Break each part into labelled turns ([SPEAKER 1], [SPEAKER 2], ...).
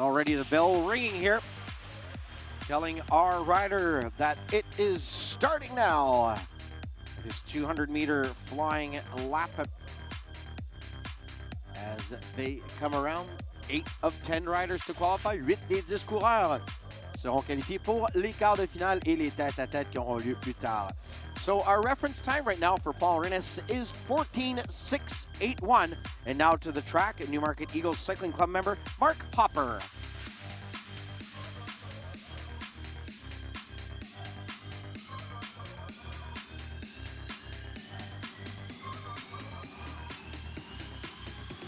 [SPEAKER 1] Already the bell ringing here, telling our rider that it is starting now. This 200-meter flying lap as they come around. 8 of 10 riders to qualify. 8 des 10 coureurs seront qualifiés pour les quarts de finale et les tête-à-tête qui auront lieu plus tard. So our reference time right now for Paul Rennes is 14:06.81. And now to the track, Newmarket Eagles Cycling Club member Mark Hopper.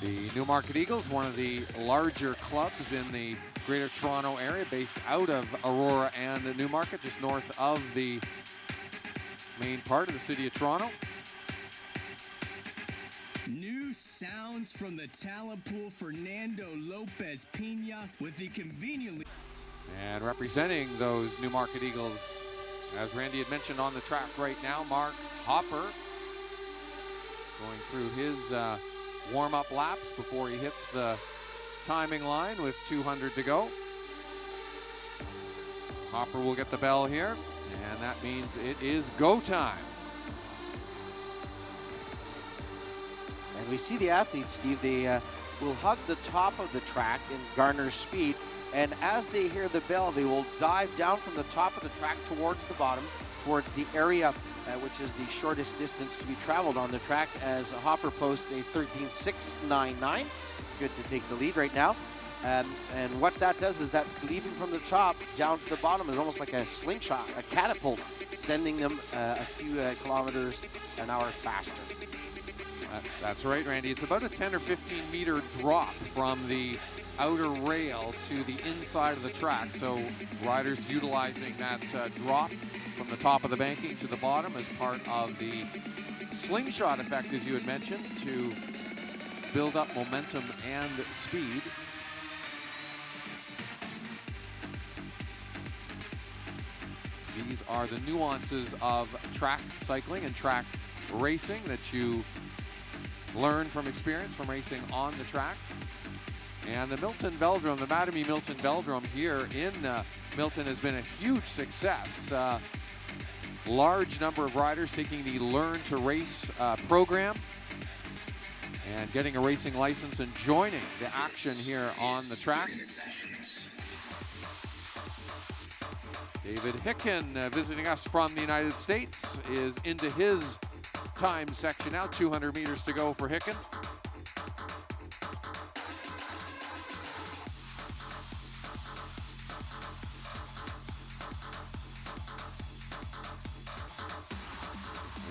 [SPEAKER 2] The Newmarket Eagles, one of the larger clubs in the Greater Toronto area, based out of Aurora and Newmarket, just north of the main part of the city of Toronto.
[SPEAKER 3] New sounds from the talent pool, Fernando Lopez Pina with the conveniently.
[SPEAKER 2] And representing those Newmarket Eagles, as Randy had mentioned on the track right now, Mark Hopper, going through his warm-up laps before he hits the timing line with 200 to go. Hopper will get the bell here, and that means it is go time.
[SPEAKER 1] And we see the athletes, Steve, they will hug the top of the track and garner speed. And as they hear the bell, they will dive down from the top of the track towards the bottom, towards the area which is the shortest distance to be traveled on the track, as Hopper posts a 13:6.99. Good to take the lead right now. And what that does is that leaving from the top down to the bottom is almost like a slingshot, a catapult, sending them a few kilometers an hour faster.
[SPEAKER 2] That's right, Randy. It's about a 10 or 15 meter drop from the outer rail to the inside of the track. So riders utilizing that drop from the top of the banking to the bottom as part of the slingshot effect, as you had mentioned, to build up momentum and speed. These are the nuances of track cycling and track racing that you learn from experience from racing on the track. And the Milton Velodrome, the Mattamy Milton Velodrome here in Milton has been a huge success. Large number of riders taking the Learn to Race program and getting a racing license and joining the action here on the track. David Hicken, visiting us from the United States, is into his time section now. 200 meters to go for Hicken.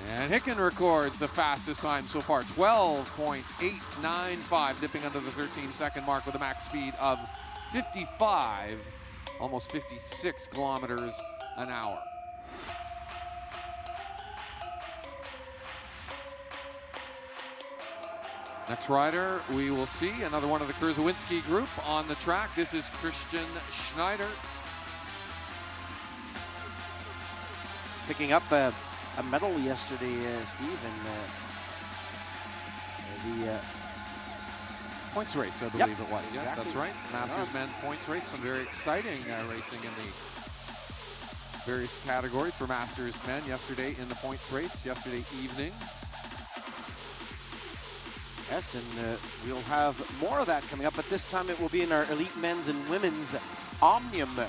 [SPEAKER 2] And Hicken records the fastest time so far, 12.895, dipping under the 13-second mark with a max speed of 55, almost 56 kilometers an hour. Next rider, we will see another one of the Kurzawinski group on the track. This is Christian Schneider.
[SPEAKER 1] Picking up a medal yesterday, Steve, in the
[SPEAKER 2] points race, I believe it was.
[SPEAKER 1] Exactly.
[SPEAKER 2] Yeah, that's right. Masters men points race. Some very exciting racing in the various categories for Masters men yesterday in the points race, yesterday evening.
[SPEAKER 1] Yes, and we'll have more of that coming up, but this time it will be in our elite men's and women's Omnium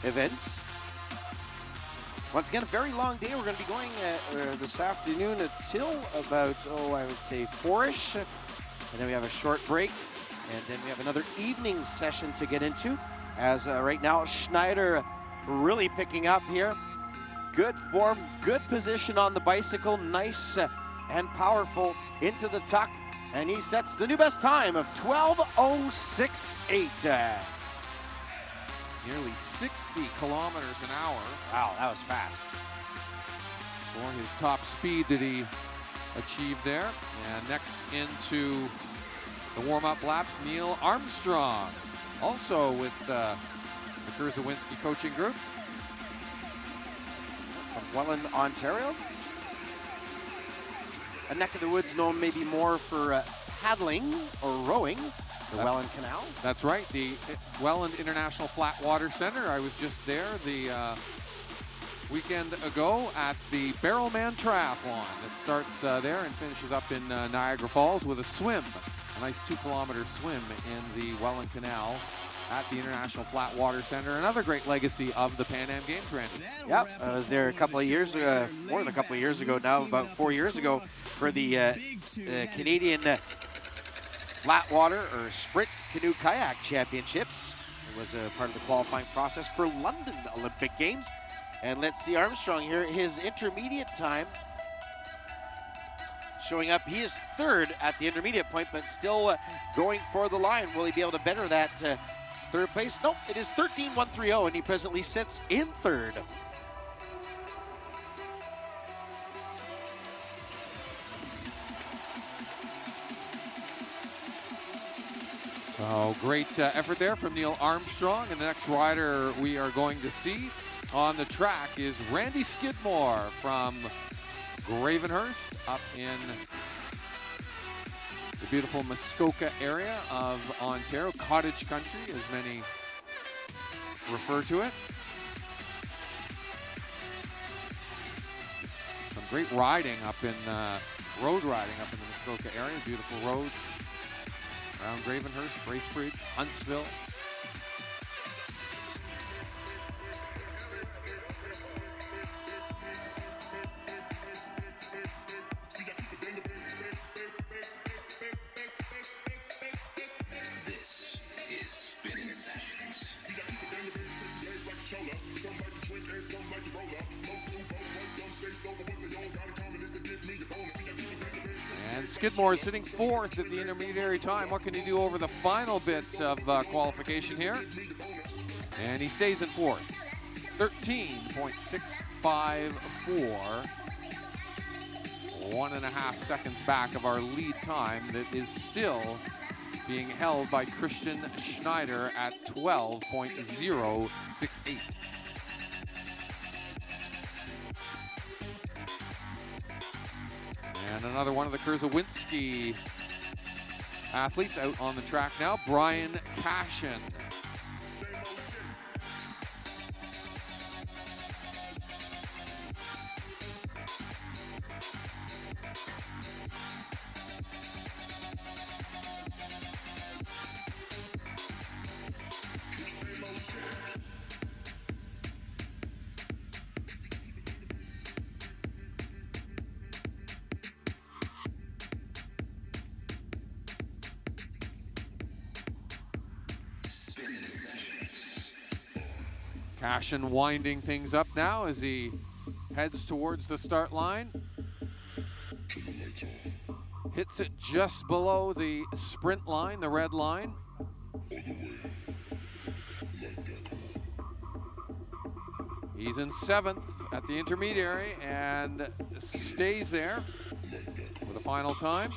[SPEAKER 1] events. Once again, a very long day. We're going to be going this afternoon until about, I would say 4-ish. And then we have a short break. And then we have another evening session to get into. As right now, Schneider really picking up here. Good form, good position on the bicycle. Nice and powerful into the tuck. And he sets the new best time of 12:06.8.
[SPEAKER 2] Nearly 60 kilometers an hour.
[SPEAKER 1] Wow, that was fast.
[SPEAKER 2] For his top speed that he achieved there. And next into the warm-up laps, Neil Armstrong. Also with the Kurzawinski coaching group.
[SPEAKER 1] From Welland, Ontario. A neck of the woods known maybe more for paddling or rowing. The Welland Canal?
[SPEAKER 2] That's right, the Welland International Flat Water Center. I was just there the weekend ago at the Barrelman Triathlon. It starts there and finishes up in Niagara Falls with a swim, a nice 2-kilometer swim in the Welland Canal at the International Flat Water Center. Another great legacy of the Pan Am Games, Randy.
[SPEAKER 1] Yep, I was there a couple of years ago, more than a couple of years ago now, about 4 years ago, for the Canadian Flatwater or Sprint Canoe Kayak Championships. It was a part of the qualifying process for London Olympic Games. And let's see Armstrong here, his intermediate time showing up. He is third at the intermediate point, but still going for the line. Will he be able to better that third place? Nope, it is 13.130, and he presently sits in third.
[SPEAKER 2] Oh, great effort there from Neil Armstrong. And the next rider we are going to see on the track is Randy Skidmore from Gravenhurst up in the beautiful Muskoka area of Ontario, cottage country as many refer to it. Some great riding up in, road riding up in the Muskoka area, beautiful roads around Gravenhurst, Bracebridge, Huntsville. And Skidmore is sitting fourth at the intermediary time. What can he do over the final bit of qualification here? And he stays in fourth. 13.654. 1.5 seconds back of our lead time that is still being held by Christian Schneider at 12.068. And another one of the Kurzawinski athletes out on the track now, Brian Cashin. Cashin winding things up now as he heads towards the start line. Hits it just below the sprint line, the red line. He's in seventh at the intermediary and stays there for the final time.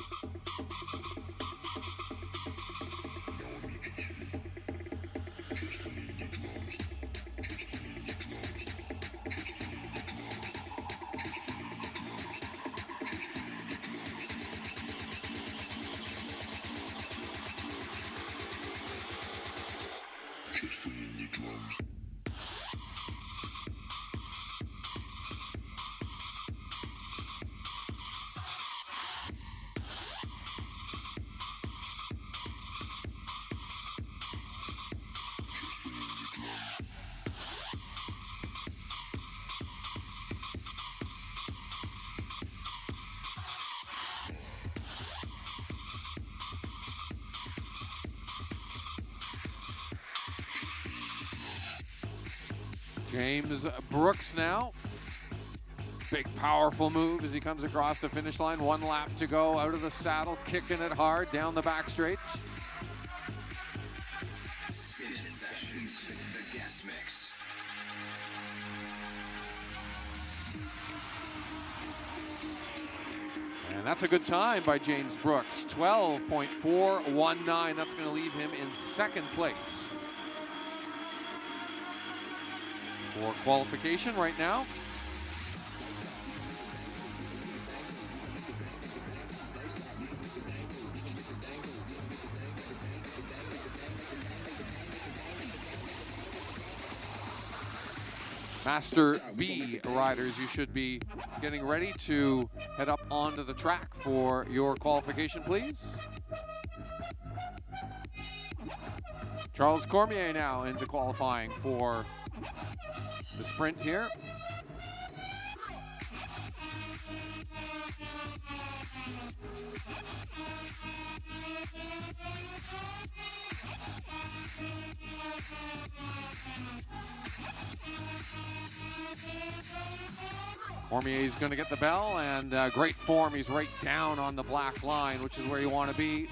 [SPEAKER 2] James Brooks now. Big, powerful move as he comes across the finish line. 1 lap to go, out of the saddle, kicking it hard down the back straights. And that's a good time by James Brooks. 12.419. That's going to leave him in second place for qualification right now. Master B riders, you should be getting ready to head up onto the track for your qualification, please. Charles Cormier now into qualifying for the sprint here. Cormier's going to get the bell, and great form. He's right down on the black line, which is where you want to be.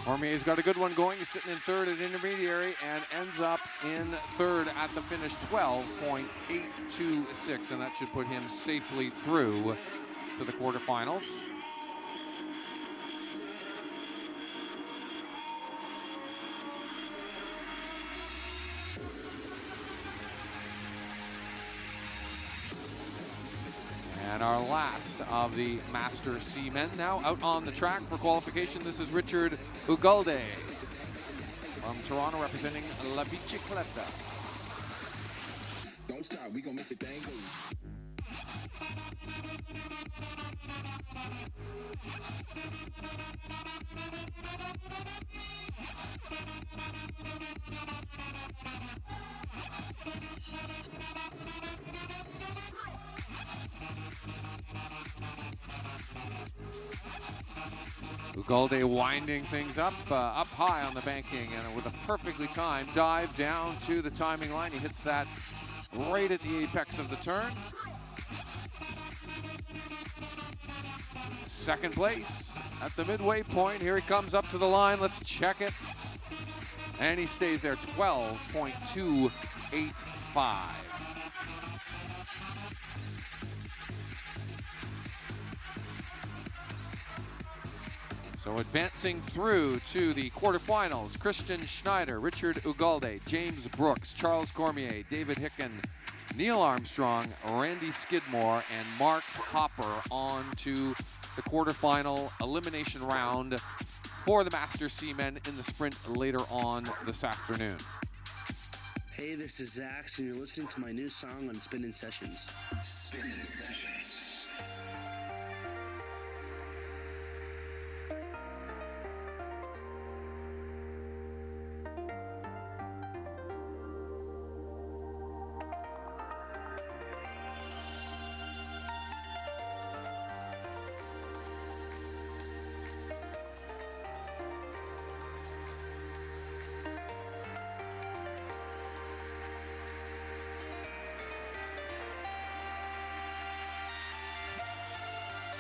[SPEAKER 2] Cormier's got a good one going. He's sitting in third at intermediary and ends up in third at the finish, 12.826, and that should put him safely through to the quarterfinals. And our last of the Master C Men now out on the track for qualification. This is Richard Ugalde from Toronto, representing La Bicicleta.
[SPEAKER 3] Don't stop, we gonna make the thing go.
[SPEAKER 2] Ugalde winding things up high on the banking, and with a perfectly timed dive down to the timing line. He hits that right at the apex of the turn. Second place at the midway point. Here he comes up to the line. Let's check it. And he stays there, 12.285. So advancing through to the quarterfinals, Christian Schneider, Richard Ugalde, James Brooks, Charles Cormier, David Hicken, Neil Armstrong, Randy Skidmore, and Mark Hopper on to the quarterfinal elimination round for the Master C Men in the sprint later on this afternoon.
[SPEAKER 4] Hey, this is Zach, and you're listening to my new song on Spinnin' Sessions.
[SPEAKER 3] Spinning sessions.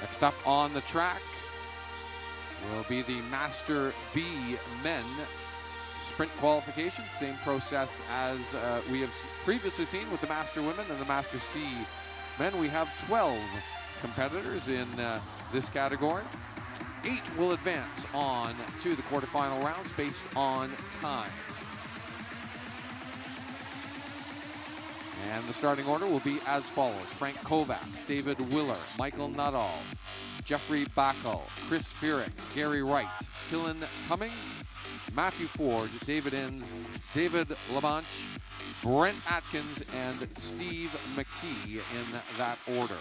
[SPEAKER 2] Next up on the track will be the Master B Men sprint qualification. Same process as we have previously seen with the Master Women and the Master C Men. We have 12 competitors in this category. 8 will advance on to the quarterfinal rounds based on time. And the starting order will be as follows: Frank Kovacs, David Willer, Michael Nuttall, Jeffrey Backel, Chris Furyk, Gary Wright, Dylan Cummings, Matthew Ford, David Inns, David Labanche, Brent Atkins, and Steve McKee in that order.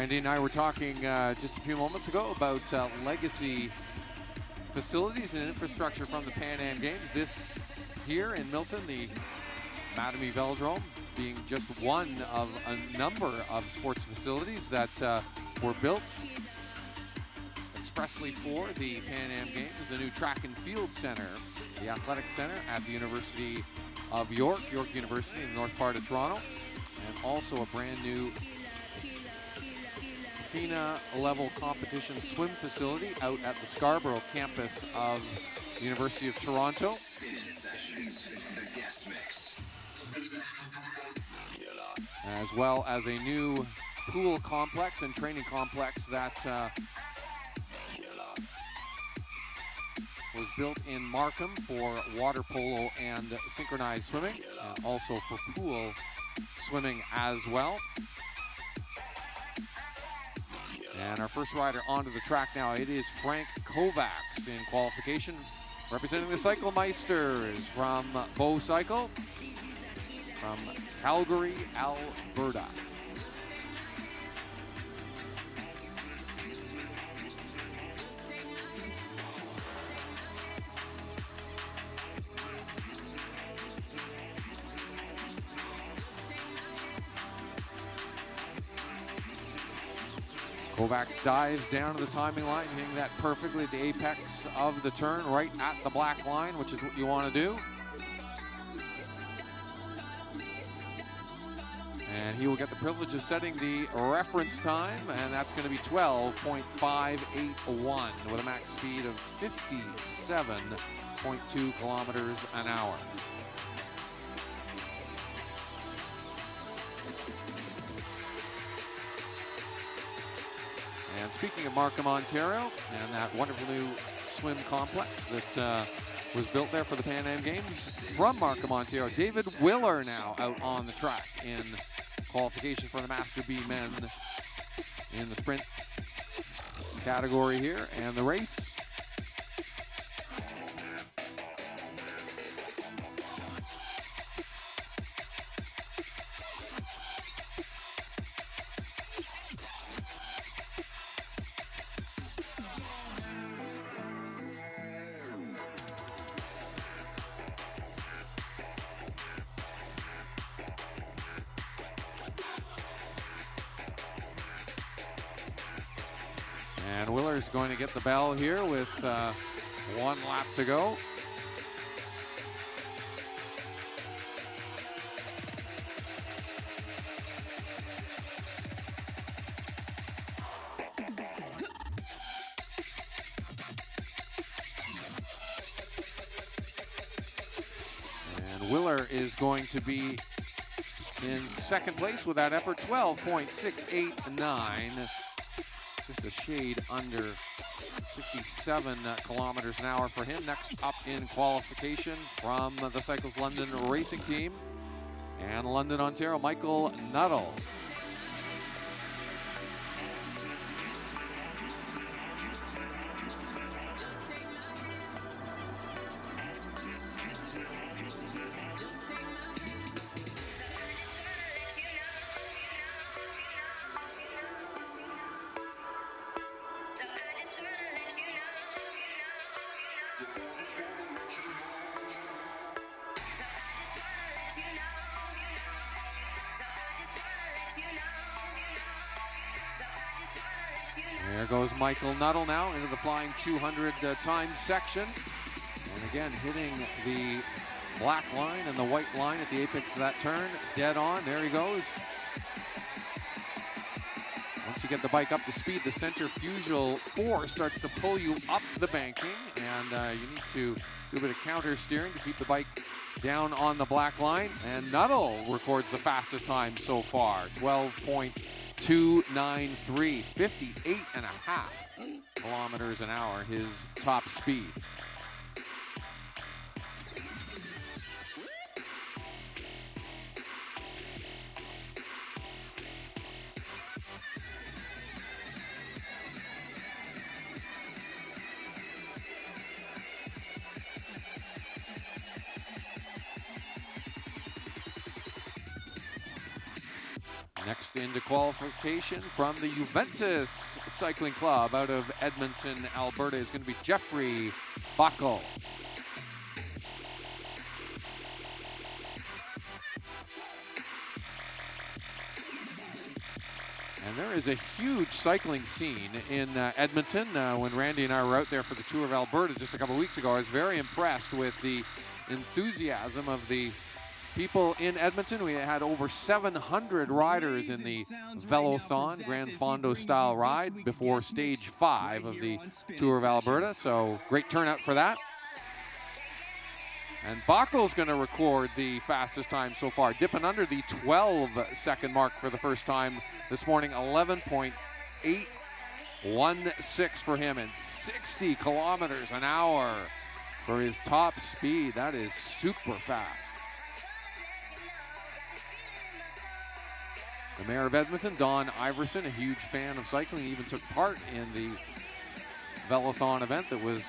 [SPEAKER 2] Randy and I were talking just a few moments ago about legacy facilities and infrastructure from the Pan Am Games. This here in Milton, the Mattamy Velodrome, being just one of a number of sports facilities that were built expressly for the Pan Am Games. The new track and field center, the athletic center at the University of York University in the north part of Toronto, and also a brand new FINA level competition swim facility out at the Scarborough campus of the University of Toronto. As well as a new pool complex and training complex that was built in Markham for water polo and synchronized swimming, and also for pool swimming as well. And our first rider onto the track now, it is Frank Kovacs in qualification, representing the Cycle Meisters from Bow Cycle from Calgary, Alberta. Kovacs dives down to the timing line, hitting that perfectly at the apex of the turn, right at the black line, which is what you want to do. And he will get the privilege of setting the reference time, and that's going to be 12.581 with a max speed of 57.2 kilometers an hour. And speaking of Markham, Ontario, and that wonderful new swim complex that was built there for the Pan Am Games, from Markham, Ontario, David Willer now out on the track in qualification for the Master B Men in the sprint category here, and the race. And Willer's going to get the bell here with 1 lap to go. And Willer is going to be in second place with that effort, 12.689. Just a shade under 57 kilometers an hour for him. Next up in qualification from the Cycles London racing team and London, Ontario, Michael Nuttall. There goes Michael Nuttall now into the flying 200 times section. And again, hitting the black line and the white line at the apex of that turn. Dead on. There he goes. Once you get the bike up to speed, the centrifugal force starts to pull you up the banking. And you need to do a bit of counter steering to keep the bike down on the black line. And Nuttall records the fastest time so far, 12.293, 58.5 kilometers an hour, his top speed. Next into qualification from the Juventus Cycling Club out of Edmonton, Alberta is going to be Jeffrey Buckle. And there is a huge cycling scene in Edmonton. When Randy and I were out there for the Tour of Alberta just a couple weeks ago, I was very impressed with the enthusiasm of the people in Edmonton. We had over 700 riders in the Velodrome Grand Fondo style ride before stage 5 of the Tour of Alberta. So great turnout for that. And Bachel's going to record the fastest time so far, dipping under the 12-second mark for the first time this morning. 11.816 for him, and 60 kilometers an hour for his top speed. That is super fast. The mayor of Edmonton, Don Iverson, a huge fan of cycling, even took part in the Velothon event that was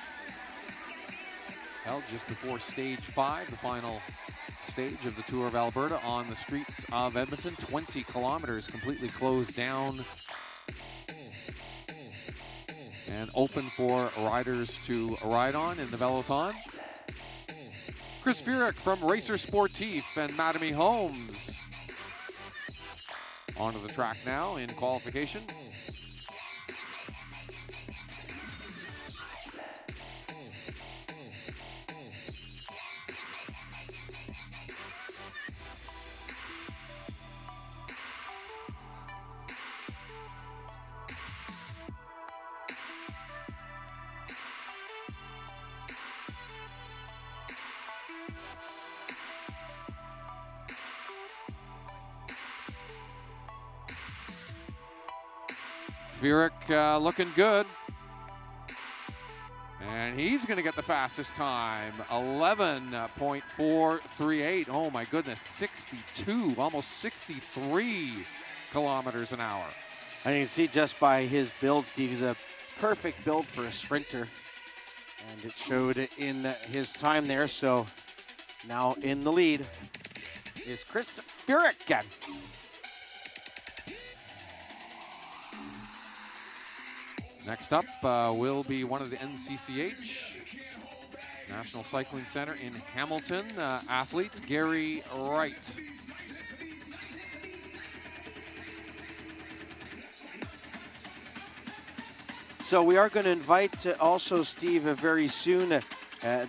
[SPEAKER 2] held just before stage 5, the final stage of the Tour of Alberta on the streets of Edmonton. 20 kilometers completely closed down and open for riders to ride on in the Velothon. Chris Furyk from Racer Sportif and Mattamy Homes onto the track now in qualification. Furyk looking good. And he's going to get the fastest time, 11.438. Oh my goodness, 62, almost 63 kilometers an hour.
[SPEAKER 1] And you can see just by his build, Steve, he's a perfect build for a sprinter. And it showed in his time there. So now in the lead is Chris Furyk.
[SPEAKER 2] Next up will be one of the NCCH, National Cycling Center in Hamilton, athletes, Gary Wright.
[SPEAKER 1] So we are going to invite also, Steve, very soon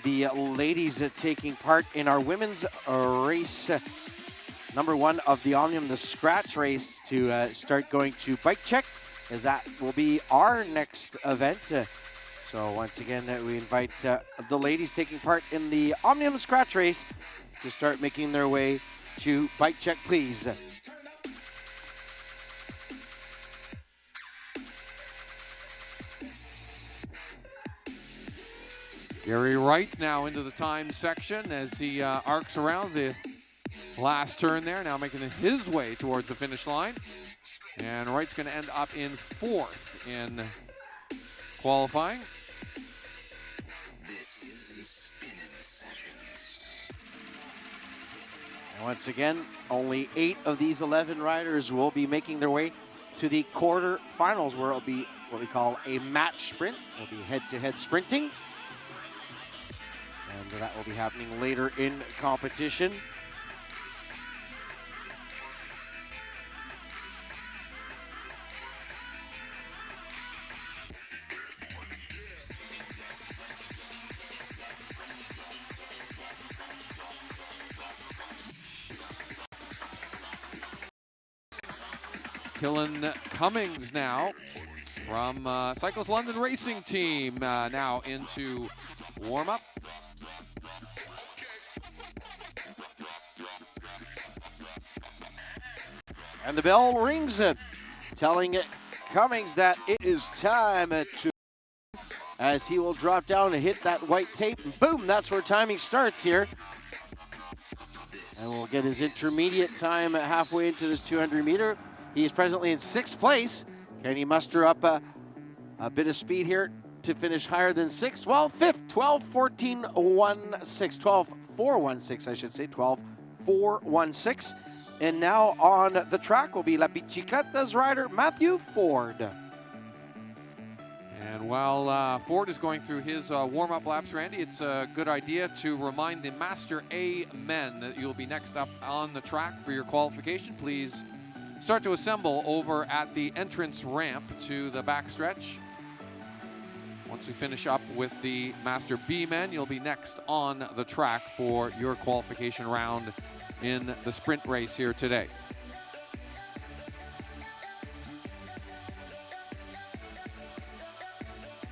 [SPEAKER 1] the ladies taking part in our women's race, number 1 of the Omnium, the scratch race, to start going to bike check, as that will be our next event. So once again, we invite the ladies taking part in the Omnium Scratch Race to start making their way to bike check, please.
[SPEAKER 2] Gary Wright now into the time section as he arcs around the last turn there, now making his way towards the finish line. And Wright's going to end up in 4th in qualifying.
[SPEAKER 1] And once again, only 8 of these 11 riders will be making their way to the quarterfinals, where it'll be what we call a match sprint. It'll be head-to-head sprinting. And that will be happening later in competition.
[SPEAKER 2] Killen Cummings now from Cyclist London Racing Team now into warm-up.
[SPEAKER 1] And the bell rings, telling Cummings that it is time to, as he will drop down and hit that white tape. And boom, that's where timing starts here. And we'll get his intermediate time halfway into this 200-meter. He is presently in 6th place. Can he muster up a bit of speed here to finish higher than 6th? Well, 5th, 12-14-1-6, 12-4-1-6, I should say, 12-4-1-6 And now on the track will be La Bicicleta's rider, Matthew Ford.
[SPEAKER 2] And while Ford is going through his warm-up laps, Randy, it's a good idea to remind the Master A men that you'll be next up on the track for your qualification. Please start to assemble over at the entrance ramp to the backstretch. Once we finish up with the Master B men, you'll be next on the track for your qualification round in the sprint race here today.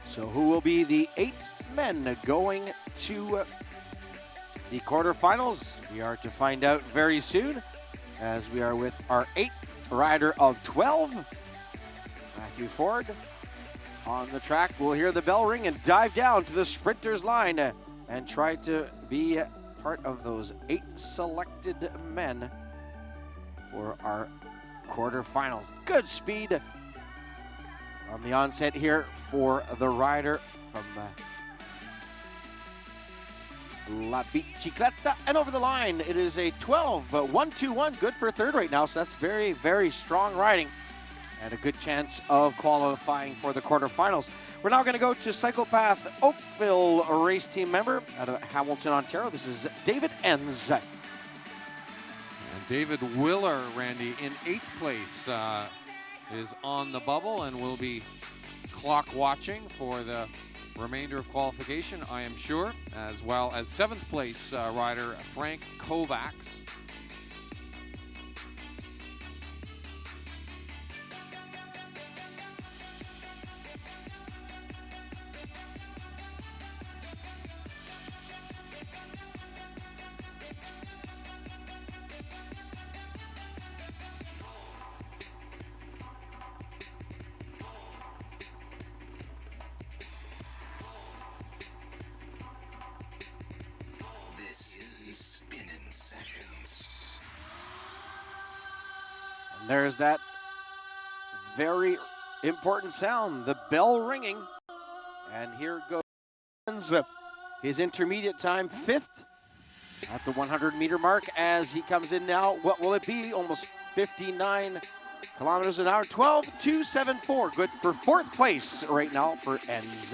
[SPEAKER 1] So who will be the 8 men going to the quarterfinals? We are to find out very soon, as we are with our 8th rider of 12, Matthew Ford. On the track, we'll hear the bell ring and dive down to the sprinter's line and try to be part of those 8 selected men for our quarterfinals. Good speed on the onset here for the rider from La Bicicleta, and over the line it is a 12, 1-2-1, good for third right now, so that's very, very strong riding and a good chance of qualifying for the quarterfinals. We're now going to go to Psychopath Oakville race team member out of Hamilton, Ontario. This is David Enns.
[SPEAKER 2] And David Willer, Randy, in 8th place, is on the bubble and will be clock watching for the remainder of qualification, I am sure, as well as 7th place rider Frank Kovacs.
[SPEAKER 1] There's that very important sound, the bell ringing. And here goes his intermediate time, 5th at the 100-meter mark as he comes in now. What will it be? Almost 59 kilometers an hour, 12.274. Good for 4th place right now for Enns.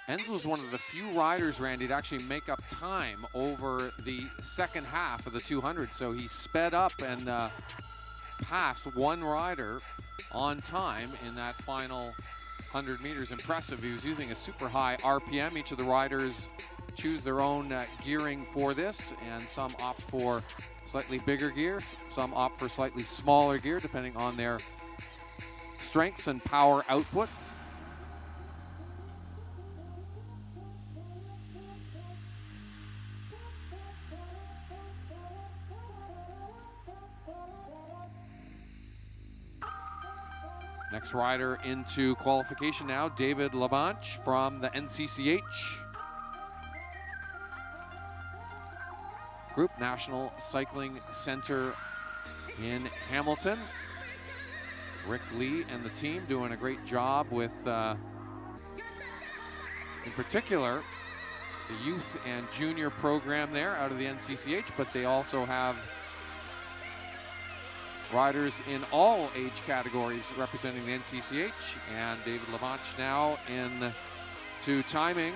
[SPEAKER 2] Enns was one of the few riders, Randy, to actually make up time over the second half of the 200. So he sped up and passed one rider on time in that final 100 meters. Impressive. He was using a super high RPM. Each of the riders choose their own gearing for this, and some opt for slightly bigger gear, some opt for slightly smaller gear, depending on their strengths and power output. Next rider into qualification now, David Labanche from the NCCH Group National Cycling Center in Hamilton. Rick Lee and the team doing a great job with, in particular, the youth and junior program there out of the NCCH, but they also have riders in all age categories representing the NCCH. And David Labanche now into timing.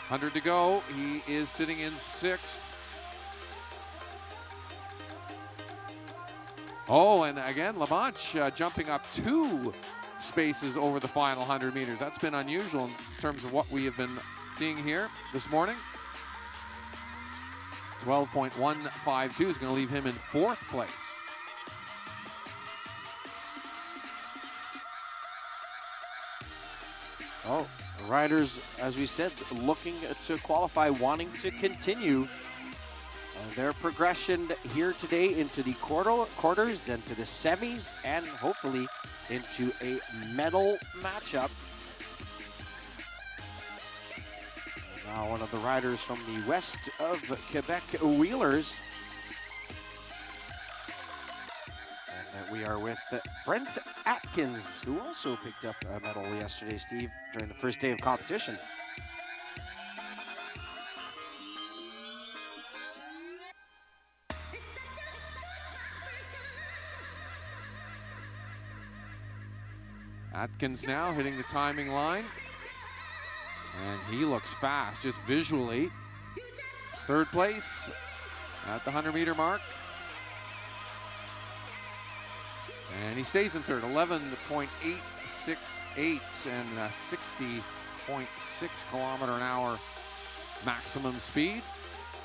[SPEAKER 2] 100 to go. He is sitting in 6th. Oh, and again, Labanche jumping up 2 spaces over the final 100 meters. That's been unusual in terms of what we have been seeing here this morning. 12.152 is going to leave him in 4th place.
[SPEAKER 1] Oh, riders, as we said, looking to qualify, wanting to continue their progression here today into the quarters, then to the semis, and hopefully into a medal matchup. Now one of the riders from the west of Quebec Wheelers. And we are with Brent Atkins, who also picked up a medal yesterday, Steve, during the first day of competition.
[SPEAKER 2] Atkins now hitting the timing line. And he looks fast, just visually. Third place at the 100-meter mark. And he stays in third, 11.868 and 60.6 km/h maximum speed.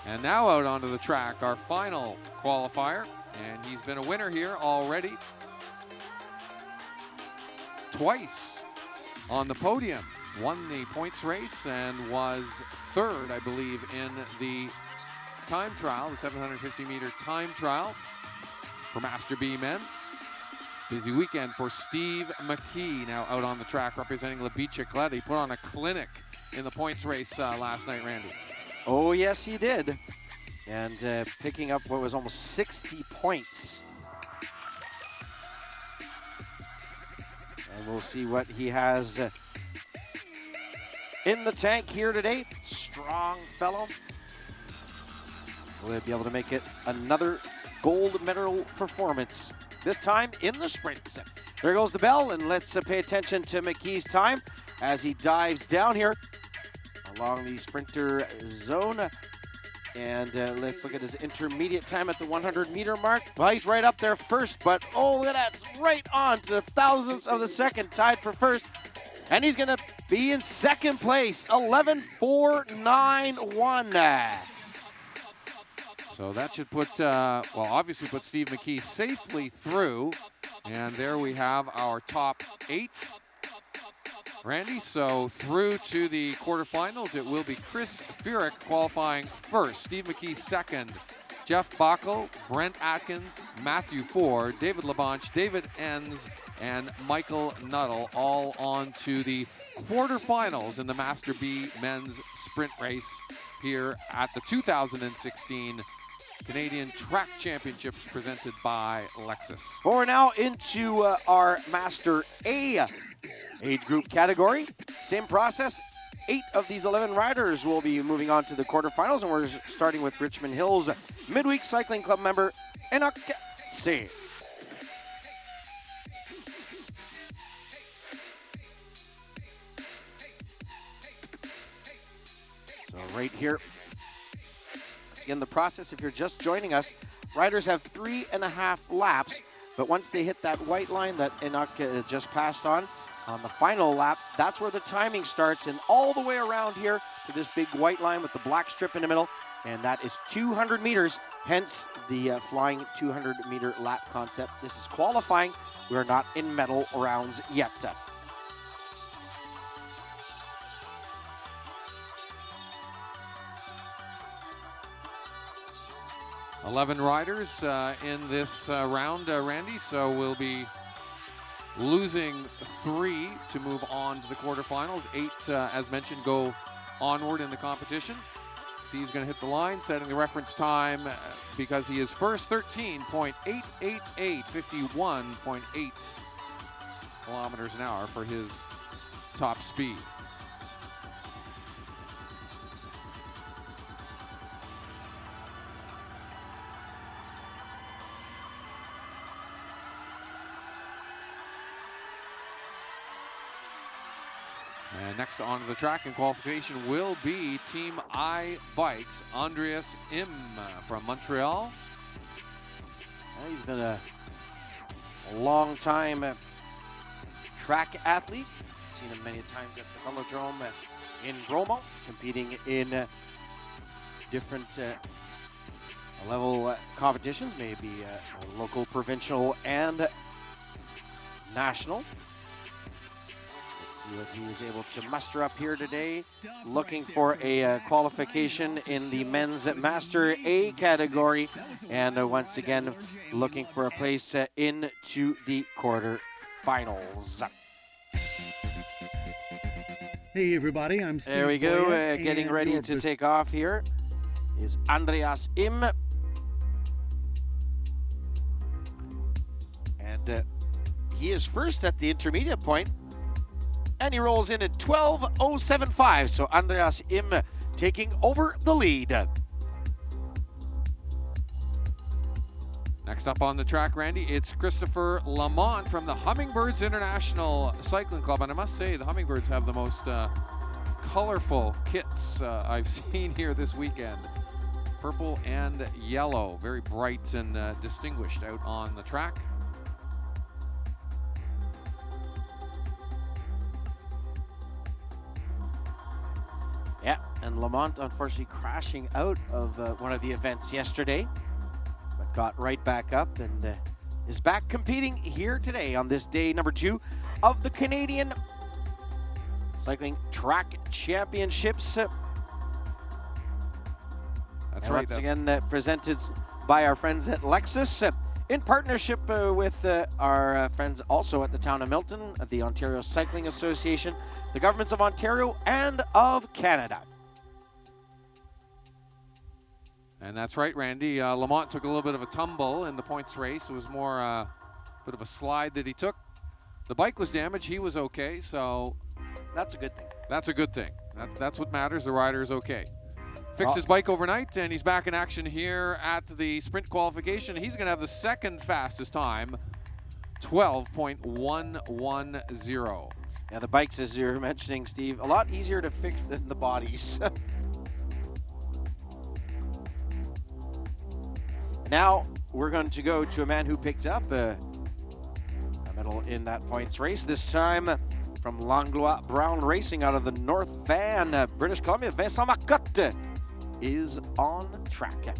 [SPEAKER 2] And now out onto the track, our final qualifier. And he's been a winner here already. Twice on the podium. Won the points race and was third, I believe, in the time trial, the 750-meter time trial for Master B Men. Busy weekend for Steve McKee, now out on the track representing La Bicicletta. He put on a clinic in the points race last night, Randy.
[SPEAKER 1] Oh, yes, he did. And picking up what was almost 60 points. And we'll see what he has in the tank here today. Strong fellow. Will he be able to make it another gold medal performance, this time in the sprints? There goes the bell, and let's pay attention to McKee's time as he dives down here along the sprinter zone. And let's look at his intermediate time at the 100-meter mark. Well, he's right up there first, but oh, look at that. It's right on to the thousandths of the second, tied for first. And he's going to be in second place, 11.491.
[SPEAKER 2] So that should put, well, obviously put Steve McKee safely through. And there we have our top 8. Randy, so through to the quarterfinals, it will be Chris Furyk qualifying first, Steve McKee second, Jeff Bockel, Brent Atkins, Matthew Ford, David LaBonche, David Enns, and Michael Nuttall all on to the quarterfinals in the Master B men's sprint race here at the 2016 Canadian Track Championships presented by Lexus.
[SPEAKER 1] We're now into our Master A age group category. Same process. 8 of these 11 riders will be moving on to the quarterfinals, and we're starting with Richmond Hills Midweek Cycling Club member Enoch C. So right here, again, the process, if you're just joining us, riders have 3.5 laps, but once they hit that white line that Enoch just passed on the final lap, that's where the timing starts, and all the way around here to this big white line with the black strip in the middle, and that is 200 meters, hence the flying 200-meter lap concept. This is qualifying. We're not in medal rounds yet.
[SPEAKER 2] 11 riders in this round, Randy, so we'll be losing 3 to move on to the quarterfinals. 8, as mentioned, go onward in the competition. C's going to hit the line, setting the reference time because he is first, 13.888, 51.8 kilometers an hour for his top speed. And next onto the track in qualification will be Team I Bikes, Andreas Im from Montreal.
[SPEAKER 1] He's been a long-time track athlete. Seen him many times at the Velodrome in Bromo, competing in different level competitions, maybe local, provincial, and national. See what he is able to muster up here today. Looking for a qualification in the men's Master A category. And once again, looking for a place into the quarterfinals.
[SPEAKER 5] Hey everybody, I'm Steve.
[SPEAKER 1] There we go, getting ready to take off here is Andreas Im. And he is first at the intermediate point. And he rolls in at 12.075. So Andreas Im taking over the lead.
[SPEAKER 2] Next Next up on the track, Randy, it's Christopher Lamont from the Hummingbirds International Cycling Club. And I must say, the Hummingbirds have the most colorful kits I've seen here this weekend. Purple and yellow, very bright and distinguished out on the track.
[SPEAKER 1] Yeah, and Lamont unfortunately crashing out of one of the events yesterday, but got right back up and is back competing here today on this day number 2 of the Canadian Cycling Track Championships.
[SPEAKER 2] That's right.
[SPEAKER 1] Once again, presented by our friends at Lexus in partnership with our friends also at the town of Milton, at the Ontario Cycling Association, the governments of Ontario and of Canada.
[SPEAKER 2] And that's right, Randy. Lamont took a little bit of a tumble in the points race. It was more a bit of a slide that he took. The bike was damaged. He was okay, so
[SPEAKER 1] that's a good thing.
[SPEAKER 2] That's a good thing. That's what matters. The rider is okay. Fixed his bike overnight, and he's back in action here at the sprint qualification. He's going to have the second fastest time, 12.110.
[SPEAKER 1] Yeah, the bikes, as you were mentioning, Steve, a lot easier to fix than the bodies. Now, we're going to go to a man who picked up a medal in that points race, this time from Langlois Brown Racing out of the North Van, British Columbia. Vincent Marcotte is on track.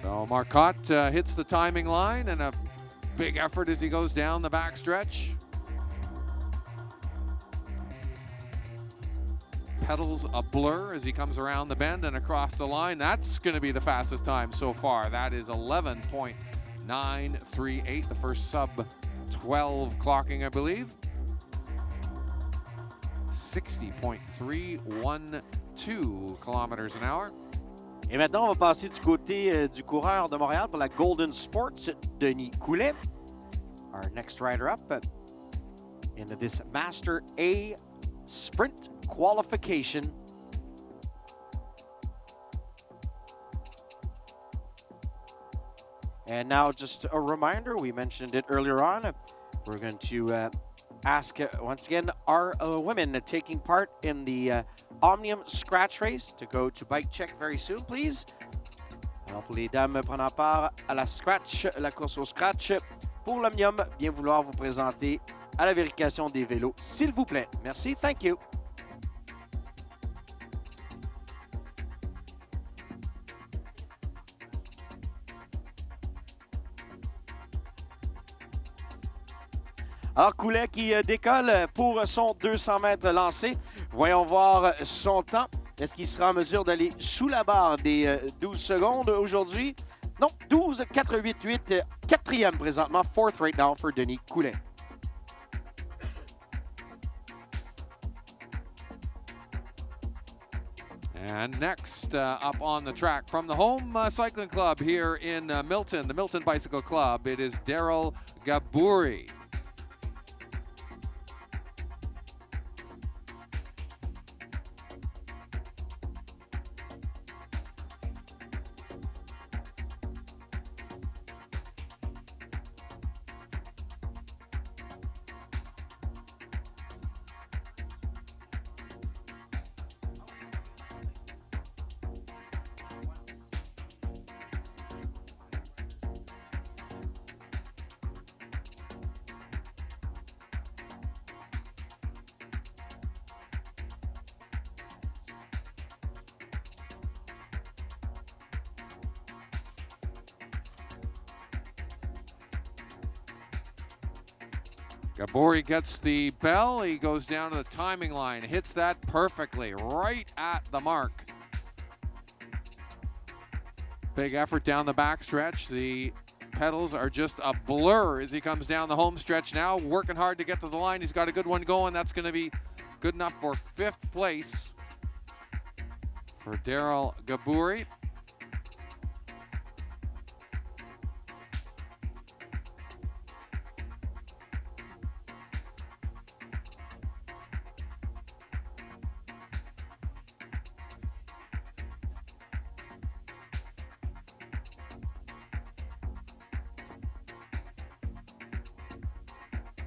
[SPEAKER 2] So Marcotte hits the timing line, and a big effort as he goes down the backstretch. Pedals a blur as he comes around the bend and across the line. That's going to be the fastest time so far. That is 11.938, the first sub 12 clocking, I believe. 60.312 kilometers an hour.
[SPEAKER 1] Et maintenant, on va passer du côté du coureur de Montréal pour la Golden Sports, Denis Coulet. Our next rider up into this Master A Sprint Qualification. And now just a reminder, we mentioned it earlier on, we're going to ask once again our women taking part in the Omnium Scratch Race to go to bike check very soon, please. Alors pour les dames prenant part à la course au Scratch, pour l'Omnium, bien vouloir vous présenter à la vérification des vélos, s'il vous plaît. Merci, thank you. Alors, Coulet qui décolle pour son 200 mètres lancé. Voyons voir son temps. Est-ce qu'il sera en mesure d'aller sous la barre des 12 secondes aujourd'hui? Non, 12.488, quatrième présentement, fourth right now for Denis Coulet.
[SPEAKER 2] And next up on the track from the home cycling club here in Milton, the Milton Bicycle Club, it is Daryl Gaburi. Gaburi gets the bell. He goes down to the timing line, hits that perfectly, right at the mark. Big effort down the backstretch. The pedals are just a blur as he comes down the home stretch now, working hard to get to the line. He's got a good one going. That's going to be good enough for 5th place for Daryl Gaburi.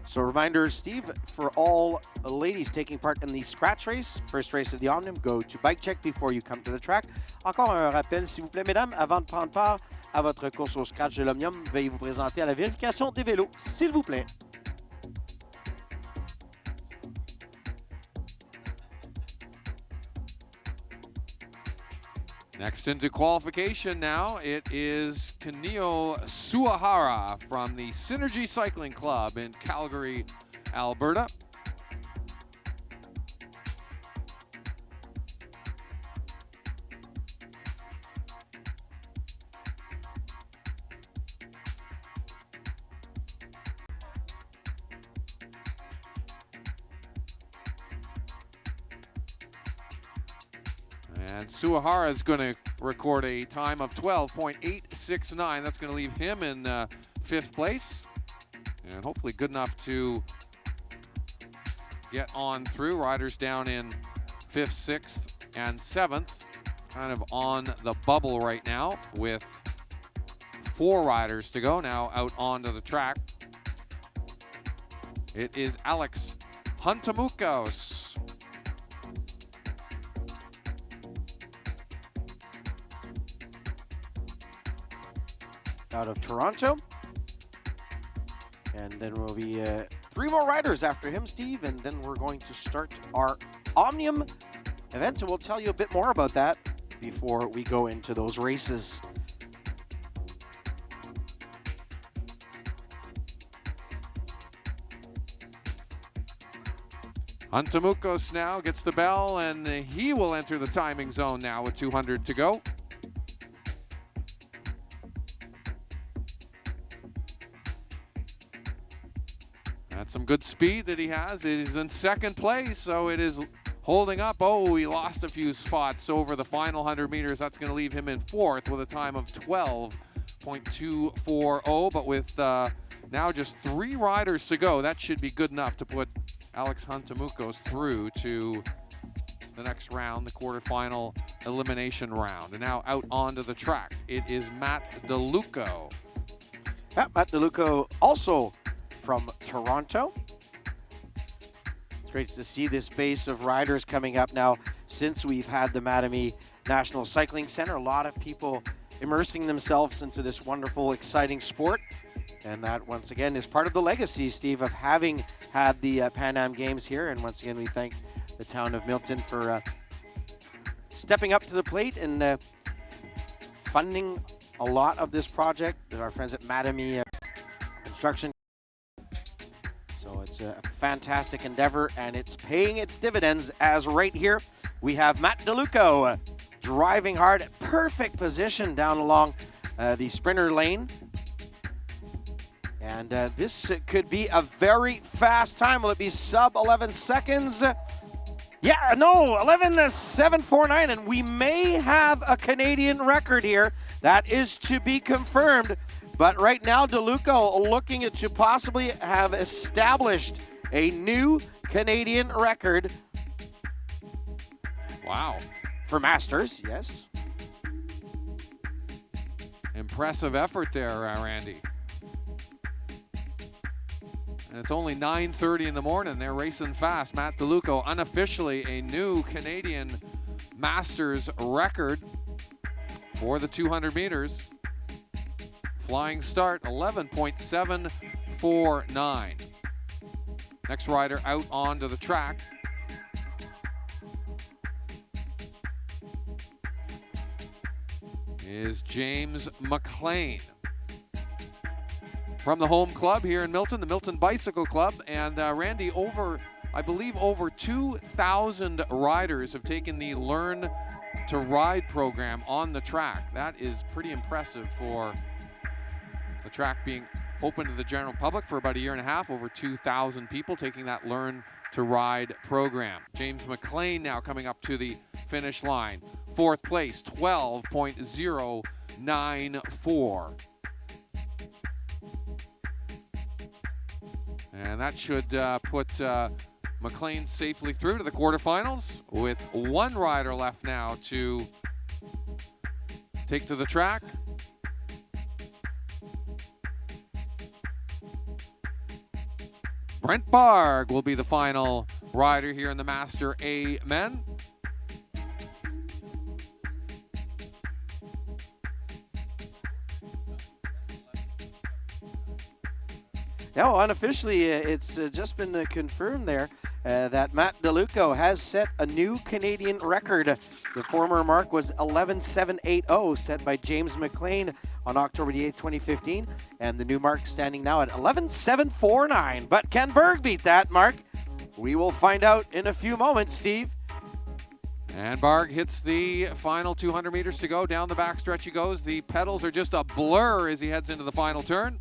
[SPEAKER 1] So a reminder, Steve, for all ladies taking part in the scratch race, first race of the Omnium, go to bike check before you come to the track. Encore un rappel, s'il vous plaît, mesdames, avant de prendre part à votre course au scratch de l'Omnium, veuillez vous présenter à la vérification des vélos, s'il vous plaît.
[SPEAKER 2] Next into qualification now, it is Kaneo Suahara from the Synergy Cycling Club in Calgary, Alberta. And Suahara is going to record a time of 12.869. That's going to leave him in 5th place. And hopefully good enough to get on through. Riders down in 5th, 6th, and 7th. Kind of on the bubble right now with 4 riders to go now out onto the track. It is Alex Huntamukos.
[SPEAKER 1] Out of Toronto. And then we'll be 3 more riders after him, Steve, and then we're going to start our Omnium events, and we'll tell you a bit more about that before we go into those races.
[SPEAKER 2] Huntamukos now gets the bell, and he will enter the timing zone now with 200 to go. That's some good speed that he has. He's in 2nd place, so it is holding up. Oh, he lost a few spots over the final 100 meters. That's going to leave him in 4th with a time of 12.240. But with now just 3 riders to go, that should be good enough to put Alex Huntamukos through to the next round, the quarterfinal elimination round. And now out onto the track, it is Matt DeLuco.
[SPEAKER 1] Yeah, Matt DeLuco also from Toronto. It's great to see this base of riders coming up now since we've had the Mattamy National Cycling Center. A lot of people immersing themselves into this wonderful, exciting sport. And that, once again, is part of the legacy, Steve, of having had the Pan Am Games here. And once again, we thank the town of Milton for stepping up to the plate and funding a lot of this project. Our friends at Mattamy Construction. So it's a fantastic endeavor, and it's paying its dividends, as right here we have Matt DeLuco driving hard, perfect position down along the sprinter lane. And this could be a very fast time. Will it be sub 11 seconds? Yeah, no, 11.749, and we may have a Canadian record here. That is to be confirmed. But right now, DeLuco looking to possibly have established a new Canadian record.
[SPEAKER 2] Wow.
[SPEAKER 1] For Masters, yes.
[SPEAKER 2] Impressive effort there, Randy. And it's only 9:30 in the morning. They're racing fast. Matt DeLuco, unofficially a new Canadian Masters record for the 200 meters. Flying start, 11.749. Next rider out onto the track. Is James McLean. From the home club here in Milton, the Milton Bicycle Club. And Randy, I believe over 2,000 riders have taken the Learn to ride program on the track. That is pretty impressive for the track being open to the general public for about a year and a half, over 2,000 people taking that Learn to Ride program. James McLean now coming up to the finish line. 4th place, 12.094. And that should put McLean safely through to the quarterfinals, with one rider left now to take to the track. Brent Barg will be the final rider here in the Master A Men.
[SPEAKER 1] Yeah, well, unofficially, it's just been confirmed there that Matt DeLuca has set a new Canadian record. The former mark was 11.780, set by James McLean on October the 8th, 2015. And the new mark standing now at 11.749. But can Berg beat that mark? We will find out in a few moments, Steve.
[SPEAKER 2] And Barg hits the final 200 meters to go. Down the backstretch he goes. The pedals are just a blur as he heads into the final turn.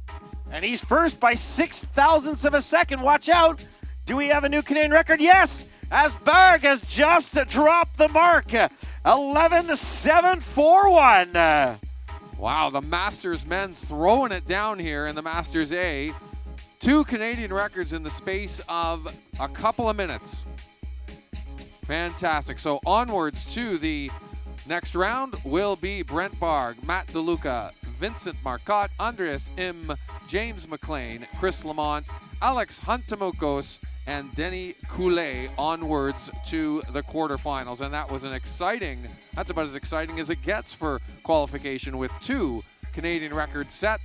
[SPEAKER 1] And he's first by 6,000ths of a second. Watch out. Do we have a new Canadian record? Yes, as Berg has just dropped the mark. 11.741.
[SPEAKER 2] Wow, the Masters men throwing it down here in the Masters A. 2 Canadian records in the space of a couple of minutes. Fantastic. So onwards to the next round will be Brent Barg, Matt DeLuca, Vincent Marcotte, Andreas Im, James McLean, Chris Lamont, Alex Huntamokos, and Denny Coulet onwards to the quarterfinals. And that was that's about as exciting as it gets for qualification, with 2 Canadian records set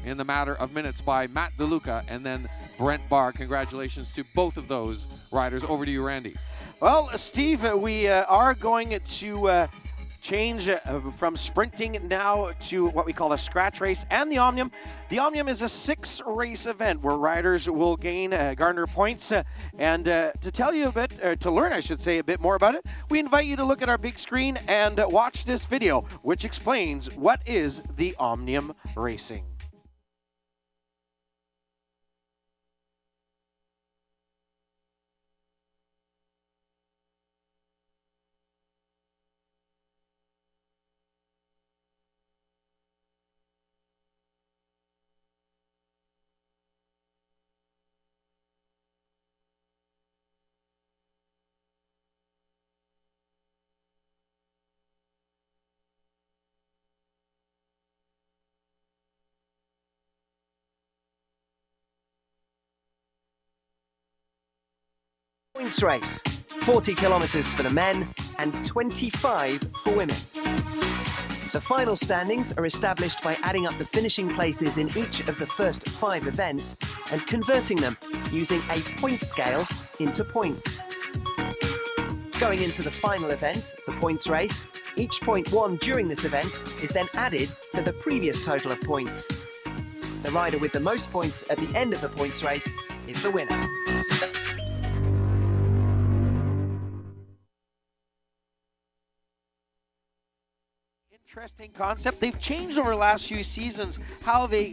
[SPEAKER 2] in the matter of minutes by Matt DeLuca and then Brent Barg. Congratulations to both of those riders. Over to you, Randy.
[SPEAKER 1] Well, Steve, we are going to change from sprinting now to what we call a scratch race and the Omnium. The Omnium is a 6-race event where riders will garner points. And to tell you a bit, to learn, I should say, a bit more about it, we invite you to look at our big screen and watch this video, which explains what is the Omnium racing.
[SPEAKER 6] Points race, 40 kilometers for the men and 25 for women. The final standings are established by adding up the finishing places in each of the first 5 events and converting them using a point scale into points. Going into the final event, the points race, each point won during this event is then added to the previous total of points. The rider with the most points at the end of the points race is the winner.
[SPEAKER 1] Interesting concept. They've changed over the last few seasons how they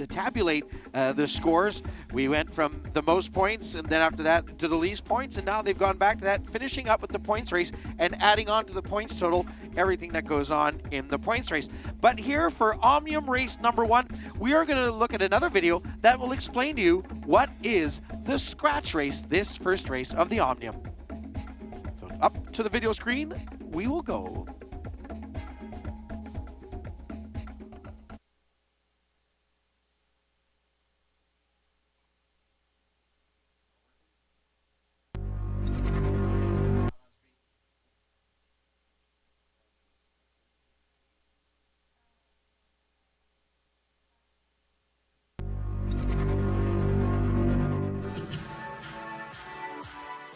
[SPEAKER 1] tabulate the scores. We went from the most points and then after that to the least points, and now they've gone back to that, finishing up with the points race and adding on to the points total everything that goes on in the points race. But here for Omnium race number 1, we are going to look at another video that will explain to you what is the scratch race, this first race of the Omnium. So up to the video screen we will go.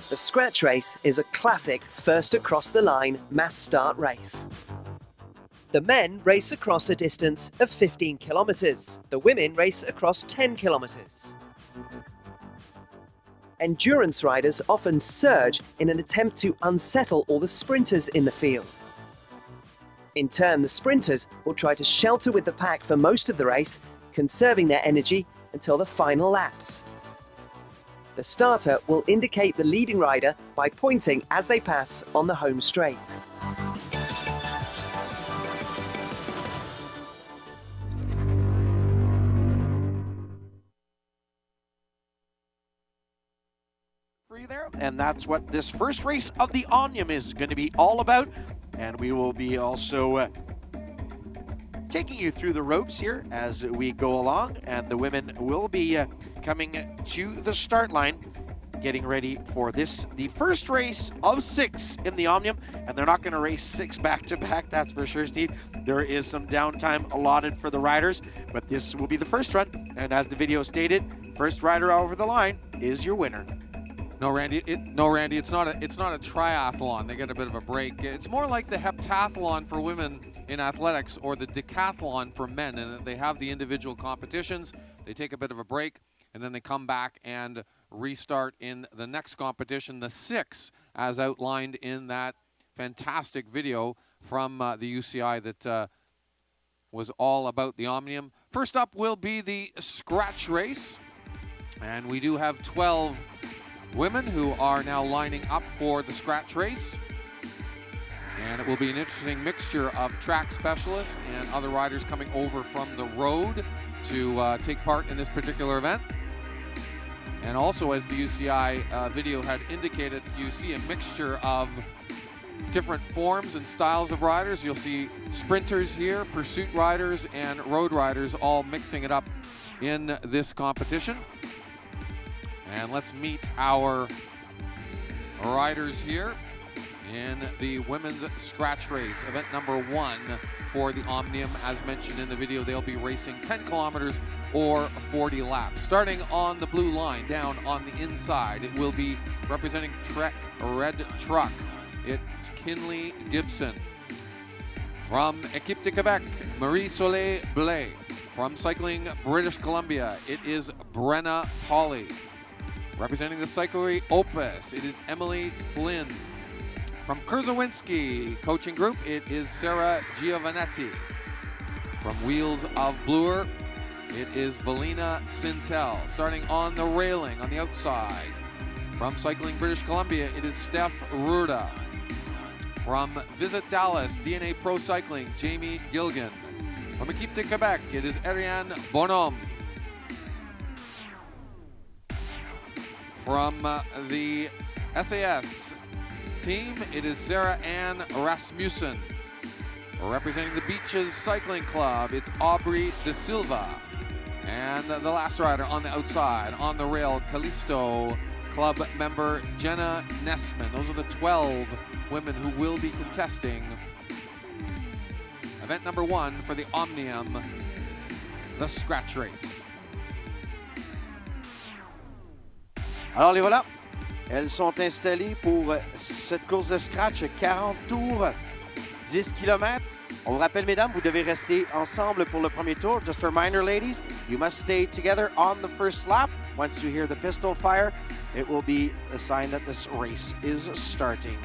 [SPEAKER 6] The scratch race is a classic first across the line mass start race. The men race across a distance of 15 kilometers. The women race across 10 kilometers. Endurance riders often surge in an attempt to unsettle all the sprinters in the field. In turn, the sprinters will try to shelter with the pack for most of the race, conserving their energy until the final laps. The starter will indicate the leading rider by pointing as they pass on the home straight.
[SPEAKER 1] For you there, and that's what this first race of the Omnium is going to be all about. And we will be also taking you through the ropes here as we go along, and the women will be coming to the start line, getting ready for this, the first race of 6 in the Omnium. And they're not going to race 6 back-to-back, that's for sure, Steve. There is some downtime allotted for the riders, but this will be the first run. And as the video stated, first rider over the line is your winner.
[SPEAKER 2] No, Randy. It's not a triathlon. They get a bit of a break. It's more like the heptathlon for women in athletics, or the decathlon for men. And they have the individual competitions. They take a bit of a break, and then they come back and restart in the next competition, the 6, as outlined in that fantastic video from the UCI that was all about the Omnium. First up will be the scratch race, and we do have 12 women who are now lining up for the scratch race. And it will be an interesting mixture of track specialists and other riders coming over from the road to take part in this particular event. And also, as the UCI video had indicated, you see a mixture of different forms and styles of riders. You'll see sprinters here, pursuit riders, and road riders all mixing it up in this competition. And let's meet our riders here in the women's scratch race, event number 1 for the Omnium. As mentioned in the video, they'll be racing 10 kilometers or 40 laps. Starting on the blue line, down on the inside, it will be representing Trek Red Truck. It's Kinley Gibson. From Équipe de Québec, Marie-Soleil Blais. From Cycling British Columbia, it is Brenna Pauley. Representing the Cyclery Opus, it is Emily Flynn. From Kurzawinski Coaching Group, it is Sarah Giovanetti. From Wheels of Bloor, it is Valina Sintel. Starting on the railing on the outside. From Cycling British Columbia, it is Steph Ruda. From Visit Dallas DNA Pro Cycling, Jamie Gilgan. From Équipe de Québec, it is Ariane Bonhomme. From the SAS team, it is Sarah Ann Rasmussen. Representing the Beaches Cycling Club, it's Aubrey De Silva. And the last rider on the outside, on the rail, Callisto Club member Jenna Nestman. Those are the 12 women who will be contesting event number 1 for the Omnium, the scratch race.
[SPEAKER 1] Alors les voilà, elles sont installées pour cette course de scratch, 40 tours, 10 km. On vous rappelle, mesdames, vous devez rester ensemble pour le premier tour. Just a reminder, ladies, you must stay together on the first lap. Once you hear the pistol fire, it will be a sign that this race is starting.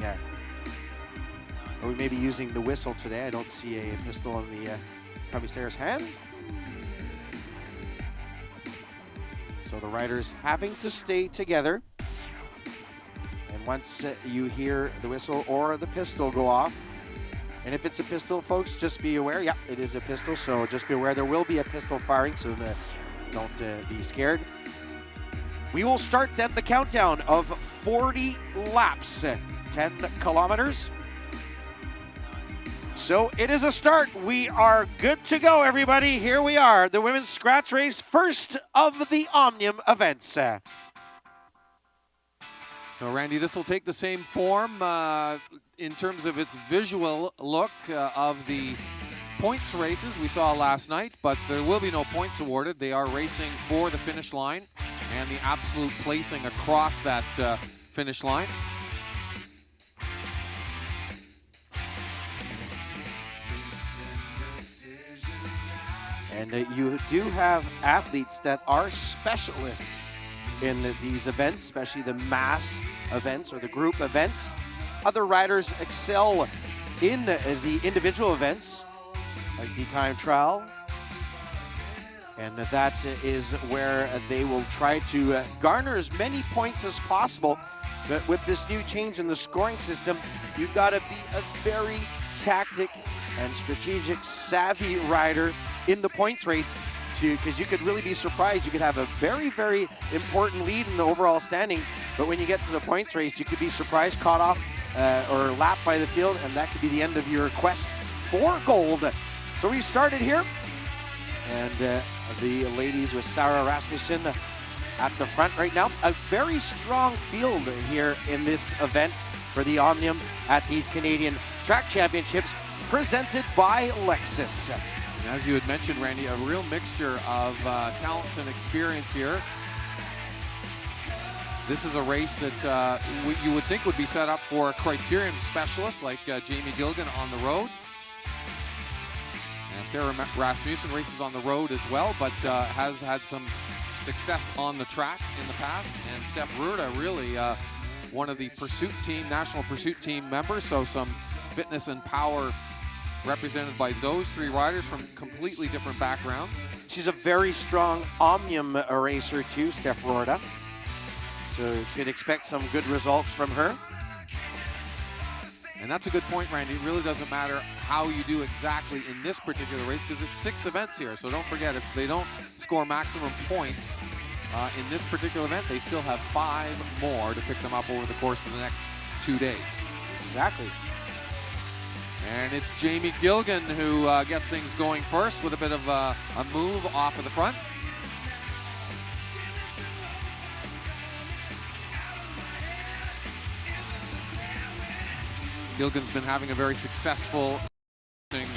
[SPEAKER 1] Or we may be using the whistle today. I don't see a pistol in the commissaire's hand. So the riders having to stay together. And once you hear the whistle or the pistol go off, and if it's a pistol, folks, just be aware. Yeah, it is a pistol, so just be aware there will be a pistol firing, so don't be scared. We will start then the countdown of 40 laps, 10 kilometers. So it is a start. We are good to go, everybody. Here we are, the women's scratch race, first of the Omnium events.
[SPEAKER 2] So, Randy, this will take the same form in terms of its visual look of the points races we saw last night, but there will be no points awarded. They are racing for the finish line and the absolute placing across that finish line.
[SPEAKER 1] And you do have athletes that are specialists in these events, especially the mass events or the group events. Other riders excel in the individual events, like the time trial. And that is where they will try to garner as many points as possible. But with this new change in the scoring system, you've got to be a very tactic and strategic savvy rider in the points race, because you could really be surprised. You could have a very, very important lead in the overall standings, but when you get to the points race, you could be surprised, caught off or lapped by the field, and that could be the end of your quest for gold. So we started here, and the ladies with Sarah Rasmussen at the front right now. A very strong field here in this event for the Omnium at these Canadian Track Championships presented by Lexus.
[SPEAKER 2] And as you had mentioned, Randy, a real mixture of talents and experience here. This is a race that you would think would be set up for a criterium specialist like Jamie Gilligan on the road. And Sarah Rasmussen races on the road as well, but has had some success on the track in the past. And Steph Ruda, really one of the pursuit team, national pursuit team members, so some fitness and power represented by those three riders from completely different backgrounds.
[SPEAKER 1] She's a very strong Omnium racer too, Steph Ruda. So you should expect some good results from her.
[SPEAKER 2] And that's a good point, Randy. It really doesn't matter how you do exactly in this particular race, because it's 6 events here. So don't forget, if they don't score maximum points in this particular event, they still have 5 more to pick them up over the course of the next 2 days.
[SPEAKER 1] Exactly.
[SPEAKER 2] And it's Jamie Gilligan who gets things going first with a bit of a move off of the front. Gilligan's been having a very successful thing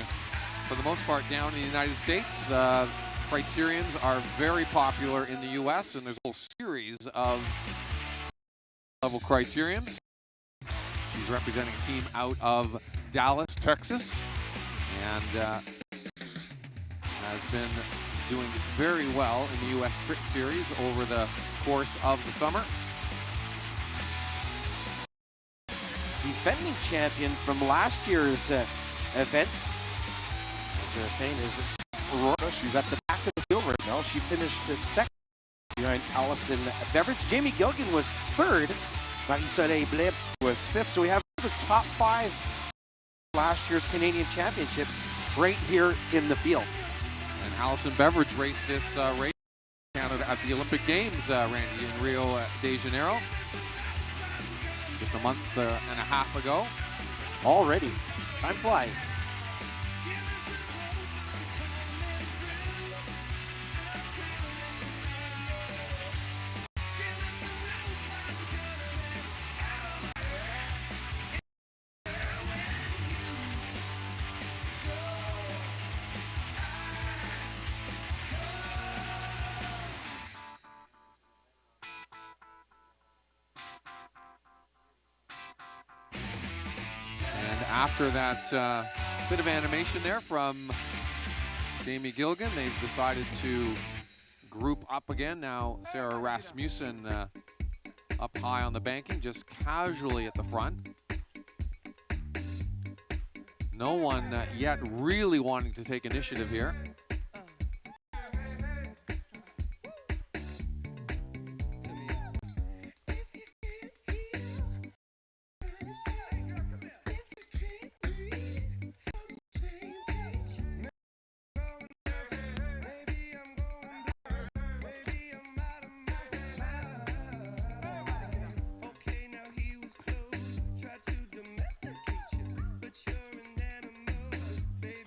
[SPEAKER 2] for the most part down in the United States. Criteriums are very popular in the US, and there's a whole series of level criteriums. She's representing a team out of Dallas, Texas, and has been doing very well in the US Crit Series over the course of the summer.
[SPEAKER 1] Defending champion from last year's event, as we were saying, is Aurora. She's at the back of the field right now. She finished second behind Allison Beveridge. Jamie Gilligan was third. Marie-Soleil Blais was fifth. So we have the top 5 last year's Canadian Championships right here in the field.
[SPEAKER 2] And Allison Beveridge raced this race in Canada at the Olympic Games, Randy, in Rio de Janeiro. Just a month and a half ago.
[SPEAKER 1] Already. Time flies.
[SPEAKER 2] After that bit of animation there from Jamie Gilligan, they've decided to group up again. Now Sarah Rasmussen up high on the banking, just casually at the front. No one yet really wanting to take initiative here.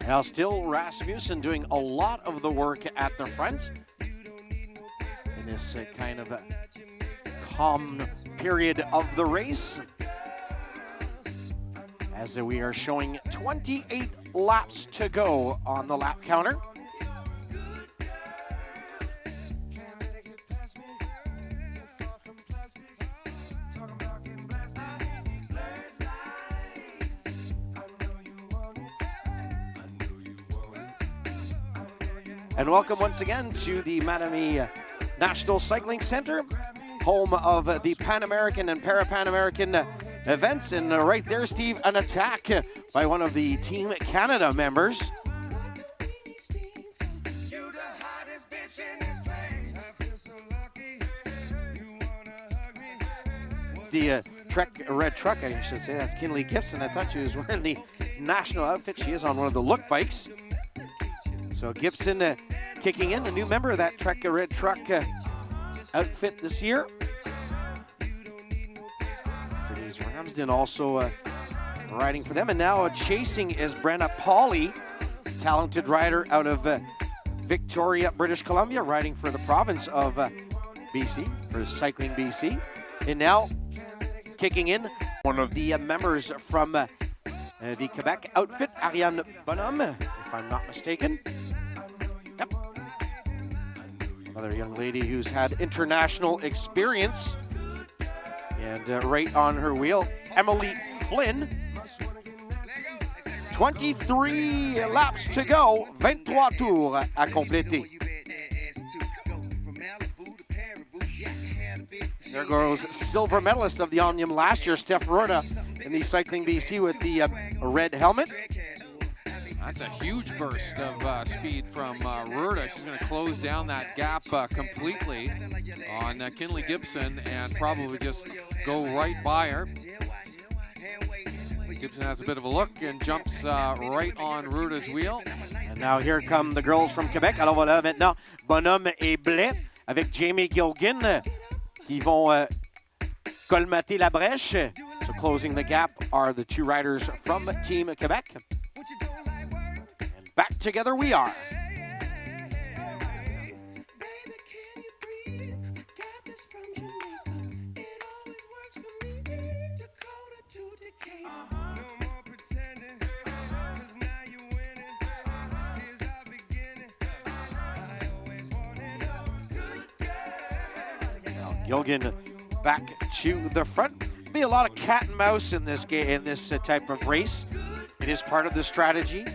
[SPEAKER 1] Now still Rasmussen doing a lot of the work at the front in this kind of calm period of the race, as we are showing 28 laps to go on the lap counter. And welcome once again to the Mattamy National Cycling Center, home of the Pan American and Para-Pan American events. And right there, Steve, an attack by one of the Team Canada members. The red truck, I should say. That's Kinley Gibson. I thought she was wearing the national outfit. She is on one of the look bikes. So Gibson kicking in, a new member of that red truck outfit this year. Denise Ramsden also riding for them. And now chasing is Brenna Pauley, talented rider out of Victoria, British Columbia, riding for the province of BC, for Cycling BC. And now kicking in, one of the members from the Quebec outfit, Ariane Bonhomme, if I'm not mistaken. Yep. Another young lady who's had international experience. And right on her wheel, Emily Flynn. 23 laps to go, 23 tours à compléter. There goes silver medalist of the Omnium last year, Steph Rhoda, in the Cycling BC with the red helmet.
[SPEAKER 2] That's a huge burst of speed from Rhoda. She's going to close down that gap completely on Kinley Gibson and probably just go right by her. Gibson has a bit of a look and jumps right on Rhoda's wheel.
[SPEAKER 1] And now here come the girls from Quebec. Alors voilà maintenant Bonhomme et Blais avec Jamie Gilgan qui vont colmater la brèche. So closing the gap are the two riders from Team Quebec. And back together we are. Gilgan back to the front. Be a lot of cat and mouse in this game, in this type of race. It is part of the strategy,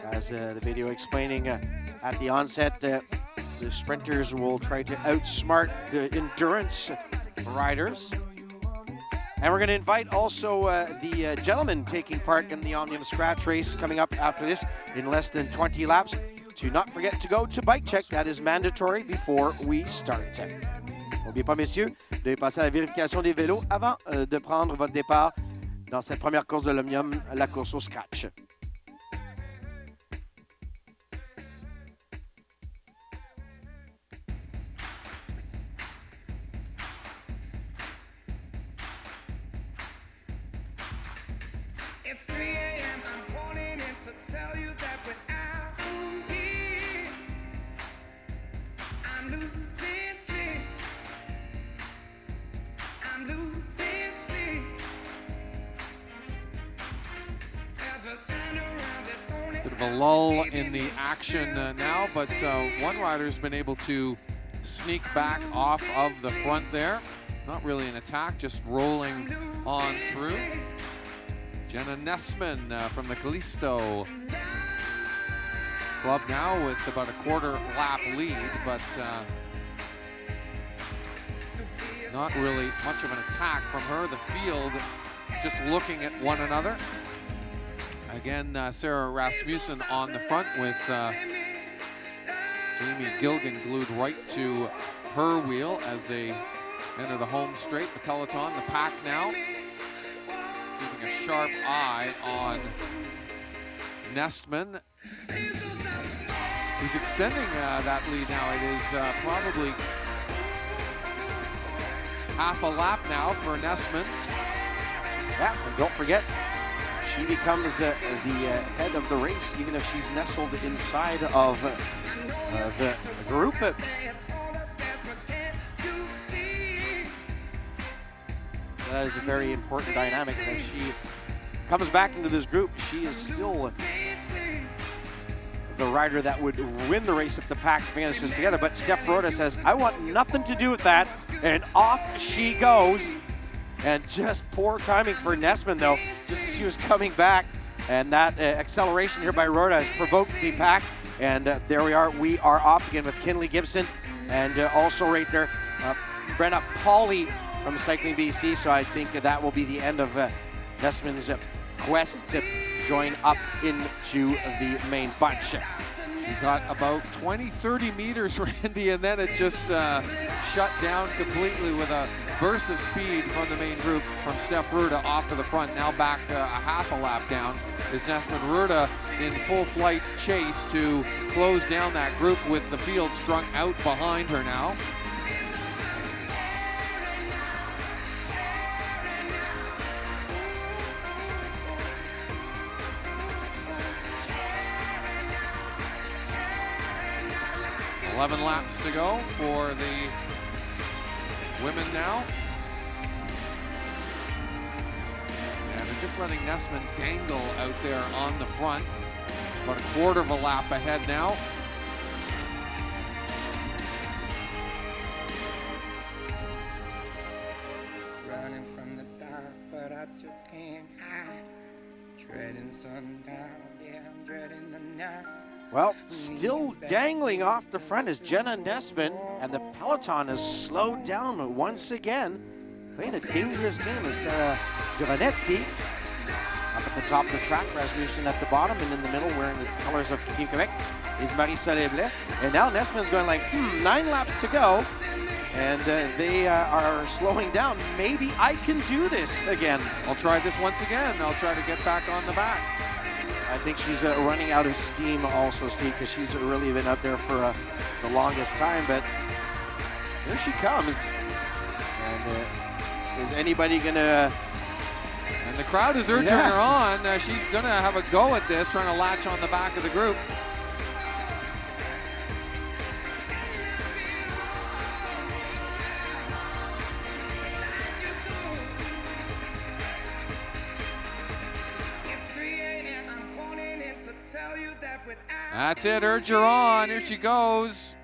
[SPEAKER 1] as the video explaining at the onset. The sprinters will try to outsmart the endurance riders. And we're going to invite also the gentlemen taking part in the Omnium Scratch race coming up after this in less than 20 laps to not forget to go to bike check. That is mandatory before we start. N'oubliez pas, messieurs, de passer à la vérification des vélos avant de prendre votre départ dans cette première course de l'Omnium, la course au scratch.
[SPEAKER 3] It's 3 a.m. I'm calling in to tell you that without you here, I'm losing sleep. I'm losing sleep. There's a sign around this corner.
[SPEAKER 2] Bit of a lull in the action now, but one rider's been able to sneak back off of the front there. Not really an attack, just rolling on through. Jenna Nessman from the Callisto Club now with about a quarter lap lead, but not really much of an attack from her. The field just looking at one another. Again, Sarah Rasmussen on the front with Jamie Gilgan glued right to her wheel as they enter the home straight. The peloton, the pack now, keeping a sharp eye on Nestman, who's extending that lead now. It is probably half a lap now for Nestman.
[SPEAKER 1] Yeah, and don't forget, she becomes the head of the race, even if she's nestled inside of the group. That is a very important dynamic. And if she comes back into this group, she is still the rider that would win the race if the pack finishes together. But Steph Rhoda says, I want nothing to do with that. And off she goes. And just poor timing for Nessman, though, just as she was coming back. And that acceleration here by Rhoda has provoked the pack. And there we are off again with Kinley Gibson. And also right there, Brenna Pauley from Cycling BC, so I think that will be the end of Nessman's quest to join up into the main bunch.
[SPEAKER 2] She got about 20, 30 meters, Randy, and then it just shut down completely with a burst of speed from the main group from Steph Ruda off to the front. Now back a half a lap down is Nessman. Ruda in full flight chase to close down that group with the field strung out behind her now. Eleven laps to go for the women now. And they're just letting Nessman dangle out there on the front. About a quarter of a lap ahead now.
[SPEAKER 7] Running from the dark, but I just can't hide. Dreading sundown, yeah, I'm dreading the night.
[SPEAKER 1] Well, still dangling off the front is Jenna Nessman, and the peloton has slowed down once again. Playing a dangerous game is Giovanetti up at the top of the track, Rasmussen at the bottom, and in the middle, wearing the colors of Team Quebec, is Marie-Soleil Blais. And now Nessman's going like, 9 laps to go, and they are slowing down. Maybe I can do this again.
[SPEAKER 2] I'll try this once again. I'll try to get back on the back.
[SPEAKER 1] I think she's running out of steam also, Steve, because she's really been up there for the longest time. But here she comes. And is anybody going to...
[SPEAKER 2] And the crowd is urging her on. She's going to have a go at this, trying to latch on the back of the group. That's it, urge her on. Here she goes.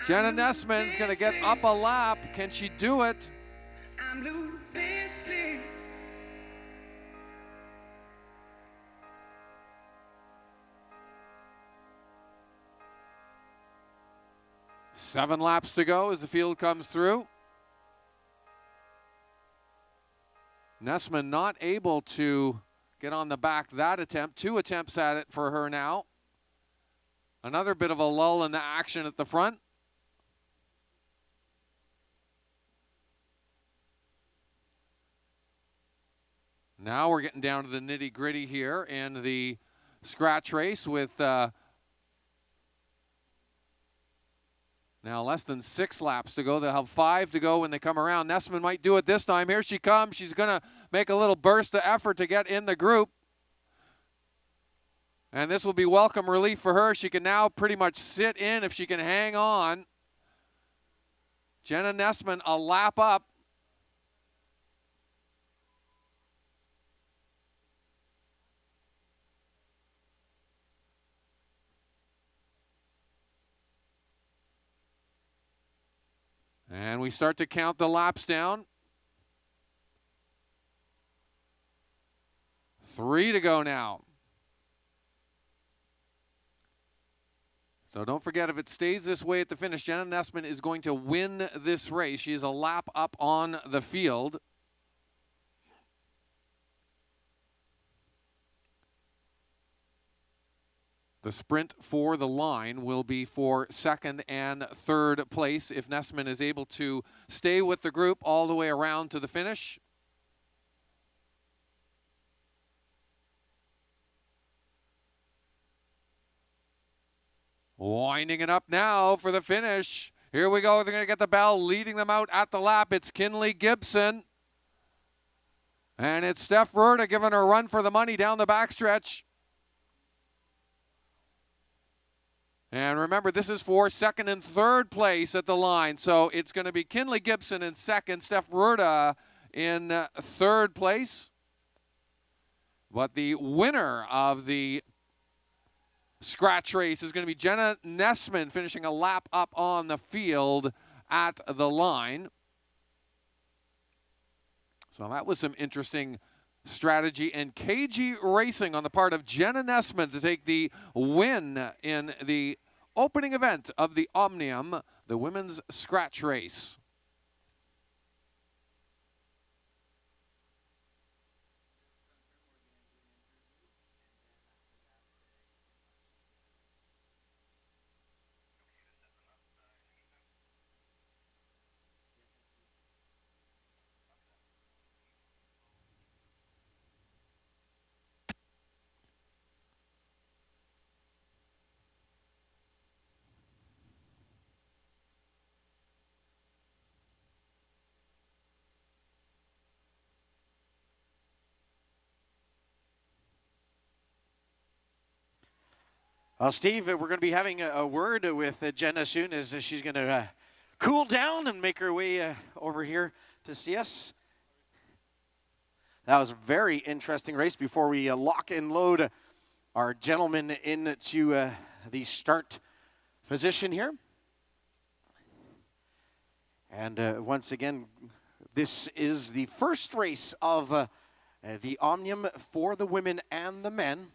[SPEAKER 2] Jenna Nessman's going to get up a lap. Can she do it?
[SPEAKER 7] I'm losing sleep.
[SPEAKER 2] Seven laps to go as the field comes through. Nessman not able to get on the back that attempt. 2 attempts at it for her now. Another bit of a lull in the action at the front. Now we're getting down to the nitty-gritty here in the scratch race with now less than 6 laps to go. They'll have 5 to go when they come around. Nessman might do it this time. Here she comes. She's going to make a little burst of effort to get in the group. And this will be welcome relief for her. She can now pretty much sit in if she can hang on. Jenna Nessman a lap up. And we start to count the laps down. 3 to go now. So don't forget, if it stays this way at the finish, Jenna Nessman is going to win this race. She is a lap up on the field. The sprint for the line will be for 2nd and 3rd place if Nessman is able to stay with the group all the way around to the finish. Winding it up now for the finish. Here we go. They're going to get the bell, leading them out at the lap. It's Kinley Gibson. And it's Steph Ruda giving her a run for the money down the backstretch. And remember, this is for 2nd and 3rd place at the line. So it's going to be Kinley Gibson in 2nd, Steph Ruda in 3rd place. But the winner of the scratch race is going to be Jenna Nessman, finishing a lap up on the field at the line. So that was some interesting strategy and cagey racing on the part of Jenna Nessman to take the win in the opening event of the Omnium, the women's scratch race.
[SPEAKER 1] Well, Steve, we're going to be having a word with Jenna soon as she's going to cool down and make her way over here to see us. That was a very interesting race. Before we lock and load our gentlemen into the start position here. And once again, this is the first race of the Omnium for the women and the men.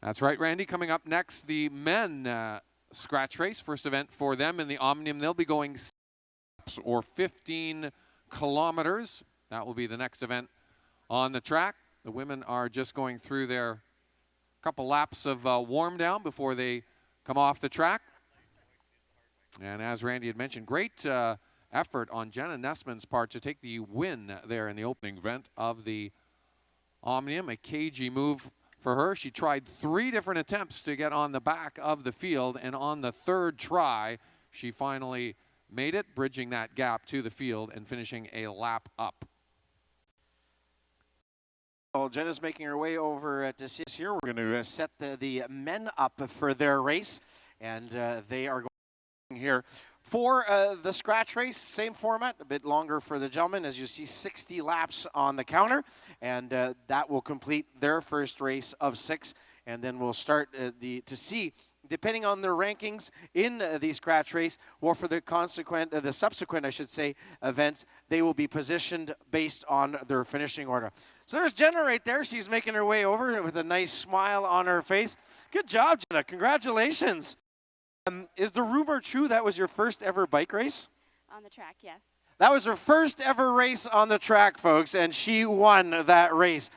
[SPEAKER 2] That's right, Randy. Coming up next, the men scratch race. First event for them in the Omnium. They'll be going 15 kilometers. That will be the next event on the track. The women are just going through their couple laps of warm down before they come off the track. And as Randy had mentioned, great effort on Jenna Nessman's part to take the win there in the opening event of the Omnium. A cagey move for her. She tried 3 different attempts to get on the back of the field, and on the 3rd try, she finally made it, bridging that gap to the field and finishing a lap up.
[SPEAKER 1] Well, Jenna's making her way over to see us here. We're going to set the men up for their race, and they are going here for the scratch race. Same format, a bit longer for the gentlemen. As you see, 60 laps on the counter, and that will complete their first race of 6, and then we'll start to see, depending on their rankings in the scratch race, or for the subsequent, I should say, events, they will be positioned based on their finishing order. So there's Jenna right there. She's making her way over with a nice smile on her face. Good job, Jenna. Congratulations. Is the rumor true that was your first ever bike race?
[SPEAKER 8] On the track, yes.
[SPEAKER 1] That was her first ever race on the track, folks, and she won that race.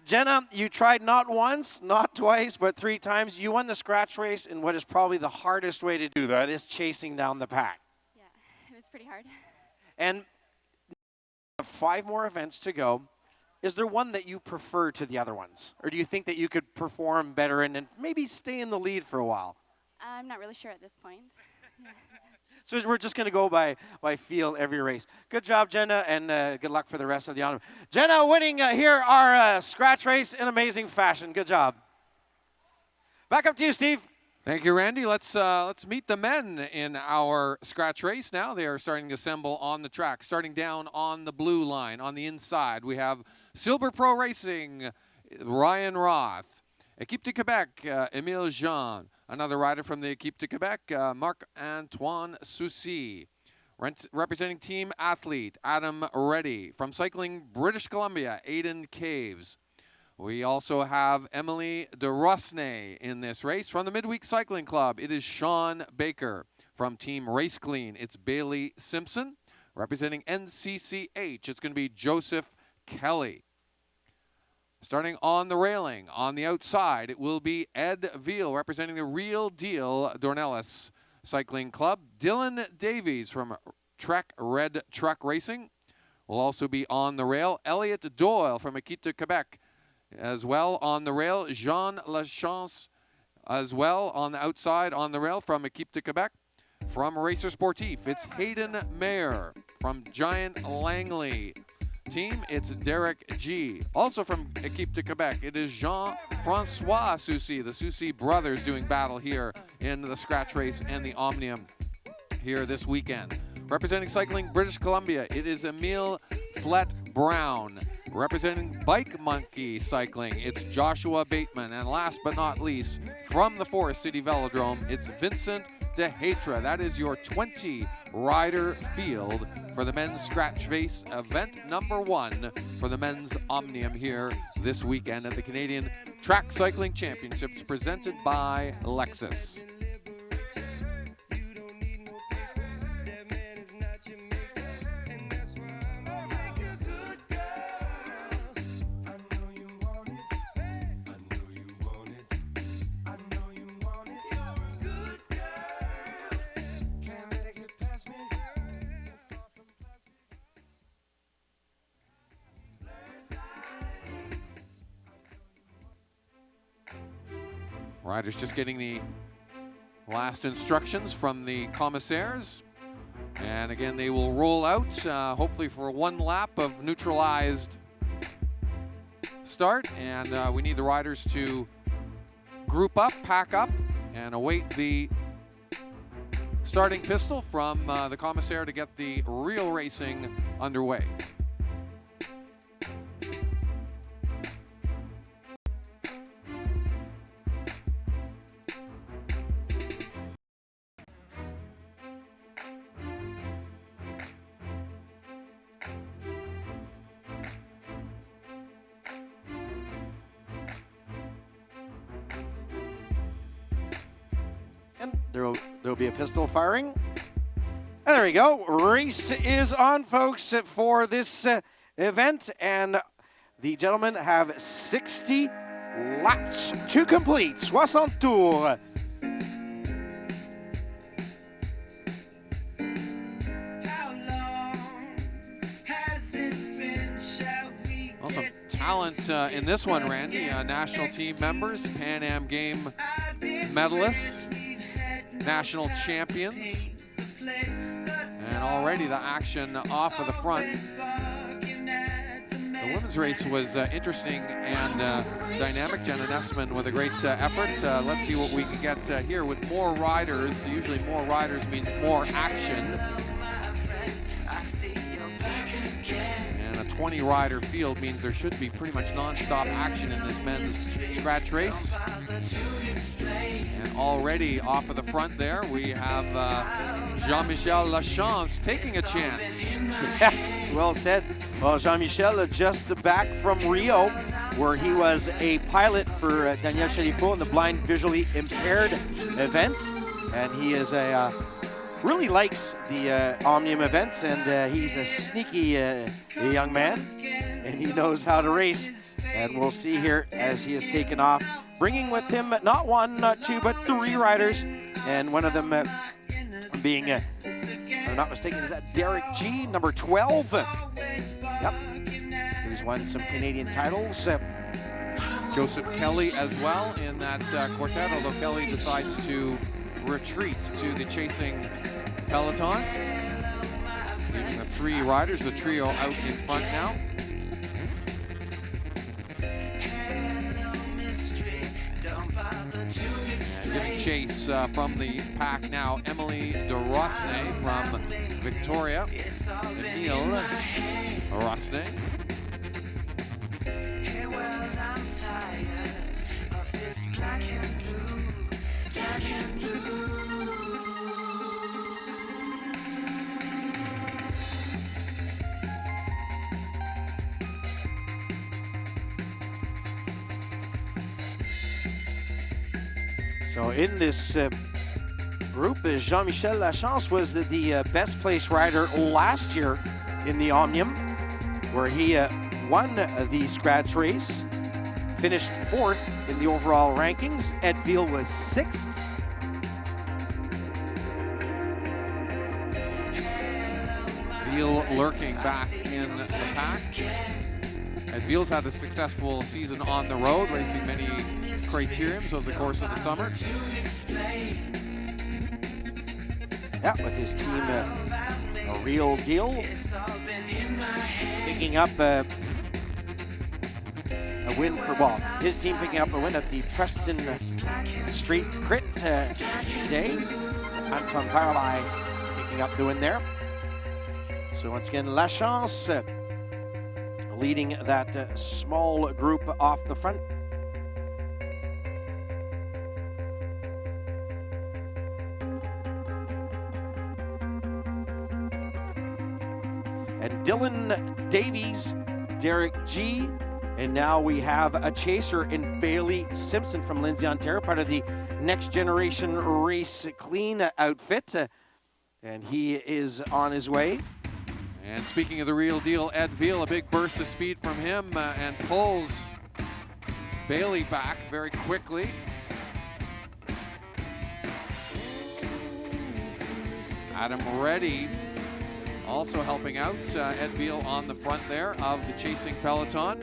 [SPEAKER 1] Jenna, you tried not once, not twice, but 3 times. You won the scratch race, and what is probably the hardest way to do that is chasing down the pack.
[SPEAKER 8] Yeah, it was pretty hard.
[SPEAKER 1] And 5 more events to go. Is there one that you prefer to the other ones? Or do you think that you could perform better and maybe stay in the lead for a while?
[SPEAKER 8] I'm not really sure at this point.
[SPEAKER 1] So we're just going to go by feel every race. Good job, Jenna, and good luck for the rest of the Omnium. Jenna winning here our scratch race in amazing fashion. Good job. Back up to you, Steve.
[SPEAKER 2] Thank you, Randy. Let's meet the men in our scratch race now. They are starting to assemble on the track. Starting down on the blue line, on the inside, we have Silver Pro Racing, Ryan Roth. Equipe de Quebec, Emile Jean. Another rider from the Equipe de Quebec, Marc-Antoine Soucy. Representing Team Athlete, Adam Reddy. From Cycling British Columbia, Aidan Caves. We also have Emily de Rosnay in this race. From the Midweek Cycling Club, it is Sean Baker. From Team Race Clean, it's Bailey Simpson. Representing NCCH, it's going to be Joseph Kelly. Starting on the railing, on the outside, it will be Ed Veal, representing the Real Deal Dornelis Cycling Club. Dylan Davies from Trek Red Truck Racing will also be on the rail. Elliot Doyle from Equipe de Quebec as well on the rail. Jean Lachance as well on the outside on the rail from Equipe de Quebec. From Racer Sportif, it's Hayden Mayer. From Giant Langley team, it's Derek G. Also from Equipe de Quebec, it is Jean-Francois Soucy, the Soucy brothers doing battle here in the scratch race and the Omnium here this weekend. Representing Cycling British Columbia, it is Emile Flett Brown. Representing Bike Monkey Cycling, it's Joshua Bateman. And last but not least, from the Forest City Velodrome, it's Vincent De Hatra. That is your 20-rider field for the men's scratch race event number 1 for the men's Omnium here this weekend at the Canadian Track Cycling Championships presented by Lexus. Riders just getting the last instructions from the commissaires. And again, they will roll out, hopefully for one lap of neutralized start. And we need the riders to group up, pack up, and await the starting pistol from the commissaire to get the real racing underway.
[SPEAKER 1] And there'll be a pistol firing. And there we go. Race is on, folks, for this event. And the gentlemen have 60 laps to complete. 60 tours.
[SPEAKER 2] Some talent in this one, Randy. National team members, Pan Am game medalists, national champions, and already the action off of the front. The women's race was interesting and dynamic. Jenna Nessman with a great effort. Let's see what we can get here with more riders. Usually more riders means more action. And a 20-rider field means there should be pretty much non-stop action in this men's scratch race. And already off of the front there, we have Jean-Michel Lachance taking a chance.
[SPEAKER 1] Yeah, well said. Well, Jean-Michel just back from Rio, where he was a pilot for Daniel Chalipeau in the blind visually impaired events. And he is a really likes the Omnium events, and he's a sneaky young man, and he knows how to race. And we'll see here as he has taken off, bringing with him not one, not two, but 3 riders, and one of them being, if I'm not mistaken, is that Derek G, number 12. Yep, who's won some Canadian titles.
[SPEAKER 2] Joseph Kelly as well in that quartet, although Kelly decides to retreat to the chasing peloton. Leaving the 3 riders, the trio out in front now. And giving chase from the pack now, Emily de Rosnay from Victoria. Emile Rosnay.
[SPEAKER 1] So in this group, Jean-Michel Lachance was the best placed rider last year in the Omnium, where he won the scratch race, finished 4th in the overall rankings. Ed Veal was 6th.
[SPEAKER 2] Veal lurking back in the pack. Ed Veal's had a successful season on the road, racing many criteriums over the course of the summer.
[SPEAKER 1] Yeah, with his team, a real deal. Picking up a win for, well, his team picking up a win at the Preston Street Crit Day. Anton Paralai picking up the win there. So once again, Lachance leading that small group off the front. And Dylan Davies, Derek G, and now we have a chaser in Bailey Simpson from Lindsay, Ontario, part of the Next Generation Race Clean outfit. And he is on his way.
[SPEAKER 2] And speaking of the real deal, Ed Veal, a big burst of speed from him and pulls Bailey back very quickly. Adam Reddy also helping out Ed Veal on the front there of the chasing peloton.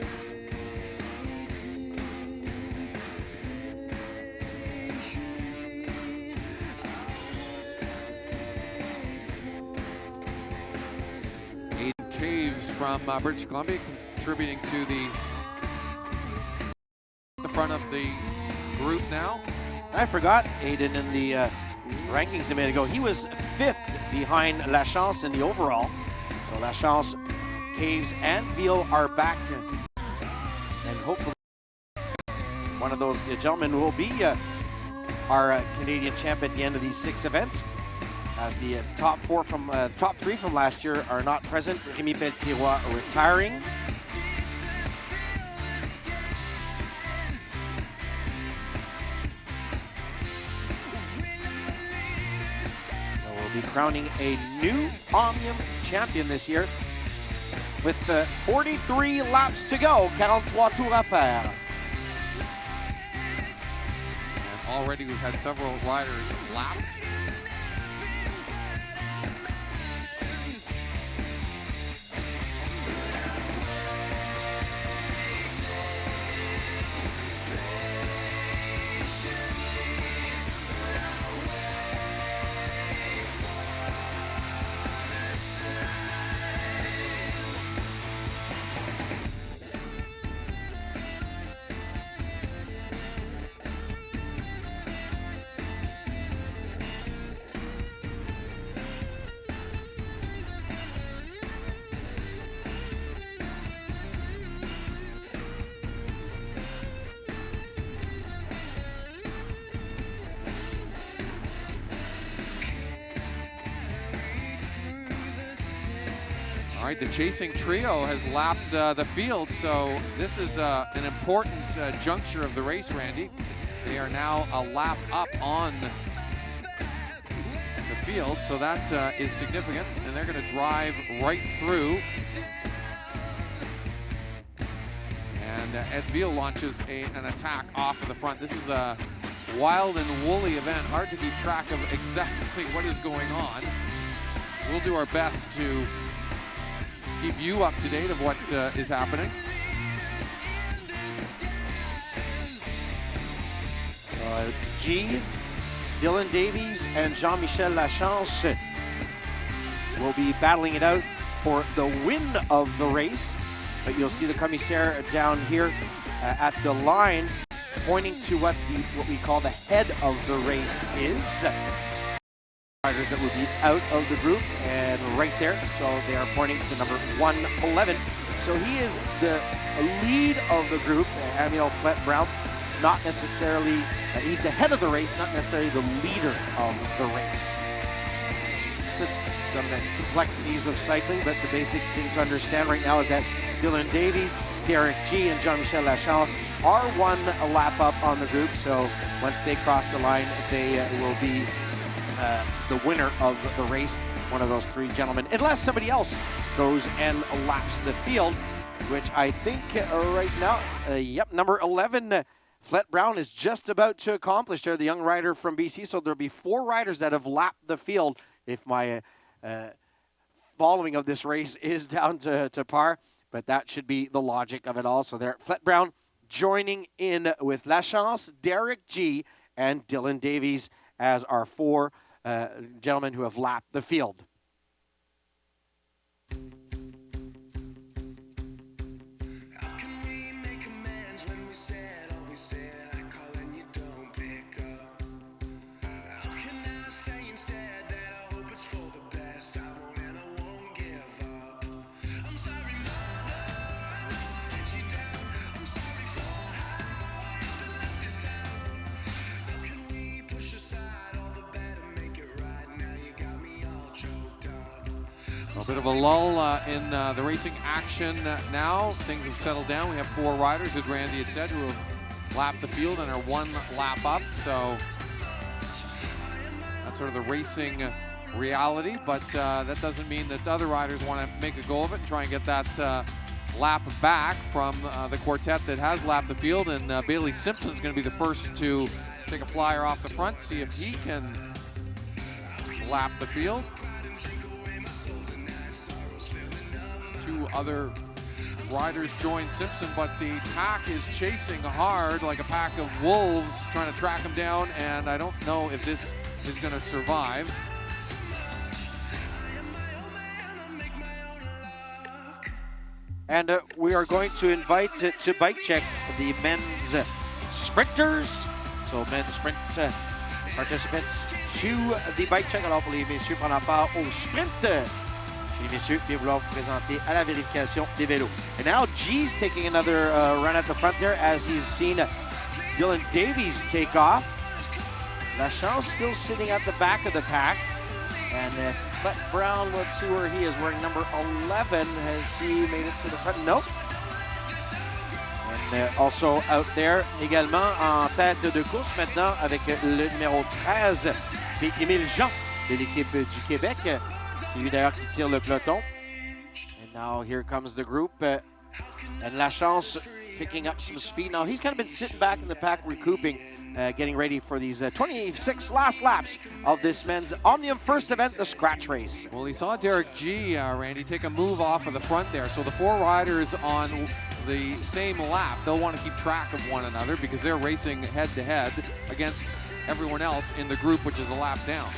[SPEAKER 2] from British Columbia, contributing to the front of the group now.
[SPEAKER 1] I forgot Aiden in the rankings a minute ago. He was 5th behind Lachance in the overall. So Lachance, Caves, and Veal are back. And hopefully one of those gentlemen will be our Canadian champ at the end of these 6 events. As the top 3 from last year are not present. Rémi Pelletier retiring. Be crowning a new Omnium champion this year with 43 laps to go. 43 tours à faire.
[SPEAKER 2] And already we've had several riders lapped. All right, the chasing trio has lapped the field, so this is an important juncture of the race, Randy. They are now a lap up on the field, so that is significant, and they're going to drive right through. And Ed Veal launches an attack off of the front. This is a wild and woolly event, hard to keep track of exactly what is going on. We'll do our best to keep you up to date of what is happening.
[SPEAKER 1] G, Dylan Davies, and Jean-Michel Lachance will be battling it out for the win of the race. But you'll see the commissaire down here at the line pointing to what we call the head of the race is. Riders that would be out of the group, and right there, so they are pointing to number 111. So he is the lead of the group, Amiel Flett-Brown, not necessarily, he's the head of the race, not necessarily the leader of the race. Just some complexities of cycling, but the basic thing to understand right now is that Dylan Davies, Derek G, and Jean-Michel Lachance are one lap up on the group, so once they cross the line, they will be the winner of the race, one of those 3 gentlemen, unless somebody else goes and laps the field, which I think right now, number 11, Flett-Brown is just about to accomplish there, the young rider from BC. So there'll be 4 riders that have lapped the field if my following of this race is down to par, but that should be the logic of it all. So there, Flett-Brown joining in with Lachance, Derek G, and Dylan Davies as our 4 gentlemen who have lapped the field.
[SPEAKER 2] A bit of a lull in the racing action now. Things have settled down. We have 4 riders, as Randy had said, who have lapped the field and are 1 lap up. So that's sort of the racing reality, but that doesn't mean that other riders want to make a go of it and try and get that lap back from the quartet that has lapped the field. And Bailey Simpson's going to be the first to take a flyer off the front, see if he can lap the field. 2 other riders join Simpson, but the pack is chasing hard like a pack of wolves, trying to track him down, and I don't know if this is going to survive.
[SPEAKER 1] And we are going to invite to bike check the men's sprinters. So men's sprint participants to the bike check. Alors pour les messieurs prenant part au sprint, les messieurs bien vouloir vous présenter à la vérification des vélos. And now G's taking another run at the front there as he's seen Dylan Davies take off. Lachance still sitting at the back of the pack. And Flet Brown, let's see where he is, wearing number 11. Has he made it to the front? Nope. And also out there, également en tête de course maintenant avec le numéro 13, c'est Émile Jean de l'équipe du Québec. C'est lui d'ailleurs qui tire le peloton. And now here comes the group. And Lachance picking up some speed. Now he's kind of been sitting back in the pack, recouping, getting ready for these 26 last laps of this men's Omnium first event, the scratch race.
[SPEAKER 2] Well, he saw Derek G, Randy, take a move off of the front there. So the 4 riders on the same lap, they'll want to keep track of one another because they're racing head-to-head against everyone else in the group, which is a lap down.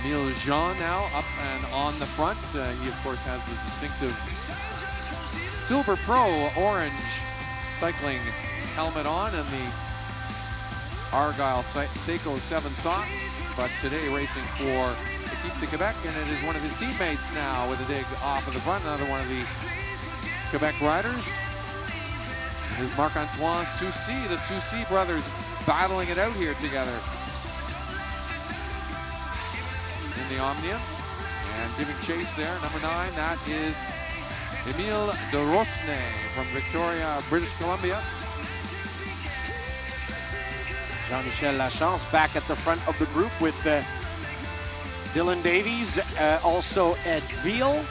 [SPEAKER 2] Emile Jean now up and on the front. He, of course, has the distinctive Silver Pro orange cycling helmet on and the Argyle Seiko 7 socks. But today racing for Equipe de Quebec, and it is one of his teammates now with a dig off of the front. Another one of the Quebec riders. Here's Marc-Antoine Soucy, the Soucy brothers battling it out here together in the Omnium, and giving chase there, number 9, that is Emile de Rosnay from Victoria, British Columbia.
[SPEAKER 1] Jean-Michel Lachance back at the front of the group with Dylan Davies, also Ed Veal.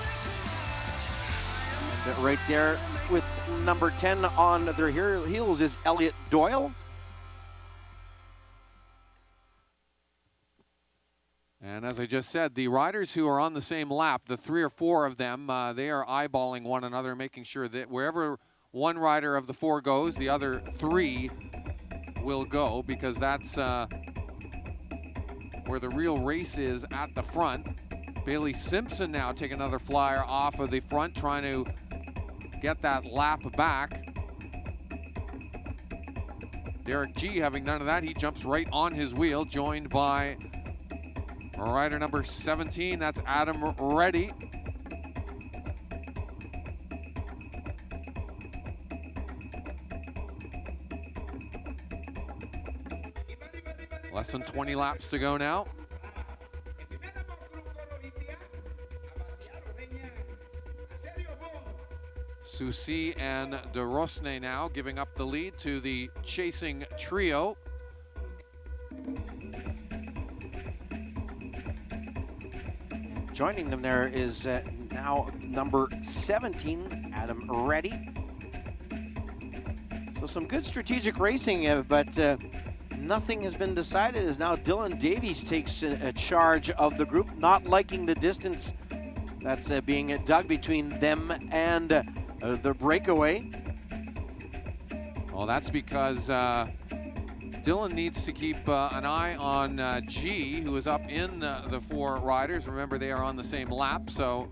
[SPEAKER 1] And right there with number 10 on their heels is Elliot Doyle.
[SPEAKER 2] And as I just said, the riders who are on the same lap, the 3 or 4 of them, they are eyeballing one another, making sure that wherever one rider of the 4 goes, the other 3 will go, because that's where the real race is, at the front. Bailey Simpson now taking another flyer off of the front, trying to get that lap back. Derek G having none of that. He jumps right on his wheel, joined by rider number 17, that's Adam Reddy. Less than 20 laps to go now. Soucy and de Rosnay now giving up the lead to the chasing trio.
[SPEAKER 1] Joining them there is now number 17, Adam Reddy. So some good strategic racing, but nothing has been decided as now Dylan Davies takes a charge of the group, not liking the distance that's being dug between them and the breakaway.
[SPEAKER 2] Well, that's because Dylan needs to keep an eye on G, who is up in the 4 riders. Remember, they are on the same lap, so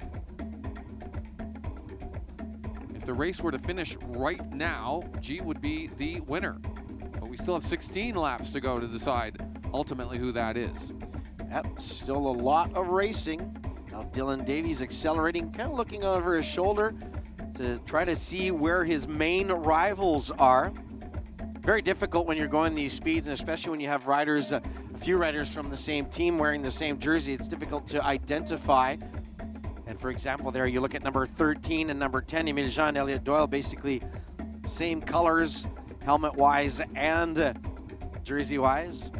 [SPEAKER 2] if the race were to finish right now, G would be the winner. But we still have 16 laps to go to decide ultimately who that is.
[SPEAKER 1] Yep, still a lot of racing. Now Dylan Davies accelerating, kind of looking over his shoulder to try to see where his main rivals are. Very difficult when you're going these speeds, and especially when you have riders, a few riders from the same team wearing the same jersey. It's difficult to identify. And for example, there you look at number 13 and number 10, Emile Jean and Elliot Doyle, basically same colors, helmet-wise and jersey-wise.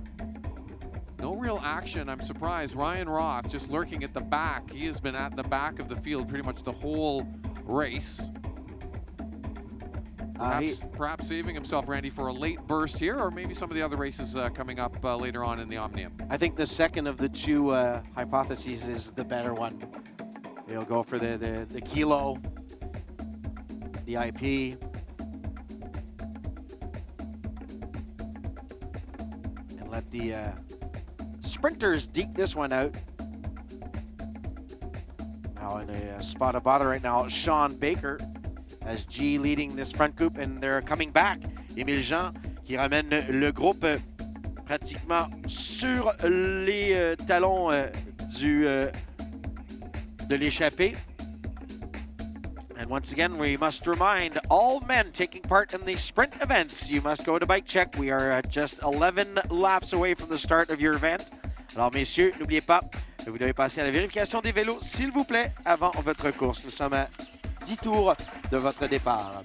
[SPEAKER 2] No real action, I'm surprised. Ryan Roth just lurking at the back. He has been at the back of the field pretty much the whole race. Perhaps saving himself, Randy, for a late burst here, or maybe some of the other races coming up later on in the Omnium.
[SPEAKER 1] I think the second of the 2 hypotheses is the better one. They'll go for the kilo, the IP. Let the sprinters deke this one out. Now in a spot of bother right now, Sean Baker as G leading this front group, and they're coming back. Émile Jean qui ramène le groupe pratiquement sur les talons de l'échappée. And once again, we must remind all men taking part in the sprint events, you must go to bike check. We are just 11 laps away from the start of your event. Alors messieurs, n'oubliez pas, vous devez passer à la vérification des vélos, s'il vous plaît, avant votre course. Nous sommes à 10 tours de votre départ.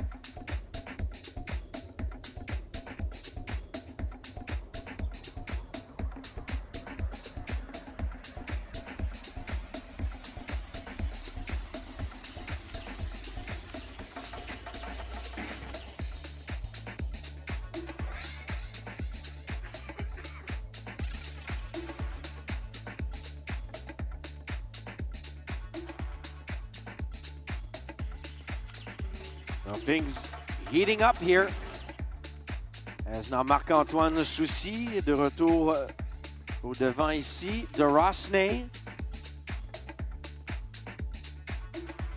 [SPEAKER 1] Well, things heating up here. As now Marc-Antoine Soucy de retour au devant ici. De Rosnay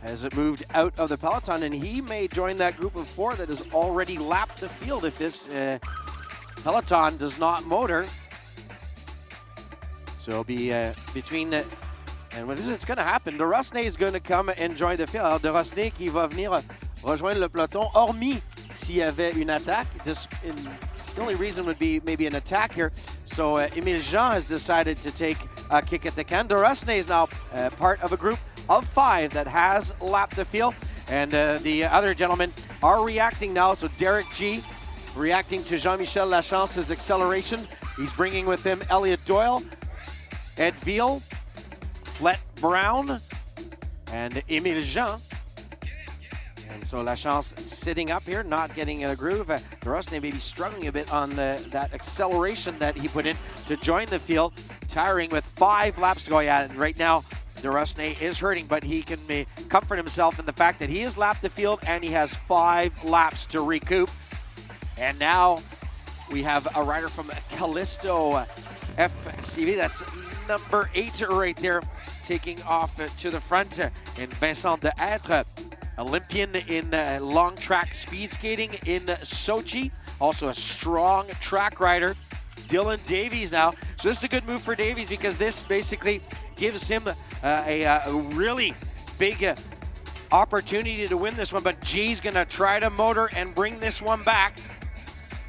[SPEAKER 1] has it moved out of the peloton, and he may join that group of 4 that has already lapped the field if this peloton does not motor. So it'll be between and when this is going to happen, De Rosnay is going to come and join the field. Alors De Rosnay qui va venir rejoindre le peloton, hormis s'il y avait une attaque. The only reason would be maybe an attack here. So Émile Jean has decided to take a kick at the can. De Rosnay is now part of a group of 5 that has lapped the field. And the other gentlemen are reacting now. So Derek G reacting to Jean-Michel Lachance's acceleration. He's bringing with him Elliot Doyle, Ed Veal, Flett Brown, and Émile Jean. And so Lachance sitting up here, not getting a groove. De Rosnay may be struggling a bit on that acceleration that he put in to join the field, tiring with 5 laps to go. Yeah, and right now, De Rosnay is hurting, but he can comfort himself in the fact that he has lapped the field and he has 5 laps to recoup. And now we have a rider from Callisto FCV. That's number 8 right there, taking off to the front. And Vincent de Hêtre, Olympian in long track speed skating in Sochi, also a strong track rider. Dylan Davies now. So this is a good move for Davies because this basically gives him a really big opportunity to win this one. But G's going to try to motor and bring this one back.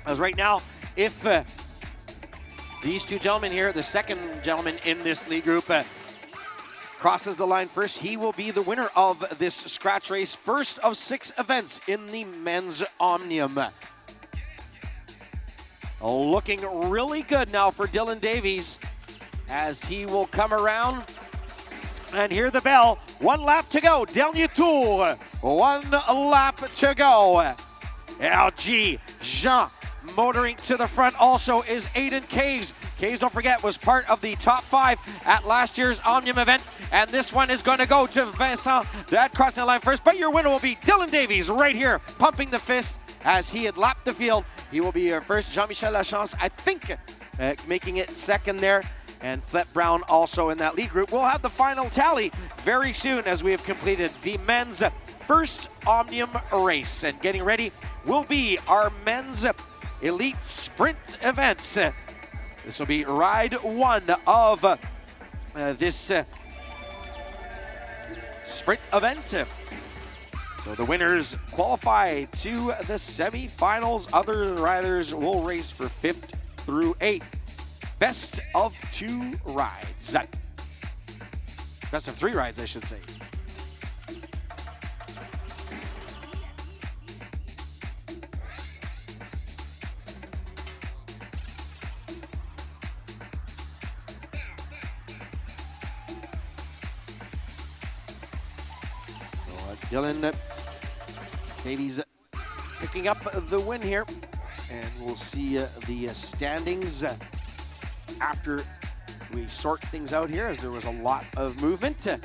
[SPEAKER 1] As right now, if these 2 gentlemen here, the second gentleman in this lead group, crosses the line first, he will be the winner of this scratch race, first of 6 events in the men's Omnium. Looking really good now for Dylan Davies as he will come around and hear the bell. 1 lap to go, dernier tour, 1 lap to go. LG Jean motoring to the front also is Aiden Caves. Caves, don't forget, was part of the top 5 at last year's Omnium event. And this one is going to go to Vincent. That crossing the line first, but your winner will be Dylan Davies right here, pumping the fist as he had lapped the field. He will be your first. Jean-Michel Lachance, I think, making it second there. And Flett Brown also in that lead group. We'll have the final tally very soon as we have completed the men's first Omnium race. And getting ready will be our men's elite sprint events. This will be ride 1 of this sprint event. So the winners qualify to the semifinals. Other riders will race for 5th through 8th. Best of 2 rides. Best of 3 rides, I should say. Dylan Davies picking up the win here, and we'll see the standings after we sort things out here, as there was a lot of movement. Once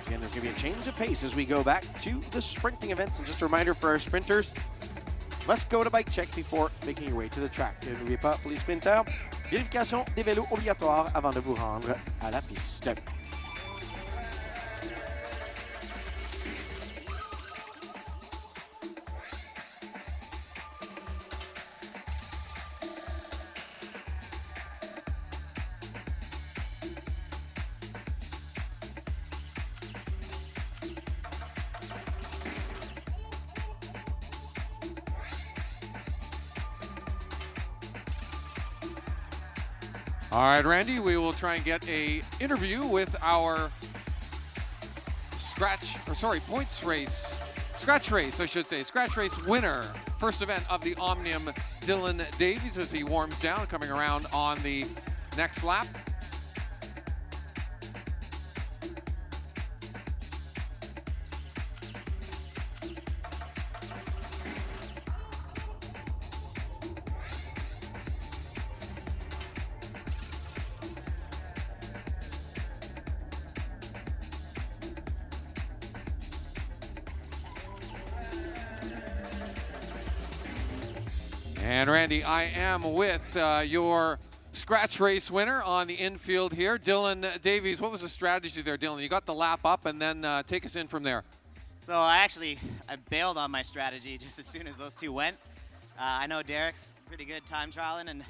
[SPEAKER 1] again, there's going to be a change of pace as we go back to the sprinting events. And just a reminder for our sprinters, must go to bike check before making your way to the track. N'oubliez pas, pour les sprinteurs, vérification des vélos obligatoire avant de vous rendre à la piste.
[SPEAKER 2] All right, Randy, we will try and get a interview with our scratch race winner. First event of the Omnium, Dylan Davies, as he warms down, coming around on the next lap. And Randy, I am with your scratch race winner on the infield here, Dylan Davies. What was the strategy there, Dylan? You got the lap up, and then take us in from there.
[SPEAKER 9] So I bailed on my strategy just as soon as those two went. I know Derek's pretty good time trialing, and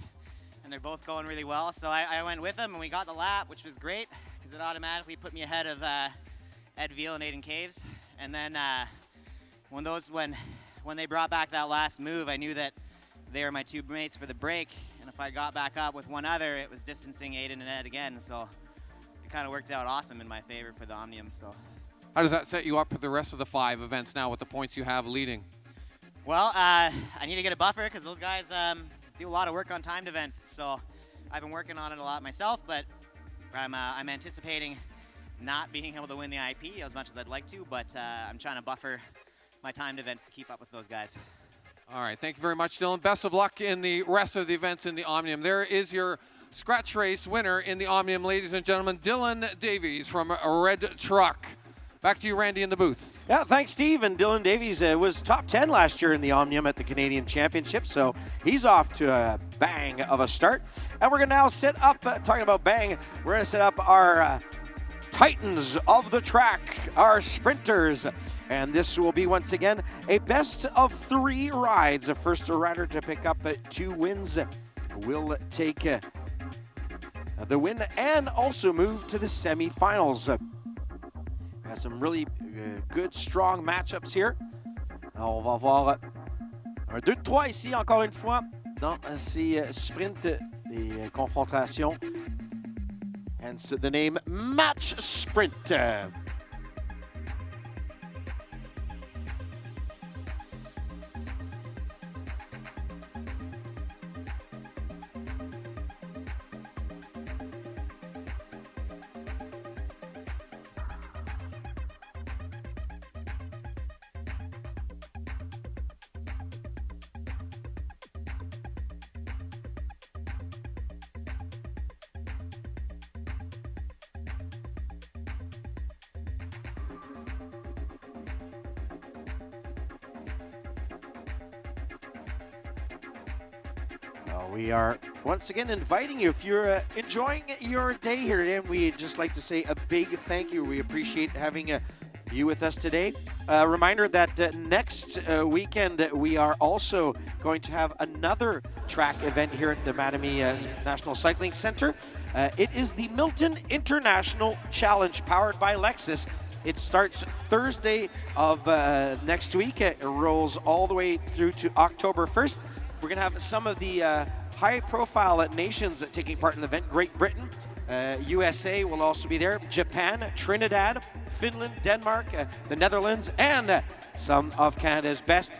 [SPEAKER 9] they're both going really well. So I went with him, and we got the lap, which was great because it automatically put me ahead of Ed Veal and Aiden Caves. And then when they brought back that last move, I knew that they were my two mates for the break, and if I got back up with one other, it was distancing Aiden and Ed again, so it kind of worked out awesome in my favor for the Omnium. So
[SPEAKER 2] how does that set you up for the rest of the 5 events now with the points you have leading?
[SPEAKER 9] Well, I need to get a buffer because those guys do a lot of work on timed events, so I've been working on it a lot myself, but I'm anticipating not being able to win the IP as much as I'd like to, but I'm trying to buffer my timed events to keep up with those guys.
[SPEAKER 2] All right, thank you very much, Dylan. Best of luck in the rest of the events in the Omnium. There is your scratch race winner in the Omnium, ladies and gentlemen, Dylan Davies from Red Truck. Back to you, Randy, in the booth.
[SPEAKER 1] Yeah, thanks, Steve. And Dylan Davies was top 10 last year in the Omnium at the Canadian Championship, so he's off to a bang of a start. And we're going to now set up, talking about bang, we're going to set up our titans of the track, our sprinters. And this will be, once again, a best of 3 rides. The first rider to pick up 2 wins will take the win and also move to the semifinals. We have some really good, strong matchups here. Alors, on va voir un 2-3 ici, encore une fois, dans ces sprints et confrontations. Hence the name Match Sprint. We are once again inviting you, if you're enjoying your day here today, we'd just like to say a big thank you. We appreciate having you with us today. Reminder that next weekend we are also going to have another track event here at the Mattamy National Cycling Center. It is the Milton International Challenge powered by Lexus. It starts Thursday of next week. It rolls all the way through to October 1st. We're going to have some of the high-profile nations taking part in the event. Great Britain, USA will also be there, Japan, Trinidad, Finland, Denmark, the Netherlands, and some of Canada's best.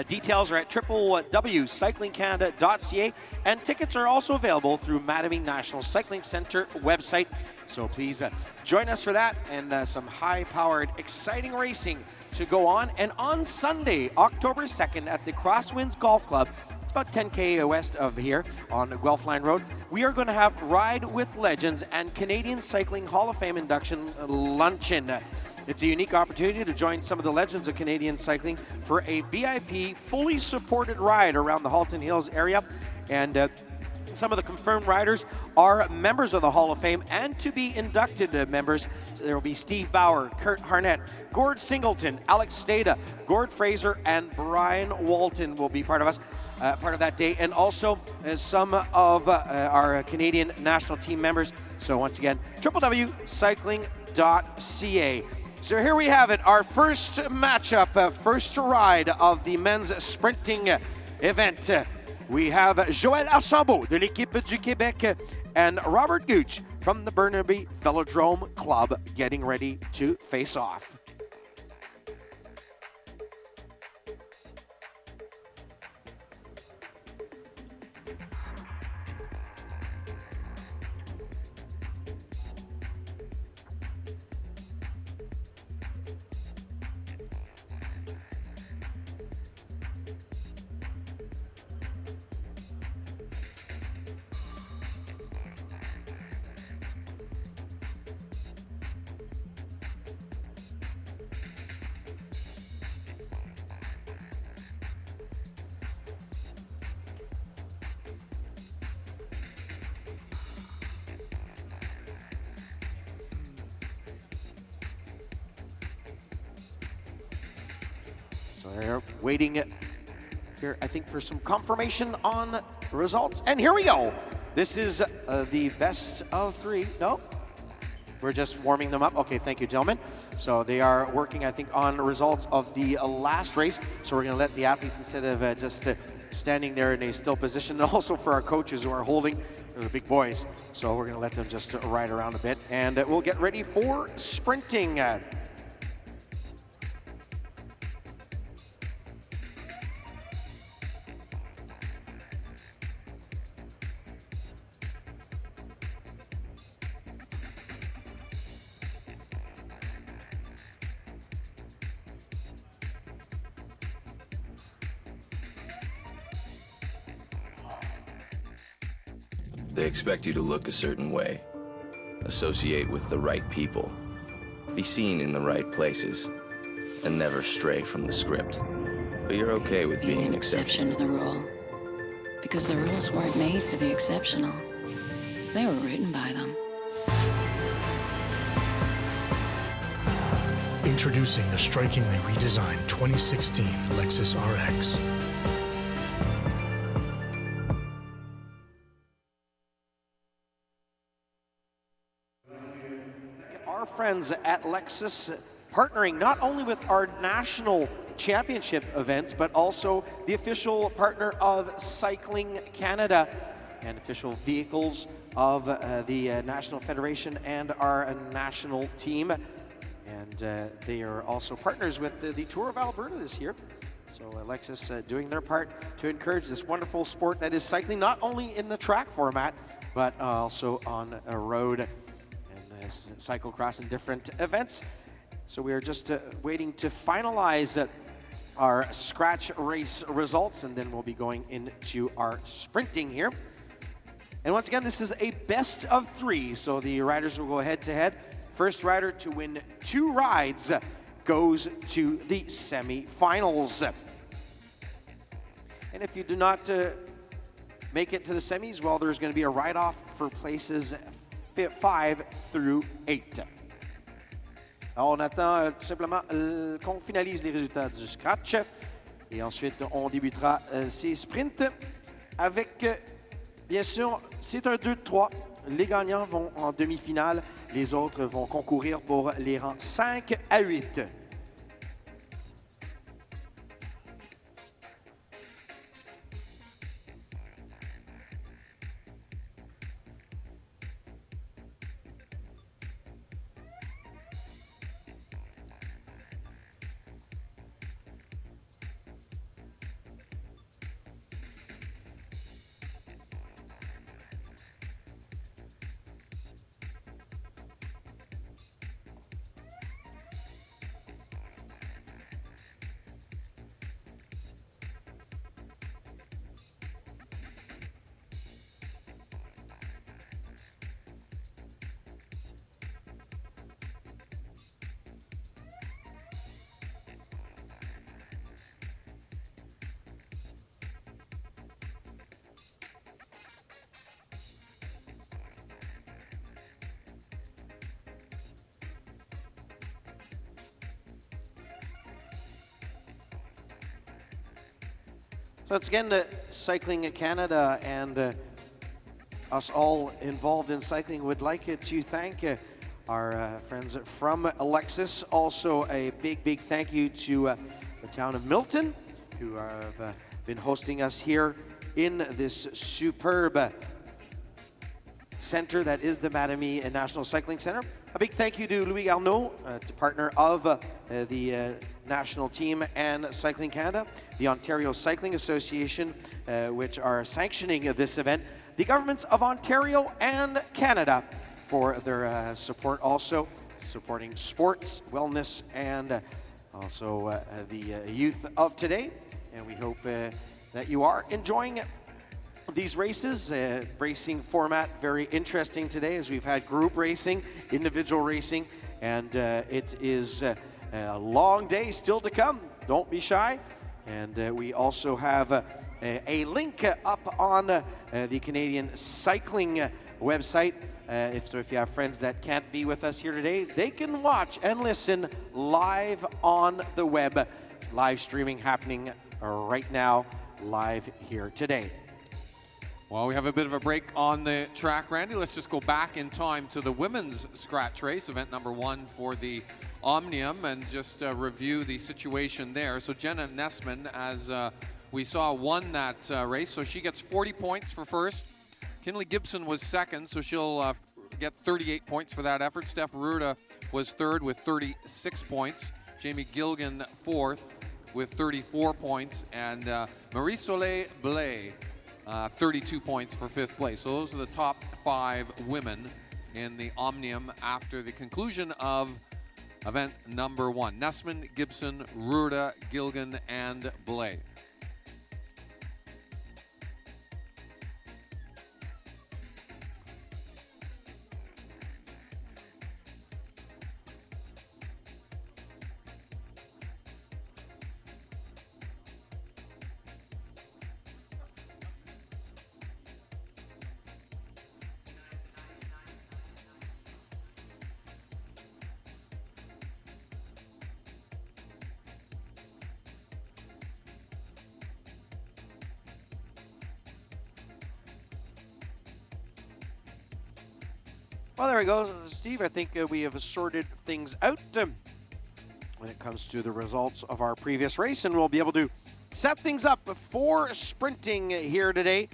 [SPEAKER 1] Details are at www.cyclingcanada.ca, and tickets are also available through Mattamy National Cycling Center website. So please join us for that and some high-powered, exciting racing to go on. And on Sunday, October 2nd, at the Crosswinds Golf Club, it's about 10K west of here on Guelph Line Road, we are going to have Ride with Legends and Canadian Cycling Hall of Fame induction luncheon. It's a unique opportunity to join some of the legends of Canadian cycling for a VIP, fully supported ride around the Halton Hills area. And some of the confirmed riders are members of the Hall of Fame, and to be inducted members, so there will be Steve Bauer, Kurt Harnett, Gord Singleton, Alex Stata, Gord Fraser, and Brian Walton will be part of that day, and also some of our Canadian national team members. So once again, www.cycling.ca. So here we have it, our first matchup, first ride of the men's sprinting event. We have Joël Archambault de l'équipe du Québec and Robert Gooch from the Burnaby Velodrome Club getting ready to face off. So they're waiting here, I think, for some confirmation on the results. And here we go. This is the best of three. No? We're just warming them up. Okay, thank you, gentlemen. So they are working, I think, on results of the last race. So we're going to let the athletes, instead of just standing there in a still position, and also for our coaches who are holding, they're the big boys. So we're going to let them just ride around a bit. And we'll get ready for sprinting.
[SPEAKER 10] They expect you to look a certain way, associate with the right people, be seen in the right places, and never stray from the script. But you're okay with being an exception
[SPEAKER 11] to the rule. Because the rules weren't made for the exceptional. They were written by them.
[SPEAKER 5] Introducing the strikingly redesigned 2016 Lexus RX.
[SPEAKER 1] Our friends at Lexus partnering not only with our national championship events, but also the official partner of Cycling Canada and official vehicles of the National Federation and our national team. And they are also partners with the Tour of Alberta this year. So Lexus doing their part to encourage this wonderful sport that is cycling, not only in the track format, but also on a road and cyclocross and different events. So we are just waiting to finalize our scratch race results, and then we'll be going into our sprinting here. And once again, this is a best of three, so the riders will go head to head. First rider to win 2 rides goes to the semi-finals. And if you do not make it to the semis, well, there's going to be a write-off for places 5 through 8. Alors on attend tout simplement qu'on finalise les résultats du scratch et ensuite on débutera ces sprints avec, bien sûr, c'est un 2-3. Les gagnants vont en demi-finale, les autres vont concourir pour les rangs 5 à 8. Once again, Cycling Canada and us all involved in cycling would like to thank our friends from Lexus. Also, a big thank you to the town of Milton, who have been hosting us here in this superb center that is the Mattamy National Cycling Center. A big thank you to Louis Arnaud, partner of the national team and Cycling Canada, the Ontario Cycling Association, which are sanctioning this event, the governments of Ontario and Canada for their support, also supporting sports, wellness, and also the youth of today. And we hope that you are enjoying these races. Racing format very interesting today, as we've had group racing, individual racing, and it is a long day still to come. Don't be shy. And we also have a link up on the Canadian Cycling website. If you have friends that can't be with us here today, they can watch and listen live on the web. Live streaming happening right now, live here today.
[SPEAKER 2] Well, we have a bit of a break on the track, Randy. Let's just go back in time to the women's scratch race, event number 1 for the Omnium, and just review the situation there. So Jenna Nessman, as we saw, won that race, so she gets 40 points for first. Kinley Gibson was second, so she'll get 38 points for that effort. Steph Ruda was third with 36 points. Jamie Gilgan fourth with 34 points, and Marie-Soleil Blais 32 points for fifth place. So those are the top 5 women in the Omnium after the conclusion of event number 1. Nessman, Gibson, Ruda, Gilgan, and Blais.
[SPEAKER 1] Well, there we go, Steve. I think we have sorted things out when it comes to the results of our previous race, and we'll be able to set things up for sprinting here today.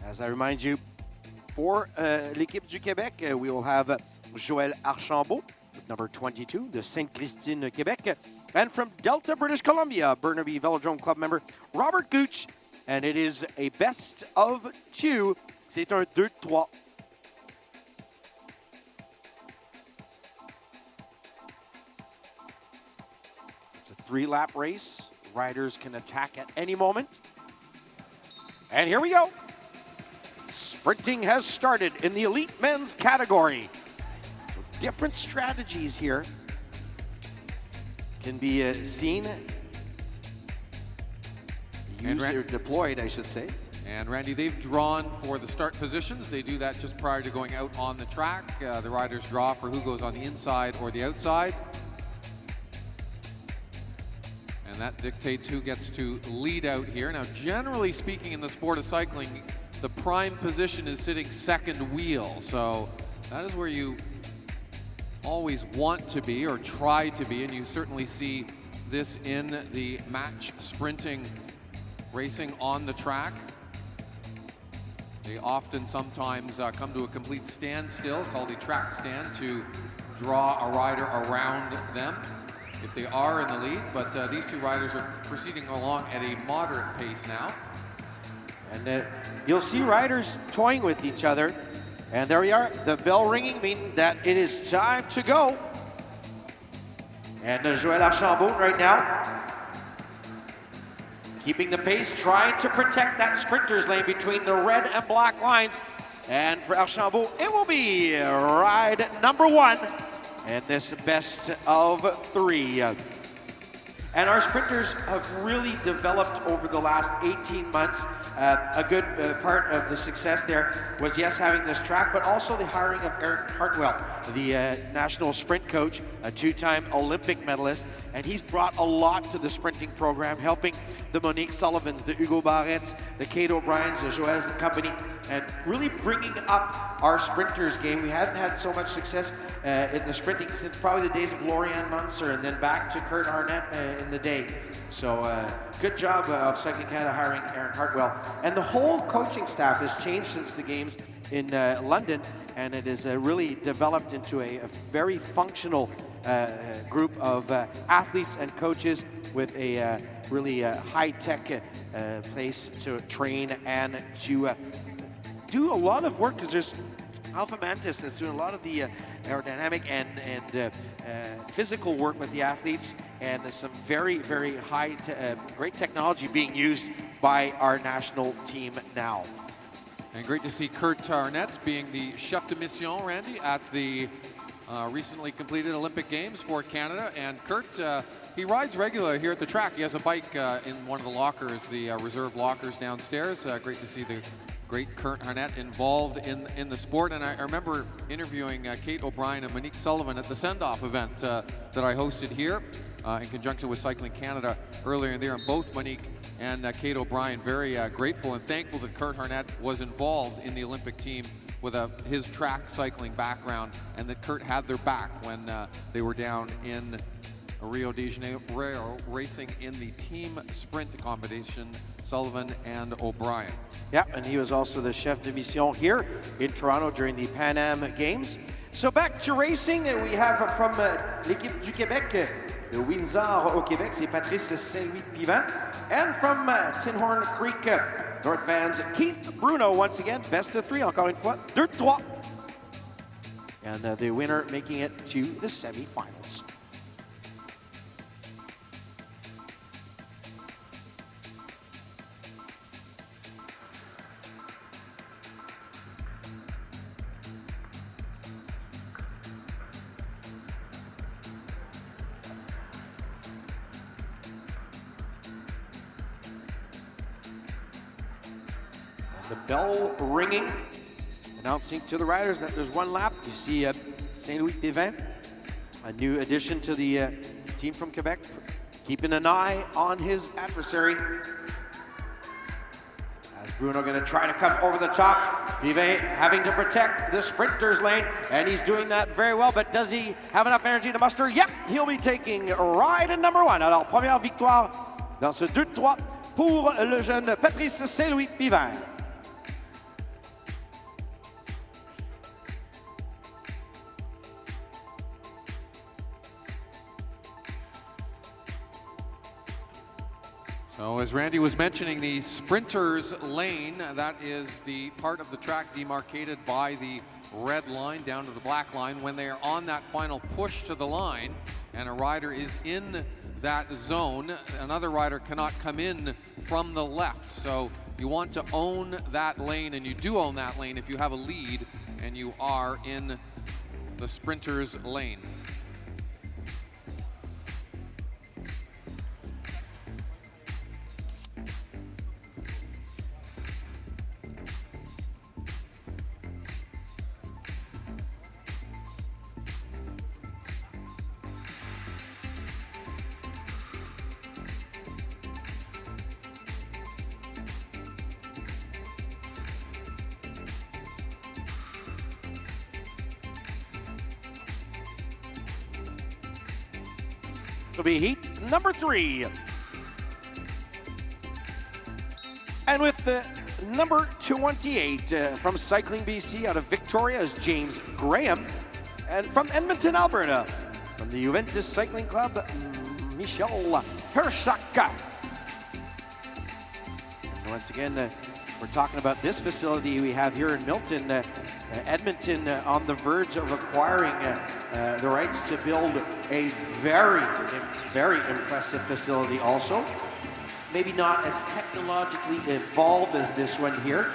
[SPEAKER 1] As I remind you, for l'équipe du Québec, we will have Joël Archambault with number 22, the Sainte-Christine, Québec. And from Delta, British Columbia, Burnaby Velodrome Club member Robert Gooch. And it is a best of 2. C'est un 2-3. It's a 3-lap race. Riders can attack at any moment. And here we go. Sprinting has started in the elite men's category. So different strategies here can be seen. Used or deployed, I should say.
[SPEAKER 2] And Randy, they've drawn for the start positions. They do that just prior to going out on the track. The riders draw for who goes on the inside or the outside. And that dictates who gets to lead out here. Now, generally speaking, in the sport of cycling, the prime position is sitting second wheel. So that is where you always want to be or try to be. And you certainly see this in the match sprinting racing on the track. They often sometimes come to a complete standstill, called a track stand, to draw a rider around them if they are in the lead. But these two riders are proceeding along at a moderate pace now.
[SPEAKER 1] And you'll see riders toying with each other. And there we are, the bell ringing, meaning that it is time to go. And Joël Archambault right now, keeping the pace, trying to protect that sprinter's lane between the red and black lines. And for Archambault, it will be ride number 1 in this best of 3. And our sprinters have really developed over the last 18 months. A good part of the success there was, yes, having this track, but also the hiring of Eric Hartwell, the national sprint coach, a 2-time Olympic medalist. and he's brought a lot to the sprinting program, helping the Monique Sullivans, the Hugo Barrettes, the Kate O'Briens, the Joels and company, and really bringing up our sprinters game. We hadn't had so much success in the sprinting since probably the days of Lorianne Munster, and then back to Kurt Arnett in the day. So good job of Cycling Canada hiring Aaron Hartwell. And the whole coaching staff has changed since the games in London, and it has really developed into a very functional group of athletes and coaches with a really high-tech place to train and to do a lot of work, because there's Alpha Mantis that's doing a lot of the aerodynamic and physical work with the athletes, and there's some very, very high, great technology being used by our national team now.
[SPEAKER 2] And great to see Kurt Arnett being the chef de mission, Randy, at the recently completed Olympic Games for Canada. And Kurt, he rides regularly here at the track. He has a bike in one of the lockers, the reserve lockers downstairs. Great to see the great Kurt Arnett involved in the sport. And I remember interviewing Kate O'Brien and Monique Sullivan at the send-off event that I hosted here in conjunction with Cycling Canada earlier in the year. And both Monique and Kate O'Brien very grateful and thankful that Kurt Arnett was involved in the Olympic team with his track cycling background, and that Kurt had their back when they were down in Rio de Janeiro racing in the team sprint competition, Sullivan and O'Brien.
[SPEAKER 1] Yeah, and he was also the chef de mission here in Toronto during the Pan Am Games. So back to racing, we have from l'équipe du Québec, de Windsor au Québec, c'est Patrice Saint-Louis-Pivant. And from Tinhorn Creek, North Vans, Keith Bruno once again, best of three, encore une fois, 2-3. And the winner making it to the semifinals. The bell ringing, announcing to the riders that there's one lap. You see Saint-Louis-Pivant, a new addition to the team from Quebec, keeping an eye on his adversary. As Bruno going to try to come over the top. Pivant having to protect the sprinter's lane, and he's doing that very well, but does he have enough energy to muster? Yep, he'll be taking ride in number one. Alors, première victoire dans ce 2-3 pour le jeune Patrice Saint-Louis-Pivant.
[SPEAKER 2] So as Randy was mentioning, the sprinter's lane, that is the part of the track demarcated by the red line down to the black line. When they are on that final push to the line and a rider is in that zone, another rider cannot come in from the left. So you want to own that lane, and you do own that lane if you have a lead and you are in the sprinter's lane.
[SPEAKER 1] Will be heat number 3. And with the number 28 from Cycling BC out of Victoria is James Graham. And from Edmonton, Alberta, from the Juventus Cycling Club, Michel Hershaka. And once again, we're talking about this facility we have here in Milton. Edmonton on the verge of acquiring the rights to build a very, very impressive facility also. Maybe not as technologically evolved as this one here,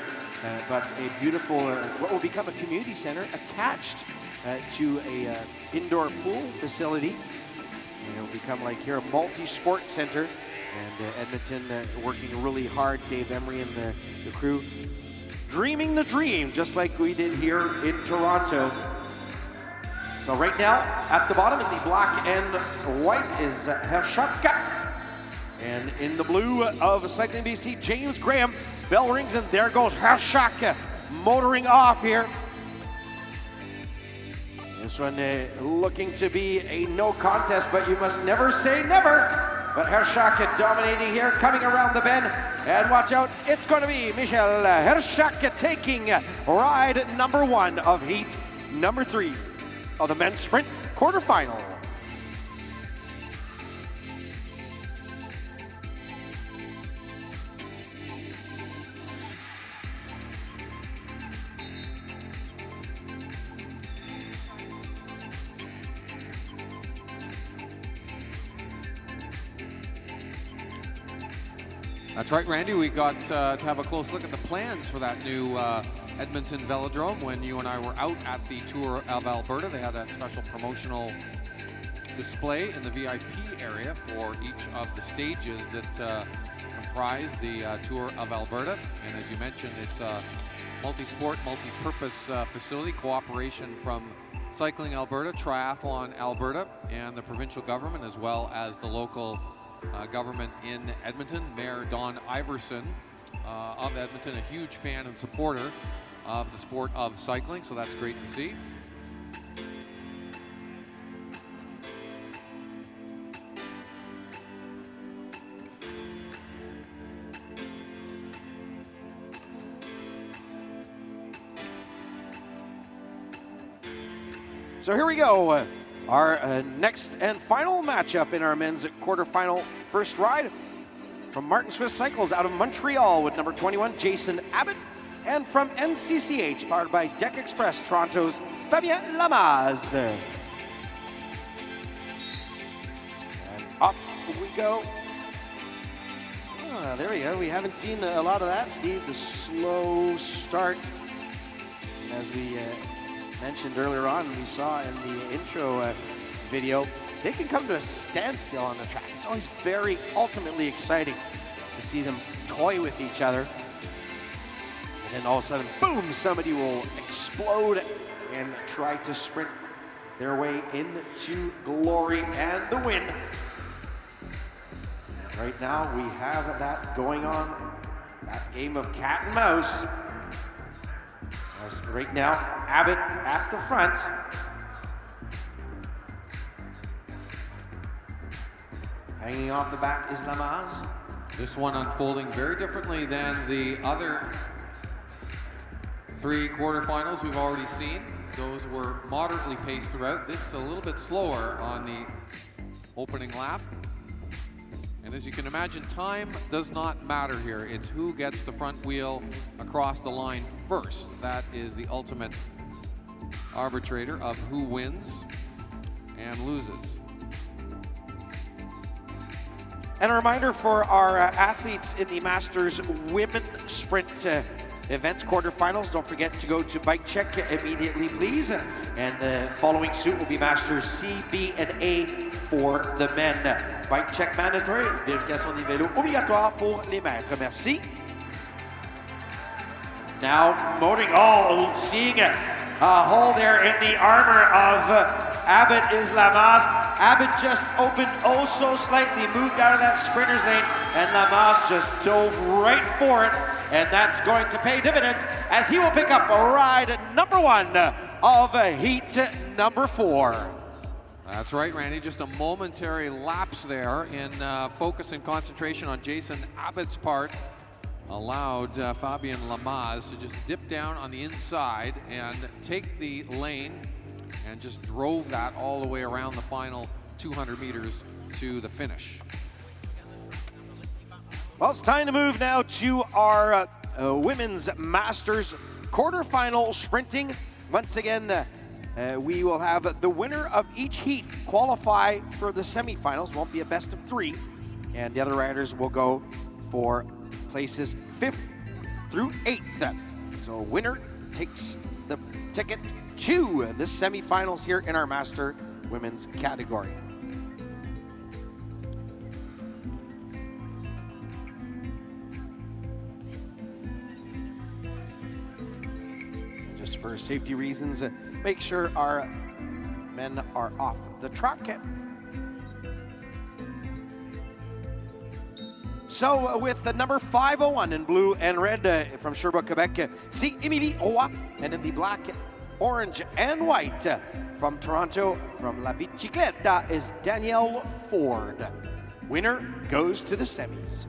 [SPEAKER 1] but a beautiful, what will become a community center attached to a indoor pool facility. And it'll become like here a multi-sport center. And Edmonton working really hard, Dave Emery and the crew, dreaming the dream, just like we did here in Toronto. So right now, at the bottom in the black and white is Hershaka. And in the blue of Cycling BC, James Graham. Bell rings and there goes Hershaka motoring off here. This one looking to be a no contest, but you must never say never. But Hershaka dominating here, coming around the bend. And watch out, it's going to be Michel Hershaka taking ride number 1 of heat number 3 of the men's sprint quarterfinal.
[SPEAKER 2] That's right, Randy. We got to have a close look at the plans for that new Edmonton Velodrome when you and I were out at the Tour of Alberta. They had a special promotional display in the VIP area for each of the stages that comprise the Tour of Alberta. And as you mentioned, it's a multi-sport, multi-purpose facility, cooperation from Cycling Alberta, Triathlon Alberta, and the provincial government, as well as the local government in Edmonton. Mayor Don Iverson of Edmonton, a huge fan and supporter of the sport of cycling, so that's great to see.
[SPEAKER 1] So here we go. Our next and final matchup in our men's quarterfinal first ride from Martin Swiss Cycles out of Montreal with number 21, Jason Abbott, and from NCCH, powered by Deck Express, Toronto's Fabien Lamaze. And off we go. There we go. We haven't seen a lot of that, Steve. The slow start. And as we mentioned earlier on, we saw in the intro video, they can come to a standstill on the track. It's always very ultimately exciting to see them toy with each other. And then all of a sudden, boom, somebody will explode and try to sprint their way into glory and the win. Right now, we have that going on, that game of cat and mouse. As right now, Abbott at the front. Hanging off the back is Lamaze.
[SPEAKER 2] This one unfolding very differently than the other 3 quarterfinals we've already seen. Those were moderately paced throughout. This is a little bit slower on the opening lap. And as you can imagine, time does not matter here. It's who gets the front wheel across the line first. That is the ultimate arbitrator of who wins and loses.
[SPEAKER 1] And a reminder for our athletes in the Masters Women Sprint events quarterfinals, don't forget to go to Bike Check immediately, please. And following suit will be Masters C, B, and A for the men. Bike Check mandatory, vérification des vélos obligatoire pour les maîtres. Merci. Now, seeing a hole there in the armor of Abbott is Lamaze. Abbott just opened oh so slightly, moved out of that sprinter's lane, and Lamaze just dove right for it. And that's going to pay dividends as he will pick up ride number 1 of heat number 4.
[SPEAKER 2] That's right, Randy. Just a momentary lapse there in focus and concentration on Jason Abbott's part allowed Fabien Lamaze to just dip down on the inside and take the lane and just drove that all the way around the final 200 meters to the finish.
[SPEAKER 1] Well, it's time to move now to our women's Masters quarterfinal sprinting. Once again, we will have the winner of each heat qualify for the semifinals. Won't be a best of 3, and the other riders will go for places 5th through 8th. So winner takes the ticket to the semifinals here in our Master Women's category. Just for safety reasons, make sure our Men are off the track. So with the number 501 in blue and red from Sherbrooke, Quebec, c'est Émilie Roy. And in the black, orange, and white from Toronto, from La Bicyclette, is Danielle Ford. Winner goes to the semis.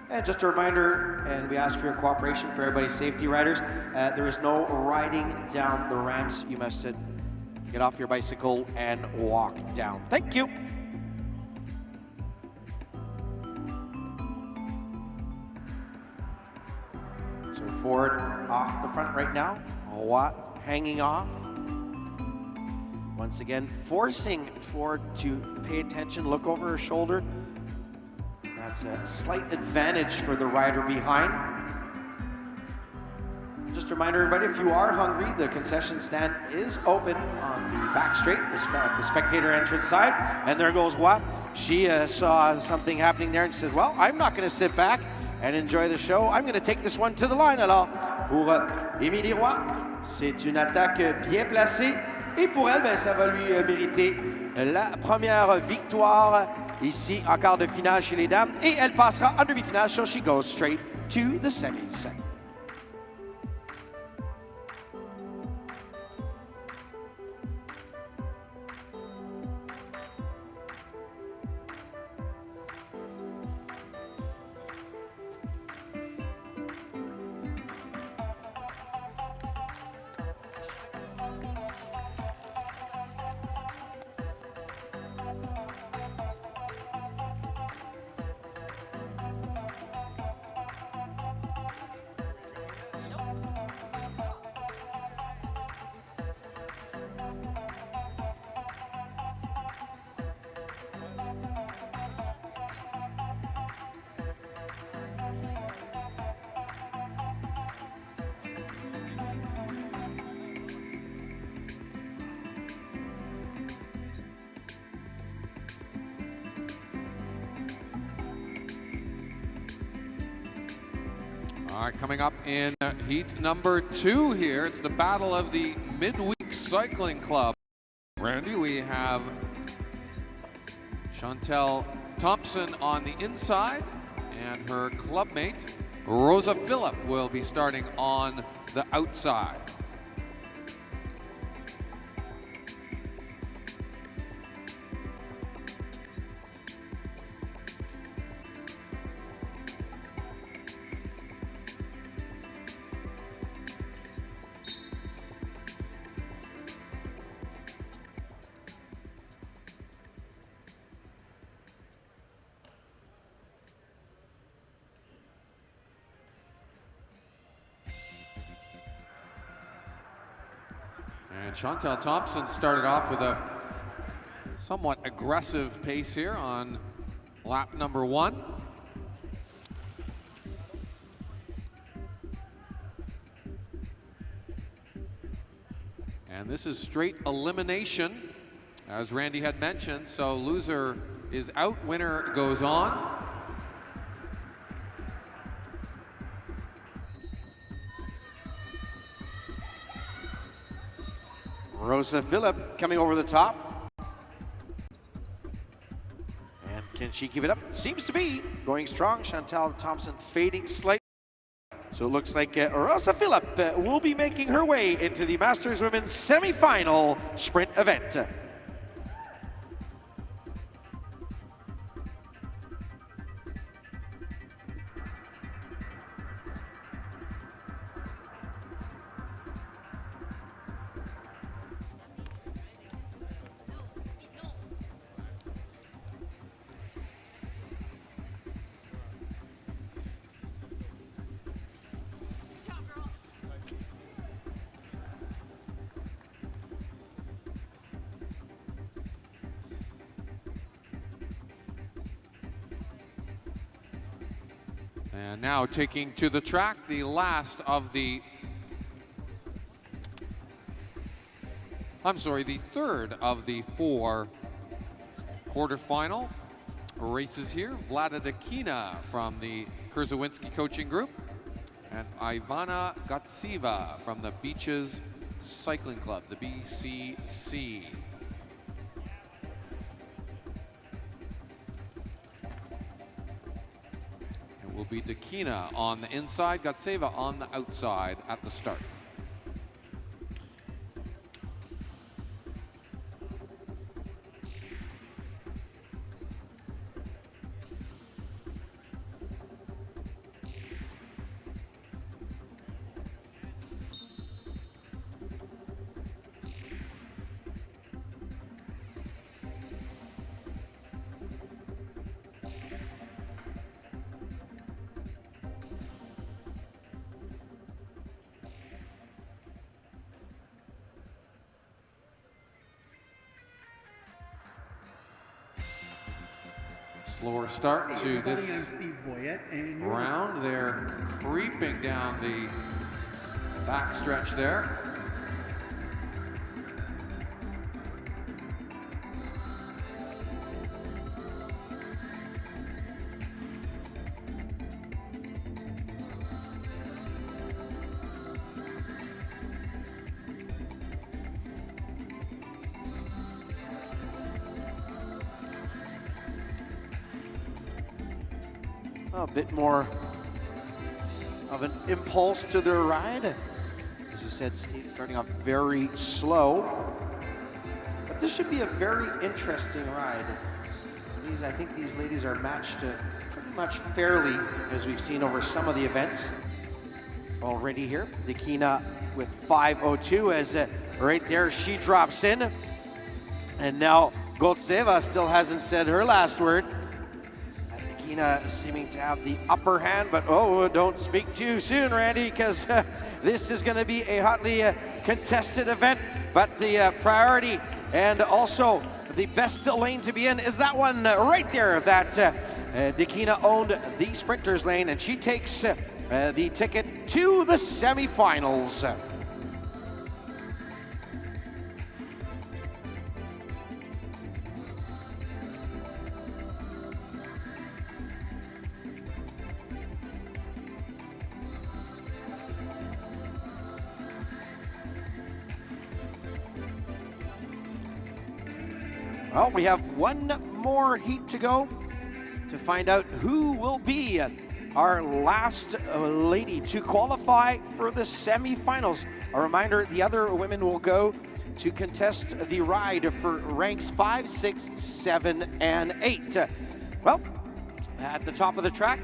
[SPEAKER 1] And just a reminder, and we ask for your cooperation for everybody's safety, riders. There is no riding down the ramps. You must get off your bicycle and walk down. Thank you. So Ford off the front right now. Roy hanging off. Once again, forcing Ford to pay attention, look over her shoulder. That's a slight advantage for the rider behind. Just a reminder, everybody, if you are hungry, the concession stand is open on the back straight, the spectator entrance side. And there goes Roy. She saw something happening there and said, well, I'm not going to sit back and enjoy the show. I'm going to take this one to the line. Alors, pour Émilie Roy, c'est une attaque bien placée. Et pour elle, ben, ça va lui mériter la première victoire ici en quart de finale chez les dames. Et elle passera en demi-finale, so she goes straight to the semis.
[SPEAKER 2] All right, coming up in heat number 2 here, it's the battle of the midweek cycling club. Randy, we have Chantel Thompson on the inside, and her clubmate, Rosa Phillip, will be starting on the outside. And Chantel Thompson started off with a somewhat aggressive pace here on lap number 1. And this is straight elimination, as Randy had mentioned. So loser is out, winner goes on.
[SPEAKER 1] Rosa Phillip coming over the top. And can she keep it up? Seems to be going strong. Chantel Thompson fading slightly. So it looks like Rosa Phillip will be making her way into the Masters Women's semifinal sprint event.
[SPEAKER 2] And now taking to the track the last of the, the third of the 4 quarterfinal races here. Vlada Dakina from the Kurzawinski Coaching Group, and Ivana Gotsiva from the Beaches Cycling Club, the BCC. It will be Dakina on the inside, Gotseva on the outside at the start. Slower start to this round. They're creeping down the back stretch there.
[SPEAKER 1] A bit more of an impulse to their ride. As you said, starting off very slow. But this should be a very interesting ride. I think these ladies are matched pretty much fairly, as we've seen over some of the events already here. Dakina with 5:02 as right there she drops in. And now Gotseva still hasn't said her last word. Dakina seeming to have the upper hand, but oh, don't speak too soon, Randy, because this is going to be a hotly contested event. But the priority and also the best lane to be in is that one right there that Dakina owned the sprinters lane, and she takes the ticket to the semifinals. Well, we have one more heat to go to find out who will be our last lady to qualify for the semifinals. A reminder, the other women will go to contest the ride for ranks 5, 6, 7, and 8. Well, at the top of the track,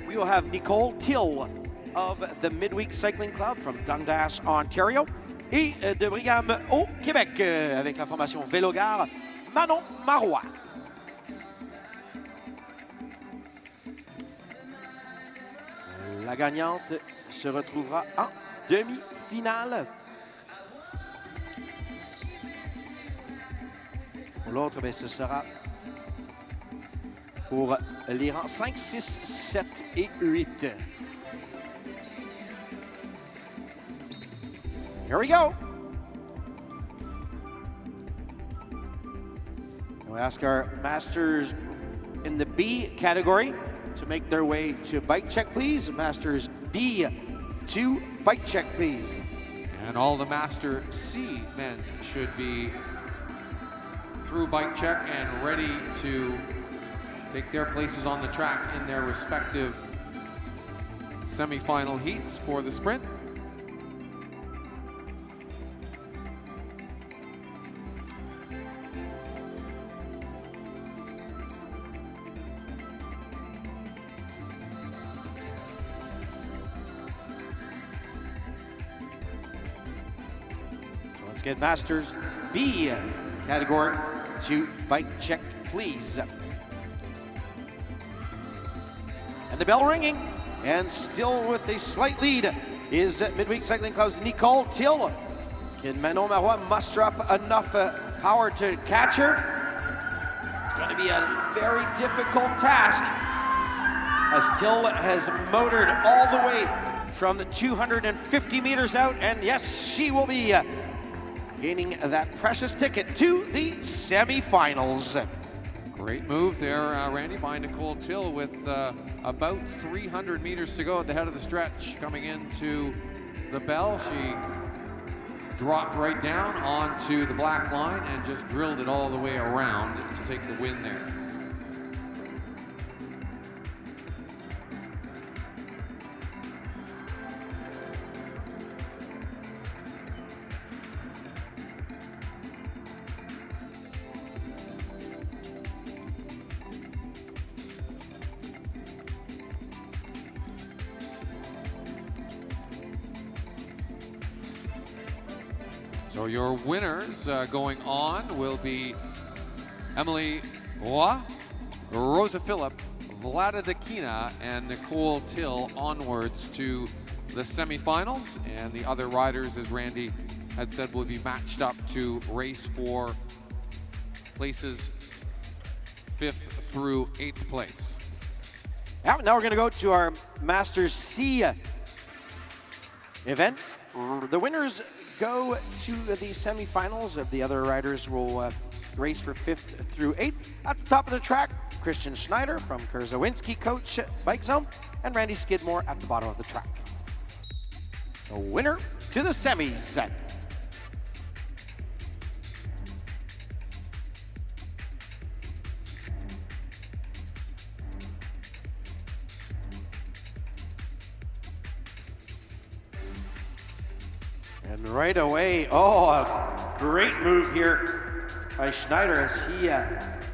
[SPEAKER 1] we will have Nicole Till of the Midweek Cycling Club from Dundas, Ontario, et de Brigham au Québec avec la formation Velodrome, Manon Marois. La gagnante se retrouvera en demi-finale. Pour l'autre, ce sera pour les rangs 5, 6, 7 et 8. Here we go. We'll ask our masters in the B category to make their way to bike check, please. Masters B to bike check, please.
[SPEAKER 2] And all the Master C men should be through bike check and ready to take their places on the track in their respective semifinal heats for the sprint.
[SPEAKER 1] Let's get Masters B category to bike check, please. And the bell ringing, and still with a slight lead is Midweek Cycling Club's Nicole Till. Can Manon Marois muster up enough power to catch her? It's going to be a very difficult task, as Till has motored all the way from the 250 meters out, and yes, she will be gaining that precious ticket to the semifinals.
[SPEAKER 2] Great move there, Randy, by Nicole Till with about 300 meters to go at the head of the stretch. Coming into the bell, she dropped right down onto the black line and just drilled it all the way around to take the win there. So your winners going on will be Emily Roy, Rosa Phillip, Vlada Dakina, and Nicole Till onwards to the semifinals. And the other riders, as Randy had said, will be matched up to race for places 5th through 8th place.
[SPEAKER 1] Yeah, now we're going to go to our Masters C event. The winners go to the semifinals. Of the other riders will race for 5th through 8th. At the top of the track, Christian Schneider from Kurzawinski Coach Bike Zone, and Randy Skidmore at the bottom of the track. The winner to the semis. And right away, a great move here by Schneider as he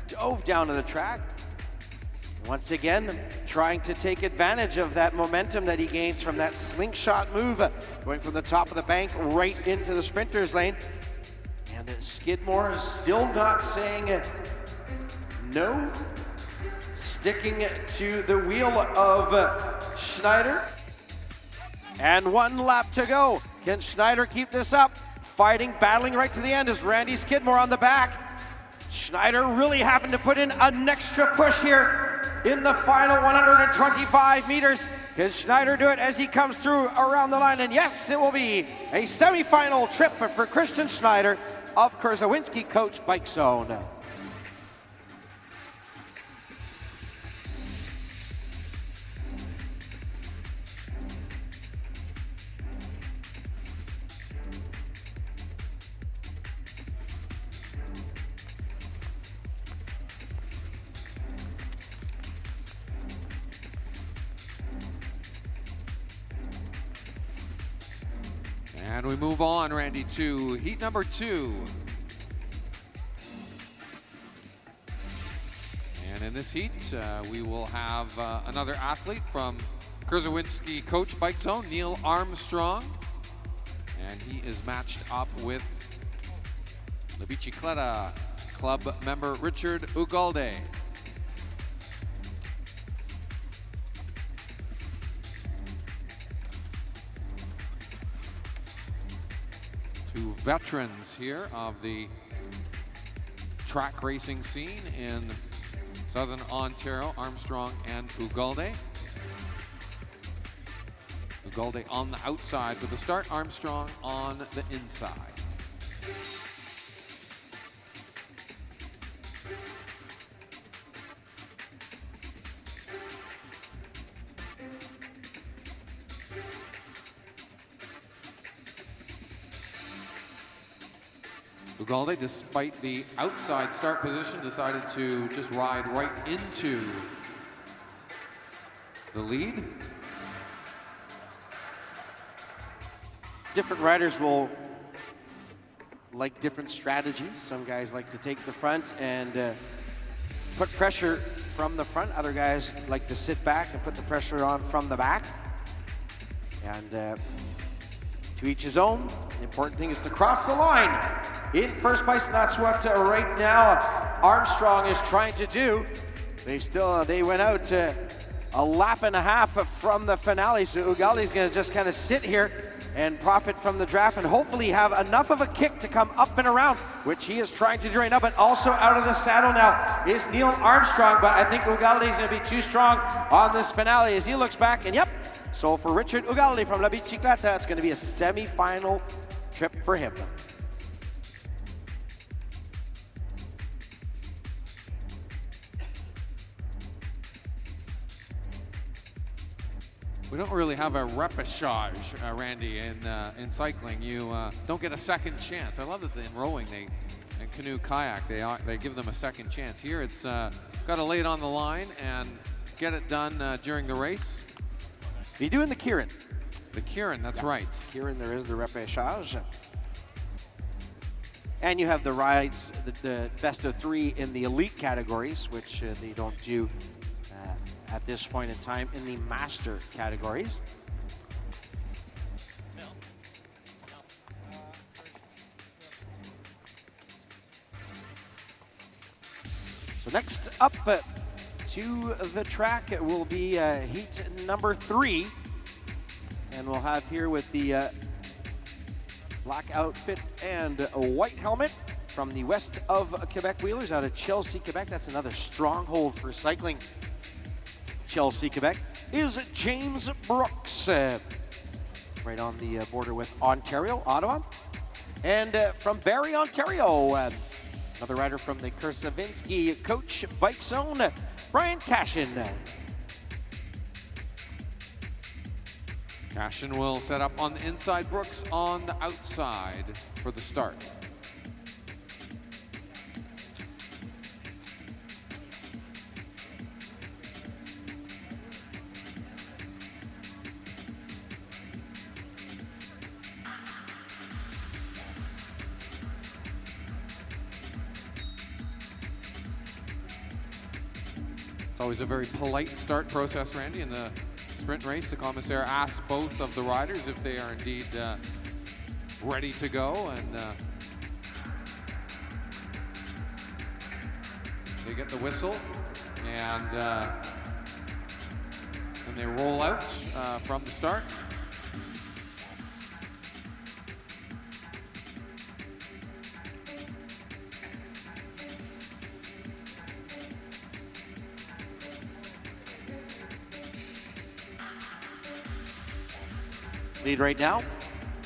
[SPEAKER 1] dove down to the track. Once again, trying to take advantage of that momentum that he gains from that slingshot move, going from the top of the bank right into the sprinter's lane. And Skidmore is still not saying no, sticking to the wheel of Schneider. And 1 lap to go. Can Schneider keep this up? Fighting, battling right to the end is Randy Skidmore on the back. Schneider really having to put in an extra push here in the final 125 meters. Can Schneider do it as he comes through around the line? And yes, it will be a semifinal trip for Christian Schneider of Kurzawinski Coach Bike Zone.
[SPEAKER 2] And we move on, Randy, to heat number 2. And in this heat, we will have another athlete from Kurzawinski Coach Bike Zone, Neil Armstrong. And he is matched up with La Bicicletta Club member Richard Ugalde. Two veterans here of the track racing scene in Southern Ontario, Armstrong and Ugalde. Ugalde on the outside with the start, Armstrong on the inside. Ugalde, despite the outside start position, decided to just ride right into the lead.
[SPEAKER 1] Different riders will like different strategies. Some guys like to take the front and put pressure from the front. Other guys like to sit back and put the pressure on from the back. And to each his own. The important thing is to cross the line in first place, and that's what right now Armstrong is trying to do. They went out a lap and a half from the finale, so Ugalde's going to just kind of sit here and profit from the draft and hopefully have enough of a kick to come up and around, which he is trying to do right now. But also out of the saddle now is Neil Armstrong, but I think Ugalde is going to be too strong on this finale as he looks back, and yep. So for Richard Ugalde from La Bicicletta, it's going to be a semi-final trip for him.
[SPEAKER 2] We don't really have a repechage, Randy, in cycling. You don't get a second chance. I love that in rowing, and canoe, kayak, they give them a second chance. Here, it's got to lay it on the line and get it done during the race.
[SPEAKER 1] They do in the Kieran.
[SPEAKER 2] The Kieran, that's right.
[SPEAKER 1] Kieran, there is the repechage. And you have the rides, the best of 3 in the elite categories, which they don't do at this point in time in the master categories. So next up to the track will be heat number 3. And we'll have here with the black outfit and a white helmet from the west of Quebec Wheelers out of Chelsea, Quebec. That's another stronghold for cycling. Chelsea, Quebec is James Brooks, right on the border with Ontario, Ottawa. And from Barrie, Ontario, another rider from the Kursavinsky Coach Bike Zone, Brian Cashin.
[SPEAKER 2] Cashin will set up on the inside, Brooks on the outside for the start. It's always a very polite start process, Randy, in the sprint race. The commissaire asks both of the riders if they are indeed ready to go, and they get the whistle, and they roll out from the start.
[SPEAKER 1] Lead right now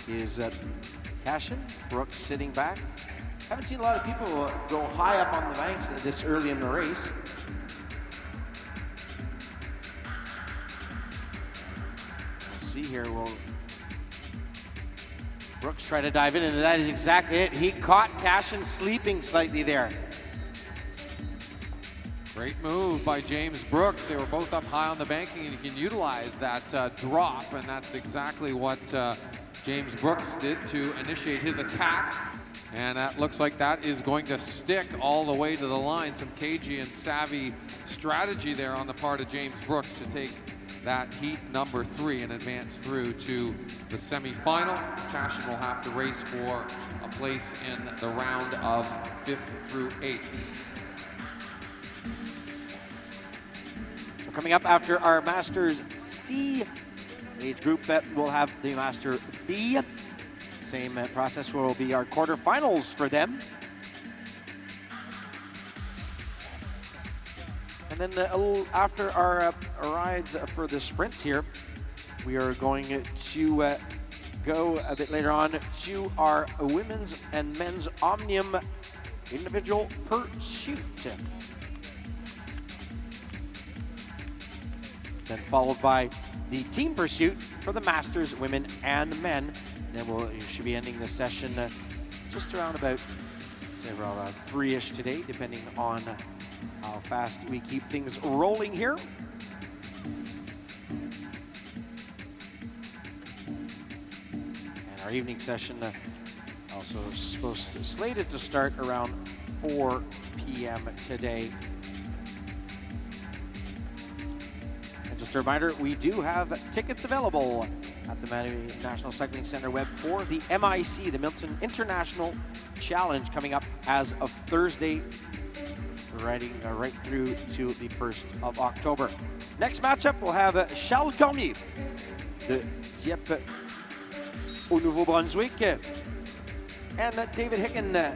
[SPEAKER 1] is Cashin. Brooks sitting back. Haven't seen a lot of people go high up on the banks this early in the race. We'll see here. Will Brooks try to dive in, and that is exactly it. He caught Cashin sleeping slightly there.
[SPEAKER 2] Great move by James Brooks. They were both up high on the banking, and you can utilize that drop, and that's exactly what James Brooks did to initiate his attack. And that looks like that is going to stick all the way to the line. Some cagey and savvy strategy there on the part of James Brooks to take that heat number 3 and advance through to the semifinal. Cashin will have to race for a place in the round of 5th through 8th.
[SPEAKER 1] Coming up after our Masters C age group, that will have the Master B. Same process will be our quarterfinals for them. And then a little after our rides for the sprints here, we are going to go a bit later on to our women's and men's Omnium individual pursuit. Then followed by the team pursuit for the Masters, women and men. And then we should be ending the session just around about, say around 3-ish today, depending on how fast we keep things rolling here. And our evening session also slated to start around 4 p.m. today. Just a reminder, we do have tickets available at the Mattamy National Cycling Center web for the MIC, the Milton International Challenge, coming up as of Thursday, riding right through to the 1st of October. Next matchup, we'll have Charles Cormier de Sept au Nouveau-Brunswick and David Hicken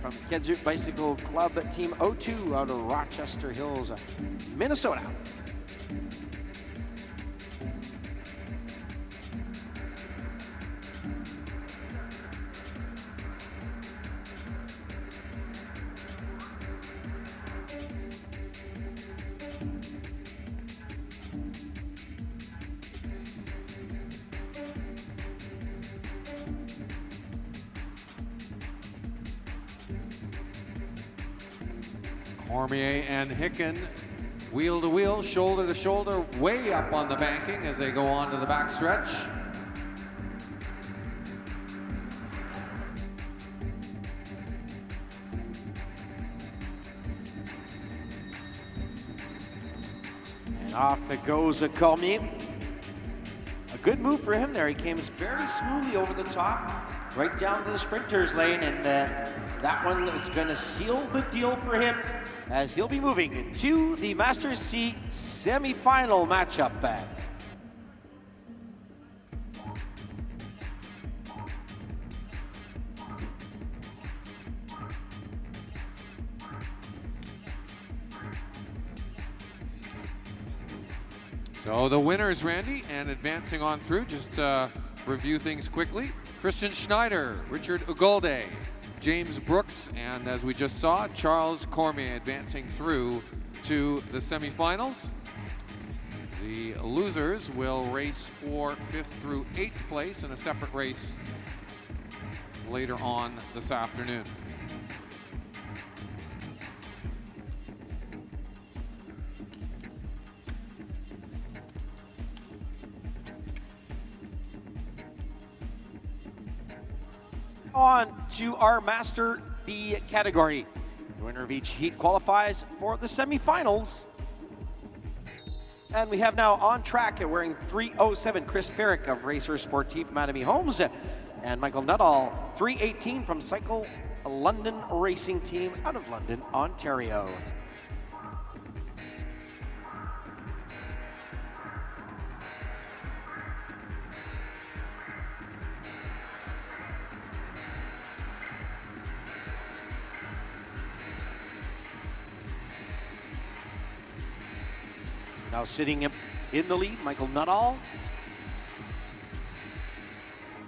[SPEAKER 1] from Kedzut Bicycle Club Team O2 out of Rochester Hills, Minnesota.
[SPEAKER 2] Cormier and Hicken, wheel to wheel, shoulder to shoulder, way up on the banking as they go on to the backstretch.
[SPEAKER 1] And off it goes Cormier. A good move for him there. He came very smoothly over the top, right down to the sprinter's lane, and that one is going to seal the deal for him as he'll be moving to the Masters C semifinal matchup.
[SPEAKER 2] So the winners, Randy, and advancing on through, just review things quickly. Christian Schneider, Richard Ugolde, James Brooks, and as we just saw, Charles Cormier advancing through to the semifinals. The losers will race for 5th through 8th place in a separate race later on this afternoon.
[SPEAKER 1] On to our Master B category. The winner of each heat qualifies for the semifinals. And we have now on track wearing 307 Chris Ferrick of Racer Sportif Mattamy Homes and Michael Nuttall 318 from Cycle London Racing Team out of London, Ontario. Now sitting in the lead, Michael Nuttall.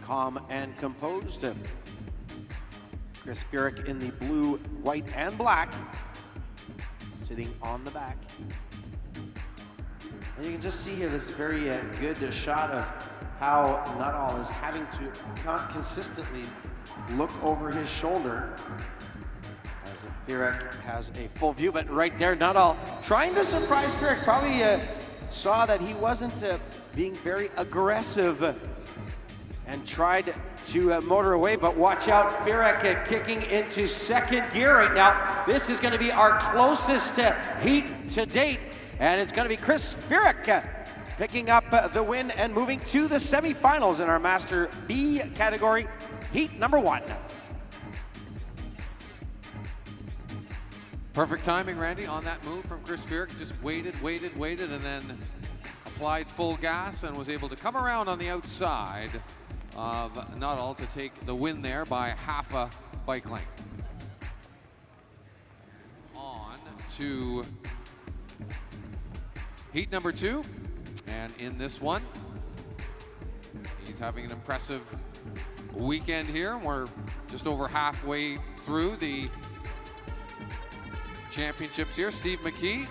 [SPEAKER 1] Calm and composed. Chris Ferrick in the blue, white, and black. Sitting on the back. And you can just see here this very good shot of how Nuttall is having to consistently look over his shoulder. Ferrick has a full view, but right there, Nuttall trying to surprise Ferrick. Probably saw that he wasn't being very aggressive and tried to motor away, but watch out, Ferrick kicking into second gear right now. This is going to be our closest heat to date, and it's going to be Chris Ferrick picking up the win and moving to the semifinals in our Master B category, heat number 1.
[SPEAKER 2] Perfect timing, Randy, on that move from Chris Ferrick. Just waited, and then applied full gas and was able to come around on the outside of Nuttall to take the win there by half a bike length. On to heat number 2, and in this one, he's having an impressive weekend here. We're just over halfway through the championships here. Steve McKee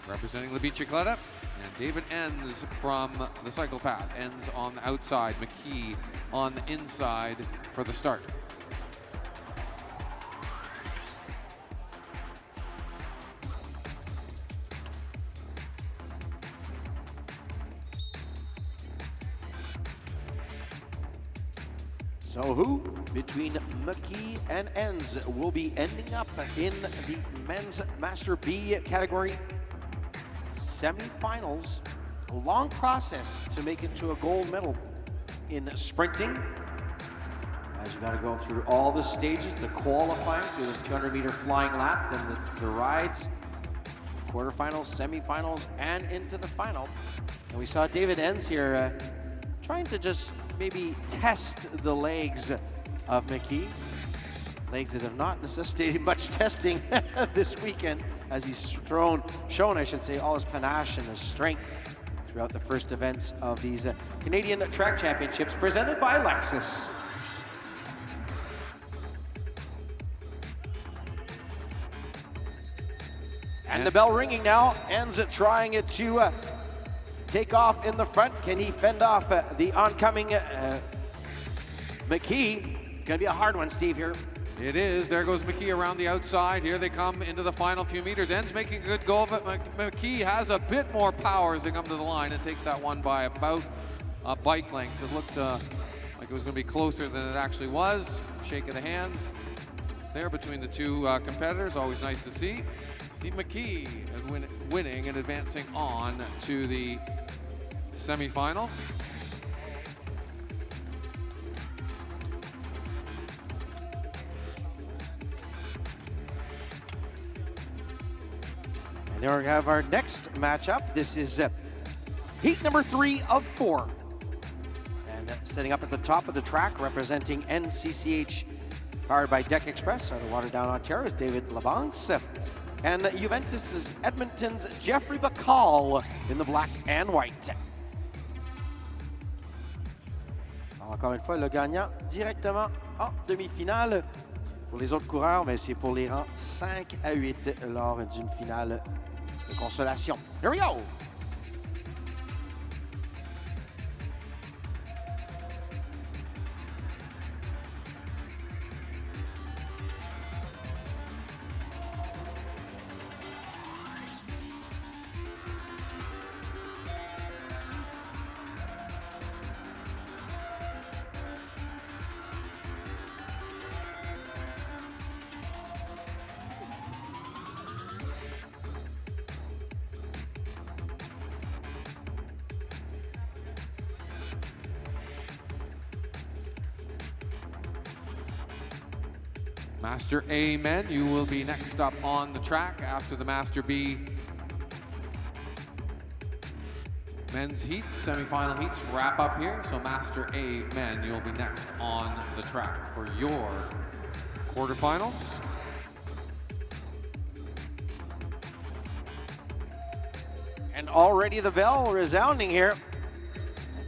[SPEAKER 2] representing La Bicicletta, and David Enns from the cycle path. Enns on the outside, McKee on the inside for the start.
[SPEAKER 1] So who between McKee and Enns will be ending up in the men's Master B category semifinals? A long process to make it to a gold medal in sprinting, as you got to go through all the stages, the qualifying through the 200-meter flying lap, then the rides, quarterfinals, semifinals, and into the final. And we saw David Enns here trying to just maybe test the legs of McKee. Legs that have not necessitated much testing this weekend, as he's shown, I should say, all his panache and his strength throughout the first events of these Canadian Track Championships presented by Lexus. And the bell ringing now. Ends trying it to take off in the front. Can he fend off the oncoming McKee? It's going to be a hard one, Steve, here.
[SPEAKER 2] It is. There goes McKee around the outside. Here they come into the final few meters. Ends making a good goal, but McKee has a bit more power as they come to the line and takes that one by about a bike length. It looked like it was going to be closer than it actually was. Shake of the hands there between the two competitors. Always nice to see. Steve McKee winning and advancing on to the semifinals.
[SPEAKER 1] And there we have our next matchup. This is heat number 3 of 4. And setting up at the top of the track, representing NCCH, powered by Deck Express out of Waterdown, Ontario, is David Labanks. And Juventus' Edmonton's Jeffrey Bacall in the black and white. Encore une fois, le gagnant directement en demi-finale. Pour les autres coureurs, mais c'est pour les rangs 5 à 8 lors d'une finale de consolation. Here we go!
[SPEAKER 2] Master A Men, you will be next up on the track after the Master B men's heats. Semifinal heats wrap up here. So Master A Men, you'll be next on the track for your quarterfinals.
[SPEAKER 1] And already the bell resounding here.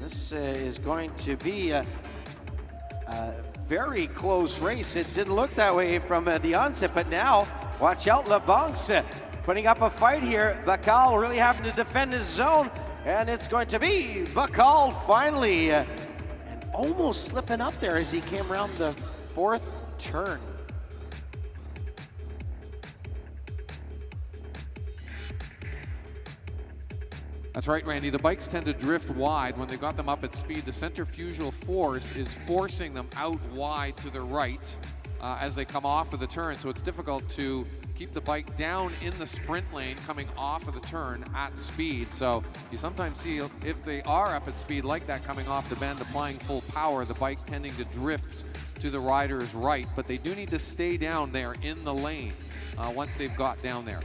[SPEAKER 1] This is going to be a very close race. It didn't look that way from the onset, but now, watch out, Labanks putting up a fight here. Bacall really having to defend his zone, and it's going to be Bacall finally, and almost slipping up there as he came around the 4th turn.
[SPEAKER 2] That's right, Randy. The bikes tend to drift wide when they got them up at speed. The centrifugal force is forcing them out wide to the right as they come off of the turn. So it's difficult to keep the bike down in the sprint lane coming off of the turn at speed. So you sometimes see if they are up at speed like that coming off the bend, applying full power, the bike tending to drift to the rider's right. But they do need to stay down there in the lane once they've got down there.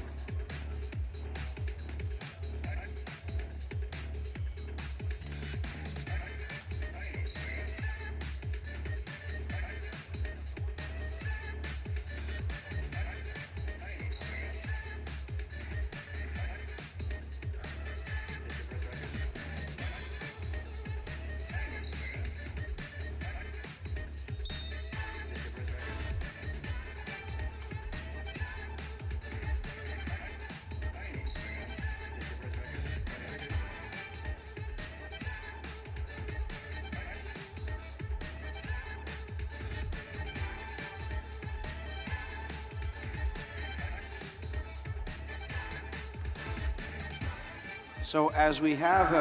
[SPEAKER 1] So as we have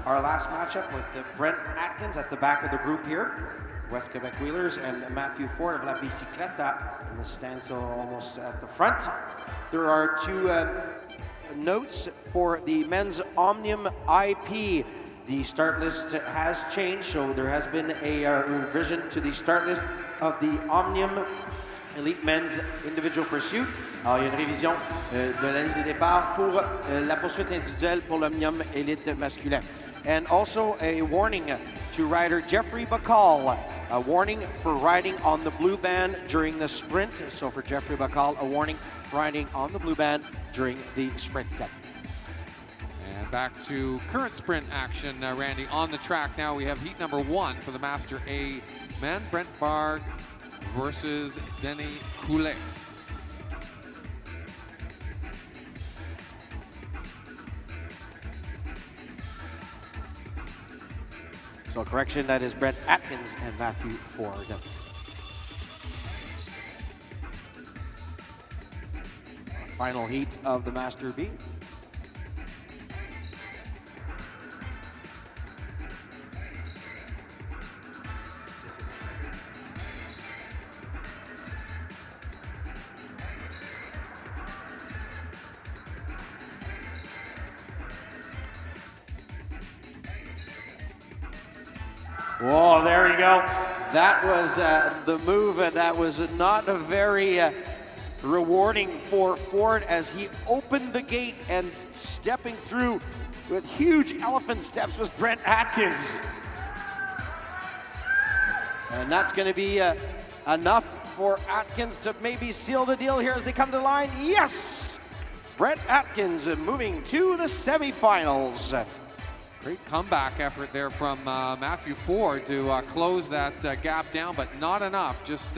[SPEAKER 1] our last matchup with Brent Atkins at the back of the group here, West Quebec Wheelers, and Matthew Ford of La Bicicleta in the stands almost at the front. There are two notes for the men's Omnium IP. The start list has changed, so there has been a revision to the start list of the Omnium Elite Men's Individual Pursuit. Alors, il y a une révision de la liste de départ pour la poursuite individuelle pour l'Omnium Elite masculin. And also a warning to rider Jeffrey Bacall. A warning for riding on the blue band during the sprint. So for Jeffrey Bacall, a warning for riding on the blue band during the sprint.
[SPEAKER 2] And back to current sprint action, Randy. On the track now, we have heat number 1 for the Master A Men. Brent Barg versus Denny Coulet.
[SPEAKER 1] So correction, that is Brent Atkins and Matthew Ford. final heat of the Master B.
[SPEAKER 12] Whoa, there you go.
[SPEAKER 1] That was the move, and that was not a very rewarding for Ford as he opened the gate, and stepping through with huge elephant steps was Brent Atkins. And that's going to be enough for Atkins to maybe seal the deal here as they come to the line. Yes! Brent Atkins moving to the semifinals.
[SPEAKER 2] Great comeback effort there from Matthew Ford to close that gap down, but not enough. Just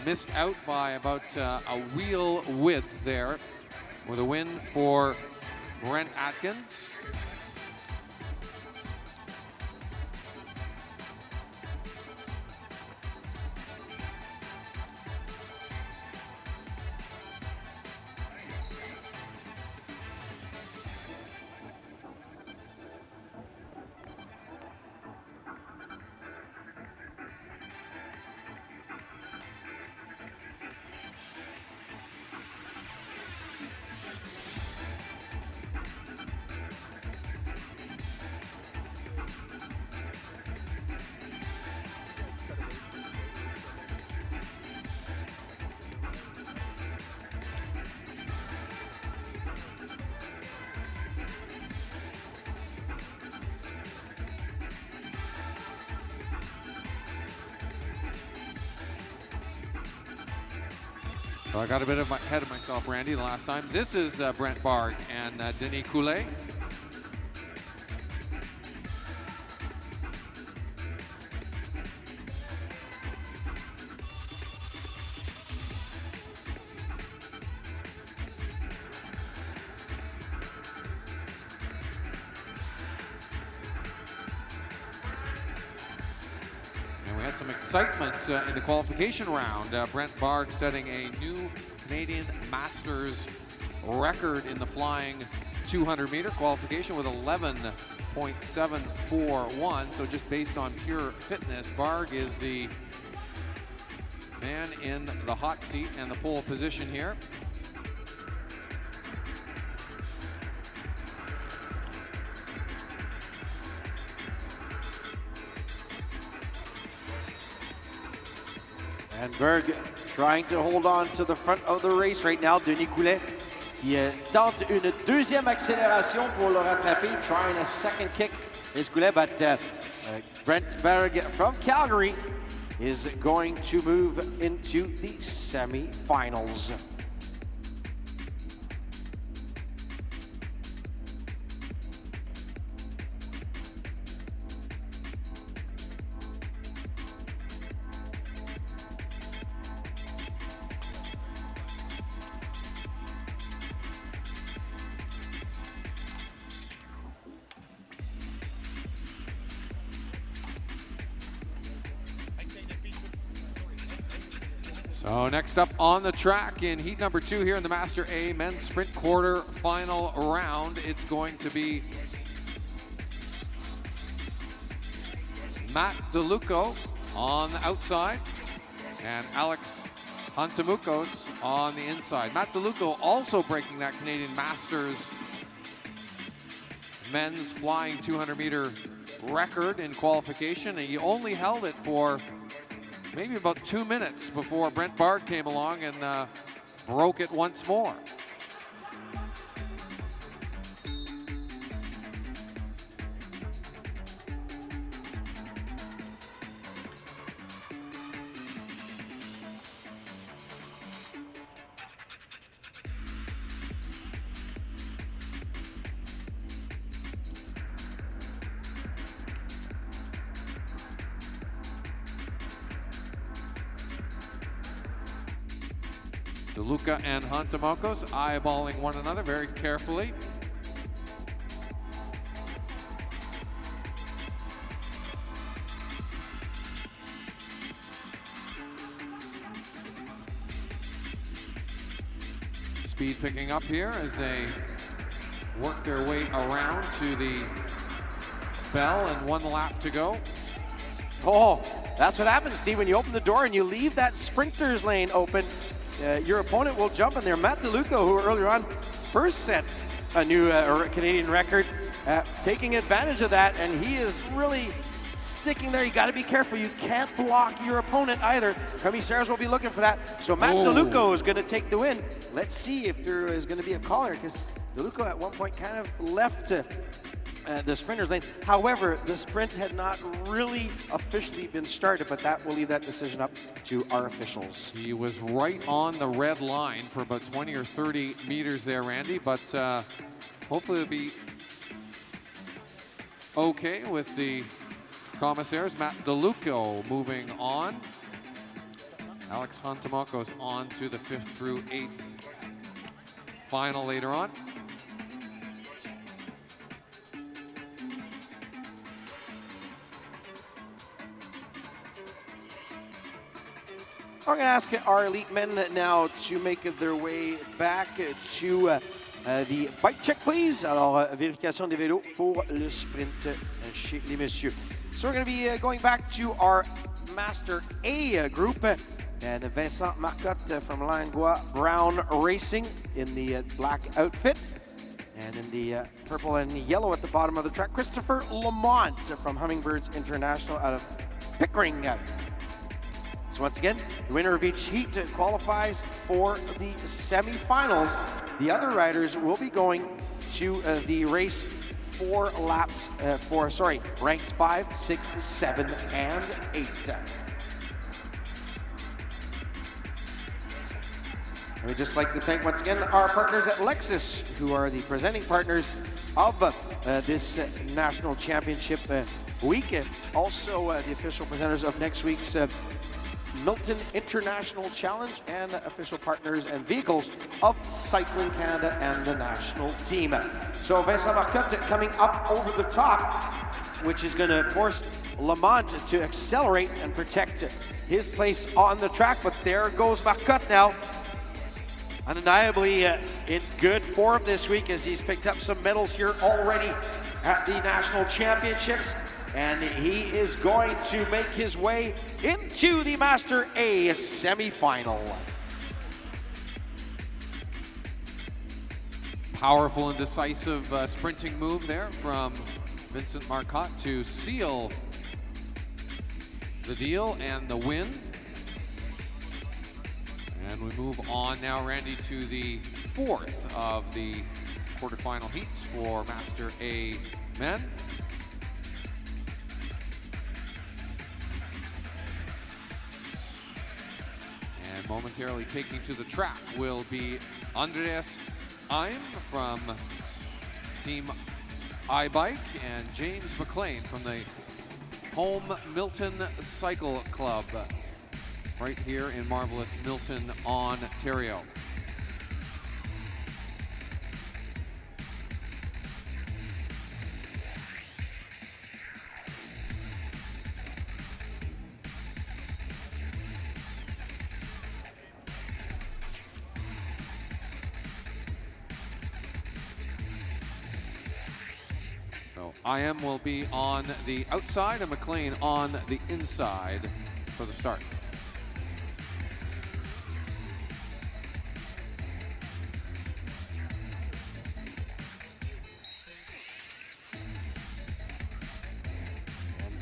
[SPEAKER 2] missed out by about a wheel width there with a win for Brent Atkins. So I got a bit ahead of myself, Randy, the last time. This is Brent Barg and Denis Coulet. And we had some excitement in the qualification round. Brent Barg setting a new Canadian Masters record in the flying 200-meter qualification with 11.741. So just based on pure fitness, Barg is the man in the hot seat and the pole position here.
[SPEAKER 1] And Berg trying to hold on to the front of the race right now. Denis Coulet qui tente une deuxième accélération pour le rattraper, trying a second kick. Is Coulet, but Brent Berg from Calgary is going to move into the semi-finals.
[SPEAKER 2] So next up on the track in heat number 2 here in the Master A men's sprint quarter final round, it's going to be Matt DeLuco on the outside and Alex Hantamukos on the inside. Matt DeLuco also breaking that Canadian Masters men's flying 200-meter record in qualification, and he only held it for maybe about 2 minutes before Brent Barg came along and broke it once more. DeLuca and Hantamukos eyeballing one another very carefully. Speed picking up here as they work their way around to the bell and 1 lap to go.
[SPEAKER 1] Oh, that's what happens, Steve. When you open the door and you leave that sprinter's lane open, your opponent will jump in there. Matt DeLuca, who earlier on first set a new Canadian record, taking advantage of that, and he is really sticking there. You got to be careful. You can't block your opponent either. Commissaires will be looking for that. So Matt DeLuca is going to take the win. Let's see if there is going to be a caller, because DeLuca at one point kind of left the sprinter's lane. However, the sprint had not really officially been started, but that will leave that decision up to our officials.
[SPEAKER 2] He was right on the red line for about 20 or 30 meters there, Randy, but hopefully it'll be okay with the commissaires. Matt DeLuca moving on. Alex Hantamacos on to the 5th through 8th final later on.
[SPEAKER 1] I'm going to ask our elite men now to make their way back to the bike check, please. Alors, vérification des vélos pour le sprint chez les messieurs. So we're going to be going back to our Master A group. And Vincent Marcotte from Langlois Brown Racing in the black outfit. And in the purple and yellow at the bottom of the track, Christopher Lamont from Hummingbirds International out of Pickering. So once again, the winner of each heat qualifies for the semifinals. The other riders will be going to the race 4 laps, ranks 5, 6, 7, and 8. And we'd just like to thank once again our partners at Lexus, who are the presenting partners of this national championship weekend. Also the official presenters of next week's Milton International Challenge, and official partners and vehicles of Cycling Canada and the national team. So Vincent Marcotte coming up over the top, which is going to force Lamont to accelerate and protect his place on the track. But there goes Marcotte now, undeniably in good form this week, as he's picked up some medals here already at the national championships. And he is going to make his way into the Master A semifinal.
[SPEAKER 2] Powerful and decisive sprinting move there from Vincent Marcotte to seal the deal and the win. And we move on now, Randy, to the 4th of the quarterfinal heats for Master A men. And momentarily taking to the track will be Andreas Eim from Team iBike and James McLean from the Home Milton Cycle Club right here in marvelous Milton, Ontario. So IM will be on the outside and McLean on the inside for the start.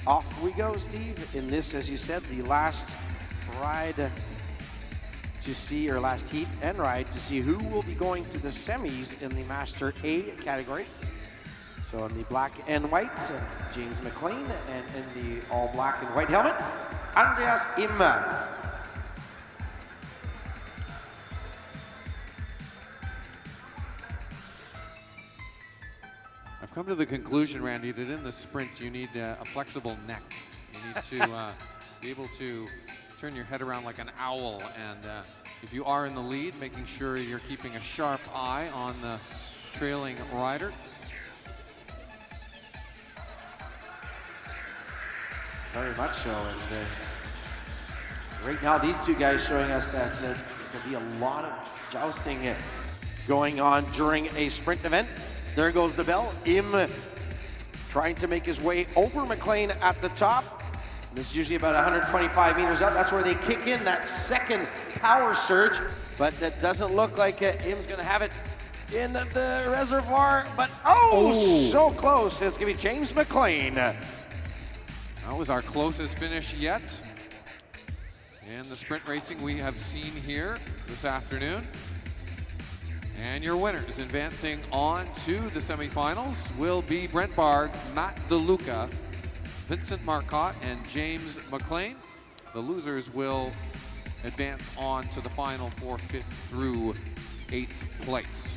[SPEAKER 1] Off we go, Steve. In this, as you said, the last ride to see, or last heat and ride to see who will be going to the semis in the Master A category. So in the black and white, James McLean, and in the all black and white helmet, Andreas Eim.
[SPEAKER 2] I've come to the conclusion, Randy, that in the sprint you need a flexible neck. You need to be able to turn your head around like an owl, and if you are in the lead, making sure you're keeping a sharp eye on the trailing rider.
[SPEAKER 1] Very much so, and right now these two guys showing us that there can be a lot of jousting going on during a sprint event. There goes the bell. Im trying to make his way over McLean at the top. This is usually about 125 meters up. That's where they kick in that second power surge, but that doesn't look like Im's gonna have it in the reservoir, but so close. It's gonna be James McLean.
[SPEAKER 2] That was our closest finish yet in the sprint racing we have seen here this afternoon. And your winners advancing on to the semifinals will be Brent Barg, Matt DeLuca, Vincent Marcotte, and James McLean. The losers will advance on to the final for 5th through 8th place.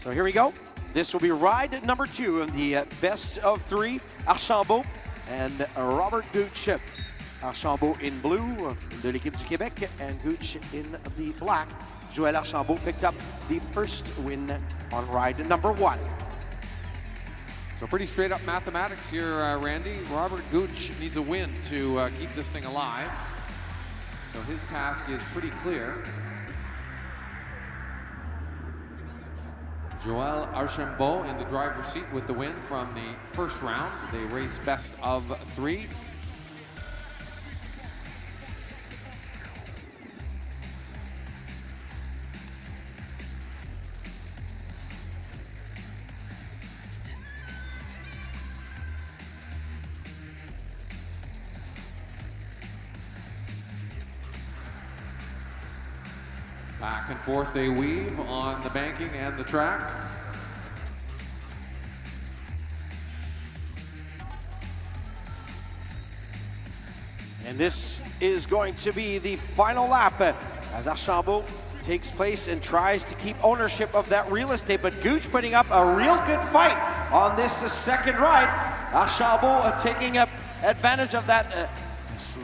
[SPEAKER 1] So here we go. This will be ride number 2 in the best of 3. Archambault and Robert Gooch. Archambault in blue de l'équipe du Québec and Gooch in the black. Joël Archambault picked up the first win on ride number 1.
[SPEAKER 2] So pretty straight up mathematics here, Randy. Robert Gooch needs a win to keep this thing alive. So his task is pretty clear. Joël Archambault in the driver's seat with the win from the first round. They race best of 3. Back and forth they weave on the banking and the track.
[SPEAKER 1] And this is going to be the final lap as Archambault takes place and tries to keep ownership of that real estate, but Gooch putting up a real good fight on this second ride. Archambault taking up advantage of that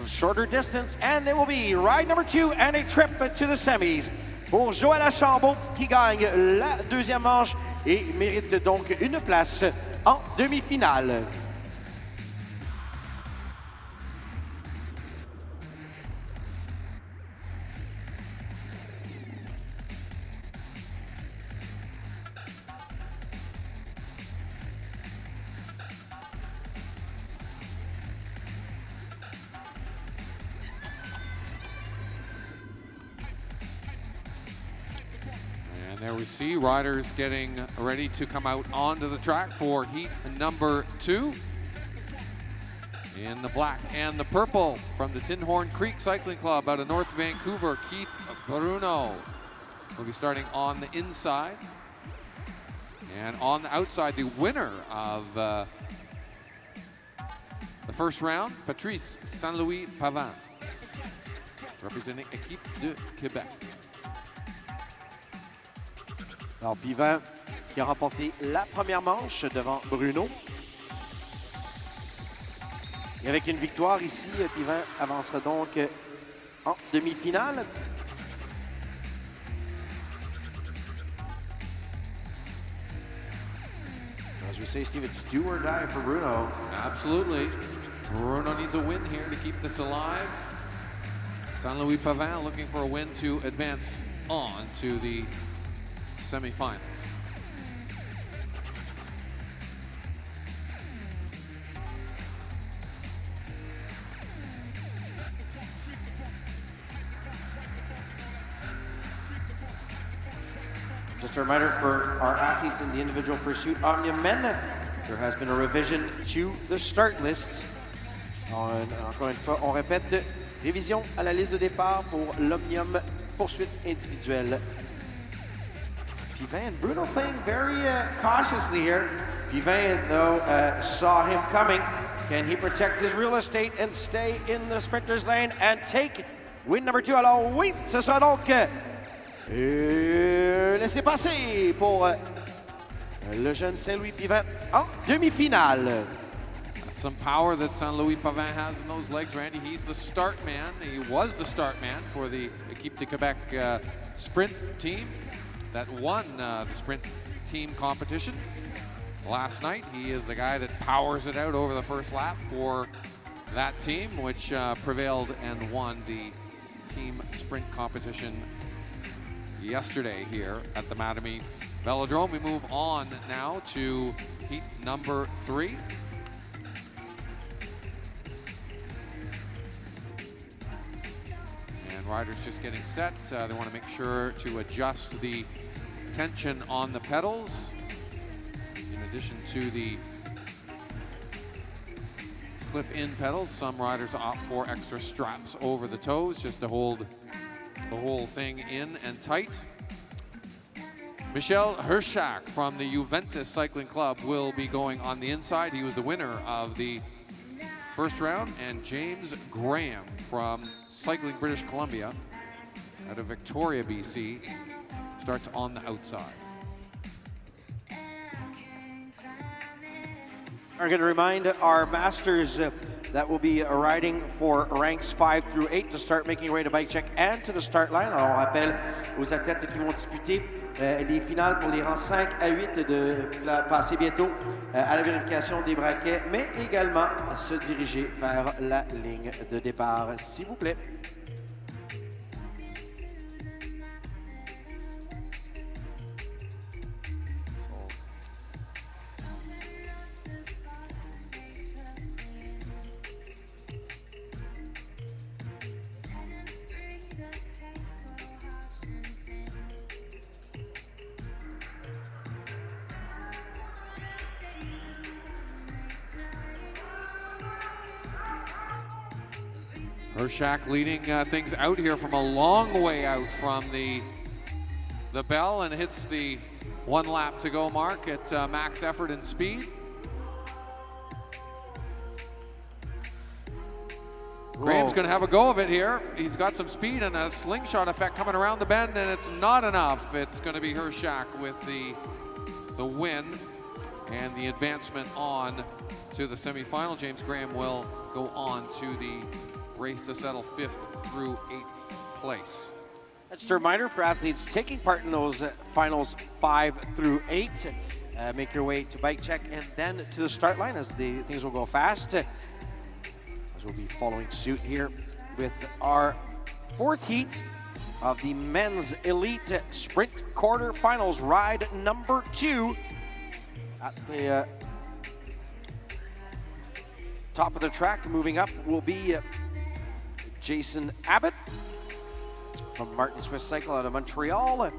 [SPEAKER 1] shorter distance, and it will be ride number 2 and a trip to the semis pour Joël Archambault qui gagne la deuxième manche et mérite donc une place en demi-finale.
[SPEAKER 2] There we see riders getting ready to come out onto the track for heat number 2. In the black and the purple from the Tin Horn Creek Cycling Club out of North Vancouver, Keith Bruno will be starting on the inside. And on the outside, the winner of the first round, Patrice Saint-Louis Pavin, representing Équipe de Québec.
[SPEAKER 1] Alors, Pivin qui a remporté la première manche devant Bruno. Et avec une victoire ici, Pivin avancera donc en demi-finale. As we say, Steve, it's do or die for Bruno.
[SPEAKER 2] Absolutely. Bruno needs a win here to keep this alive. Saint-Louis Pavin looking for a win to advance on to the semifinals.
[SPEAKER 1] Just a reminder for our athletes in the individual pursuit Omnium Men, there has been a revision to the start list. Encore une fois, on répète, révision à la liste de départ pour l'Omnium poursuite individuelle. Pivin and Bruno playing very cautiously here. Pivin, though, saw him coming Can he protect his real estate and stay in the sprinter's lane and take win number 2? Alors oui, ce sera donc laissez-passer pour le jeune Saint-Louis Pivin en demi-finale.
[SPEAKER 2] Some power that Saint Louis Pavin has in those legs, Randy. He's the start man. He was the start man for the Équipe de Québec sprint team that won the sprint team competition last night. He is the guy that powers it out over the first lap for that team, which prevailed and won the team sprint competition yesterday here at the Mattamy Velodrome. We move on now to heat number 3. Riders just getting set. They want to make sure to adjust the tension on the pedals. In addition to the clip-in pedals, some riders opt for extra straps over the toes just to hold the whole thing in and tight. Michel Herschak from the Juventus Cycling Club will be going on the inside. He was the winner of the first round. And James Graham from Cycling British Columbia out of Victoria, BC, starts on the outside.
[SPEAKER 1] I'm going to remind our masters that will be riding for ranks 5 through 8 to start making your way to bike check and to the start line. Alors on rappelle aux athlètes qui vont disputer les finales pour les rangs 5 à 8 de passer bientôt à la vérification des braquets, mais également se diriger vers la ligne de départ, s'il vous plaît.
[SPEAKER 2] Herschak leading things out here from a long way out from the bell and hits the 1 lap to go mark at max effort and speed. Graham's going to have a go of it here. He's got some speed and a slingshot effect coming around the bend, and it's not enough. It's going to be Herschak with the win and the advancement on to the semifinal. James Graham will go on to the race to settle 5th through 8th place.
[SPEAKER 1] Just a reminder for athletes taking part in those finals 5 through 8. Make your way to bike check and then to the start line as things will go fast. As we'll be following suit here with our 4th heat of the men's elite sprint quarterfinals, ride number 2 at the top of the track. Moving up will be Jason Abbott from Martin Swiss Cycle out of Montreal.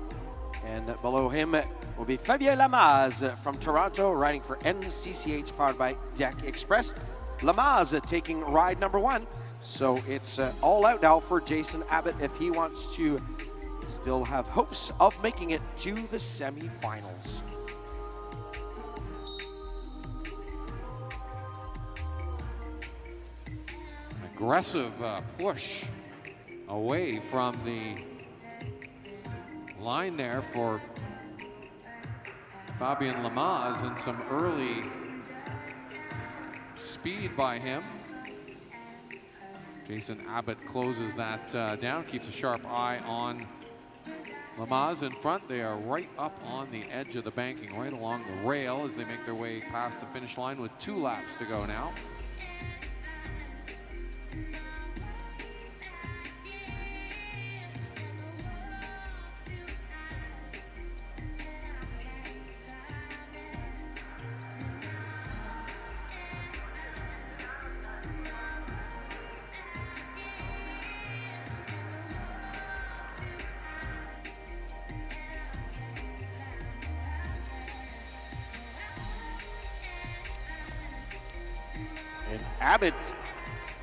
[SPEAKER 1] And below him will be Fabien Lamaze from Toronto, riding for NCCH, powered by Deck Express. Lamaze taking ride number 1. So it's all out now for Jason Abbott if he wants to still have hopes of making it to the semifinals.
[SPEAKER 2] Aggressive push away from the line there for Fabien Lamaze, and some early speed by him. Jason Abbott closes that down, keeps a sharp eye on Lamaze in front. They are right up on the edge of the banking, right along the rail as they make their way past the finish line with 2 laps to go now.
[SPEAKER 1] And Abbott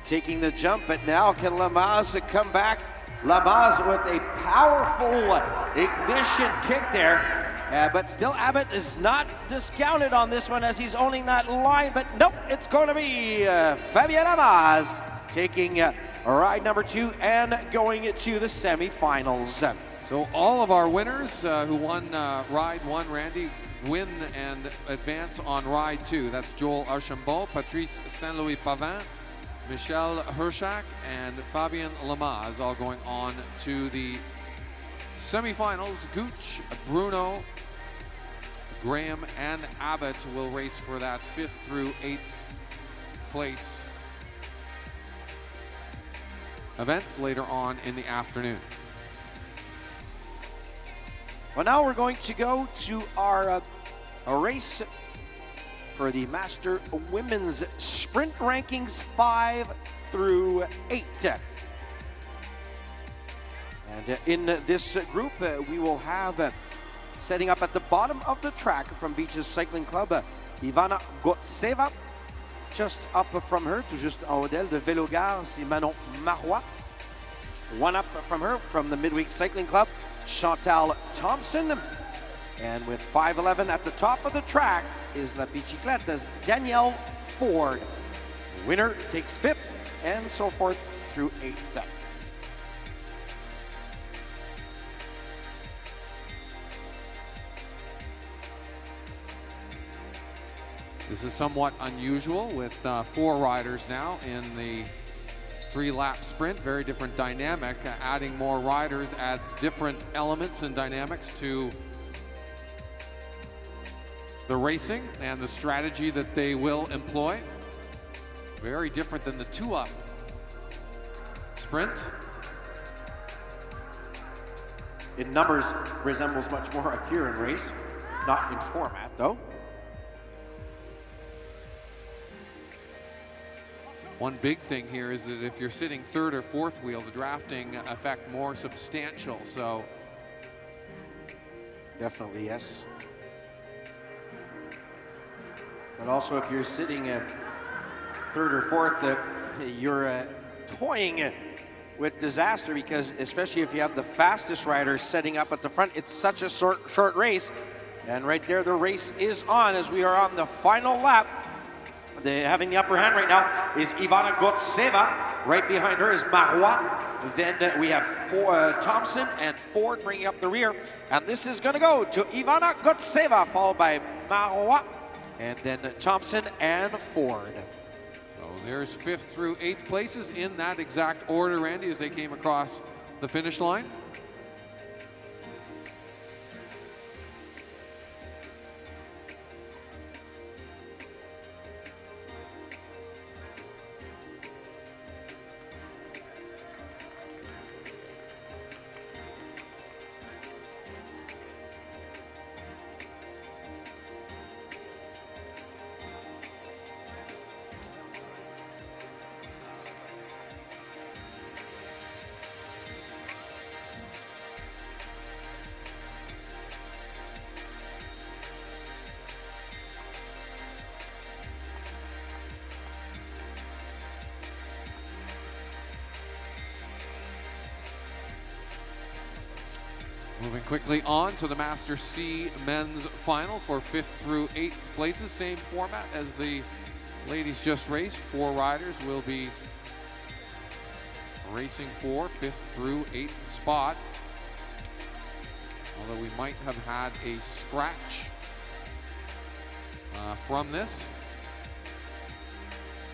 [SPEAKER 1] taking the jump, but now can Lamaze come back? Lamaze with a powerful ignition kick there. But still, Abbott is not discounted on this one as he's owning that line. But nope, it's going to be Fabien Amaz taking ride number 2 and going to the semifinals.
[SPEAKER 2] So all of our winners who won ride 1, Randy, win and advance on ride 2. That's Joel Archambault, Patrice Saint-Louis Pavin, Michel Hershak, and Fabien Lamaz, all going on to the semifinals. Gooch, Bruno, Graham, and Abbott will race for that 5th through 8th place event later on in the afternoon.
[SPEAKER 1] Well, now we're going to go to our race for the Master Women's Sprint Rankings 5 through 8. And in this group, we will have setting up at the bottom of the track from Beaches Cycling Club, Ivana Gotseva. Just up from her, tout juste en haut d'elle, de Velodrome, c'est Manon Marois. One up from her, from the Midweek Cycling Club, Chantal Thompson. And with 5:11 at the top of the track is La Bicicleta's Danielle Ford. The winner takes 5th and so forth through 8th.
[SPEAKER 2] This is somewhat unusual with 4 riders now in the 3-lap sprint. Very different dynamic. Adding more riders adds different elements and dynamics to the racing and the strategy that they will employ. Very different than the 2-up sprint.
[SPEAKER 1] In numbers, resembles much more a Kieran race, not in format though.
[SPEAKER 2] One big thing here is that if you're sitting 3rd or 4th wheel, the drafting effect more substantial, so.
[SPEAKER 1] Definitely, yes. But also if you're sitting 3rd or 4th, you're toying with disaster, because especially if you have the fastest rider setting up at the front, it's such a short race. And right there, the race is on as we are on the final lap. Having the upper hand right now is Ivana Gotseva. Right behind her is Marois. Then we have Thompson and Ford bringing up the rear. And this is going to go to Ivana Gotseva, followed by Marois, and then Thompson and Ford.
[SPEAKER 2] So there's 5th through 8th places in that exact order, Randy, as they came across the finish line. Moving quickly on to the Master C Men's Final for 5th through 8th places. Same format as the ladies just raced. 4 riders will be racing for 5th through 8th spot. Although we might have had a scratch from this.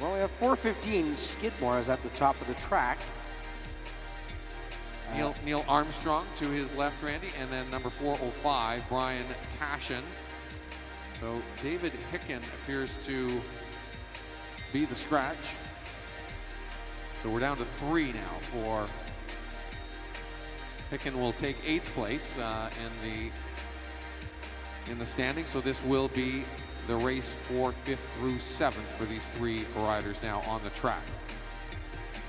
[SPEAKER 1] Well, we have 4:15. Skidmore is at the top of the track.
[SPEAKER 2] Neil Armstrong to his left, Randy, and then number 405, Brian Cashin. So David Hicken appears to be the scratch. So we're down to 3 now for Hicken. Will take 8th place in the standing. So this will be the race for 5th through 7th for these 3 riders now on the track.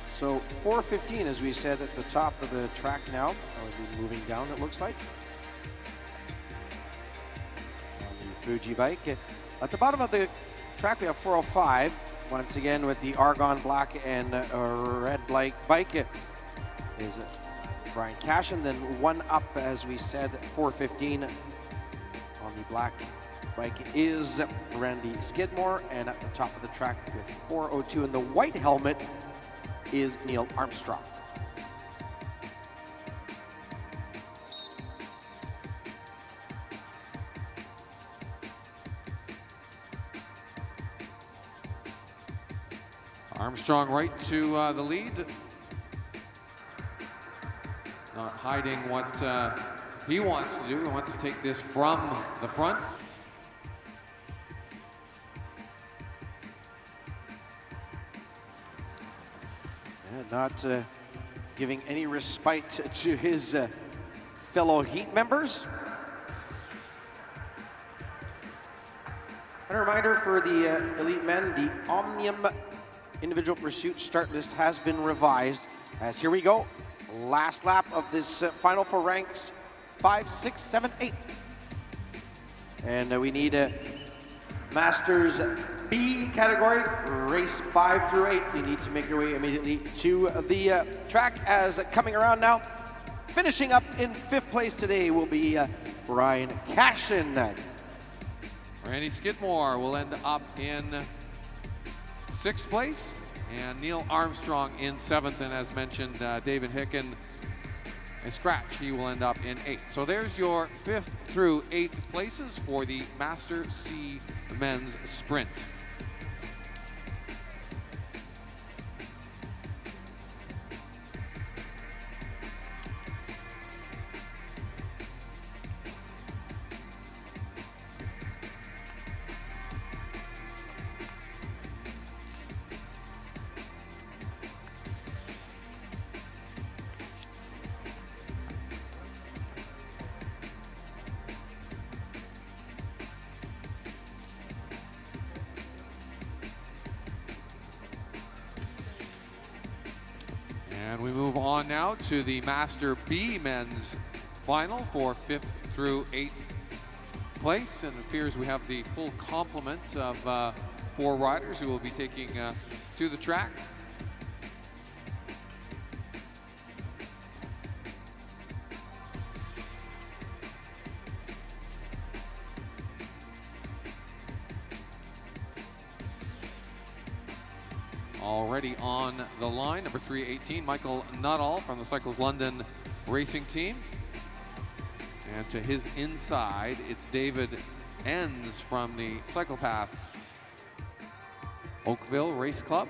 [SPEAKER 1] So 4:15, as we said, at the top of the track now. I'll be moving down, it looks like. On the Fuji bike. At the bottom of the track, we have 405. Once again, with the Argon black and red bike is Brian Cashin. Then one up, as we said, 4:15 On the black bike is Randy Skidmore, and at the top of the track with 4:02 in the white helmet is Neil Armstrong.
[SPEAKER 2] Armstrong right to the lead. Not hiding what he wants to do. He wants to take this from the front.
[SPEAKER 1] And not giving any respite to his fellow heat members. And a reminder for the elite men, the Omnium individual pursuit start list has been revised. As here we go, last lap of this final for ranks 5, 6, 7, 8. And we need a Masters B category, race 5 through 8. You need to make your way immediately to the track. As coming around now, finishing up in 5th place today will be Brian Cashin.
[SPEAKER 2] Randy Skidmore will end up in 6th place, and Neil Armstrong in 7th, and as mentioned, David Hicken, a scratch, he will end up in 8th. So there's your 5th through 8th places for the Master C Men's Sprint. And we move on now to the Master B Men's Final for 5th through 8th place. And it appears we have the full complement of 4 riders who will be taking to the track. Already on the line, number 318, Michael Nuttall from the Cycles London racing team. And to his inside, it's David Enns from the Cyclepath Oakville Race Club.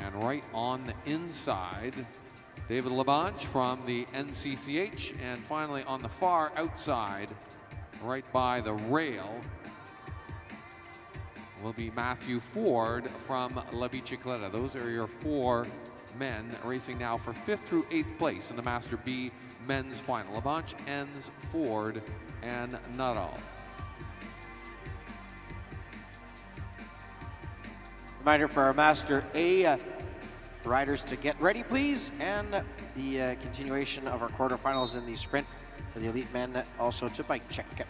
[SPEAKER 2] And right on the inside, David Labange from the NCCH. And finally on the far outside, right by the rail, will be Matthew Ford from La Bicicletta. Those are your 4 men racing now for 5th through 8th place in the Master B Men's Final. Labange, Enns, Ford, and Nuttall.
[SPEAKER 1] Reminder for our Master A riders to get ready, please. And the continuation of our quarterfinals in the sprint for the elite men also to bike check.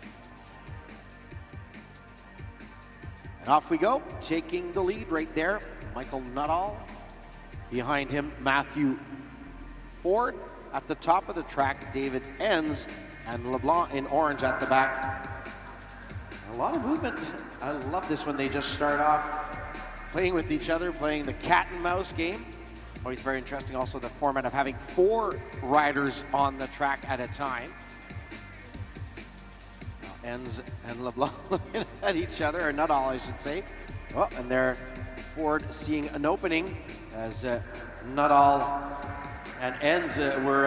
[SPEAKER 1] And off we go, taking the lead right there, Michael Nuttall. Behind him, Matthew Ford. At the top of the track, David Enns, and LeBlanc in orange at the back. A lot of movement. I love this when they just start off playing with each other, playing the cat and mouse game. Always very interesting. Also the format of having 4 riders on the track at a time. Enns and LeBlanc looking at each other, or Nuttall, I should say. Oh, and there, Ford seeing an opening as Nuttall and Enns were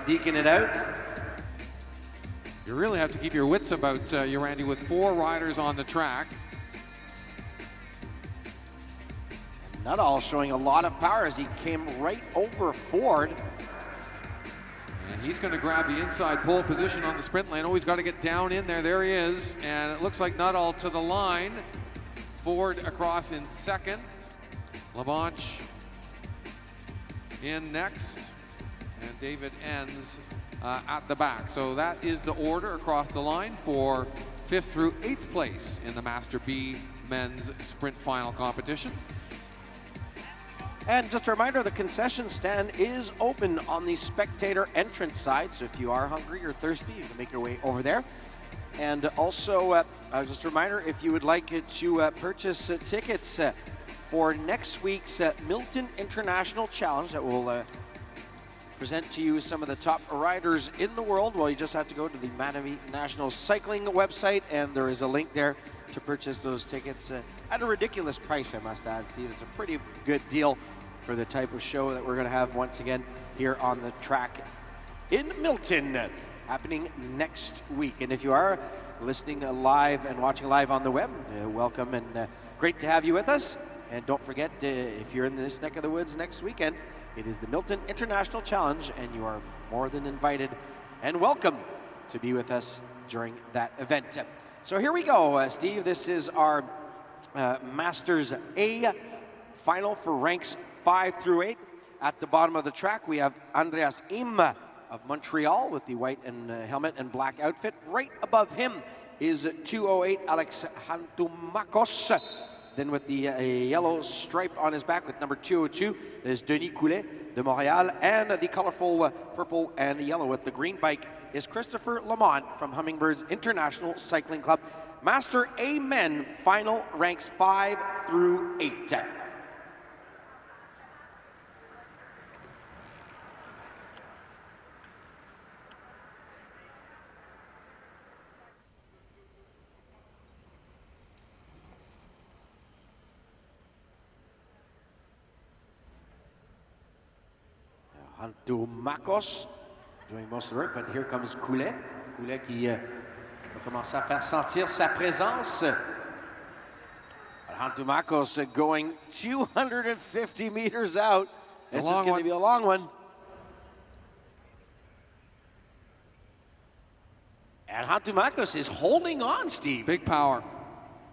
[SPEAKER 1] deking it out.
[SPEAKER 2] You really have to keep your wits about you, Randy, with 4 riders on the track.
[SPEAKER 1] And Nuttall showing a lot of power as he came right over Ford.
[SPEAKER 2] And he's going to grab the inside pole position on the sprint lane. Oh, he's got to get down in there. There he is. And it looks like Nuttall to the line. Ford across in 2nd. Labange in next. And David Enns at the back. So that is the order across the line for 5th through 8th place in the Master B Men's Sprint Final competition.
[SPEAKER 1] And just a reminder, the concession stand is open on the spectator entrance side, so if you are hungry or thirsty, you can make your way over there. And also, just a reminder, if you would like to purchase tickets for next week's Milton International Challenge that will present to you some of the top riders in the world, well, you just have to go to the Mattamy National Cycling website, and there is a link there to purchase those tickets at a ridiculous price, I must add, Steve. It's a pretty good deal for the type of show that we're going to have once again here on the track in Milton, happening next week. And if you are listening live and watching live on the web, welcome, and great to have you with us. And don't forget, if you're in this neck of the woods next weekend, it is the Milton International Challenge, and you are more than invited and welcome to be with us during that event. So here we go, Steve. This is our Masters A final for ranks 5 through 8. At the bottom of the track, we have Andreas Im of Montreal with the white and helmet and black outfit. Right above him is 208 Alex Hantumakos. Then with the yellow stripe on his back with number 202 is Denis Coulet de Montréal, and the colorful purple and yellow with the green bike is Christopher Lamont from Hummingbirds International Cycling Club. Master A Men final ranks 5 through 8. Hantumakos doing most of the work, but here comes Coulet. Coulet qui va commencer à faire sentir sa présence. Hantumakos going 250 meters out. This is going to be a long one. And Hantumakos is holding on, Steve.
[SPEAKER 2] Big power.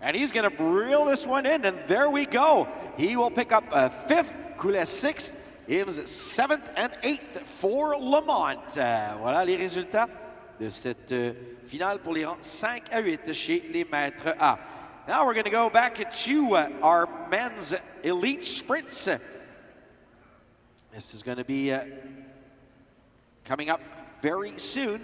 [SPEAKER 1] And he's going to reel this one in, and there we go. He will pick up 5th, Coulet 6th. Ims 7th and 8th for Lamont. Voilà les résultats de cette finale pour les rangs 5 à 8 chez les maîtres A. Now we're going to go back to our men's elite sprints. This is going to be coming up very soon.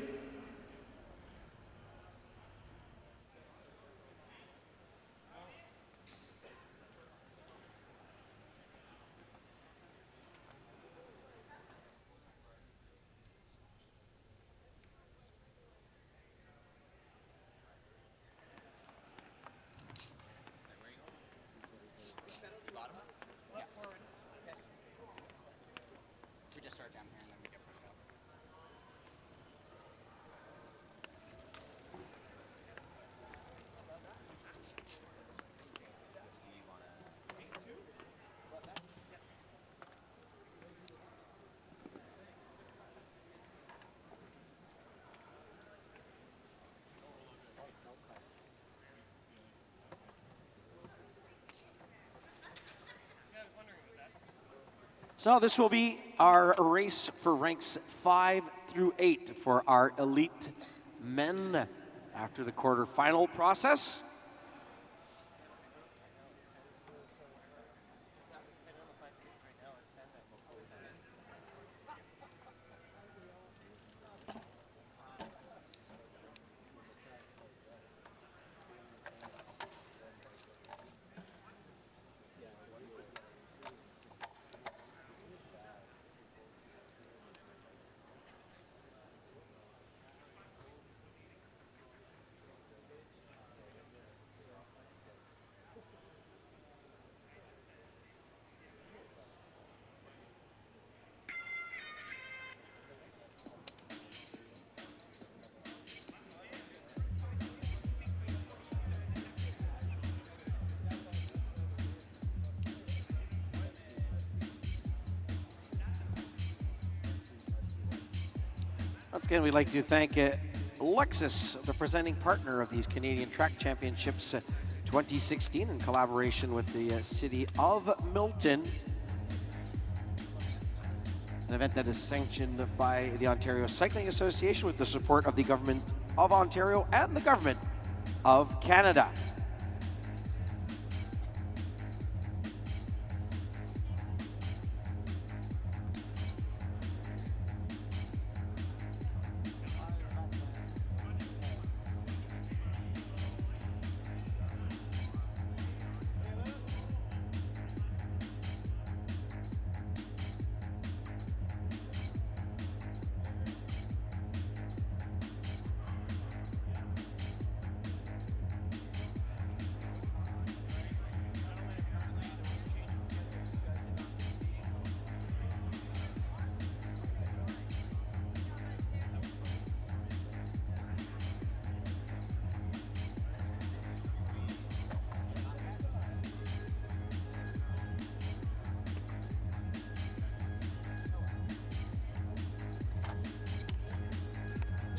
[SPEAKER 1] So this will be our race for ranks 5 through 8 for our elite men after the quarterfinal process. Once again, we'd like to thank Lexus, the presenting partner of these Canadian Track Championships 2016 in collaboration with the City of Milton. An event that is sanctioned by the Ontario Cycling Association with the support of the Government of Ontario and the Government of Canada.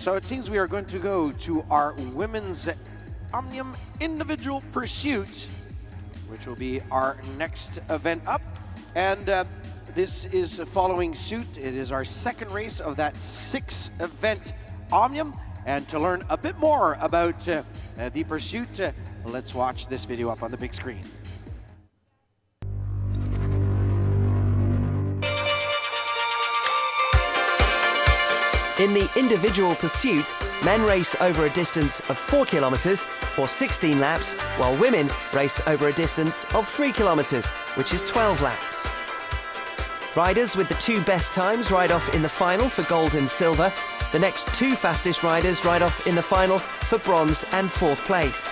[SPEAKER 1] So it seems we are going to go to our women's Omnium Individual Pursuit, which will be our next event up. And this is following suit. It is our second race of that 6-event Omnium. And to learn a bit more about the pursuit, let's watch this video up on the big screen.
[SPEAKER 6] In the individual pursuit, men race over a distance of 4 kilometers or 16 laps, while women race over a distance of 3 kilometers, which is 12 laps. Riders with the 2 best times ride off in the final for gold and silver. The next 2 fastest riders ride off in the final for bronze and 4th place.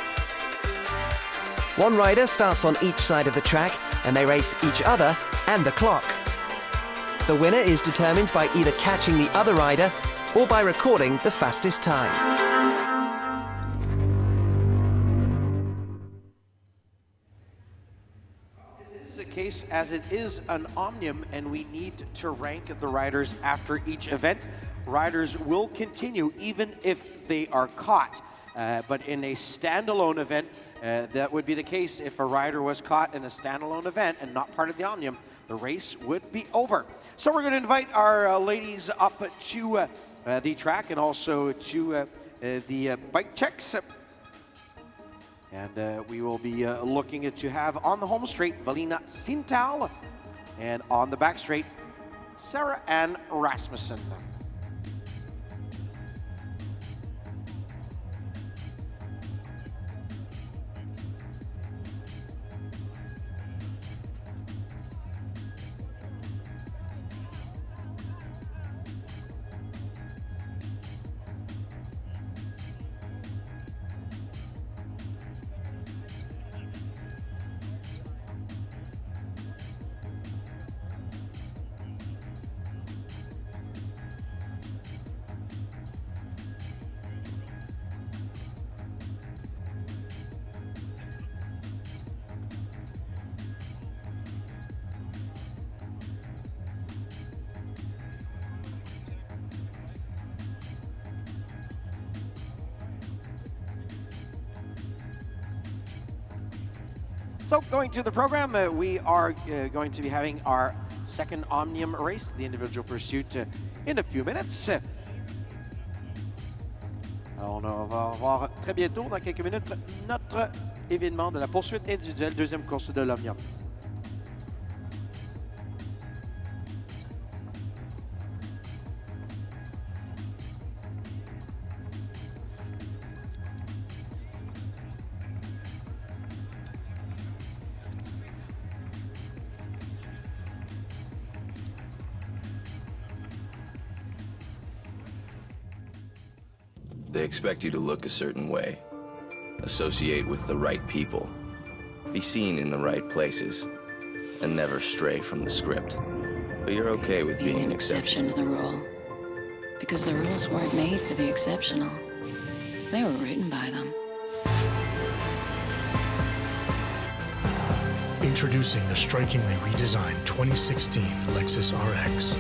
[SPEAKER 6] 1 rider starts on each side of the track, and they race each other and the clock. The winner is determined by either catching the other rider or by recording the fastest time.
[SPEAKER 1] This is the case as it is an Omnium, and we need to rank the riders after each event. Riders will continue even if they are caught. But in a standalone event, that would be the case if a rider was caught in a standalone event and not part of the Omnium. The race would be over. So we're going to invite our ladies up to the track and also to the bike checks. And we will be looking to have on the home straight, Valina Sintal, and on the back straight, Sarah Ann Rasmussen. So going to the program, we are going to be having our second Omnium race, the individual pursuit, in a few minutes. Alors, on va voir très bientôt, dans quelques minutes, notre événement de la poursuite individuelle, deuxième course de l'Omnium.
[SPEAKER 10] They expect you to look a certain way, associate with the right people, be seen in the right places, and never stray from the script. But you're okay with being an exception
[SPEAKER 11] to the rule. Because the rules weren't made for the exceptional. They were written by them.
[SPEAKER 5] Introducing the strikingly redesigned 2016 Lexus RX.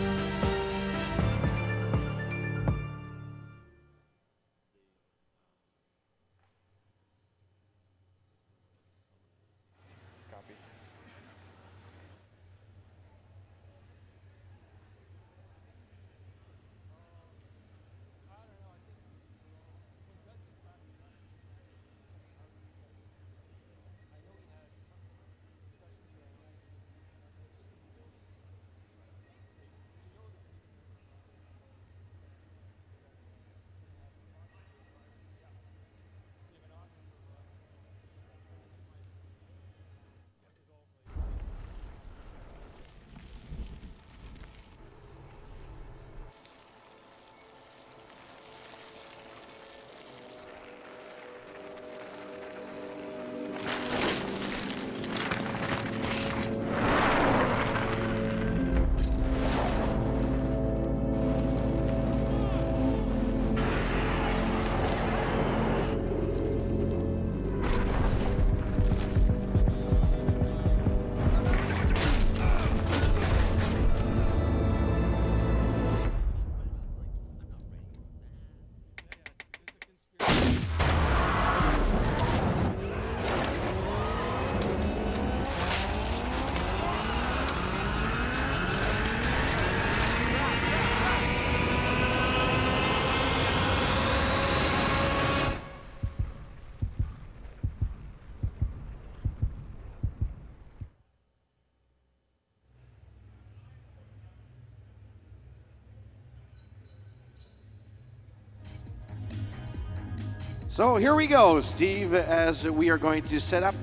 [SPEAKER 1] So here we go, Steve, as we are going to set up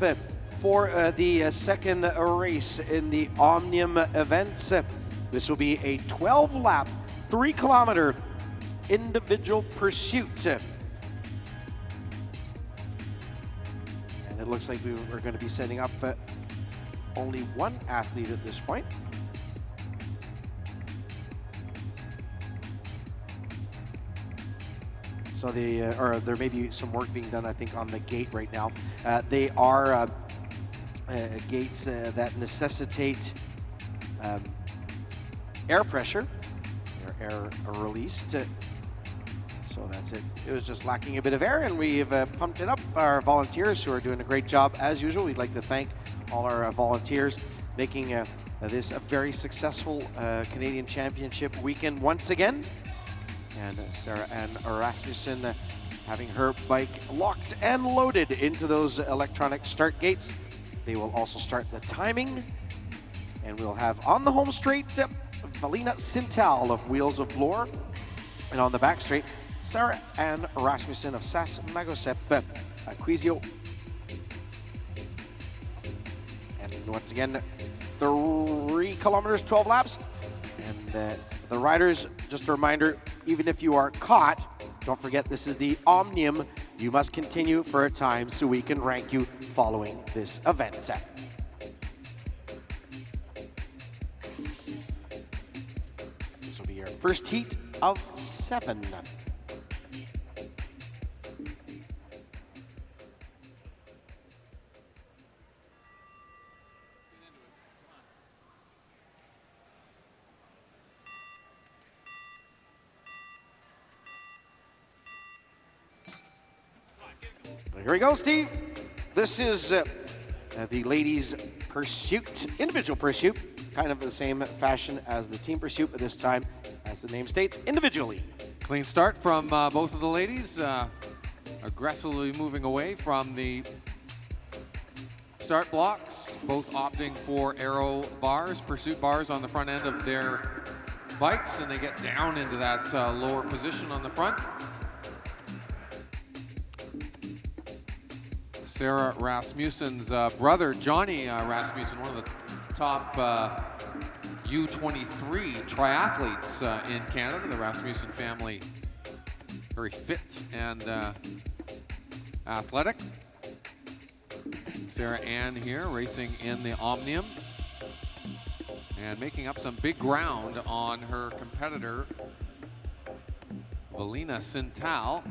[SPEAKER 1] for the second race in the Omnium events. This will be a 12-lap, 3-kilometer individual pursuit. And it looks like we're going to be setting up only one athlete at this point. So there may be some work being done, I think, on the gate right now. They are gates that necessitate air pressure, air released. So that's it. It was just lacking a bit of air, and we've pumped it up. Our volunteers, who are doing a great job as usual. We'd like to thank all our volunteers, making this a very successful Canadian Championship weekend once again. And Sarah Ann Rasmussen having her bike locked and loaded into those electronic start gates. They will also start the timing. And we'll have on the home straight, Valina Sintal of Wheels of Lore. And on the back straight, Sarah Ann Rasmussen of SAS Magosep Quizio. And once again, 3 kilometers, 12 laps. And the riders, just a reminder, even if you are caught, don't forget this is the Omnium. You must continue for a time so we can rank you following this event. This will be your first heat of 7. Here we go, Steve. This is the ladies' pursuit, individual pursuit, kind of the same fashion as the team pursuit, but this time, as the name states, individually.
[SPEAKER 2] Clean start from both of the ladies, aggressively moving away from the start blocks, both opting for aero bars, pursuit bars on the front end of their bikes, and they get down into that lower position on the front. Sarah Rasmussen's brother, Johnny Rasmussen, one of the top U23 triathletes in Canada. The Rasmussen family, very fit and athletic. Sarah Ann here racing in the Omnium and making up some big ground on her competitor, Valina Sintal.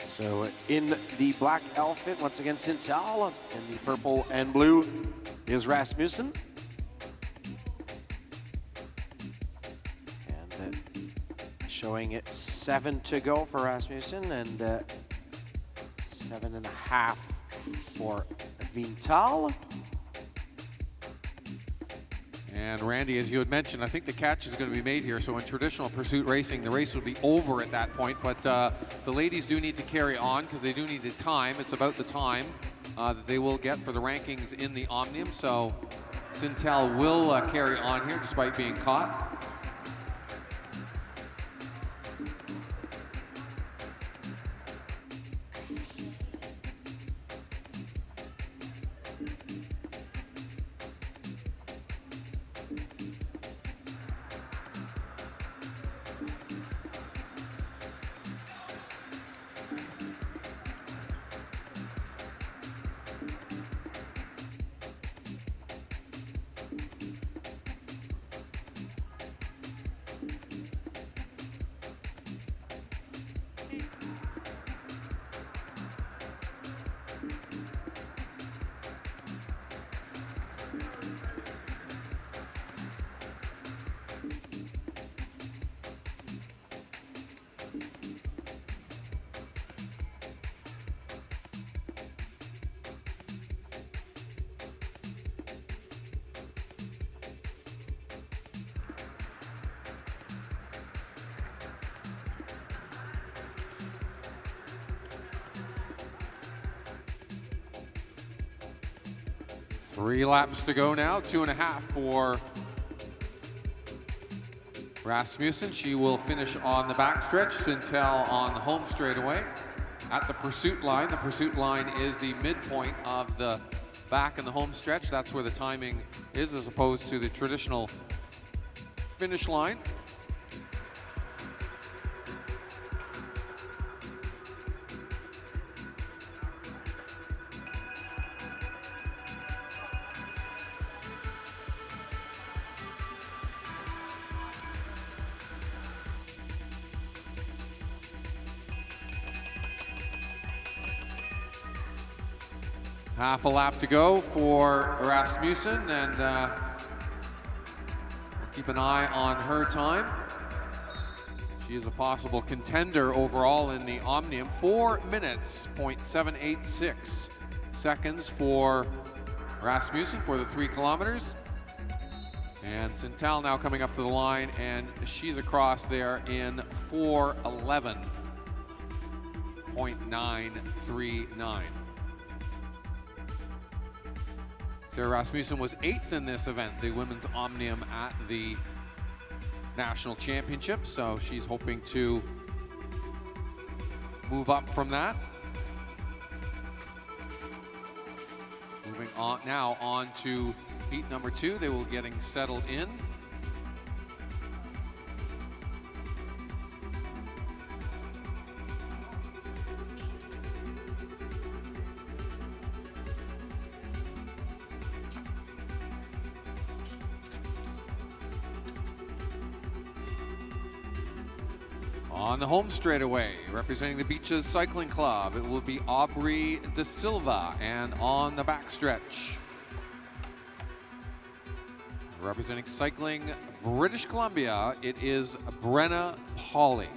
[SPEAKER 1] So in the black outfit, once again, Sintal. In the purple and blue is Rasmussen. And showing it 7 to go for Rasmussen and 7.5 for Vintal.
[SPEAKER 2] And Randy, as you had mentioned, I think the catch is going to be made here. So in traditional pursuit racing, the race would be over at that point. But the ladies do need to carry on because they do need the time. It's about the time that they will get for the rankings in the Omnium. So Sintal will carry on here despite being caught. 3 laps to go now, 2.5 for Rasmussen. She will finish on the backstretch. Sintel on the home straightaway. At the pursuit line, is the midpoint of the back and the home stretch. That's where the timing is, as opposed to the traditional finish line. Half a lap to go for Rasmussen, and we'll keep an eye on her time. She is a possible contender overall in the Omnium. 4 minutes, 0.786 seconds for Rasmussen for the 3 kilometers. And Sintel now coming up to the line, and she's across there in 4:11.939. Sarah Rasmussen was 8th in this event, the women's Omnium at the National Championship, so she's hoping to move up from that. Moving on now on to heat number 2. They will be getting settled in. On the home straightaway, representing the Beaches Cycling Club, it will be Aubrey De Silva, and on the backstretch, representing Cycling British Columbia, it is Brenna Pauley.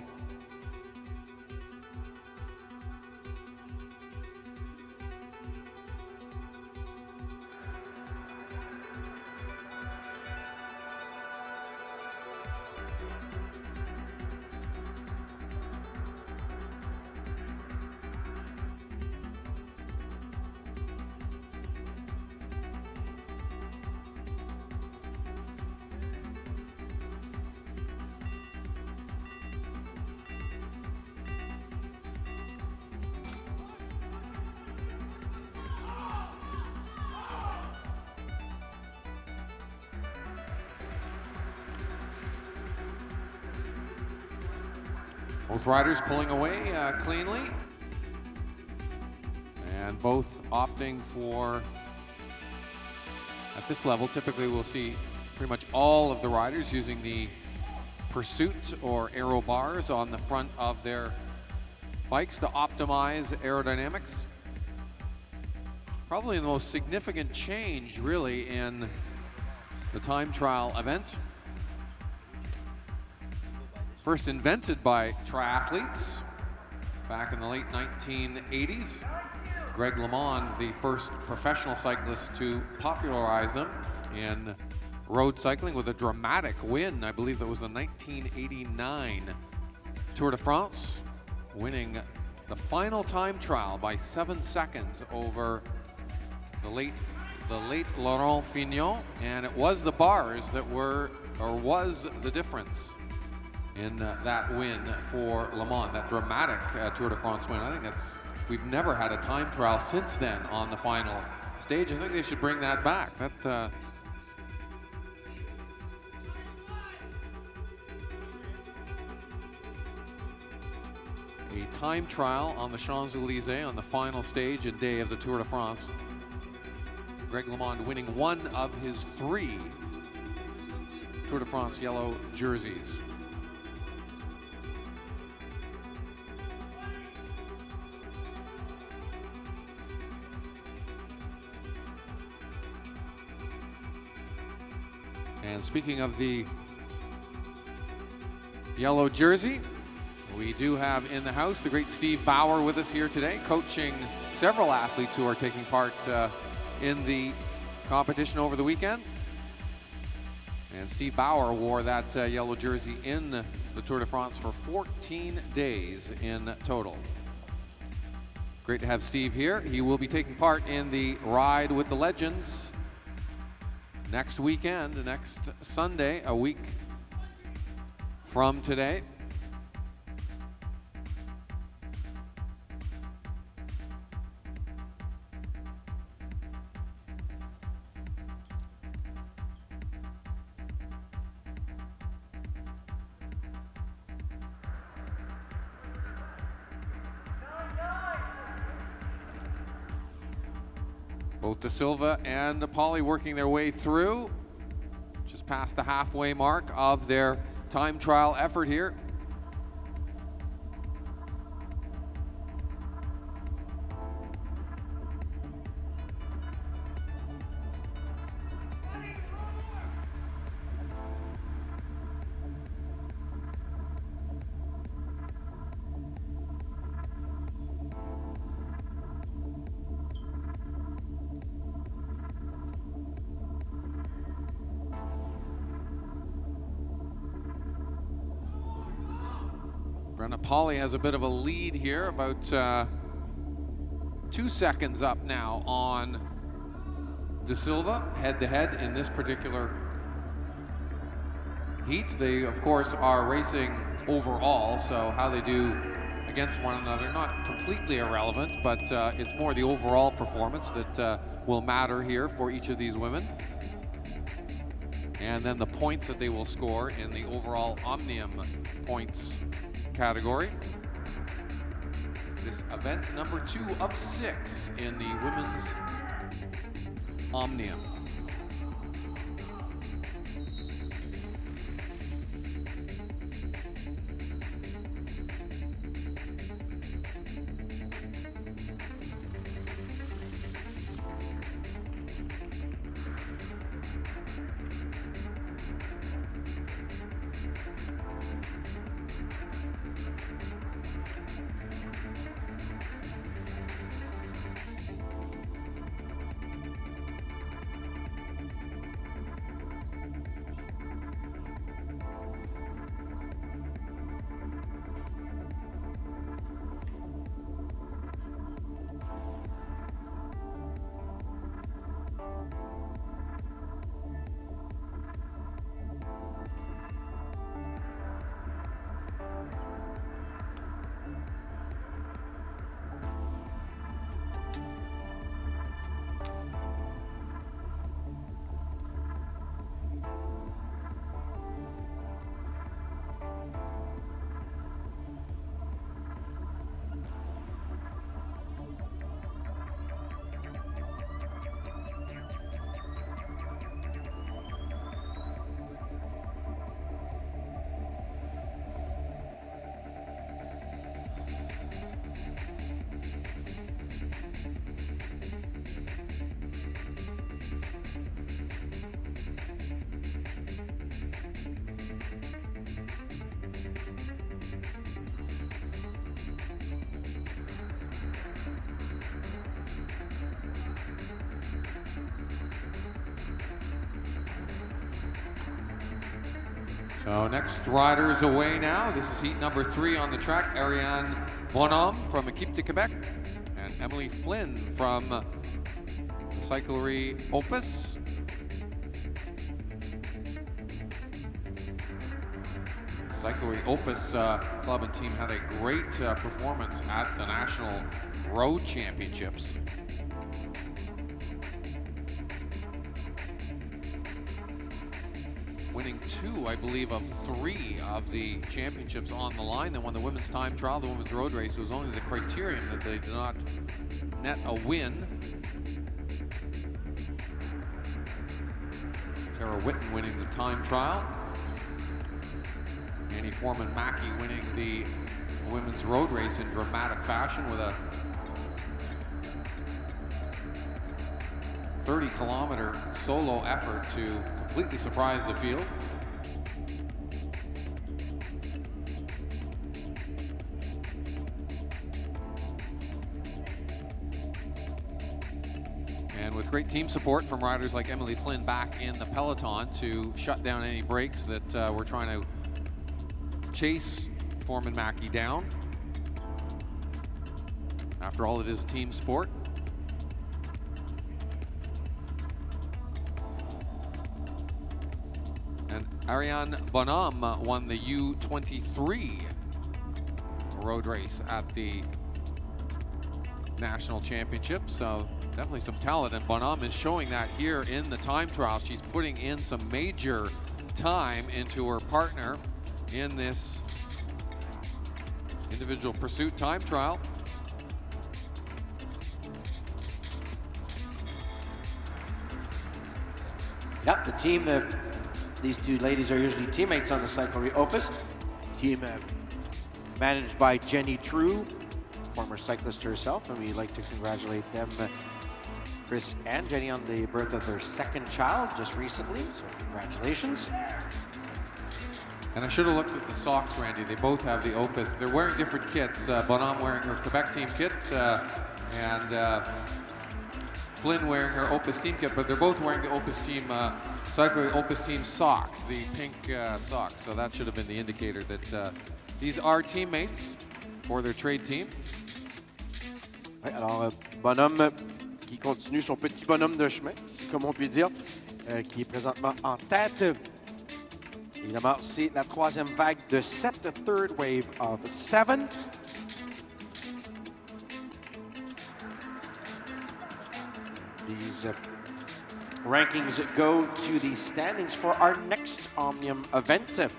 [SPEAKER 2] Both riders pulling away cleanly, and both opting for, at this level, typically we'll see pretty much all of the riders using the pursuit or aero bars on the front of their bikes to optimize aerodynamics. Probably the most significant change really in the time trial event. First invented by triathletes back in the late 1980s. Greg LeMond, the first professional cyclist to popularize them in road cycling with a dramatic win. I believe that was the 1989 Tour de France, winning the final time trial by 7 seconds over the late Laurent Fignon, and it was the bars that was the difference in that win for LeMond, that dramatic Tour de France win. I think we've never had a time trial since then on the final stage. I think they should bring that back. A time trial on the Champs-Élysées on the final stage and day of the Tour de France. Greg LeMond winning 1 of his 3 Tour de France yellow jerseys. And speaking of the yellow jersey, we do have in the house the great Steve Bauer with us here today, coaching several athletes who are taking part in the competition over the weekend. And Steve Bauer wore that yellow jersey in the Tour de France for 14 days in total. Great to have Steve here. He will be taking part in the Ride with the Legends next weekend, next Sunday, a week from today. Both De Silva and Pauly working their way through, just past the halfway mark of their time trial effort here. Pauly has a bit of a lead here, about 2 seconds up now on De Silva, head-to-head in this particular heat. They, of course, are racing overall, so how they do against one another, not completely irrelevant, but it's more the overall performance that will matter here for each of these women. And then the points that they will score in the overall Omnium points category. This event number 2 of 6 in the women's Omnium. So next riders away now. This is heat number 3 on the track. Ariane Bonhomme from Equipe de Quebec and Emily Flynn from the Cyclery Opus. Cyclery Opus club and team had a great performance at the National Road Championships. Winning 2, I believe, of 3 of the championships on the line. They won the women's time trial, the women's road race. It was only the criterium that they did not net a win. Tara Whitten winning the time trial. Annie Foreman-Mackey winning the women's road race in dramatic fashion with a 30-kilometer solo effort to completely surprise the field. And with great team support from riders like Emily Flynn back in the peloton to shut down any breaks that were trying to chase Foreman-Mackey down. After all, it is a team sport. And Arrond won the U23 road race at the National Championship. So definitely some talent, and Bonhomme is showing that here in the time trial. She's putting in some major time into her partner in this individual pursuit time trial.
[SPEAKER 1] Yep, the team, these two ladies are usually teammates on the Cyclery Opus. Team managed by Jenny True, former cyclist herself, and we'd like to congratulate them, Chris and Jenny, on the birth of their second child just recently, so congratulations.
[SPEAKER 2] And I should have looked at the socks, Randy. They both have the Opus. They're wearing different kits. Bonhomme wearing her Quebec team kit, and Flynn wearing her Opus team kit, but they're both wearing the Opus team, Cyclery Opus team socks, the pink socks. So that should have been the indicator that these are teammates for their trade team.
[SPEAKER 1] Ouais, alors, Bonhomme qui continue son petit bonhomme de chemin, comme on peut dire, qui est présentement en tête. Évidemment, c'est la troisième vague de Sept, the third wave of 7. These rankings go to the standings for our next Omnium event.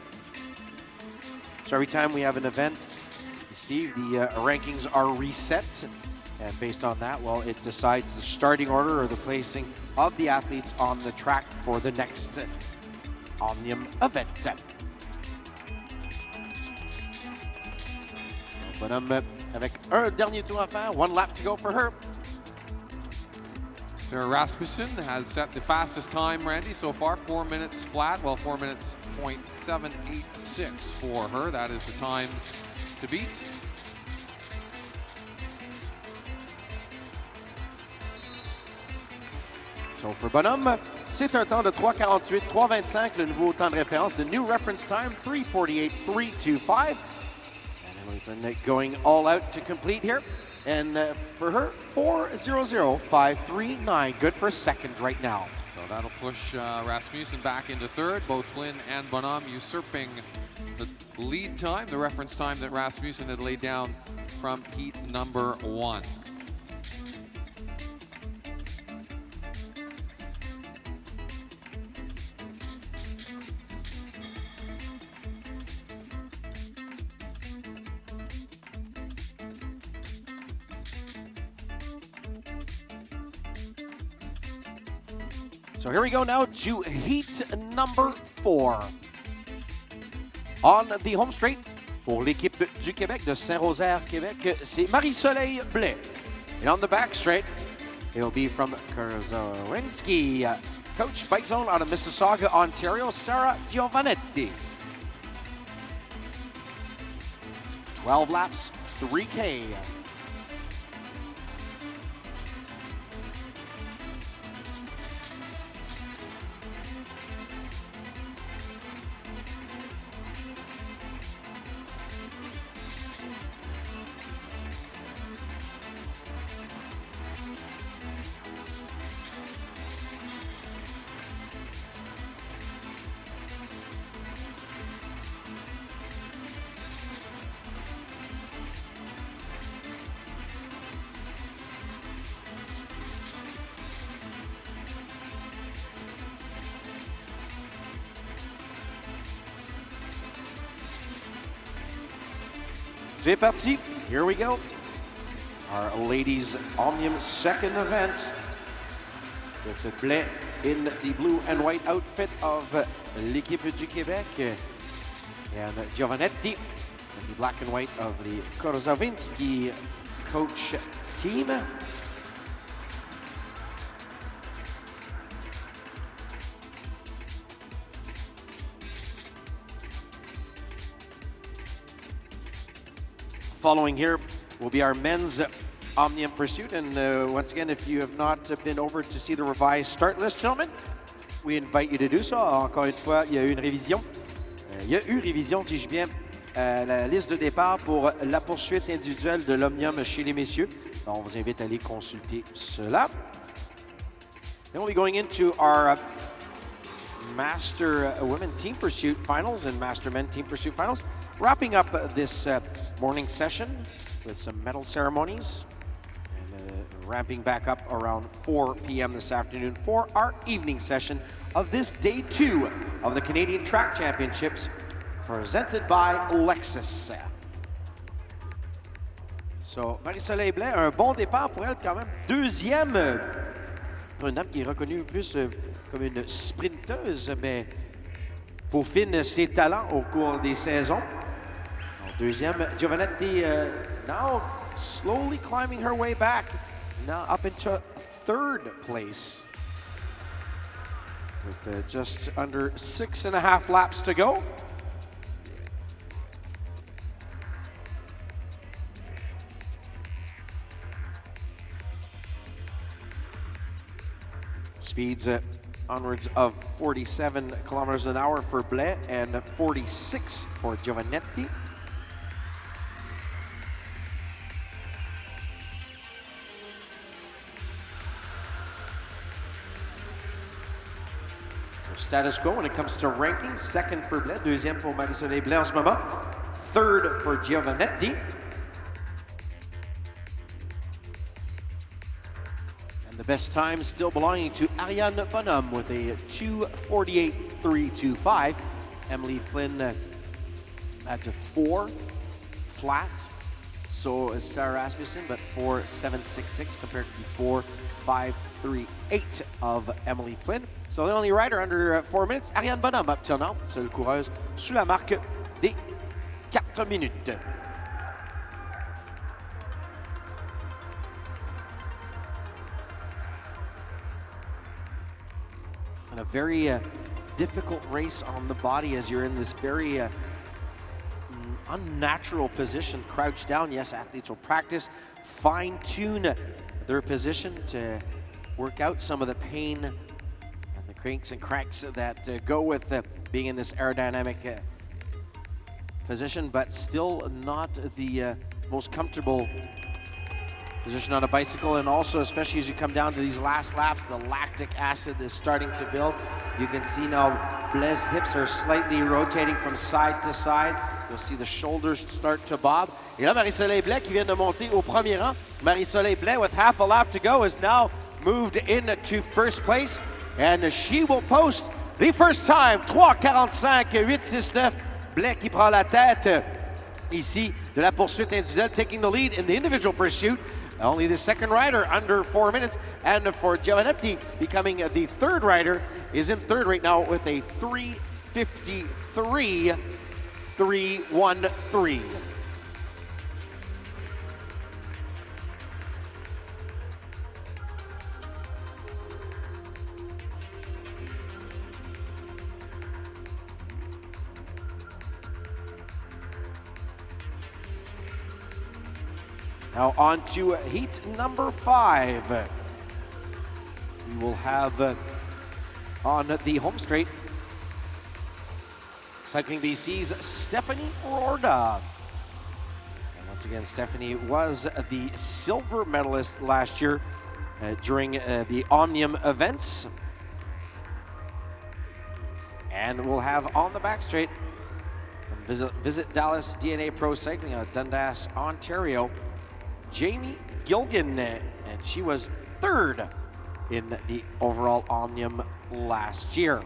[SPEAKER 1] So every time we have an event, Steve, the rankings are reset. And based on that, well, it decides the starting order or the placing of the athletes on the track for the next Omnium event. Bonhomme avec un dernier tour à faire, one lap to go for her.
[SPEAKER 2] Sarah Rasmussen has set the fastest time, Randy, so far, 4 minutes flat, well, 4 minutes .786 for her. That is the time to beat.
[SPEAKER 1] So for Bonhomme, c'est un temps de 3:48, 3:25, le nouveau temps de référence, the new reference time, 3:48, 3:25. And we've been going all out to complete here. And for her, 4:00,539, good for second right now.
[SPEAKER 2] So that'll push Rasmussen back into third, both Flynn and Bonhomme usurping the lead time, the reference time that Rasmussen had laid down from heat number 1.
[SPEAKER 1] So here we go now to heat number 4. On the home straight, pour l'équipe du Québec de Saint-Rosaire, Québec, c'est Marie-Soleil Blais. And on the back straight, it'll be from Ceremonies, coach Bike Zone out of Mississauga, Ontario, Sarah Giovanetti. 12 laps, 3K. C'est parti. Here we go. Our ladies Omnium second event with the Blais in the blue and white outfit of l'équipe du Québec and Giovanetti in the black and white of the Korzavinski coach team. Following here will be our men's Omnium Pursuit. And once again, if you have not been over to see the revised start list, gentlemen, we invite you to do so. Encore une fois, il y a eu une révision. Il y a eu révision, dis-je bien, la liste de départ pour la poursuite individuelle de l'Omnium chez les messieurs. Donc, on vous invite à aller consulter cela. Then we'll be going into our Master Women Team Pursuit Finals and Master Men Team Pursuit Finals. Wrapping up this morning session with some medal ceremonies. And ramping back up around 4 p.m. this afternoon for our evening session of this day 2 of the Canadian Track Championships presented by Lexus. So, Marie-Soleil Blais, un bon départ pour elle quand même. Deuxième, pour une dame qui est reconnue plus comme une sprinteuse, mais peaufine ses talents au cours des saisons. En deuxième, Giovanetti now slowly climbing her way back, now up into 3rd place. With just under 6.5 laps to go. Speeds onwards of 47 kilometers an hour for Blais and 46 for Giovanetti. So status quo when it comes to ranking, 2nd for Blais, 2e pour Marie-Soleil Blais en ce moment, 3rd for Giovanetti. The best time still belonging to Ariane Bonhomme with a 2:48.325. Emily Flynn at 4 flat. So is Sarah Rasmussen, but 4:766 compared to the 4:538 of Emily Flynn. So the only rider under 4 minutes, Ariane Bonhomme up till now. Seule coureuse sous la marque des 4 minutes. And a very difficult race on the body as you're in this very unnatural position, crouched down. Yes, athletes will practice, fine-tune their position to work out some of the pain and the cranks and cracks that go with being in this aerodynamic position, but still not the most comfortable position on a bicycle. And also, especially as you come down to these last laps, the lactic acid is starting to build. You can see now Blais' hips are slightly rotating from side to side. You'll see the shoulders start to bob. Et là, Marie-Soleil Blais qui vient de monter au premier rang. Marie-Soleil Blais, with half a lap to go, is now moved into 1st place. And she will post the first time, 3:45.869. Blais qui prend la tête ici de la poursuite individuelle, taking the lead in the individual pursuit. Only the 2nd rider under 4 minutes. And for Giovanetti, becoming the 3rd rider, is in 3rd right now with a 3:53.313. Now on to heat number 5. We will have on the home straight, Cycling BC's Stephanie Rorda. And once again, Stephanie was the silver medalist last year during the Omnium events. And we'll have on the back straight from Visit Dallas DNA Pro Cycling out of Dundas, Ontario, Jamie Gilgan, and she was 3rd in the overall Omnium last year.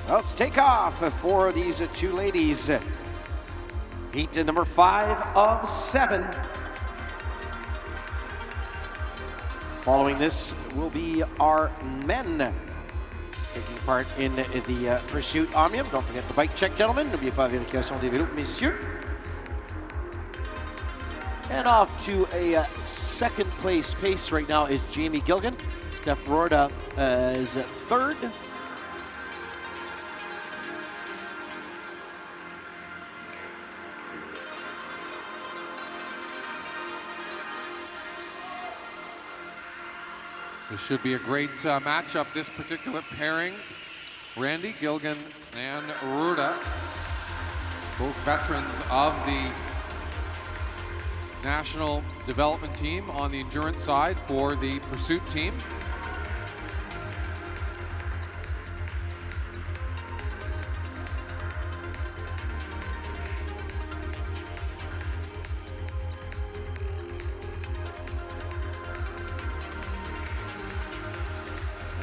[SPEAKER 1] Well, let's take off for these 2 ladies. Heat number 5 of 7. Following this will be our men taking part in the Pursuit Omnium. Don't forget the bike check, gentlemen. N'oubliez pas la vérification des vélos, messieurs. And off to a second place pace right now is Jamie Gilgan. Steph Rorda is third.
[SPEAKER 2] This should be a great matchup, this particular pairing. Randy Gilgan and Rorda, both veterans of the national development team on the endurance side for the pursuit team.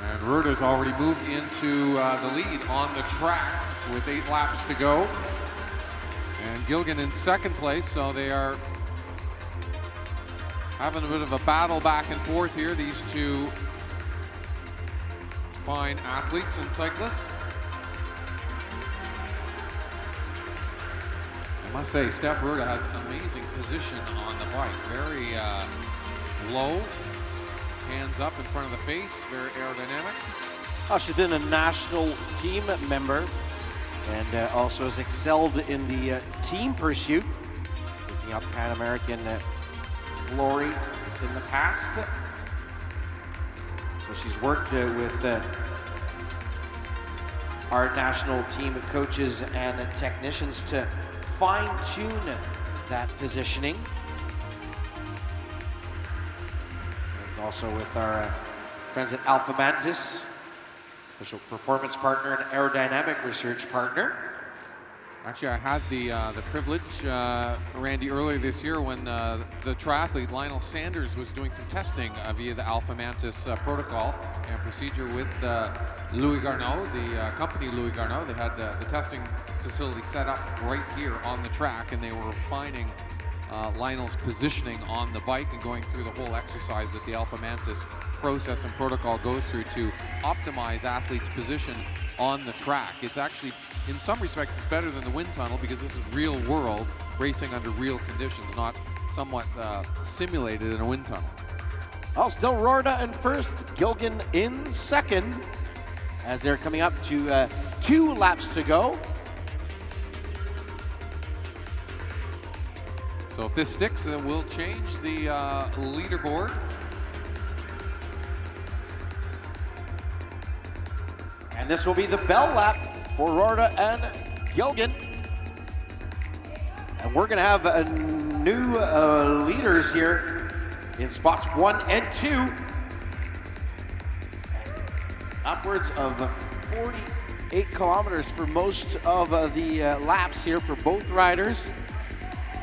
[SPEAKER 2] And Rorda's already moved into the lead on the track with 8 laps to go. And Gilgan in second place, so they are having a bit of a battle back and forth here, these two fine athletes and cyclists. I must say, Steph Rorda has an amazing position on the bike. Very low, hands up in front of the face, very aerodynamic.
[SPEAKER 1] Oh, she's been a national team member and also has excelled in the team pursuit, picking up Pan American glory in the past. So she's worked with our national team coaches and technicians to fine-tune that positioning. And also with our friends at Alpha Mantis, official performance partner and aerodynamic research partner.
[SPEAKER 2] Actually, I had the privilege, Randy, earlier this year when the triathlete Lionel Sanders was doing some testing via the Alpha Mantis protocol and procedure with Louis Garneau, the company Louis Garneau. They had the testing facility set up right here on the track, and they were refining Lionel's positioning on the bike and going through the whole exercise that the Alpha Mantis process and protocol goes through to optimize athletes' position on the track. It's actually, in some respects, it's better than the wind tunnel because this is real world racing under real conditions, not somewhat simulated in a wind tunnel.
[SPEAKER 1] Well, still Rorda in first, Gilgan in second, as they're coming up to 2 laps to go.
[SPEAKER 2] So if this sticks, then we'll change the leaderboard.
[SPEAKER 1] And this will be the bell lap for Rorda and Gilgan. And we're going to have new leaders here in spots 1 and 2. Upwards of 48 kilometers for most of the laps here for both riders.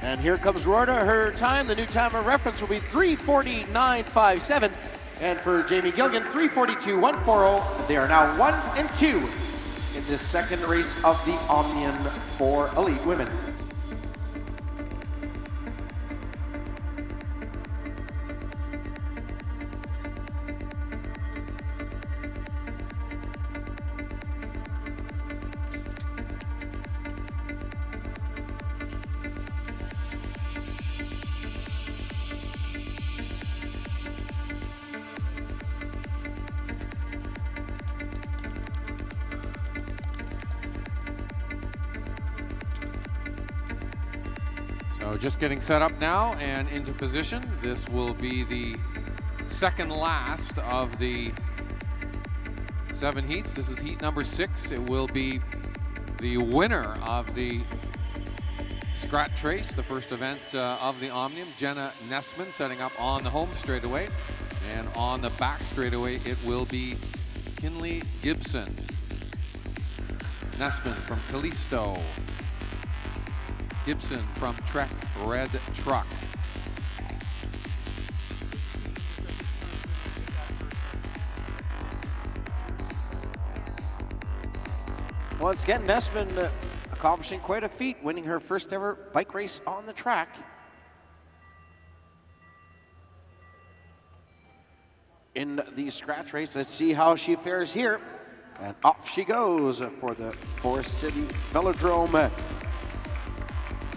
[SPEAKER 1] And here comes Rorda. Her time, the new timer reference will be 3:49.57. And for Jamie Gilgan, 3:42.140. They are now 1 and 2 in this second race of the Omnium for Elite Women.
[SPEAKER 2] So just getting set up now and into position. This will be the second last of the 7 heats. This is heat number 6. It will be the winner of the Scratch Race, the first event of the Omnium, Jenna Nessman, setting up on the home straightaway. And on the back straightaway, it will be Kinley Gibson. Nessman from Callisto. Gibson from Trek Red Truck.
[SPEAKER 1] Once again, Nessman accomplishing quite a feat, winning her first ever bike race on the track. In the Scratch Race, let's see how she fares here. And off she goes for the Forest City Velodrome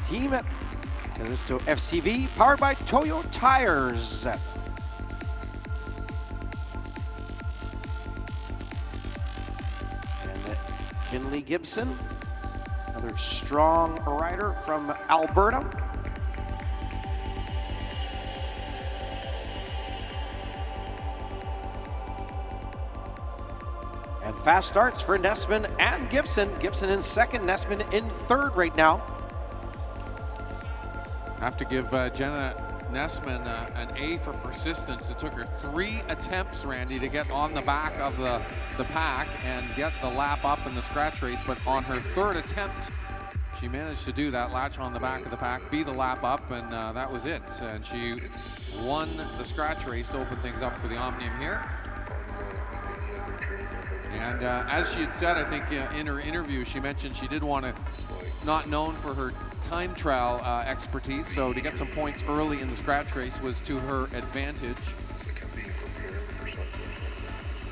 [SPEAKER 1] team Callisto FCV, powered by Toyo Tires. And Kinley Gibson, another strong rider from Alberta. And fast starts for Nessman and Gibson. Gibson in second, Nessman in third right now.
[SPEAKER 2] Have to give Jenna Nessman an A for persistence. It took her 3 attempts, Randy, to get on the back of the pack and get the lap up in the scratch race, but on her 3rd attempt, she managed to do that, latch on the back of the pack, be the lap up, and that was it. And she won the scratch race to open things up for the Omnium here. And as she had said, I think in her interview, she mentioned she did want to, not known for her time trial expertise, so to get some points early in the scratch race was to her advantage.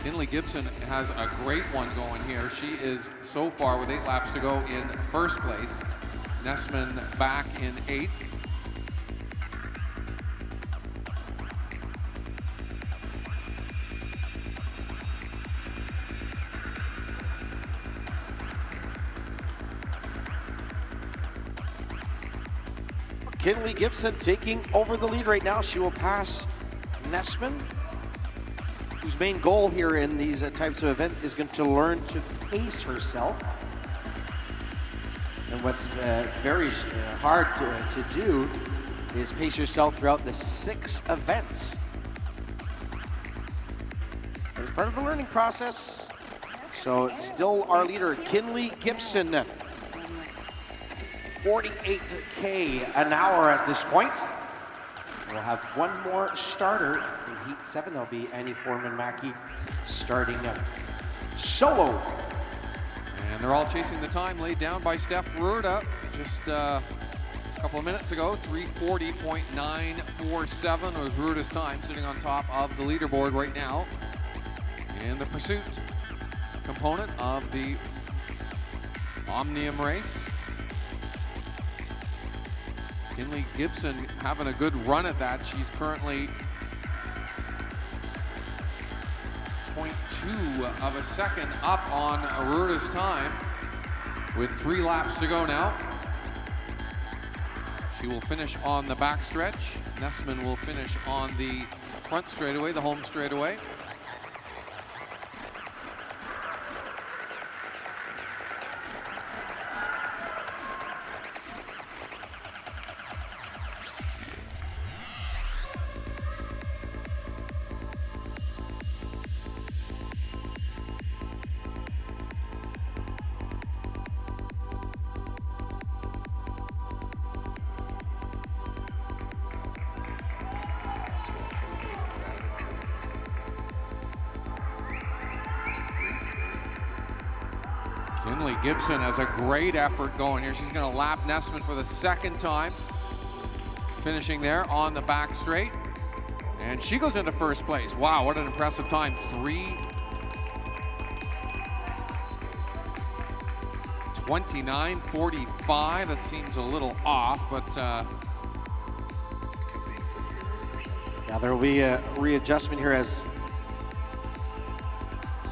[SPEAKER 2] Kinley Gibson has a great one going here. She is so far with 8 laps to go in first place. Nessman back in 8th.
[SPEAKER 1] Kinley Gibson taking over the lead right now. She will pass Nessman, whose main goal here in these types of events is going to learn to pace herself. And what's very hard to do is pace yourself throughout the 6 events. It's part of the learning process. So it's still our leader, Kinley Gibson. 48k an hour at this point. We'll have one more starter in Heat 7. There'll be Annie Foreman-Mackey starting solo.
[SPEAKER 2] And they're all chasing the time laid down by Steph Ruda just a couple of minutes ago. 3:40.947 was Ruda's time, sitting on top of the leaderboard right now in the pursuit component of the Omnium race. Kinley Gibson having a good run at that. She's currently 0.2 of a second up on Aruda's time with 3 laps to go now. She will finish on the back stretch. Nessman will finish on the front straightaway, the home straightaway. Kinley Gibson has a great effort going here. She's going to lap Nessman for the 2nd time, finishing there on the back straight. And she goes into first place. Wow, what an impressive time. 3:29.45. That seems a little off, but
[SPEAKER 1] yeah, there will be a readjustment here as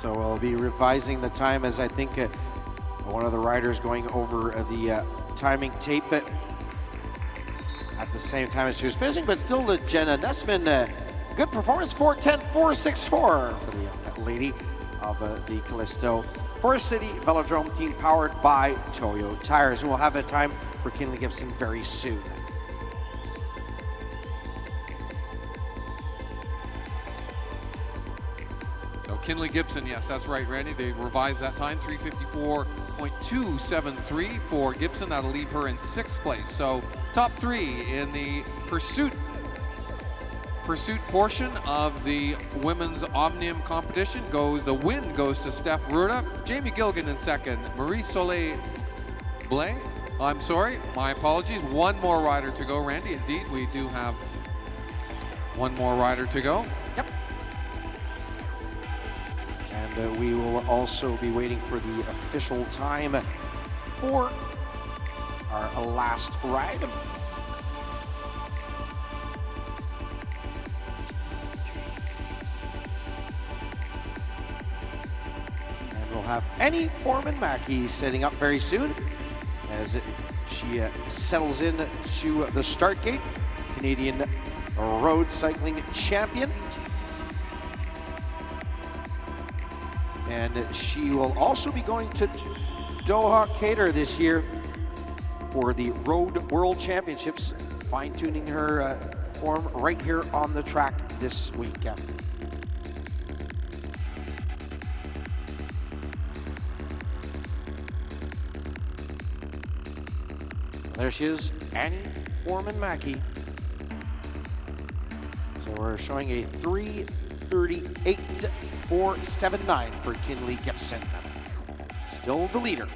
[SPEAKER 1] so we'll be revising the time as I think one of the riders going over the timing tape at the same time as she was finishing, but still the Jenna Nessman, good performance, 4:10.464 for the lady of the Callisto Forest City Velodrome team powered by Toyo Tires. And we'll have a time for Kinley Gibson very soon.
[SPEAKER 2] So Kinley Gibson, yes, that's right, Randy. They revised that time, 3:54.273 for Gibson. That'll leave her in 6th place. So top 3 in the pursuit portion of the women's Omnium competition goes, the win goes to Steph Ruda, Jamie Gilgan in 2nd, Marie Soleil Blais. I'm sorry, my apologies. One more rider to go, Randy. Indeed, we do have one more rider to go.
[SPEAKER 1] Yep. And we will also be waiting for the official time for our last ride. have Annie Foreman-Mackey setting up very soon as she settles in to the start gate. Canadian road cycling champion. And she will also be going to Doha, Qatar this year for the Road World Championships, fine-tuning her form right here on the track this week. There she is, Annie Foreman-Mackey. So we're showing a 3:38.479 for Kinley Gibson. Still the leader.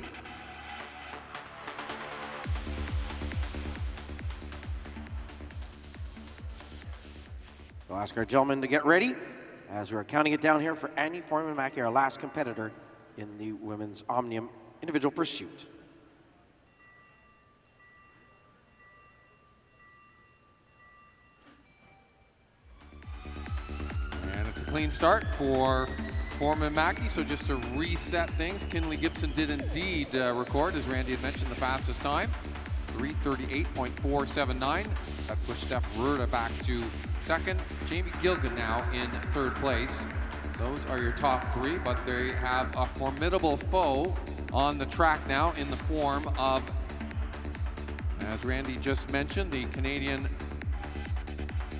[SPEAKER 1] We'll ask our gentlemen to get ready as we're counting it down here for Annie Foreman-Mackey, our last competitor in the women's Omnium individual pursuit.
[SPEAKER 2] And it's a clean start for Foreman-Mackey. So just to reset things, Kinley Gibson did indeed record, as Randy had mentioned, the fastest time, 3:38.479. That pushed Steph Rurda back to second. Jamie Gilgan now in third place. Those are your top three, but they have a formidable foe on the track now in the form of, as Randy just mentioned, the Canadian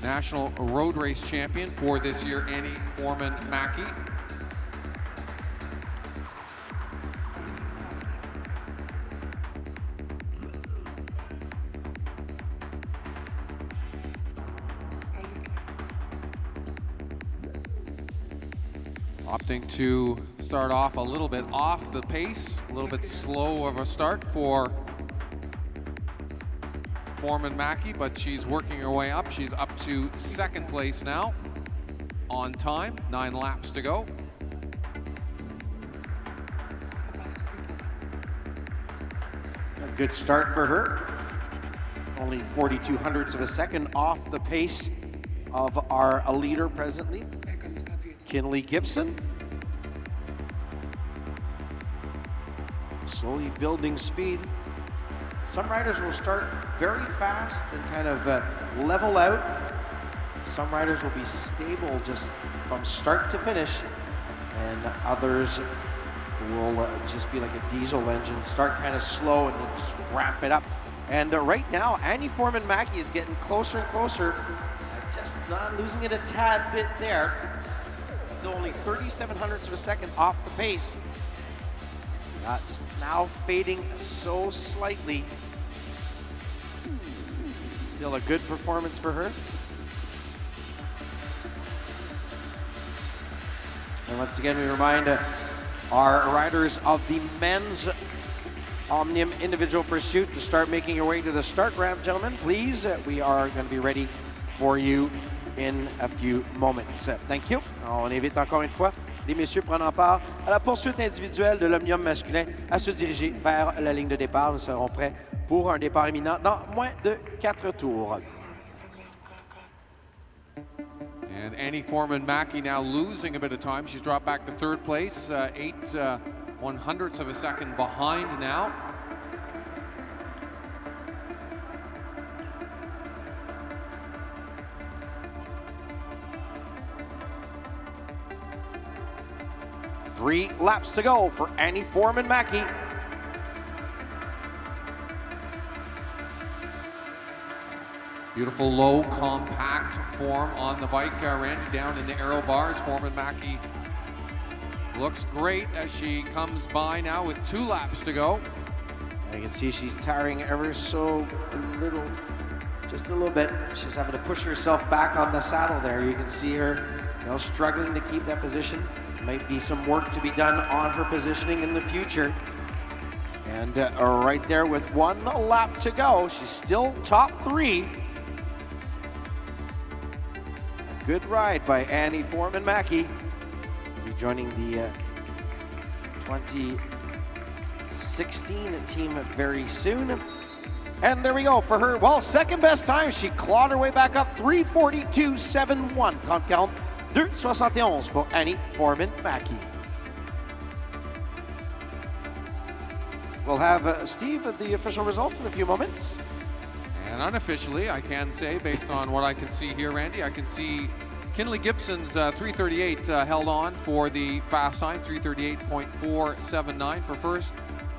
[SPEAKER 2] National Road Race Champion for this year, Annie Foreman-Mackey. Opting to start off a little bit off the pace, a little bit slow of a start for Foreman-Mackey, but she's working her way up. She's up to second place now on time, 9 laps to go.
[SPEAKER 1] A good start for her. Only 42 hundredths of a second off the pace of our leader presently, Kinley Gibson. Slowly building speed. Some riders will start very fast and kind of level out. Some riders will be stable just from start to finish, and others will just be like a diesel engine, start kind of slow and then just ramp it up. And right now, Annie Foreman-Mackey is getting closer and closer, just not losing it a tad bit there. Still only 37 hundredths of a second off the pace. Just now fading so slightly. Still a good performance for her. And once again, we remind our riders of the men's Omnium individual pursuit to start making your way to the start ramp, gentlemen. Please, we are going to be ready for you in a few moments. Thank you. On invite encore une fois les messieurs prenant part à la poursuite individuelle de l'Omnium masculin à se diriger vers la ligne de départ. Nous serons prêts pour un départ imminent dans moins de 4 tours.
[SPEAKER 2] And Annie Foreman-Mackey now losing a bit of time. She's dropped back to third place, 8 100ths of a second behind now.
[SPEAKER 1] Three laps to go for Annie Foreman-Mackey.
[SPEAKER 2] Beautiful low compact form on the bike, Randy, down in the aero bars. Foreman-Mackey looks great as she comes by now with 2 laps to go.
[SPEAKER 1] You can see she's tiring ever so little, just a little bit. She's having to push herself back on the saddle there. You can see her, struggling to keep that position. Might be some work to be done on her positioning in the future. And right there with 1 lap to go, she's still top 3. A good ride by Annie Foreman-Mackey. Be joining the 2016 team very soon. And there we go for her, second best time. She clawed her way back up, 3:42.71. 30-40, 2:71 pour Annie Foreman-Mackey. we'll have Steve the official results in a few moments.
[SPEAKER 2] And unofficially, I can say, based on what I can see here, Randy, I can see Kinley Gibson's 3:38 held on for the fast time, 3:38.479 for first.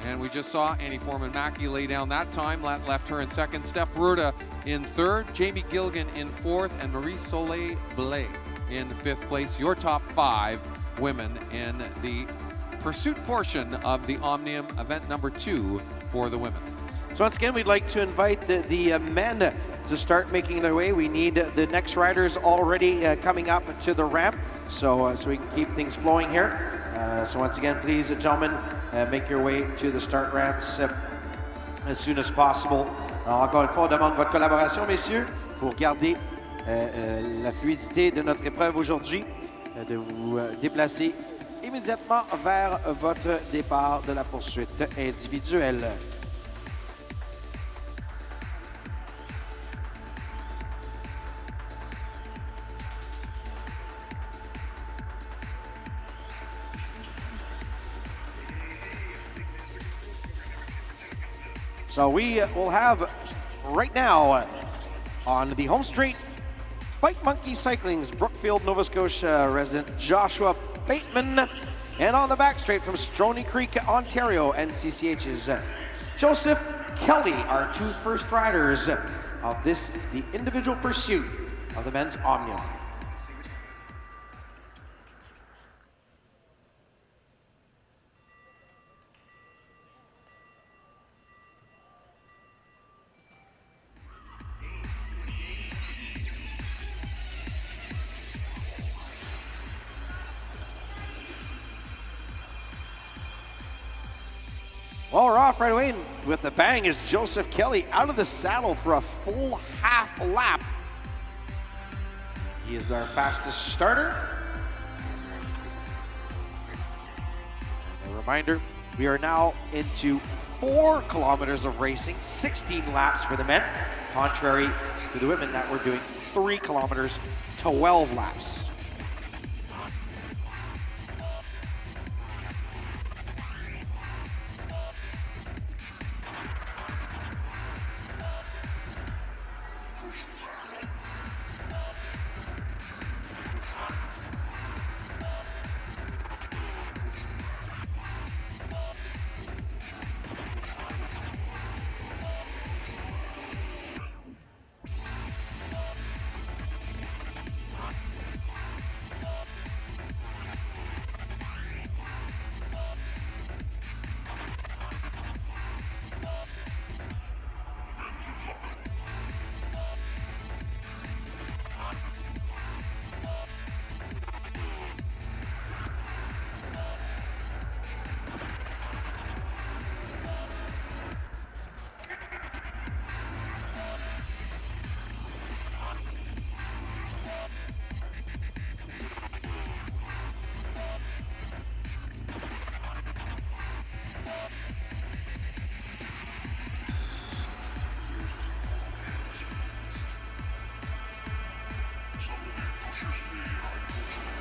[SPEAKER 2] And we just saw Annie Foreman-Mackey lay down that time, left her in second. Steph Ruda in third, Jamie Gilligan in fourth, and Marie Soleil-Blais in fifth place. Your top 5 women in the pursuit portion of the Omnium event number 2 for the women.
[SPEAKER 1] So once again, we'd like to invite the men to start making their way. We need the next riders already coming up to the ramp, so we can keep things flowing here. So once again, please, gentlemen, make your way to the start ramps as soon as possible. Alors, encore une fois, on demande votre collaboration, messieurs, pour garder la fluidité de notre épreuve aujourd'hui, de vous déplacer immédiatement vers votre départ de la poursuite individuelle. So we will have right now on the home straight, Bike Monkey Cycling's Brookfield, Nova Scotia resident Joshua Bateman, and on the back straight from Stony Creek, Ontario, NCCH's Joseph Kelly, our 2 first riders of this, the individual pursuit of the men's Omnium. Well, we're off right away, and with the bang is Joseph Kelly out of the saddle for a full half lap. He is our fastest starter. And a reminder, we are now into 4 kilometers of racing, 16 laps for the men, contrary to the women that were doing 3 kilometers, 12 laps.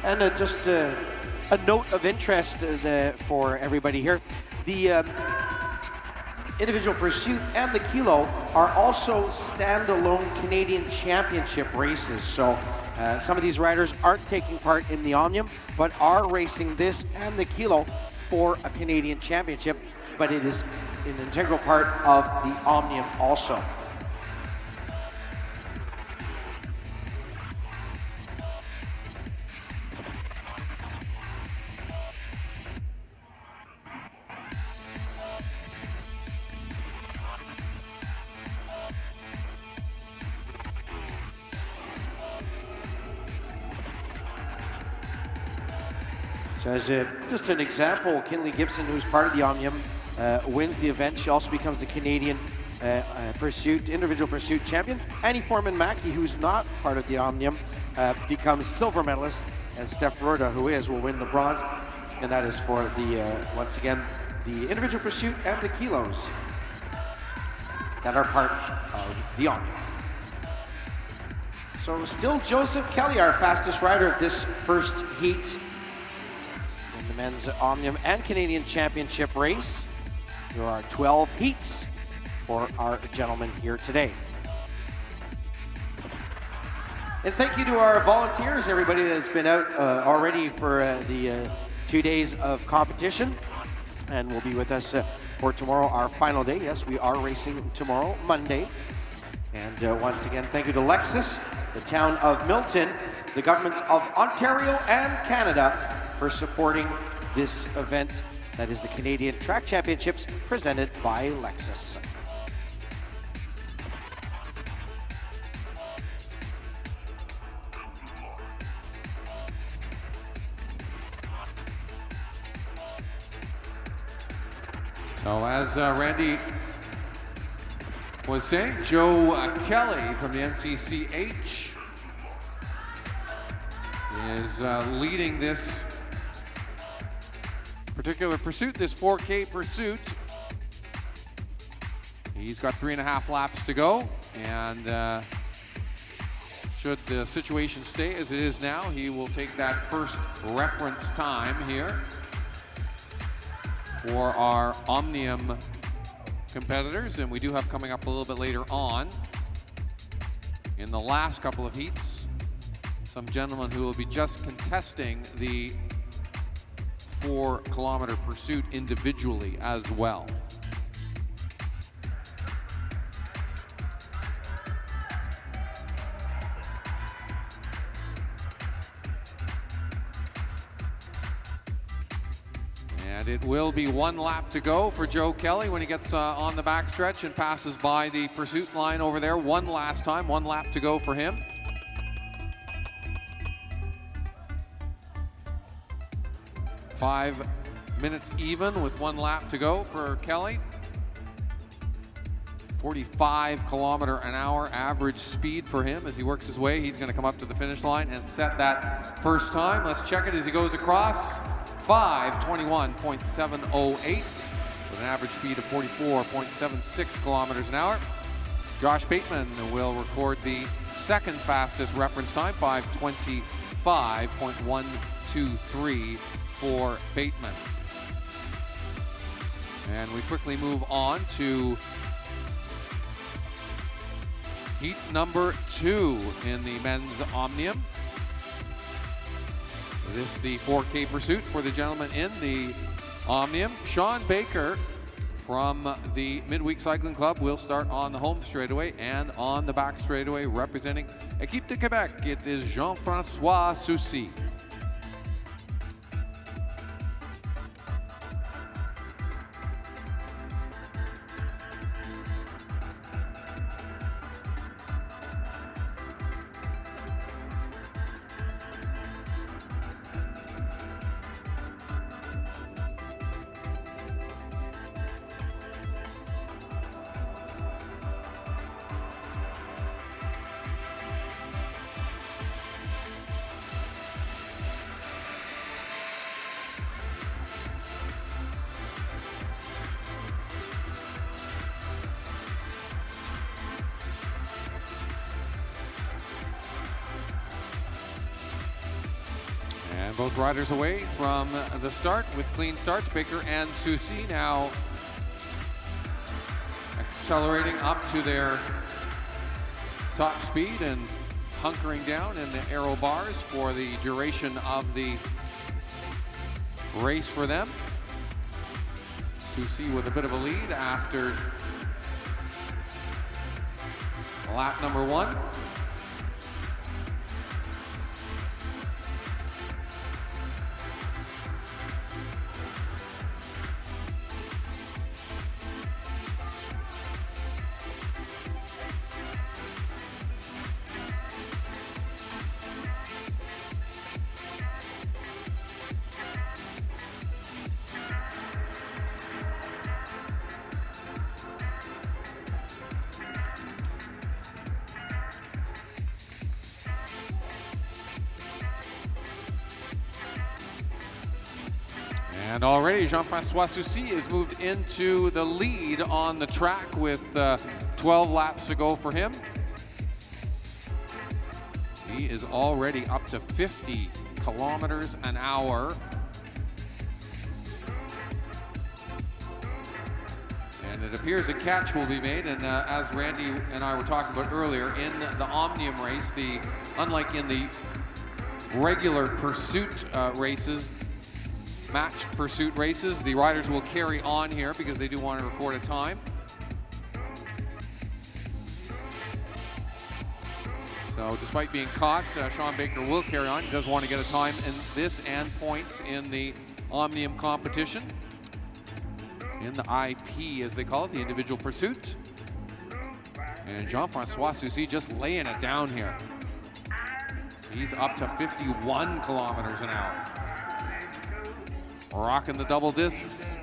[SPEAKER 1] And just a note of interest for everybody here. The individual pursuit and the kilo are also standalone Canadian Championship races. So some of these riders aren't taking part in the Omnium, but are racing this and the kilo for a Canadian Championship, but it is an integral part of the Omnium also. So as just an example, Kinley Gibson, who's part of the Omnium, wins the event. She also becomes the Canadian individual pursuit champion. Annie Foreman-Mackey, who's not part of the Omnium, becomes silver medalist, and Steph Ruda, who will win the bronze, and that is for the once again the individual pursuit and the kilos that are part of the Omnium. So still Joseph Kelly, our fastest rider of this first heat in the men's Omnium and Canadian Championship race. There are 12 heats for our gentlemen here today. And thank you to our volunteers, everybody that's been out already for the 2 days of competition and will be with us for tomorrow, our final day. Yes, we are racing tomorrow, Monday. And once again, thank you to Lexus, the town of Milton, the governments of Ontario and Canada for supporting this event that is the Canadian Track Championships presented by Lexus.
[SPEAKER 2] So as Randy was saying, Joe Kelly from the NCCH is leading this particular pursuit, this 4K pursuit. He's got 3.5 laps to go, and should the situation stay as it is now, he will take that first reference time here for our Omnium competitors, and we do have coming up a little bit later on in the last couple of heats some gentlemen who will be just contesting the 4-kilometer pursuit individually as well. And it will be 1 lap to go for Joe Kelly when he gets on the backstretch and passes by the pursuit line over there. One last time, 1 lap to go for him. Five minutes even with 1 lap to go for Kelly. 45-kilometer-an-hour average speed for him as he works his way. He's going to come up to the finish line and set that first time. Let's check it as he goes across. 5:21.708 with an average speed of 44.76 kilometers an hour. Josh Bateman will record the second fastest reference time, 5:25.123 for Bateman. And we quickly move on to heat number 2 in the men's Omnium. This is the 4K pursuit for the gentleman in the Omnium. Sean Baker from the Midweek Cycling Club will start on the home straightaway, and on the back straightaway representing Équipe de Québec, it is Jean-François Soucy. And both riders away from the start with clean starts. Baker and Soucy now accelerating up to their top speed and hunkering down in the aero bars for the duration of the race for them. Soucy with a bit of a lead after lap number 1. And already Jean-François Soucy has moved into the lead on the track with 12 laps to go for him. He is already up to 50 kilometers an hour. appears a catch will be made, and as Randy and I were talking about earlier, in the Omnium race, unlike in the regular pursuit races, match pursuit races, the riders will carry on here because they do want to record a time. So despite being caught, Sean Baker will carry on. He does want to get a time in this and points in the Omnium competition. In the IP, as they call it, the individual pursuit. And Jean-Francois Soucy just laying it down here. He's up to 51 kilometers an hour. Rocking the double discs.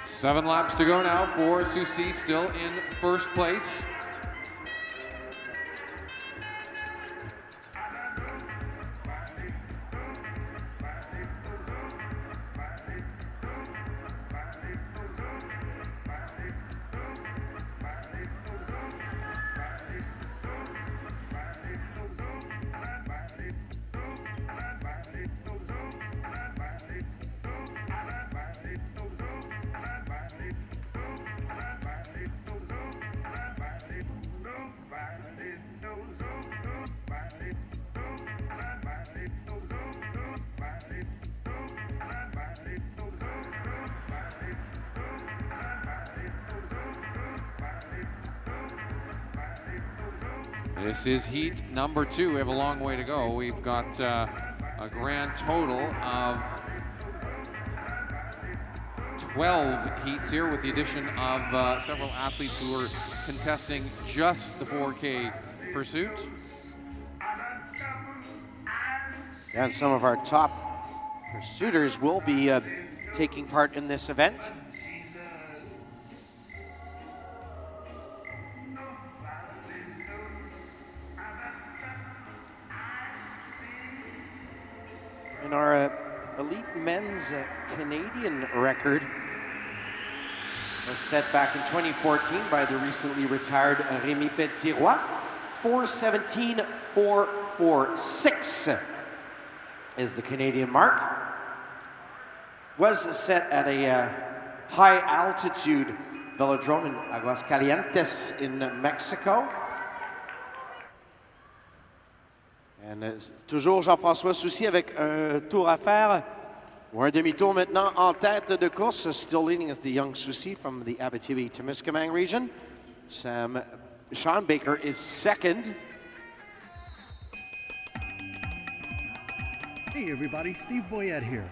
[SPEAKER 2] Seven laps to go now for Soucy, still in first place. This is heat number 2. We have a long way to go. We've got a grand total of 12 heats here, with the addition of several athletes who are contesting just the 4K pursuit.
[SPEAKER 1] And some of our top pursuiters will be taking part in this event. And our elite men's Canadian record was set back in 2014 by the recently retired Rémi Petit-Roy. 4:17.446 is the Canadian mark. Was set at a high altitude velodrome in Aguascalientes in Mexico. And toujours Jean-François Soucy avec un tour à faire, ou un demi-tour maintenant en tête de course, still leading as the young Soucy from the Abitibi-Témiscamingue region. Sean Baker is second.
[SPEAKER 13] Hey everybody, Steve Boyette here.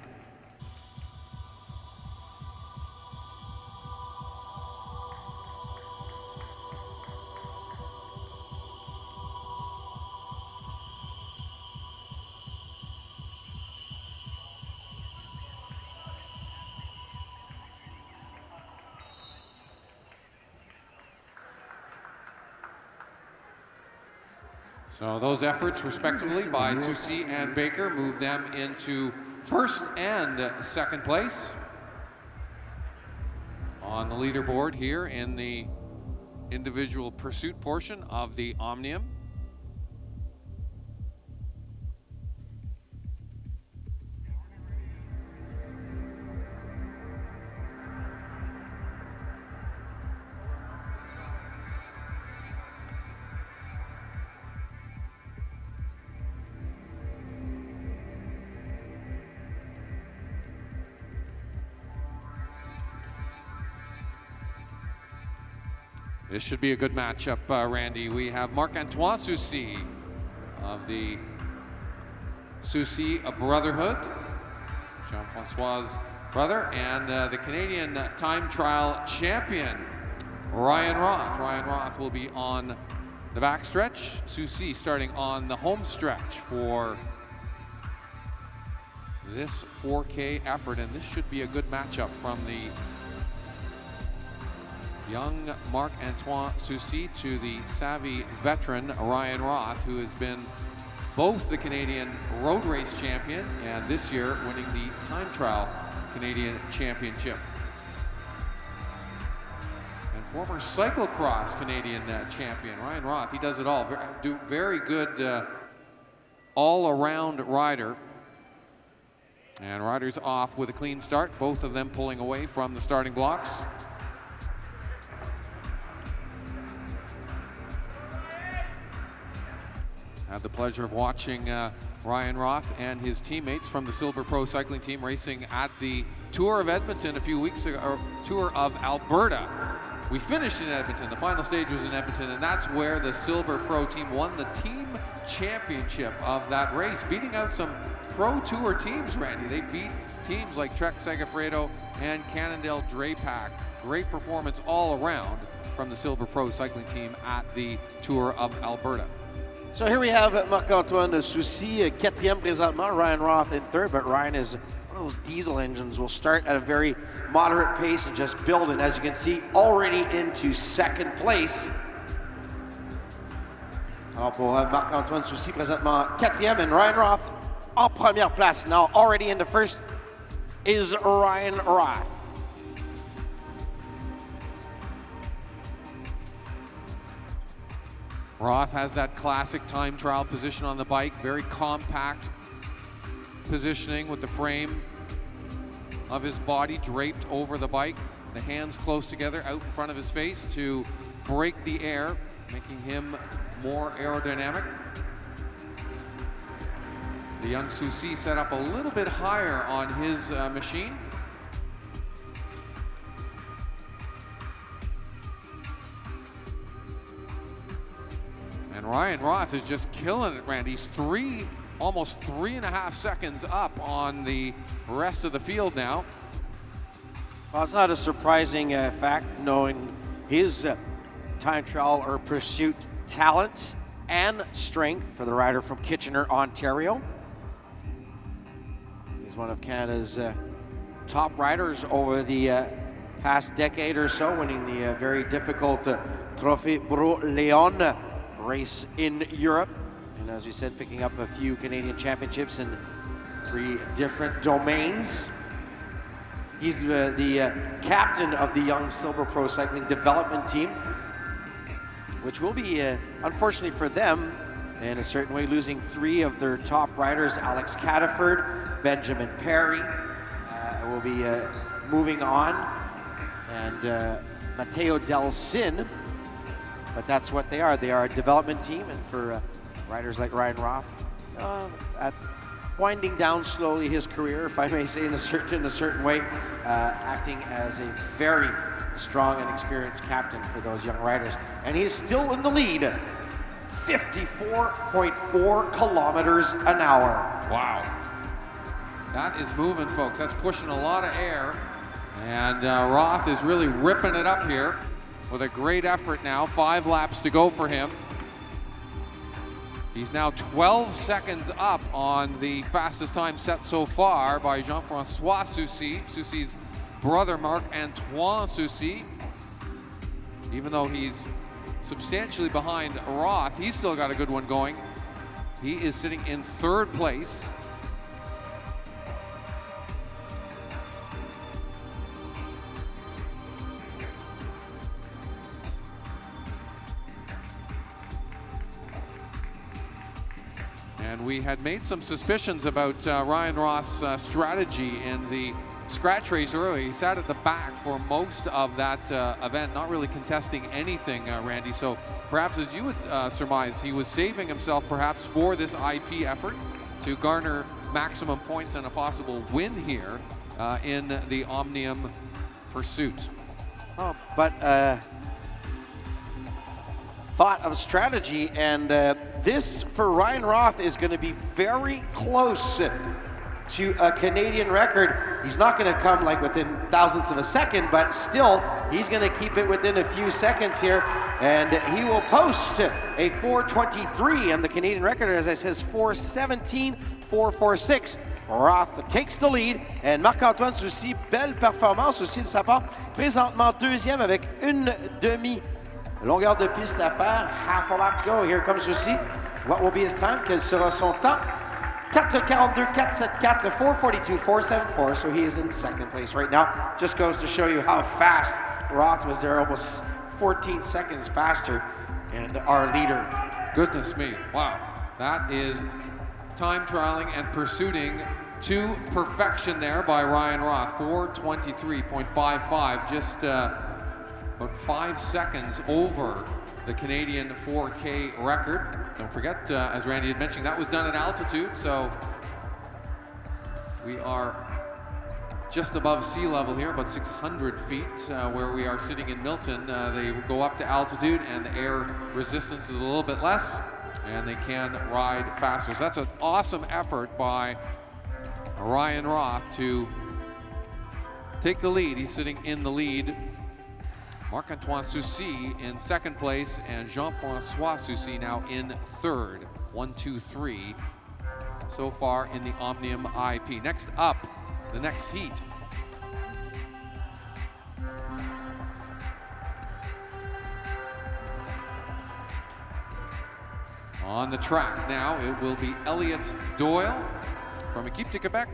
[SPEAKER 2] So those efforts, respectively, by Soucy and Baker move them into first and second place on the leaderboard here in the individual pursuit portion of the Omnium. This should be a good matchup, Randy. We have Marc-Antoine Soucy of the Soucy Brotherhood, Jean-Francois' brother, and the Canadian time trial champion, Ryan Roth. Ryan Roth will be on the backstretch. Soucy starting on the home stretch for this 4K effort, and this should be a good matchup from the Young Marc-Antoine Soucy to the savvy veteran Ryan Roth, who has been both the Canadian road race champion and this year winning the time trial Canadian championship. And former cyclocross Canadian champion Ryan Roth. He does it all. Very good all-around rider. And riders off with a clean start, both of them pulling away from the starting blocks. Had the pleasure of watching Ryan Roth and his teammates from the Silver Pro cycling team racing at the Tour of Edmonton a few weeks ago, or Tour of Alberta. We finished in Edmonton, the final stage was in Edmonton, and that's where the Silver Pro team won the team championship of that race, beating out some Pro Tour teams, Randy. They beat teams like Trek Segafredo and Cannondale Drapac. Great performance all around from the Silver Pro cycling team at the Tour of Alberta.
[SPEAKER 1] So here we have Marc-Antoine Soucy, quatrième présentement, Ryan Roth in third, but Ryan is one of those diesel engines, will start at a very moderate pace and just build, and as you can see, already into second place. Alors pour Marc-Antoine Soucy, présentement quatrième, and Ryan Roth en première place. Now already into first is Ryan Roth.
[SPEAKER 2] Roth has that classic time trial position on the bike, very compact positioning with the frame of his body draped over the bike, the hands close together out in front of his face to break the air, making him more aerodynamic. The young Soucy set up a little bit higher on his machine. And Ryan Roth is just killing it, Randy. He's almost 3.5 seconds up on the rest of the field now.
[SPEAKER 1] Well, it's not a surprising fact, knowing his time trial or pursuit talent and strength for the rider from Kitchener, Ontario. He's one of Canada's top riders over the past decade or so, winning the very difficult Trophée Bro-Léon race in Europe, and as we said, picking up a few Canadian championships in 3 different domains. He's the captain of the young Silver Pro cycling development team, which will be, unfortunately for them, in a certain way, losing 3 of their top riders. Alex Cataford, Benjamin Perry will be moving on, and Matteo Del Sin. But that's what they are. They are a development team, and for riders like Ryan Roth, at winding down slowly his career, if I may say, in a certain way, acting as a very strong and experienced captain for those young riders. And he's still in the lead, 54.4 kilometers an hour.
[SPEAKER 2] Wow. That is moving, folks. That's pushing a lot of air. And Roth is really ripping it up here with a great effort now. 5 laps to go for him. He's now 12 seconds up on the fastest time set so far by Jean-François Soucy, Soucy's brother Marc-Antoine Soucy. Even though he's substantially behind Roth, he's still got a good one going. He is sitting in 3rd place. And we had made some suspicions about Ryan Roth's strategy in the scratch race earlier. He sat at the back for most of that event, not really contesting anything, Randy. So perhaps, as you would surmise, he was saving himself perhaps for this IP effort to garner maximum points and a possible win here in the Omnium pursuit.
[SPEAKER 1] Oh, but thought of strategy, and this for Ryan Roth is going to be very close to a Canadian record. He's not going to come like within thousandths of a second, but still he's going to keep it within a few seconds here, and he will post a 4:23, and the Canadian record, as I said, is 4.46. Roth takes the lead. And Marc-Antoine Soucy, belle performance aussi de sa part. Présentement deuxième avec une demi-longueur de piste à faire. Half a lap to go. Here comes Soucy. What will be his time? Quel sera son temps? 4.42, 4.74, 4.42, 4.74. So he is in second place right now. Just goes to show you how fast Roth was there, almost 14 seconds faster. And our leader.
[SPEAKER 2] Goodness me, wow. That is time trialing and pursuing to perfection there by Ryan Roth. 4:23.55, just about 5 seconds over the Canadian 4K record. Don't forget, as Randy had mentioned, that was done at altitude, so we are just above sea level here, about 600 feet, where we are sitting in Milton. They go up to altitude and the air resistance is a little bit less, and they can ride faster. So that's an awesome effort by Ryan Roth to take the lead. He's sitting in the lead. Marc-Antoine Soucy in second place, and Jean-François Soucy now in third. 1, 2, 3 so far in the Omnium IP. Next up, the next heat. On the track now, it will be Elliott Doyle from Équipe de Québec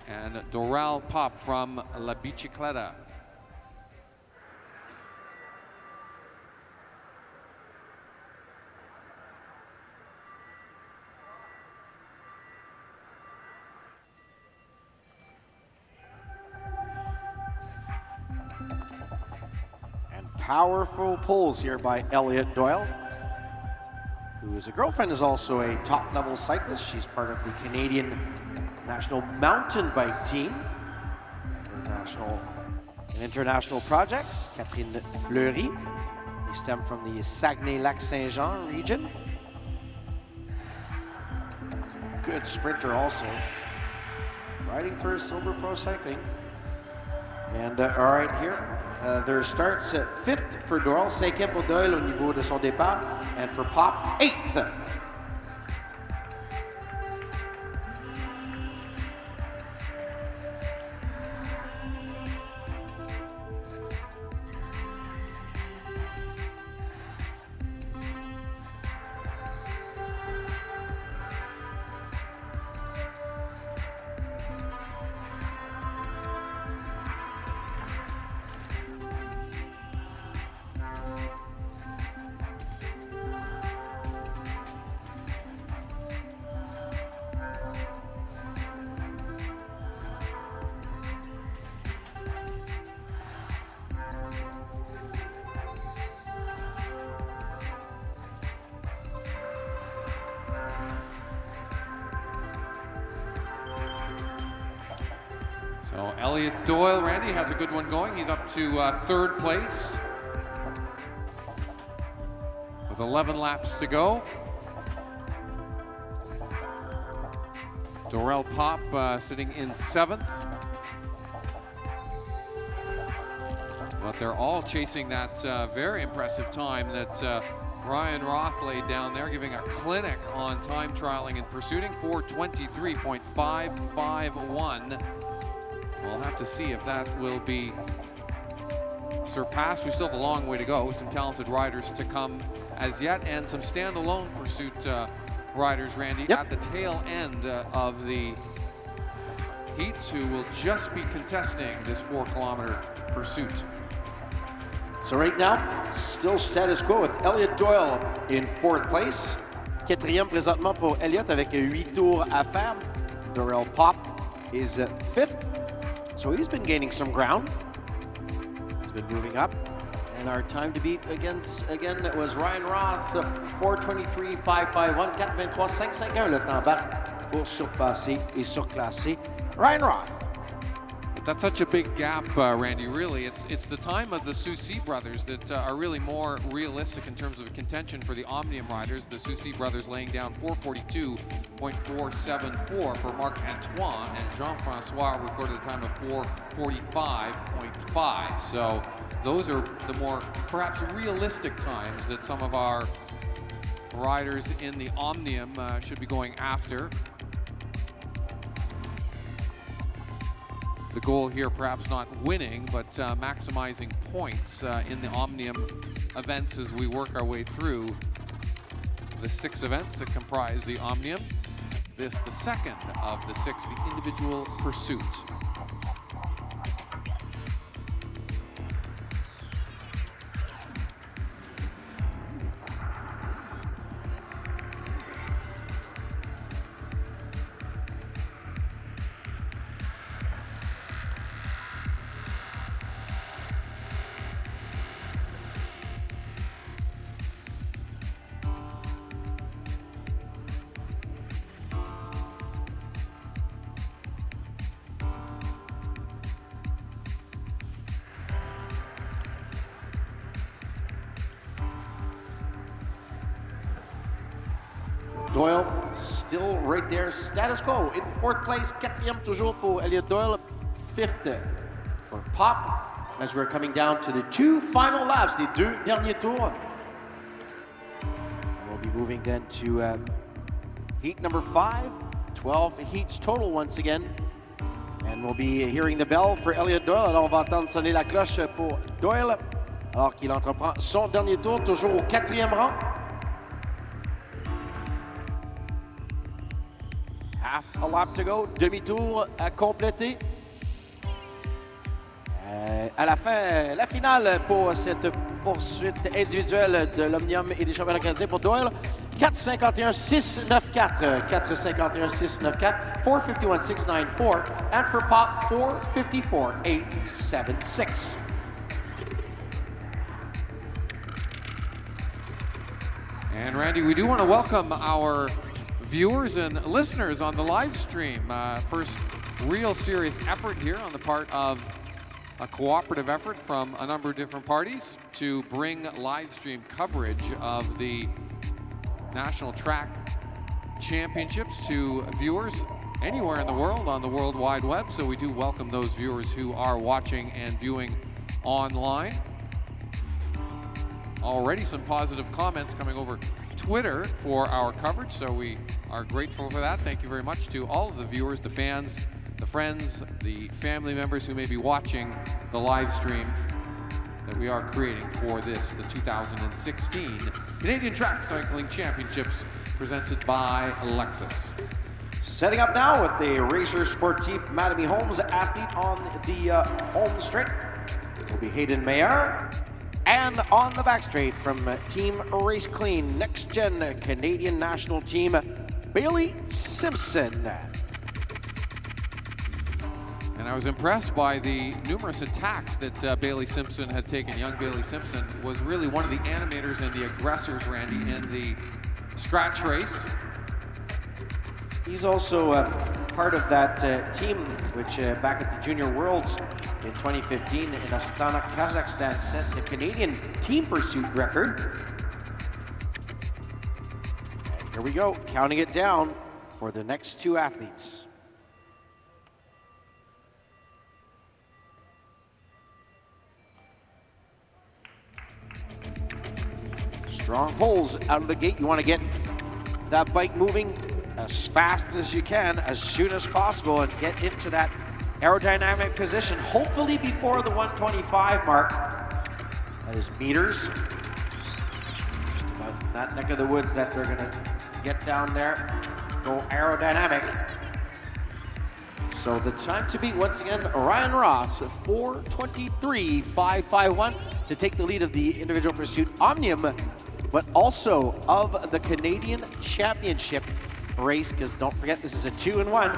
[SPEAKER 2] and Doral Pop from La Bicicleta.
[SPEAKER 1] Powerful pulls here by Elliott Doyle, whose girlfriend is also a top-level cyclist. She's part of the Canadian National Mountain Bike Team for national and international projects. Catherine Fleury. They stem from the Saguenay-Lac-Saint-Jean region. Good sprinter also. Riding for Silver Pro Cycling. And all right, here, their starts at 5th for Doyle, 5e pour Doyle au niveau de son départ, and for Pop, 8th.
[SPEAKER 2] So Elliott Doyle, Randy, has a good one going. He's up to third place with 11 laps to go. Doral Pop sitting in 7th. But they're all chasing that very impressive time that Ryan Roth laid down there, giving a clinic on time trialing and pursuing. 4:23.551. We'll have to see if that will be surpassed. We still have a long way to go. Some talented riders to come as yet, and some standalone pursuit riders, Randy, at the tail end of the heats, who will just be contesting this 4-kilometer pursuit.
[SPEAKER 1] So right now, still status quo with Elliott Doyle in 4th place. 4e présentement pour Elliott avec 8 tours à faire. Doral Pop is 5th. So he's been gaining some ground. He's been moving up. And our time to beat again, it was Ryan Roth, 4:23.551, 4:23.551 le temps battre pour surpasser et surclasser Ryan Roth.
[SPEAKER 2] That's such a big gap, Randy. Really, it's the time of the Soucy brothers that are really more realistic in terms of contention for the Omnium riders. The Soucy brothers laying down 4:42.474 for Marc-Antoine, and Jean-François recorded a time of 4:45.5. So those are the more perhaps realistic times that some of our riders in the Omnium should be going after. The goal here perhaps not winning, but maximizing points in the Omnium events as we work our way through the 6 events that comprise the Omnium. This, the second of the 6, the individual pursuit.
[SPEAKER 1] Doyle still right there, status quo in 4th place, 4e toujours pour Elliot Doyle, 5th for Pop, as we're coming down to the 2 final laps, les 2 derniers tours. We'll be moving then to heat number 5, 12 heats total once again, and we'll be hearing the bell for Elliot Doyle. Alors on va entendre sonner la cloche pour Doyle, alors qu'il entreprend son dernier tour, toujours au 4e rang. Half a lap to go, demi-tour à compléter. À la fin, la finale pour cette poursuite individuelle de l'Omnium et des championnats canadiens pour Doyle. 4:51.694, 4:51.694, 4:51.694, and for Pop, 4:54.876.
[SPEAKER 2] And Randy, we do want to welcome our viewers and listeners on the live stream. First real serious effort here on the part of a cooperative effort from a number of different parties to bring live stream coverage of the National Track Championships to viewers anywhere in the world on the World Wide Web. So we do welcome those viewers who are watching and viewing online. Already some positive comments coming over Twitter for our coverage, so we are grateful for that. Thank you very much to all of the viewers, the fans, the friends, the family members who may be watching the live stream that we are creating for this, the 2016 Canadian Track Cycling Championships presented by Lexus.
[SPEAKER 1] Setting up now with the Racer Sportif Mattamy Holmes athlete on the home straight will be Hayden Mayer. And on the back straight from Team Race Clean, Next Gen Canadian National Team, Bailey Simpson.
[SPEAKER 2] And I was impressed by the numerous attacks that Bailey Simpson had taken. Young Bailey Simpson was really one of the animators and the aggressors, Randy, in the scratch race.
[SPEAKER 1] He's also part of that team which back at the Junior Worlds in 2015 in Astana, Kazakhstan set the Canadian team pursuit record. And here we go, counting it down for the next 2 athletes. Strong pulls out of the gate. You want to get that bike moving as fast as you can, as soon as possible, and get into that aerodynamic position, hopefully before the 125 mark. That is meters. Just about in that neck of the woods that they're gonna get down there, go aerodynamic. So the time to beat, once again, Ryan Ross, 4:23.551 to take the lead of the individual pursuit Omnium, but also of the Canadian Championship race, because don't forget this is a 2-in-1.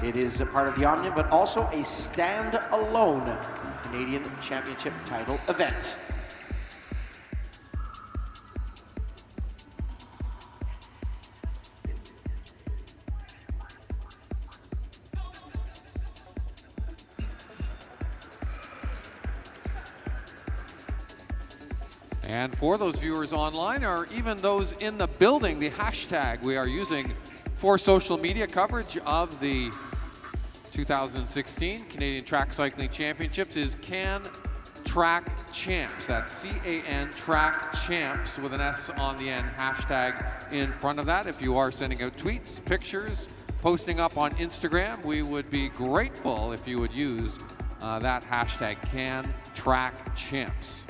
[SPEAKER 1] It is a part of the Omnium, but also a stand-alone Canadian Championship title event.
[SPEAKER 2] And for those viewers online, or even those in the building, the hashtag we are using for social media coverage of the 2016 Canadian Track Cycling Championships is CanTrackChamps. That's C-A-N Track Champs with an S on the end, hashtag in front of that. If you are sending out tweets, pictures, posting up on Instagram. We would be grateful if you would use that hashtag CanTrackChamps.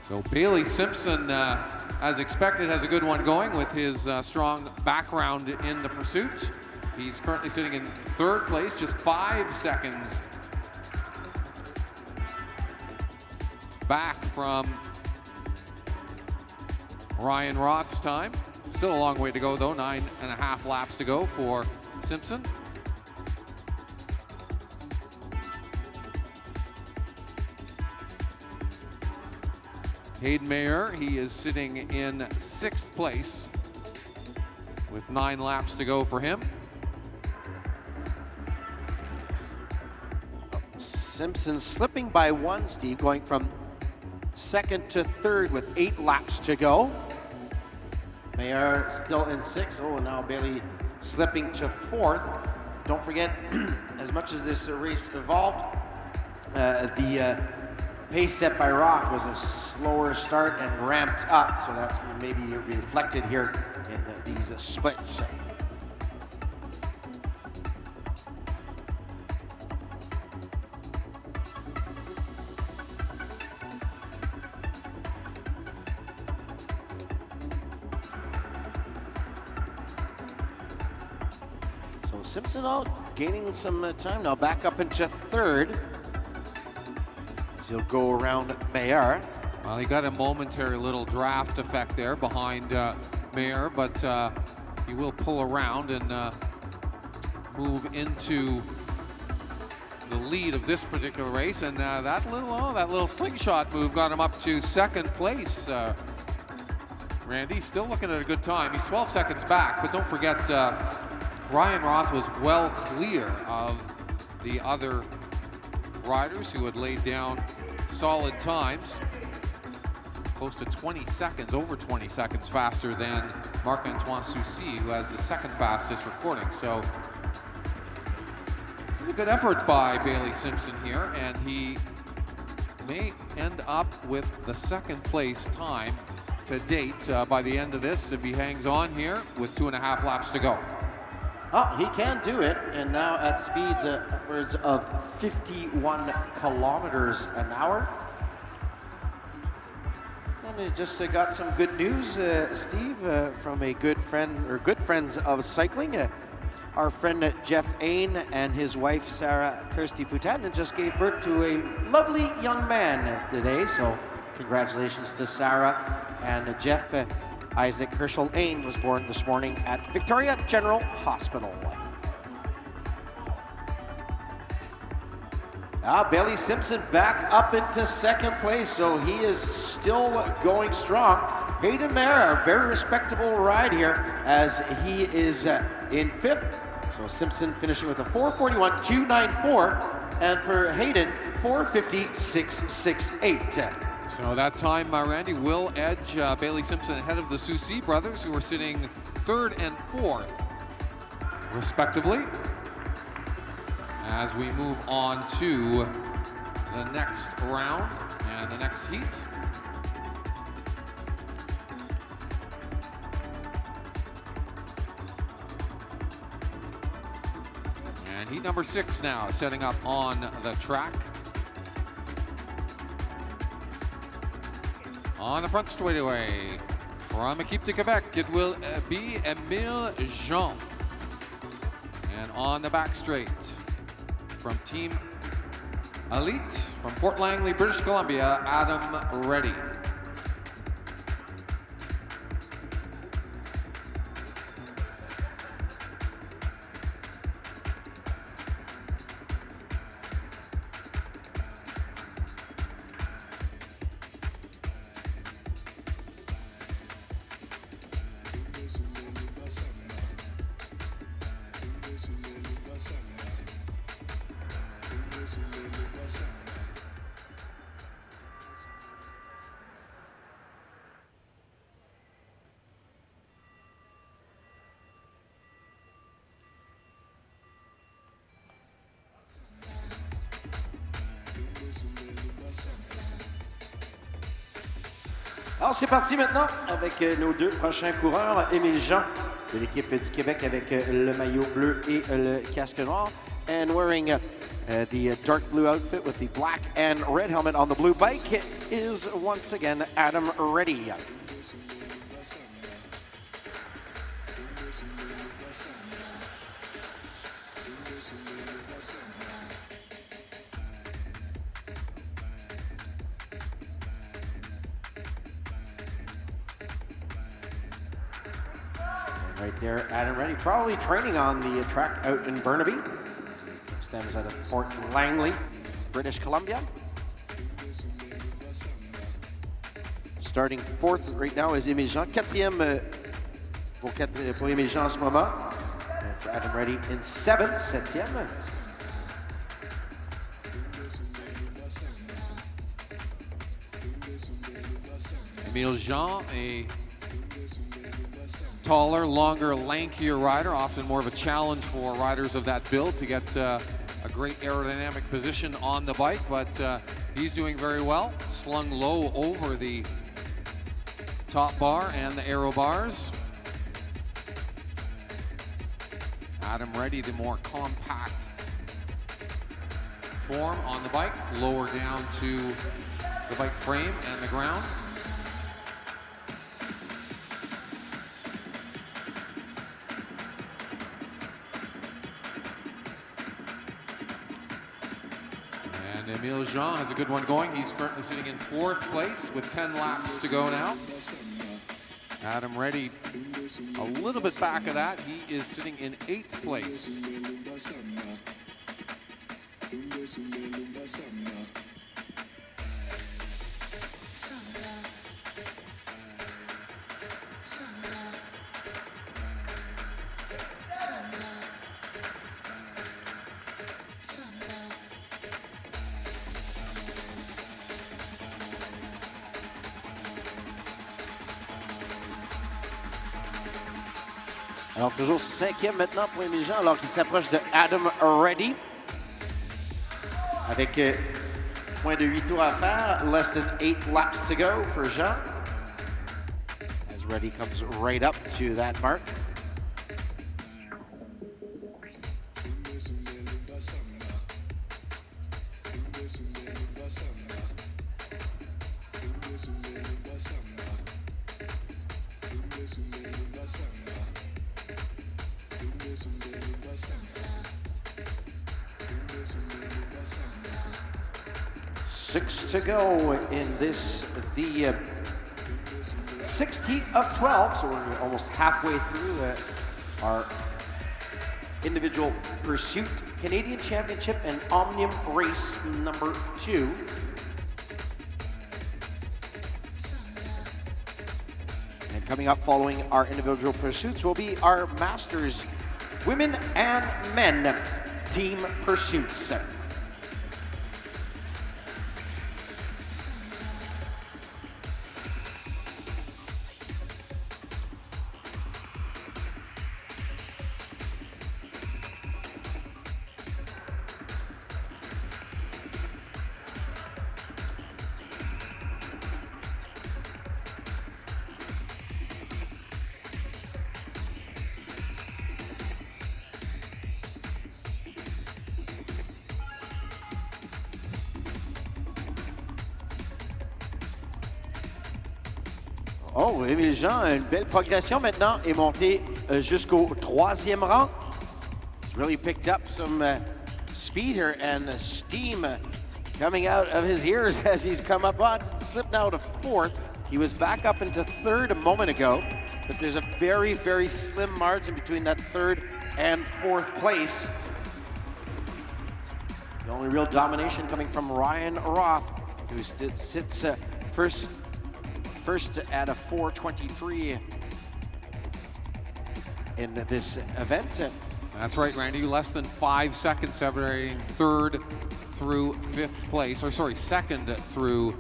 [SPEAKER 2] So Bailey Simpson, as expected, has a good one going with his strong background in the pursuit. He's currently sitting in third place, just 5 seconds back from Ryan Roth's time. Still a long way to go though, 9.5 laps to go for Simpson. Hayden Mayer, he is sitting in 6th place with 9 laps to go for him.
[SPEAKER 1] Simpson slipping by 1, Steve, going from 2nd to 3rd with 8 laps to go. Mayer still in 6th. Oh, and now Bailey slipping to 4th. Don't forget, as much as this race evolved, the pace set by Roth was a slower start and ramped up, so that's maybe reflected here in these splits. So Simpson out, gaining some time now, back up into 3rd. He'll go around Mayer.
[SPEAKER 2] Well, he got a momentary little draft effect there behind Mayer, but he will pull around and move into the lead of this particular race. And that little slingshot move got him up to 2nd place. Randy, still looking at a good time. He's 12 seconds back, but don't forget Ryan Roth was well clear of the other riders who had laid down solid times, close to 20 seconds, over 20 seconds faster than Marc-Antoine Soucy, who has the 2nd fastest recording. So this is a good effort by Bailey Simpson here, and he may end up with the 2nd place time to date by the end of this if he hangs on here with 2.5 laps to go.
[SPEAKER 1] Oh, he can do it, and now at speeds upwards of 51 kilometers an hour. And we just got some good news, Steve, from a good friend, or good friends of cycling. Our friend Jeff Ain and his wife Sarah Kirsty Putan just gave birth to a lovely young man today. So congratulations to Sarah and Jeff. Isaac Herschel Ain was born this morning at Victoria General Hospital. Bailey Simpson back up into 2nd place, so he is still going strong. Hayden Mayer, a very respectable ride here as he is in 5th. So Simpson finishing with a 4:41.294, and for Hayden, 4:50.668.
[SPEAKER 2] So that time, Randy, will edge Bailey Simpson ahead of the Soucy brothers, who are sitting 3rd and 4th, respectively, as we move on to the next round and the next heat. And heat number 6 now, setting up on the track. On the front straightaway, from Equipe de Quebec, it will be Emile Jean. And on the back straight, from Team Elite, from Fort Langley, British Columbia, Adam Reddy.
[SPEAKER 1] Alors c'est parti maintenant avec nos deux prochains coureurs, Émile Jean de l'équipe du Québec avec le maillot bleu et le casque noir, and wearing the dark blue outfit with the black and red helmet on the blue bike is once again Adam Reddy. Right there, Adam Reddy, probably training on the track out in Burnaby. Stems out of Fort Langley, British Columbia. Starting fourth right now is Émile Jean. Quatrième pour Émile Jean en ce moment. And for Adam Reddy in seventh, septième.
[SPEAKER 2] Émile Jean, a taller, longer, lankier rider, often more of a challenge for riders of that build to get a great aerodynamic position on the bike, but he's doing very well. Slung low over the top bar and the aero bars. Adam Reddy, the more compact form on the bike, lower down to the bike frame and the ground. Émile Jean has a good one going. He's currently sitting in fourth place with 10 laps to go now. Adam Reddy a little bit back of that. He is sitting in eighth place.
[SPEAKER 1] Alors toujours cinquième maintenant pour Émile Jean alors qu'il s'approche de Adam Reddy. Avec moins de 8 tours à faire, less than 8 laps to go for Jean. As Reddy comes right up to that mark. Six to go in this, the 16th of 12, so we're almost halfway through our individual pursuit Canadian Championship and Omnium race number 2. And coming up following our individual pursuits will be our Masters Women and Men team pursuits. Oh, Émile Jean, une belle progression maintenant, est monté jusqu'au 3e rang. He's really picked up some speed here and steam coming out of his ears as he's come up on. Slipped now to 4th. He was back up into 3rd a moment ago, but there's a very, very slim margin between that 3rd and 4th place. The only real domination coming from Ryan Roth, who sits first at a 4:23 in this event.
[SPEAKER 2] That's right, Randy. Less than 5 seconds separating 3rd through 5th place, or sorry, 2nd through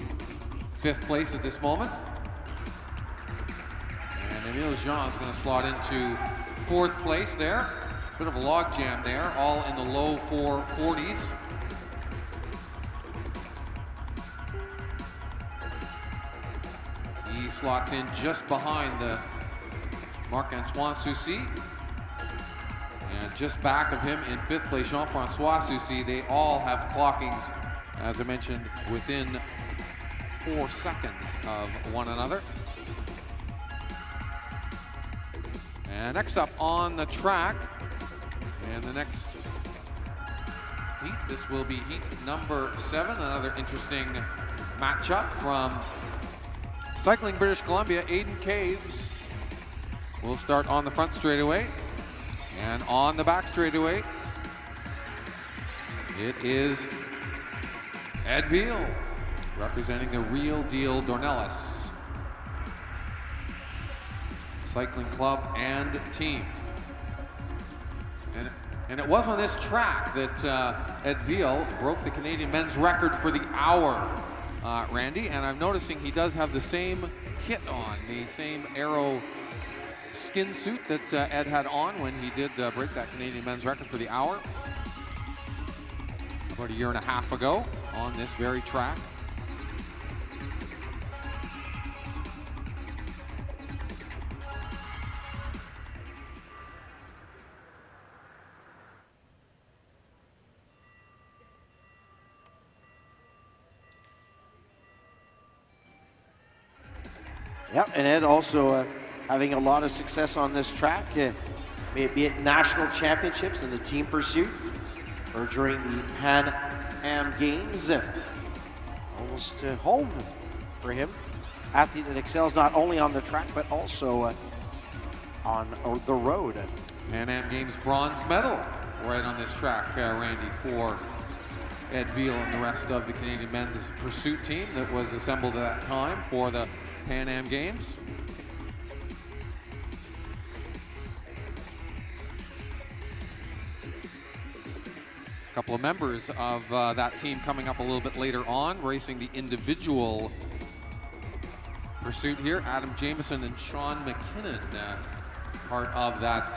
[SPEAKER 2] 5th place at this moment. And Émile Jean is going to slot into 4th place there. Bit of a log jam there, all in the low 440s. He's slots in just behind the Marc-Antoine Soucy. And just back of him in 5th place, Jean-Francois Soucy. They all have clockings, as I mentioned, within 4 seconds of one another. And next up on the track, and the next heat, this will be heat number 7, another interesting matchup from Cycling British Columbia. Aiden Caves will start on the front straightaway, and on the back straightaway, it is Ed Veal, representing the Real Deal Dornelis Cycling Club and team. And it was on this track that Ed Veal broke the Canadian men's record for the hour, Randy. And I'm noticing he does have the same kit on, the same Aero skin suit that Ed had on when he did break that Canadian men's record for the hour about a year and a half ago on this very track.
[SPEAKER 1] Yep, and Ed also having a lot of success on this track, may it be at national championships in the team pursuit or during the Pan Am Games. Almost home for him. Athlete that excels not only on the track, but also on the road.
[SPEAKER 2] Pan Am Games bronze medal right on this track, Randy, for Ed Veal and the rest of the Canadian men's pursuit team that was assembled at that time for the Pan Am Games. A couple of members of that team coming up a little bit later on, racing the individual pursuit here. Adam Jameson and Sean McKinnon, part of that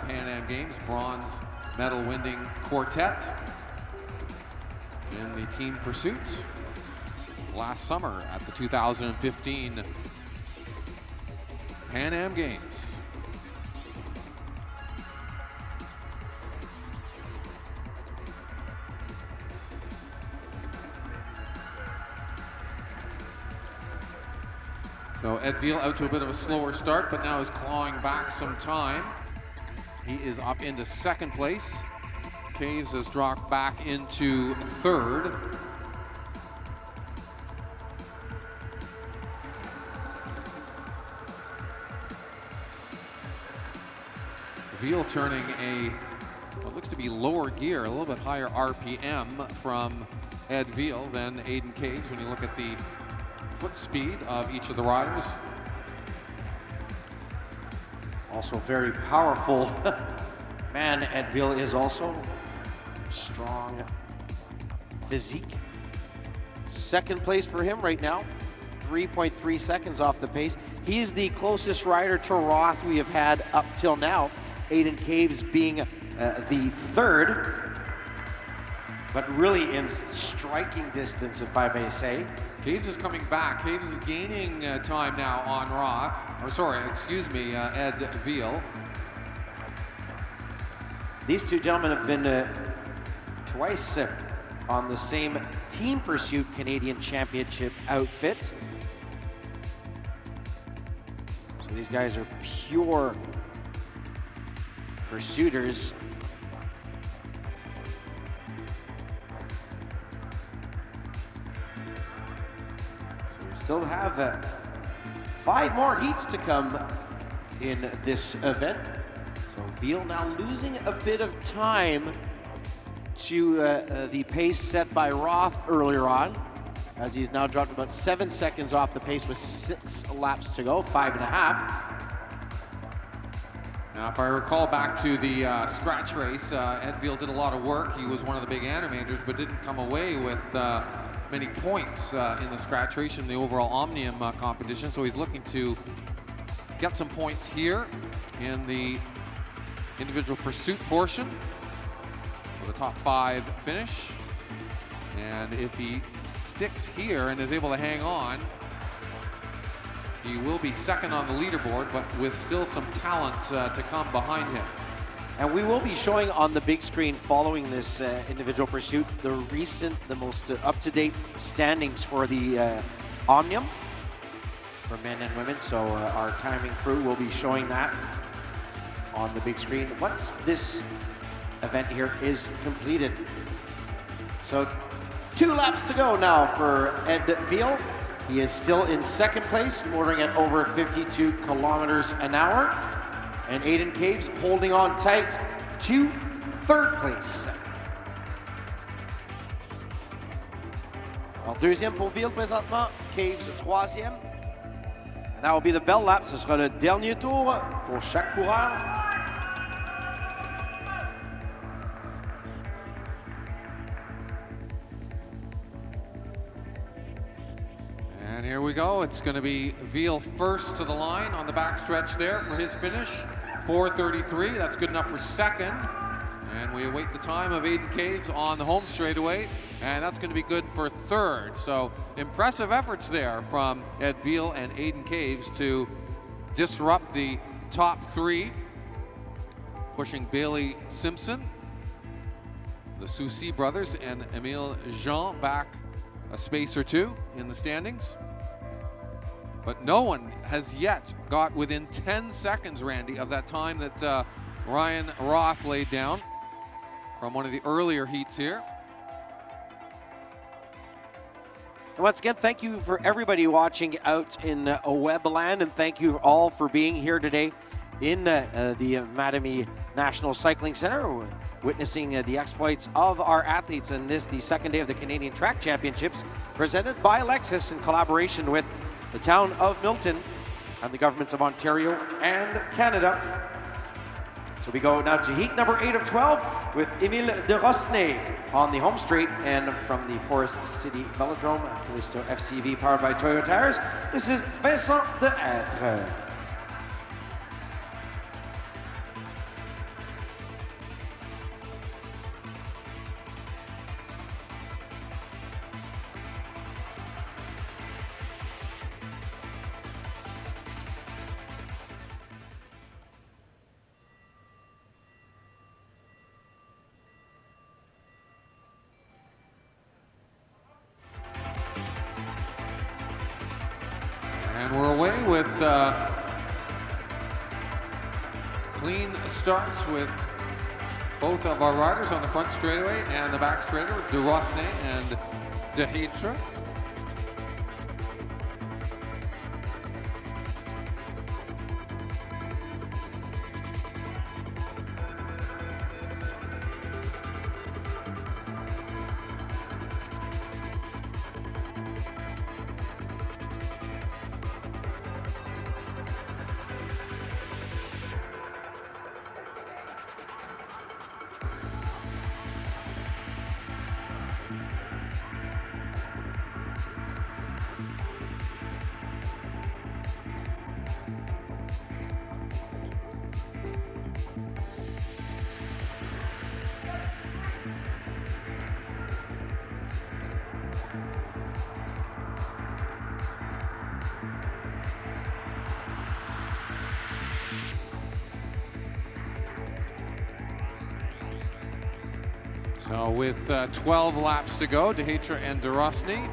[SPEAKER 2] Pan Am Games bronze medal winning quartet in the team pursuit last summer at the 2015 Pan Am Games. So Ed Veal out to a bit of a slower start, but now is clawing back some time. He is up into 2nd place. Caves has dropped back into 3rd. Veal turning what looks to be lower gear, a little bit higher RPM from Ed Veal than Aiden Caves when you look at the foot speed of each of the riders.
[SPEAKER 1] Also very powerful man. Ed Veal is also strong physique. 2nd place for him right now, 3.3 seconds off the pace. He's the closest rider to Roth we have had up till now. Aiden Caves being the 3rd, but really in striking distance, if I may say.
[SPEAKER 2] Caves is coming back. Caves is gaining time now on Roth, or sorry, excuse me, Ed Veal.
[SPEAKER 1] These two gentlemen have been twice on the same team pursuit Canadian Championship outfit. So these guys are pure pursuiters. So we still have 5 more heats to come in this event. So Veal now losing a bit of time to the pace set by Roth earlier on, as he's now dropped about 7 seconds off the pace with 6 laps to go, 5.5.
[SPEAKER 2] Now, if I recall back to the scratch race, Ed Veal did a lot of work. He was one of the big animators, but didn't come away with many points in the scratch race in the overall Omnium competition. So he's looking to get some points here in the individual pursuit portion with a top 5 finish. And if he sticks here and is able to hang on, He will be second on the leaderboard, but with still some talent to come behind him.
[SPEAKER 1] And we will be showing on the big screen following this individual pursuit the most up-to-date standings for the Omnium for men and women. So our timing crew will be showing that on the big screen once this event here is completed. So 2 laps to go now for Ed Veal. He is still in second place, motoring at over 52 kilometers an hour. And Aiden Caves holding on tight to third place. Alors, deuxième pour Veal présentement, Caves troisième. And that will be the bell lap. Ce sera le dernier tour pour chaque coureur.
[SPEAKER 2] And here we go. It's going to be Veal first to the line on the backstretch there for his finish. 4:33. That's good enough for second. And we await the time of Aiden Caves on the home straightaway. And that's going to be good for third. So impressive efforts there from Ed Veal and Aiden Caves to disrupt the top 3. Pushing Bailey Simpson, the Soucy brothers, and Emile Jean back a space or 2 in the standings. But no one has yet got within 10 seconds, Randy, of that time that Ryan Roth laid down from one of the earlier heats here.
[SPEAKER 1] And once again, thank you for everybody watching out in Webland, and thank you all for being here today in the Mattamy National Cycling Center, witnessing the exploits of our athletes in this, the second day of the Canadian Track Championships, presented by Lexus in collaboration with the town of Milton and the governments of Ontario and Canada. So we go now to heat number 8 of 12 with Emile de Rosnay on the home straight, and from the Forest City Velodrome, Callisto FCV powered by Toyo Tires, this is Vincent de Etre.
[SPEAKER 2] And we're away with clean starts with both of our riders on the front straightaway and the back straightaway, de Rosnay and de Hetre. So with 12 laps to go, de Hetre and de Rosnay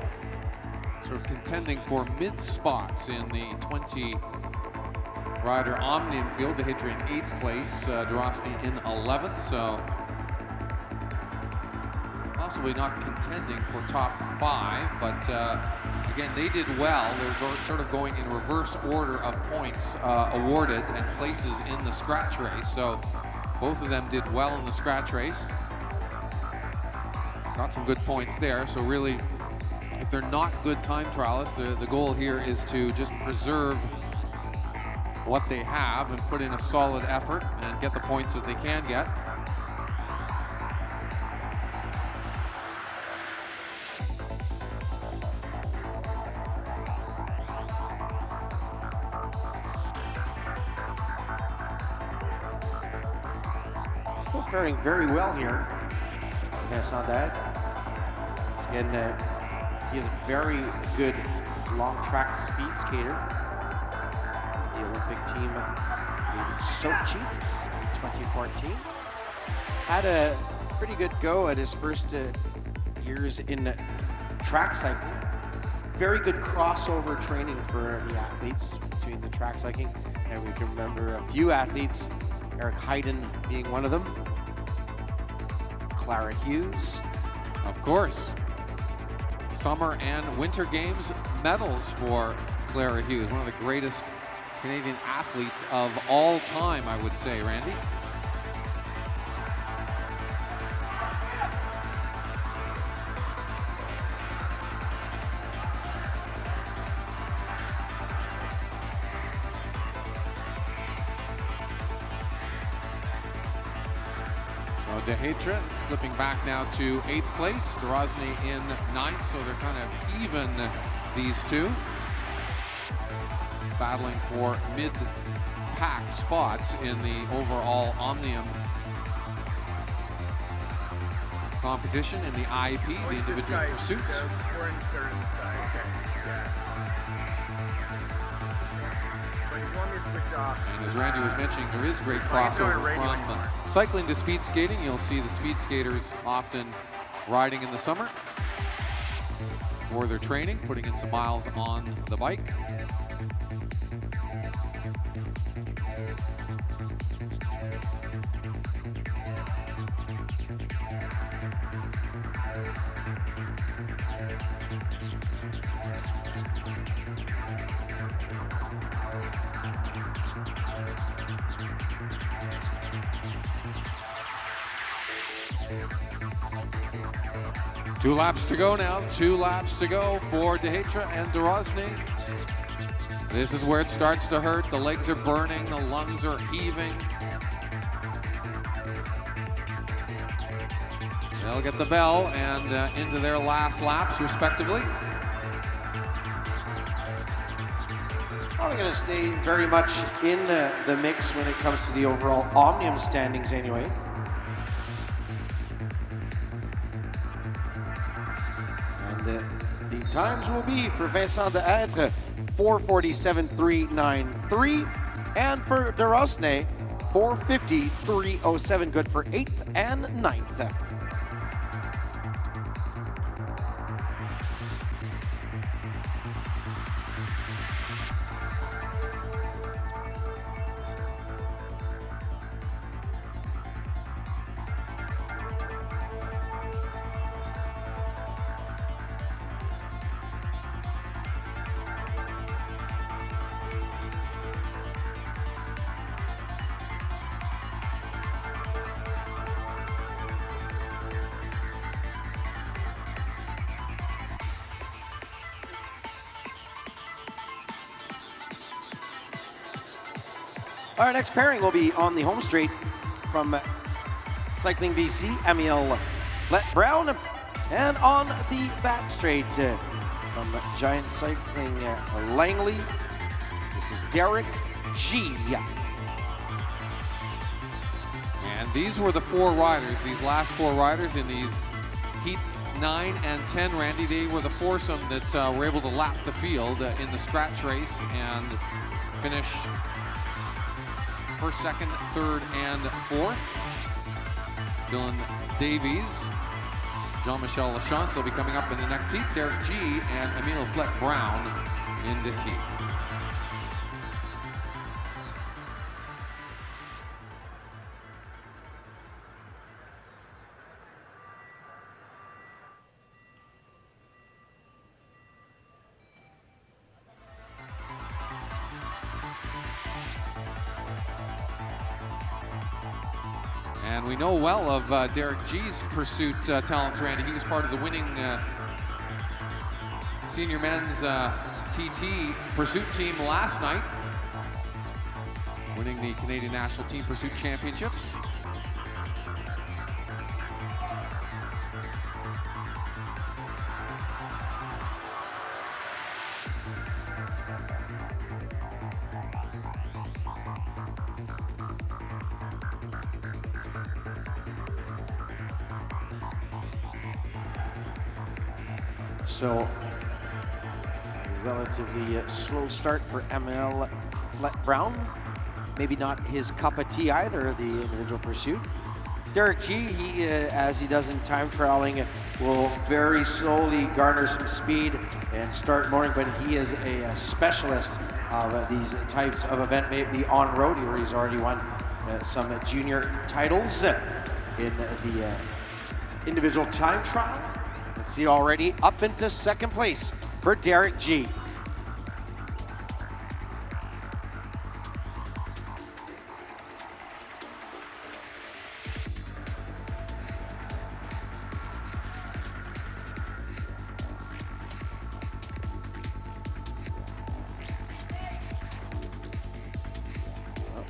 [SPEAKER 2] sort of contending for mid spots in the 20-rider Omnium field. De Hetre in 8th place, de Rosnay in 11th. So possibly not contending for top 5, but again, they did well. They're sort of going in reverse order of points awarded and places in the scratch race. So both of them did well in the scratch race. Got some good points there. So really, if they're not good time trialists, the goal here is to just preserve what they have and put in a solid effort and get the points that they can get.
[SPEAKER 1] Still faring very well here. That's not that. Again, he is a very good long track speed skater. team in Sochi in 2014. Had a pretty good go at his first years in track cycling. Very good crossover training for the athletes between the track cycling. And we can remember a few athletes, Eric Hayden being one of them. Clara Hughes.
[SPEAKER 2] Of course. Summer and Winter Games medals for Clara Hughes, one of the greatest Canadian athletes of all time, I would say, Randy. So Dehetra slipping back now to 8th place. Dorozny in 9th, so they're kind of even, these two. Battling for mid-pack spots in the overall Omnium competition in the IEP, the individual pursuits. And as Randy was mentioning, there is great crossover from cycling to speed skating. You'll see the speed skaters often riding in the summer for their training, putting in some miles on the bike. Two laps to go now. 2 laps to go for Dehetra and Dorozny. This is where it starts to hurt. The legs are burning. The lungs are heaving. They'll get the bell and into their last laps, respectively.
[SPEAKER 1] Well, they're going to stay very much in the mix when it comes to the overall Omnium standings anyway. The times will be for Vincent Dehetra 4:47.393, and for Dorozny 4:50.307, good for 8th and 9th. Our next pairing will be on the home straight from Cycling BC, Emil Brown, and on the back straight from Giant Cycling Langley, this is Derek G.
[SPEAKER 2] And these were the 4 riders, these last 4 riders in these heat 9 and 10, Randy. They were the foursome that were able to lap the field in the scratch race and finish first, second, third, and fourth. Dylan Davies, Jean-Michel Lachance will be coming up in the next heat. Derek G. and Emil Brown in this heat. And we know well of Derek G's pursuit talents, Randy. He was part of the winning senior men's TT pursuit team last night, winning the Canadian National Team Pursuit Championships.
[SPEAKER 1] So, a relatively slow start for Emil Flet Brown, maybe not his cup of tea either, the individual pursuit. Derek G, he, as he does in time trialing, will very slowly garner some speed and start motoring, but he is a specialist of these types of event, maybe on road, where he's already won some junior titles in the individual time trial. Let's see, already up into second place for Derek G.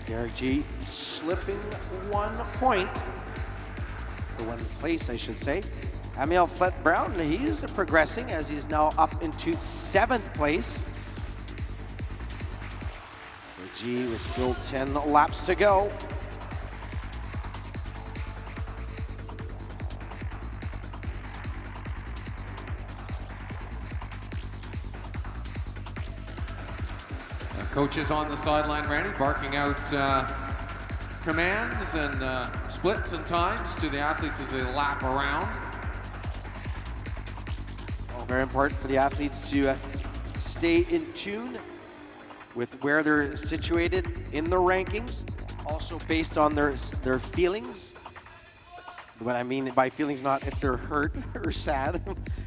[SPEAKER 1] Derek G slipping 1 point, or 1 place I should say. Amiel Flet Brown, he's progressing as he's now up into 7th place. So G with still 10 laps to go.
[SPEAKER 2] Coaches on the sideline, Randy, barking out commands and splits and times to the athletes as they lap around.
[SPEAKER 1] Very important for the athletes to stay in tune with where they're situated in the rankings, also based on their feelings. What I mean by feelings, not if they're hurt or sad,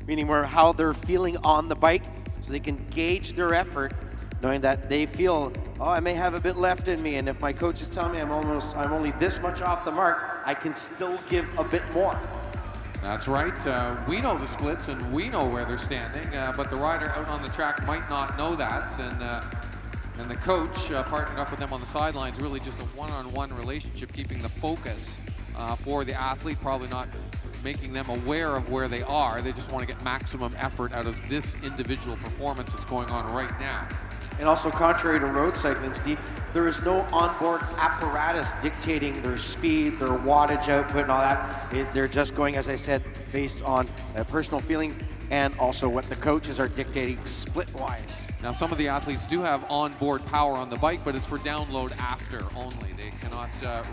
[SPEAKER 1] meaning more how they're feeling on the bike, so they can gauge their effort, knowing that they feel, oh, I may have a bit left in me, and if my coach is telling me I'm only this much off the mark, I can still give a bit more.
[SPEAKER 2] That's right. We know the splits and we know where they're standing, but the rider out on the track might not know that, and the coach partnered up with them on the sidelines, really just a one-on-one relationship, keeping the focus for the athlete, probably not making them aware of where they are. They just want to get maximum effort out of this individual performance that's going on right now.
[SPEAKER 1] And also, contrary to road cycling, Steve, there is no onboard apparatus dictating their speed, their wattage output and all that. They're just going, as I said, based on personal feeling and also what the coaches are dictating split-wise.
[SPEAKER 2] Now, some of the athletes do have onboard power on the bike, but it's for download after only. They cannot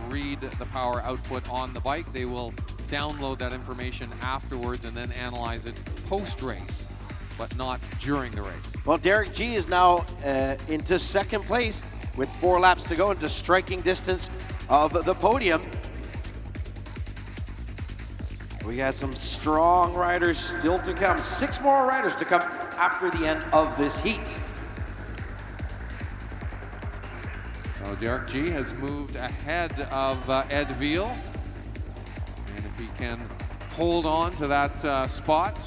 [SPEAKER 2] read the power output on the bike. They will download that information afterwards and then analyze it post-race, but not during the race.
[SPEAKER 1] Well, Derek G is now into second place with 4 laps to go into striking distance of the podium. We got some strong riders still to come. 6 more riders to come after the end of this heat.
[SPEAKER 2] So Derek G has moved ahead of Ed Veal. And if he can hold on to that spot,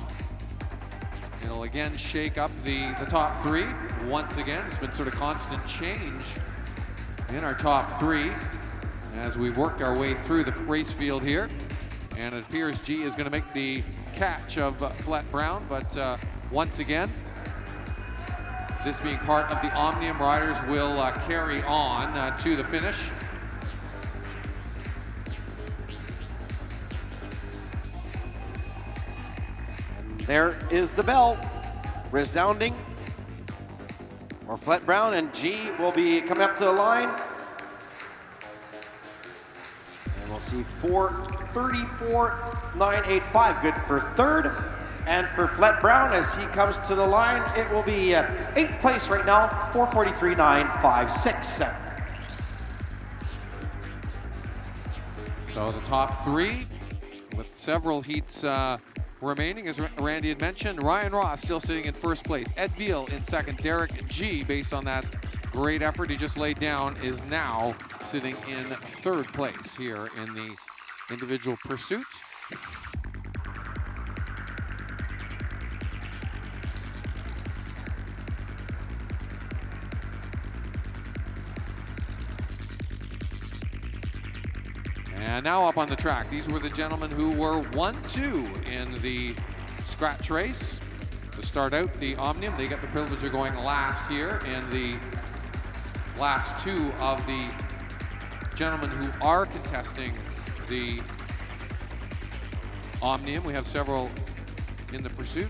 [SPEAKER 2] it'll again shake up the top 3 once again. It's been sort of constant change in our top 3 as we've worked our way through the race field here. And it appears G is going to make the catch of Flet Brown, but once again, this being part of the Omnium, riders will carry on to the finish.
[SPEAKER 1] There is the bell resounding for Flet Brown, and G will be coming up to the line. And we'll see 4:34.985, good for third. And for Flet Brown, as he comes to the line, it will be 8th place right now, 4:43.956.
[SPEAKER 2] So the top 3 with several heats remaining, as Randy had mentioned. Ryan Ross still sitting in first place. Ed Veal in second. Derek G, based on that great effort he just laid down, is now sitting in third place here in the individual pursuit. And now up on the track, these were the gentlemen who were 1-2 in the scratch race. To start out the Omnium, they get the privilege of going last here, and the last 2 of the gentlemen who are contesting the Omnium. We have several in the pursuit,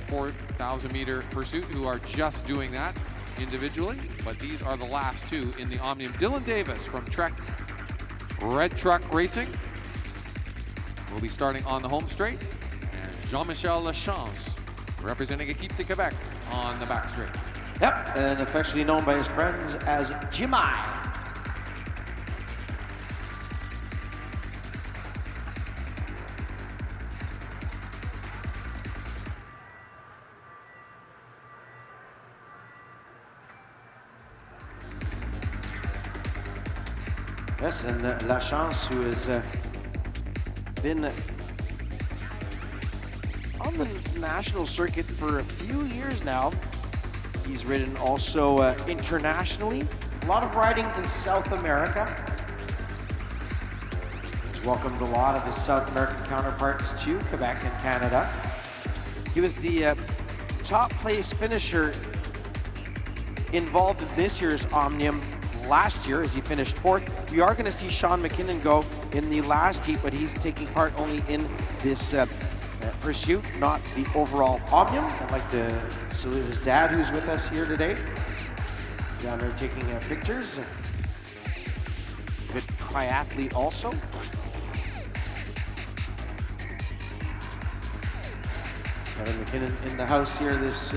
[SPEAKER 2] 4,000 meter pursuit, who are just doing that. individually, but these are the last two in the Omnium. Dylan Davis from Trek Red Truck Racing will be starting on the home straight, and Jean-Michel Lachance representing Equipe de Quebec on the back straight.
[SPEAKER 1] Yep, and affectionately known by his friends as Jimmy. Yes, and Lachance, who has been on the national circuit for a few years now. He's ridden also internationally, a lot of riding in South America. He's welcomed a lot of his South American counterparts to Quebec and Canada. He was the top place finisher involved in this year's Omnium last year as he finished 4th. We are going to see Sean McKinnon go in the last heat, but he's taking part only in this pursuit, not the overall Omnium. I'd like to salute his dad, who's with us here today. Down there taking pictures. Good triathlete also. Kevin McKinnon in the house here this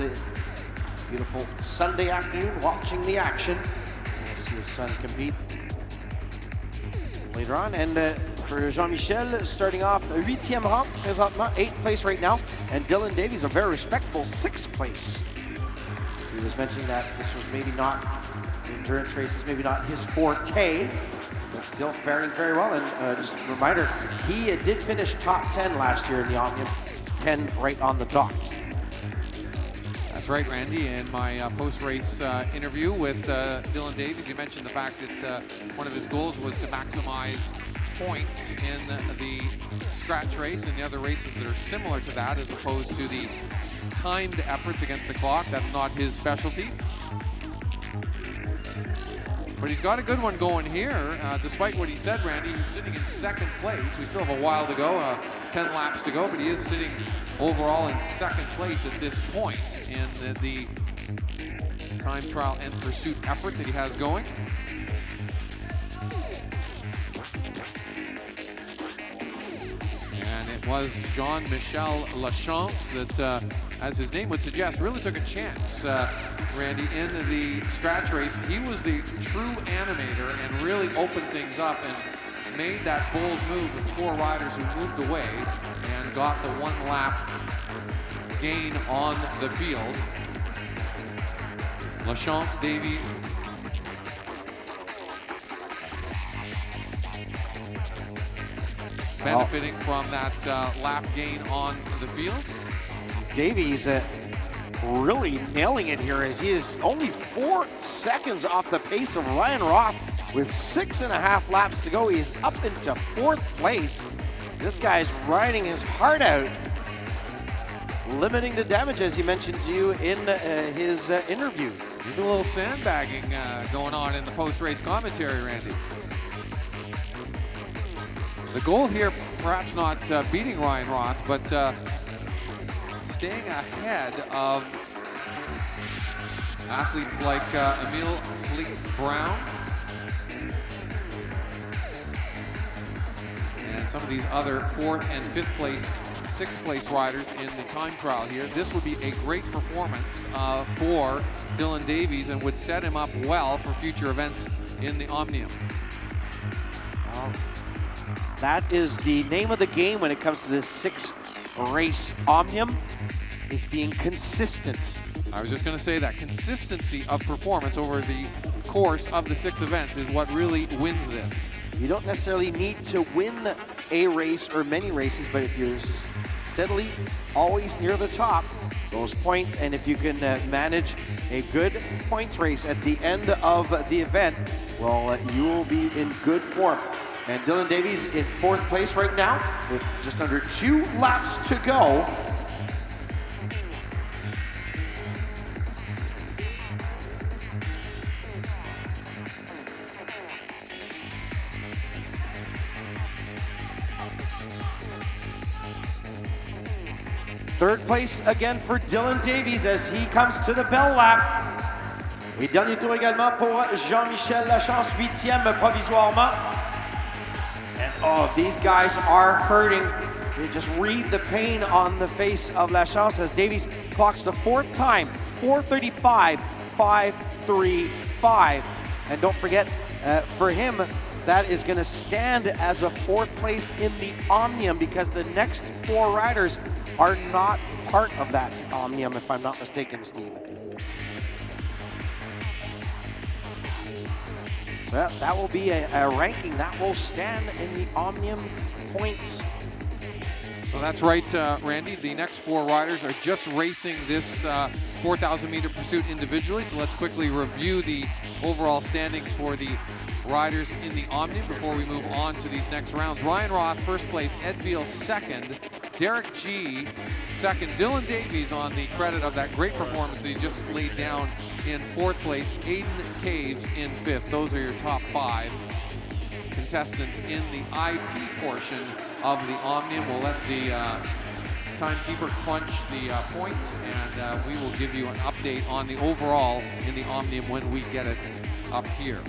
[SPEAKER 1] beautiful Sunday afternoon, watching the action. We'll see his son compete later on. And for Jean-Michel, starting off 8e rang, présentement 8th place right now. And Dylan Davies, a very respectable 6th place. He was mentioning that this was maybe not, the endurance races, maybe not his forte, but still faring very well. And just a reminder, he did finish top 10 last year in the Omnium, 10 right on the dot.
[SPEAKER 2] That's right, Randy. In my post-race interview with Dylan Davies, he mentioned the fact that one of his goals was to maximize points in the scratch race and the other races that are similar to that, as opposed to the timed efforts against the clock. That's not his specialty. But he's got a good one going here. Despite what he said, Randy, he's sitting in 2nd place. We still have a while to go, 10 laps to go, but he is sitting overall in 2nd place at this point in the time trial and pursuit effort that he has going. And it was Jean-Michel Lachance that, as his name would suggest, really took a chance, Randy, in the scratch race. He was the true animator and really opened things up and made that bold move with 4 riders who moved away and got the 1 lap gain on the field. Lachance, Davies, benefiting from that lap gain on the field.
[SPEAKER 1] Davies really nailing it here as he is only 4 seconds off the pace of Ryan Roth with 6.5 laps to go. He is up into 4th place. This guy's riding his heart out, limiting the damage, as he mentioned to you in his interview.
[SPEAKER 2] There's a little sandbagging going on in the post-race commentary, Randy. The goal here, perhaps not beating Ryan Roth, but staying ahead of athletes like Emile Fleet-Brown and some of these other 4th and 5th place, 6th place riders in the time trial here. This would be a great performance for Dylan Davies and would set him up well for future events in the Omnium.
[SPEAKER 1] That is the name of the game when it comes to this 6-race Omnium, is being consistent.
[SPEAKER 2] I was just going to say that consistency of performance over the course of the 6 events is what really wins this.
[SPEAKER 1] You don't necessarily need to win a race or many races, but if you're steadily always near the top, those points, and if you can manage a good points race at the end of the event, well, you will be in good form. And Dylan Davies in 4th place right now with just under 2 laps to go. Third place again for Dylan Davies as he comes to the bell lap. Et dernier tour également pour Jean-Michel Lachance, 8e provisoirement. And oh, these guys are hurting. You just read the pain on the face of Lachance as Davies clocks the 4th time, 4:35, 5:35. And don't forget, for him, that is going to stand as a 4th place in the Omnium because the next 4 riders are not part of that Omnium, if I'm not mistaken, Steve. Well, that will be a ranking that will stand in the Omnium points.
[SPEAKER 2] So that's right, Randy. The next 4 riders are just racing this 4,000-meter pursuit individually. So let's quickly review the overall standings for the riders in the Omnium before we move on to these next rounds. Ryan Roth, 1st place. Ed Veal, 2nd. Derek G, 2nd. Dylan Davies on the credit of that great performance that he just laid down in 4th place. Aiden Caves in 5th. Those are your top 5 contestants in the IP portion of the Omnium. We'll let the timekeeper crunch the points, and we will give you an update on the overall in the Omnium when we get it up here.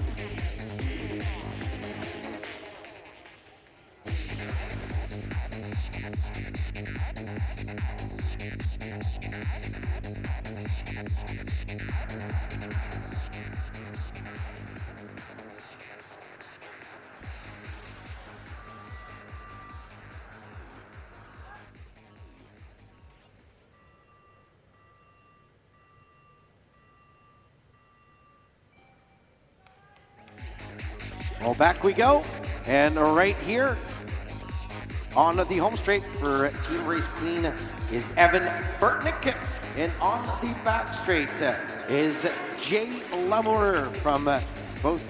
[SPEAKER 1] Well, back we go, and right here on the home straight for Team Race Clean is Evan Burtnick, and on the back straight is Jay Lamour from both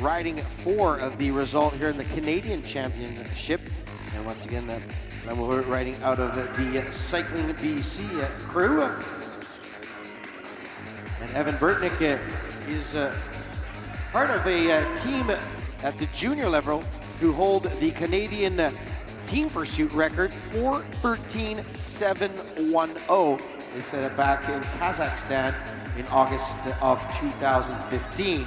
[SPEAKER 1] riding for the result here in the Canadian Championship. And once again, Lamour riding out of the Cycling BC crew. And Evan Burtnick is part of a team at the junior level who hold the Canadian team pursuit record, 4:13.710. They set it back in Kazakhstan in August of 2015.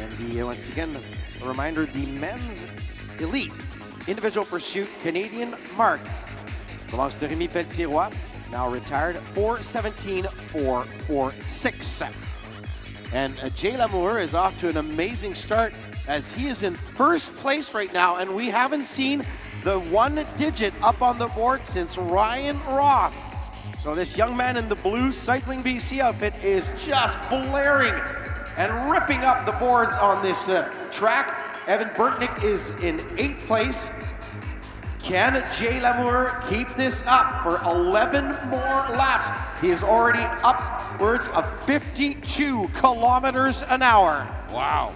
[SPEAKER 1] And once again, a reminder, the men's elite individual pursuit Canadian mark belongs to Rémi Pelletier-Roy, now retired, 4:17.446. And Jay Lamour is off to an amazing start as he is in 1st place right now, and we haven't seen the 1 digit up on the board since Ryan Roth. So this young man in the blue Cycling BC outfit is just blaring and ripping up the boards on this track. Evan Burtnick is in 8th place. Can Jay Lamour keep this up for 11 more laps? He is already upwards of 52 kilometers an hour.
[SPEAKER 2] Wow.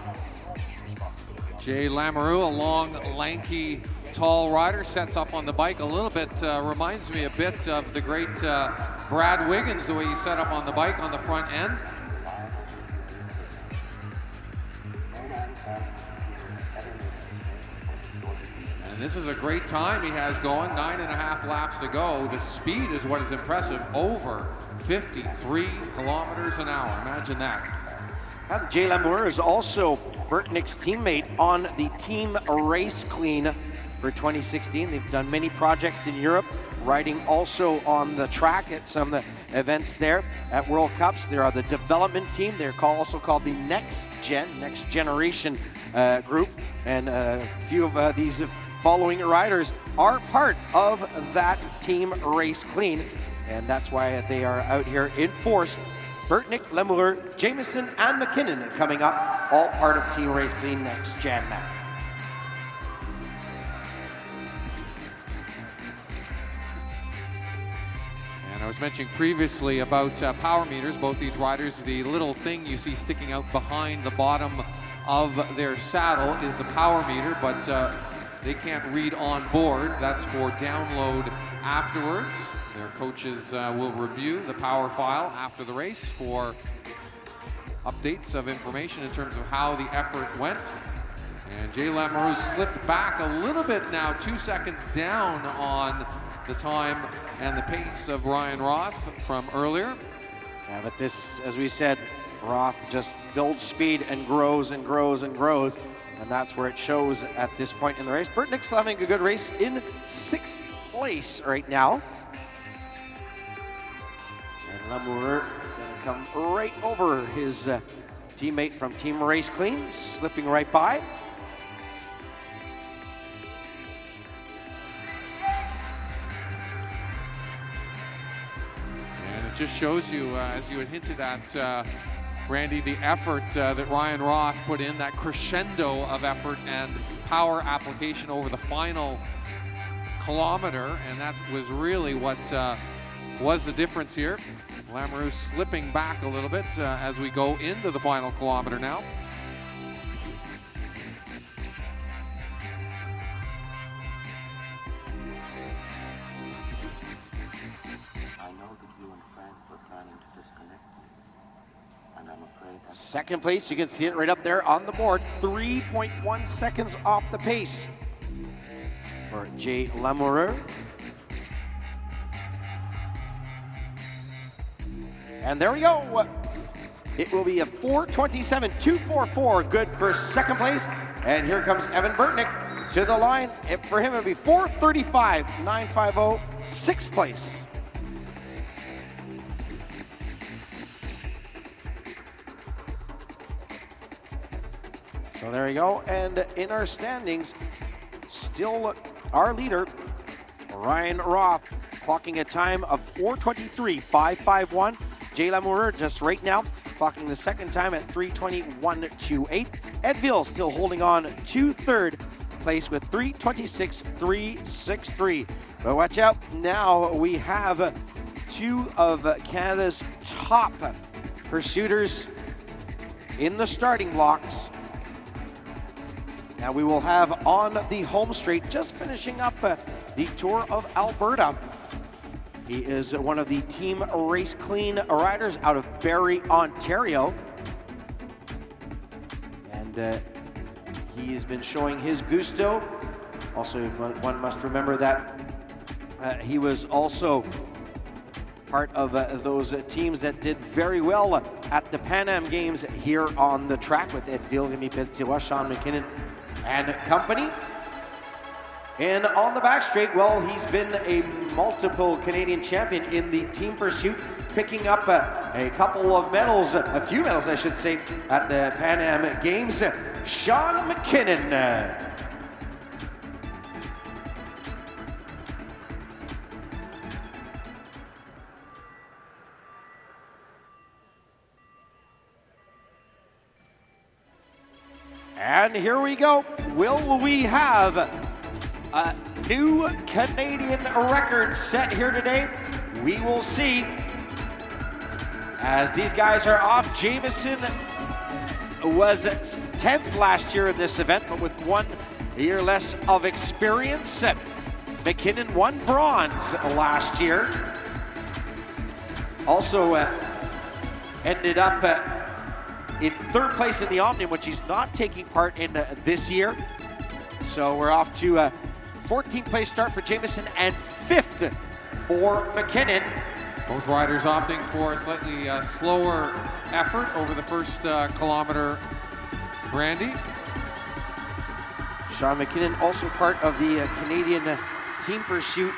[SPEAKER 2] Jay Lamour, a long, lanky, tall rider, sets up on the bike a little bit, reminds me a bit of the great Brad Wiggins, the way he set up on the bike on the front end. And this is a great time he has going, 9.5 laps to go. The speed is what is impressive, over 53 kilometers an hour. Imagine that.
[SPEAKER 1] And Jay Lamour is also Burtnick's teammate on the Team Race Clean for 2016. They've done many projects in Europe, riding also on the track at some events there at World Cups. There are the development team. They're also called the Next Generation group. And a few of these following riders are part of that Team Race Clean. And that's why they are out here in force. Burtnick, Lamour, Jameson, and McKinnon coming up, all part of Team Race Clean Next Gen now.
[SPEAKER 2] And I was mentioning previously about power meters, both these riders, the little thing you see sticking out behind the bottom of their saddle is the power meter, but they can't read on board. That's for download afterwards. Their coaches will review the power file after the race for updates of information in terms of how the effort went. And Jay Lamour slipped back a little bit now, 2 seconds down on the time and the pace of Ryan Roth from earlier.
[SPEAKER 1] Yeah, but this, as we said, Roth just builds speed and grows and grows and grows. And that's where it shows at this point in the race. Burtnick's having a good race in 6th place right now. And Lamoureux gonna come right over his teammate from Team Race Clean, slipping right by.
[SPEAKER 2] And it just shows you, as you had hinted at, Randy, the effort that Ryan Roth put in, that crescendo of effort and power application over the final kilometer, and that was really what was the difference here. Lamoureux slipping back a little bit as we go into the final kilometer now.
[SPEAKER 1] Second place, you can see it right up there on the board. 3.1 seconds off the pace for Jay Lamoureux. And there we go. It will be a 4:27.244, good for second place. And here comes Evan Burtnick to the line. For him, it'll be 4:35.950, sixth place. So there you go, and in our standings, still our leader, Ryan Roth, clocking a time of 4:23.551. Jay Lamoureux just right now, clocking the second time at 3:21.28. Ed Ville still holding on to third place with 3:26.363. But watch out, now we have two of Canada's top pursuiters in the starting blocks. Now we will have on the home straight, just finishing up the Tour of Alberta. He is one of the Team Race Clean riders out of Barrie, Ontario. And he has been showing his gusto. Also, one must remember that he was also part of those teams that did very well at the Pan Am Games here on the track with Ed Ville, Rémi Pelletier, Sean McKinnon, and company. And on the back straight, well, he's been a multiple Canadian champion in the team pursuit, picking up a couple of medals, a few medals, I should say, at the Pan Am Games. Sean McKinnon. And here we go. Will we have a new Canadian record set here today? We will see. As these guys are off, Jamieson was 10th last year in this event, but with 1 year less of experience. McKinnon won bronze last year. Also ended up in third place in the Omnium, which he's not taking part in this year. So we're off to a 14th place start for Jamieson and 5th for McKinnon.
[SPEAKER 2] Both riders opting for a slightly slower effort over the first kilometer. Randy.
[SPEAKER 1] Sean McKinnon, also part of the Canadian Team Pursuit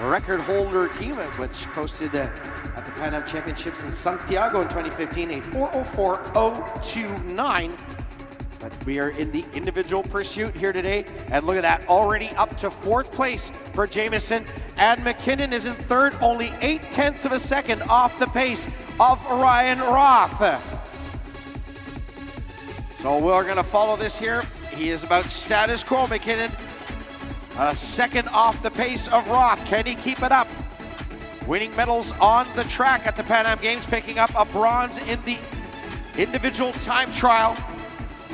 [SPEAKER 1] record holder team, which posted at the Pan Am Championships in Santiago in 2015, a 4:04.029. But we are in the individual pursuit here today, and look at that, already up to 4th place for Jamieson, and McKinnon is in 3rd, only 0.8 of a second off the pace of Ryan Roth. So we're gonna follow this here. He is about status quo, McKinnon. A second off the pace of Roth. Can he keep it up? Winning medals on the track at the Pan Am Games, picking up a bronze in the individual time trial.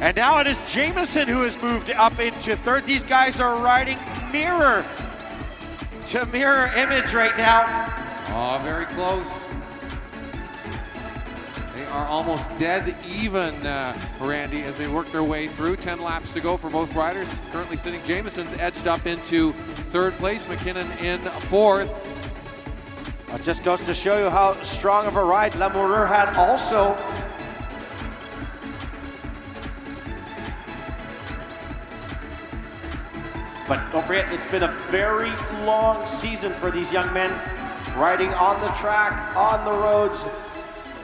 [SPEAKER 1] And now it is Jamieson who has moved up into 3rd. These guys are riding mirror to mirror image right now.
[SPEAKER 2] Oh, very close. They are almost dead even, Randy, as they work their way through. 10 laps to go for both riders. Currently sitting, Jamieson's edged up into 3rd place, McKinnon in 4th.
[SPEAKER 1] It just goes to show you how strong of a ride Lamoureux had also. But don't forget, it's been a very long season for these young men, riding on the track, on the roads.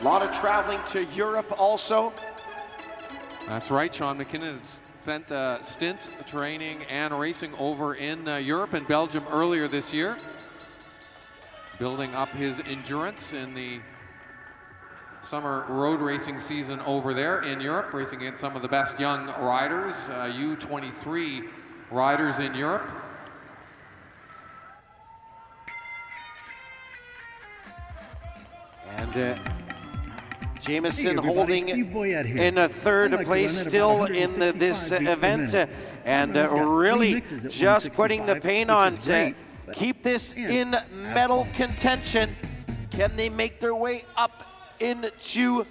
[SPEAKER 1] A lot of traveling to Europe also.
[SPEAKER 2] That's right, Sean McKinnon has spent a stint training and racing over in Europe and Belgium earlier this year, building up his endurance in the summer road racing season over there in Europe, racing against some of the best young riders, U23 riders in Europe.
[SPEAKER 1] And Jamieson holding in a third place still in this event, and really just putting the paint on to keep this in medal contention. Can they make their way up into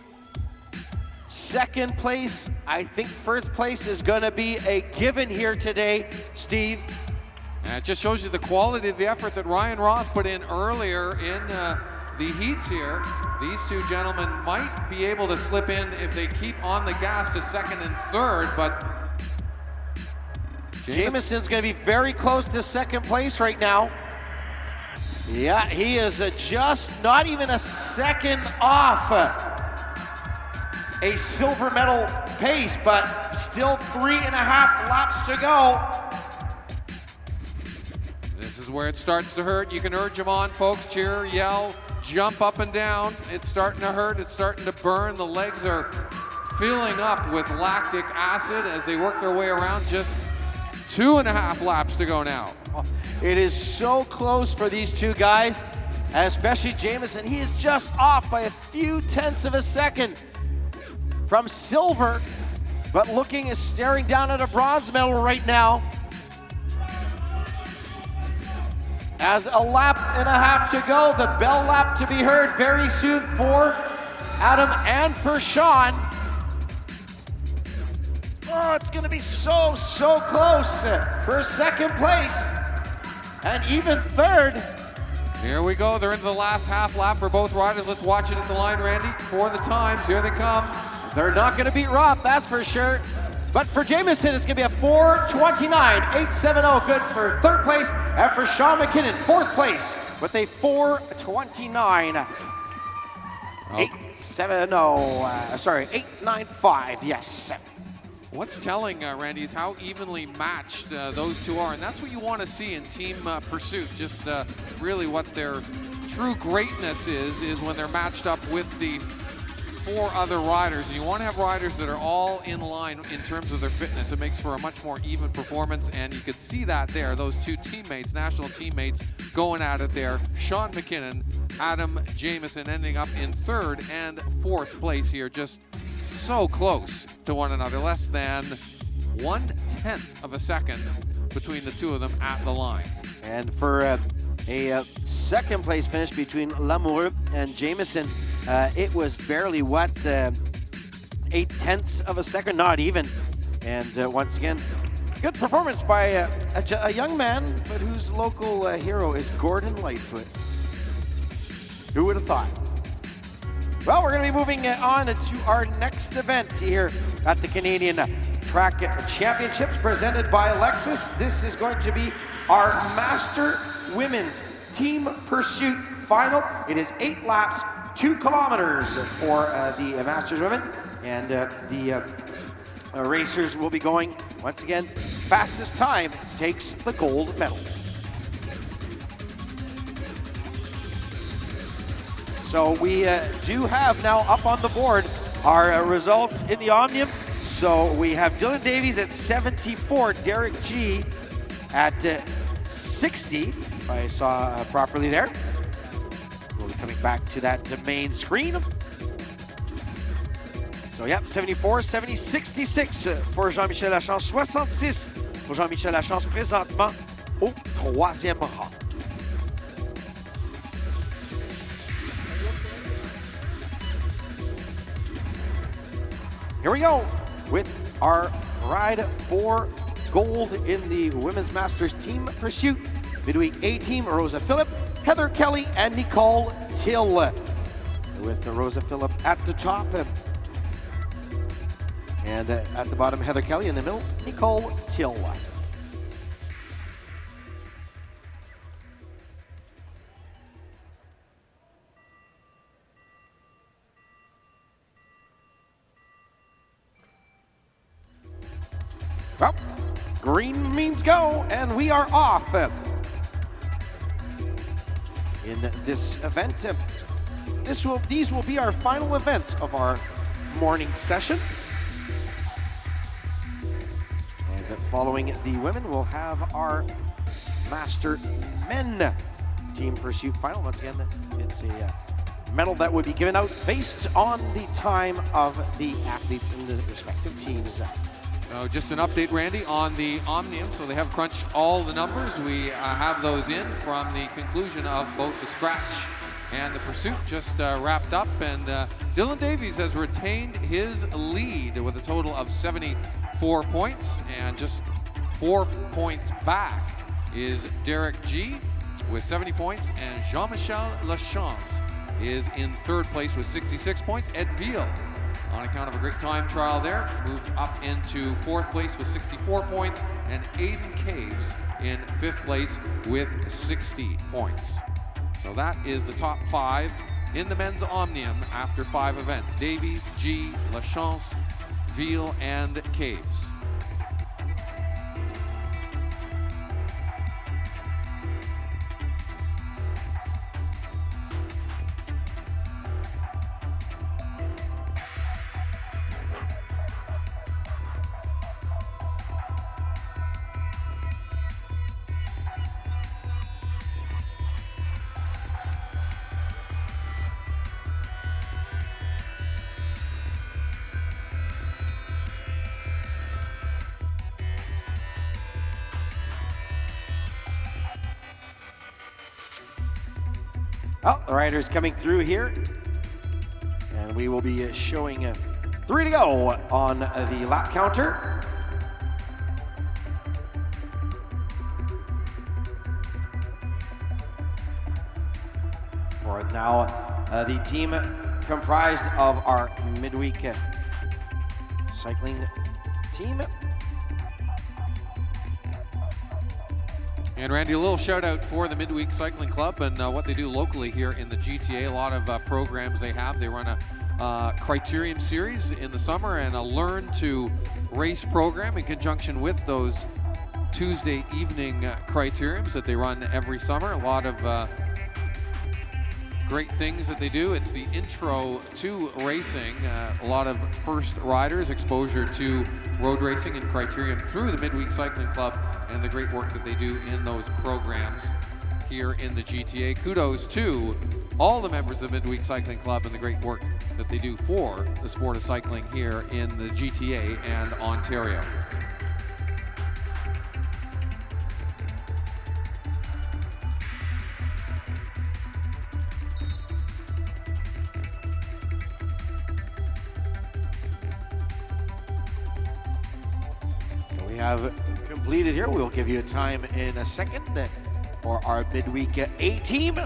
[SPEAKER 1] second place? I think first place is going to be a given here today, Steve.
[SPEAKER 2] And it just shows you the quality of the effort that Ryan Roth put in earlier in the heats here. These two gentlemen might be able to slip in if they keep on the gas to second and third, but
[SPEAKER 1] Jamison's going to be very close to second place right now. Yeah, he is just not even a second off a silver medal pace, but still 3.5 laps to go.
[SPEAKER 2] This is where it starts to hurt. You can urge them on, folks. Cheer, yell, jump up and down. It's starting to hurt. It's starting to burn. The legs are filling up with lactic acid as they work their way around. Just 2.5 laps to go now.
[SPEAKER 1] It is so close for these two guys, especially Jamieson. He is just off by a few tenths of a second from silver, but staring down at a bronze medal right now. As a lap and a half to go, the bell lap to be heard very soon for Adam and for Sean. Oh, it's going to be so close for second place and even third.
[SPEAKER 2] Here we go. They're into the last half lap for both riders. Let's watch it at the line, Randy. For the times, here they come.
[SPEAKER 1] They're not going to beat Roth, that's for sure. But for Jamieson, it's going to be a 4:29, 8:70, good for third place. And for Sean McKinnon, fourth place with a 4:29, 8:70. Sorry, 8:95. Yes.
[SPEAKER 2] What's telling, Randy, is how evenly matched those two are, and that's what you want to see in team pursuit. Just really what their true greatness is when they're matched up with the 4 other riders. And you want to have riders that are all in line in terms of their fitness. It makes for a much more even performance, and you could see that there. Those two teammates, national teammates, going at it there. Sean McKinnon, Adam Jamieson ending up in third and fourth place here. Just so close to one another, less than 1/10 of a second between the two of them at the line.
[SPEAKER 1] And for a second place finish between Lamoureux and Jamieson, it was barely 8/10 of a second, not even. And once again, good performance by a young man, but whose local hero is Gordon Lightfoot. Who would have thought? Well, we're going to be moving on to our next event here at the Canadian Track Championships presented by Lexus. This is going to be our Master Women's Team Pursuit Final. It is 8 laps, 2 kilometers for the Masters Women. And the racers will be going, once again, fastest time takes the gold medal. So we do have now up on the board our results in the Omnium. So we have Dylan Davies at 74, Derek G at 60, if I saw properly there. We'll be coming back to that main screen. So yep, 74, 70, 66 pour Jean-Michel Lachance, 66 pour Jean-Michel Lachance présentement au 3e rang. Here we go with our ride for gold in the Women's Masters Team Pursuit. Midweek A team, Rosa Phillip, Heather Kelly and Nicole Till, with Rosa Phillip at the top. And at the bottom, Heather Kelly. In the middle, Nicole Till. Well, green means go, and we are off. In this event, these will be our final events of our morning session. And following the women, we'll have our Master Men Team Pursuit Final. Once again, it's a medal that would be given out based on the time of the athletes in the respective teams.
[SPEAKER 2] So just an update, Randy, on the Omnium. So they have crunched all the numbers. We have those in from the conclusion of both the scratch and the pursuit just wrapped up. And Dylan Davies has retained his lead with a total of 74 points. And just 4 points back is Derek G with 70 points. And Jean-Michel Lachance is in third place with 66 points. Ed Veal, on account of a great time trial there, moves up into fourth place with 64 points, and Aiden Caves in fifth place with 60 points. So that is the top 5 in the men's Omnium after 5 events. Davies, G, Lachance, Veal, and Caves.
[SPEAKER 1] Well, the riders coming through here, and we will be showing 3 to go on the lap counter. For now, the team comprised of our midweek cycling team.
[SPEAKER 2] And Randy, a little shout out for the Midweek Cycling Club and what they do locally here in the GTA. A lot of programs they have. They run a Criterium series in the summer and a Learn to Race program in conjunction with those Tuesday evening Criteriums that they run every summer. A lot of great things that they do. It's the intro to racing. A lot of first riders, exposure to road racing and Criterium through the Midweek Cycling Club, and the great work that they do in those programs here in the GTA. Kudos to all the members of the Midweek Cycling Club and the great work that they do for the sport of cycling here in the GTA and Ontario.
[SPEAKER 1] We have completed here. We'll give you a time in a second for our midweek A team.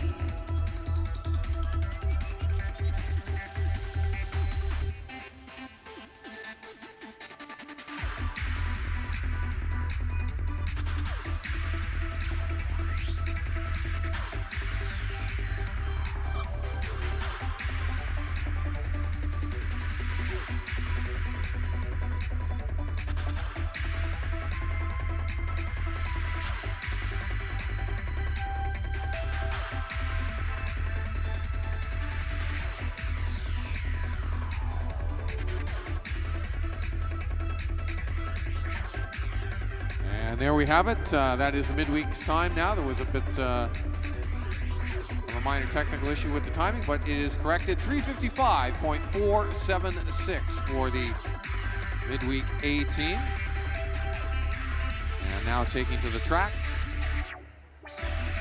[SPEAKER 2] And there we have it. That is the midweek's time now. There was a bit of a minor technical issue with the timing, but it is corrected. 355.476 for the midweek A team. And now taking to the track.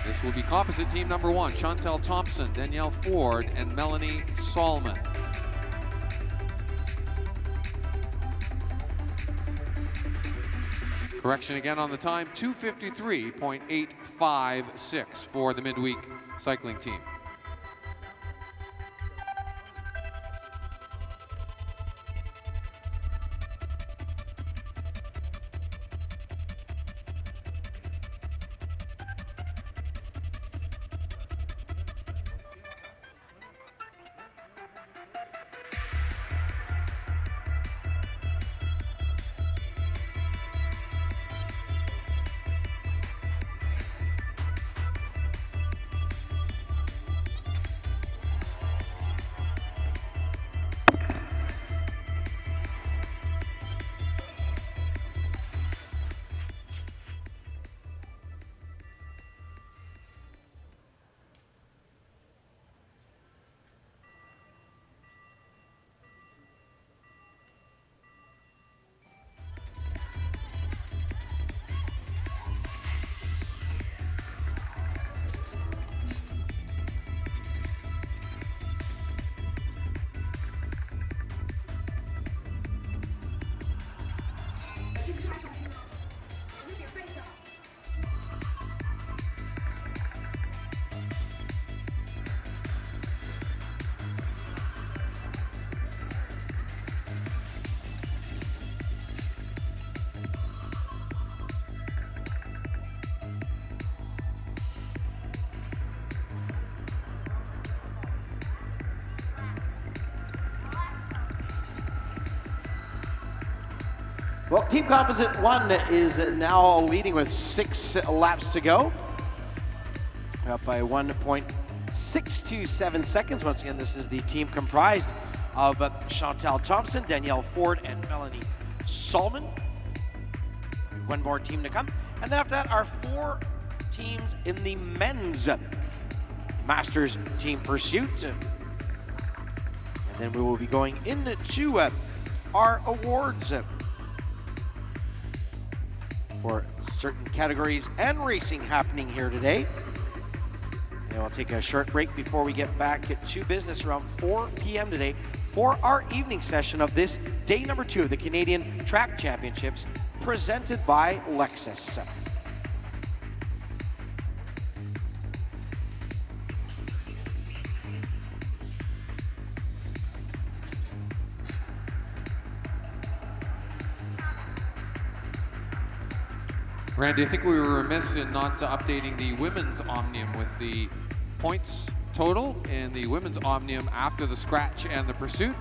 [SPEAKER 2] This will be composite team number 1, Chantel Thompson, Danielle Ford, and Melanie Solman. Correction again on the time, 2:53.84. 5-6 for the midweek cycling team.
[SPEAKER 1] Well, Team Composite 1 is now leading with 6 laps to go. Up by 1.627 seconds. Once again, this is the team comprised of Chantal Thompson, Danielle Ford, and Melanie Solman. One more team to come. And then after that, our 4 teams in the men's Masters Team Pursuit. And then we will be going into our awards for certain categories and racing happening here today. And we'll take a short break before we get back to business around 4 p.m. today for our evening session of this day number 2 of the Canadian Track Championships presented by Lexus.
[SPEAKER 2] Randy, I think we were remiss in not updating the women's Omnium with the points total in the women's Omnium after the scratch and the pursuit.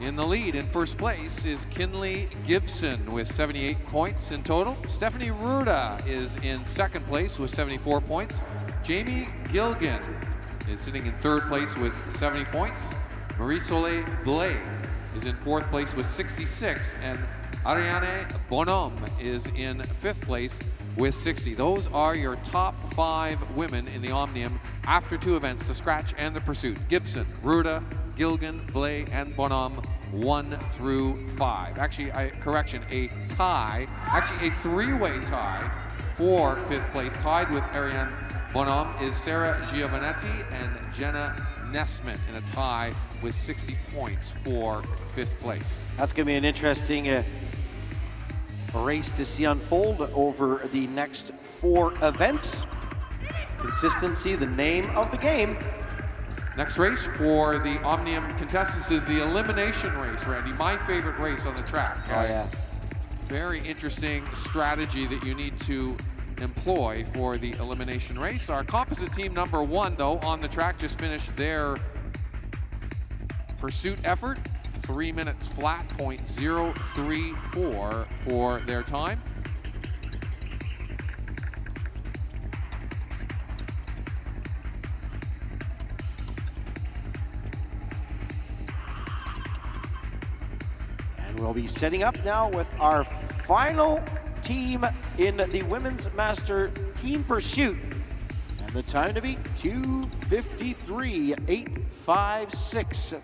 [SPEAKER 2] In the lead in first place is Kinley Gibson with 78 points in total. Stephanie Ruda is in second place with 74 points. Jamie Gilgan is sitting in third place with 70 points. Marie-Soleil Blais is in fourth place with 66, and Ariane Bonhomme is in fifth place with 60. Those are your top 5 women in the Omnium after 2 events, the scratch and the pursuit. Gibson, Ruda, Gilgan, Blais, and Bonhomme, 1 through 5. Actually, correction, a tie, actually a 3-way tie for 5th place. Tied with Ariane Bonhomme is Sarah Giovanetti and Jenna Nessman in a tie with 60 points for 5th place.
[SPEAKER 1] That's going to be an interesting race to see unfold over the next 4 events. Consistency, the name of the game.
[SPEAKER 2] Next race for the Omnium contestants is the elimination race, Randy. My favorite race on the track.
[SPEAKER 1] Oh, yeah.
[SPEAKER 2] Very interesting strategy that you need to employ for the elimination race. Our composite team number 1, though, on the track just finished their pursuit effort. 3 minutes flat, .034 for their time.
[SPEAKER 1] And we'll be setting up now with our final team in the Women's Master Team Pursuit. And the time to beat, 2:53.856.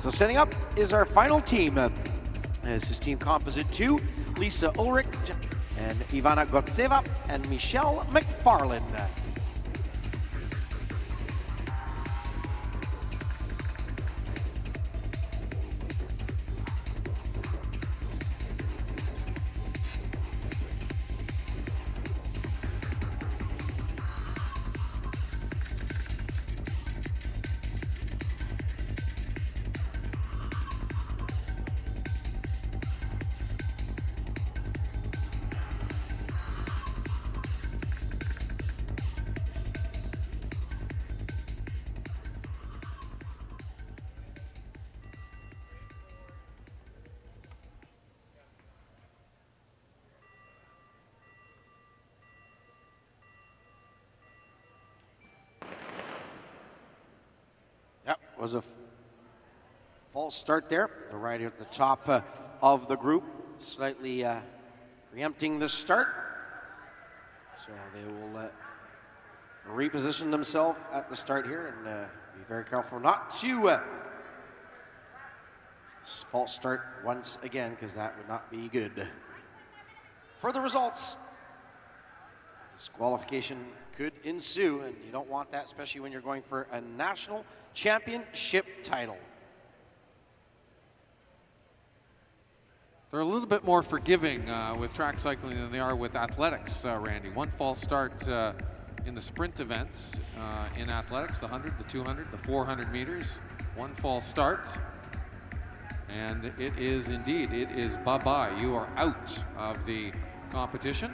[SPEAKER 1] So setting up is our final team. This is team composite 2, Lisa Ulrich and Ivana Gotseva and Michelle McFarland. Yep, was a false start there. The rider at the top of the group, slightly preempting the start. So they will reposition themselves at the start here and be very careful not to false start once again, because that would not be good. For the results, disqualification could ensue, and you don't want that, especially when you're going for a national championship title.
[SPEAKER 2] They're a little bit more forgiving with track cycling than they are with athletics, Randy. One false start in the sprint events in athletics, the 100, the 200, the 400 meters. One false start, and it is indeed, it is bye-bye. You are out of the competition.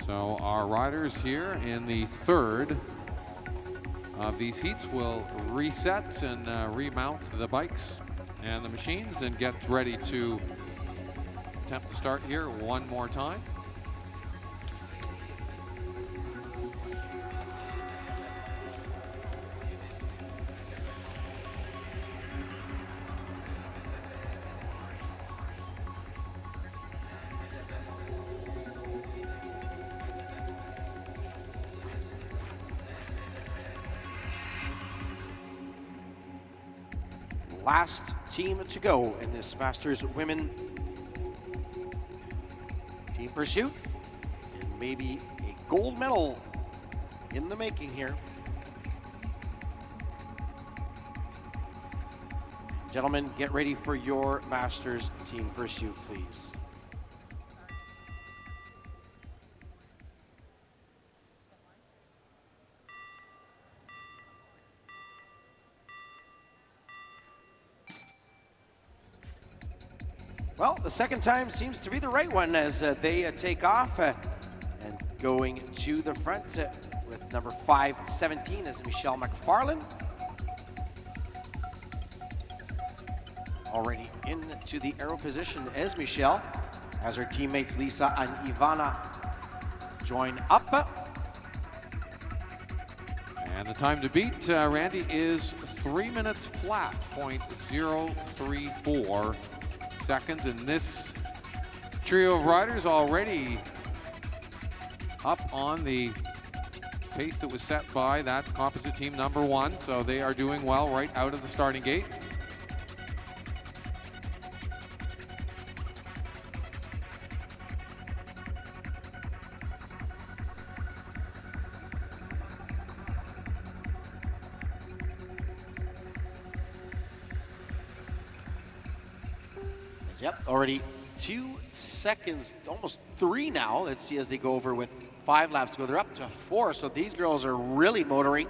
[SPEAKER 2] So our riders here in the third of these heats will reset and remount the bikes and the machines and get ready to attempt to start here one more time.
[SPEAKER 1] Last team to go in this Masters Women team pursuit. And maybe a gold medal in the making here. Gentlemen, get ready for your Masters team pursuit, please. Well, the second time seems to be the right one as they take off and going to the front with number 517 is Michelle McFarland. Already into the arrow position as Michelle, as her teammates Lisa and Ivana join up.
[SPEAKER 2] And the time to beat, Randy, is 3 minutes flat, 0.034 seconds. And this trio of riders already up on the pace that was set by that composite team number 1. So they are doing well right out of the starting gate.
[SPEAKER 1] Yep, already 2 seconds, almost 3 now. Let's see as they go over with 5 laps to go. They're up to 4, so these girls are really motoring.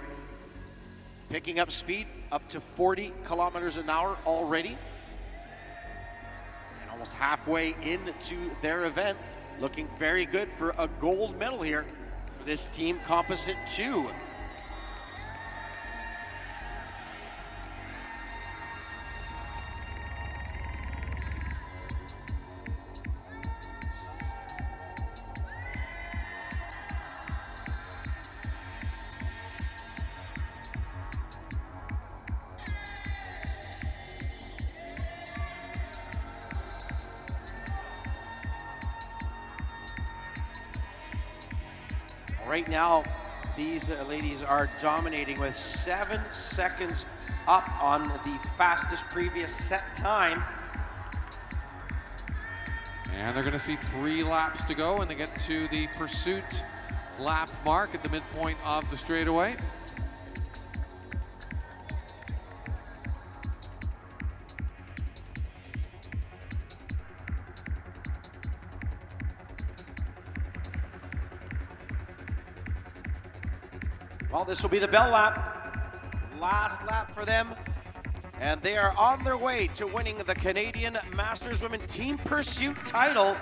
[SPEAKER 1] Picking up speed up to 40 kilometers an hour already. And almost halfway into their event. Looking very good for a gold medal here for this team composite 2. Right now, these ladies are dominating with 7 seconds up on the fastest previous set time.
[SPEAKER 2] And they're going to see 3 laps to go when they get to the pursuit lap mark at the midpoint of the straightaway.
[SPEAKER 1] Well, this will be the bell lap. Last lap for them. And they are on their way to winning the Canadian Masters Women Team Pursuit title.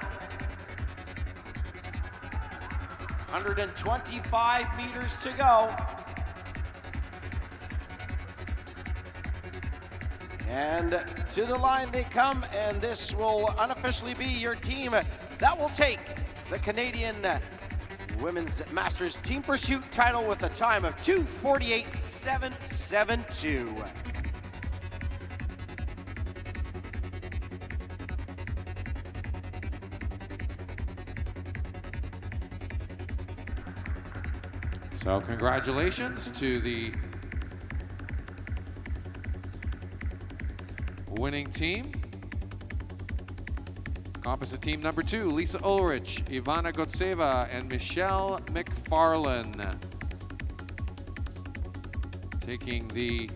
[SPEAKER 1] 125 meters to go. And to the line they come, and this will unofficially be your team that will take the Canadian Women's Masters Team Pursuit title with a time of 2:48.772.
[SPEAKER 2] So congratulations to the winning team. Composite team number 2, Lisa Ulrich, Ivana Gotseva, and Michelle McFarlane. Taking the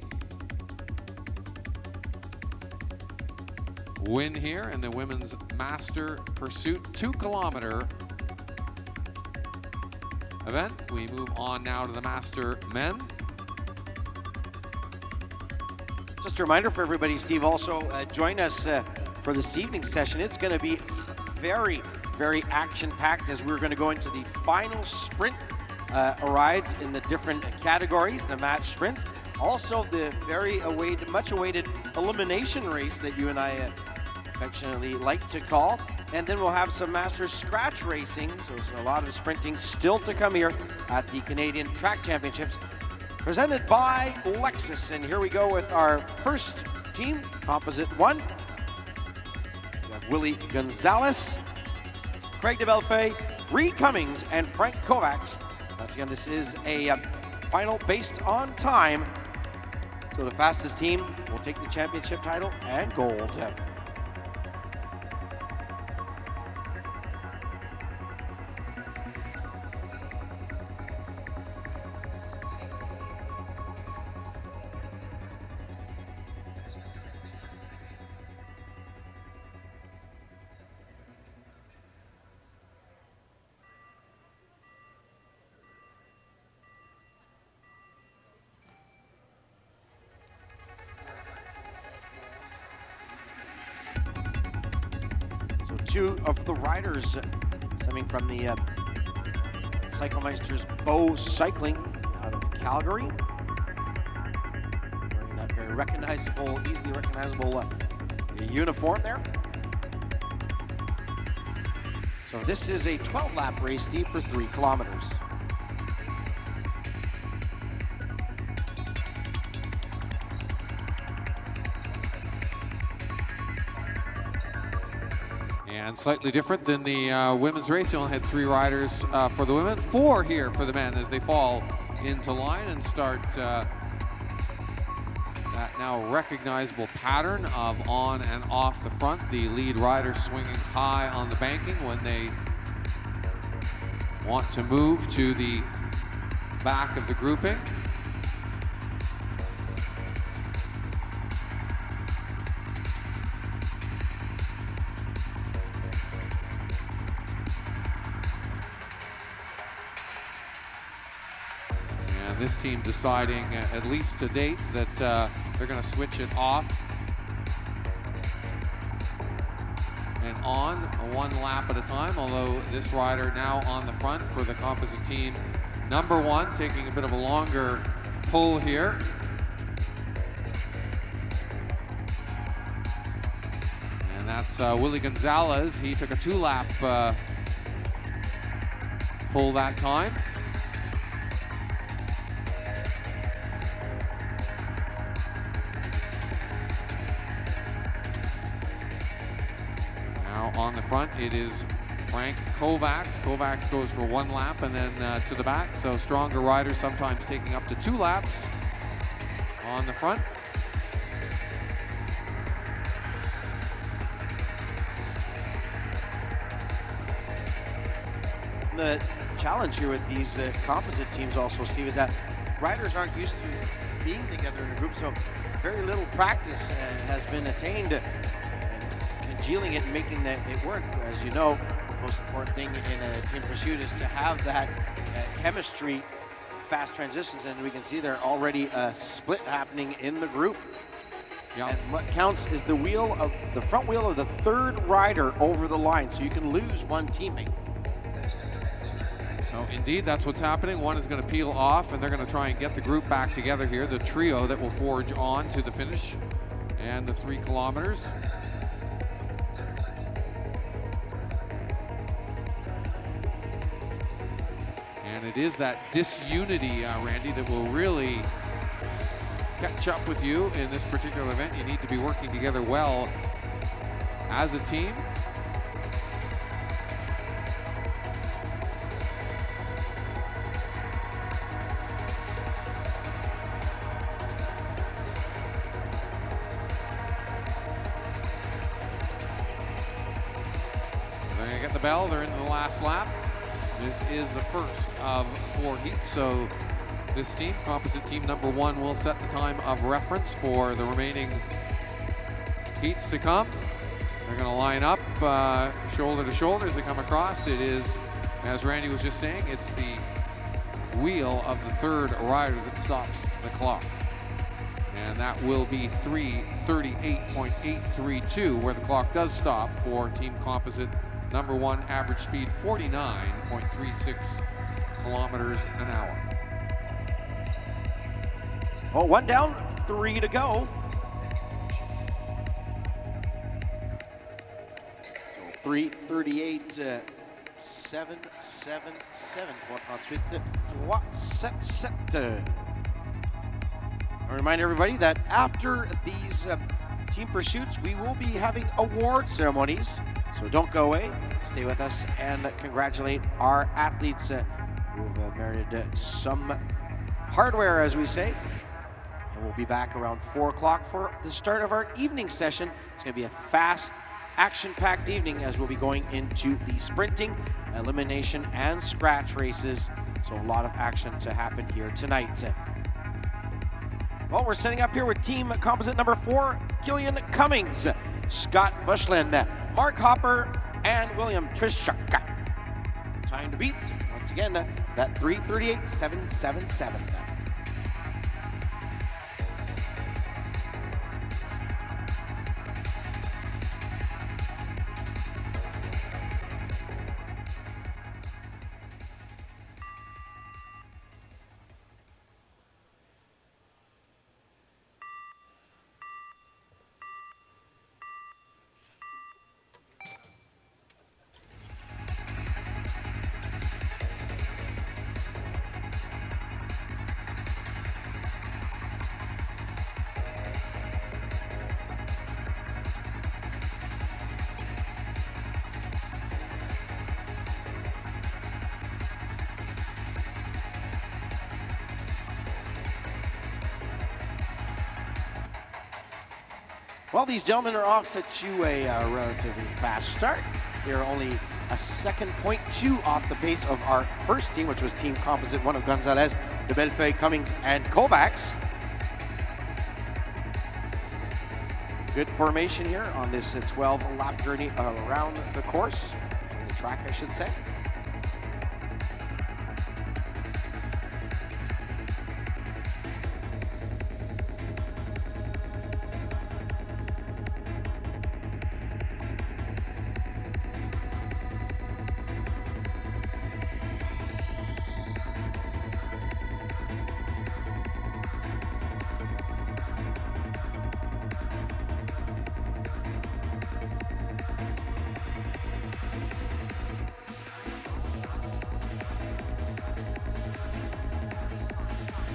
[SPEAKER 2] win here in the Women's Master Pursuit 2-kilometer event. We move on now to the Master Men.
[SPEAKER 1] Just a reminder for everybody, Steve, also join us for this evening's session. It's going to be very, very action-packed as we're going to go into the final sprint rides in the different categories, the match sprints. Also, the very much-awaited elimination race that you and I affectionately like to call. And then we'll have some Masters scratch racing. So there's a lot of sprinting still to come here at the Canadian Track Championships, presented by Lexus. And here we go with our first team, Composite 1. We have Willie Gonzalez, Craig DeBelfay, Reed Cummings, and Frank Kovacs. Once again, this is a final based on time. So the fastest team will take the championship title and gold. Two of the riders stemming from the Cyclemeisters Bow Cycling out of Calgary. Wearing that very recognizable, easily recognizable uniform there. So this is a 12-lap race, Steve, for 3 kilometers.
[SPEAKER 2] And slightly different than the women's race. They only had 3 riders for the women, 4 here for the men as they fall into line and start that now recognizable pattern of on and off the front. The lead rider swinging high on the banking when they want to move to the back of the grouping. This team deciding, at least to date, that they're going to switch it off and on 1 lap at a time, although this rider now on the front for the composite team number 1, taking a bit of a longer pull here. And that's Willie Gonzalez. He took a 2-lap pull that time. On the front, it is Frank Kovacs. Kovacs goes for 1 lap and then to the back. So stronger riders sometimes taking up to 2 laps on the front.
[SPEAKER 1] The challenge here with these composite teams also, Steve, is that riders aren't used to being together in a group, so very little practice has been attained, congealing it and making it work. As you know, the most important thing in a team pursuit is to have that chemistry, fast transitions, and we can see there already a split happening in the group.
[SPEAKER 2] Yeah.
[SPEAKER 1] And what counts is the front wheel of the third rider over the line, so you can lose one teammate.
[SPEAKER 2] So indeed, that's what's happening. One is going to peel off, and they're going to try and get the group back together here, the trio that will forge on to the finish and the 3 kilometers. And it is that disunity, Randy, that will really catch up with you in this particular event. You need to be working together well as a team. Bell, they're into the last lap. This is the first of 4 heats, so this team, composite team number 1, will set the time of reference for the remaining heats to come. They're going to line up shoulder to shoulder as they come across. It is, as Randy was just saying, it's the wheel of the third rider that stops the clock. And that will be 3:38.832, where the clock does stop for team composite number 1, average speed 49.36 kilometers an hour.
[SPEAKER 1] Oh, 1 down, 3 to go. So 3:38.777 pour ensuite 3:77. I remind everybody that after these team pursuits, we will be having award ceremonies. So don't go away, stay with us and congratulate our athletes who've merited some hardware, as we say. And we'll be back around 4 o'clock for the start of our evening session. It's gonna be a fast, action-packed evening as we'll be going into the sprinting, elimination, and scratch races. So a lot of action to happen here tonight. Well, we're setting up here with team composite number 4, Killian Cummings, Scott Bushland, Mark Hopper, and William Trishuk. Time to beat, once again, that 3:38.777. Well, these gentlemen are off to a relatively fast start. They're only a 2.2 off the pace of our first team, which was team composite 1 of Gonzalez, de Bellefeuille, Cummings, and Kovacs. Good formation here on this 12-lap journey around the course, the track, I should say.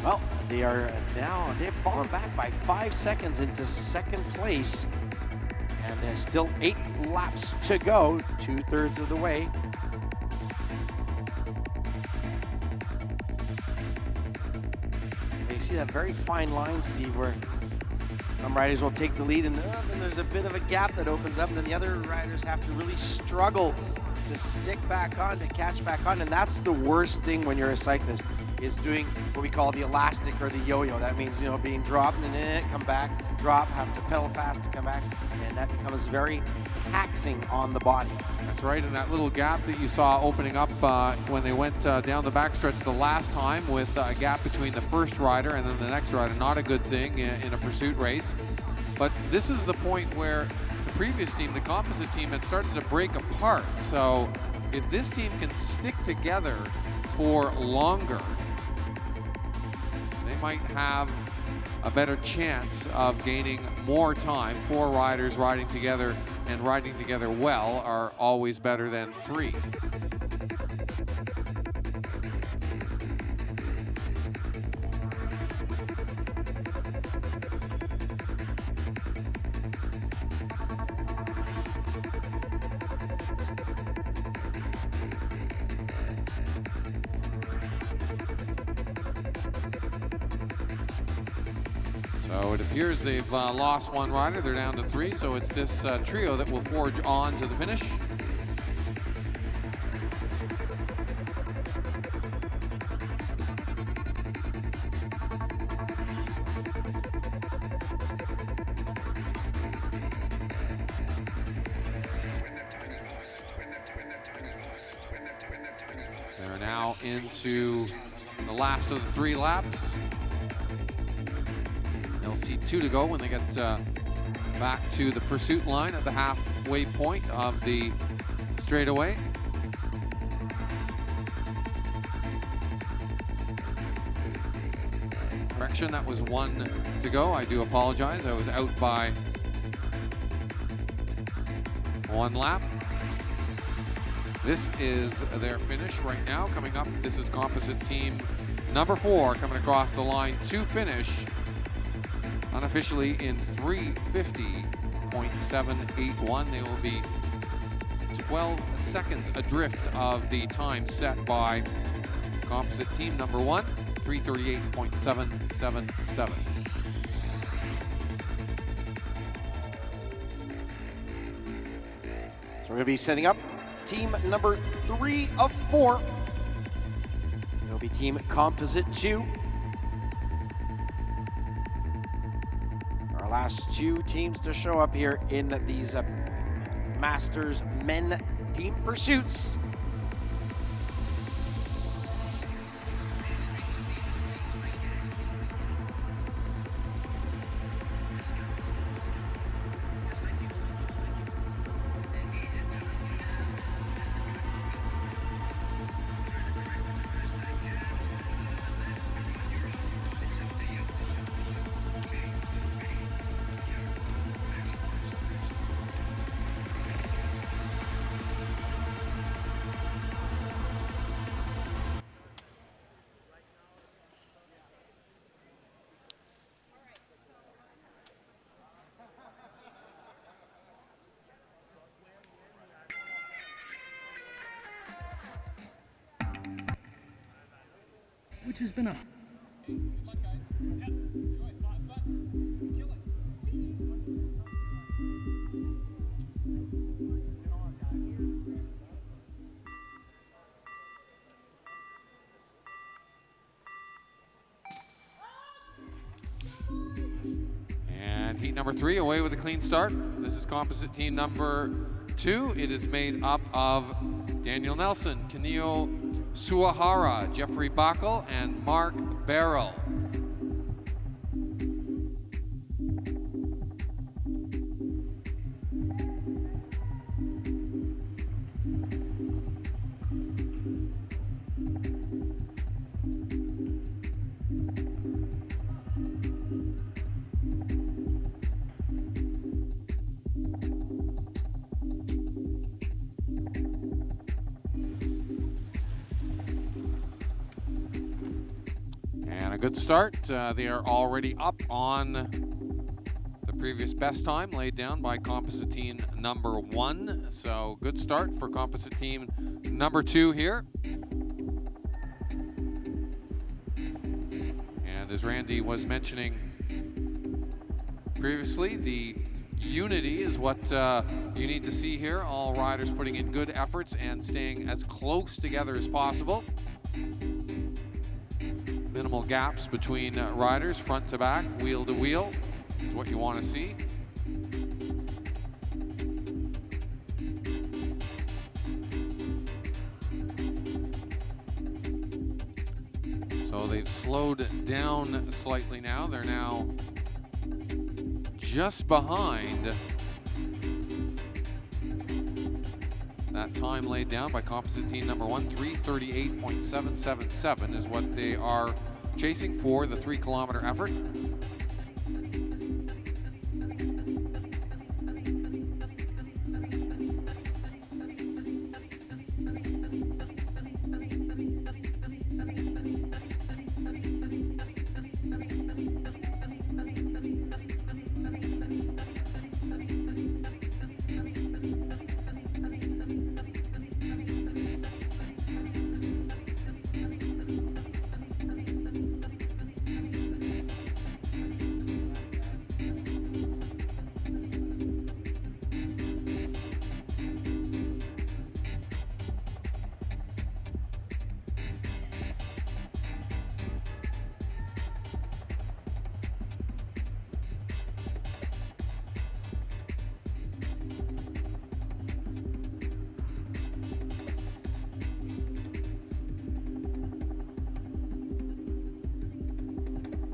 [SPEAKER 1] Well, they've fallen back by 5 seconds into second place. And There's still 8 laps to go, 2/3 of the way. You see that very fine line, Steve, where some riders will take the lead and then there's a bit of a gap that opens up and then the other riders have to really struggle to stick back on, to catch back on. And that's the worst thing when you're a cyclist, is doing what we call the elastic or the yo-yo. That means, you know, being dropped and then come back, drop, have to pedal fast to come back. And that becomes very taxing on the body.
[SPEAKER 2] That's right, and that little gap that you saw opening up when they went down the backstretch the last time, with a gap between the first rider and then the next rider, not a good thing in a pursuit race. But this is the point where the previous team, the composite team, had started to break apart. So if this team can stick together for longer, they might have a better chance of gaining more time. 4 riders riding together and riding together well are always better than 3. So it appears they've lost 1 rider. They're down to 3, so it's this trio that will forge on to the finish. They're now into the last of the 3 laps. They'll see 2 to go when they get back to the pursuit line at the halfway point of the straightaway. Correction, that was 1 to go. I do apologize. I was out by 1 lap. This is their finish right now. Coming up, this is composite team number 4 coming across the line to finish unofficially in 3:50.781. They will be 12 seconds adrift of the time set by composite team number 1, 3:38.777.
[SPEAKER 1] So we're going to be setting up team number 3 of 4. It'll be team composite 2. Our last 2 teams to show up here in these Masters Men team pursuits.
[SPEAKER 13] Which has been a...
[SPEAKER 2] And heat number 3 away with a clean start. This is composite team number 2. It is made up of Daniel Nelson, Kaneo Suahara, Jeffrey Backel, and Mark Barrell. Good start. They are already up on the Previous best time laid down by composite team number 1. So good start for composite team number 2 here. And as Randy was mentioning previously, the unity is what you need to see here. All riders putting in good efforts and staying as close together as possible. Minimal gaps between riders, front to back, wheel to wheel is what you want to see. So they've slowed down slightly now. They're now just behind that time laid down by composite team number 1. 3:38.777 is what they are chasing for the 3-kilometer effort.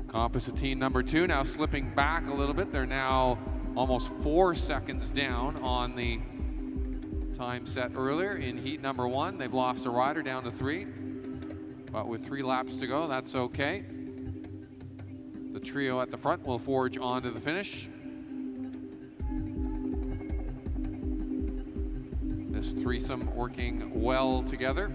[SPEAKER 2] Composite team number 2 now slipping back a little bit. They're now almost 4 seconds down on the time set earlier in heat number 1. They've lost a rider down to 3, but with 3 laps to go, that's okay. The trio at the front will forge on to the finish. This threesome working well together.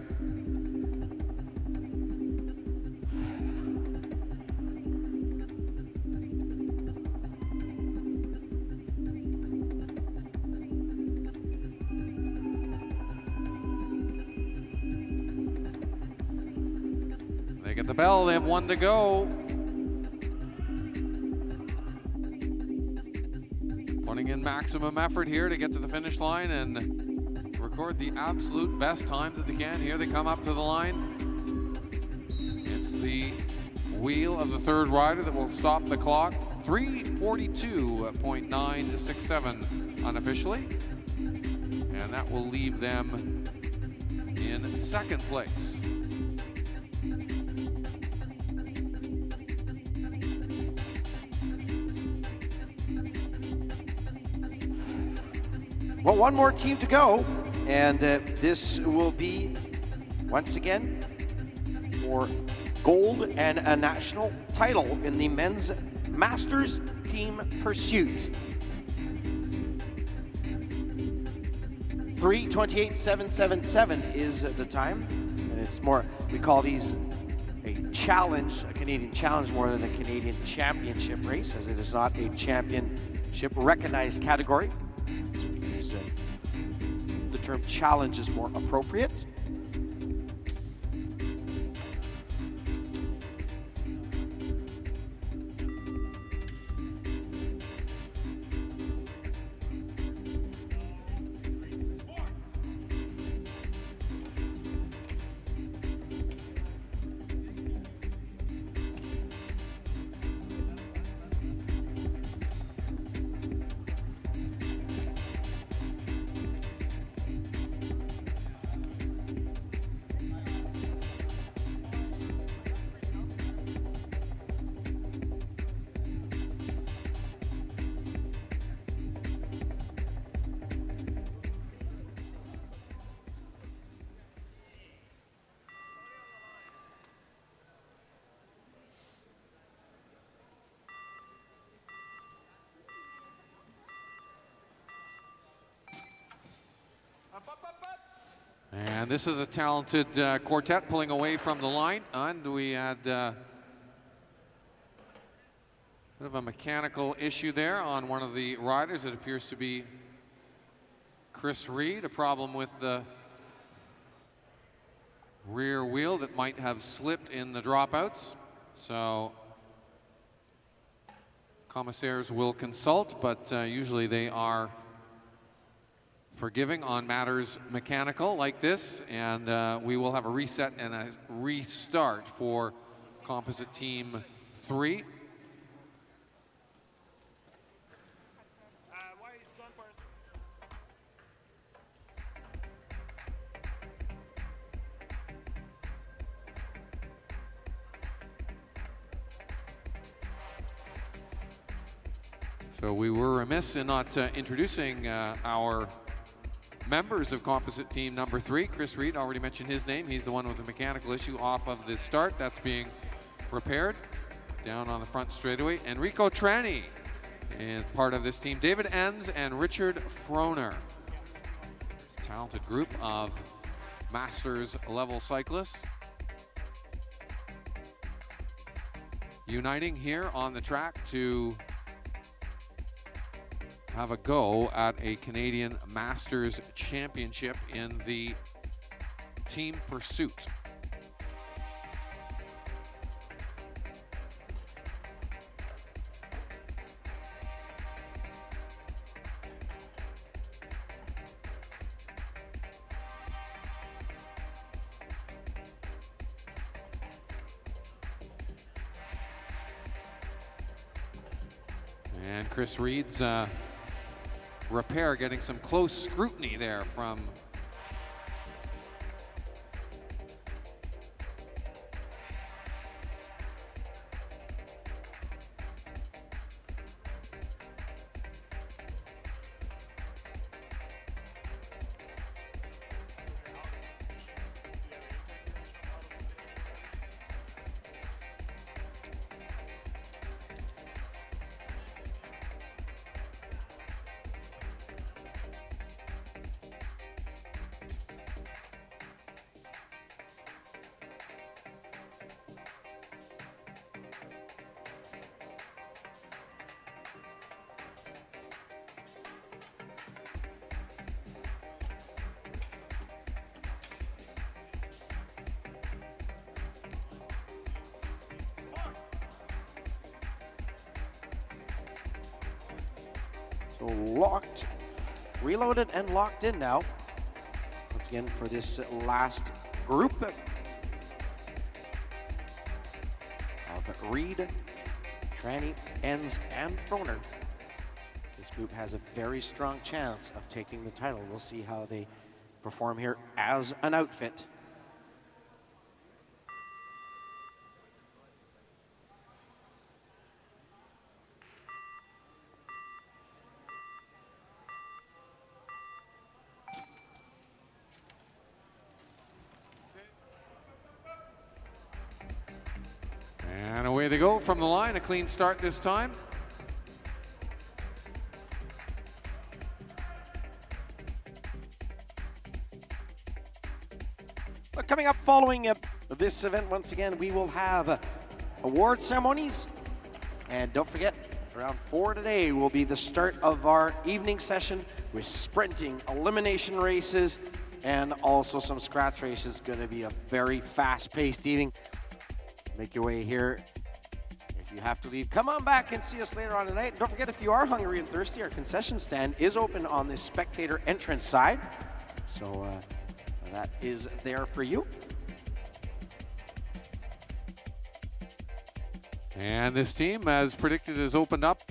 [SPEAKER 2] Get the bell, they have 1 to go. Putting in maximum effort here to get to the finish line and record the absolute best time that they can. Here they come up to the line. It's the wheel of the 3rd rider that will stop the clock. 3:42.967 unofficially. And that will leave them in 2nd place.
[SPEAKER 1] Well, one more team to go, and this will be, once again, for gold and a national title in the men's Masters Team Pursuit. 3:28.777 is the time, and it's more, we call these a challenge, a Canadian challenge more than a Canadian championship race, as it is not a championship recognized category. The term challenge is more appropriate.
[SPEAKER 2] And this is a talented quartet pulling away from the line. And we had Bit of a mechanical issue there on one of the riders. It appears to be Chris Reed, a problem with the rear wheel that might have slipped in the dropouts. So commissaires will consult, but usually they are forgiving on matters mechanical like this, and we will have a reset and a restart for composite team 3. So we were remiss in not introducing our members of composite team number 3. Chris Reed, already mentioned his name. He's the one with the mechanical issue off of the start. That's being repaired down on the front straightaway. Enrico Trani is part of this team. David Enns and Richard Froner. Talented group of Masters level cyclists. Uniting here on the track to have a go at a Canadian Masters Championship in the team pursuit. And Chris Reed's repair getting some close scrutiny there from
[SPEAKER 1] So locked, reloaded and locked in now. Once again for this last group of Reed, Tranny, Enns, and Froner. This group has a very strong chance of taking the title. We'll see how they perform here as an outfit.
[SPEAKER 2] And away they go from the line. A clean start this time.
[SPEAKER 1] But coming up following this event, once again, we will have award ceremonies. And don't forget, around 4 today will be the start of our evening session with sprinting, elimination races, and also some scratch races. Going to be a very fast-paced evening. Make your way here. If you have to leave, come on back and see us later on tonight. Don't forget, if you are hungry and thirsty, our concession stand is open on the spectator entrance side. So that is there for you.
[SPEAKER 2] And this team, as predicted, has opened up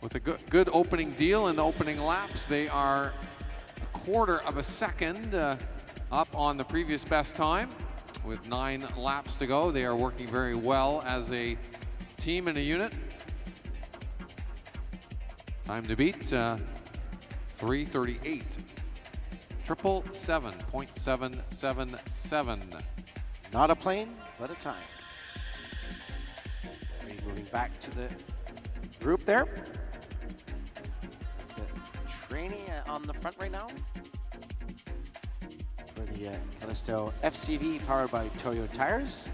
[SPEAKER 2] with a good opening deal in the opening laps. They are a quarter of a second up on the previous best time. With 9 laps to go, they are working very well as a team and a unit. Time to beat 3:38. 777.777.
[SPEAKER 1] Not a plane, but a time. So moving back to the group there. The training on the front right now. For the Callisto FCV powered by Toyo Tires.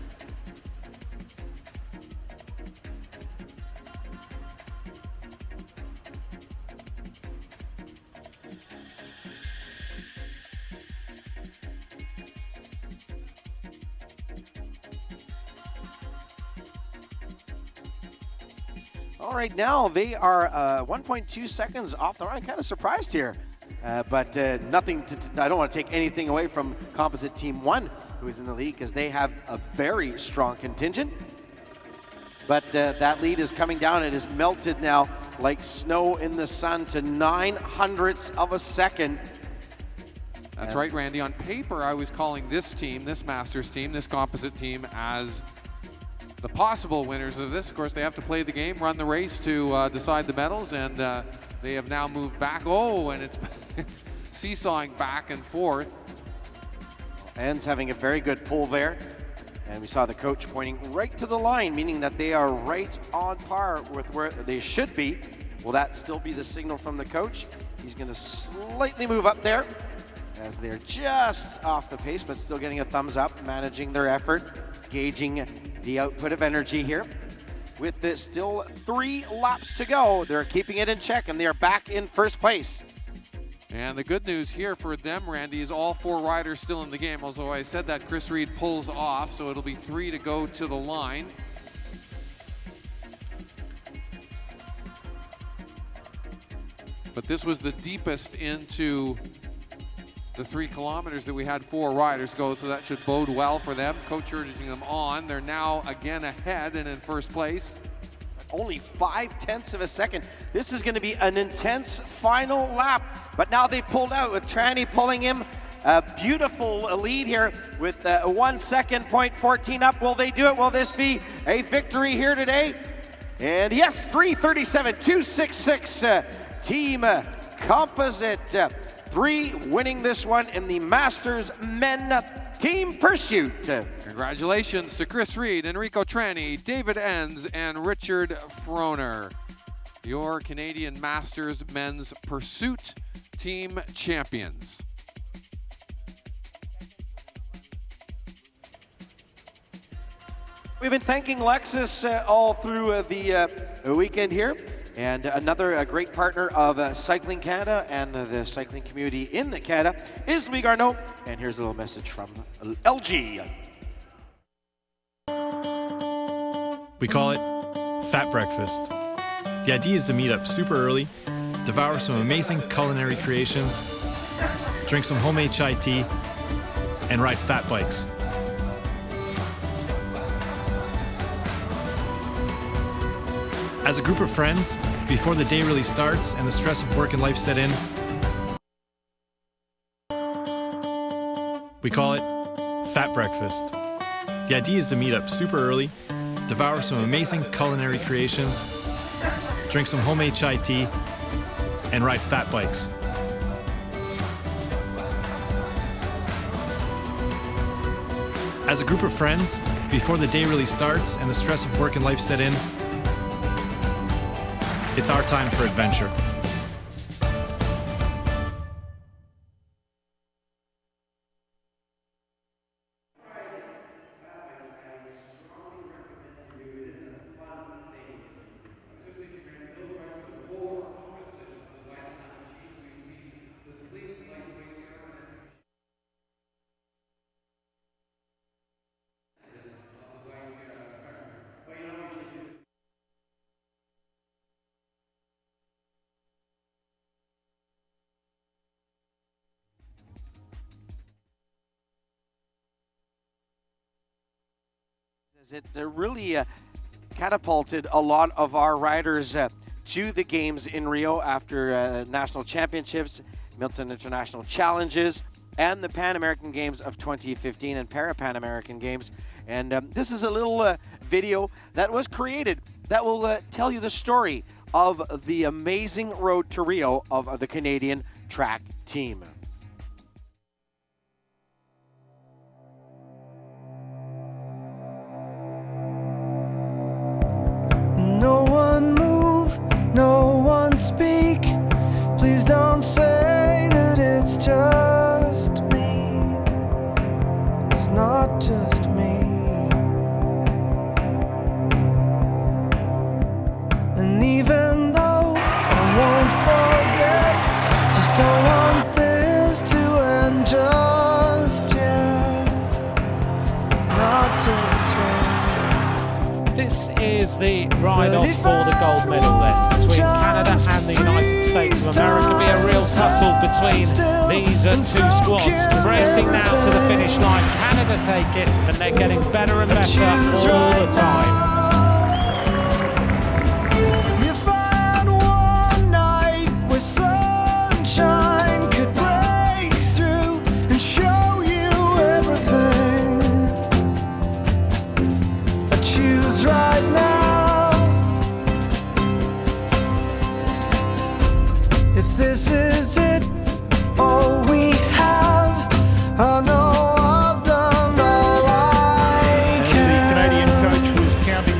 [SPEAKER 1] All right, now they are 1.2 seconds off the run. Kind of surprised here, but nothing I don't want to take anything away from Composite Team 1, who is in the lead, because they have a very strong contingent. But that lead is coming down. It is melted now like snow in the sun to 0.09 of a second.
[SPEAKER 2] That's right, Randy. On paper, I was calling this team, this Masters team, this composite team, as the possible winners of this. Of course, they have to play the game, run the race to decide the medals, and they have now moved back. Oh, and it's seesawing back and forth.
[SPEAKER 1] Ann's having a very good pull there. And we saw the coach pointing right to the line, meaning that they are right on par with where they should be. Will that still be the signal from the coach? He's going to slightly move up there as they're just off the pace, but still getting a thumbs up, managing their effort, gauging the output of energy here. With this still 3 laps to go, they're keeping it in check, and they are back in first place.
[SPEAKER 2] And the good news here for them, Randy, is all 4 riders still in the game. Although I said that Chris Reed pulls off, so it'll be 3 to go to the line. But this was the deepest into the 3 kilometers that we had 4 riders go, so that should bode well for them. Coach urging them on. They're now again ahead and in first place.
[SPEAKER 1] Only 0.5 of a second. This is going to be an intense final lap, but now they've pulled out with Tranny pulling him. A beautiful lead here with 1 second, 0.14 up. Will they do it? Will this be a victory here today? And yes, 3:37.266 Team Composite 3 winning this one in the Masters Men Team Pursuit.
[SPEAKER 2] Congratulations to Chris Reed, Enrico Tranny, David Enns, and Richard Froner, your Canadian Masters Men's Pursuit Team Champions.
[SPEAKER 1] We've been thanking Lexus all through the weekend here. And another great partner of Cycling Canada and the cycling community in Canada is Louis Garneau. And here's a little message from LG.
[SPEAKER 14] We call it Fat Breakfast. The idea is to meet up super early, devour some amazing culinary creations, drink some homemade chai tea, and ride fat bikes. As a group of friends, before the day really starts and the stress of work and life set in, we call it Fat Breakfast. The idea is to meet up super early, devour some amazing culinary creations, drink some homemade chai tea, and ride fat bikes. As a group of friends, before the day really starts and the stress of work and life set in, it's our time for adventure.
[SPEAKER 1] It really catapulted a lot of our riders to the games in Rio after national championships, Milton International Challenges, and the Pan American Games of 2015 and Para-Pan American Games. And this is a little video that was created that will tell you the story of the amazing road to Rio of the Canadian track team.
[SPEAKER 15] No one move, no one speak. Please don't say that it's just me. It's not just me. And even though I won't forget, just don't want this
[SPEAKER 16] This is the ride-off for the gold medal then, between Canada and the United States of America. Be a real tussle between these two squads. Racing now to the finish line. Canada take it, and they're getting better and better all the time.
[SPEAKER 15] You find one night where sunshine could break through and show you everything. I choose right now. If this is it, all we have, I know I've done all I can.
[SPEAKER 16] The Canadian coach was counting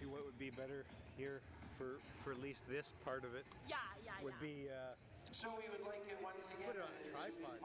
[SPEAKER 17] you what would be better here for at least this part of it? Would be
[SPEAKER 1] So we would like it once again.
[SPEAKER 17] put it on a tripod.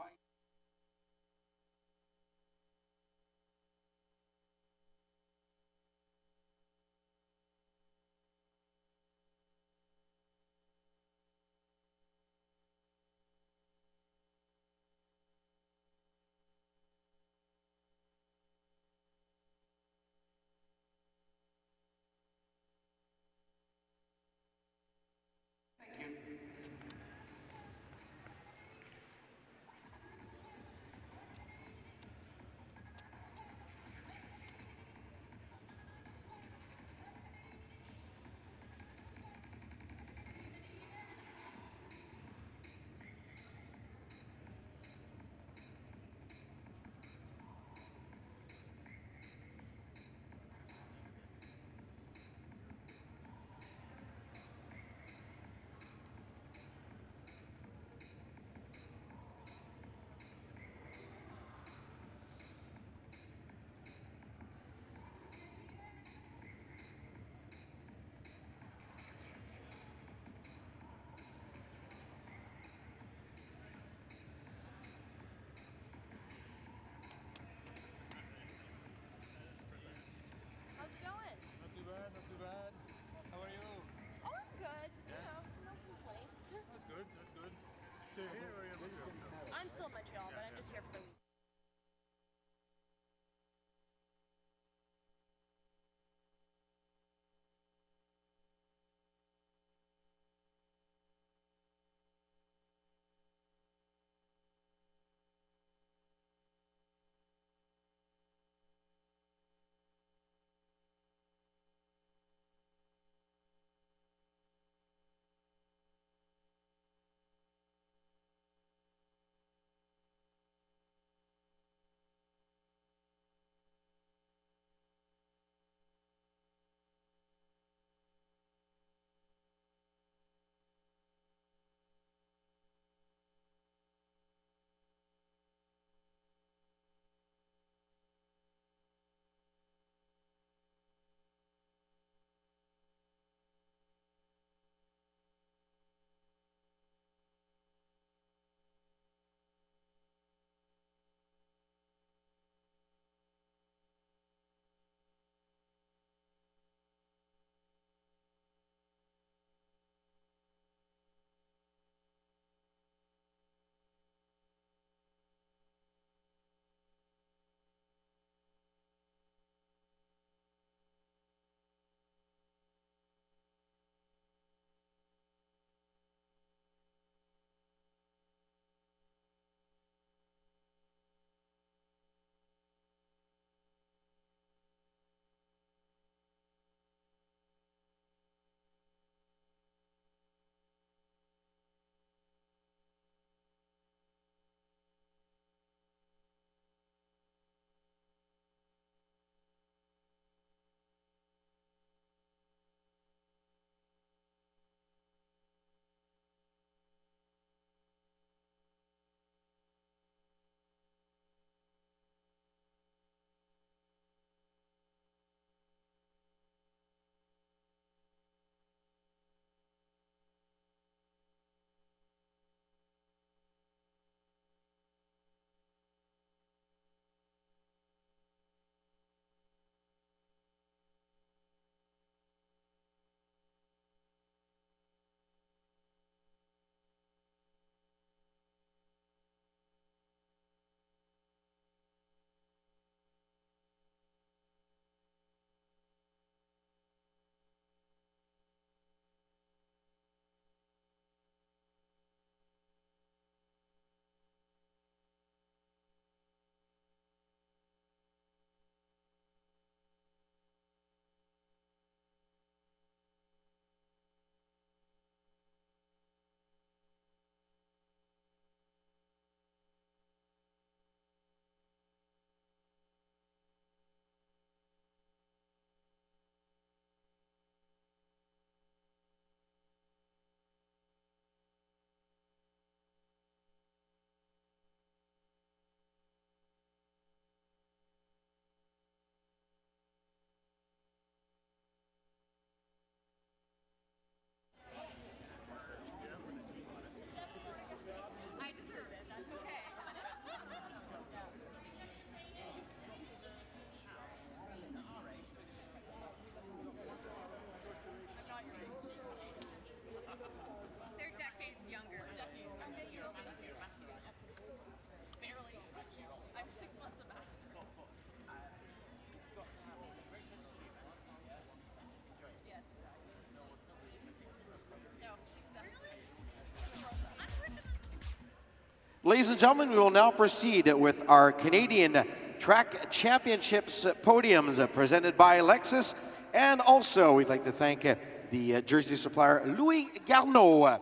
[SPEAKER 1] Ladies and gentlemen, we will now proceed with our Canadian Track Championships podiums presented by Lexus. And also, we'd like to thank the jersey supplier Louis Garneau.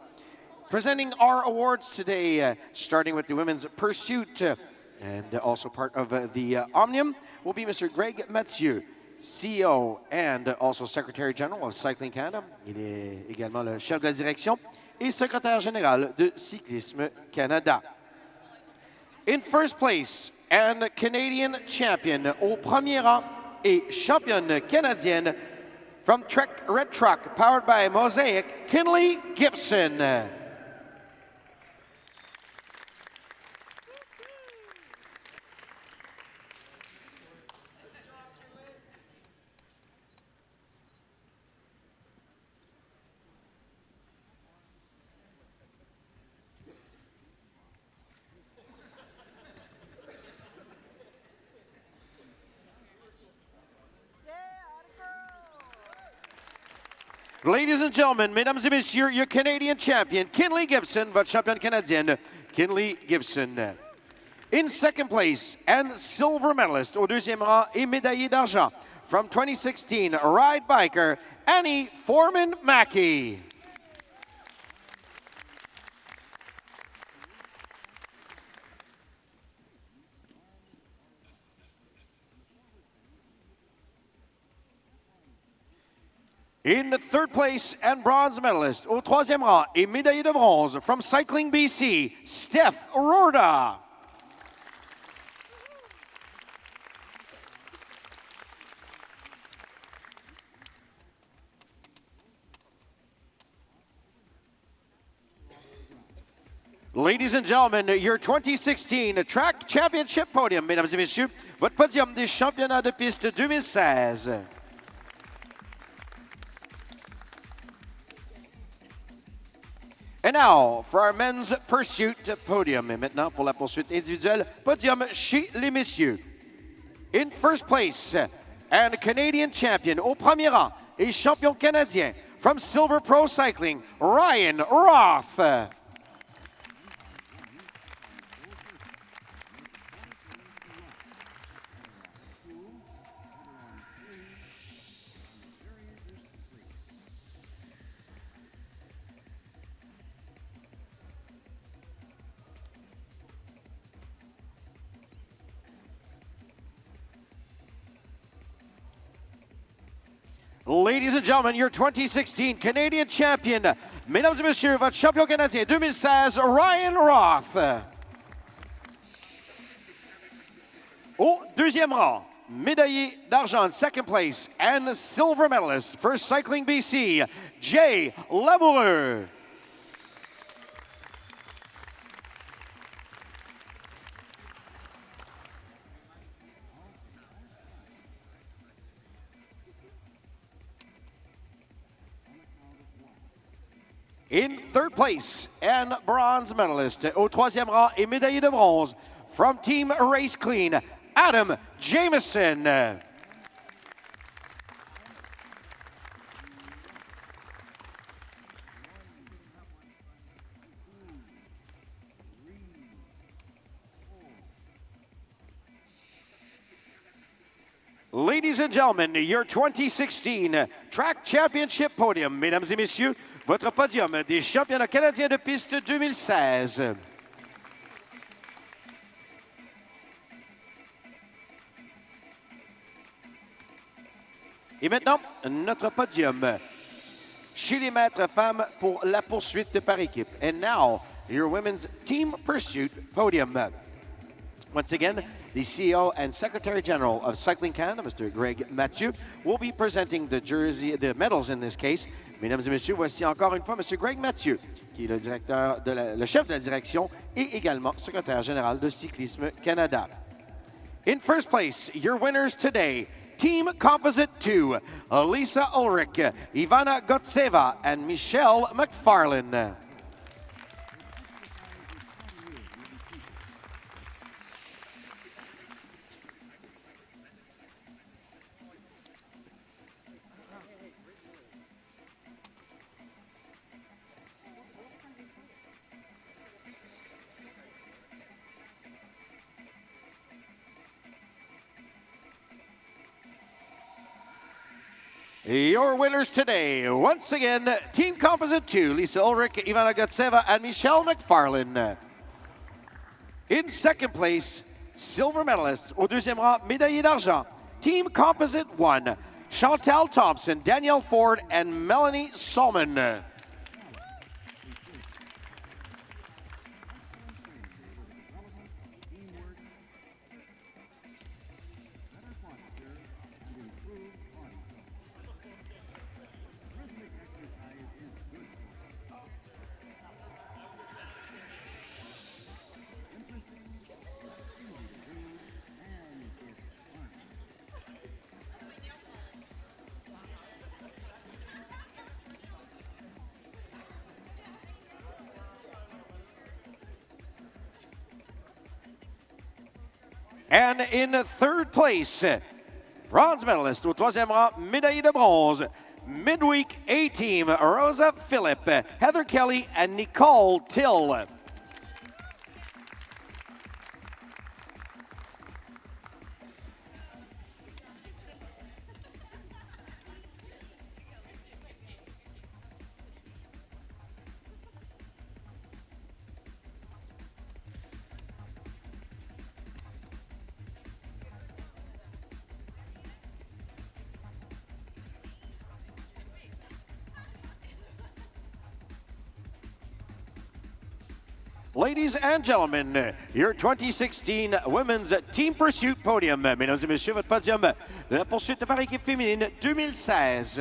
[SPEAKER 1] Presenting our awards today, starting with the women's pursuit, and also part of the Omnium, will be Mr. Greg Mathieu, CEO and also Secretary General of Cycling Canada. Il est également le chef de la direction et secrétaire général de Cyclisme Canada. In first place, and Canadian champion au premier rang et championne canadienne from Trek Red Truck, powered by Mosaic, Kinley Gibson. Ladies and gentlemen, mesdames et messieurs, your Canadian champion, Kinley Gibson, votre championne canadienne, Kinley Gibson. In second place, and silver medalist au deuxième rang et médaillé d'argent, from 2016 Ride Biker, Annie Foreman-Mackey. In the third place and bronze medalist au troisième rang et médaillé de bronze from Cycling BC, Steph Rorda. Ladies and gentlemen, your 2016 Track Championship podium, mesdames et messieurs, votre podium des championnats de piste 2016. And now, for our men's pursuit podium. Et maintenant, pour la poursuite individuelle, podium chez les messieurs. In first place, and Canadian champion au premier rang et champion canadien from Silver Pro Cycling, Ryan Roth. Ladies and gentlemen, your 2016 Canadian champion, mesdames et messieurs, votre champion canadien 2016, Ryan Roth. Au deuxième rang, médaillé d'argent, second place, and silver medalist for Cycling BC, Jay Lamoureux. In third place, and bronze medalist au troisième rang et médaillé de bronze from Team Race Clean, Adam Jameson. Ladies and gentlemen, your 2016 Track Championship podium, mesdames et messieurs, votre podium des championnats canadiens de piste 2016. Et maintenant, notre podium chez les maîtres femmes pour la poursuite par équipe. And now, your women's team pursuit podium. Once again, the CEO and Secretary General of Cycling Canada, Mr. Greg Mathieu, will be presenting the medals in this case. Mesdames et messieurs, voici encore une fois Mr. Greg Mathieu, qui est le chef de la direction et également secrétaire général de Cyclisme Canada. In first place, your winners today, Team Composite 2, Lisa Ulrich, Ivana Gotseva, and Michelle McFarlane. Your winners today, once again, Team Composite 2, Lisa Ulrich, Ivana Gotseva, and Michelle McFarlane. In second place, silver medalists, au deuxième rang, médaillé d'argent, Team Composite 1, Chantal Thompson, Danielle Ford, and Melanie Solman. And in third place, bronze medalist au troisième rang, médaillé de bronze, midweek A-team, Rosa Phillip, Heather Kelly, and Nicole Till. Ladies and gentlemen, your 2016 Women's Team Pursuit Podium. Mesdames et messieurs, votre podium de la poursuite par équipe féminine 2016.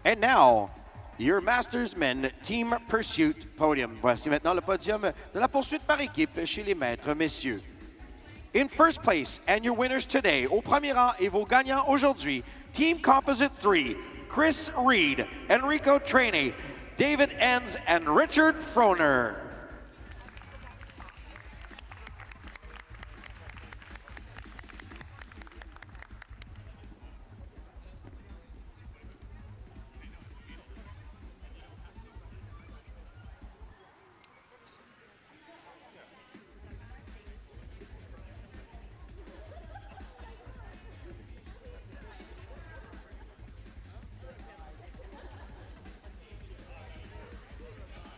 [SPEAKER 1] And now, your Masters Men Team Pursuit Podium. Voici maintenant le podium de la poursuite par équipe chez les maîtres messieurs. In first place, and your winners today, au premier rang et vos gagnants aujourd'hui, Team Composite 3, Chris Reed, Enrico Trainey, David Enns, and Richard Froner.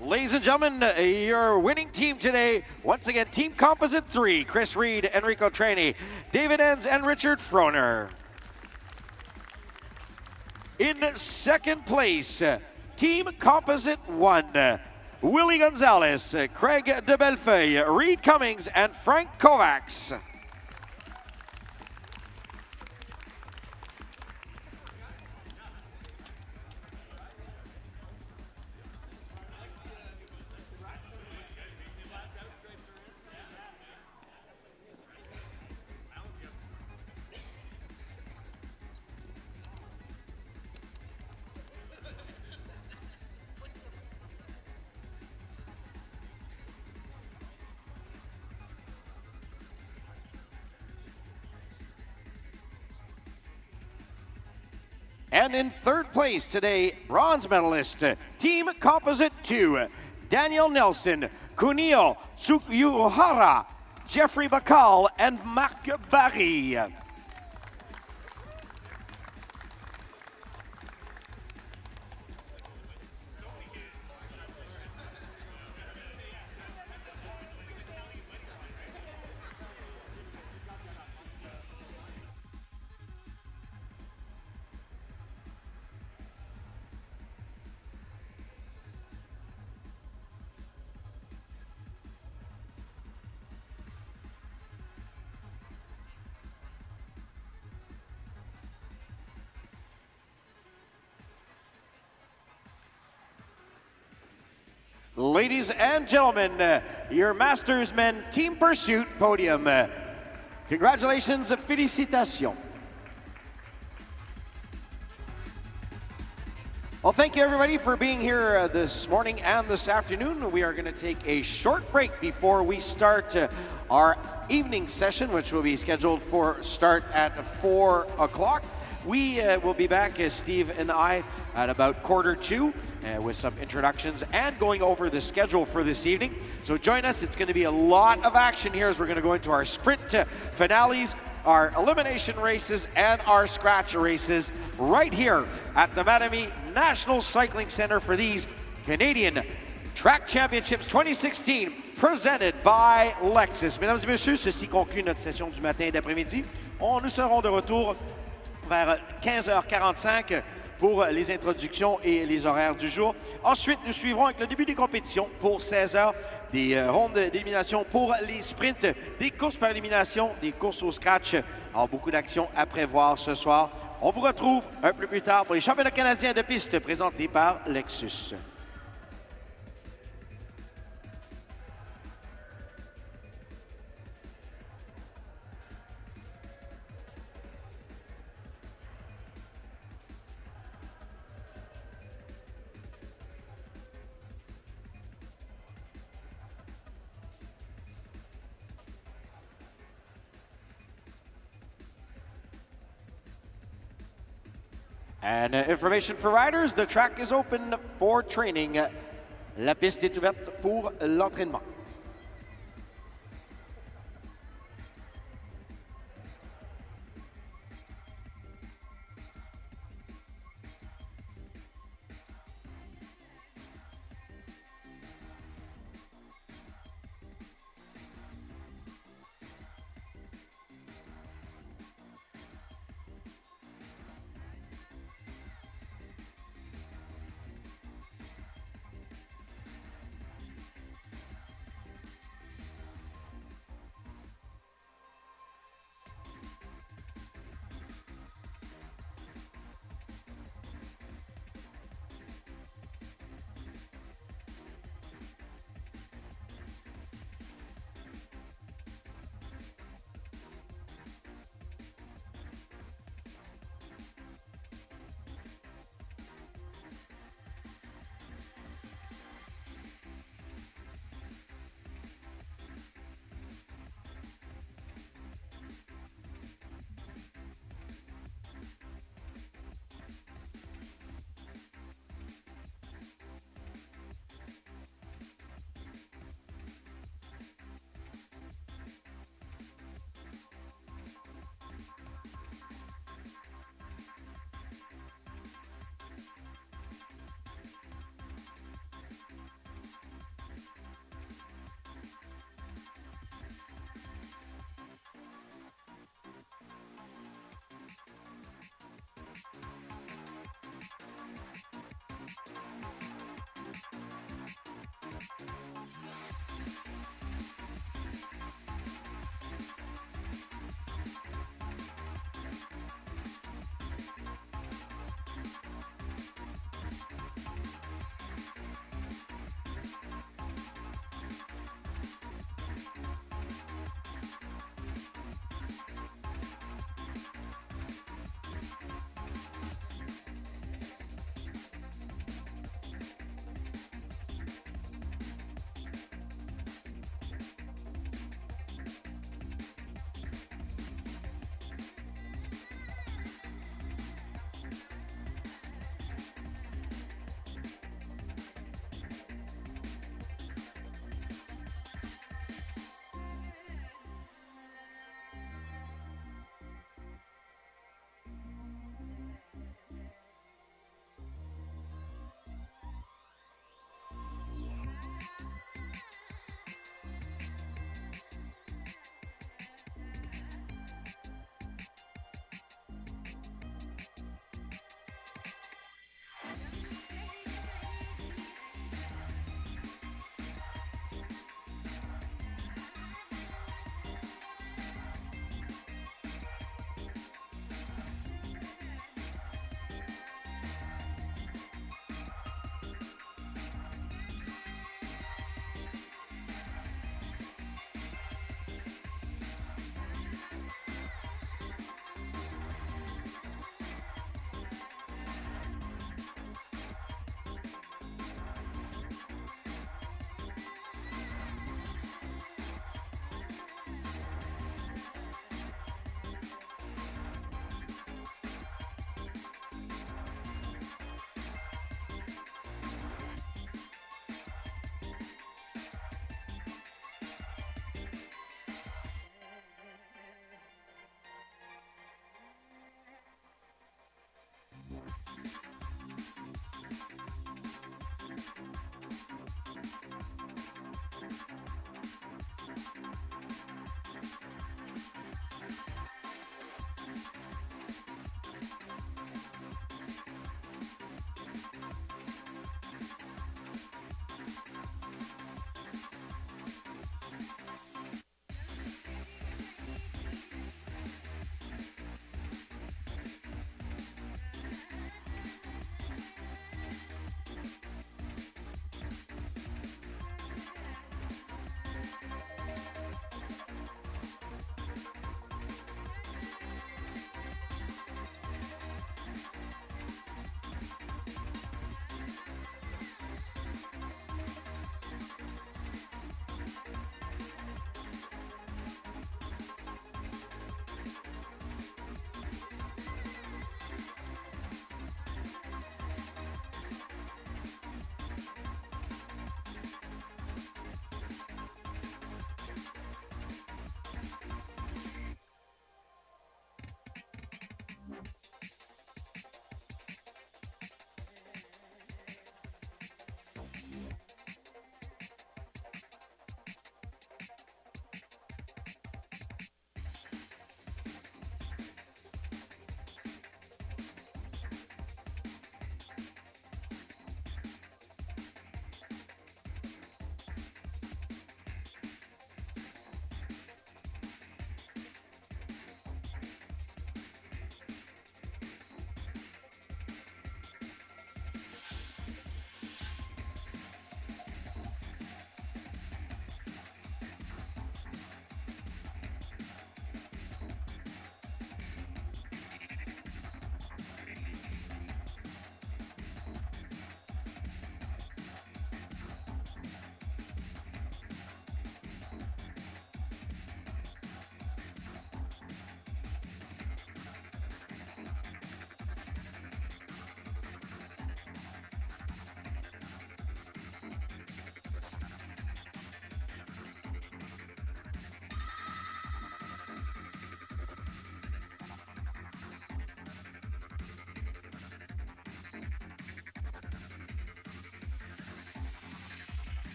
[SPEAKER 1] Ladies and gentlemen, your winning team today, once again, Team Composite 3, Chris Reed, Enrico Trainey, David Enns, and Richard Froner. In second place, Team Composite 1, Willie Gonzalez, Craig de Bellefeuille, Reed Cummings, and Frank Kovacs. And in third place today, bronze medalist, Team Composite 2, Daniel Nelson, Kunio Tsukuyuhara, Jeffrey Bacall, and Marc Barry. Ladies and gentlemen, your Masters Men Team Pursuit Podium. Congratulations, félicitations. Well, thank you everybody for being here this morning and this afternoon. We are going to take a short break before we start our evening session, which will be scheduled for start at 4 o'clock. We will be back, Steve and I, at about 1:45 with some introductions and going over the schedule for this evening. So join us. It's going to be a lot of action here as we're going to go into our sprint finales, our elimination races, and our scratch races right here at the Mattamy National Cycling Center for these Canadian Track Championships 2016 presented by Lexus. Mesdames et messieurs, ceci conclut notre session du matin et d'après-midi. Nous serons de retour vers 15h45 pour les introductions et les horaires du jour. Ensuite, nous suivrons avec le début des compétitions pour 16h, des rondes d'élimination pour les sprints, des courses par élimination, des courses au scratch. Alors, beaucoup d'actions à prévoir ce soir. On vous retrouve un peu plus tard pour les championnats canadiens de piste présentés par Lexus. And information for riders, the track is open for training. La piste est ouverte pour l'entraînement.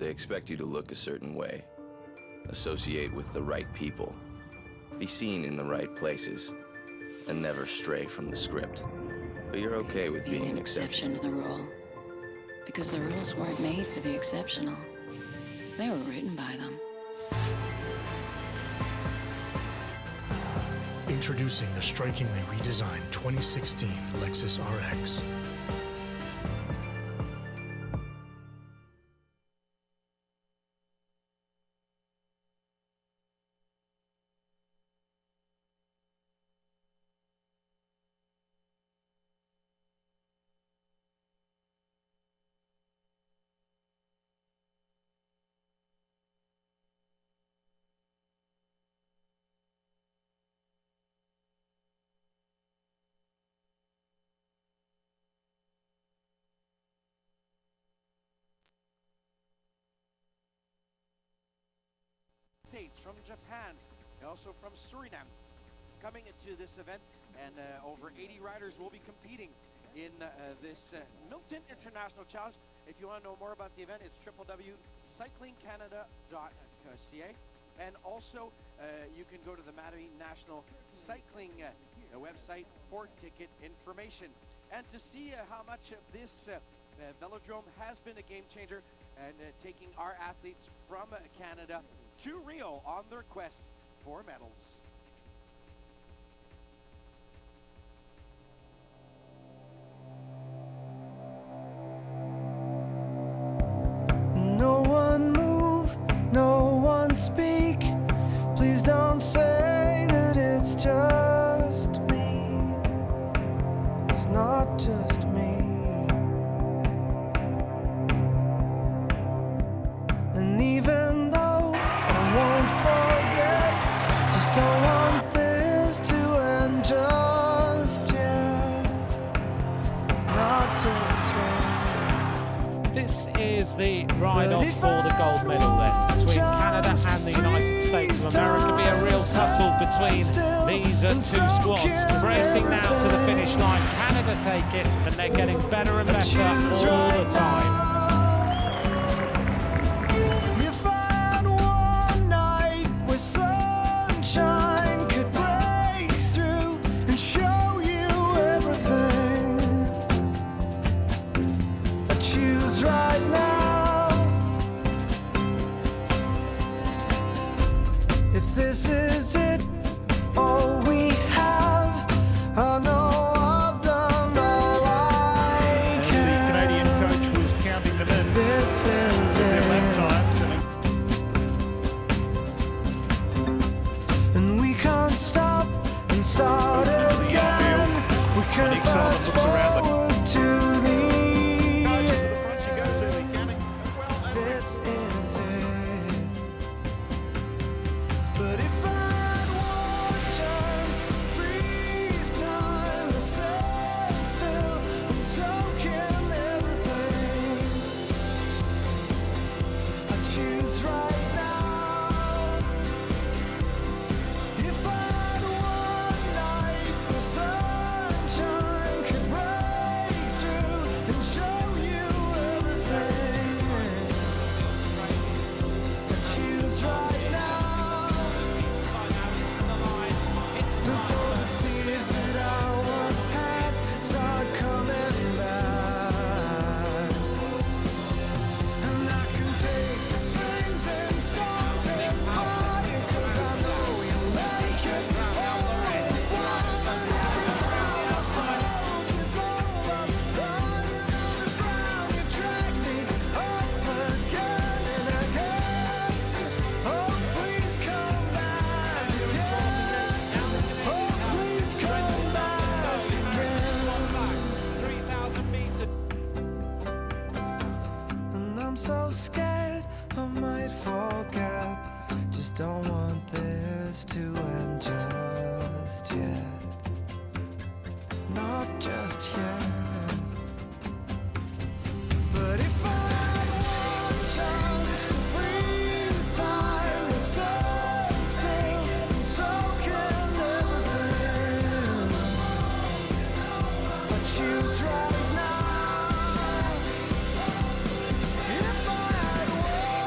[SPEAKER 10] They expect you to look a certain way, associate with the right people, be seen in the right places, and never stray from the script. But you're okay with being an exception
[SPEAKER 11] to the rule. Because the rules weren't made for the exceptional. They were written by them.
[SPEAKER 5] Introducing the strikingly redesigned 2016 Lexus RX.
[SPEAKER 1] States, from Japan, also from Suriname, coming into this event, and over 80 riders will be competing in this Milton International Challenge. If you want to know more about the event, it's www.cyclingcanada.ca, and also you can go to the Mattamy National Cycling website for ticket information. And to see how much this Velodrome has been a game changer and taking our athletes from Canada to Rio on their quest for medals.
[SPEAKER 15] No one move, no one speak. Please don't say that it's just me. It's not just me. And even though I won't forget, just don't want this to end just yet. Not just yet.
[SPEAKER 16] This is the ride-off for the gold medal then, between Canada and the United States of America. Be a real tussle between these two squads. Racing now to the finish line. Canada take it, and they're getting better and better all the time.
[SPEAKER 15] If I had one night where sunshine could break through and show you everything, I choose right now. If this is it, all we have, I know I've done all I can.
[SPEAKER 17] The Canadian coach was counting them in.
[SPEAKER 15] This is
[SPEAKER 17] their lap times.
[SPEAKER 15] And we can't stop and start again. We can fast forward to the end. This is it. But if I had one chance to freeze time and stand still and soak in everything, I choose right now. If I had one night where sunshine could break through and show you everything, I choose right now. Before the fears that I once had start coming back, and I can take the slings and storms and fire, 'cause I know you'll make it all worthwhile. And every time I fall, it's over. Lying on the ground, you drag me up again and again. Oh, please come back again. Oh, please come back again.
[SPEAKER 16] 3,000 meters.
[SPEAKER 15] And I'm so scared I might forget. Just don't want this to end just yet. Not just yet. But if I had one chance to freeze time and stand still and soak in everything, I choose right now. If I had one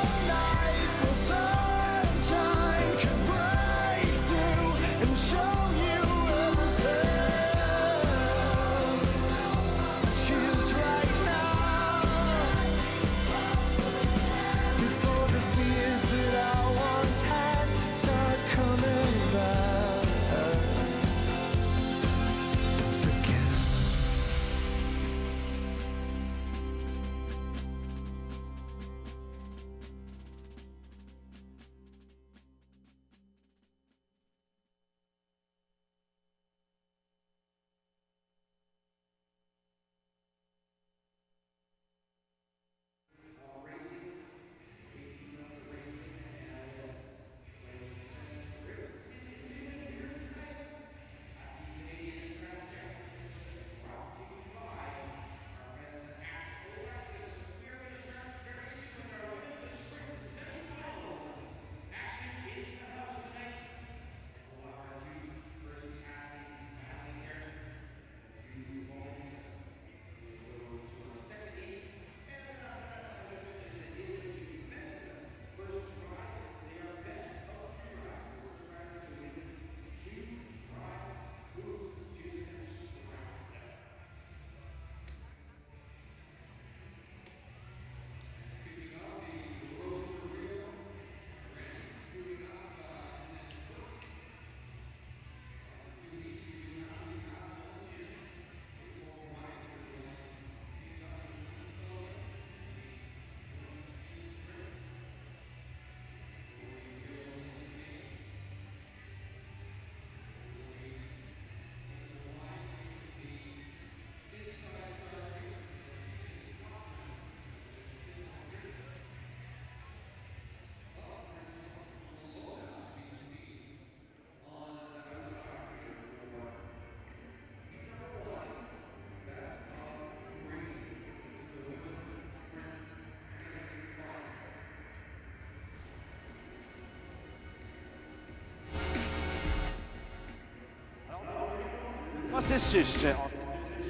[SPEAKER 1] processus. En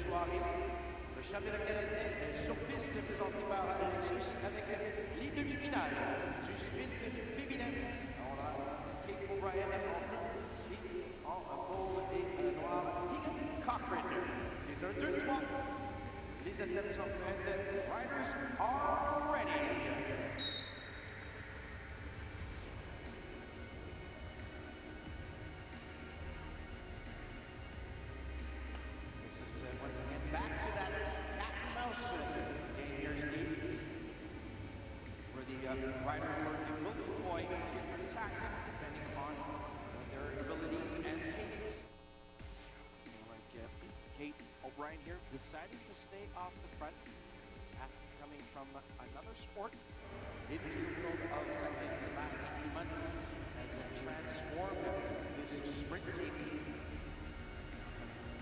[SPEAKER 1] soirée, le championnat canadien est sur piste présenté par Lexus avec les demi-finales du sprint féminin. On a Kate O'Brien en rose et noir, Tegan Cochran. C'est un 2-3. Les athlètes sont prêtes. Riders are ready. Once again, back to that cat and mouse game here, Steve, where the riders will deploy different tactics depending on their abilities and tastes. Like Kate O'Brien here deciding to stay off the front after coming from another sport into the world of cycling in the last 18 months has transformed this sprint team.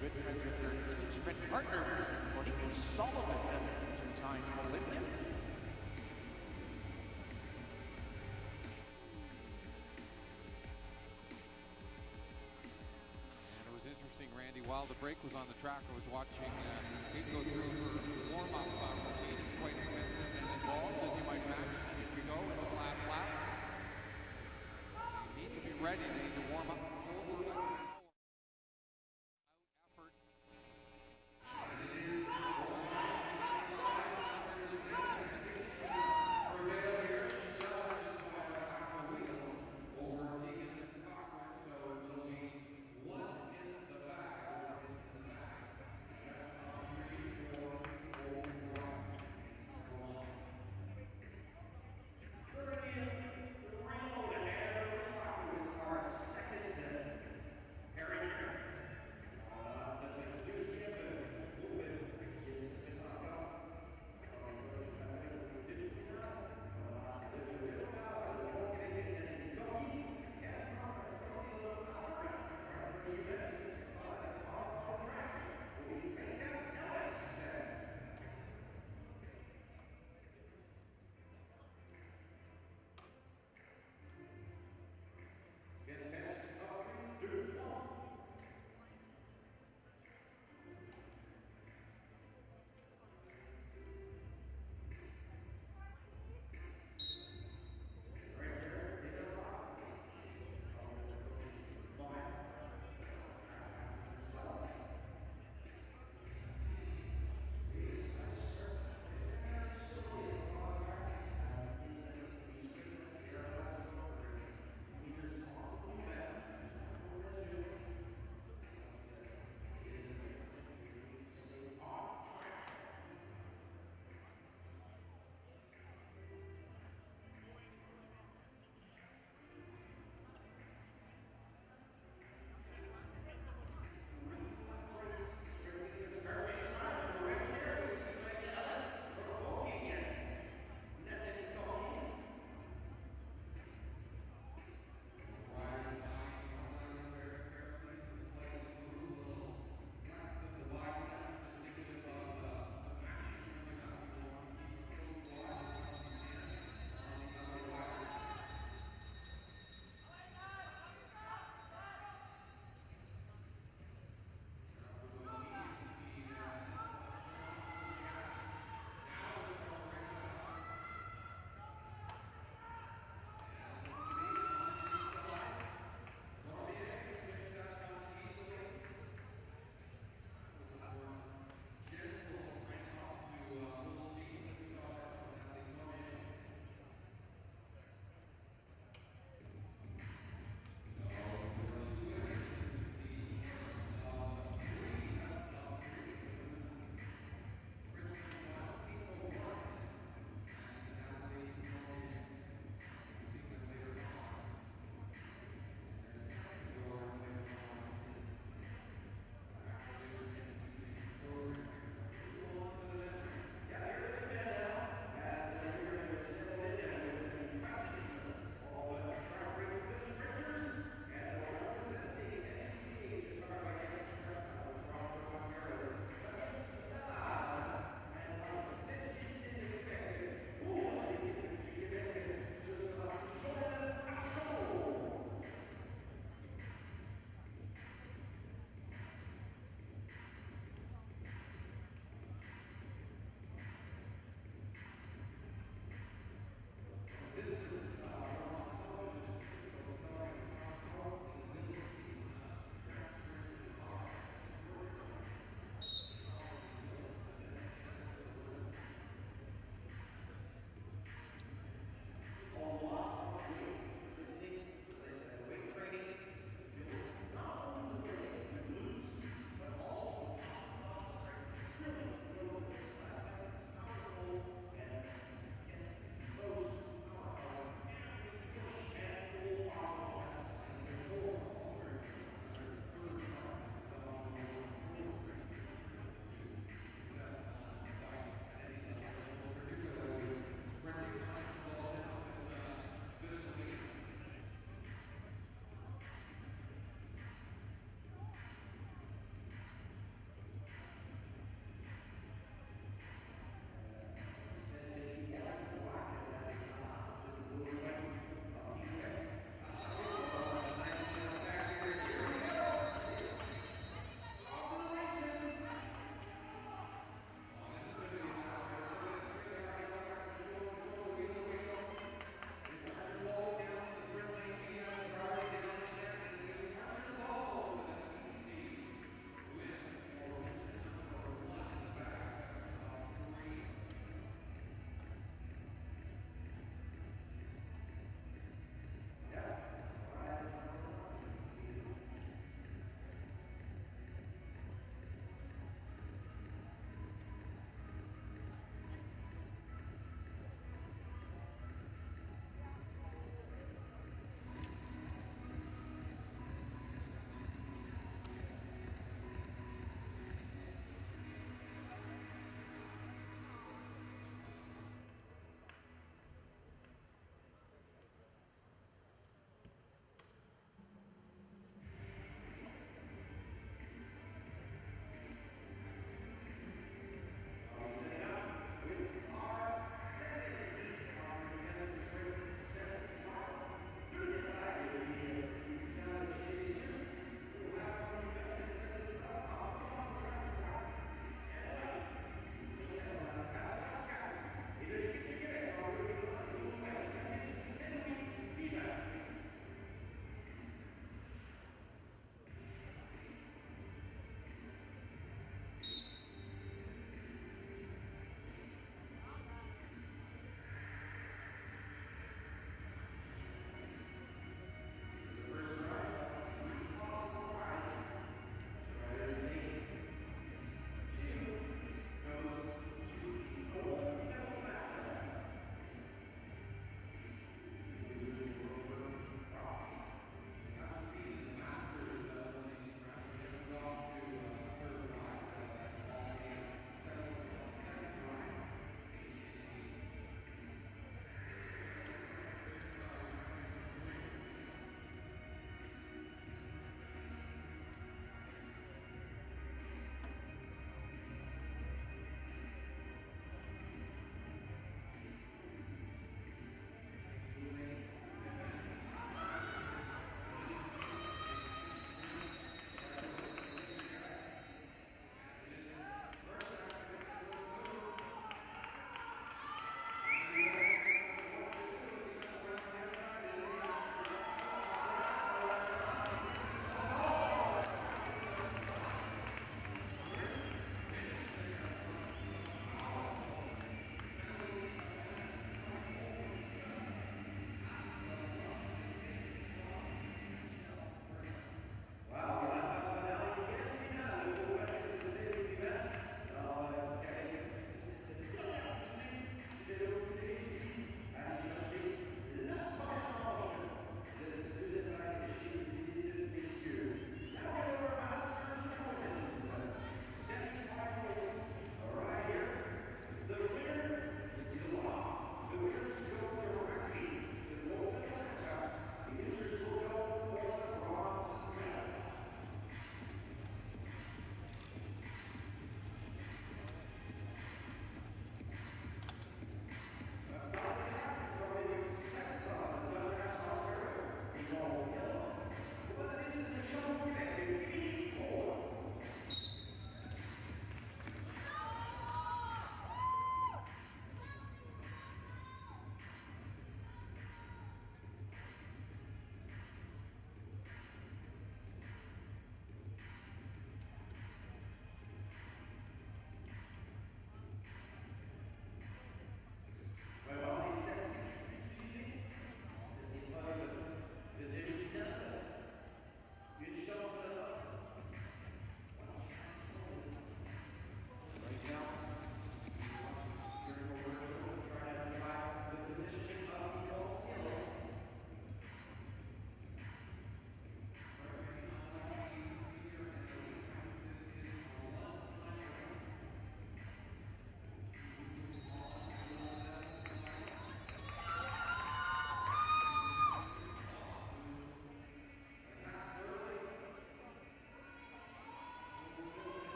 [SPEAKER 1] Good friends with her team sprint partner, Monique Sullivan, two-time Olympian.
[SPEAKER 2] And it was interesting, Randy, while the break was on the track, I was watching Kate go through her warm-up routine. It's quite expensive and involved, as you might imagine. And here we go into the last lap. They need to be ready. They need to warm up over an hour.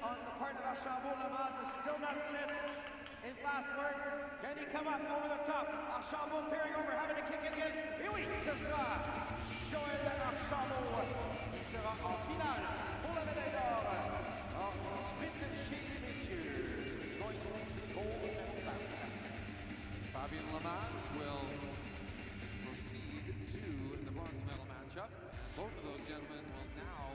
[SPEAKER 1] on the part of Archambault. Lamaze is still not set his last word. Can he come up over the top? Archambault peering over, having to kick it in. Et oui, ce sera Joël Archambault qui sera en finale pour la médaille d'or en sprint chez les messieurs. Going to the gold medal bout.
[SPEAKER 2] Fabien Lamaze will proceed to the bronze medal matchup. Both of those gentlemen will now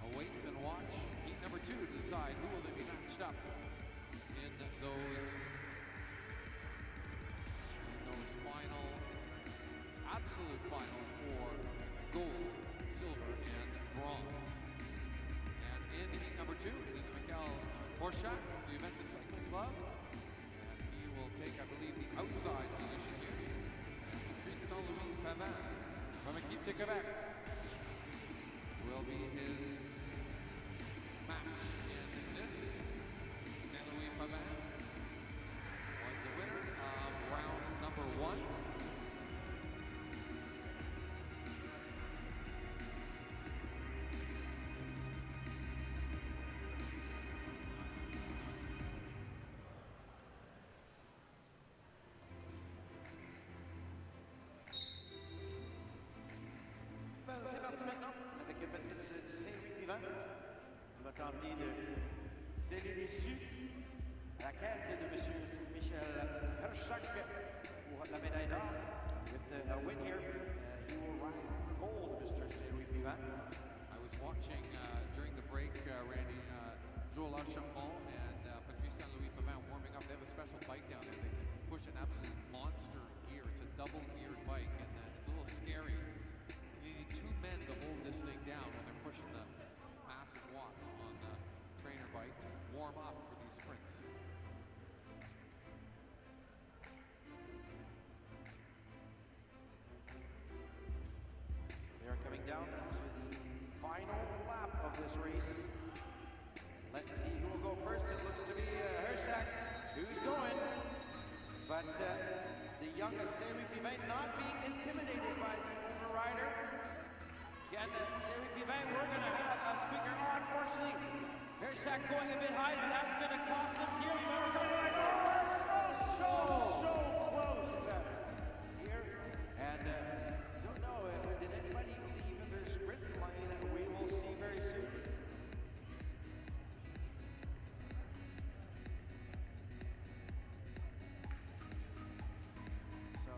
[SPEAKER 2] await and watch heat number 2 to decide who will they be matched up in those final, absolute finals for gold, silver, and bronze. And in heat number 2 is Michael Borchak, the Juventus Cycling Club. And he will take, I believe, the outside position here. Tristan Louis Pavin from Equipe de Quebec will be his match in this. Saint-Louis Pavin was the winner of round number 1.
[SPEAKER 1] C'est parti maintenant avec Patrice Saint-Louis-Pivin qui va tenter de sceller l'issue à la quête de M. Michel Herschak pour la médaille d'or. With a win here, he will ride gold, Mr. Saint-Louis-Pivin.
[SPEAKER 2] I was watching during the break, Randy, Joel Archambault and Patrice Saint-Louis-Pavin warming up. They have a special bike down there. They can push an absolute monster gear. It's a double-geared bike, and it's a little scary. You need 2 men to hold this thing down when they're pushing the massive watts on the trainer bike to warm up for these sprints.
[SPEAKER 1] They are coming down to the final lap of this race. Let's see who will go first. It looks to be Herschak who's going. But the youngest Saint-Louis-Pivin not being intimidated by the overrider. Again, Saint-Louis-Pivin, we're going to have a speaker on. Unfortunately, Herschak going a bit high, and that's going to cost him dearly. So close here. And don't know, did anybody leave in their sprint lane? We will see very soon. So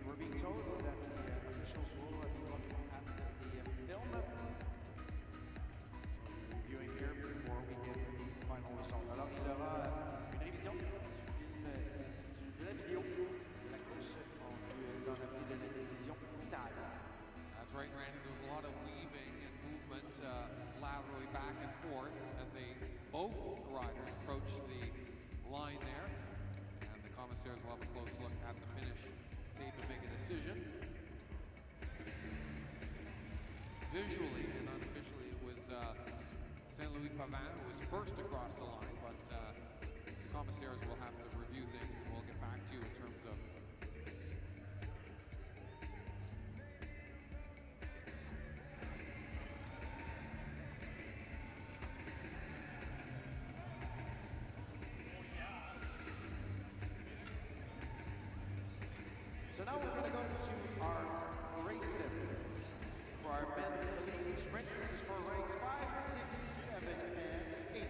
[SPEAKER 1] we're being told that the officials will be looking at the film. Reviewing here before we get the final result. Alors il y aura une révision de la vidéo de la course dans la de la décision finale.
[SPEAKER 2] That's right, Randy. There was a lot of weaving and movement laterally back and forth as both riders approach the line there. And the commissaires will have a close look at the finish tape and make a decision. Visually and unofficially, it was Saint-Louis-Pavin who was first across the line, but commissaires will have to review things, and we'll get back to you in terms of
[SPEAKER 1] So now we're going to go to our race sim for our men's elite sprint. This is for ranks 5, 6, 7, and 8.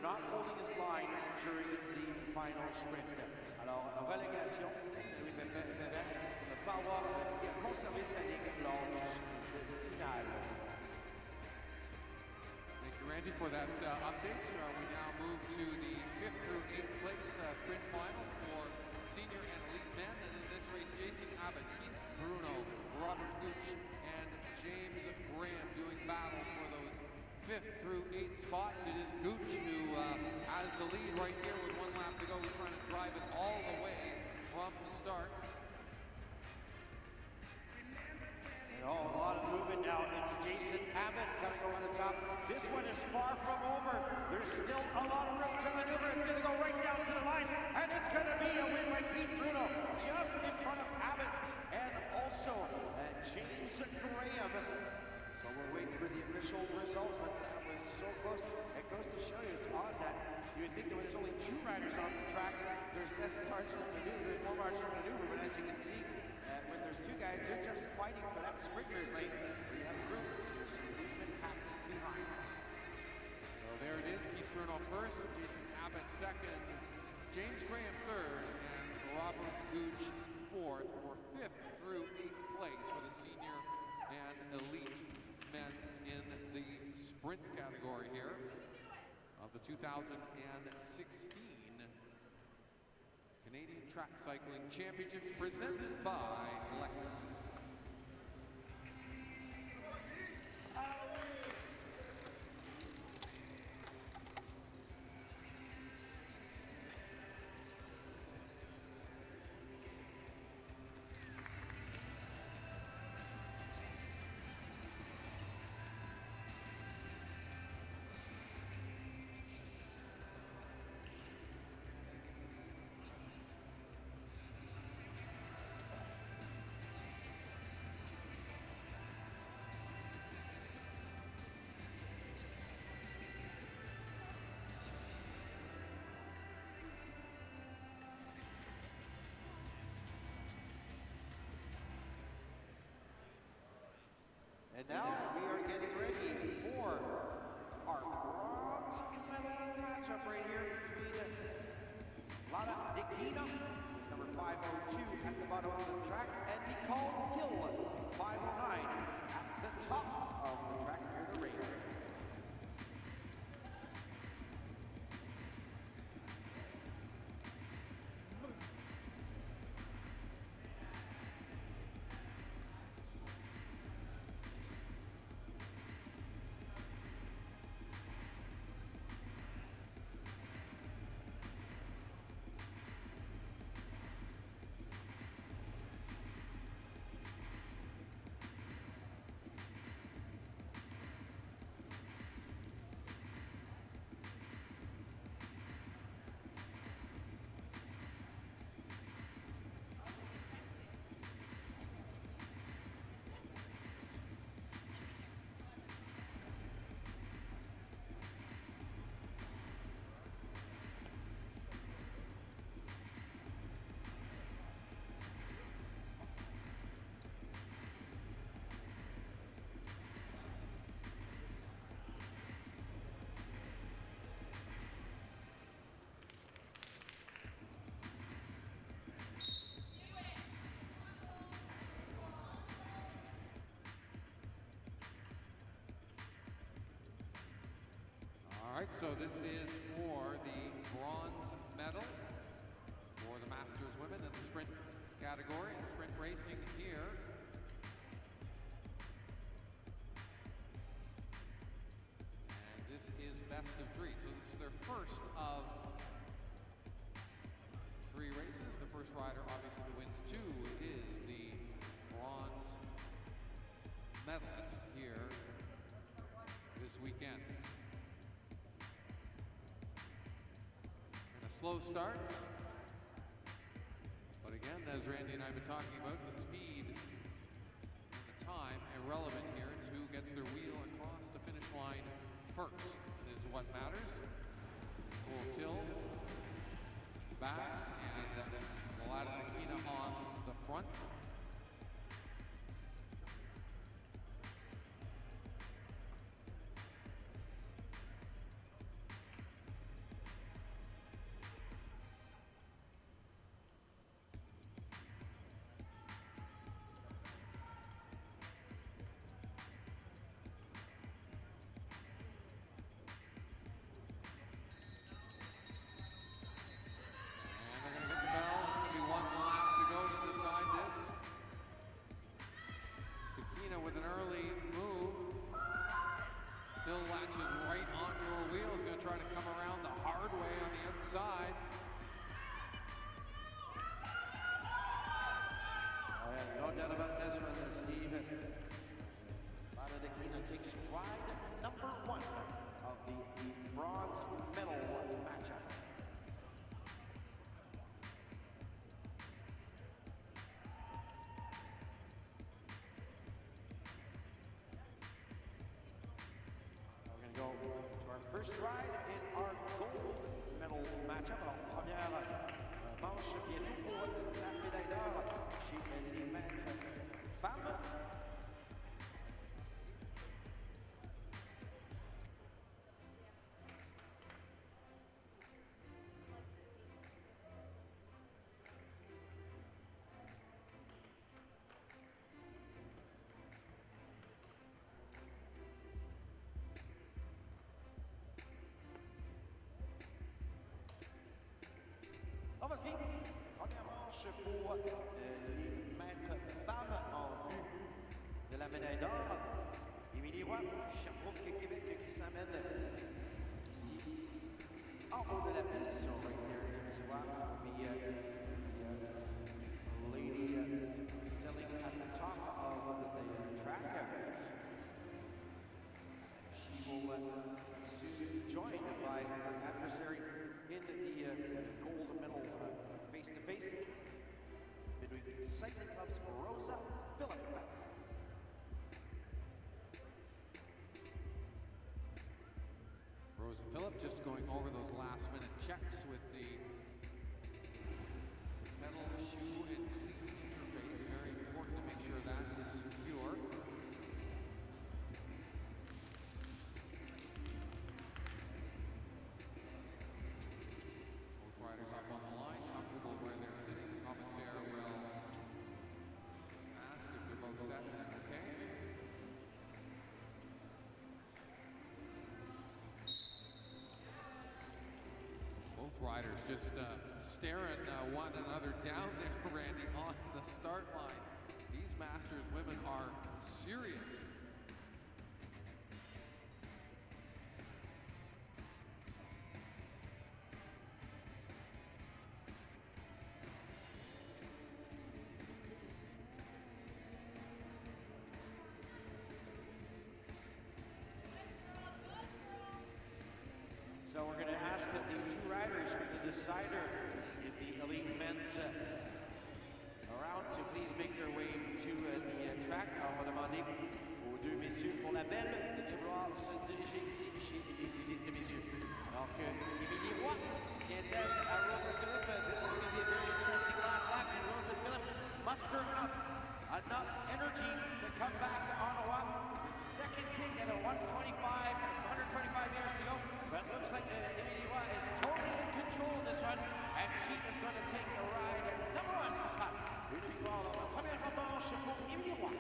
[SPEAKER 1] not holding his line during the final sprint. Alors, relégation, c'est Bébé ne pas avoir conservé sa ligne lors du sprint final.
[SPEAKER 2] Thank you, Randy, for that update. We now move to the 5th through 8th place sprint final for senior and elite men. And in this race, Jason Abbott, Keith Bruno, Robert Gooch, and James Graham doing battle for those 5th through 8th spots. It is Gooch who has the lead right here with 1 lap to go. He's trying to drive it all the way from the start.
[SPEAKER 1] And a lot of movement now. It's Jason Abbott coming over the top. This one is far from over. There's still a lot of room to maneuver. It's going to go right down to the line, and it's going to be a win by Keith Bruno, just in front of Abbott and also James Graham. So we're waiting for the official results, but that was so close. It goes to show you it's odd that you would think that when there's only 2 riders on the track, there's less margin of maneuver, there's more margin of maneuver, but as you can see, when there's 2 guys, they're just fighting for that sprinter's lane. Where you have a group, there's some movement happening behind.
[SPEAKER 2] So there it is, Keith Bruno first, Jason Abbott second, James Graham third, and Robert Gooch fourth for 5th through 8th place for the senior and elite men in the sprint category here of the 2016 Canadian Track Cycling Championship presented by Lexus.
[SPEAKER 1] And now we are getting ready for our bronze medal matchup right here between Lada Nikina, number 502 at the bottom of the track, and Nicole Till, 509 at the top of the track here to race.
[SPEAKER 2] All right, so this is for the bronze medal for the Masters women in the sprint category, sprint racing here. And this is best of 3, so this is their first of 3 races. The first rider, obviously, that wins 2 is the bronze medalist here this weekend. Slow start, but again, as Randy and I have been talking about, the speed and the time irrelevant here. It's who gets their wheel across the finish line first is what matters. Full Till back and Velodrome on the front.
[SPEAKER 1] takes ride number 1 of the bronze medal matchup. We're going to go to our first ride in our gold medal matchup. Alors, première manche qui est pour la médaille d'or chez les maîtres femmes. On va essayer. Première manche pour les maîtres femmes en vue de la médaille d'or. Émilie Roy, Sherbrooke, Québec, qui s'amène ici en haut de la piste. So right there, Émilie Roy will be the lady selling at the top of the track. She will soon be joined by her adversary in the gold medal face-to-face between Cycling Club's Rosa Phillip.
[SPEAKER 2] Rosa Phillip just going over those last-minute checks with the pedal, shoe, and cleat interface. Very important to make sure that is secure. Both riders up on the line, comfortable where they're sitting. Commissaire will ask if they're both set and okay. Both riders just staring one another down there, Randy, on the start line. These Masters women are serious.
[SPEAKER 1] So we're going to ask the two riders for the decider in the elite men's round to please make their way to the track. Alors, on va demander aux deux messieurs pour la belle de vouloir se diriger ici chez les élites messieurs. Alors que Émilie Roy tient tête à Rosa Phillip. This is going to be a very interesting last lap, and Rosa Phillip mustering up enough energy to come back on a run. The second kick at a 125 years to go. But it looks like Émilie Roy is totally in control of this one, and she is going to take the ride number 1 ce soir. Une victoire dans la première manche pour Émilie Roy.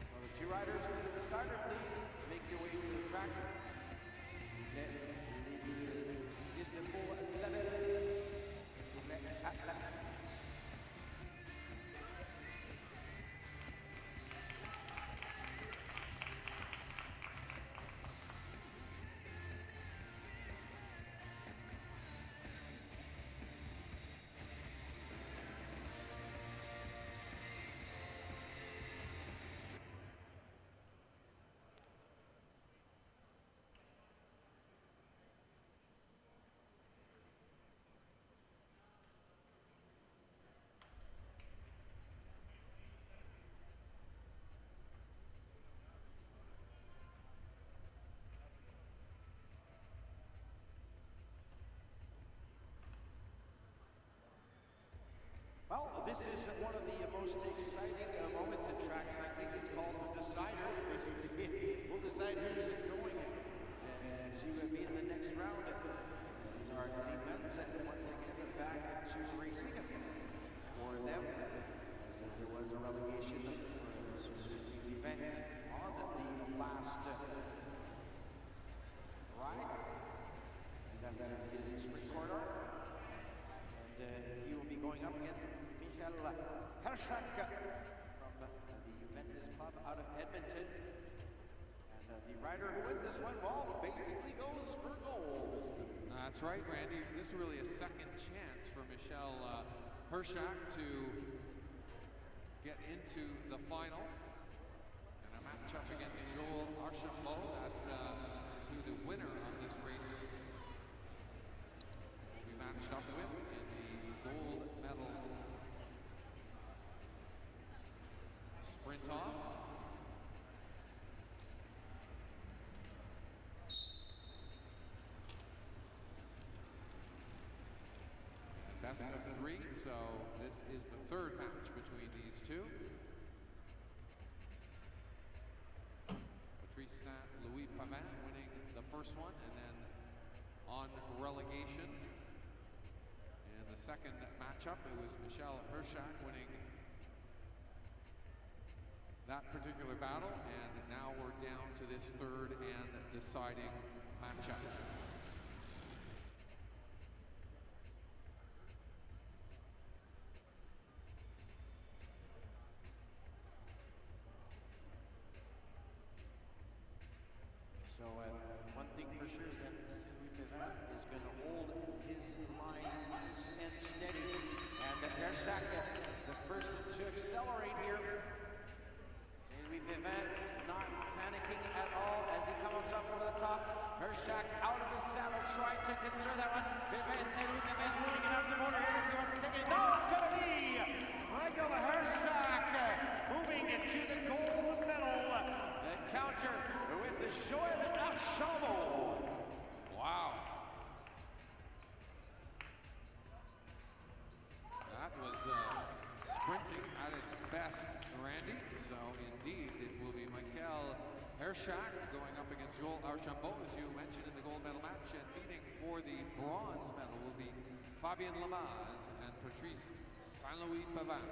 [SPEAKER 1] Well, the two riders for the decider, please make your way to the track. Is the full level at last. Well, this is one of the most exciting moments in track cycling. It's called the decider, because we'll decide who's going and see who will be in the next round. This is our defense, and once again back to racing for them. Since there was a relegation for a specific event on the last ride. See that is a sprint corridor. And he will be going up against Michael Herschak from the Juventus Club out of Edmonton. And the rider who wins this one, well, basically goes for gold.
[SPEAKER 2] That's right, Randy. This is really a second chance for Michelle Hershak to get into the final. And a matchup against Joel Archambault. That is who the winner of this race will be matched up with in the gold medal sprint off. Best of 3, so this is the third match between these two. Patrice Saint-Louis Pavin winning the first one, and then on relegation. And the second matchup, it was Michel Hershak winning that particular battle, and now we're down to this third and deciding matchup.
[SPEAKER 1] So one thing for sure is that Pavin is going to hold his line nice and steady. And Hershak, the first to accelerate here. Pavin not panicking at all as he comes up over the top. Hershak out of his saddle, trying to conserve that one. Pavin is moving it out the motor here. He wants to take it. No, it's going to be Michael Hershak moving it to the gold medal. The counter with the Joel Archambault.
[SPEAKER 2] Wow. That was sprinting at its best, Randy. So indeed, it will be Michael Hershak going up against Joel Archambault, as you mentioned, in the gold medal match. And meeting for the bronze medal will be Fabien Lamaz and Patrice Saint-Louis Pavin.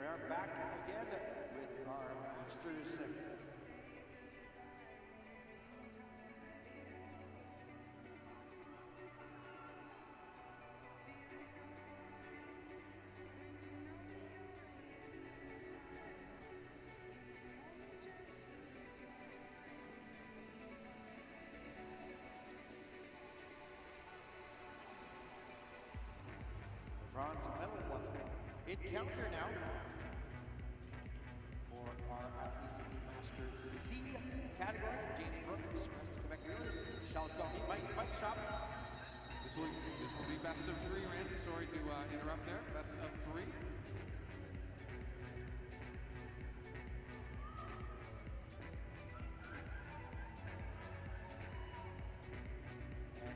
[SPEAKER 1] We are back again with our Masters. Bronze medal one. Encounter now for our athletes in the Masters C category. James Brooks, Quebec Wheelers, Charles Tommy, Mike's Bike Shop.
[SPEAKER 2] This will be best of 3, Randy. Sorry to interrupt there. Best of 3.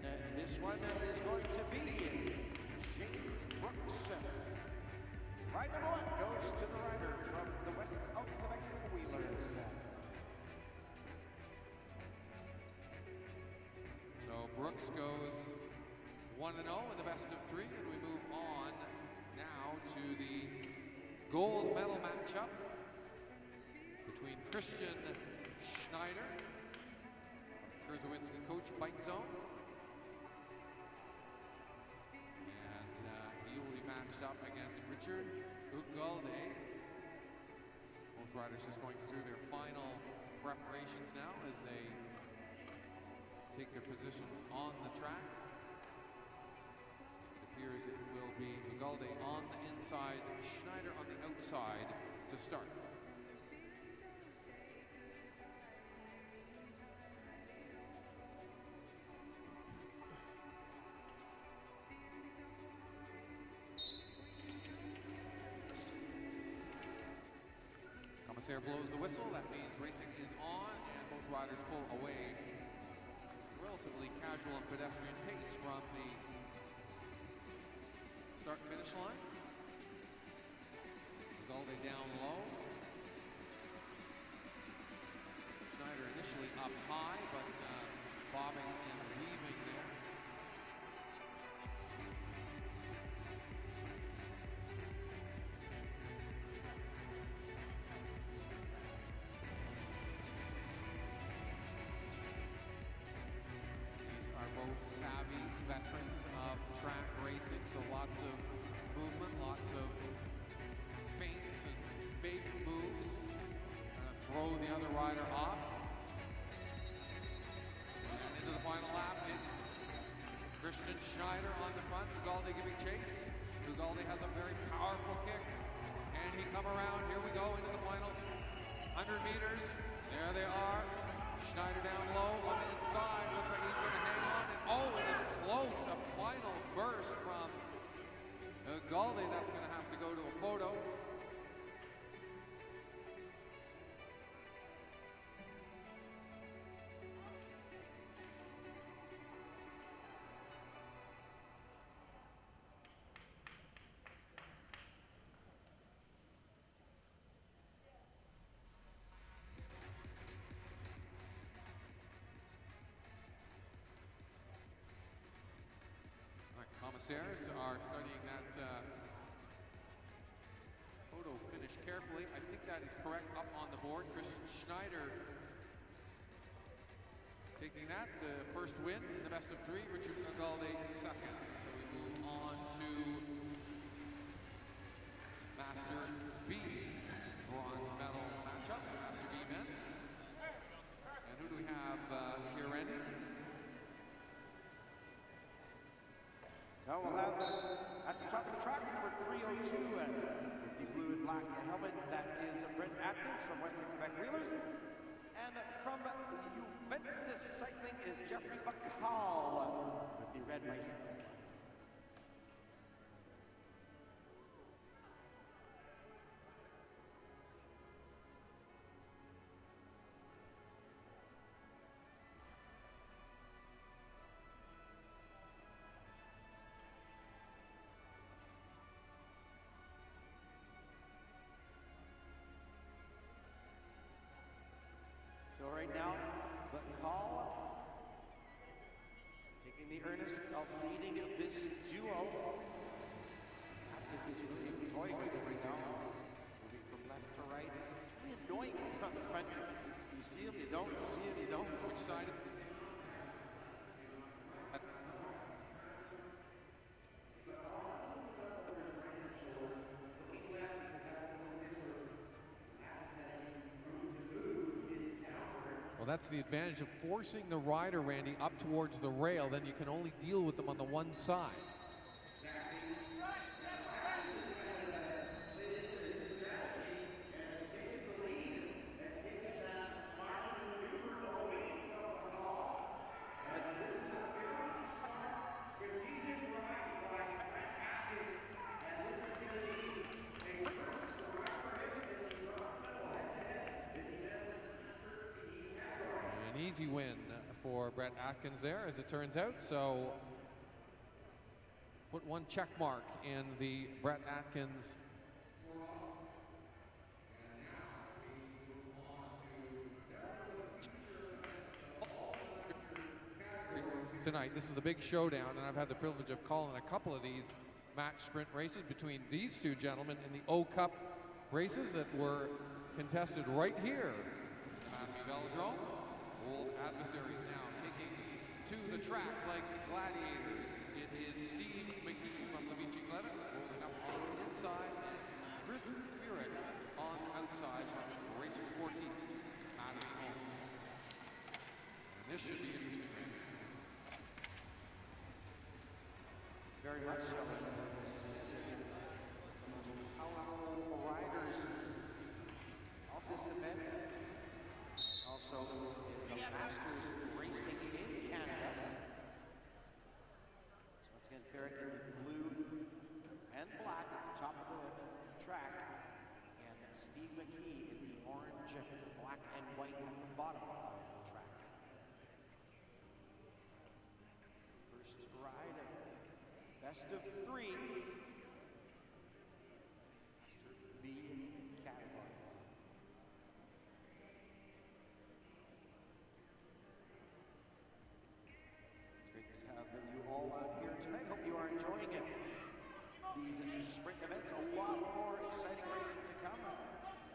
[SPEAKER 1] And this one is going to be James Brooks. Ride number 1 goes to the rider from the west of Quebec Wheelers.
[SPEAKER 2] So Brooks goes 1-0 in the best of 3, and we move on now to the gold medal matchup between Christian Schneider from Kerzowinski Coach Bike Zone, and he will be matched up against Richard Ugalde. Both riders just going through their final preparations now as they take their positions on the track. It appears it will be Ugalde on the inside, Schneider on the outside to start. commissaire blows the whistle. That means racing is on, and both riders pull away. Relatively casual and pedestrian pace from the start and finish line. Galde down low. Schneider initially up high, but bobbing and weaving there. These are both savvy veterans of track racing, so lots of movement, lots of feints and big moves. Throw the other rider off. And into the final lap is Christian Schneider on the front. Ugalde giving chase. Ugalde has a very powerful kick. And he come around. Here we go into the final 100 meters. There they are. Schneider down low on the inside. Looks like he's going to hang on. And oh, it is close. A final burst from Ugalde. That's going to have to go to a photo. Commissaires are studying that photo finish carefully. I think that is correct up on the board. Christian Schneider taking that, the first win in the best of three. Richard Ugalde second. So we move on to Master B bronze medal matchup, Master B men. And who do we have here, Randy?
[SPEAKER 1] Now we'll have at the top of the track, number 302, and with the blue and black helmet, that is Brent Atkins from Western Quebec Wheelers. And from Juventus Cycling is Jeffrey Bacall with the red bicycle. So right now, Bacall taking the earnest of leading this duo. Atkins is really toying with it right now. Moving from left to right. It's really annoying from the front. You see him, you don't. You see him, you don't.
[SPEAKER 2] Which side? Well, that's the advantage of forcing the rider, Randy, up towards the rail. Then you can only deal with them on the one side. Easy win for Brett Atkins there, as it turns out. So put one check mark in the Brett Atkins tonight. This is the big showdown, and I've had the privilege of calling a couple of these match sprint races between these two gentlemen in the O Cup races that were contested right here at the Mattamy Velodrome. Old adversaries now taking to the track like gladiators. It is Steve McKee from Levici Cleta rolling up on the inside, and Chris Furick on the outside from Racers 14, Mattamy Homes. And this should be interesting.
[SPEAKER 1] Very much so. Powerful riders of this event. Also in the Masters Racing in Canada. So once again, Ferrick in the blue and black at the top of the track, and Steve McKee in the orange black and white at the bottom of the track. First ride of best of three. Master B category. It's great to have you all out here tonight. Hope you are enjoying it. These sprint events, a lot more exciting races to come,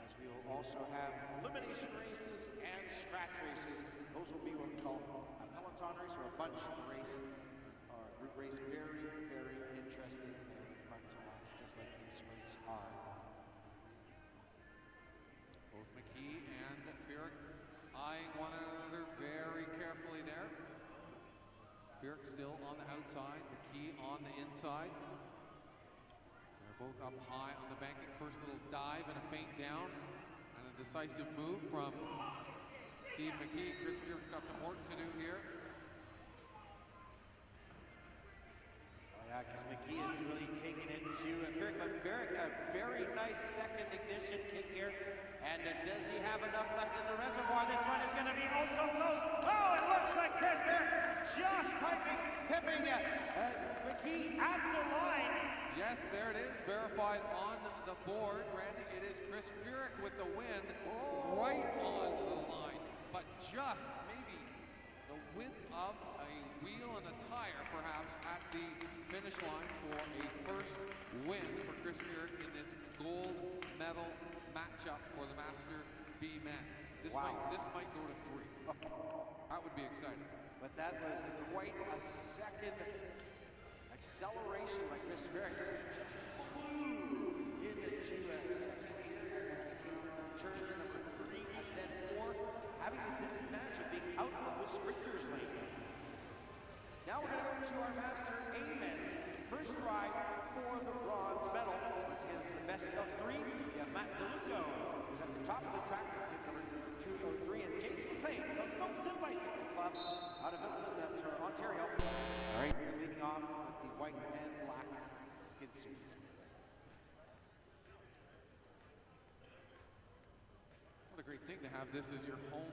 [SPEAKER 1] as we will also have elimination races and scratch races. Those will be what we call a peloton race or a bunch race, or group race. Very, very interesting and fun to watch, just like these sprints are.
[SPEAKER 2] Both McKee and Furyk eyeing one another very carefully there. Furyk still on the outside, McKee on the inside. They're both up high on the banking. First little dive and a feint down, and a decisive move from Steve McKee. Chris Furyk's got some work to do here.
[SPEAKER 1] Oh yeah, because McKee is really taking it to Furyk, but Furyk a very nice second ignition kick here. And does he have enough left in the reservoir? This one is going to be oh so close. Oh, it looks like Chris Furyk's just pipping McKee at the line.
[SPEAKER 2] Yes, there it is, verified on the board. Randy, it is Chris Furyk with the win, right on the line, but just maybe the width of a wheel and a tire, perhaps, at the finish line for a first win for Chris Furyk in this gold medal matchup for the Master B Men. This might go to 3. That would be exciting.
[SPEAKER 1] But that was quite a second acceleration by Chris Furyk. Just flew into turns number 3 and then 4, having the disadvantage of being out of the sprinters lane. Now we're going to go to our Master A Men. First ride for the bronze medal. Once again, it's the best of 3. We have Matt DeLuco, who's at the top of the track, number 203, and James Payne from Milton Bicycle Club out of Milton, Ontario. All right, we're leading off with the white and black skid suits.
[SPEAKER 2] What a great thing to have this as your home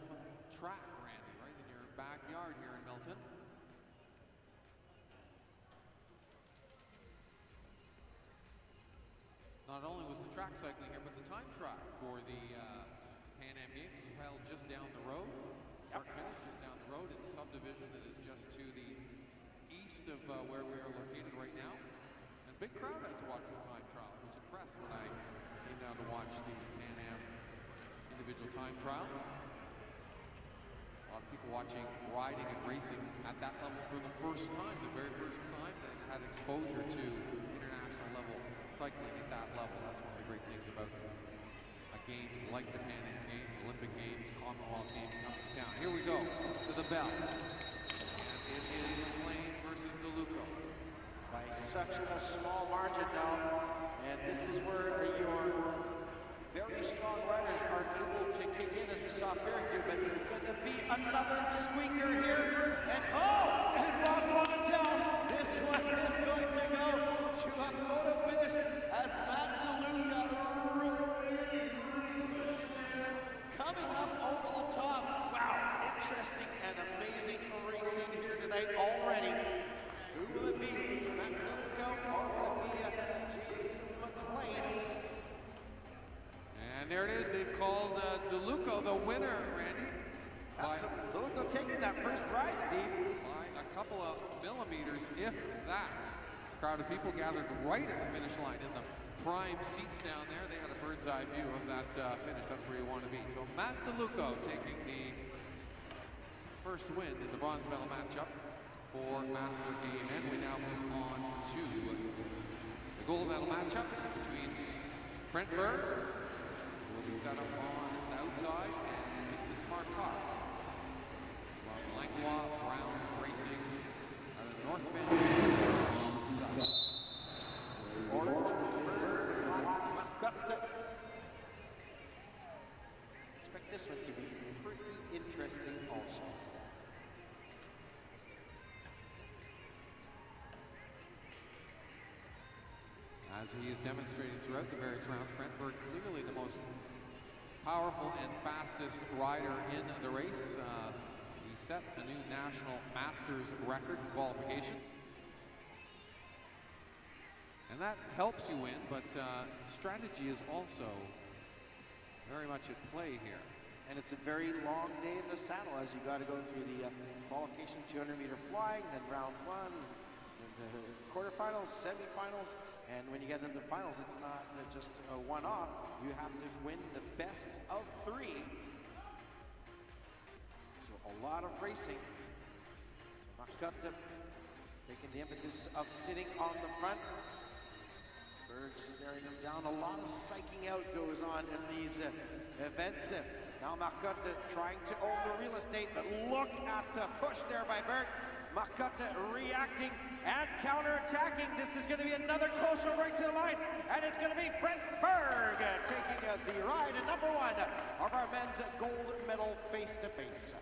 [SPEAKER 2] track, Randy, right in your backyard here in Milton. Not only was the track cycling here, but the time track for the Pan Am Games was held just down the road. Start finish just down the road in the subdivision that is just to the east of where we are located right now. And big crowd out to watch the time trial. I was impressed when I came down to watch the Pan Am individual time trial. A lot of people watching riding and racing at that level for the first time, the very first time they had exposure to international level cycling at that level. That's one of the great things about games like the Pan Am Games, Olympic Games, Commonwealth Games coming down. Here we go to the bell. And it is McLean versus DeLuco.
[SPEAKER 1] By such a small margin now, and this is where your very strong riders are able to kick in, as we saw Furyk do, but it's going to be another squeaker here, and and impossible to tell, this one is going to go to a photo finish as Matt DeLuca coming up over the top. Wow, interesting and amazing racing here tonight already. Who will it be? Matt DeLuca or will it be James McLean?
[SPEAKER 2] And there it is. They've called DeLuca the winner, Randy.
[SPEAKER 1] DeLuca taking that first prize, Steve.
[SPEAKER 2] By a couple of millimeters, if that. A crowd of people gathered right at the finish line in the prime seats down there. They had a bird's eye view of that finish. That's where you want to be. So Matt DeLuca taking the first win in the bronze medal matchup for Master B Men. We now move on to the gold medal matchup between Brent Berg, who will be set up on the outside, and Vincent Marcotte from Langlois Brown Racing out of North Bend on the side.
[SPEAKER 1] Expect this one to be pretty interesting also.
[SPEAKER 2] As he is demonstrating throughout the various rounds, Brent Berg clearly the most powerful and fastest rider in the race. He set a new national masters record in qualification. And that helps you win, but strategy is also very much at play here.
[SPEAKER 1] And it's a very long day in the saddle as you got to go through the qualification 200-meter flying, then round one, and the quarterfinals, semifinals, and when you get into the finals, it's not just a one-off. You have to win the best of three. So a lot of racing. Mattamy taking the impetus of sitting on the front. Berg staring him down. A lot of psyching out goes on in these events. Now Mattamy trying to own the real estate, but look at the push there by Berg. Mattamy reacting and counter-attacking. This is going to be another close one right to the line, and it's going to be Brent Berg taking the ride at number one of our men's gold medal face-to-face.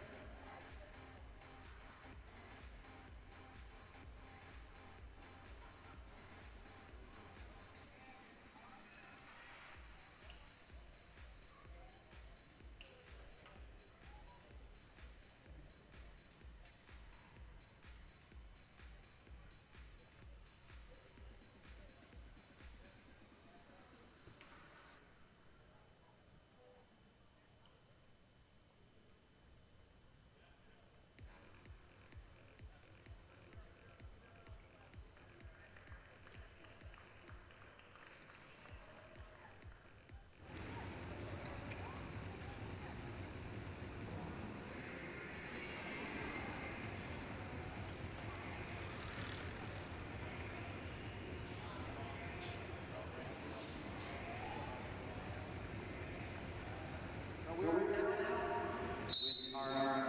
[SPEAKER 1] With our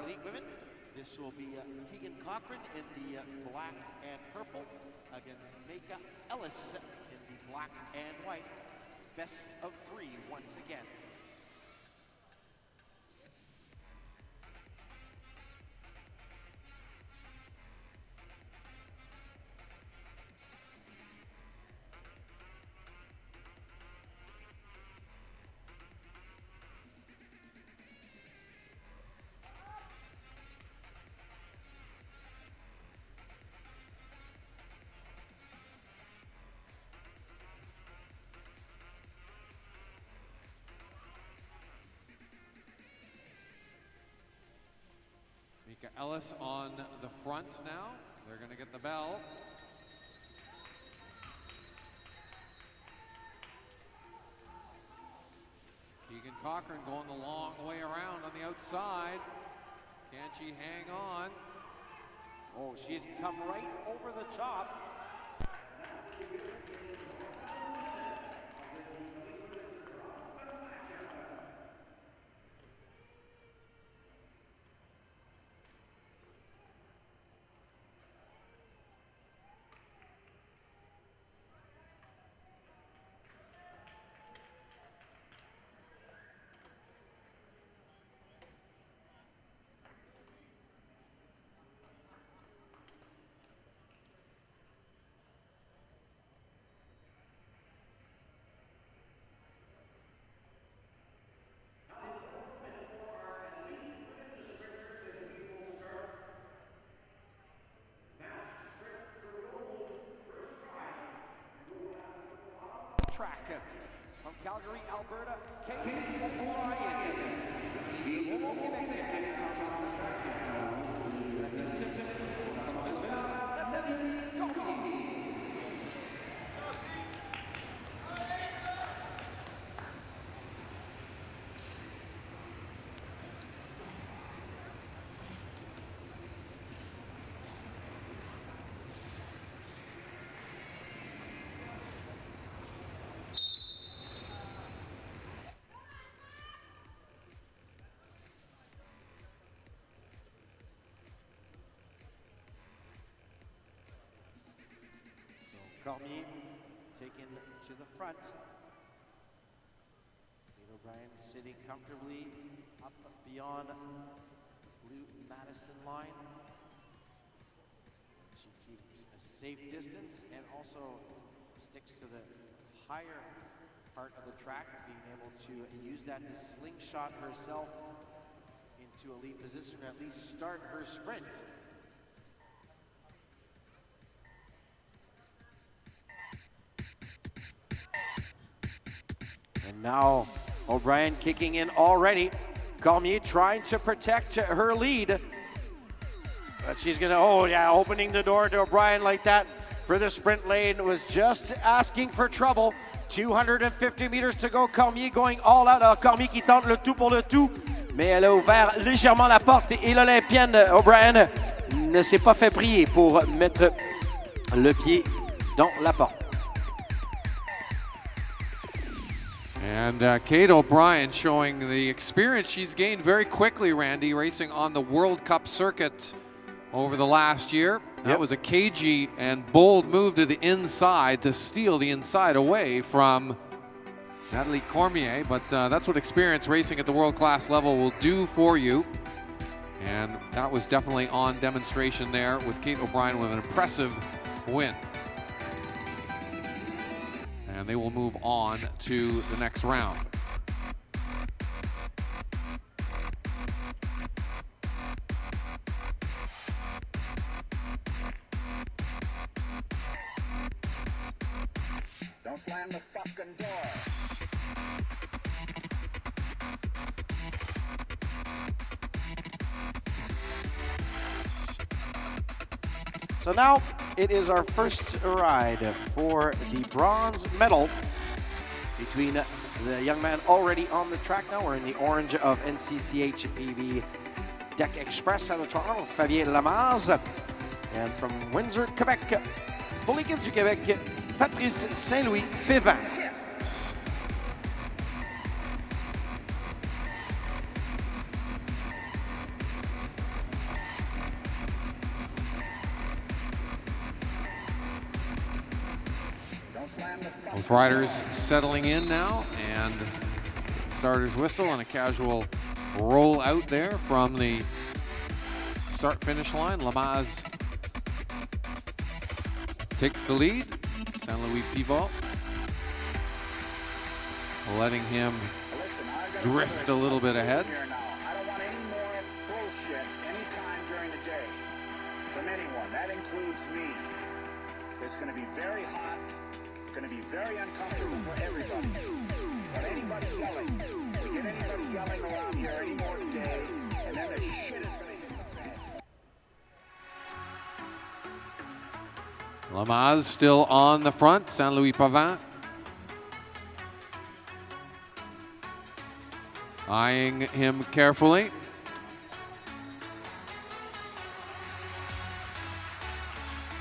[SPEAKER 1] elite women, this will be Tegan Cochran in the black and purple against Mika Ellis in the black and white. Best of three once again.
[SPEAKER 2] Mika Ellis on the front now. They're going to get the bell. Tegan Cochran going the long way around on the outside. Can she hang on?
[SPEAKER 1] Oh, she's come right over the top. Track from Calgary, Alberta, Kate O'Brien. Cormier taken to the front. Kate O'Brien sitting comfortably up beyond blue Madison line. She keeps a safe distance and also sticks to the higher part of the track, being able to use that to slingshot herself into a lead position, or at least start her sprint. And now O'Brien kicking in already. Cormier trying to protect her lead. But she's gonna, oh yeah, opening the door to O'Brien like that for the sprint lane was just asking for trouble. 250 meters to go. Cormier going all out. Alors Cormier qui tente le tout pour le tout, mais elle a ouvert légèrement la porte et l'Olympienne O'Brien ne s'est pas fait prier pour mettre le pied dans la porte.
[SPEAKER 2] And Kate O'Brien showing the experience she's gained very quickly, Randy, racing on the World Cup circuit over the last year. That was a cagey and bold move to the inside to steal the inside away from Natalie Cormier, but that's what experience racing at the world-class level will do for you. And that was definitely on demonstration there with Kate O'Brien with an impressive win. And they will move on to the next round.
[SPEAKER 18] Don't slam the fucking door.
[SPEAKER 1] So now it is our first ride for the bronze medal between the young man already on the track now. We're in the orange of NCCH PV Deck Express out of Toronto, Fabien Lamaze. And from Windsor, Quebec, pour l'équipe du Québec, Patrice Saint-Louis Pévin.
[SPEAKER 2] Both riders settling in now, and starter's whistle and a casual roll out there from the start-finish line. Lamaze takes the lead. Saint-Louis Pivot letting him drift a little bit ahead.
[SPEAKER 18] I don't want any more bullshit anytime during the day from anyone. That includes me. It's going to be very hot. Going to be very uncomfortable for everybody. But anybody yelling, we get anybody yelling around here any more today, and then the shit is going to hit the fan.
[SPEAKER 2] Lamaze still on the front, Saint-Louis Pavin. Eyeing him carefully.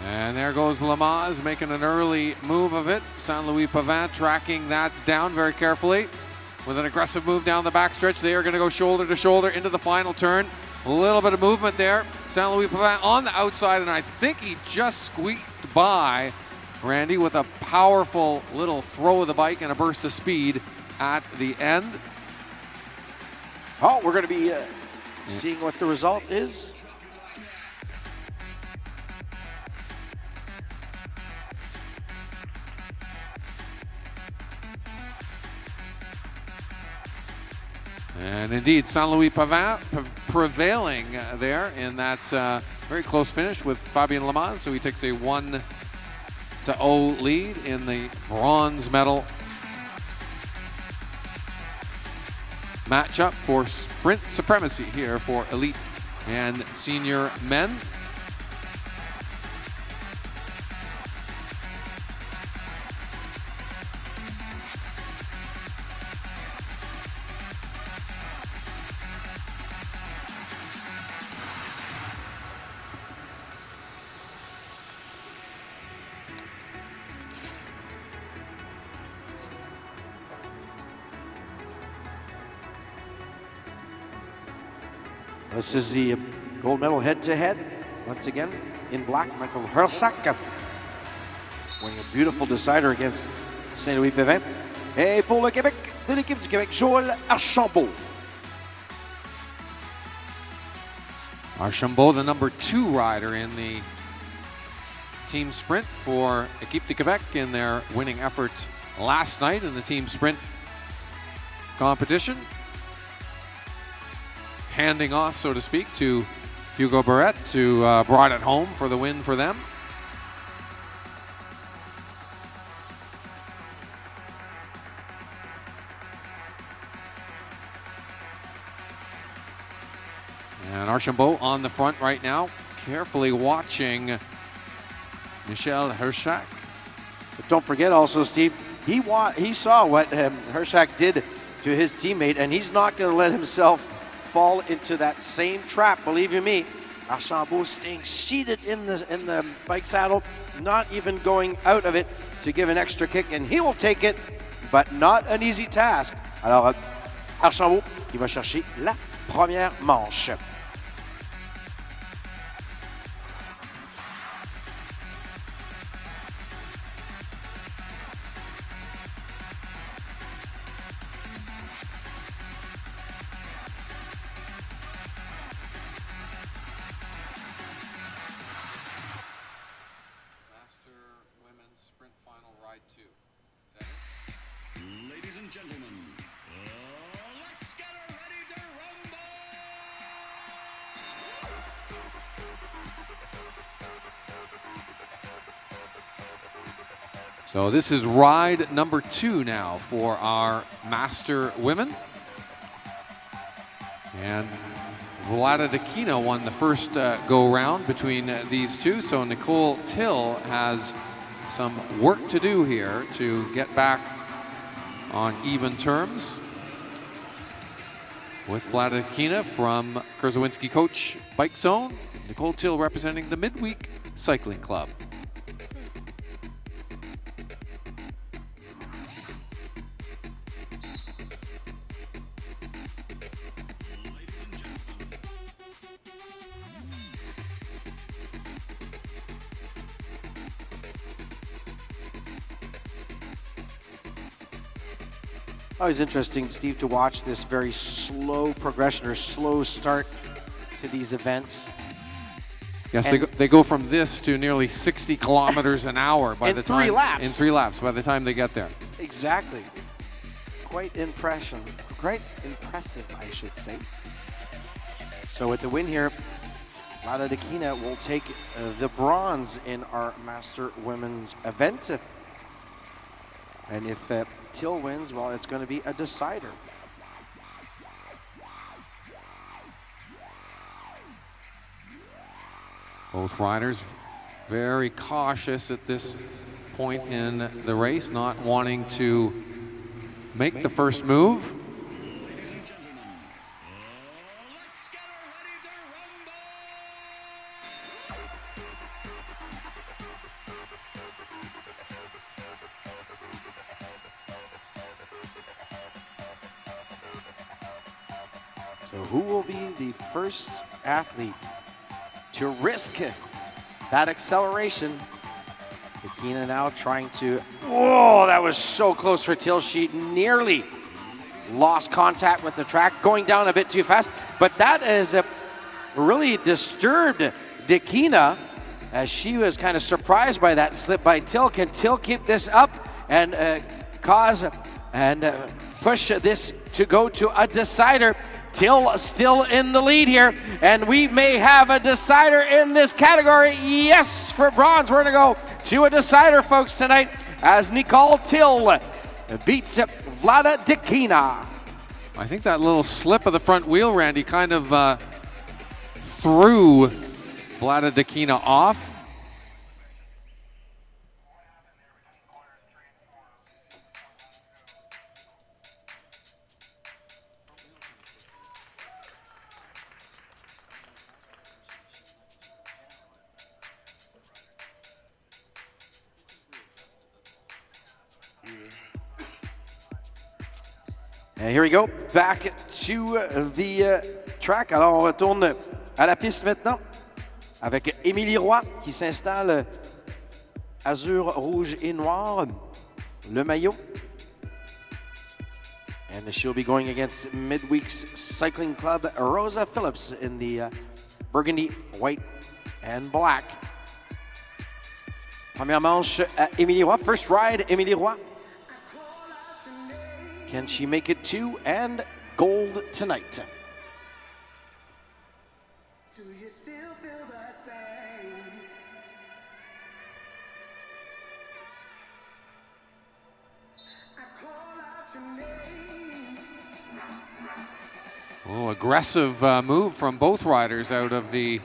[SPEAKER 2] And there goes Lamaze making an early move of it. Saint-Louis Pavin tracking that down very carefully with an aggressive move down the backstretch. They are going to go shoulder to shoulder into the final turn. A little bit of movement there. Saint-Louis Pavin on the outside, and I think he just squeaked by Randy with a powerful little throw of the bike and a burst of speed at the end.
[SPEAKER 1] Oh, we're going to be seeing what the result is.
[SPEAKER 2] And indeed, Saint-Louis Pavin prevailing there in that very close finish with Fabien Lamaze. So he takes a 1-0 lead in the bronze medal matchup for sprint supremacy here for elite and senior men.
[SPEAKER 1] This is the gold medal head-to-head. Once again, in black, Michael Hersack winning a beautiful decider against Saint-Louis Pévin. Et pour le Québec, de l'équipe du Québec, Joël Archambault.
[SPEAKER 2] Archambault, the number 2 rider in the team sprint for Équipe de Québec in their winning effort last night in the team sprint competition. Handing off, so to speak, to Hugo Barrett, to brought it home for the win for them. And Archambault on the front right now, carefully watching Michel Hershak.
[SPEAKER 1] But don't forget also, Steve, he saw what Hershak did to his teammate, and he's not going to let himself fall into that same trap. Believe you me, Archambault staying seated in the bike saddle, not even going out of it to give an extra kick, and he will take it, but not an easy task. Alors, Archambault, il va chercher la première manche.
[SPEAKER 3] Ladies and gentlemen, let's get ready to rumble!
[SPEAKER 2] So this is ride number 2 now for our Master Women. And Vlada Dakina won the first go-round between these two, so Nicole Till has some work to do here to get back on even terms with Vlada Dakina from Kurzawinski Coach Bike Zone. Nicole Till representing the Midweek Cycling Club.
[SPEAKER 1] Always interesting, Steve, to watch this very slow progression or slow start to these events.
[SPEAKER 2] Yes, they go from this to nearly 60 kilometers an hour by the time. In 3 laps by the time they get there.
[SPEAKER 1] Exactly. Quite impressive, I should say. So with the win here, Vlada Dakina will take the bronze in our Master Women's event. And if Till wins, well, it's going to be a decider.
[SPEAKER 2] Both riders very cautious at this point in the race, not wanting to make the first move.
[SPEAKER 1] So who will be the first athlete to risk that acceleration? Dakina now trying to, whoa, that was so close for Till. She nearly lost contact with the track, going down a bit too fast. But that is really disturbed Dakina, as she was kind of surprised by that slip by Till. Can Till keep this up and cause and push this to go to a decider? Till still in the lead here, and we may have a decider in this category. Yes, for bronze, we're going to go to a decider, folks, tonight, as Nicole Till beats Vlada Dakina.
[SPEAKER 2] I think that little slip of the front wheel, Randy, kind of threw Vlada Dakina off.
[SPEAKER 1] And here we go, back to the track. Alors on retourne à la piste maintenant avec Émilie Roy qui s'installe azur, rouge et noir, le maillot. And she'll be going against Midweek's Cycling Club, Rosa Phillips, in the burgundy, white, and black. Première manche à Émilie Roy. First ride, Émilie Roy. Can she make it 2 and gold tonight?
[SPEAKER 15] Do you still feel the same? I call out your name.
[SPEAKER 2] Oh, aggressive move from both riders out of the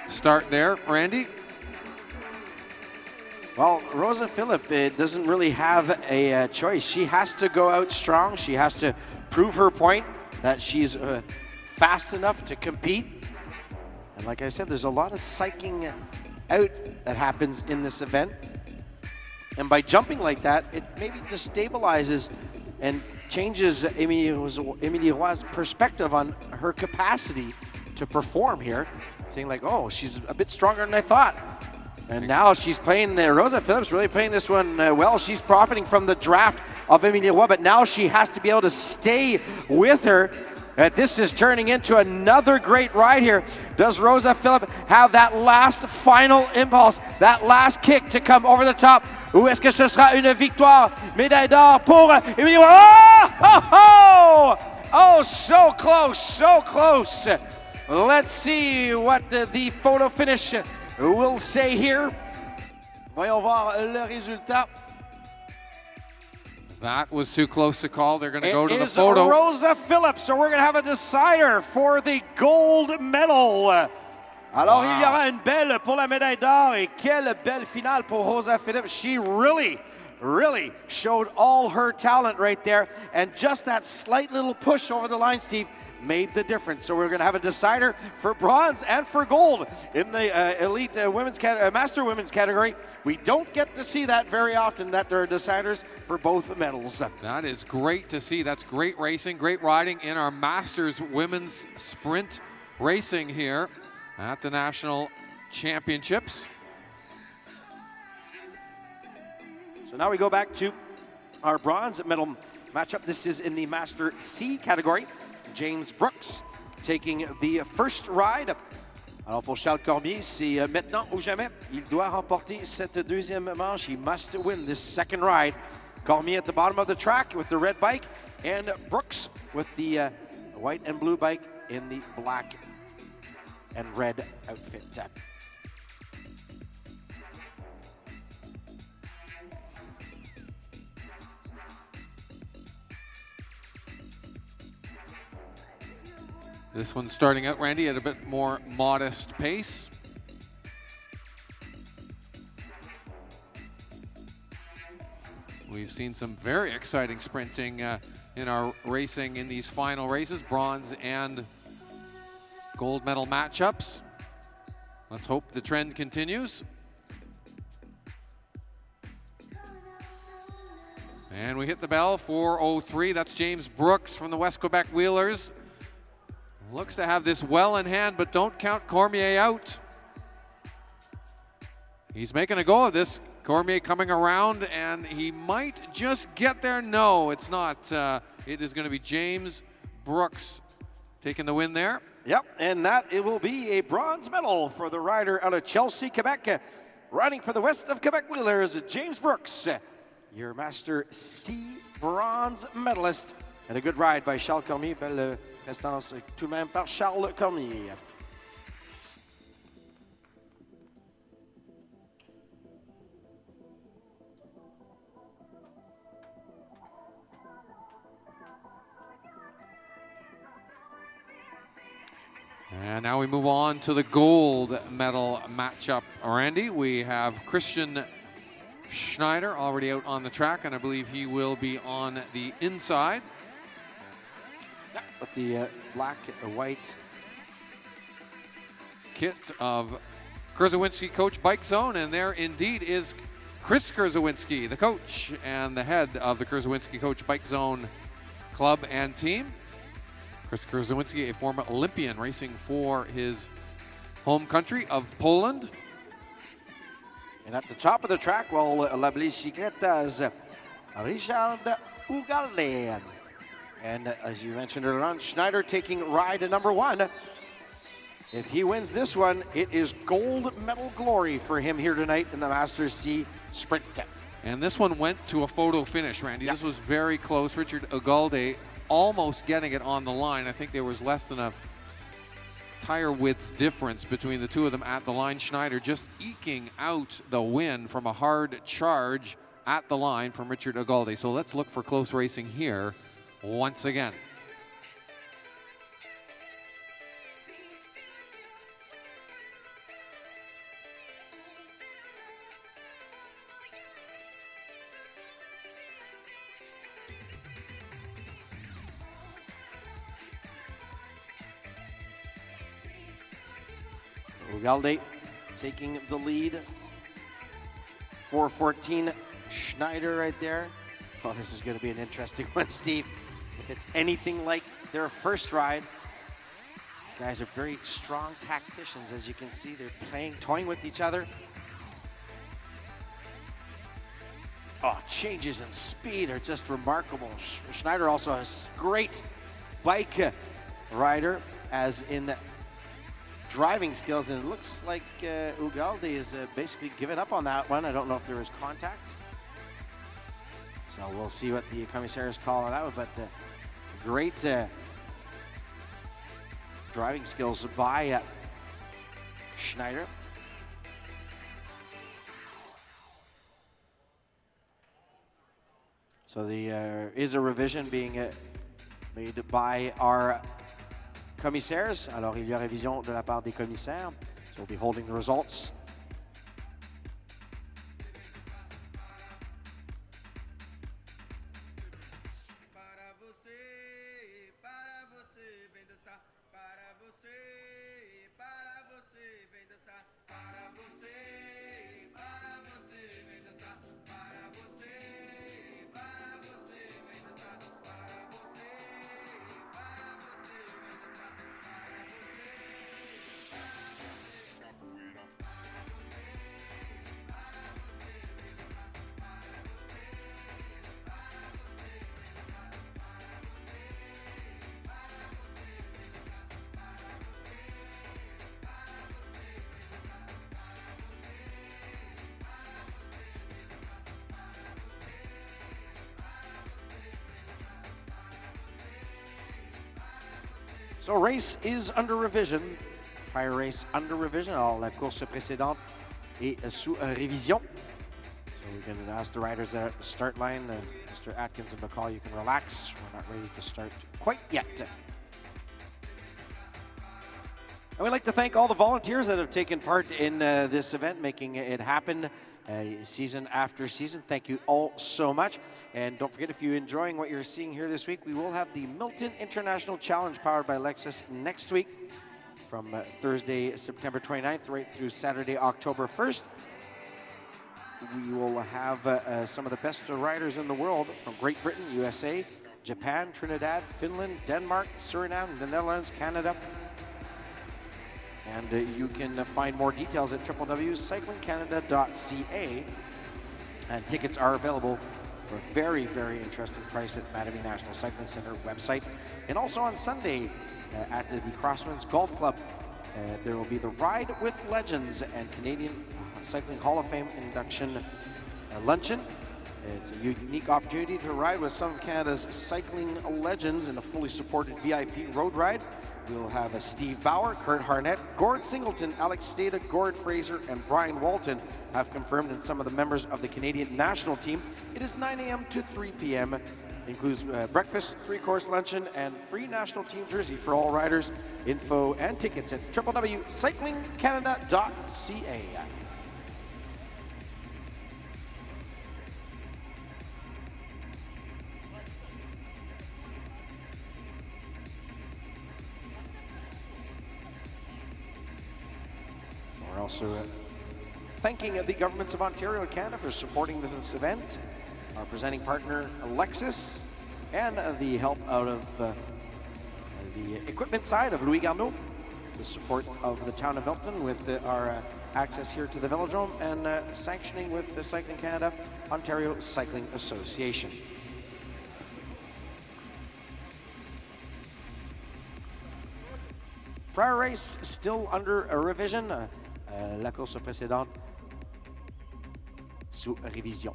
[SPEAKER 2] start there, Randy.
[SPEAKER 1] Well, Rosa Phillip doesn't really have a choice. She has to go out strong. She has to prove her point that she's fast enough to compete. And like I said, there's a lot of psyching out that happens in this event. And by jumping like that, it maybe destabilizes and changes Emilie Roy's perspective on her capacity to perform here. Saying like, oh, she's a bit stronger than I thought. And now she's playing, Rosa Phillips really playing this one well. She's profiting from the draft of Emilie Roy, but now she has to be able to stay with her. This is turning into another great ride here. Does Rosa Phillip have that last final impulse, that last kick to come over the top? Ou est-ce que ce sera une victoire? Médaille d'or pour Emilie Roy. Oh, oh, oh! Oh, so close, so close. Let's see what the photo finish will say here. Voyons voir le résultat.
[SPEAKER 2] That was too close to call. They're going to go to the
[SPEAKER 1] It is
[SPEAKER 2] photo.
[SPEAKER 1] Rosa Phillips, so we're going to have a decider for the gold medal. Alors, il y aura une belle pour la médaille d'or, et quelle belle finale pour Rosa Phillips. She really showed all her talent right there, and just that slight little push over the line, Steve, made the difference. So we're going to have a decider for bronze and for gold in the elite master women's category. We don't get to see that very often, that there are deciders for both medals.
[SPEAKER 2] That is great to see. That's great racing, great riding in our Masters women's sprint racing here at the National Championships.
[SPEAKER 1] So now we go back to our bronze medal matchup. This is in the Master C category. James Brooks taking the first ride. Alors pour Charles Cormier, c'est maintenant ou jamais. Il doit remporter cette deuxième manche. He must win this second ride. Cormier at the bottom of the track with the red bike, and Brooks with the white and blue bike in the black and red outfit.
[SPEAKER 2] This one's starting out, Randy, at a bit more modest pace. We've seen some very exciting sprinting in our racing in these final races, bronze and gold medal matchups. Let's hope the trend continues. And we hit the bell, 4:03. That's James Brooks from the West Quebec Wheelers. Looks to have this well in hand, but don't count Cormier out. He's making a go of this. Cormier coming around, and he might just get there. No, it's not. It is going to be James Brooks taking the win there.
[SPEAKER 1] Yep, and that it will be a bronze medal for the rider out of Chelsea, Quebec. Riding for the West of Quebec Wheelers, James Brooks, your Master C bronze medalist. And a good ride by Charles Cormier. Belle prestance tout de même par Charles Cormier.
[SPEAKER 2] And now we move on to the gold medal matchup. Randy, we have Christian Schneider already out on the track, and I believe he will be on the inside.
[SPEAKER 1] Yeah, with the black and white
[SPEAKER 2] kit of Kurzawinski Coach Bike Zone, and there indeed is Chris Kurzawinski, the coach and the head of the Kurzawinski Coach Bike Zone club and team. Chris Kurzawinski, a former Olympian racing for his home country of Poland.
[SPEAKER 1] And at the top of the track, well, la bicyclette has Richard Ugalde. And as you mentioned earlier on, Schneider taking ride number one. If he wins this one, it is gold medal glory for him here tonight in the Masters C Sprint.
[SPEAKER 2] And this one went to a photo finish, Randy. This was very close. Richard Ugalde almost getting it on the line. I think there was less than a tire width difference between the two of them at the line. Schneider just eking out the win from a hard charge at the line from Richard Ugalde. So let's look for close racing here once again.
[SPEAKER 1] Ugalde taking the lead. 4:14, Schneider right there. Oh, this is going to be an interesting one, Steve. If it's anything like their first ride, these guys are very strong tacticians. As you can see, they're toying with each other. Oh, changes in speed are just remarkable. Schneider also has great bike rider, as in driving skills, and it looks like Ugalde is basically given up on that one. I don't know if there was contact. So we'll see what the commissaires call on that one, but great driving skills by Schneider. So there is a revision being made by our commissaires. Alors, il y a révision de la part des commissaires. So we'll be holding the results. So race is under revision. Prior race under revision. Alors la course précédente est sous révision. So we're going to ask the riders at the start line, Mr. Atkins and McCall, you can relax. We're not ready to start quite yet. And we'd like to thank all the volunteers that have taken part in this event, making it happen season after season. Thank you all so much. And don't forget, if you're enjoying what you're seeing here this week, we will have the Milton International Challenge powered by Lexus next week from Thursday, September 29th, right through Saturday, October 1st. We will have some of the best riders in the world from Great Britain, USA, Japan, Trinidad, Finland, Denmark, Suriname, the Netherlands, Canada. And you can find more details at www.cyclingcanada.ca. And tickets are available for a very, very interesting price at Mattamy National Cycling Center website. And also on Sunday at the Crosswinds Golf Club, there will be the Ride with Legends and Canadian Cycling Hall of Fame induction luncheon. It's a unique opportunity to ride with some of Canada's cycling legends in a fully supported VIP road ride. We'll have Steve Bauer, Kurt Harnett, Gord Singleton, Alex Stata, Gord Fraser, and Brian Walton have confirmed, and some of the members of the Canadian national team. It is 9 a.m. to 3 p.m. Includes breakfast, 3-course luncheon, and free national team jersey for all riders. Info and tickets at www.cyclingcanada.ca. We're also thanking the governments of Ontario and Canada for supporting this event, our presenting partner Lexus, and the help out of the equipment side of Louis Garneau, the support of the town of Milton with our access here to the Velodrome, and sanctioning with the Cycling Canada, Ontario Cycling Association. Prior race still under a revision. La course précédente sous révision.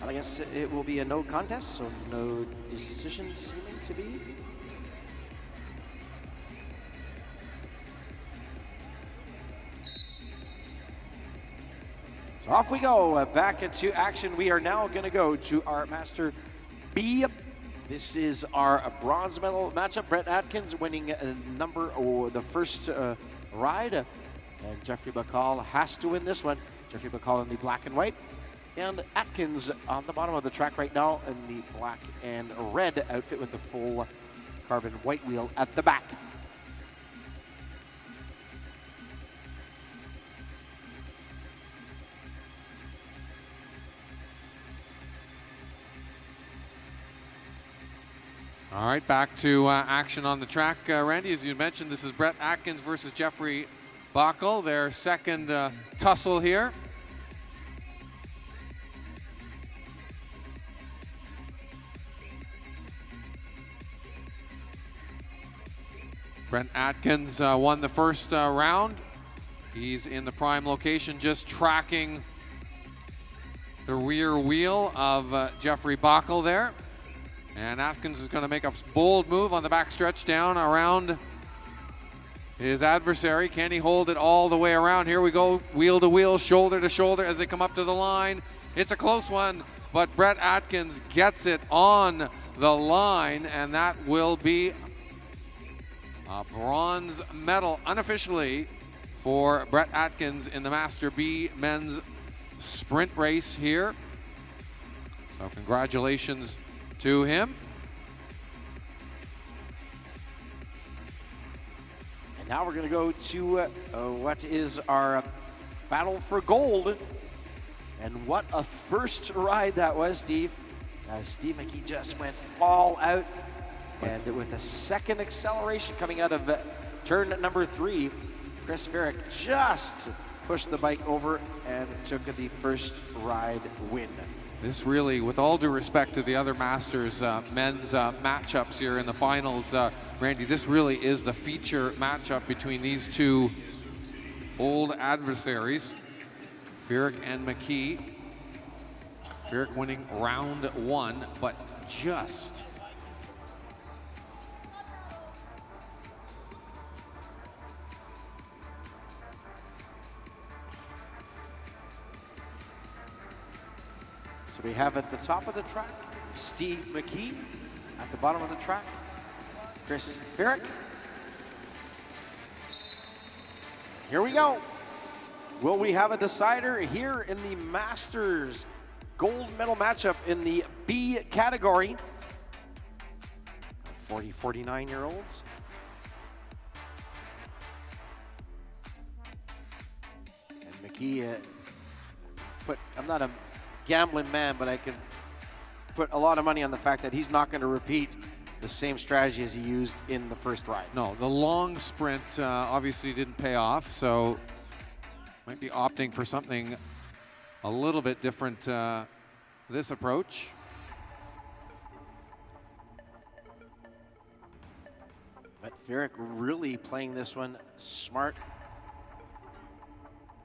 [SPEAKER 1] Well, I guess it will be a no contest, so no decision seeming to be. So off we go, back into action. We are now going to go to our Master B. This is our bronze medal matchup. Brett Atkins winning the first ride. And Jeffrey Bacall has to win this one. Jeffrey Bacall in the black and white. And Atkins on the bottom of the track right now in the black and red outfit with the full carbon white wheel at the back.
[SPEAKER 2] All right, back to action on the track. Randy, as you mentioned, this is Brett Atkins versus Jeffrey Bacall, their second tussle here. Brett Atkins won the first round. He's in the prime location, just tracking the rear wheel of Jeffrey Bacall there. And Atkins is going to make a bold move on the backstretch down around his adversary. Can he hold it all the way around? Here we go, wheel to wheel, shoulder to shoulder as they come up to the line. It's a close one, but Brett Atkins gets it on the line, and that will be a bronze medal unofficially for Brett Atkins in the Master B men's sprint race here. So congratulations to him.
[SPEAKER 1] And now we're going to go to what is our battle for gold. And what a first ride that was, Steve. Steve McKee just went all out. And with a second acceleration coming out of turn number 3, Chris Ferrick just pushed the bike over and took the first ride win.
[SPEAKER 2] This really, with all due respect to the other Masters men's matchups here in the finals, Randy, this really is the feature matchup between these two old adversaries, Ferrick and McKee. Ferrick winning round 1, but just.
[SPEAKER 1] So we have at the top of the track, Steve McKee. At the bottom of the track, Chris Ferrick. Here we go. Will we have a decider here in the Masters gold medal matchup in the B category? 49-year-olds. And McKee I'm not a gambling man, but I can put a lot of money on the fact that he's not going to repeat the same strategy as he used in the first ride.
[SPEAKER 2] No, the long sprint obviously didn't pay off, so might be opting for something a little bit different this approach.
[SPEAKER 1] But Ferrick really playing this one smart,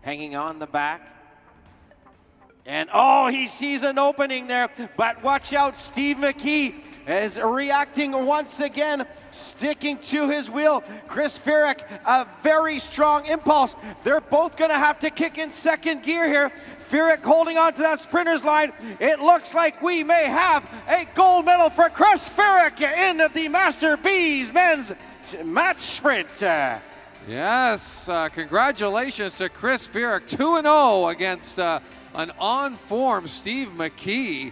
[SPEAKER 1] hanging on the back. And oh, he sees an opening there, but watch out, Steve McKee is reacting once again, sticking to his wheel. Chris Ferrick, a very strong impulse. They're both gonna have to kick in second gear here. Ferrick holding on to that sprinter's line. It looks like we may have a gold medal for Chris Ferrick in the Master B's men's match sprint.
[SPEAKER 2] Yes, congratulations to Chris Ferrick, 2-0 against an on-form Steve McKee.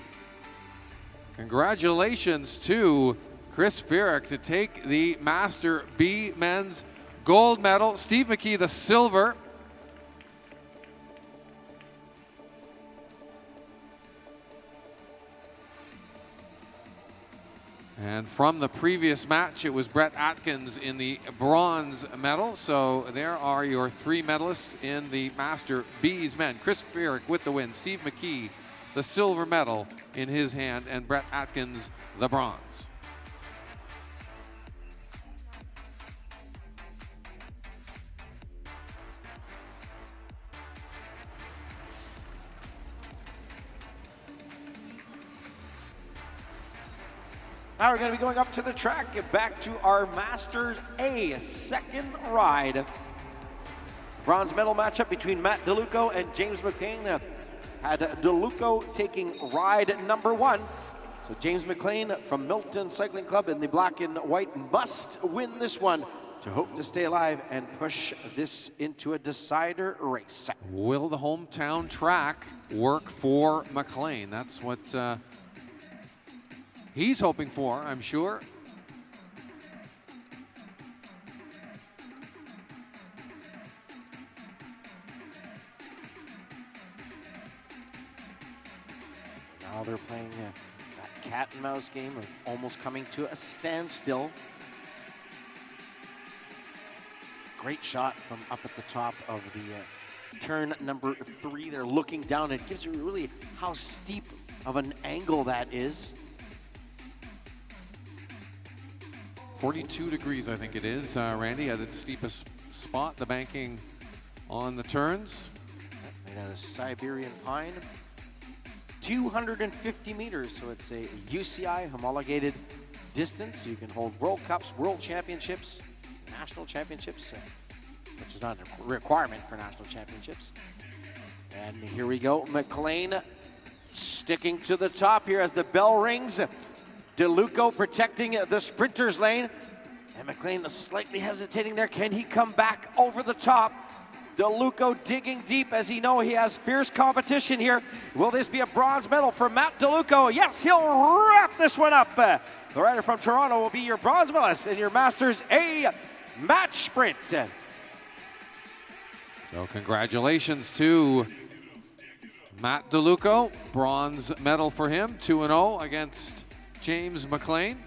[SPEAKER 2] Congratulations to Chris Ferrick to take the Master B men's gold medal. Steve McKee, the silver. And from the previous match, it was Brett Atkins in the bronze medal. So there are your 3 medalists in the Master B's men. Chris Ferrick with the win. Steve McKee, the silver medal in his hand, and Brett Atkins, the bronze.
[SPEAKER 1] Now we're going to be going up to the track, get back to our Masters A second ride. Bronze medal matchup between Matt DeLuco and James McLean. Had DeLuco taking ride number 1. So James McLean from Milton Cycling Club in the black and white must win this one to hope to stay alive and push this into a decider race.
[SPEAKER 2] Will the hometown track work for McLean? That's what he's hoping for, I'm sure.
[SPEAKER 1] Now they're playing that cat and mouse game of almost coming to a standstill. Great shot from up at the top of the turn number 3. They're looking down. It gives you really how steep of an angle that is.
[SPEAKER 2] 42 degrees, I think it is, Randy, at its steepest spot. The banking on the turns.
[SPEAKER 1] Made out of Siberian pine. 250 meters, so it's a UCI homologated distance. You can hold World Cups, World Championships, National Championships, which is not a requirement for National Championships. And here we go, McLean sticking to the top here as the bell rings. DeLuco protecting the sprinter's lane. And McLean slightly hesitating there. Can he come back over the top? DeLuco digging deep as he knows he has fierce competition here. Will this be a bronze medal for Matt DeLuco? Yes, he'll wrap this one up. The rider from Toronto will be your bronze medalist in your Masters A match sprint.
[SPEAKER 2] So congratulations to Matt DeLuco. Bronze medal for him, 2-0 against James McLean.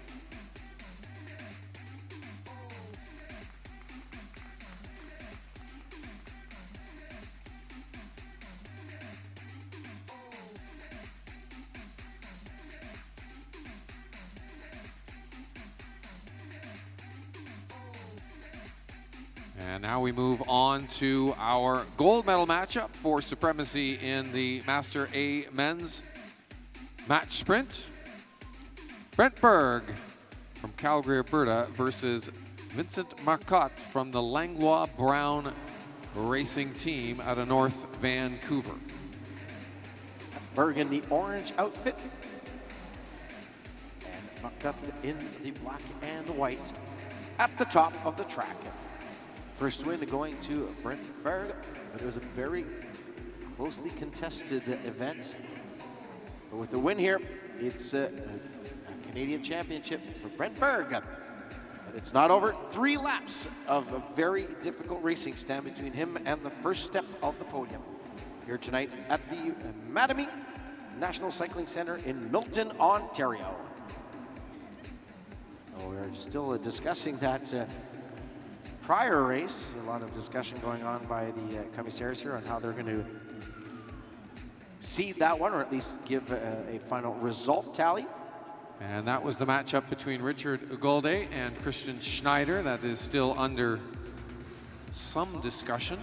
[SPEAKER 2] And now we move on to our gold medal matchup for supremacy in the Master A men's match sprint. Brent Berg from Calgary, Alberta versus Vincent Marcotte from the Langlois Brown Racing Team out of North Vancouver.
[SPEAKER 1] Berg in the orange outfit. And Marcotte in the black and white at the top of the track. First win going to Brent Berg, but it was a very closely contested event. But with the win here, it's a Canadian championship for Brent Berg. But it's not over. 3 laps of a very difficult racing stand between him and the first step of the podium. Here tonight at the Mattamy National Cycling Center in Milton, Ontario. So we're still discussing that prior race. A lot of discussion going on by the commissaires here on how they're going to seed that one, or at least give a final result tally.
[SPEAKER 2] And that was the matchup between Richard Golde and Christian Schneider. That is still under some discussion.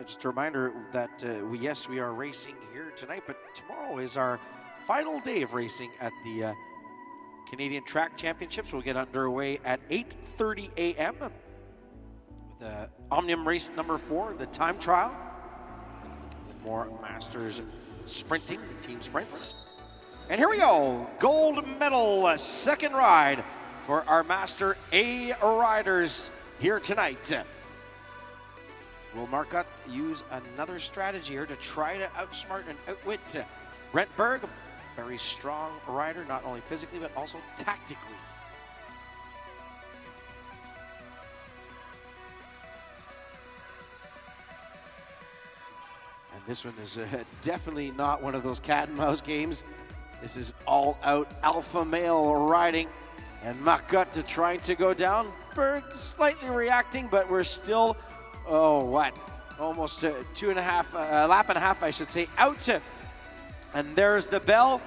[SPEAKER 1] Just a reminder that we are racing here tonight, but tomorrow is our final day of racing at the Canadian Track Championships. We'll get underway at 8:30 a.m. with the Omnium race number 4, the time trial. With more Masters sprinting, team sprints. And here we go, gold medal, second ride for our Master A riders here tonight. Will Marcotte use another strategy here to try to outsmart and outwit Brent Berg? Very strong rider, not only physically, but also tactically. This one is definitely not one of those cat and mouse games. This is all-out alpha male riding, and Marcotte trying to go down. Berg slightly reacting, but we're still, almost lap and a half, I should say, out. And there's the bell.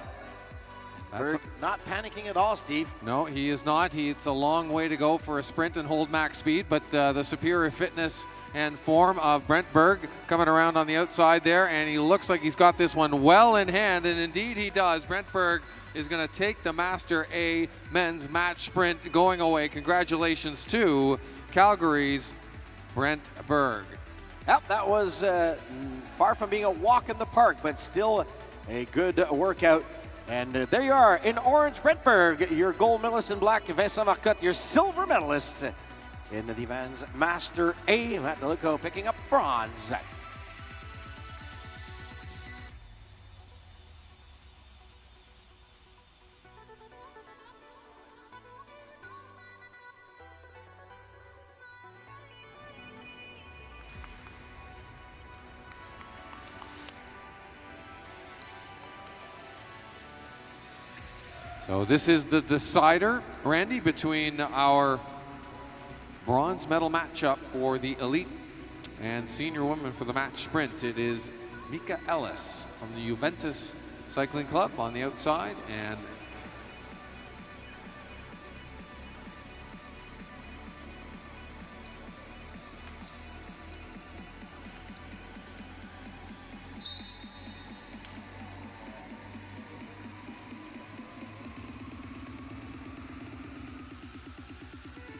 [SPEAKER 1] Berg not panicking at all, Steve.
[SPEAKER 2] No, he is not. It's a long way to go for a sprint and hold max speed, but the superior fitness and form of Brent Berg coming around on the outside there, and he looks like he's got this one well in hand, and indeed he does. Brent Berg is going to take the Master A men's match sprint going away. Congratulations to Calgary's Brent Berg.
[SPEAKER 1] Yep, that was far from being a walk in the park, but still a good workout. And there you are in orange, Brent Berg, your gold medalist in black, Vincent Marcotte, your silver medalist in the men's Master A. Matt Deluco picking up bronze.
[SPEAKER 2] So this is the decider, Randy, between our bronze medal matchup for the elite and senior women for the match sprint. It is Mika Ellis from the Juventus Cycling Club on the outside, and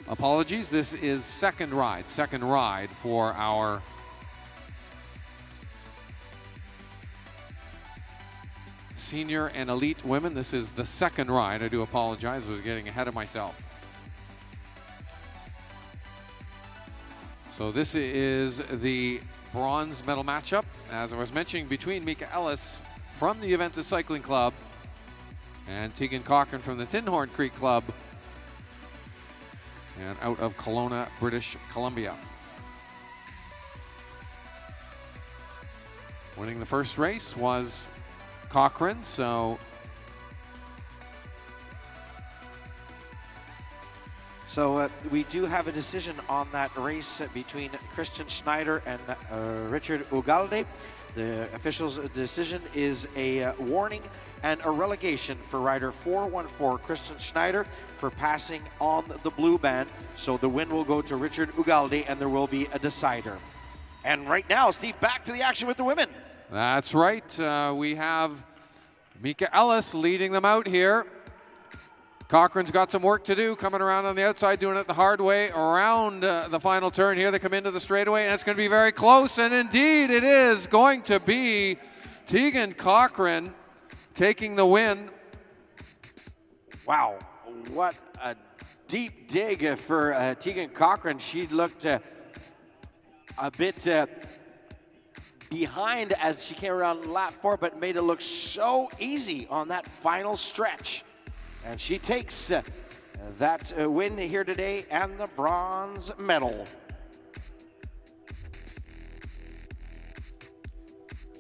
[SPEAKER 2] apologies, this is second ride for our senior and elite women. This is the second ride. I do apologize, I was getting ahead of myself. So this is the bronze medal matchup, as I was mentioning, between Mika Ellis from the Juventus Cycling Club and Tegan Cochran from the Tinhorn Creek Club, and out of Kelowna, British Columbia. Winning the first race was Cochran, so
[SPEAKER 1] we do have a decision on that race between Christian Schneider and Richard Ugalde. The official's decision is a warning and a relegation for rider 414, Christian Schneider, for passing on the blue band. So the win will go to Richard Ugalde, and there will be a decider. And right now, Steve, back to the action with the women.
[SPEAKER 2] That's right. We have Mika Ellis leading them out here. Cochran's got some work to do, coming around on the outside, doing it the hard way around the final turn here. They come into the straightaway, and it's going to be very close. And indeed, it is going to be Tegan Cochran taking the win.
[SPEAKER 1] Wow, what a deep dig for Tegan Cochran. She looked a bit behind as she came around lap 4, but made it look so easy on that final stretch. And she takes that win here today and the bronze medal.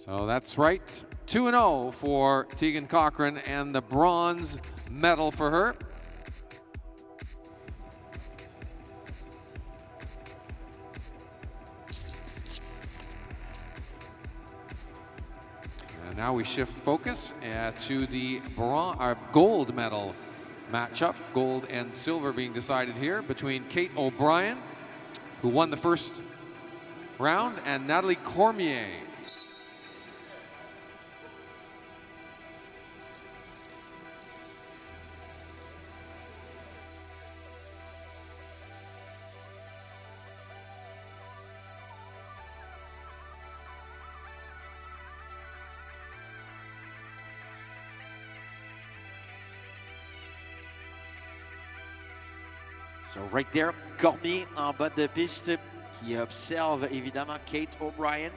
[SPEAKER 2] So that's right, 2-0 for Tegan Cochran and the bronze medal for her. And now we shift focus to the gold medal matchup. Gold and silver being decided here between Kate O'Brien, who won the first round, and Natalie Cormier.
[SPEAKER 1] So right there, Cormier en bas de piste qui observe évidemment Kate O'Brien.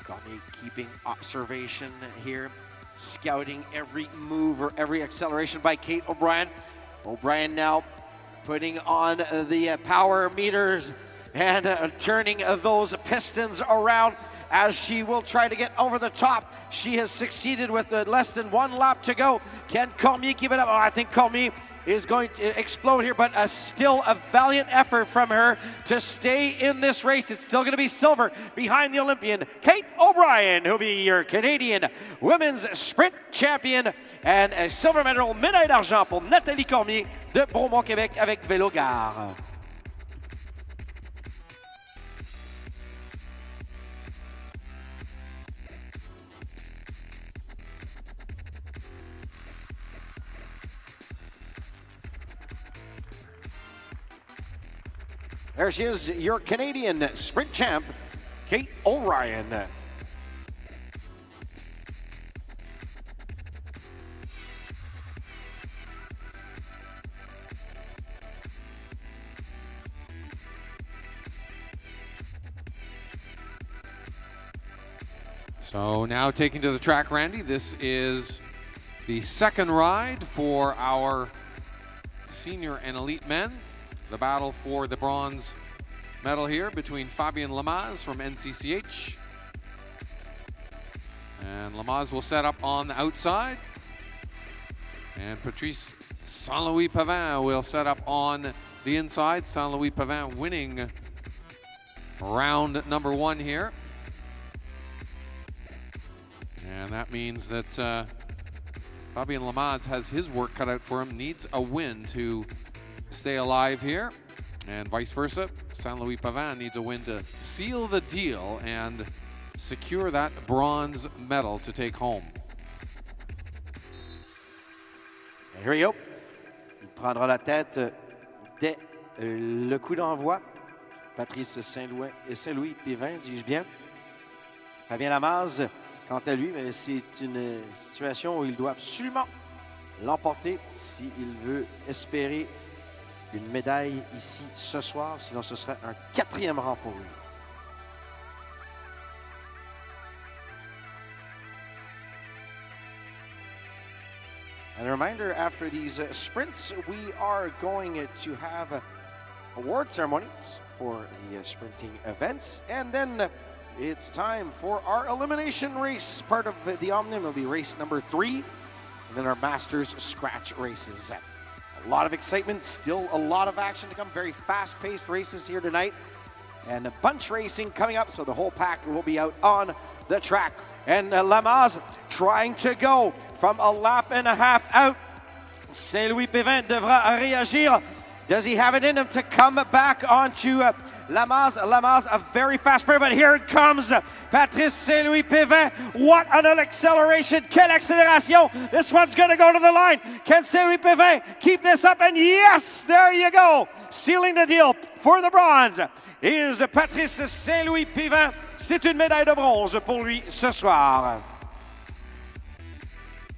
[SPEAKER 1] Cormier keeping observation here, scouting every move or every acceleration by Kate O'Brien. O'Brien now putting on the power meters and turning those pistons around as she will try to get over the top. She has succeeded with less than 1 lap to go. Can Cormier keep it up? Oh, I think Cormier is going to explode here, but still a valiant effort from her to stay in this race. It's still going to be silver behind the Olympian Kate O'Brien, who'll be your Canadian Women's Sprint Champion, and a silver medal, médaille d'argent pour Nathalie Cormier de Bromont, Québec avec Velodrome. There she is, your Canadian sprint champ, Kate O'Brien.
[SPEAKER 2] So now taking to the track, Randy, this is the second ride for our senior and elite men. The battle for the bronze medal here between Fabien Lamaze from NCCH. And Lamaze will set up on the outside. And Patrice Saint-Louis Pavin will set up on the inside. Saint-Louis Pavin winning round number 1 here. And that means that Fabien Lamaze has his work cut out for him, needs a win to stay alive here, and vice versa. Saint-Louis Pavin needs a win to seal the deal and secure that bronze medal to take home.
[SPEAKER 1] Here we go. Il prendra la tête dès le coup d'envoi. Patrice Saint-Louis Pavin, dis-je bien. Fabien Lamaze, quant à lui, c'est une situation où il doit absolument l'emporter s'il veut espérer une médaille ici ce soir, sinon ce serait un 4e rang pour lui. And a reminder, after these sprints, we are going to have award ceremonies for the sprinting events, and then it's time for our elimination race. Part of the Omnium will be race number 3, and then our Masters scratch races. A lot of excitement, still a lot of action to come. Very fast-paced races here tonight. And a bunch racing coming up, so the whole pack will be out on the track. And Lamaze trying to go from a lap and a half out. Saint-Louis Pavin devra réagir. Does he have it in him to come back onto Lamaze? Lamaze, a very fast player, but here it comes. Patrice Saint-Louis Pavin. What an acceleration. Quelle accélération. This one's going to go to the line. Can Saint-Louis Pavin keep this up? And yes, there you go. Sealing the deal for the bronze is Patrice Saint-Louis Pavin. C'est une médaille de bronze pour lui ce soir.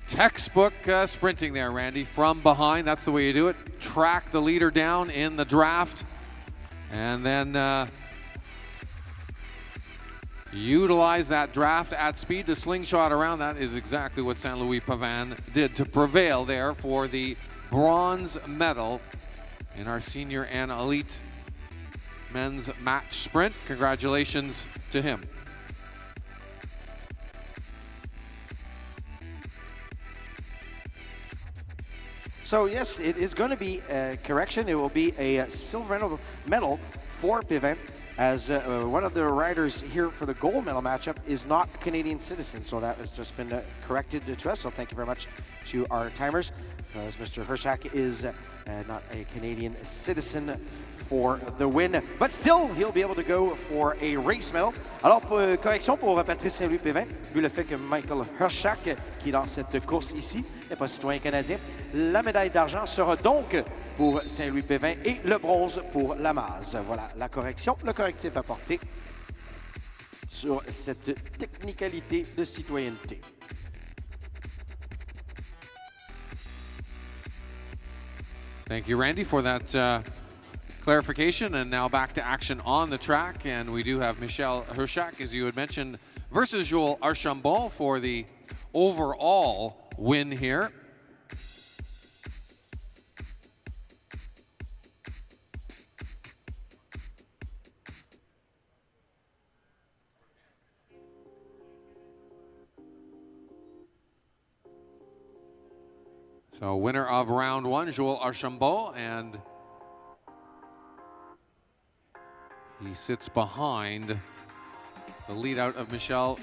[SPEAKER 2] Textbook sprinting there, Randy, from behind. That's the way you do it. Track the leader down in the draft. And then utilize that draft at speed to slingshot around. That is exactly what Saint-Louis Pavin did to prevail there for the bronze medal in our senior and elite men's match sprint. Congratulations to him.
[SPEAKER 1] So yes, it is going to be a correction. It will be a silver medal for Pavin, as one of the riders here for the gold medal matchup is not a Canadian citizen. So that has just been corrected to us. So thank you very much to our timers, as Mr. Hershak is not a Canadian citizen for the win, but still he'll be able to go for a race medal. Alors, correction pour Patrice Saint-Louis Pavin, vu le fait que Michael Hershak, qui est dans cette course ici, n'est pas citoyen canadien. La médaille d'argent sera donc pour Saint-Louis Pavin et le bronze pour Lamaze. Voilà la correction, le correctif apporté sur cette technicalité de citoyenneté.
[SPEAKER 2] Thank you, Randy, for that clarification. And now back to action on the track. And we do have Michel Hershak, as you had mentioned, versus Joel Archambault for the overall win here. So winner of round one, Joel Archambault, and he sits behind the lead out of Michel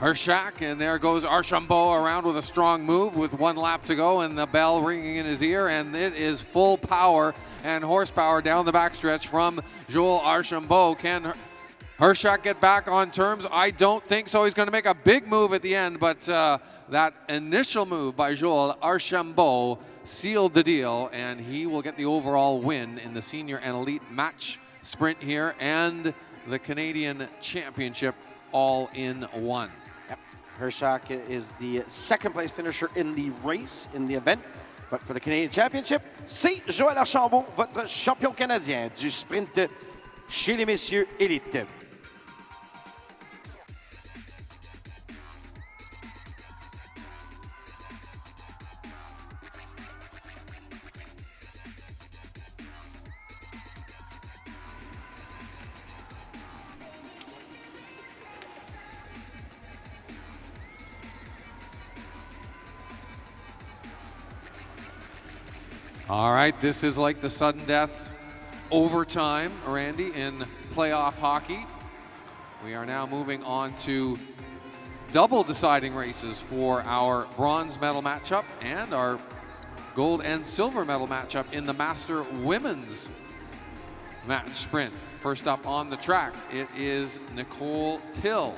[SPEAKER 2] Hershak, and there goes Archambault around with a strong move with 1 lap to go and the bell ringing in his ear, and it is full power and horsepower down the backstretch from Joel Archambault. Can Hershak get back on terms? I don't think so. He's going to make a big move at the end, but that initial move by Joel Archambault sealed the deal, and he will get the overall win in the senior and elite match sprint here and the Canadian Championship all in one.
[SPEAKER 1] Yep. Hershak is the second place finisher in the race, in the event. But for the Canadian Championship, c'est Joel Archambault, votre champion canadien du sprint chez les messieurs élites.
[SPEAKER 2] All right, this is like the sudden death overtime, Randy, in playoff hockey. We are now moving on to double deciding races for our bronze medal matchup and our gold and silver medal matchup in the Master Women's match sprint. First up on the track, it is Nicole Till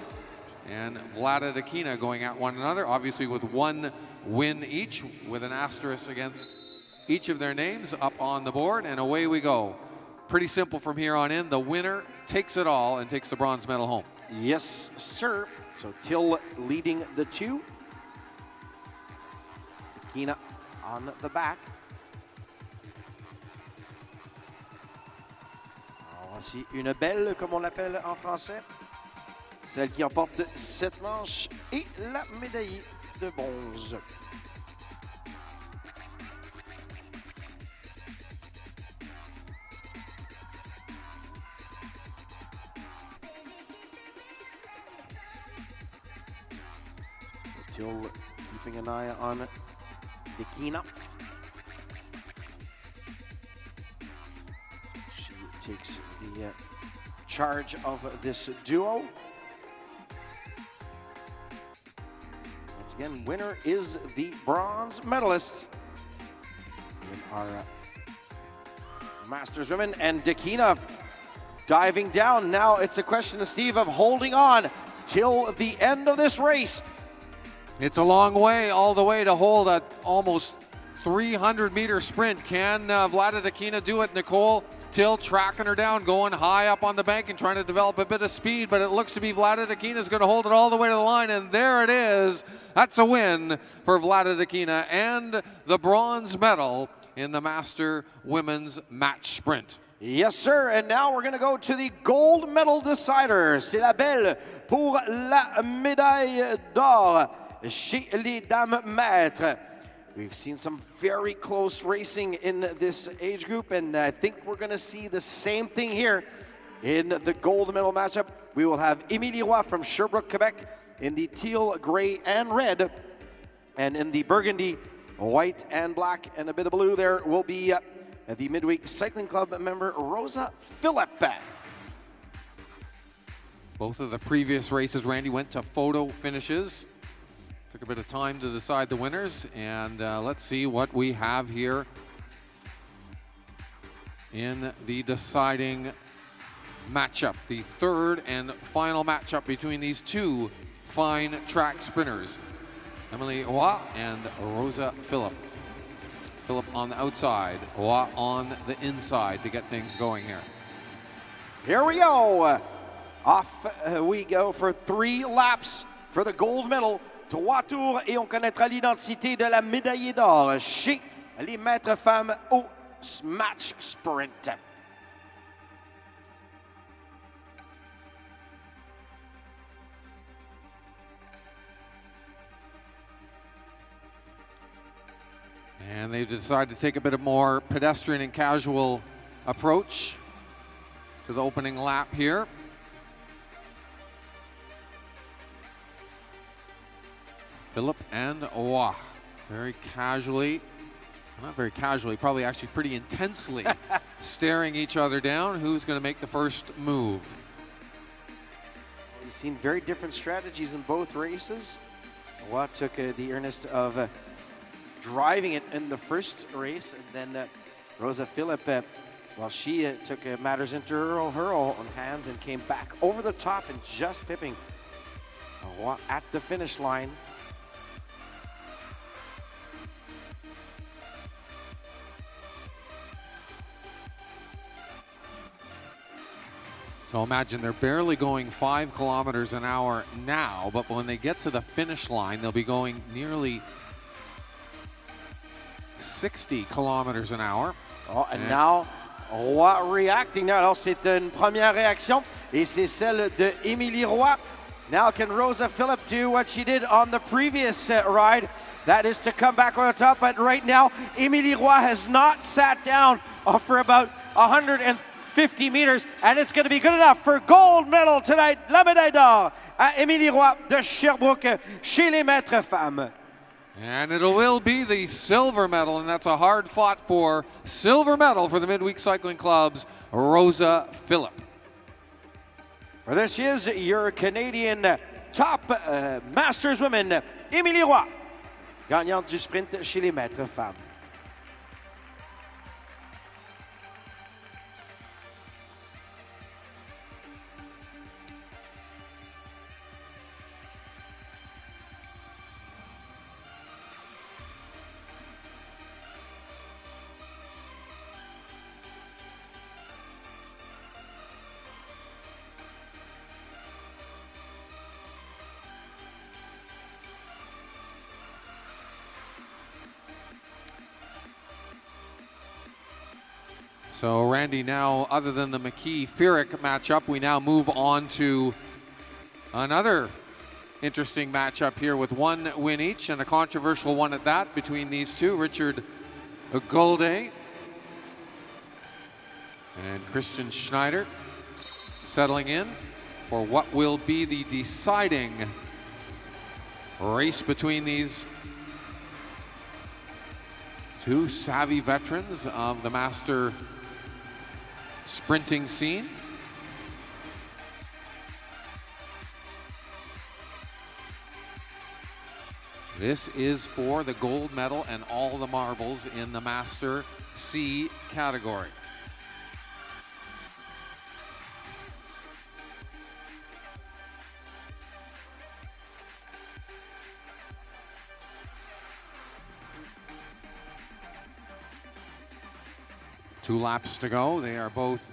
[SPEAKER 2] and Vlada Dakina going at one another, obviously with 1 win each, with an asterisk against each of their names up on the board, and away we go. Pretty simple from here on in. The winner takes it all and takes the bronze medal home.
[SPEAKER 1] Yes, sir. So Till leading the 2. Dakina on the back. Voici une belle, comme on l'appelle en français. Celle qui emporte 7 manches et la médaille de bronze. Still keeping an eye on Dakina. She takes the charge of this duo. Once again, winner is the bronze medalist in our Masters Women, and Dakina diving down. Now it's a question, Steve, of holding on till the end of this race.
[SPEAKER 2] It's a long way, all the way to hold a almost 300-meter sprint. Can Vlada Dakina do it? Nicole Till tracking her down, going high up on the bank and trying to develop a bit of speed, but it looks to be Vlada Dakina is going to hold it all the way to the line, and there it is. That's a win for Vlada Dakina and the bronze medal in the Master Women's Match Sprint.
[SPEAKER 1] Yes, sir, and now we're going to go to the gold medal decider. C'est la belle pour la médaille d'or chez les dames maîtres. We've seen some very close racing in this age group, and I think we're going to see the same thing here in the gold medal matchup. We will have Émilie Roy from Sherbrooke, Quebec in the teal, gray, and red, and in the burgundy, white, and black, and a bit of blue there will be the Midweek Cycling Club member Rosa Phillip.
[SPEAKER 2] Both of the previous races, Randy, went to photo finishes. Took a bit of time to decide the winners, and let's see what we have here in the deciding matchup. The third and final matchup between these two fine track sprinters, Emily Roy and Rosa Phillip. Phillip on the outside, Roy on the inside to get things going here.
[SPEAKER 1] Here we go. Off we go for 3 laps for the gold medal. 3 tours et on connaîtra l'identité de la médaillée d'or chez les maîtres femmes au match sprint.
[SPEAKER 2] And they've decided to take a bit of more pedestrian and casual approach to the opening lap here. Phillip and Roy very casually, not very casually, probably actually pretty intensely staring each other down. Who's going to make the first move?
[SPEAKER 1] We've seen very different strategies in both races. Watt took the earnest of driving it in the first race, and then Rosa Phillip, well, she took matters into her own hands and came back over the top and just pipping Watt at the finish line.
[SPEAKER 2] So imagine they're barely going 5 kilometers an hour now, but when they get to the finish line, they'll be going nearly 60 kilometers an hour.
[SPEAKER 1] Oh, and now, Roy reacting now. Alors, c'est une première réaction, et c'est celle de Émilie Roy. Now, can Rosa Phillip do what she did on the previous ride? That is to come back on the top, but right now, Émilie Roy has not sat down for about 150 meters, and it's going to be good enough for gold medal tonight. La médaille d'or à Émilie Roy de Sherbrooke chez les maîtres femmes.
[SPEAKER 2] And it will be the silver medal, and that's a hard-fought for silver medal for the Midweek Cycling Club's Rosa Phillip.
[SPEAKER 1] Well, there she is, your Canadian top Masters women, Émilie Roy, gagnante du sprint chez les maîtres femmes.
[SPEAKER 2] So Randy, now other than the McKee-Fierick matchup, we now move on to another interesting matchup here with one win each, and a controversial one at that, between these two, Richard Golde and Christian Schneider, settling in for what will be the deciding race between these two savvy veterans of the master sprinting scene. This is for the gold medal and all the marbles in the Master C category. Two laps to go. They are both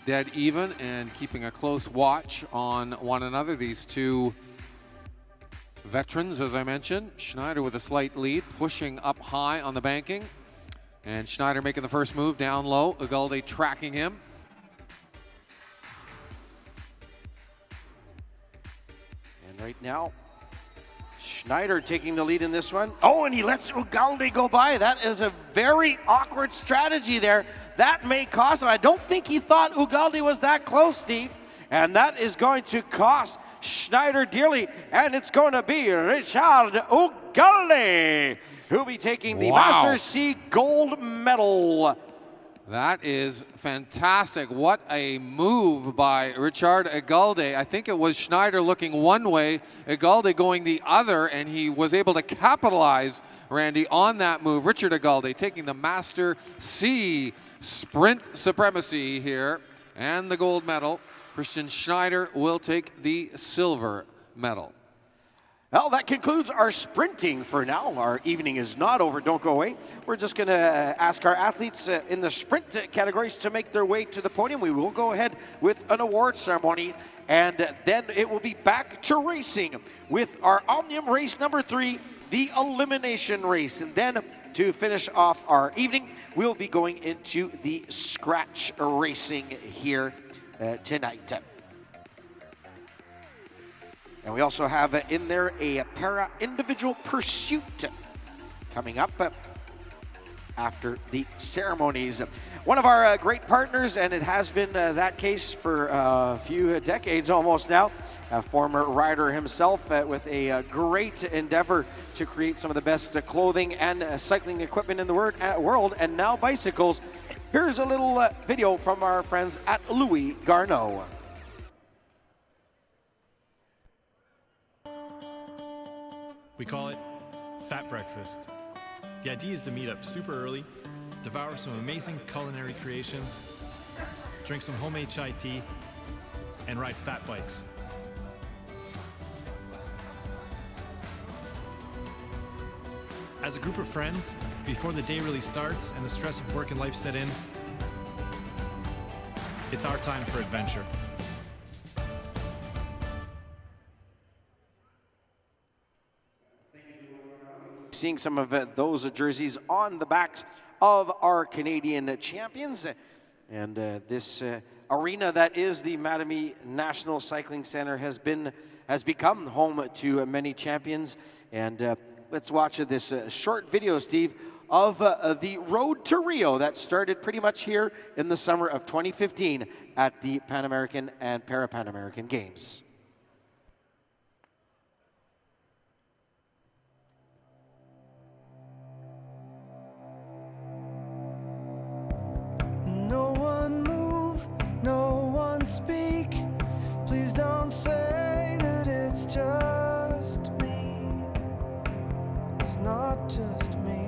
[SPEAKER 2] dead even and keeping a close watch on one another. These two veterans, as I mentioned. Schneider with a slight lead, pushing up high on the banking. And Schneider making the first move down low. Ugalde tracking him.
[SPEAKER 1] And right now, Schneider taking the lead in this one. Oh, and he lets Ugalde go by. That is a very awkward strategy there. That may cost him. I don't think he thought Ugalde was that close, Steve. And that is going to cost Schneider dearly. And it's going to be Richard Ugalde who'll be taking the Master C gold medal.
[SPEAKER 2] That is fantastic. What a move by Richard Ugalde. I think it was Schneider looking one way, Ugalde going the other, and he was able to capitalize, Randy, on that move. Richard Ugalde taking the Master C sprint supremacy here and the gold medal. Christian Schneider will take the silver medal.
[SPEAKER 1] Well, that concludes our sprinting for now. Our evening is not over. Don't go away. We're just going to ask our athletes in the sprint categories to make their way to the podium. We will go ahead with an award ceremony, and then it will be back to racing with our Omnium race number 3, the elimination race. And then to finish off our evening, we'll be going into the scratch racing here tonight. And we also have in there a para individual pursuit coming up after the ceremonies. one of our great partners, and it has been that case for a few decades almost now. A former rider himself with a great endeavor to create some of the best clothing and cycling equipment in the world, and now bicycles. Here's a little video from our friends at Louis Garneau.
[SPEAKER 14] We call it Fat Breakfast. The idea is to meet up super early, devour some amazing culinary creations, drink some homemade chai tea, and ride fat bikes. As a group of friends, before the day really starts and the stress of work and life set in, it's our time for adventure.
[SPEAKER 1] Seeing some of those jerseys on the backs of our Canadian champions. And this arena that is the Mattamy National Cycling Center has become home to many champions. And let's watch this short video, Steve, of the road to Rio that started pretty much here in the summer of 2015 at the Pan American and Para-Pan American Games.
[SPEAKER 15] No one move, no one speak. Please don't say that it's just me. It's not just me.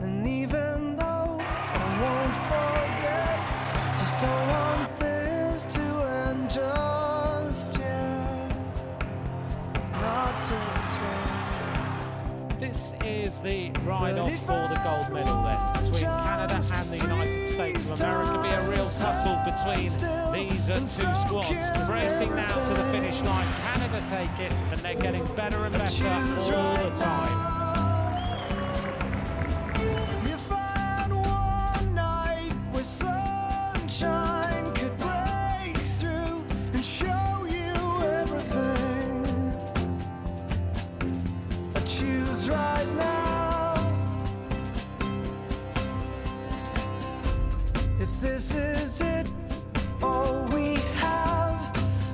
[SPEAKER 15] And even though I won't forget, just don't want this to end just yet. Not just yet.
[SPEAKER 16] This is the ride-off for the gold medal then, between Canada and the United States of America. Be a real tussle between these two squads. Racing now to the finish line. Canada take it, and they're getting better and better all the time.
[SPEAKER 15] If I had one night where sunshine could break through and show you everything, I choose right now. If this is it, all we have,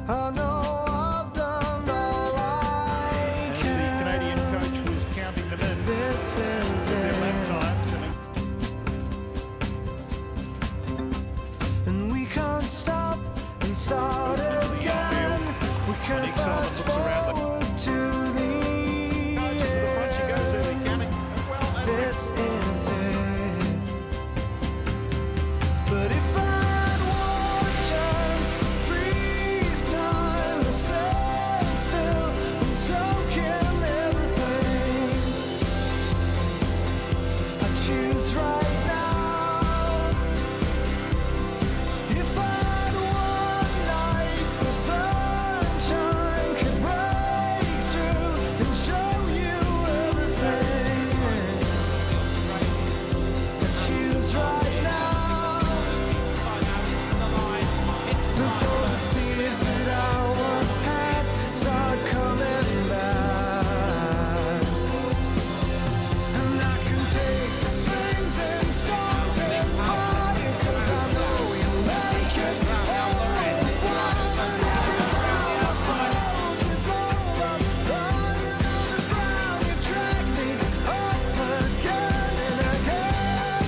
[SPEAKER 15] I know I've done all I can.
[SPEAKER 17] The Canadian coach was counting them in.
[SPEAKER 15] This is
[SPEAKER 17] their lap times.
[SPEAKER 15] And we can't stop and start again. We can't fast forward to the end. This is it. But if I had one chance to freeze time and stand still and soak in everything, I choose right now. If I had one night where sunshine could break through and show you everything, I choose right now. Before the fears that I once had start coming back, and I can take the slings and storms and fire, 'cause I know you'll make it all worthwhile. And every time I fall, it's over. Lying on the ground, you drag me up again and again.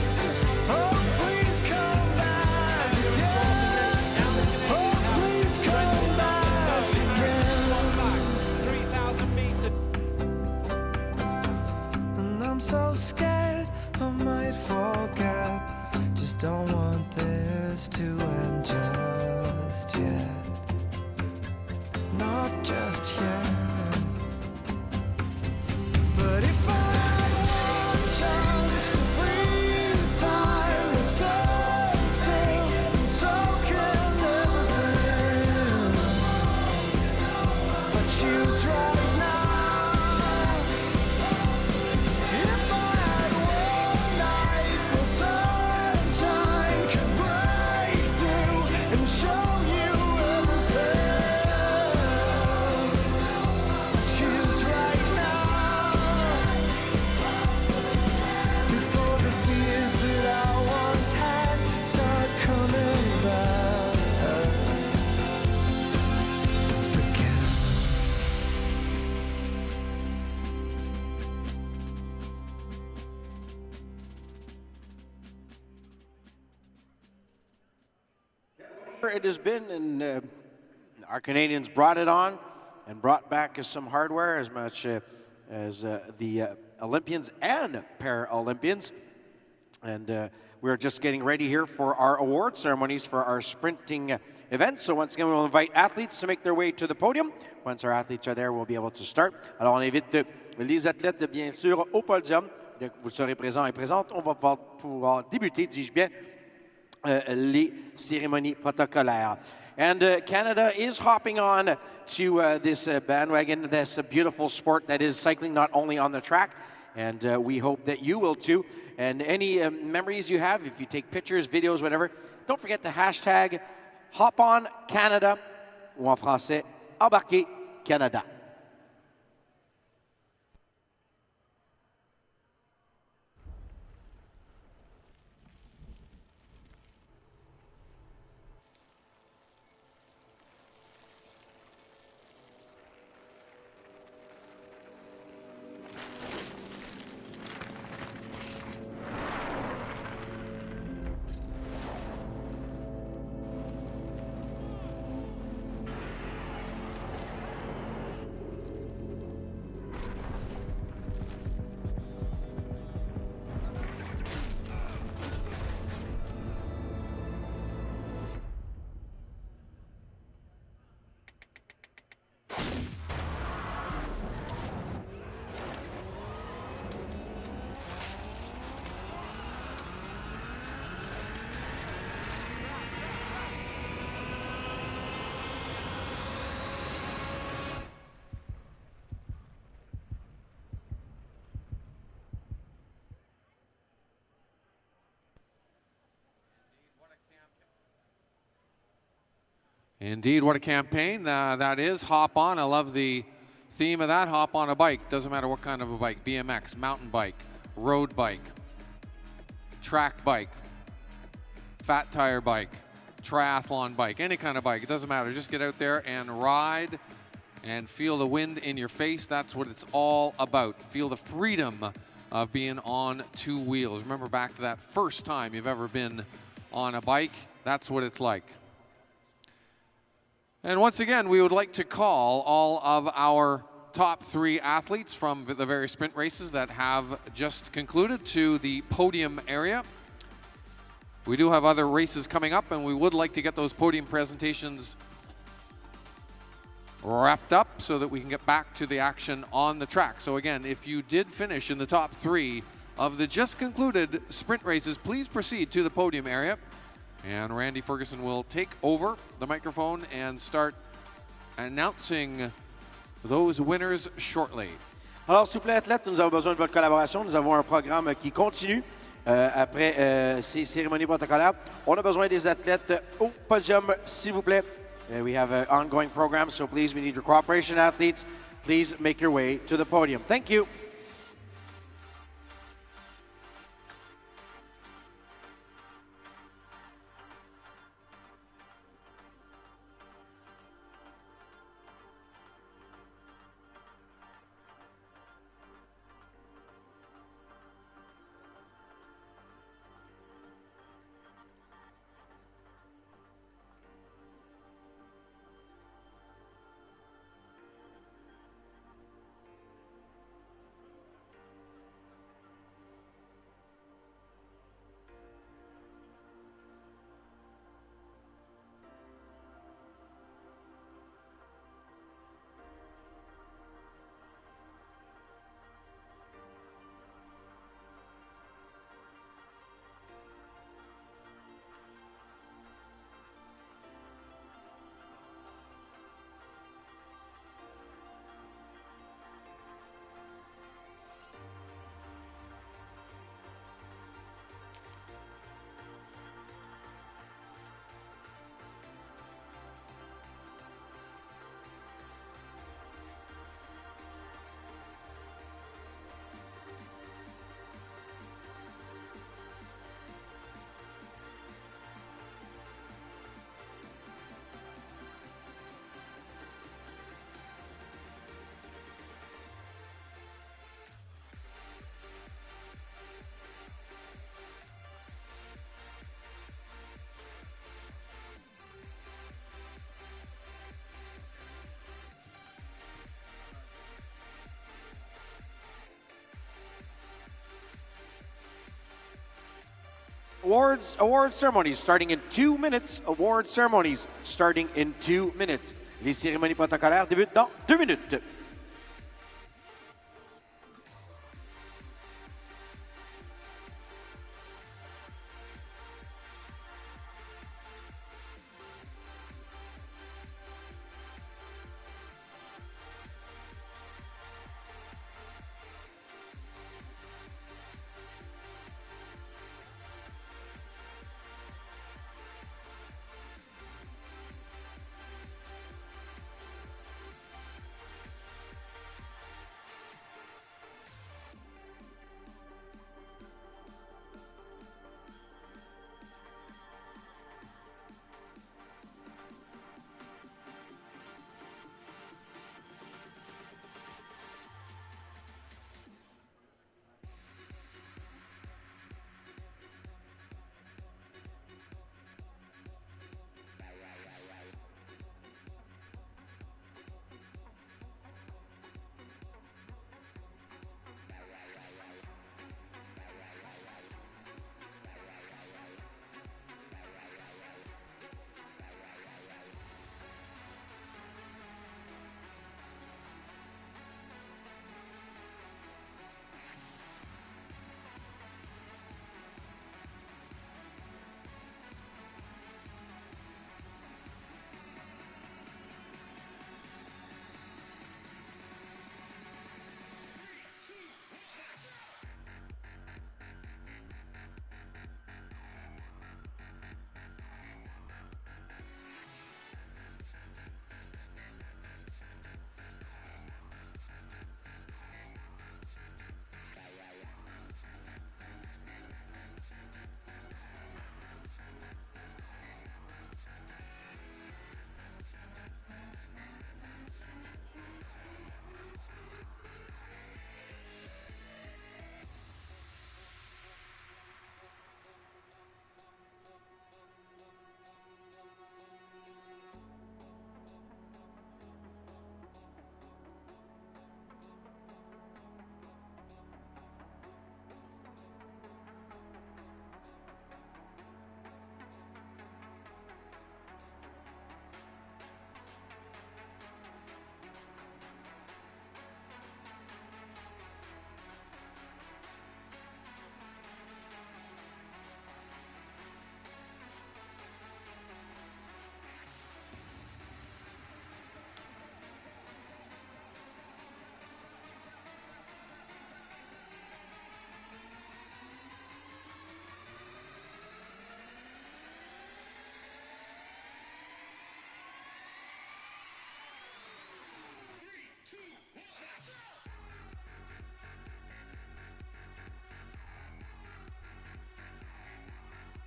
[SPEAKER 15] Oh, please come back again. Oh, please come back again.
[SPEAKER 16] 3,000 meters.
[SPEAKER 15] And I'm so scared I might forget. Just don't want this to end just yet. Not just yet. But if I had one chance to freeze time and stand still and soak in everything, I choose right now. If I had one night where sunshine could break through and show you everything, I choose right now.
[SPEAKER 1] it has been, and our Canadians brought it on and brought back some hardware as much as the Olympians and Paralympians. And we're just getting ready here for our award ceremonies for our sprinting events. So once again, we'll invite athletes to make their way to the podium. Once our athletes are there, we'll be able to start. Alors on invite les athlètes, bien sûr, au podium. Vous serez présents et présentes. On va pouvoir débuter, dis-je bien, les cérémonies protocolaires. And Canada is hopping on to this bandwagon, this beautiful sport that is cycling not only on the track, and we hope that you will too. And any memories you have, if you take pictures, videos, whatever, don't forget to hashtag HopOnCanada, ou en français, Embarquez Canada.
[SPEAKER 2] Indeed, what a campaign that is. Hop on. I love the theme of that. Hop on a bike. Doesn't matter what kind of a bike. BMX, mountain bike, road bike, track bike, fat tire bike, triathlon bike, any kind of bike. It doesn't matter. Just get out there and ride and feel the wind in your face. That's what it's all about. Feel the freedom of being on two wheels. Remember back to that first time you've ever been on a bike. That's what it's like. And once again, we would like to call all of our top 3 athletes from the various sprint races that have just concluded to the podium area. We do have other races coming up, and we would like to get those podium presentations wrapped up so that we can get back to the action on the track. So again, if you did finish in the top 3 of the just concluded sprint races, please proceed to the podium area. And Randy Ferguson will take over the microphone and start announcing those winners shortly.
[SPEAKER 1] Alors, s'il vous plaît, athlètes, nous avons besoin de votre collaboration. Nous avons un programme qui continue après ces cérémonies protocolaires. On a besoin des athlètes au podium, s'il vous plaît. We have an ongoing program, so please, we need your cooperation, athletes. Please make your way to the podium. Thank you. award ceremonies starting in 2 minutes. Award ceremonies starting in 2 minutes. Les cérémonies protocolaires débutent dans 2 minutes.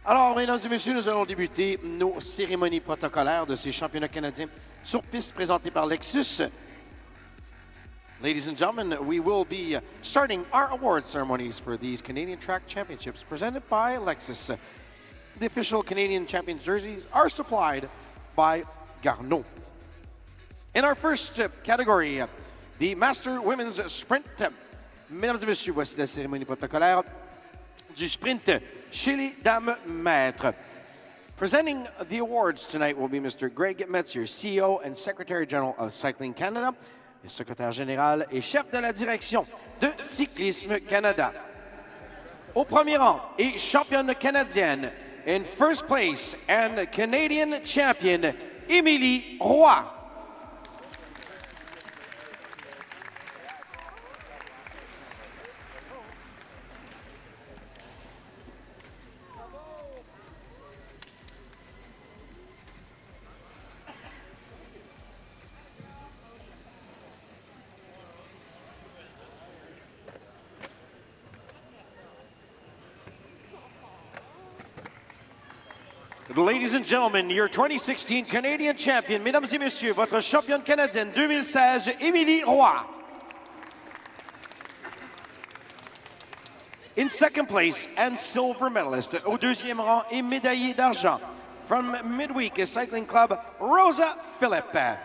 [SPEAKER 1] Alors, mesdames et messieurs, nous allons débuter nos cérémonies protocolaires de ces championnats canadiens sur piste présentés par Lexus. Ladies and gentlemen, we will be starting our award ceremonies for these Canadian Track Championships presented by Lexus. The official Canadian Champions jerseys are supplied by Garneau. In our first category, the Master Women's Sprint. Mesdames et messieurs, voici la cérémonie protocolaire du sprint chez les dames maîtres. Presenting the awards tonight will be Mr. Greg Metzier, CEO and Secretary General of Cycling Canada, le secrétaire général et chef de la direction de Cyclisme Canada. Au premier rang et championne canadienne, in first place and Canadian champion, Émilie Roy. Ladies and gentlemen, your 2016 Canadian champion, mesdames et messieurs, votre championne canadienne 2016, Émilie Roy. In second place and silver medalist, au deuxième rang et médaillé d'argent, from Midweek Cycling Club, Rosa Philippe.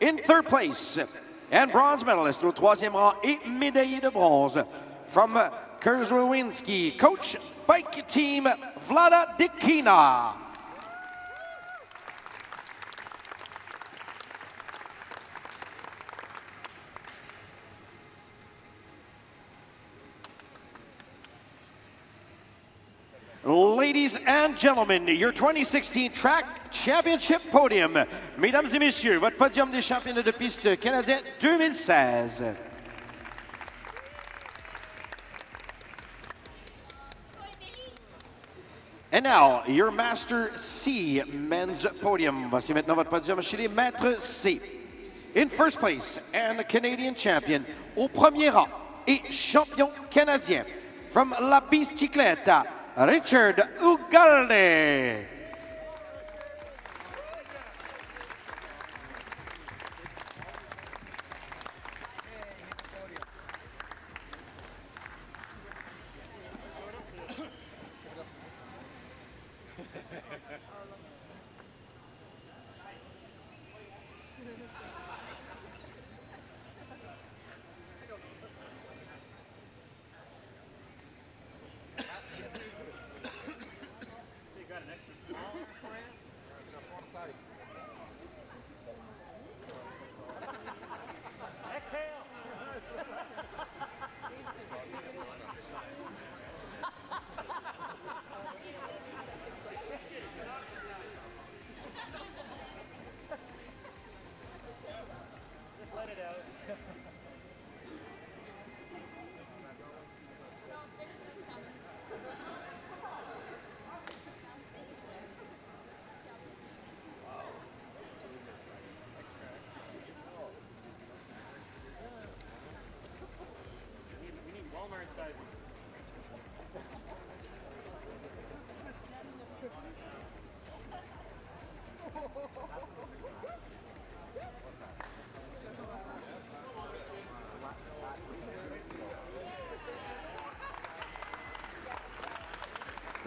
[SPEAKER 1] In third place, and bronze medalist au troisième rang et médaillé de bronze from Kurzwinski, coach bike team Vlada Dikina. Ladies and gentlemen, your 2016 Track Championship Podium. Mesdames et messieurs, votre podium des championnats de piste canadiens 2016. And now, your Master C Men's Podium. Voici maintenant votre podium chez les Maîtres C. In first place, and Canadian champion au premier rang et champion canadien from la bicyclette, Richard Ugalde.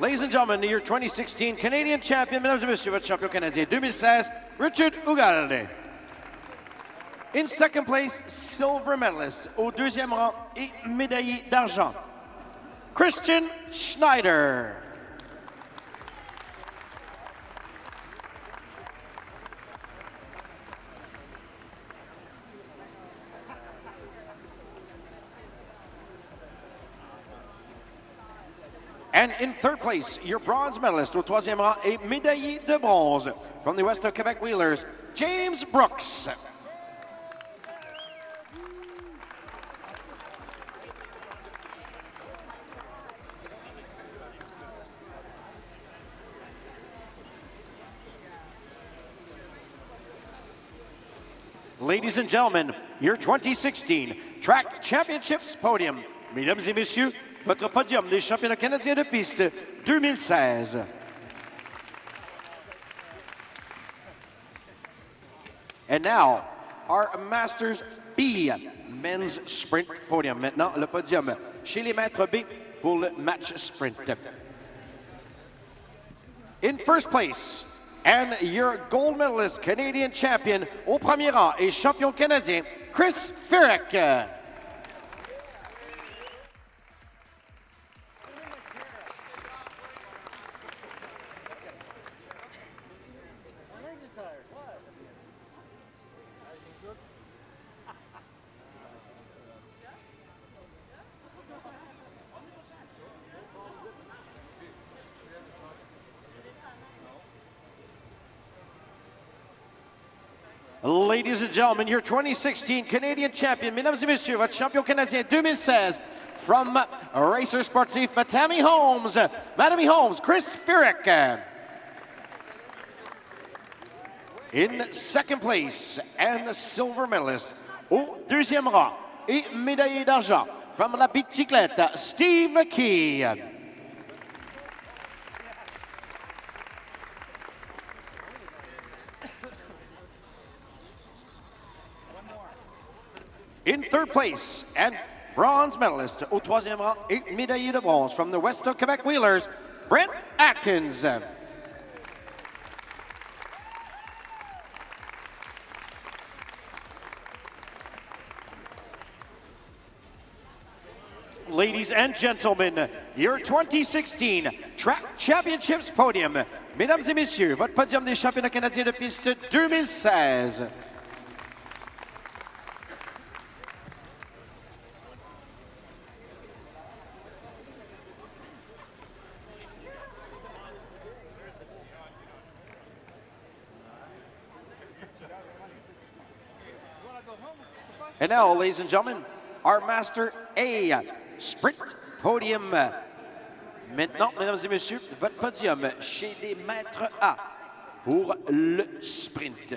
[SPEAKER 1] Ladies and gentlemen, your 2016 Canadian champion, mesdames et messieurs, votre champion canadien 2016, Richard Ugalde. In second place, silver medalist au deuxième rang et médaillé d'argent, Christian Schneider. And in third place, your bronze medalist au troisième rang et médaillé de bronze from the Western Quebec Wheelers, James Brooks. Ladies and gentlemen, your 2016 Track Championships Podium. Mesdames et messieurs, votre podium des championnats canadiens de piste 2016. And now, our Masters B Men's Sprint Podium. Maintenant, le podium chez les maîtres B pour le match sprint. In first place, and your gold medalist Canadian champion au premier rang et champion canadien, Chris Firek. Ladies and gentlemen, your 2016 Canadian champion, mesdames et messieurs, votre champion canadien 2016 from Racer Sportif Mattamy Homes, Chris Firek. In second place, and silver medalist au deuxième rang et médaillé d'argent from la bicyclette, Steve McKee. In third place, and bronze medalist au troisième rang et médaillé de bronze from the Western Quebec Wheelers, Brent Atkins. Ladies and gentlemen, your 2016 Track Championships podium. Mesdames et messieurs, votre podium des championnats canadiens de piste 2016. And now, ladies and gentlemen, our Master A Sprint Podium. Maintenant, mesdames et messieurs, votre podium chez les maîtres A pour le sprint.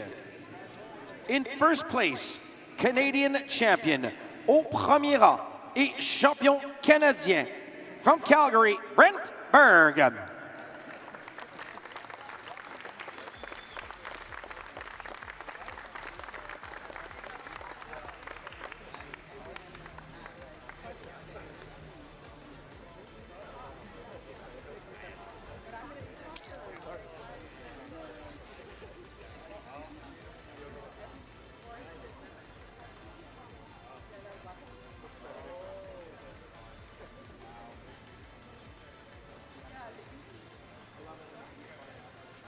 [SPEAKER 1] In first place, Canadian champion au premier rang et champion canadien from Calgary, Brent Berg.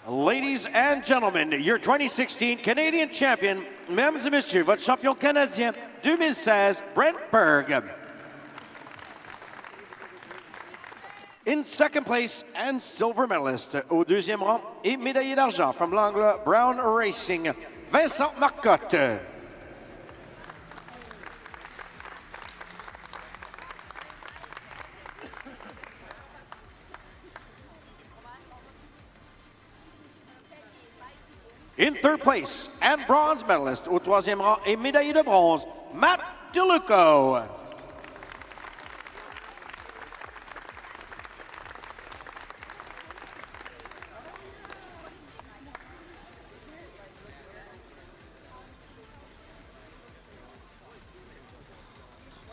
[SPEAKER 1] Ladies and gentlemen, your 2016 Canadian champion, mesdames et messieurs, votre champion canadien 2016, Brent Berg. In second place and silver medalist au deuxième rang et médaillé d'argent from l'Angle Brown Racing, Vincent Marcotte. In third place and bronze medalist au troisième rang et médaillé de bronze, Matt DeLuco.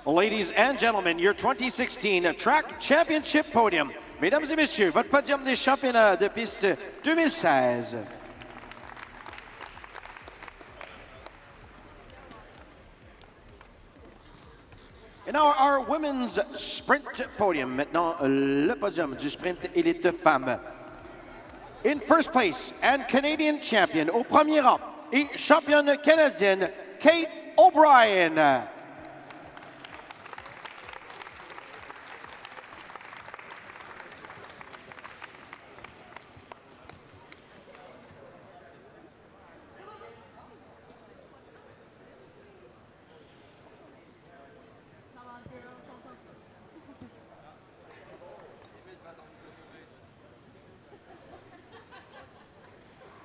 [SPEAKER 1] Ladies and gentlemen, your 2016 Track Championship podium. Mesdames et messieurs, votre podium des championnats de piste 2016. And now our women's sprint podium. Maintenant, le podium du sprint élite femmes. In first place and Canadian champion au premier rang et championne canadienne, Kate O'Brien.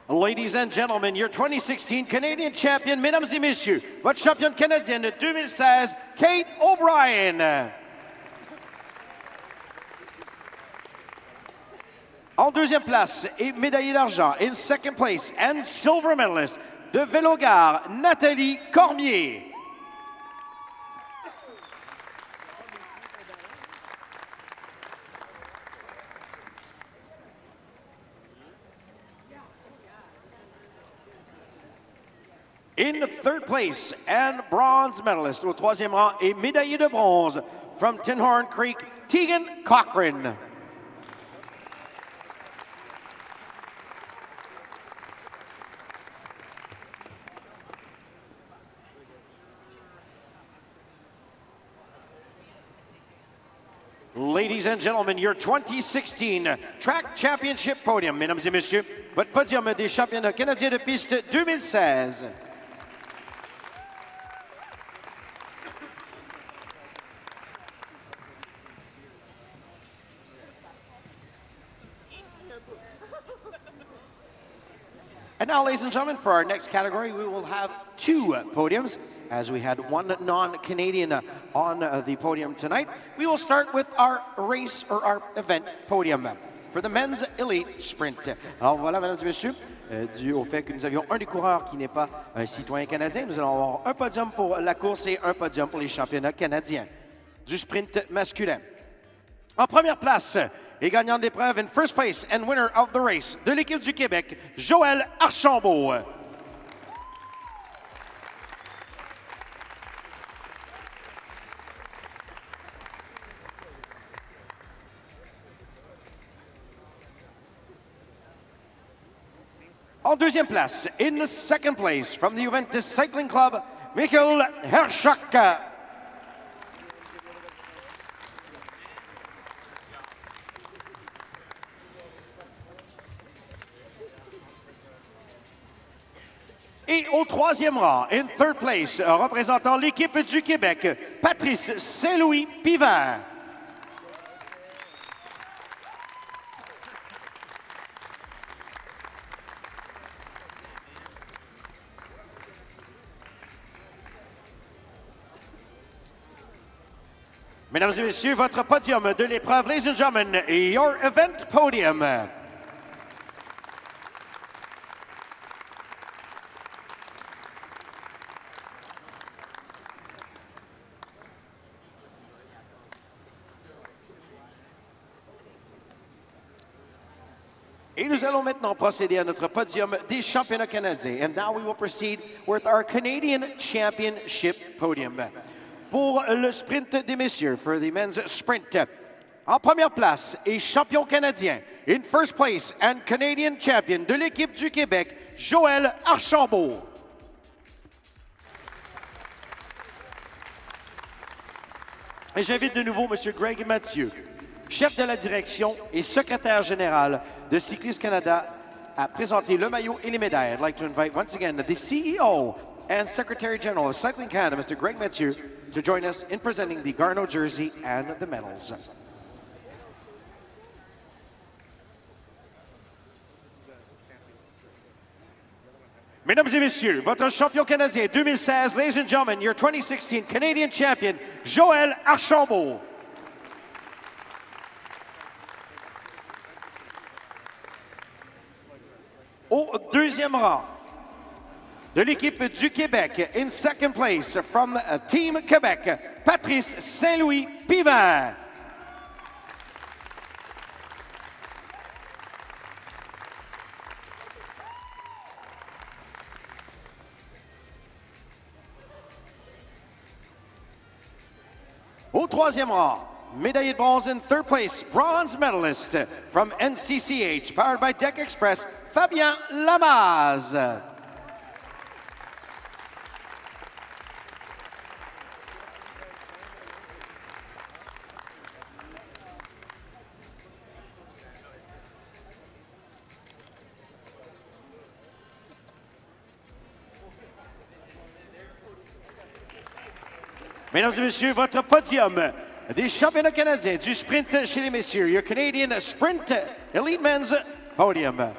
[SPEAKER 1] Ladies and gentlemen, your 2016 Canadian champion, mesdames et messieurs, votre championne canadienne de 2016, Kate O'Brien. En deuxième place et médaillée d'argent, in second place and silver medalist de Vélodrome, Nathalie Cormier. In third place and bronze medalist au troisième rang et médaillé de bronze from Tinhorn Creek, Tegan Cochran. Ladies and gentlemen, your 2016 Track Championship podium, mesdames et messieurs, votre podium des championnats canadiens de piste 2016. And now, ladies and gentlemen, for our next category, we will have two podiums, as we had one non-Canadian on the podium tonight. We will start with our race or our event podium for the men's elite sprint. Alors voilà, mesdames et messieurs, dû au fait que nous avions un des coureurs qui n'est pas un citoyen canadien, nous allons avoir un podium pour la course et un podium pour les championnats canadiens du sprint masculin. En première place, et gagnant de l'épreuve in first place and winner of the race de l'équipe du Québec, Joël Archambault. En deuxième place, in second place, from the Juventus Cycling Club, Michael Herschak. Et au troisième rang, in third place, représentant l'équipe du Québec, Patrice Saint-Louis Pivert. Mesdames et messieurs, votre podium de l'épreuve, ladies and gentlemen, your event podium. Et nous allons maintenant procéder à notre podium des championnats canadiens. And now we will proceed with our Canadian Championship podium. Pour le sprint des messieurs, for the men's sprint. En première place et champion canadien, in first place and Canadian champion de l'équipe du Québec, Joël Archambault. Et j'invite de nouveau M. Greg Mathieu, chef de la direction et secrétaire général de Cyclistes Canada, à présenter le maillot et les médailles. I'd like to invite once again the CEO and Secretary General of Cycling Canada, Mr. Greg Mathieu, to join us in presenting the Garneau jersey and the medals. Mesdames et messieurs, votre champion canadien 2016, ladies and gentlemen, your 2016 Canadian champion, Joël Archambault. Au deuxième rang de l'équipe du Québec, in second place from Team Québec, Patrice Saint-Louis Pivert. Au troisième rang, médaillé de bronze in third place, bronze medalist from NCCH, powered by Deck Express, Fabien Lamaze. Mesdames et messieurs, votre podium des championnats canadiens du sprint chez les messieurs, your Canadian Sprint Elite Men's Podium.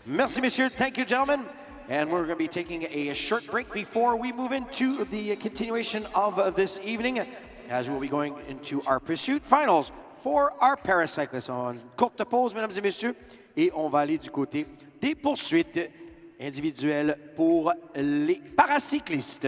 [SPEAKER 1] Merci, messieurs. Thank you, gentlemen. And we're going to be taking a short break before we move into the continuation of this evening, as we'll be going into our pursuit finals for our paracyclists. En courte pause, mesdames et messieurs, et on va aller du côté des poursuites individuelles pour les paracyclistes.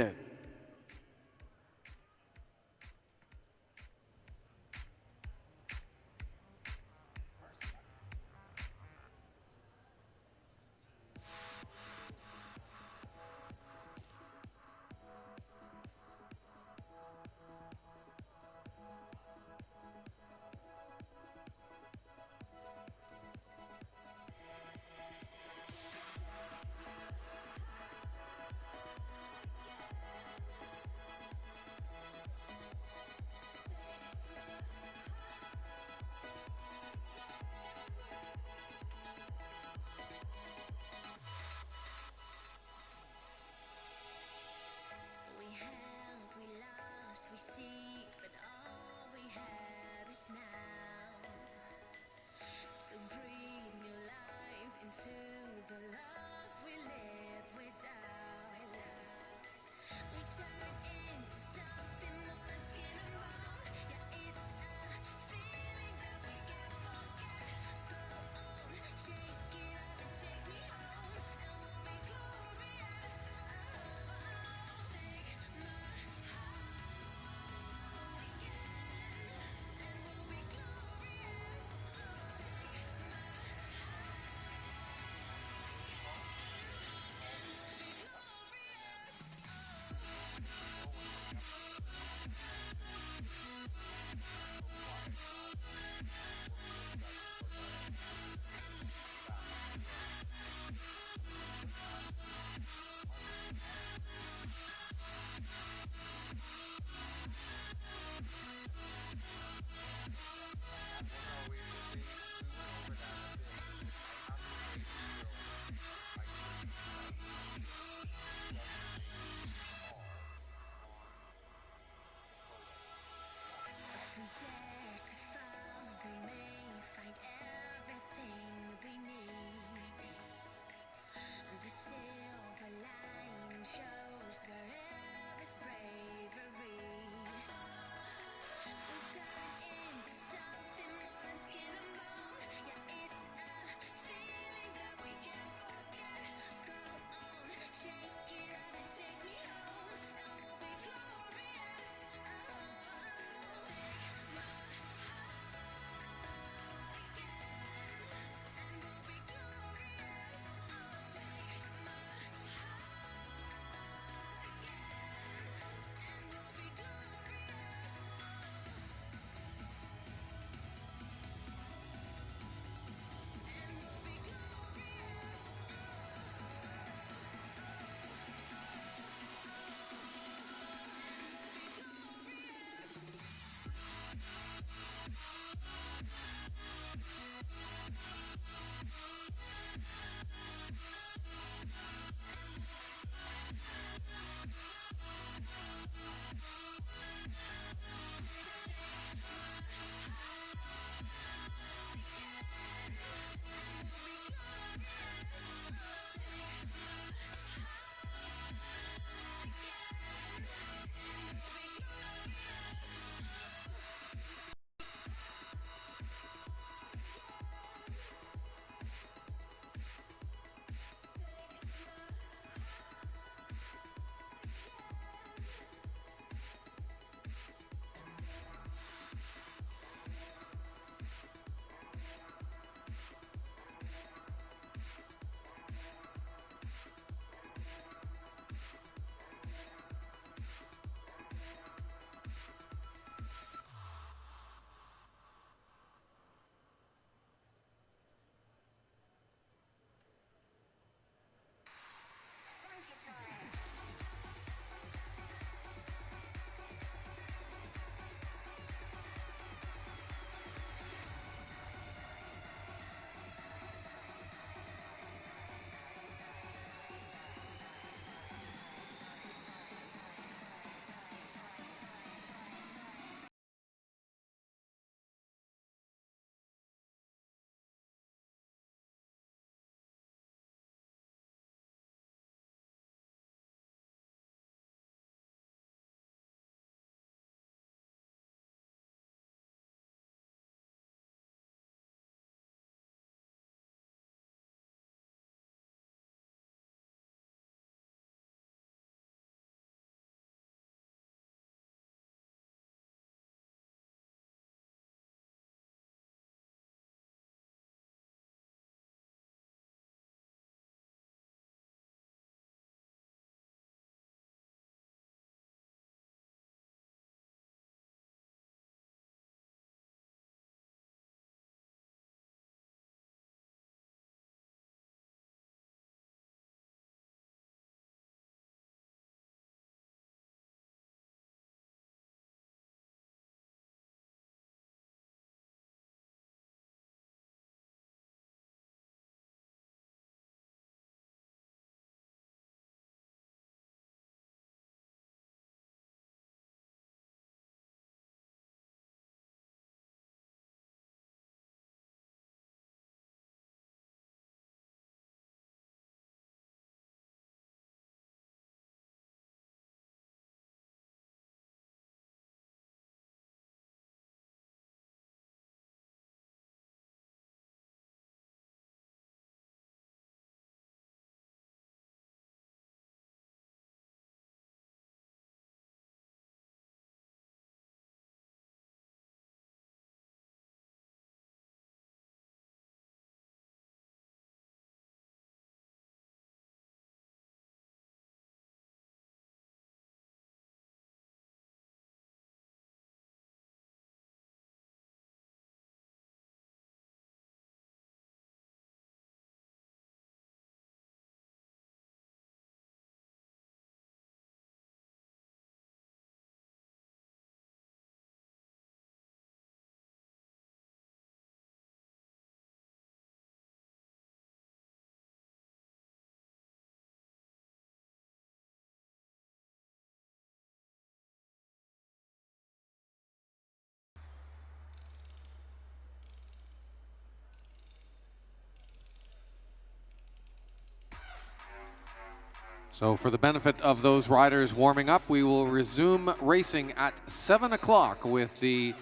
[SPEAKER 2] So for the benefit of those riders warming up, we will resume racing at 7 o'clock with the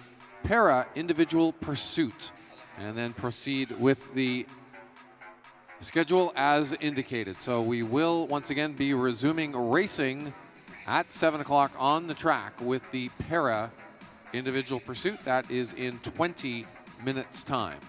[SPEAKER 2] para individual pursuit, and then proceed with the schedule as indicated. So we will once again be resuming racing at 7 o'clock on the track with the para individual pursuit. That is in 20 minutes time.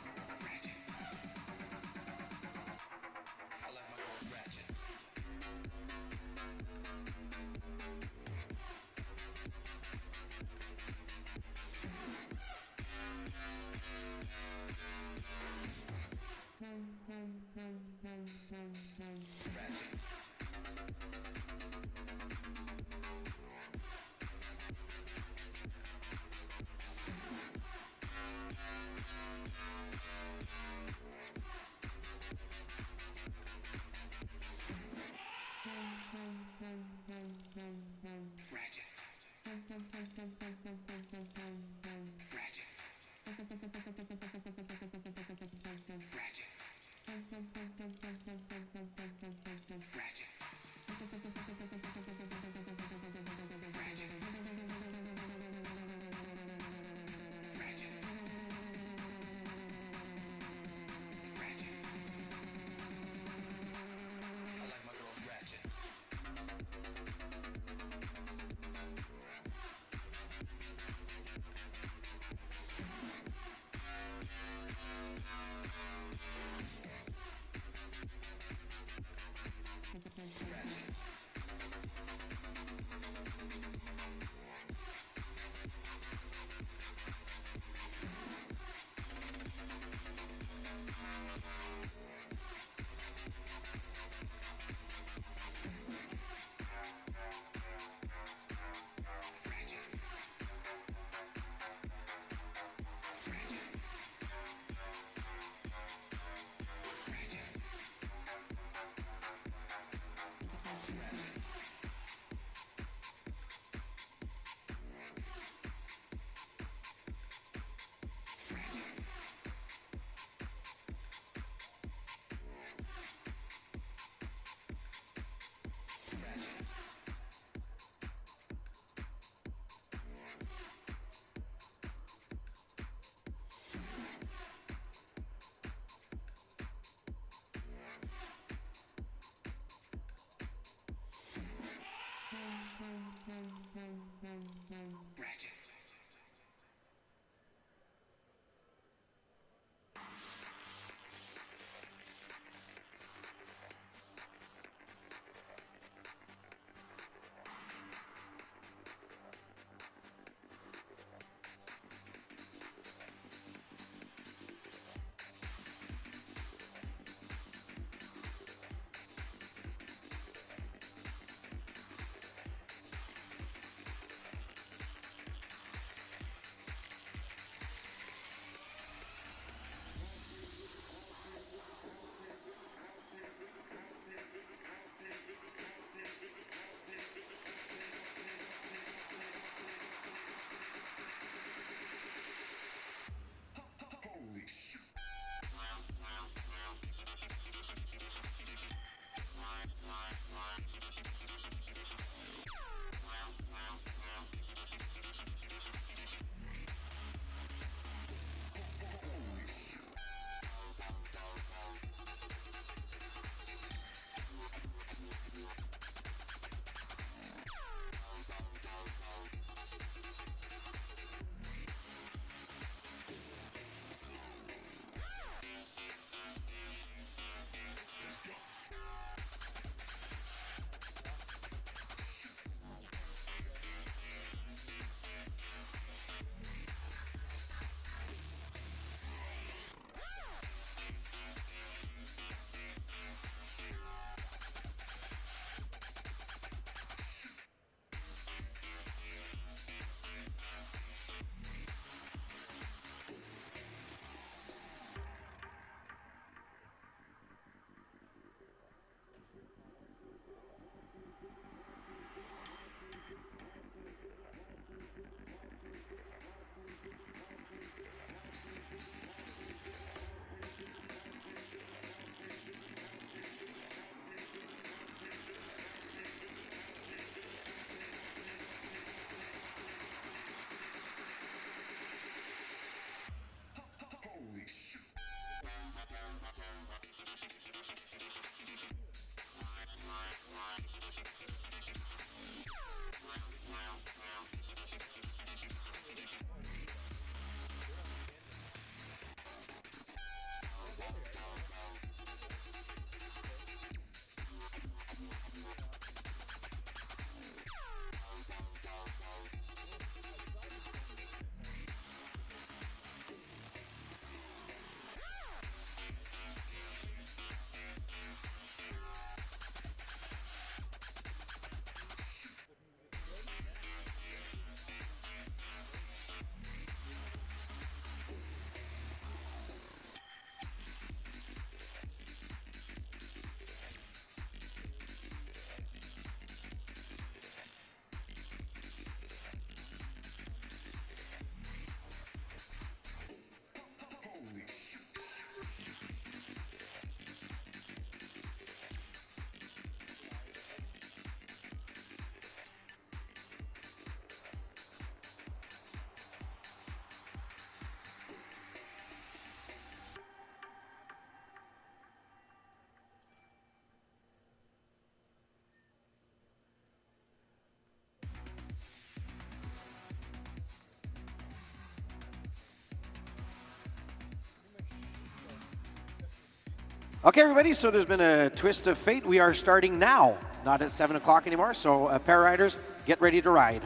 [SPEAKER 1] Okay, everybody, so there's been a twist of fate. We are starting now, not at 7 o'clock anymore, so para-riders, get ready to ride.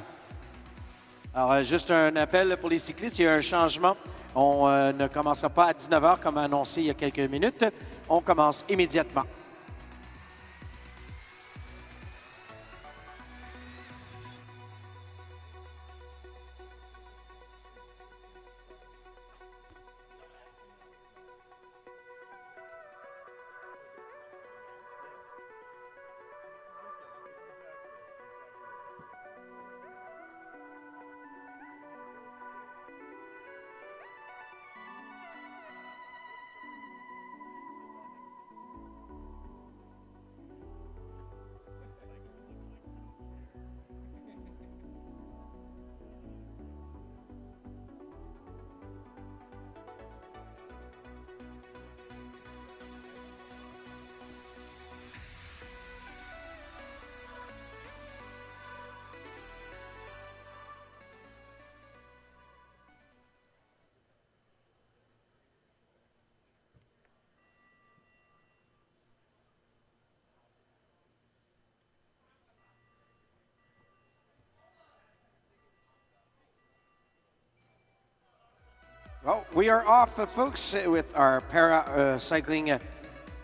[SPEAKER 1] Alors, juste un appel pour les cyclistes, il y a un changement. On ne commencera pas à 19h comme annoncé il y a quelques minutes. On commence immédiatement. Well, we are off, folks, with our para-cycling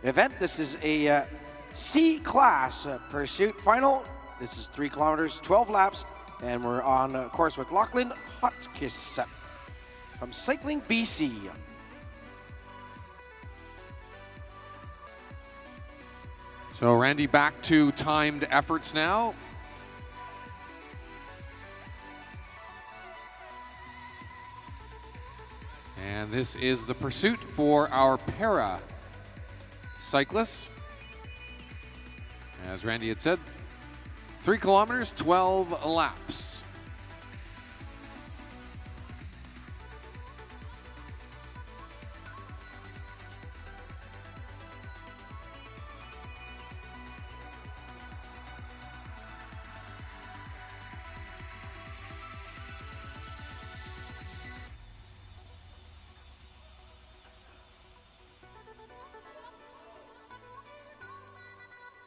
[SPEAKER 1] event. This is a C-class pursuit final. This is 3 kilometers, 12 laps, and we're on course with Lachlan Hotkiss from Cycling BC.
[SPEAKER 2] So Randy back to timed efforts now. And this is the pursuit for our para cyclists. As Randy had said, 3 kilometers, 12 laps.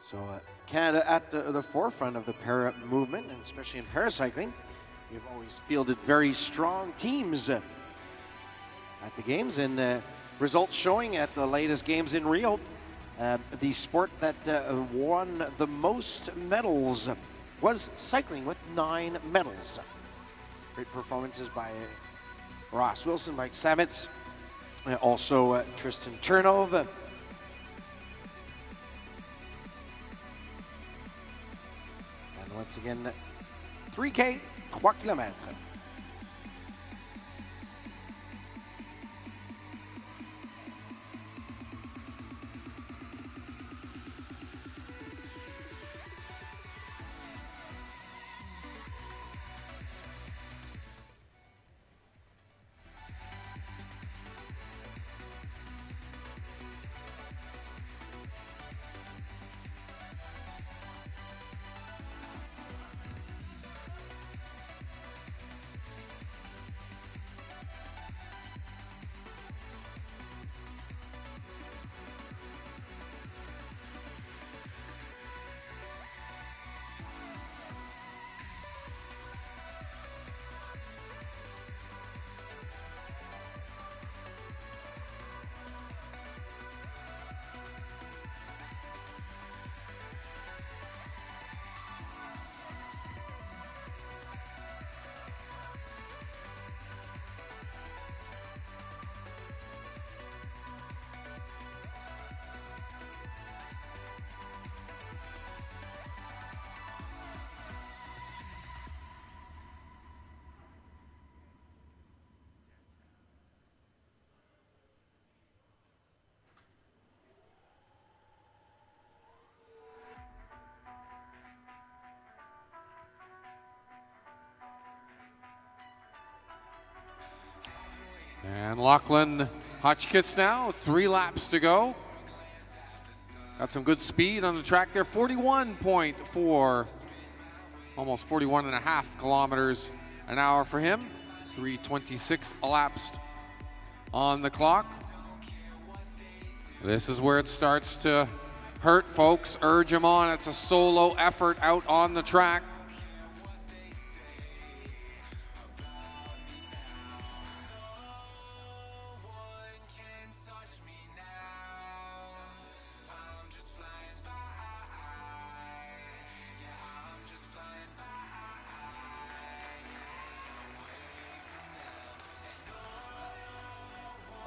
[SPEAKER 1] So Canada at the forefront of the para movement, and especially in paracycling. We've always fielded very strong teams at the games, and results showing at the latest games in Rio. The sport that won the most medals was cycling with 9 medals. Great performances by Ross Wilson, Mike Sametz, also Tristan Turnov. Once again, 3K, 3 kilomètres.
[SPEAKER 2] And Lachlan Hotchkiss now, 3 laps to go. Got some good speed on the track there, 41.4, almost 41.5 kilometers an hour for him. 3:26 elapsed on the clock. This is where it starts to hurt, folks. Urge him on. It's a solo effort out on the track.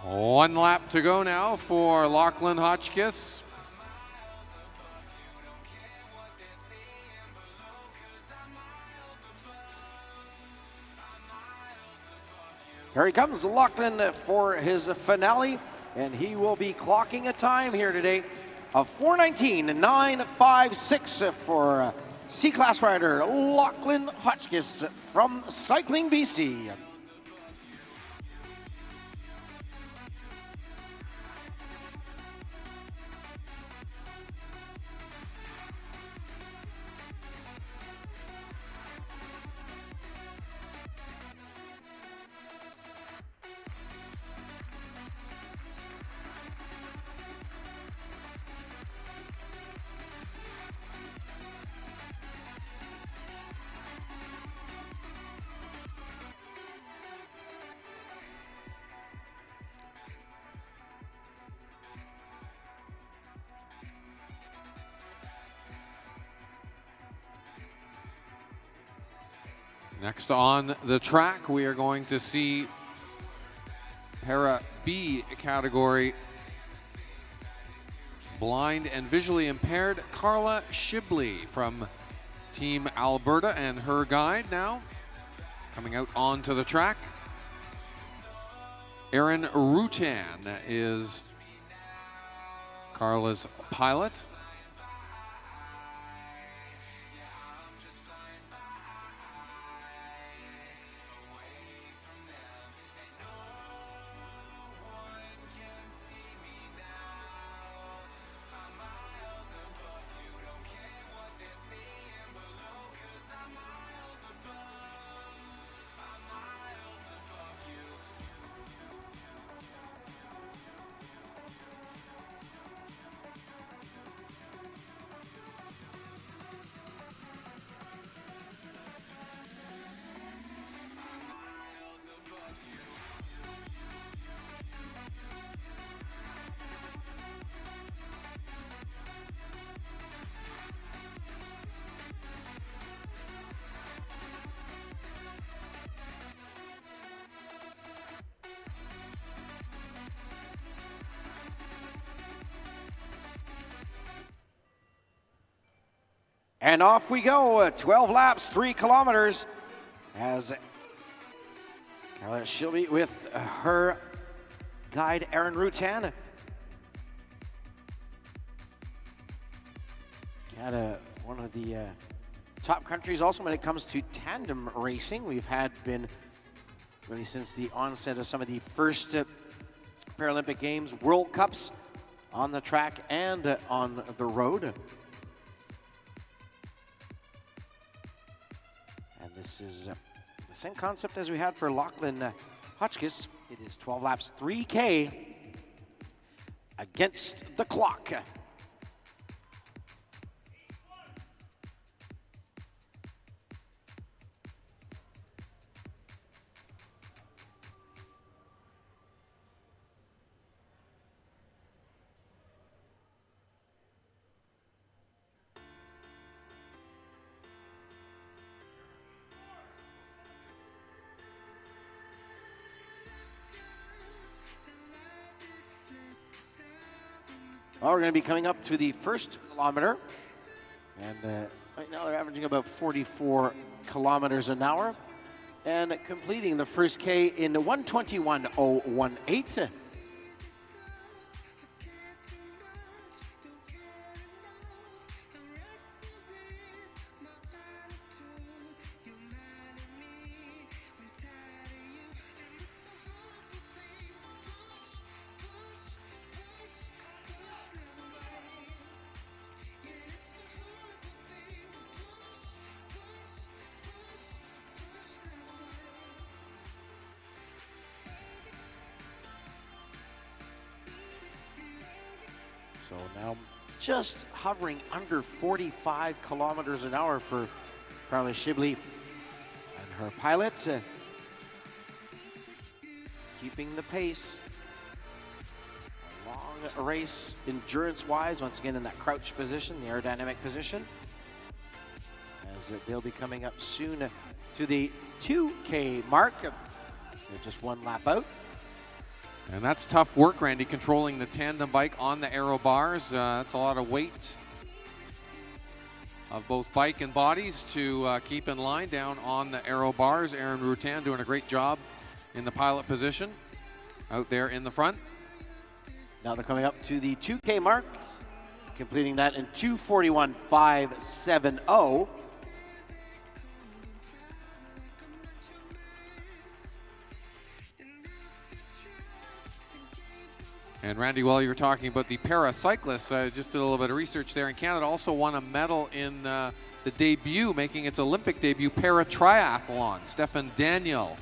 [SPEAKER 2] One lap to go now for Lachlan Hotchkiss.
[SPEAKER 1] Here he comes, Lachlan, for his finale, and he will be clocking a time here today of 4:19.956 for C-Class rider Lachlan Hotchkiss from Cycling BC.
[SPEAKER 2] Next on the track, we are going to see Para B category blind and visually impaired Carla Shibley from Team Alberta and her guide now coming out onto the track. Arrond Rutan is Carla's pilot.
[SPEAKER 1] And off we go, 12 laps, 3 kilometers, as Carla Shibley with her guide, Arrond Rutan. Canada, one of the top countries also when it comes to tandem racing. We've been really since the onset of some of the first Paralympic Games, World Cups on the track and on the road. This is the same concept as we had for Lachlan Hotchkiss. It is 12 laps, 3K against the clock. Well, we're going to be coming up to the first kilometer, and right now they're averaging about 44 kilometers an hour, and completing the first K in 1:21.018. So now just hovering under 45 kilometers an hour for Carla Shibley and her pilot. Keeping the pace. A long race endurance-wise, once again in that crouch position, the aerodynamic position. As they'll be coming up soon to the 2K mark. They're just one lap out.
[SPEAKER 2] And that's tough work, Randy, controlling the tandem bike on the aero bars. That's a lot of weight of both bike and bodies to keep in line down on the aero bars. Arrond Rutan doing a great job in the pilot position out there in the front.
[SPEAKER 1] Now they're coming up to the 2K mark, completing that in 2:41.570.
[SPEAKER 2] And Randy, while you were talking about the para-cyclists, I just did a little bit of research there. In Canada also won a medal in the debut, making its Olympic debut para-triathlon. Stefan Daniel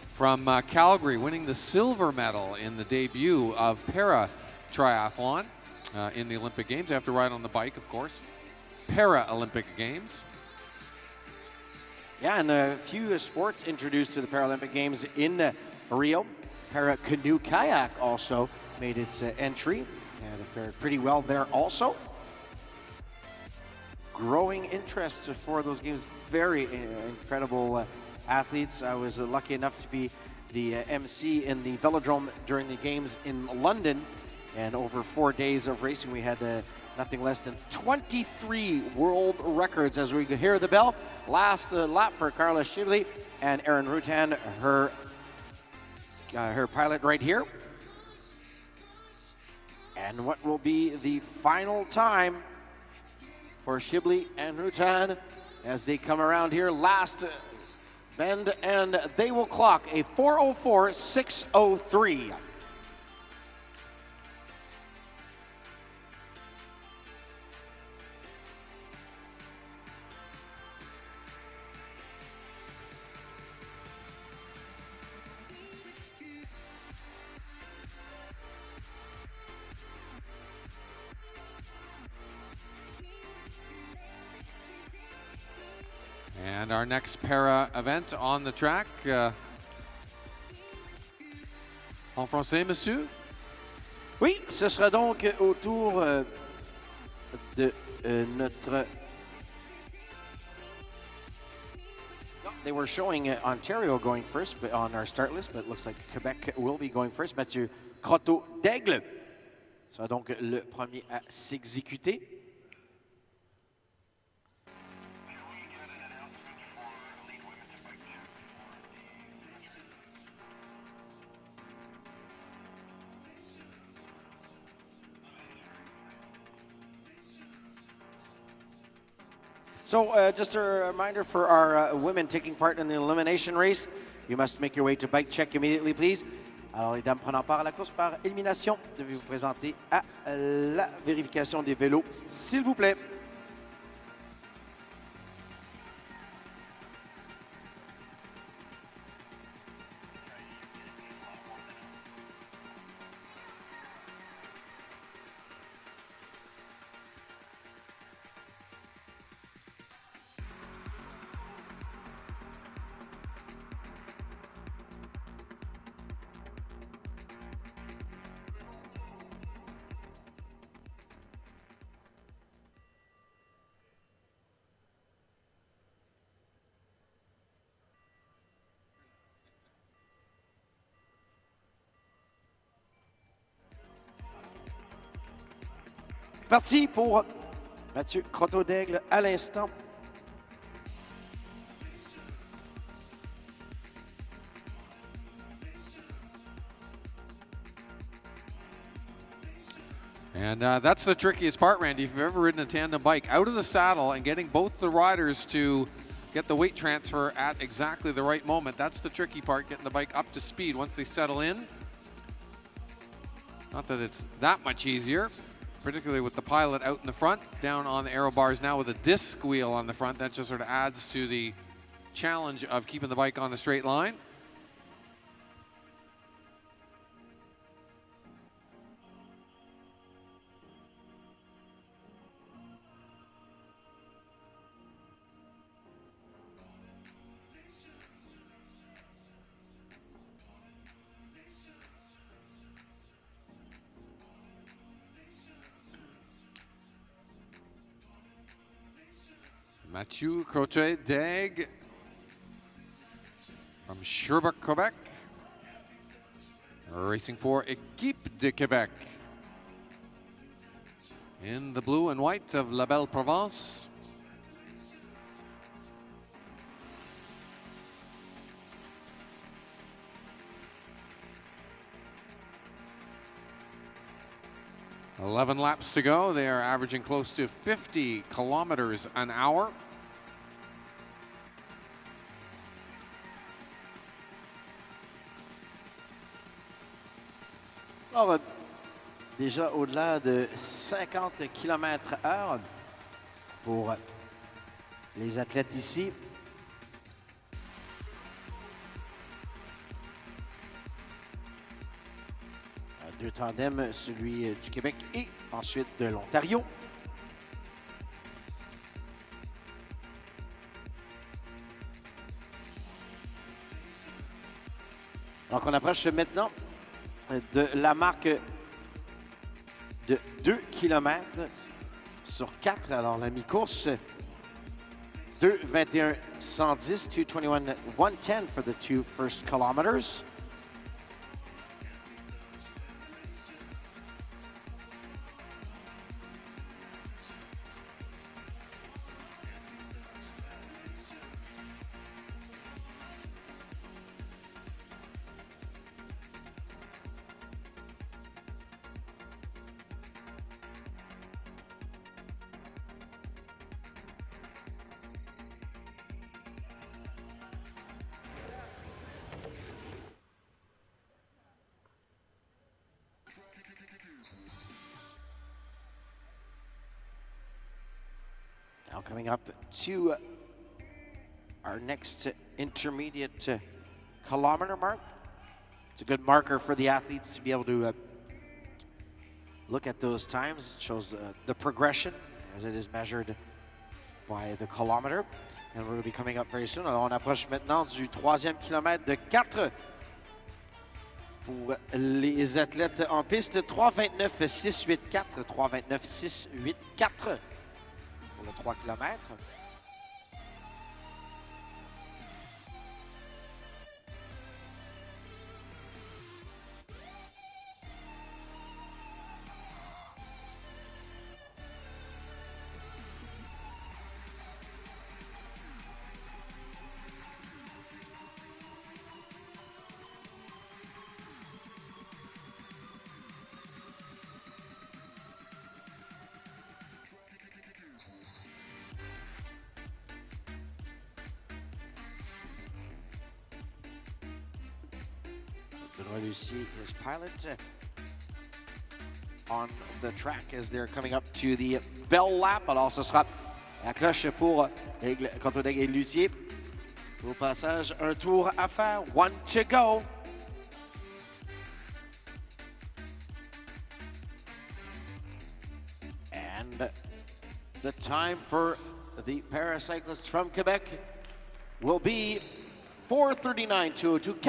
[SPEAKER 2] from Calgary winning the silver medal in the debut of para-triathlon in the Olympic Games. They have to ride on the bike, of course. Para-Olympic Games.
[SPEAKER 1] Yeah, and a few sports introduced to the Paralympic Games in Rio. Para-canoe kayak also made its entry, and it fared pretty well there also. Growing interest for those games, very incredible athletes. I was lucky enough to be the MC in the Velodrome during the games in London, and over 4 days of racing we had nothing less than 23 world records. As we hear the bell, last lap for Carla Shibley and Arrond Rutan, her pilot right here. And what will be the final time for Shibley and Rutan as they come around here last bend, and they will clock a 4:04.603.
[SPEAKER 2] And our next para event on the track. En français, monsieur?
[SPEAKER 1] Oui, ce sera donc au tour de notre... They were showing Ontario going first but on our start list, but it looks like Quebec will be going first. Mathieu Croteau d'Aigle sera donc le premier à s'exécuter. So just a reminder for our women taking part in the elimination race, you must make your way to bike check immediately, please. Alors les dames prenant part à la course par élimination, devez vous présenter à la vérification des vélos, s'il vous plaît. Parti pour Mathieu Croteau d'Aigle à l'instant.
[SPEAKER 2] And that's the trickiest part, Randy. If you've ever ridden a tandem bike, out of the saddle and getting both the riders to get the weight transfer at exactly the right moment. That's the tricky part, getting the bike up to speed once they settle in. Not that it's that much easier, particularly with the pilot out in the front, down on the aero bars now with a disc wheel on the front. That just sort of adds to the challenge of keeping the bike on a straight line. Mathieu Crotet-Daigle from Sherbrooke, Quebec. Racing for Équipe de Québec. In the blue and white of La Belle Provence. "11 laps to go. They are averaging close to 50 kilometers an hour.
[SPEAKER 1] Alors, déjà au-delà de 50 km/h pour les athlètes ici. Deux tandems, celui du Québec et ensuite de l'Ontario. Donc on approche maintenant de la marque de 2 km sur 4. Alors la mi-course, 2:21:110, 2:21:110 for the 2 first kilometers. Now coming up to our next intermediate kilometer mark. It's a good marker for the athletes to be able to look at those times. It shows the progression as it is measured by the kilometer. And we're going to be coming up very soon. Alors on approche maintenant du 3e kilomètre de 4 pour les athlètes en piste. 3:29:684, 3:29:684 pour le 3 km. To see his pilot on the track as they're coming up to the bell lap. Alors ce sera la cloche pour Crotet-Daigle et Luthier. Au passage, un tour à faire, 1 to go. And the time for the paracyclist from Quebec will be 4:39:202,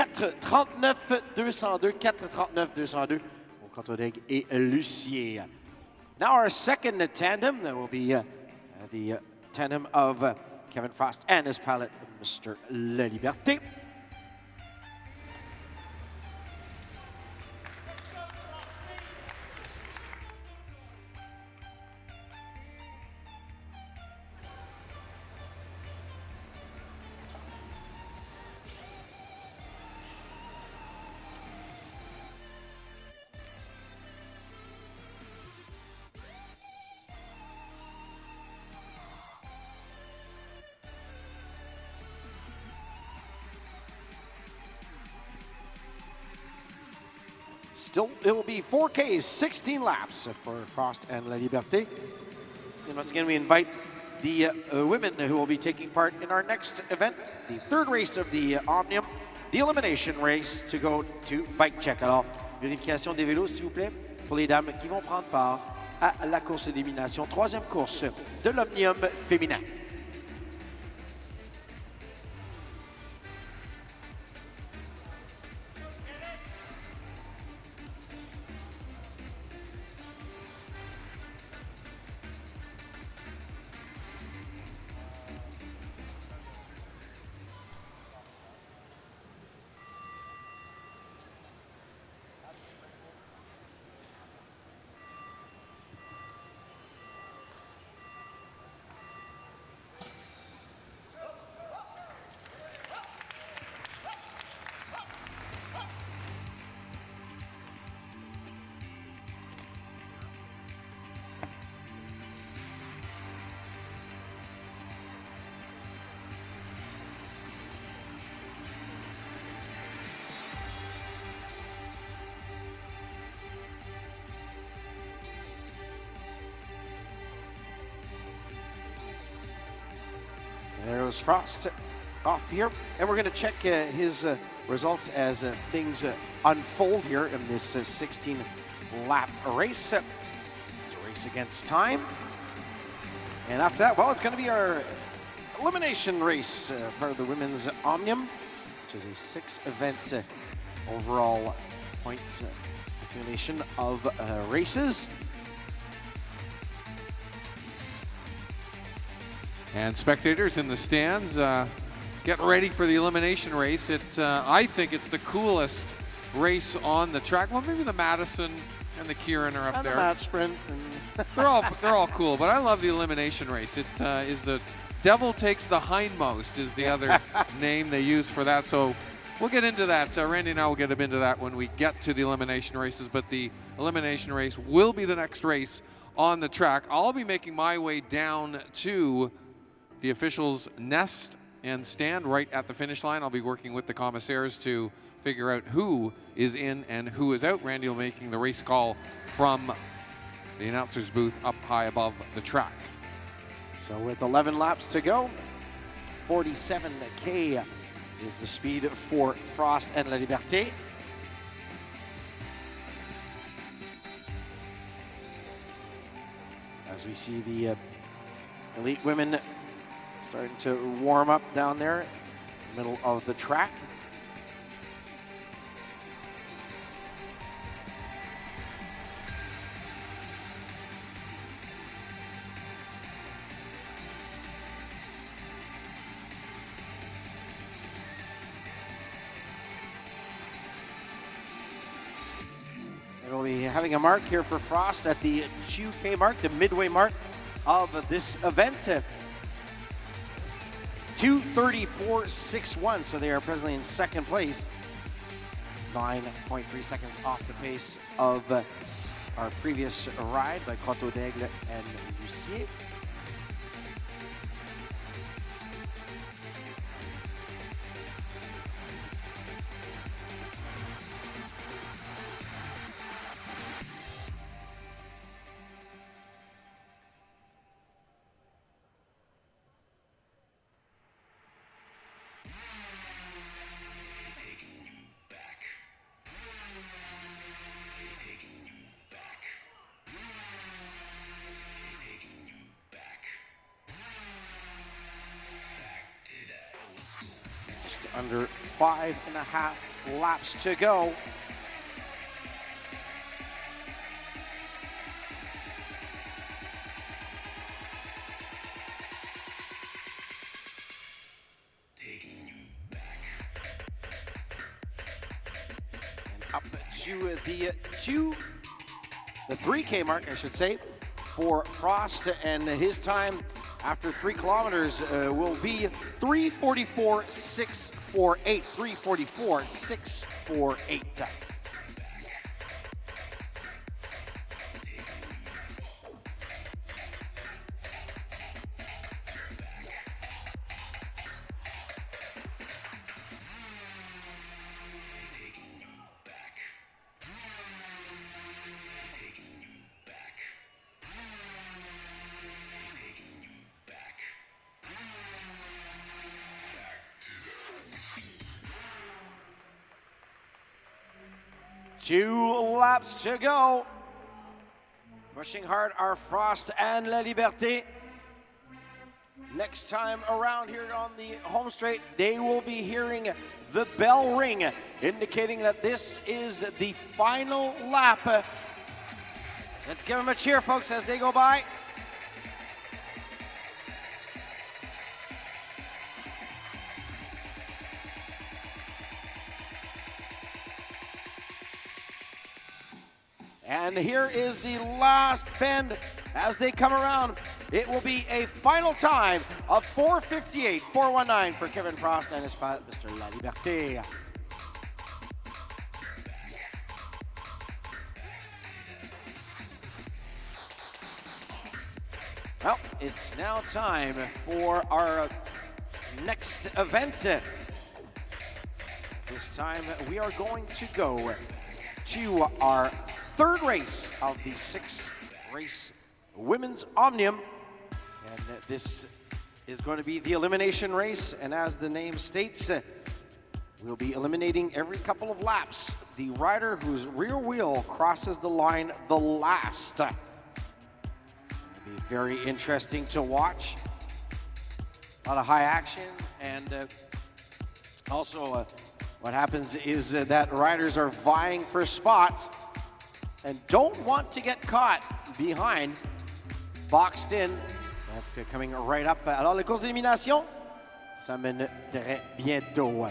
[SPEAKER 1] 4:39:202, 4:39:202 pour Crotet-Daigle et Lucier. Now our second tandem, that will be the tandem of Kevin Frost and his pilot, Mr. La Liberté. Still, it will be 4Ks, 16 laps for Frost and La Liberté. And once again, we invite the women who will be taking part in our next event, the third race of the Omnium, the elimination race, to go to bike check. Alors, vérification des vélos, s'il vous plaît, pour les dames qui vont prendre part à la course d'élimination, troisième course de l'Omnium féminin. there goes Frost off here. And we're going to check his results as things unfold here in this 16-lap race. It's a race against time. And after that, well, it's going to be our elimination race, part of the women's Omnium, which is a 6-event overall points accumulation of races.
[SPEAKER 2] And spectators in the stands, get ready for the elimination race. I think it's the coolest race on the track. Well, maybe the Madison and the Kieran are up
[SPEAKER 1] and
[SPEAKER 2] there.
[SPEAKER 1] The match sprint. And
[SPEAKER 2] they're all cool, but I love the elimination race. It is the devil takes the hindmost is the other name they use for that. So we'll get into that. Randy and I will get into that when we get to the elimination races, but the elimination race will be the next race on the track. I'll be making my way down to the officials' nest and stand right at the finish line. I'll be working with the commissaires to figure out who is in and who is out. Randy will be making the race call from the announcer's booth up high above the track.
[SPEAKER 1] So with 11 laps to go, 47K is the speed for Frost and La Liberté. As we see the elite women starting to warm up down there in the middle of the track. We'll be having a mark here for Frost at the 2K mark, the midway mark of this event. 2:34.61, so they are presently in second place. 9.3 seconds off the pace of our previous ride by Coteau d'Aigle and Lucier. Under 5.5 laps to go. And up to the 3K mark, I should say, for Frost, and his time after 3 kilometers will be 3:44.648. 3:44.648. Two laps to go. Pushing hard are Frost and La Liberté. Next time around here on the home straight, they will be hearing the bell ring, indicating that this is the final lap. Let's give them a cheer, folks, as they go by. And here is the last bend as they come around. It will be a final time of 4:58.419 for Kevin Frost and his Mr. La Liberté. Well, it's now time for our next event. This time we are going to go to our third race of the 6-race women's Omnium. And this is going to be the elimination race, and as the name states, we'll be eliminating every couple of laps the rider whose rear wheel crosses the line the last. It'll be very interesting to watch. A lot of high action, and also what happens is that riders are vying for spots and don't want to get caught behind, boxed in. That's coming right up. Alors, les courses d'élimination, ça mène très bientôt.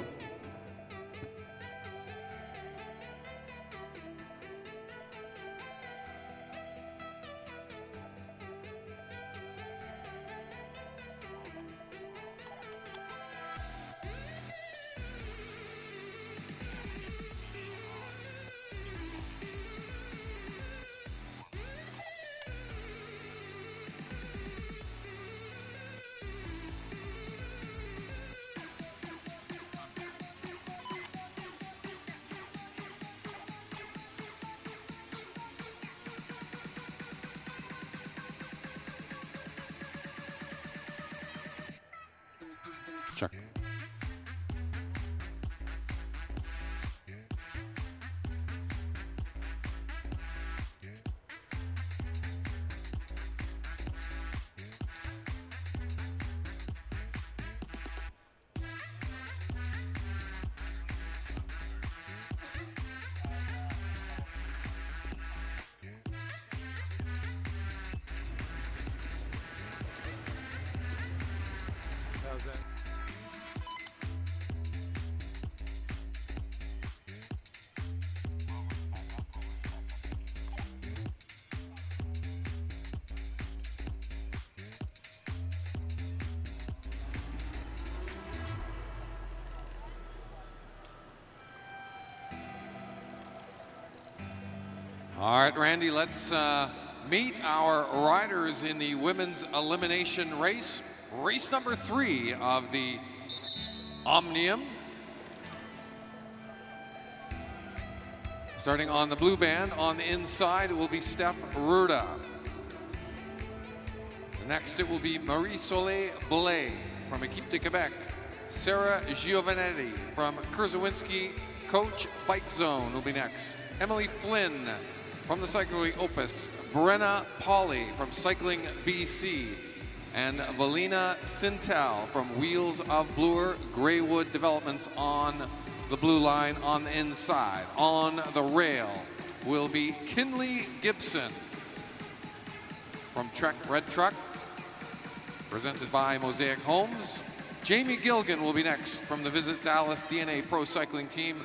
[SPEAKER 2] Check.
[SPEAKER 17] How's that?
[SPEAKER 2] All right, Randy, let's meet our riders in the women's elimination race. Race number 3 of the Omnium. Starting on the blue band, on the inside will be Steph Ruda. Next it will be Marie-Soleil Blais from Equipe de Quebec. Sarah Giovanetti from Kurzawinski Coach Bike Zone will be next. Emily Flynn from the Cycling Opus. Brenna Pauley from Cycling BC. And Valina Sintel from Wheels of Bloor Greywood Developments on the blue line on the inside. On the rail will be Kinley Gibson from Trek Red Truck, presented by Mosaic Homes. Jamie Gilgan will be next from the Visit Dallas DNA Pro Cycling Team.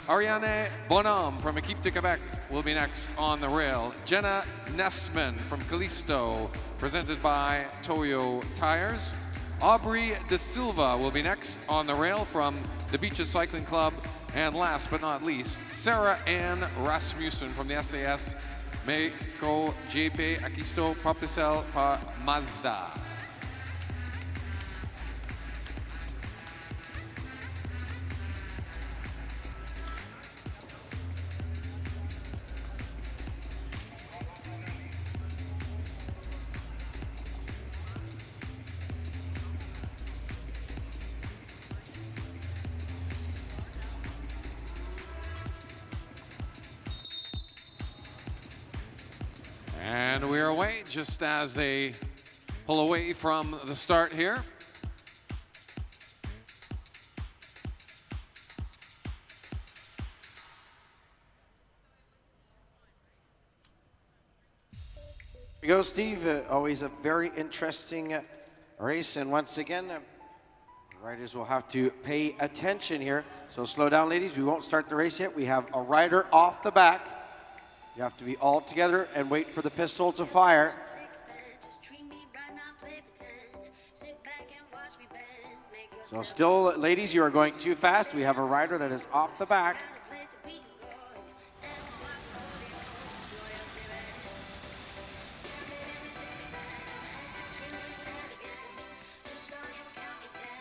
[SPEAKER 2] Ariane Bonhomme from Equipe de Quebec will be next on the rail. Jenna Nestman from Callisto, presented by Toyo Tires. Aubrey De Silva will be next on the rail from the Beaches Cycling Club. And last but not least, Sarah Ann Rasmussen from the SAS Meiko JP Akisto Papicel Pa Mazda. And we're away just as they pull away from the start here.
[SPEAKER 1] Here we go, Steve. Always a very interesting race. And once again, riders will have to pay attention here. So slow down, ladies. We won't start the race yet. We have a rider off the back. You have to be all together and wait for the pistol to fire. So still, ladies, you are going too fast. We have a rider that is off the back.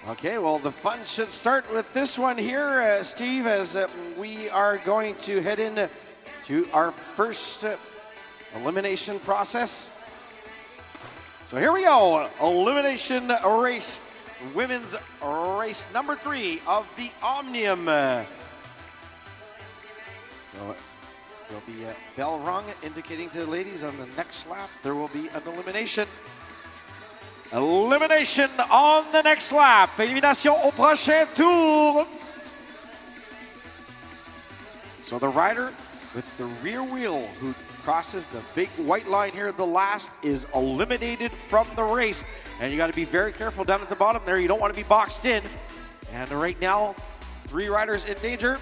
[SPEAKER 1] Okay, well, the fun should start with this one here, Steve, as we are going to head in to our first elimination process. So here we go, elimination race, women's race number 3 of the Omnium. So there'll be a bell rung indicating to the ladies on the next lap there will be an elimination. Elimination on the next lap. Élimination au prochain tour. So the rider with the rear wheel who crosses the big white line here at the last is eliminated from the race. And you got to be very careful down at the bottom there. You don't want to be boxed in. And right now, 3 riders in danger.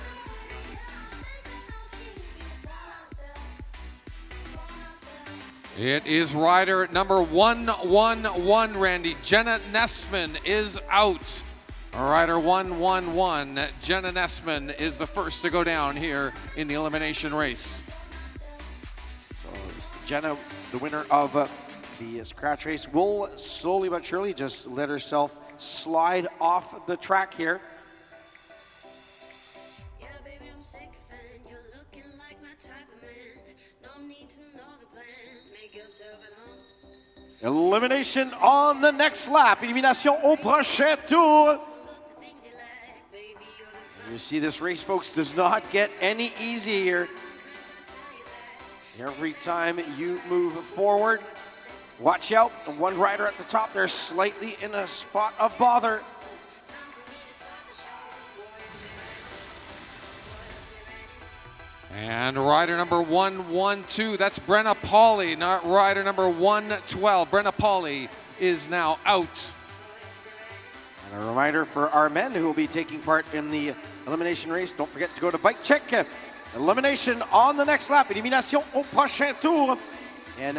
[SPEAKER 2] It is rider number 111, Randy. Jenna Nessman is out. Rider 111, Jenna Nessman is the first to go down here in the elimination race.
[SPEAKER 1] So Jenna, the winner of the scratch race, will slowly but surely just let herself slide off the track here. Elimination on the next lap. Élimination au prochain tour. You see this race, folks, does not get any easier. Every time you move forward, watch out. One rider at the top there slightly in a spot of bother.
[SPEAKER 2] And rider number 112, that's Brenna Pauley, not rider number 112. Brenna Pauley is now out.
[SPEAKER 1] And a reminder for our men who will be taking part in the elimination race, don't forget to go to bike check. Elimination on the next lap. Élimination au prochain tour. And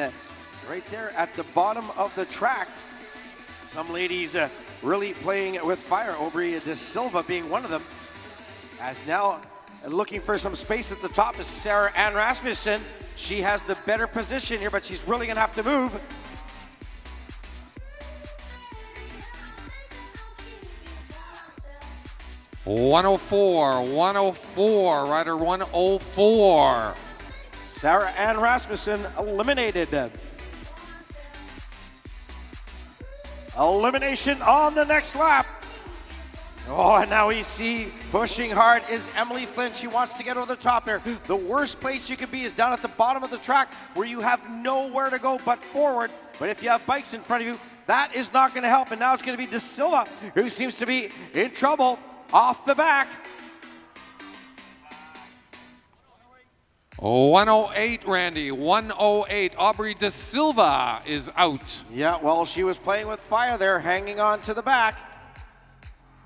[SPEAKER 1] right there at the bottom of the track, some ladies really playing with fire. Aubrey De Silva being one of them. As now looking for some space at the top is Sarah Ann Rasmussen. She has the better position here, but she's really gonna have to move.
[SPEAKER 2] $104, rider 104.
[SPEAKER 1] Sarah Ann Rasmussen eliminated. Elimination on the next lap. Oh, and now we see pushing hard is Emily Flynn. She wants to get over the top there. The worst place you can be is down at the bottom of the track where you have nowhere to go but forward. But if you have bikes in front of you, that is not going to help. And now it's going to be De Silva who seems to be in trouble off the back.
[SPEAKER 2] 108, Randy, 108. Aubrey De Silva is out.
[SPEAKER 1] Yeah, well, she was playing with fire there, hanging on to the back.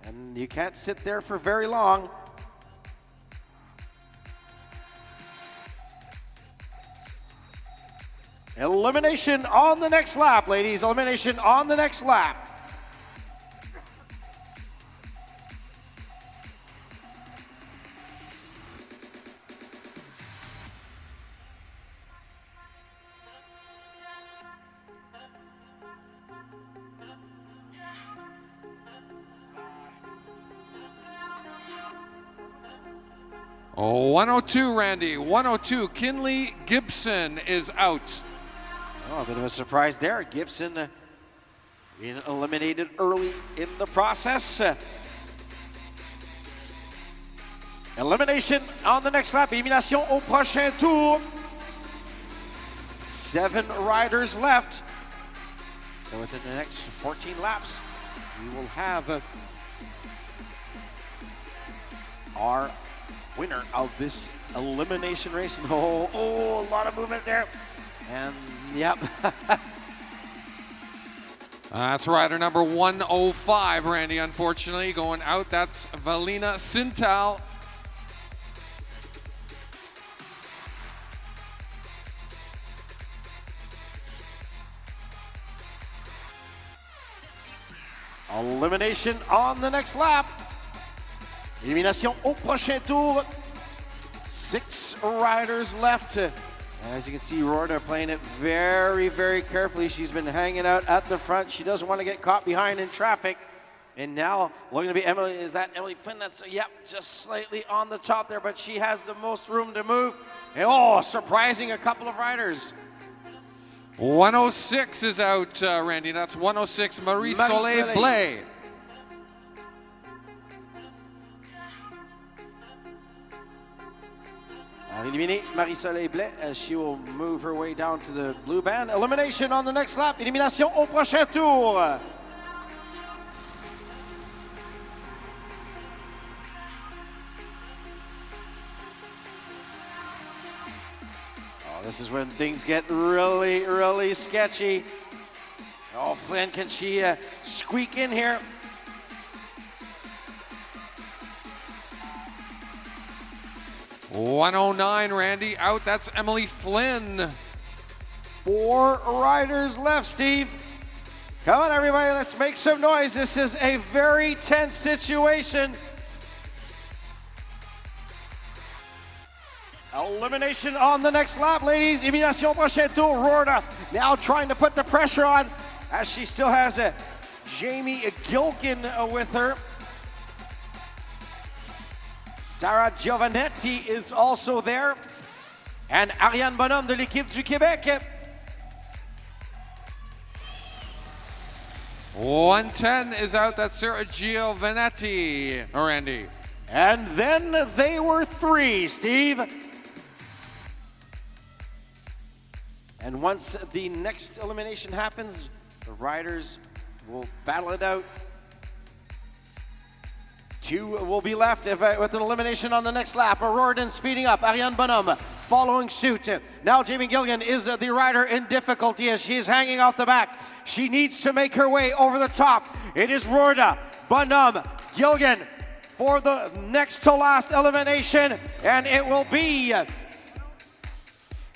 [SPEAKER 1] And you can't sit there for very long. Elimination on the next lap, ladies. Elimination on the next lap.
[SPEAKER 2] Oh, 102, Randy. 102. Kinley Gibson is out.
[SPEAKER 1] Oh, a bit of a surprise there. Gibson being eliminated early in the process. Elimination on the next lap. Élimination au prochain tour. 7 riders left. So within the next 14 laps, we will have our winner of this elimination race. And a lot of movement there. And yep.
[SPEAKER 2] That's rider number 105, Randy, unfortunately, going out. That's Valina Sintal.
[SPEAKER 1] Elimination on the next lap. Élimination au prochain tour. 6 riders left. As you can see, Rhoda playing it very, very carefully. She's been hanging out at the front. She doesn't want to get caught behind in traffic. And now looking to be Emily. Is that Emily Flynn? That's, yep, just slightly on the top there, but she has the most room to move. And surprising a couple of riders.
[SPEAKER 2] 106 is out, Randy. That's 106, Marie-Soleil Blais.
[SPEAKER 1] Éliminé Marie-Soleil Blais as she will move her way down to the blue band. Elimination on the next lap. Élimination au prochain tour. Oh, this is when things get really, really sketchy. Oh, Flynn, can she squeak in here?
[SPEAKER 2] $109, Randy, out. That's Emily Flynn.
[SPEAKER 1] 4 riders left, Steve. Come on, everybody, let's make some noise. This is a very tense situation. Elimination on the next lap, ladies. Élimination prochain tour. Rorda now trying to put the pressure on as she still has Jamie Gilkin with her. Sarah Giovanetti is also there. And Ariane Bonhomme de l'équipe du Québec.
[SPEAKER 2] 110 is out. That's Sarah Giovanetti, Randy.
[SPEAKER 1] And then they were 3, Steve. And once the next elimination happens, the riders will battle it out. 2 will be left with an elimination on the next lap. Arrond speeding up. Ariane Bonhomme following suit. Now Jamie Gilligan is the rider in difficulty as she is hanging off the back. She needs to make her way over the top. It is Rorda, Bonhomme, Gilligan for the next to last elimination. And it will be...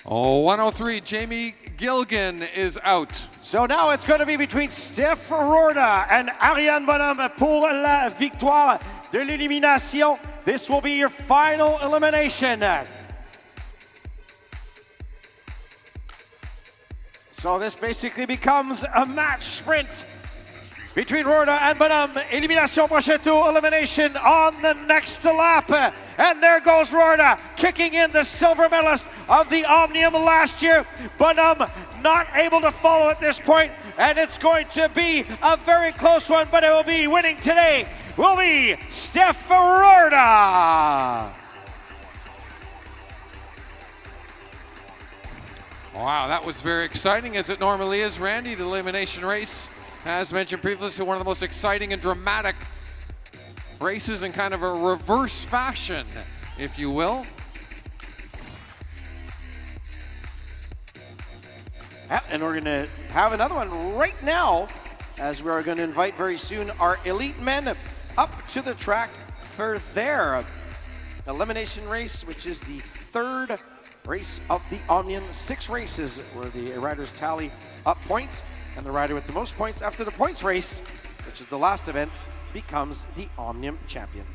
[SPEAKER 2] 103, Jamie Gilligan is out.
[SPEAKER 1] So now it's going to be between Steph Rorda and Ariane Bonhomme pour la victoire de l'élimination. This will be your final elimination. So this basically becomes a match sprint between Rorda and Bonhomme. Élimination prochain tour, elimination on the next lap. And there goes Rorda, kicking in the silver medalist of the Omnium last year. Bonhomme not able to follow at this point, and it's going to be a very close one, but it will be winning today will be Steph Rorda.
[SPEAKER 2] Wow, that was very exciting, as it normally is, Randy. The elimination race, as mentioned previously, one of the most exciting and dramatic races in kind of a reverse fashion, if you will.
[SPEAKER 1] And we're going to have another one right now, as we are going to invite very soon our elite men up to the track for their elimination race, which is the 3rd race of the Omnium. 6 races where the riders tally up points, and the rider with the most points after the points race, which is the last event, becomes the Omnium champion.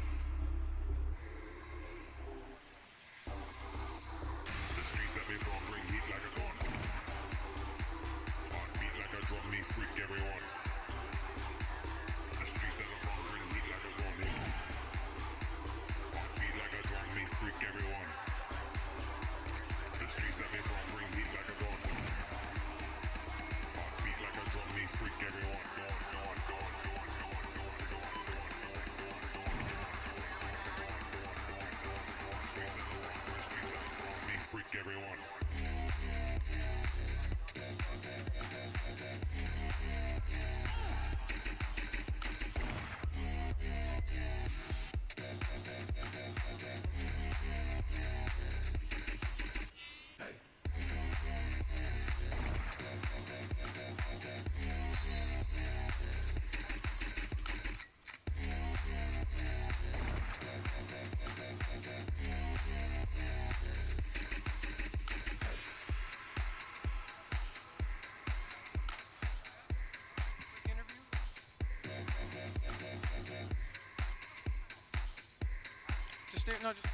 [SPEAKER 2] No, just...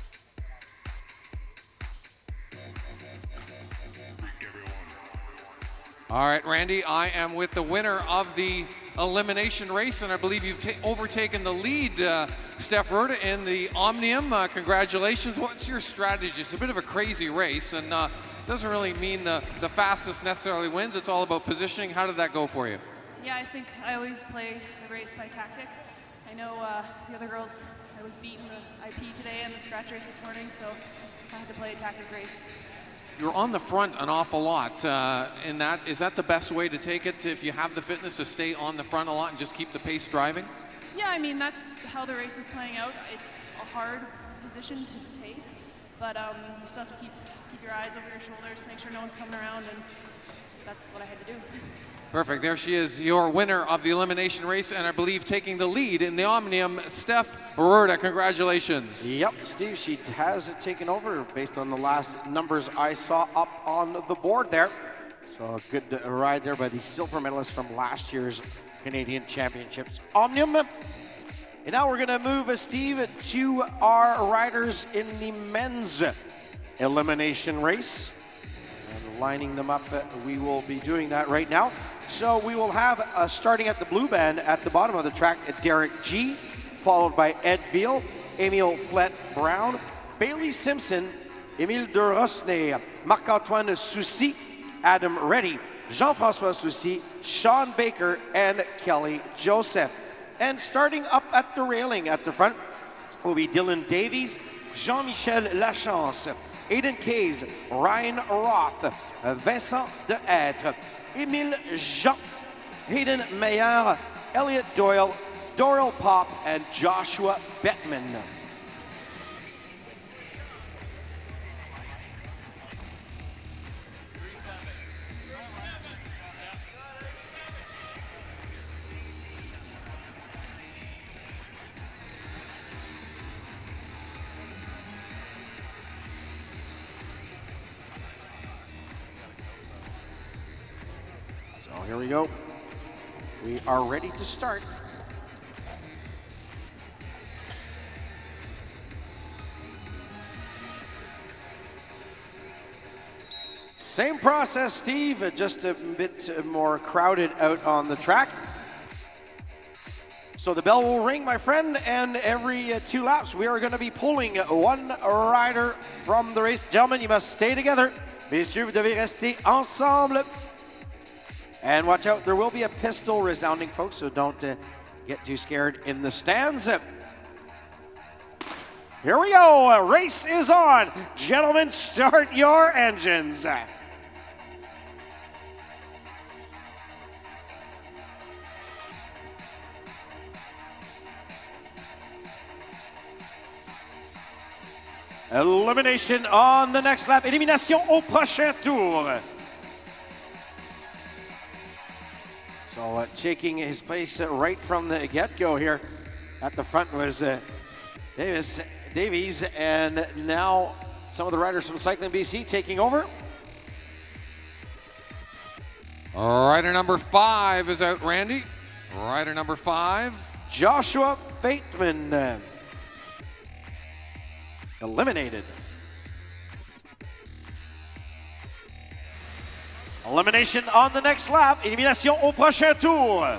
[SPEAKER 2] All right, Randy, I am with the winner of the elimination race, and I believe you've overtaken the lead, Steph Rorda, in the Omnium. Congratulations. What's your strategy? It's a bit of a crazy race, and doesn't really mean the fastest necessarily wins. It's all about positioning. How did that go for you?
[SPEAKER 19] Yeah, I think I always play the race by tactic. I know the other girls, I was beating the IP today and the scratch race this morning, so I had to play a tactic race.
[SPEAKER 2] You're on the front an awful lot. Is that the best way to take it, if you have the fitness to stay on the front a lot and just keep the pace driving?
[SPEAKER 19] Yeah, I mean, that's how the race is playing out. It's a hard position to take, but you still have to keep your eyes over your shoulders, make sure no one's coming around, and that's what I had to do.
[SPEAKER 2] Perfect. There she is, your winner of the elimination race, and I believe taking the lead in the Omnium, Steph Rurda. Congratulations.
[SPEAKER 1] Yep, Steve, she has it taken over based on the last numbers I saw up on the board there. So a good ride there by the silver medalist from last year's Canadian Championships, Omnium. And now we're going to move, Steve, to our riders in the men's elimination race. And lining them up, we will be doing that right now. So we will have, starting at the blue band at the bottom of the track, Derek G, followed by Ed Veal, Emile Flett-Brown, Bailey Simpson, Emile de Rosnay, Marc-Antoine Soucy, Adam Reddy, Jean-François Soucy, Sean Baker, and Kelly Joseph. And starting up at the railing at the front will be Dylan Davies, Jean-Michel Lachance, Aiden Kays, Ryan Roth, Vincent de Etre, Émile Jean, Hayden Mayer, Elliot Doyle, Doral Pop, and Joshua Bettman. Here we go. We are ready to start. Same process, Steve, just a bit more crowded out on the track. So the bell will ring, my friend, and every 2 laps we are going to be pulling one rider from the race. Gentlemen, you must stay together. Messieurs, vous devez rester ensemble. And watch out, there will be a pistol resounding, folks, so don't get too scared in the stands. Here we go, a race is on. Gentlemen, start your engines. Elimination on the next lap. Élimination au prochain tour. So taking his place right from the get-go here at the front was Davies, and now some of the riders from Cycling BC taking over.
[SPEAKER 2] Rider number 5 is out, Randy. Rider number 5.
[SPEAKER 1] Joshua Bateman. Eliminated. Elimination on the next lap. Élimination au prochain tour.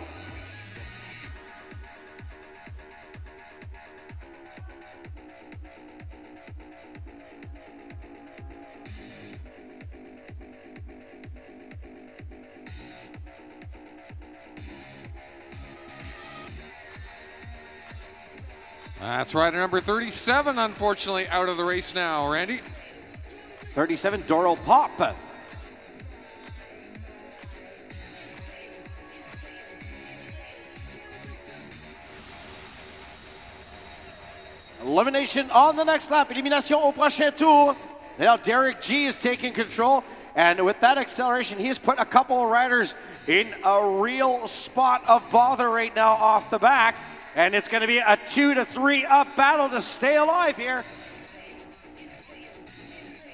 [SPEAKER 2] That's rider number 37, unfortunately, out of the race now, Randy.
[SPEAKER 1] 37, Doral Pop. Elimination on the next lap. Élimination au prochain tour. Now Derek G is taking control. And with that acceleration, he has put a couple of riders in a real spot of bother right now off the back. And it's going to be a 2 to 3 up battle to stay alive here.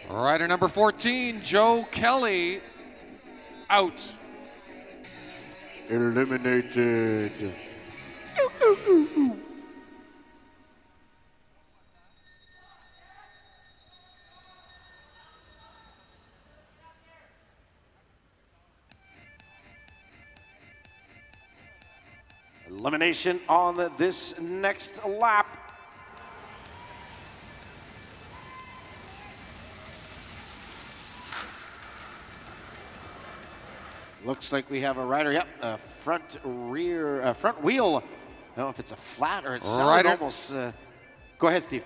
[SPEAKER 2] Rider number 14, Joe Kelly, out.
[SPEAKER 1] Eliminated. Elimination on this next lap. Looks like we have a rider. Yep, front wheel. I don't know if it's a flat or it's sounded almost. Go ahead, Steve.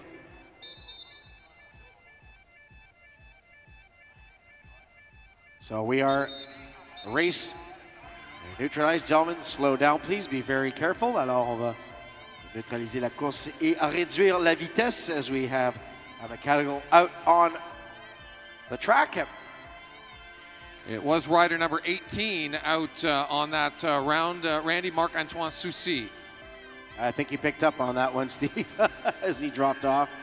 [SPEAKER 1] So we are race neutralized. Gentlemen, slow down, please. Be very careful. Alors, on va neutraliser la course et réduire la vitesse as we have a mechanical out on the track.
[SPEAKER 2] It was rider number 18 out on that round, Randy, Marc-Antoine Soucy.
[SPEAKER 1] I think he picked up on that one, Steve, as he dropped off.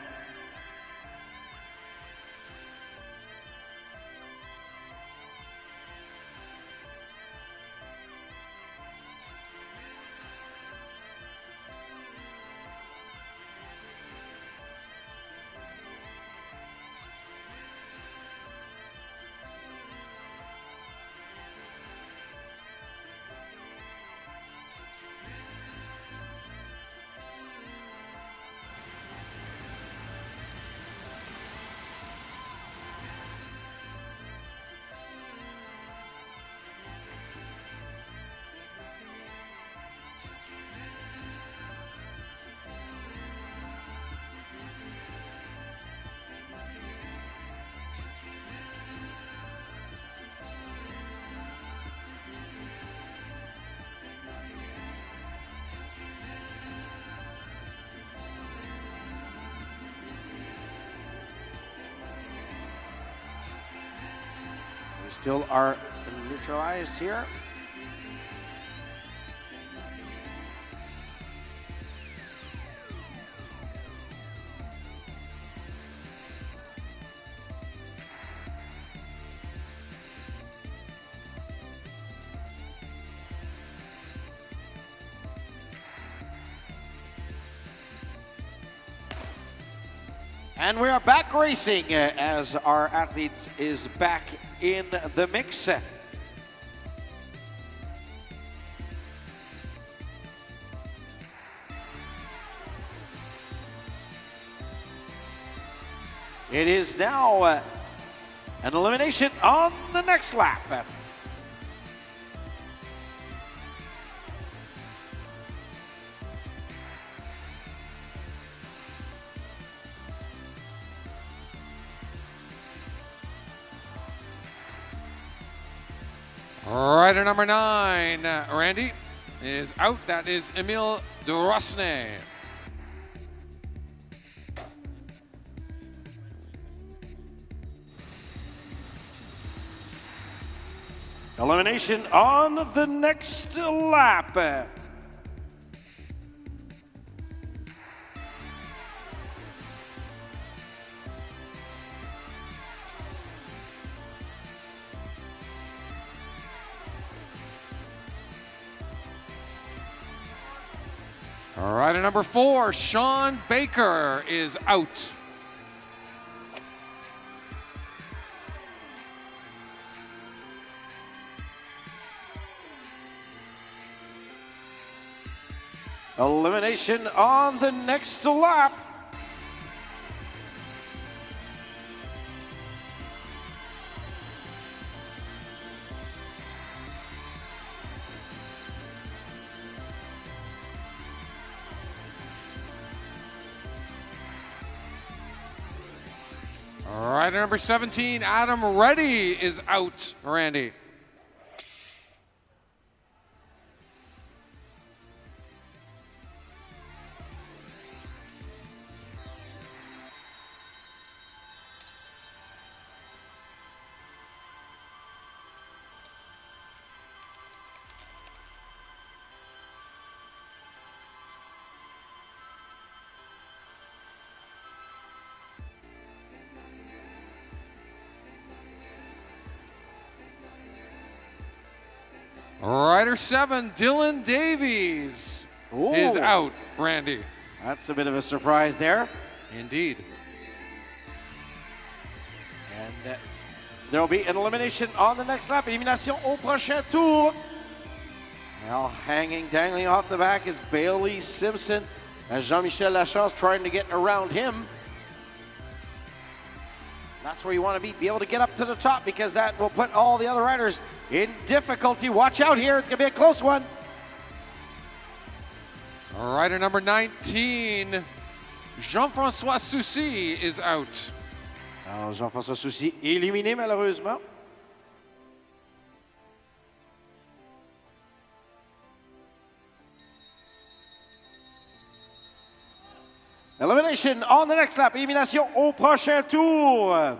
[SPEAKER 1] Still are neutralized here. And we are back racing as our athlete is back in the mix. It is now an elimination on the next lap.
[SPEAKER 2] Rider number 9, Randy, is out. That is Emile Durosne.
[SPEAKER 1] Elimination on the next lap.
[SPEAKER 2] Rider number 4, Sean Baker, is out.
[SPEAKER 1] Elimination on the next lap.
[SPEAKER 2] Rider number 17, Adam Reddy, is out, Randy. Rider 7, Dylan Davies, is out, Randy.
[SPEAKER 1] That's a bit of a surprise there.
[SPEAKER 2] Indeed.
[SPEAKER 1] And there will be an elimination on the next lap. Elimination au prochain tour. Now hanging, dangling off the back is Bailey Simpson as Jean-Michel Lachance trying to get around him. That's where you want to be able to get up to the top, because that will put all the other riders in difficulty. Watch out here, it's going to be a close one.
[SPEAKER 2] Rider number 19, Jean-François Soucy is out.
[SPEAKER 1] Alors, Jean-François Soucy éliminé malheureusement. Elimination on the next lap. Élimination au prochain tour.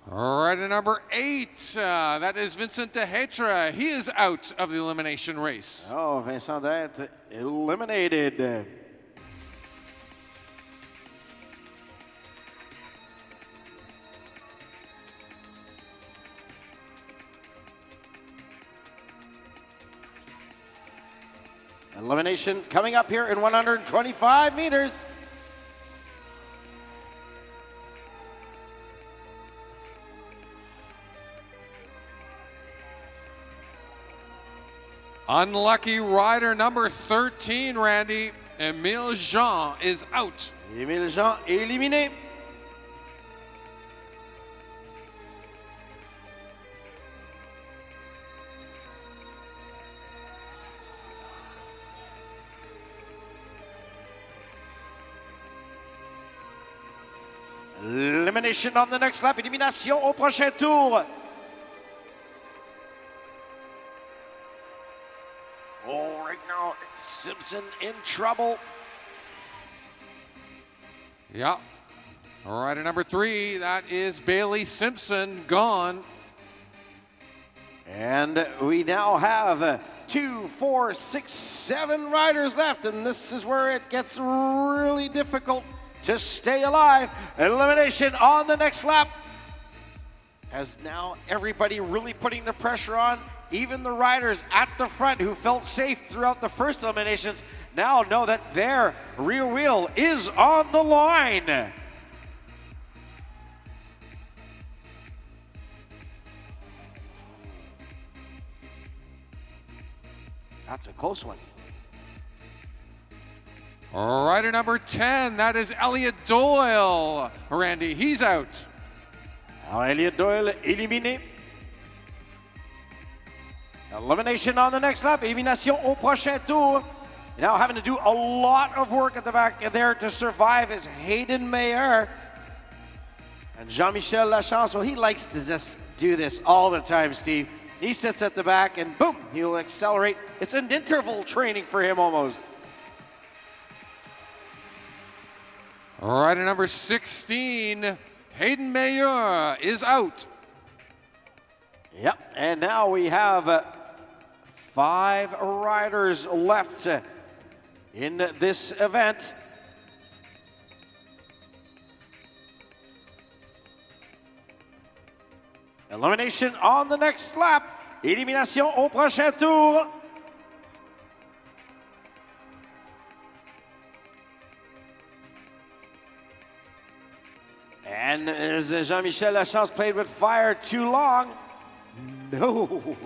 [SPEAKER 2] Rider number 8, that is Vincent Dehetre. He is out of the elimination race.
[SPEAKER 1] Oh, Vincent Dehetre eliminated. Elimination coming up here in 125 meters.
[SPEAKER 2] Unlucky rider number 13, Randy. Emile Jean is out.
[SPEAKER 1] Emile Jean éliminé. Elimination on the next lap. Élimination au prochain tour. Oh, right now, Simpson in trouble.
[SPEAKER 2] Yeah. Rider number 3, that is Bailey Simpson, gone.
[SPEAKER 1] And we now have 2, 4, 6, 7 riders left, and this is where it gets really difficult to stay alive. Elimination on the next lap. As now everybody really putting the pressure on. Even the riders at the front who felt safe throughout the first eliminations now know that their rear wheel is on the line. That's a close one.
[SPEAKER 2] Rider number 10, that is Elliot Doyle. Randy, he's out.
[SPEAKER 1] Elliot Doyle éliminé. Elimination on the next lap. Élimination au prochain tour. Now having to do a lot of work at the back there to survive is Hayden Mayer. And Jean-Michel Lachance, well, he likes to just do this all the time, Steve. He sits at the back and boom, he'll accelerate. It's an interval training for him almost.
[SPEAKER 2] Rider number 16, Hayden Mayer is out.
[SPEAKER 1] Yep, and now we have 5 riders left in this event. Elimination on the next lap. Élimination au prochain tour. And as Jean-Michel Lachance played with fire too long, no.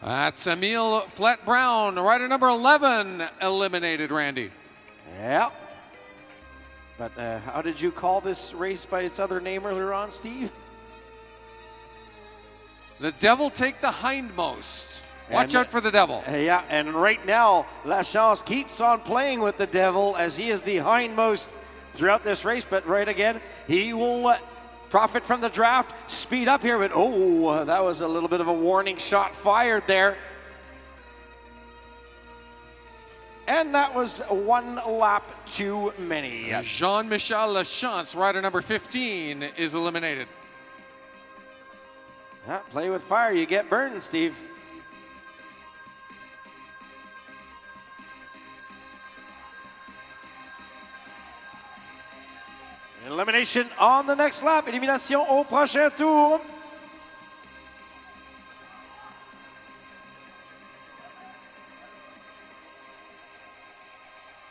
[SPEAKER 2] That's Emile Flett-Brown, rider number 11, eliminated, Randy.
[SPEAKER 1] Yeah. But how did you call this race by its other name earlier on, Steve?
[SPEAKER 2] The devil take the hindmost. Watch out for the devil.
[SPEAKER 1] Yeah, and right now, Lachance keeps on playing with the devil as he is the hindmost throughout this race. But right again, he will profit from the draft, speed up here. But oh, that was a little bit of a warning shot fired there. And that was one lap too many.
[SPEAKER 2] Jean-Michel Lachance, rider number 15, is eliminated.
[SPEAKER 1] Yeah, play with fire, you get burned, Steve. Elimination on the next lap. Élimination au prochain tour.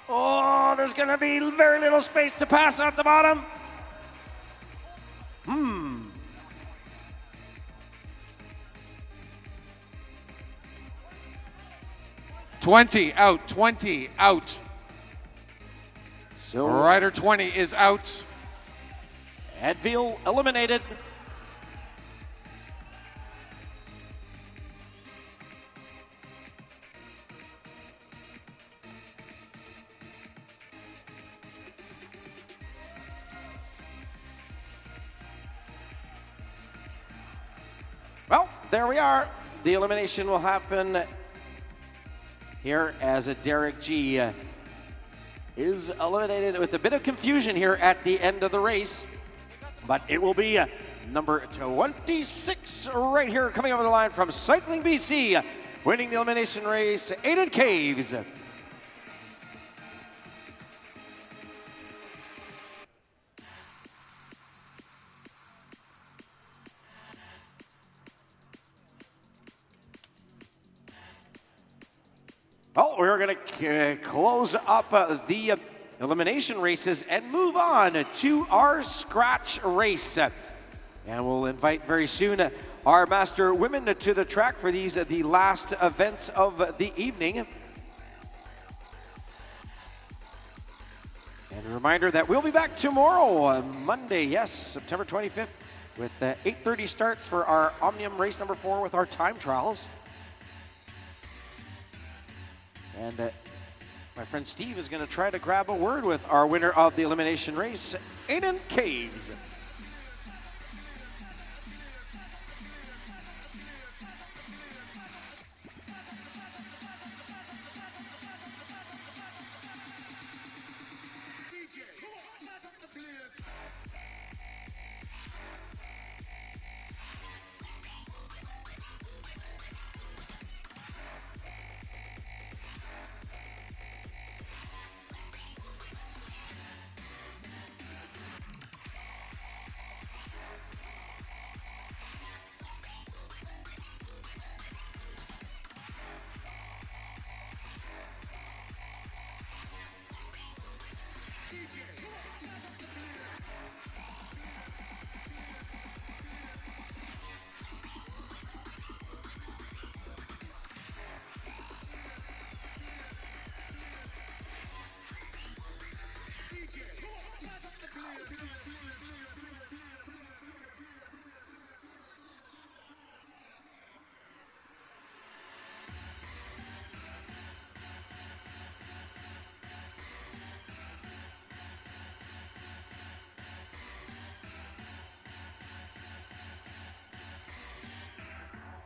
[SPEAKER 1] Oh, there's going to be very little space to pass at the bottom.
[SPEAKER 2] $20 out, $20 out.
[SPEAKER 1] So
[SPEAKER 2] Rider 20 is out.
[SPEAKER 1] Edville eliminated. Well, there we are. The elimination will happen here as Derek G is eliminated with a bit of confusion here at the end of the race. But it will be number 26 right here coming over the line from Cycling BC, winning the elimination race, Aiden Caves. Well, we're going to close up the elimination races and move on to our scratch race. And we'll invite very soon our master women to the track for these, the last events of the evening. And a reminder that we'll be back tomorrow, Monday, yes, September 25th, with 8:30 start for our Omnium race number 4 with our time trials. And my friend Steve is going to try to grab a word with our winner of the elimination race, Aiden Caves.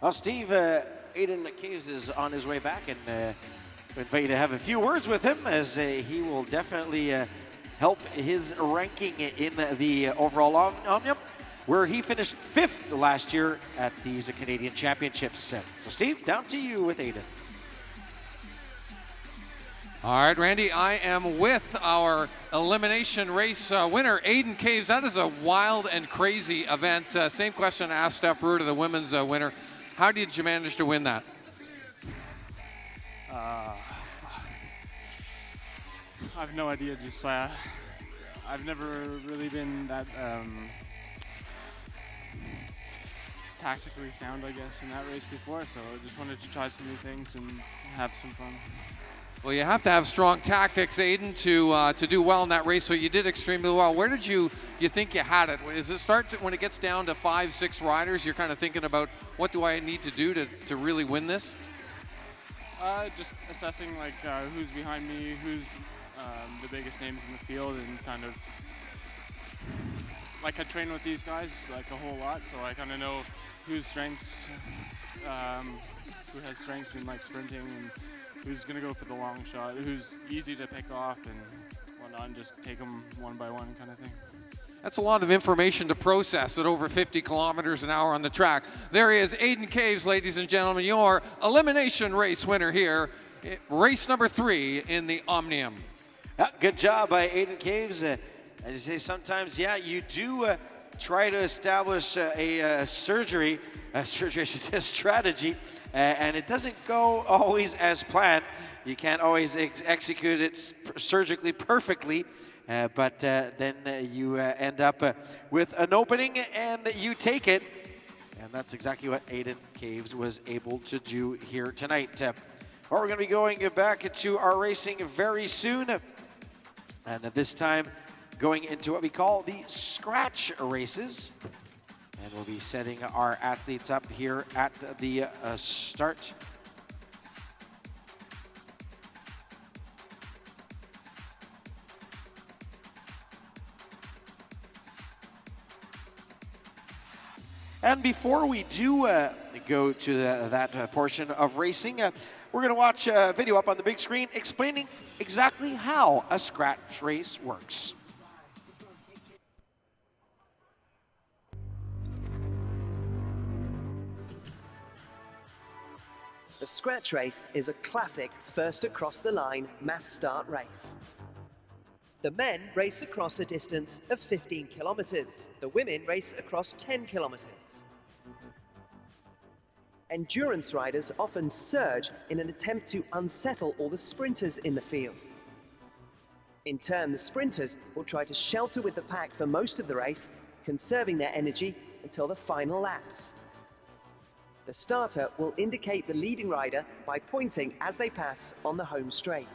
[SPEAKER 1] Well, Steve, Aiden Caves is on his way back, and we invite you to have a few words with him, as he will definitely help his ranking in the overall Omnium, where he finished 5th last year at these Canadian Championships. So, Steve, down to you with Aiden.
[SPEAKER 2] All right, Randy, I am with our elimination race winner, Aiden Caves. That is a wild and crazy event. Same question I asked Steph Brewer to the women's winner. How did you manage to win that?
[SPEAKER 20] I have no idea. Just I've never really been that tactically sound, I guess, in that race before. So I just wanted to try some new things and have some fun.
[SPEAKER 2] Well, you have to have strong tactics, Aiden, to do well in that race. So you did extremely well. Where did you think you had it? Does it start when it gets down to 5, 6 riders? You're kind of thinking about, what do I need to do to really win this?
[SPEAKER 20] Just assessing like who's behind me, who's the biggest names in the field, and kind of like I train with these guys like a whole lot, so I kind of know whose strengths, who has strengths in like sprinting, and who's going to go for the long shot, who's easy to pick off and whatnot, and just take them one by one kind of thing.
[SPEAKER 2] That's a lot of information to process at over 50 kilometers an hour on the track. There he is, Aiden Caves, ladies and gentlemen, your elimination race winner here, race number 3 in the Omnium.
[SPEAKER 1] Yeah, good job by Aiden Caves. As you say, sometimes, yeah, you do try to establish a strategy, and it doesn't go always as planned. You can't always execute it surgically perfectly. but then you end up with an opening and you take it. And that's exactly what Aiden Caves was able to do here tonight. We're going to be going back to our racing very soon. And this time going into what we call the scratch races. And we'll be setting our athletes up here at the start. And before we do go to that portion of racing, we're going to watch a video up on the big screen explaining exactly how a scratch race works.
[SPEAKER 6] The scratch race is a classic first across the line mass start race. The men race across a distance of 15 kilometers. The women race across 10 kilometers. Endurance riders often surge in an attempt to unsettle all the sprinters in the field. In turn, the sprinters will try to shelter with the pack for most of the race, conserving their energy until the final laps. The starter will indicate the leading rider by pointing as they pass on the home straight.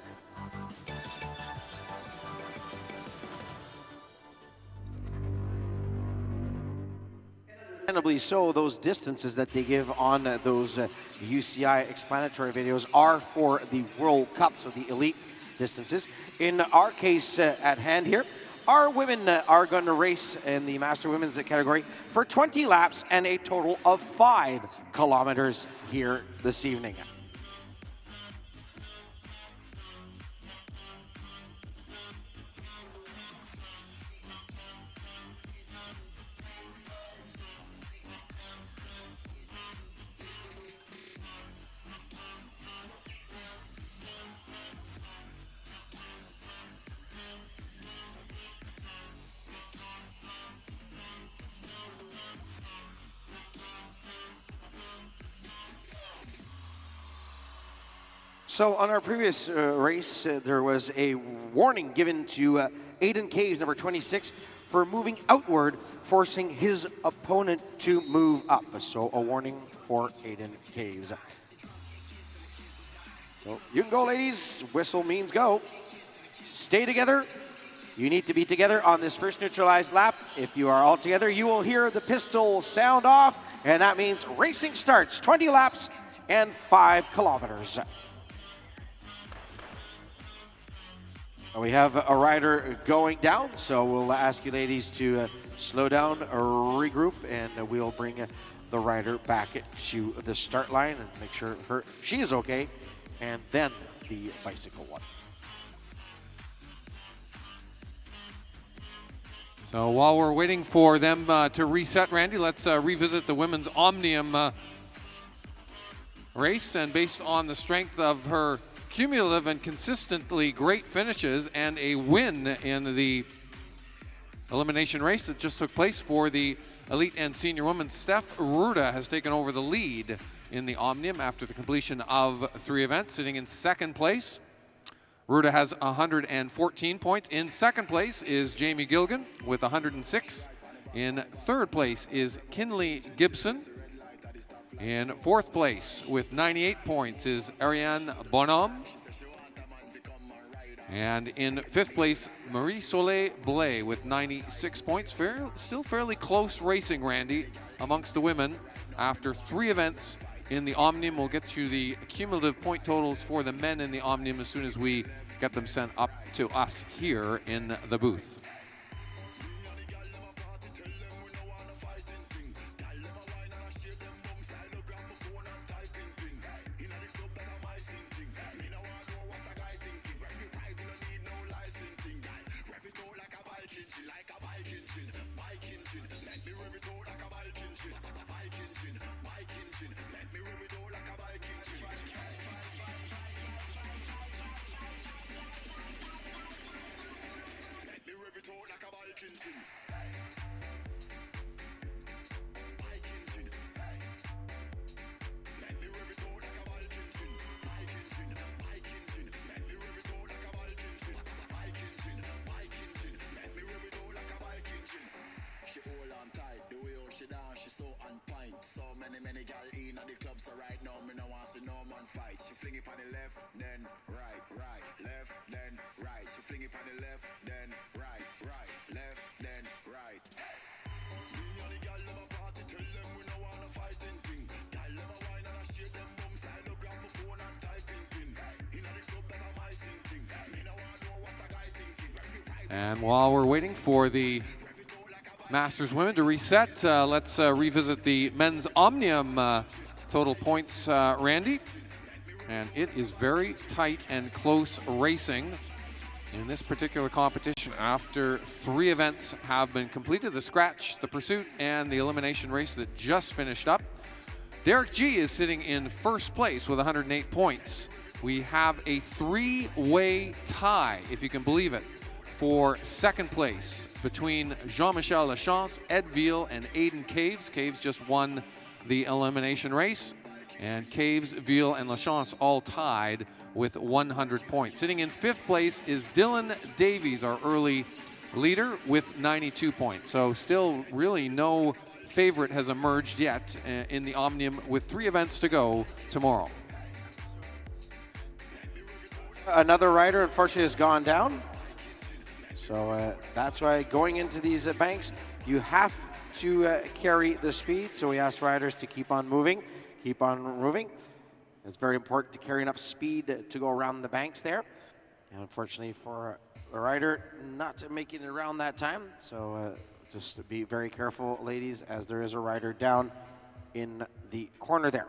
[SPEAKER 1] Understandably so, those distances that they give on those UCI explanatory videos are for the World Cup, so the elite distances. In our case at hand here, our women are going to race in the Master Women's category for 20 laps and a total of 5 kilometers here this evening. So on our previous race, there was a warning given to Aiden Caves, number 26, for moving outward, forcing his opponent to move up. So a warning for Aiden Caves. So you can go, ladies. Whistle means go. Stay together. You need to be together on this first neutralized lap. If you are all together, you will hear the pistol sound off, and that means racing starts. 20 laps and 5 kilometers. We have a rider going down, so we'll ask you ladies to slow down, regroup, and we'll bring the rider back to the start line and make sure she is okay, and then the bicycle one.
[SPEAKER 2] So while we're waiting for them to reset, Randy, let's revisit the women's Omnium race. And based on the strength of her cumulative and consistently great finishes and a win in the elimination race that just took place for the elite and senior women, Steph Ruda has taken over the lead in the Omnium after the completion of 3 events, sitting in second place. Ruda has 114 points. In second place is Jamie Gilgan with 106. In third place is Kinley Gibson. In fourth place with 98 points is Ariane Bonhomme. And in fifth place, Marie-Soleil Blais with 96 points. Still fairly close racing, Randy, amongst the women. After 3 events in the Omnium, we'll get you the cumulative point totals for the men in the Omnium as soon as we get them sent up to us here in the booth.
[SPEAKER 15] She so on point. So many gal in at the club, so right now me no want see no man fight. She fling it on the left, then right, left, then right. She fling it on the left, then right, left, then right. Me and the gal them a party, tell them we no want no fighting thing. Gal them a wine and a shake them bum style up, grab my phone and typing pin. In at the club that a my sing thing. Me no want know what a guy thinking.
[SPEAKER 2] And while we're waiting for the Masters women to reset, let's revisit the men's Omnium total points, Randy. And it is very tight and close racing in this particular competition. After 3 events have been completed, the scratch, the pursuit, and the elimination race that just finished up, Derek G is sitting in first place with 108 points. We have a 3-way tie, if you can believe it, for second place between Jean-Michel Lachance, Ed Veal, and Aiden Caves. Caves just won the elimination race, and Caves, Veal, and Lachance all tied with 100 points. Sitting in 5th place is Dylan Davies, our early leader, with 92 points. So still really no favorite has emerged yet in the Omnium, with 3 events to go tomorrow.
[SPEAKER 1] Another rider, unfortunately, has gone down. So that's why going into these banks, you have to carry the speed. So we ask riders to keep on moving, keep on moving. It's very important to carry enough speed to go around the banks there. And unfortunately for a rider not making it around that time. So just be very careful, ladies, as there is a rider down in the corner there.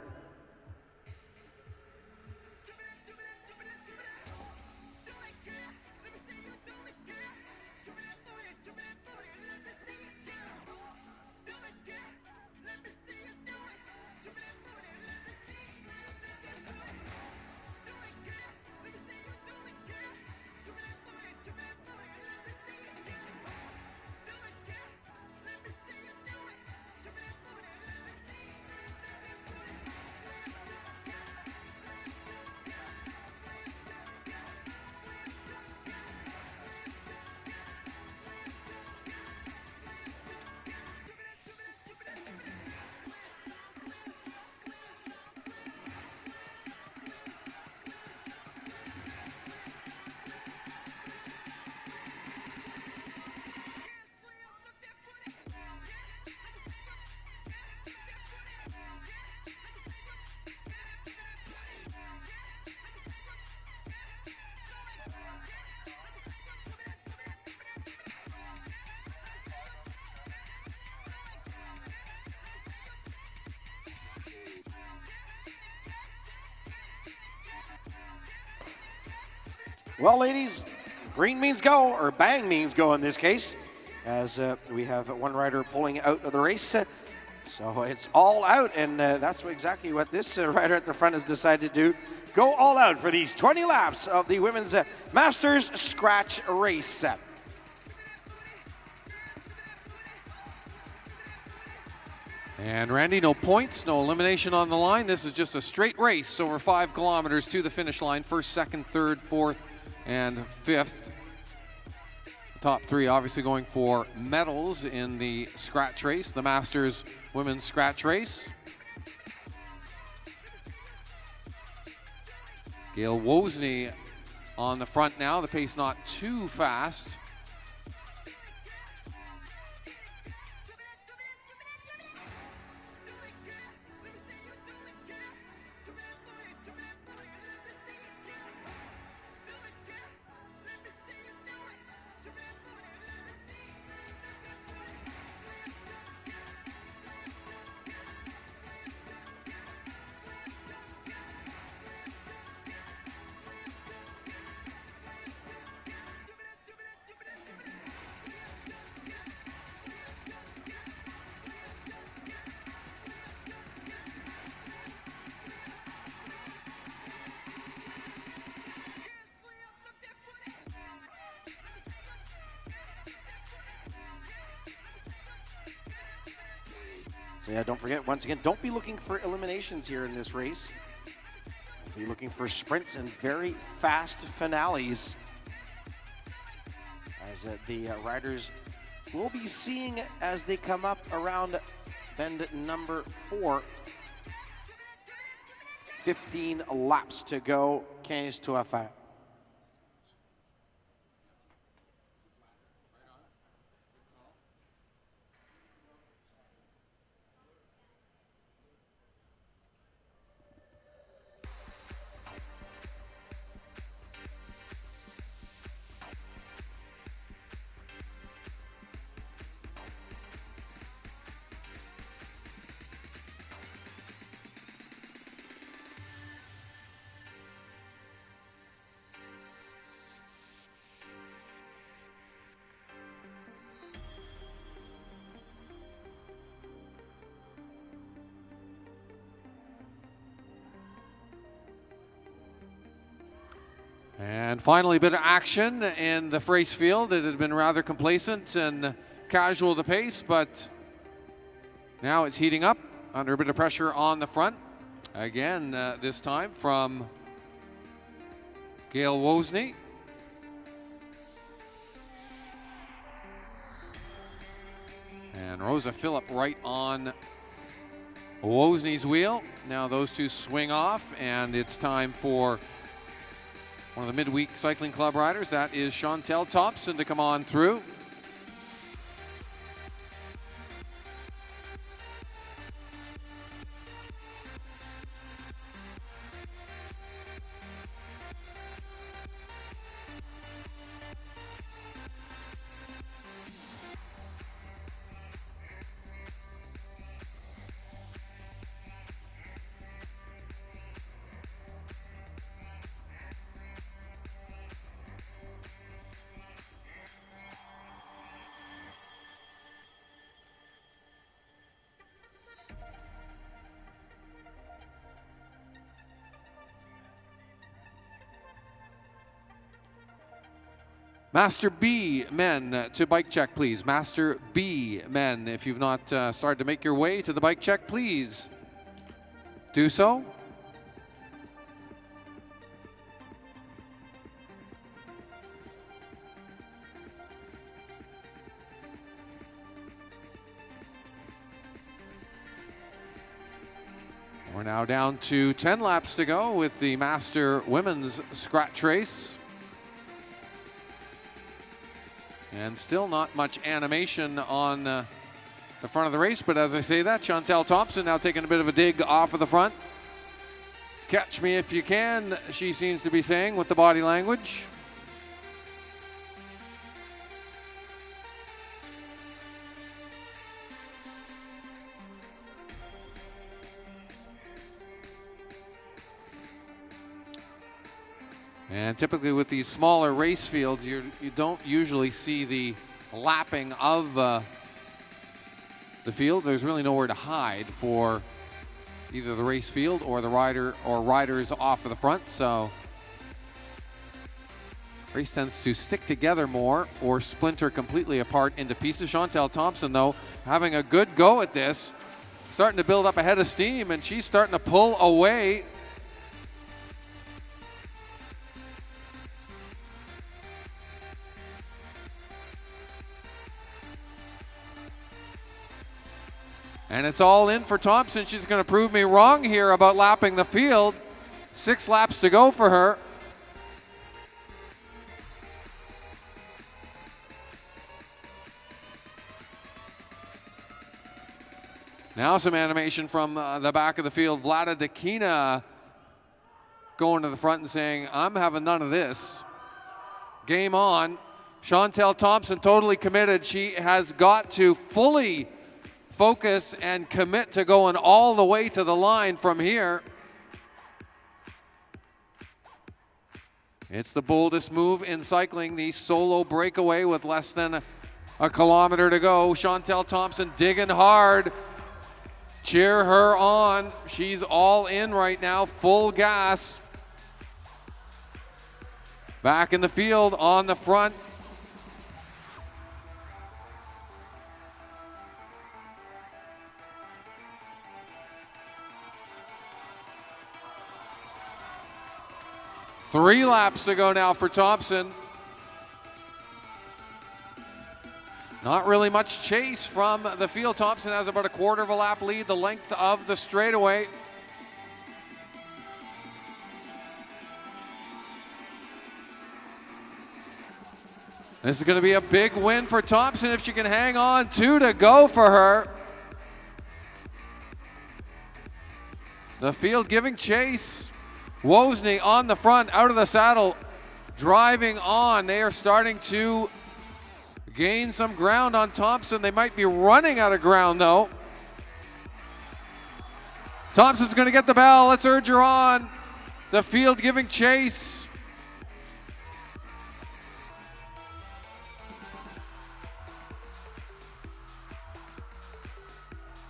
[SPEAKER 1] Well, ladies, green means go, or bang means go in this case, as we have one rider pulling out of the race. So it's all out, and that's exactly what this rider at the front has decided to do. Go all out for these 20 laps of the Women's Masters Scratch Race.
[SPEAKER 2] And Randy, no points, no elimination on the line. This is just a straight race over 5 kilometers to the finish line. First, second, third, fourth, and fifth. Top 3 obviously going for medals in the scratch race, the Masters Women's Scratch Race. Gail Wozni on the front now, the pace not too fast.
[SPEAKER 1] So yeah, don't forget, once again, don't be looking for eliminations here in this race. Be looking for sprints and very fast finales, as the riders will be seeing as they come up around Bend number 4. 15 laps to go. 15 tours à faire.
[SPEAKER 2] And finally, a bit of action in the race field. It had been rather complacent and casual to pace, but now it's heating up under a bit of pressure on the front. Again, this time from Gail Wozni. And Rosa Phillip right on Wozny's wheel. Now those two swing off, and it's time for one of the midweek cycling club riders. That is Chantel Thompson to come on through. Master B Men to bike check, please. Master B Men, if you've not started to make your way to the bike check, please do so. We're now down to 10 laps to go with the Master Women's Scratch Race. And still not much animation on the front of the race, but as I say that, Chantel Thompson now taking a bit of a dig off of the front. Catch me if you can, she seems to be saying with the body language. And typically with these smaller race fields, you don't usually see the lapping of the field. There's really nowhere to hide for either the race field or the rider or riders off of the front. So race tends to stick together more or splinter completely apart into pieces. Chantel Thompson, though, having a good go at this, starting to build up a head of steam, and she's starting to pull away. And it's all in for Thompson. She's going to prove me wrong here about lapping the field. 6 laps to go for her. Now some animation from the back of the field. Vlada Dakina going to the front and saying, I'm having none of this. Game on. Chantel Thompson totally committed. She has got to fully focus and commit to going all the way to the line from here. It's the boldest move in cycling, the solo breakaway with less than a kilometer to go. Chantel Thompson digging hard. Cheer her on. She's all in right now, full gas. Back in the field on the front. Three laps to go now for Thompson. Not really much chase from the field. Thompson has about a quarter of a lap lead, the length of the straightaway. This is going to be a big win for Thompson if she can hang on. 2 to go for her. The field giving chase. Wozni on the front, out of the saddle, driving on. They are starting to gain some ground on Thompson. They might be running out of ground though. Thompson's going to get the bell. Let's urge her on. The field giving chase.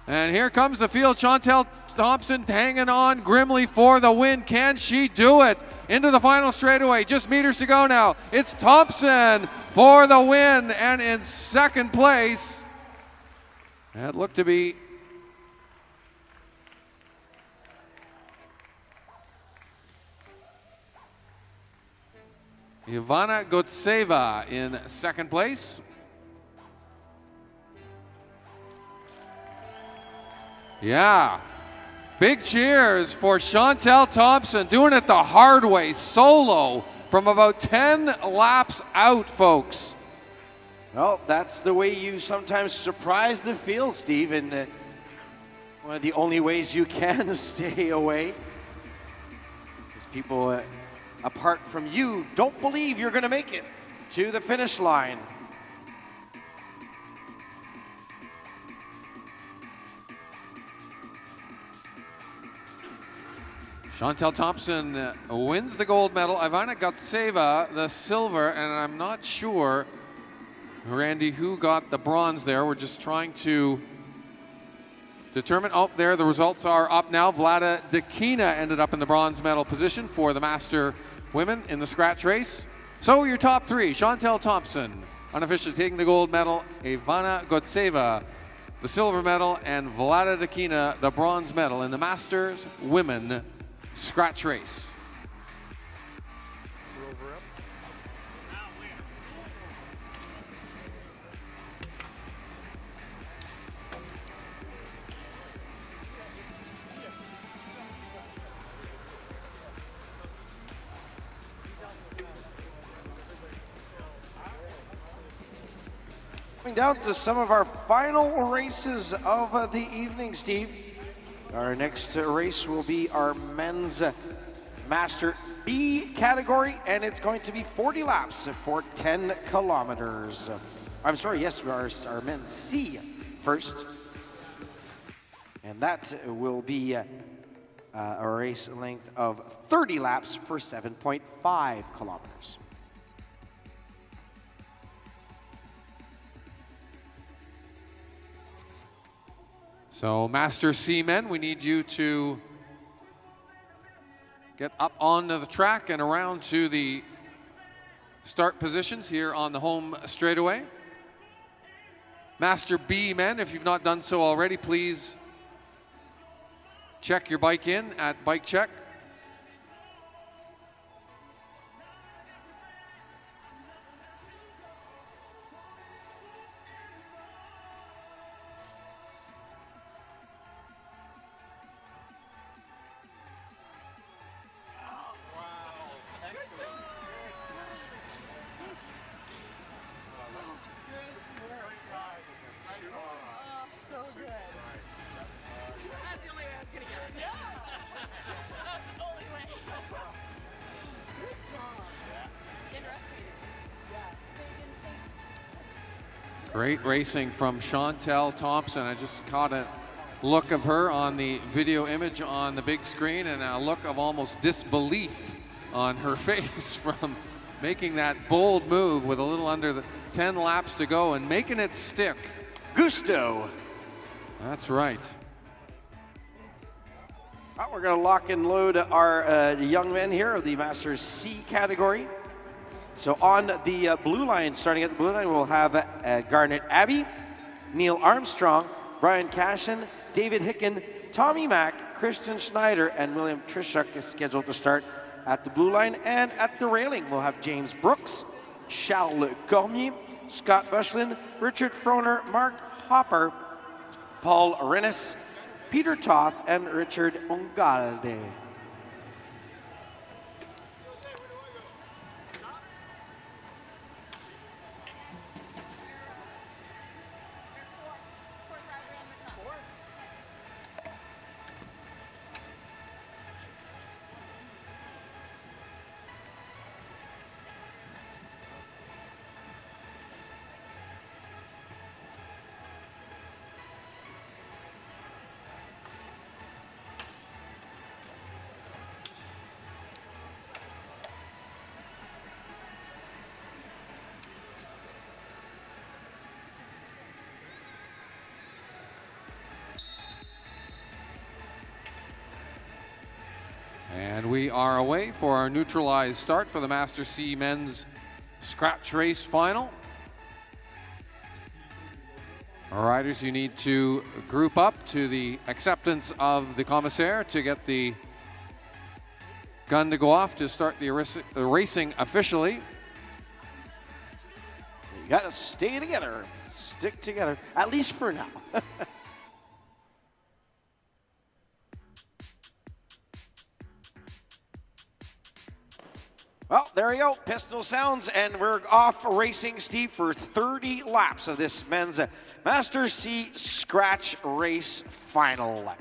[SPEAKER 2] And here comes the field. Chantel Thompson hanging on grimly for the win. Can she do it? Into the final straightaway. Just meters to go now. It's Thompson for the win, and in second place. That looked to be Ivana Gotseva in second place. Yeah. Big cheers for Chantel Thompson, doing it the hard way, solo, from about 10 laps out, folks.
[SPEAKER 1] Well, that's the way you sometimes surprise the field, Steve, and one of the only ways you can stay away. Because people, apart from you, don't believe you're going to make it to the finish line.
[SPEAKER 2] Chantel Thompson wins the gold medal. Ivana Gotseva the silver, and I'm not sure, Randy, who got the bronze there. We're just trying to determine. Oh, there the results are up now. Vlada Dekina ended up in the bronze medal position for the Master Women in the scratch race. So your top three: Chantel Thompson, unofficially taking the gold medal, Ivana Gotseva the silver medal, and Vlada Dekina the bronze medal in the Masters Women scratch race.
[SPEAKER 1] Coming down to some of our final races of the evening, Steve. Our next race will be our men's Master B category, and it's going to be 40 laps for 10 kilometers. I'm sorry, yes, our men's C first. And that will be a race length of 30 laps for 7.5 kilometers.
[SPEAKER 2] So Master C Men, we need you to get up onto the track and around to the start positions here on the home straightaway. Master B Men, if you've not done so already, please check your bike in at Bike Check. Great racing from Chantel Thompson. I just caught a look of her on the video image on the big screen, and a look of almost disbelief on her face from making that bold move with a little under the 10 laps to go and making it stick.
[SPEAKER 1] Gusto.
[SPEAKER 2] That's right.
[SPEAKER 1] Well, we're going to lock and load our young men here of the Masters C category. So on the blue line, starting at the blue line, we'll have Garnet Abbey, Neil Armstrong, Brian Cashin, David Hicken, Tommy Mack, Christian Schneider, and William Trishuk is scheduled to start at the blue line. And at the railing, we'll have James Brooks, Charles Cormier, Scott Bushlin, Richard Froner, Mark Hopper, Paul Rennis, Peter Toth, and Richard Ungalde.
[SPEAKER 2] And we are away for our neutralized start for the Master C Men's Scratch Race Final. Our riders, you need to group up to the acceptance of the commissaire to get the gun to go off to start the racing officially.
[SPEAKER 1] You gotta stay together, stick together, at least for now. Well, there we go. Pistol sounds, and we're off racing, Steve, for 30 laps of this men's Master C Scratch Race Final.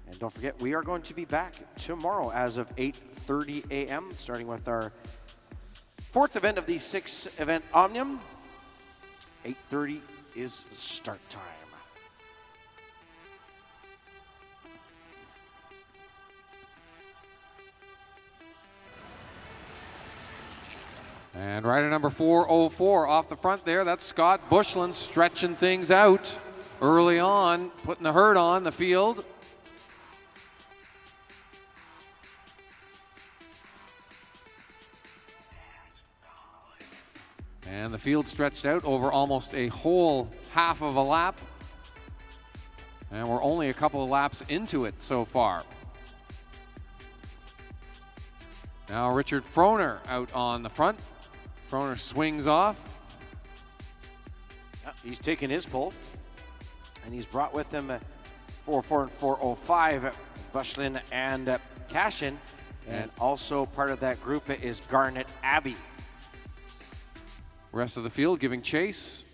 [SPEAKER 1] And don't forget, we are going to be back tomorrow as of 8:30 a.m., starting with our fourth event of the 6-event Omnium. 8:30 is start time.
[SPEAKER 2] And rider number 404 off the front there, that's Scott Bushlin stretching things out early on, putting the hurt on the field. And the field stretched out over almost a whole half of a lap. And we're only a couple of laps into it so far. Now Richard Froner out on the front. Froner swings off.
[SPEAKER 1] Yeah, he's taken his pole, and he's brought with him 404 and 405, Bushlin and Cashin. And also part of that group is Garnet Abbey.
[SPEAKER 2] Rest of the field giving chase.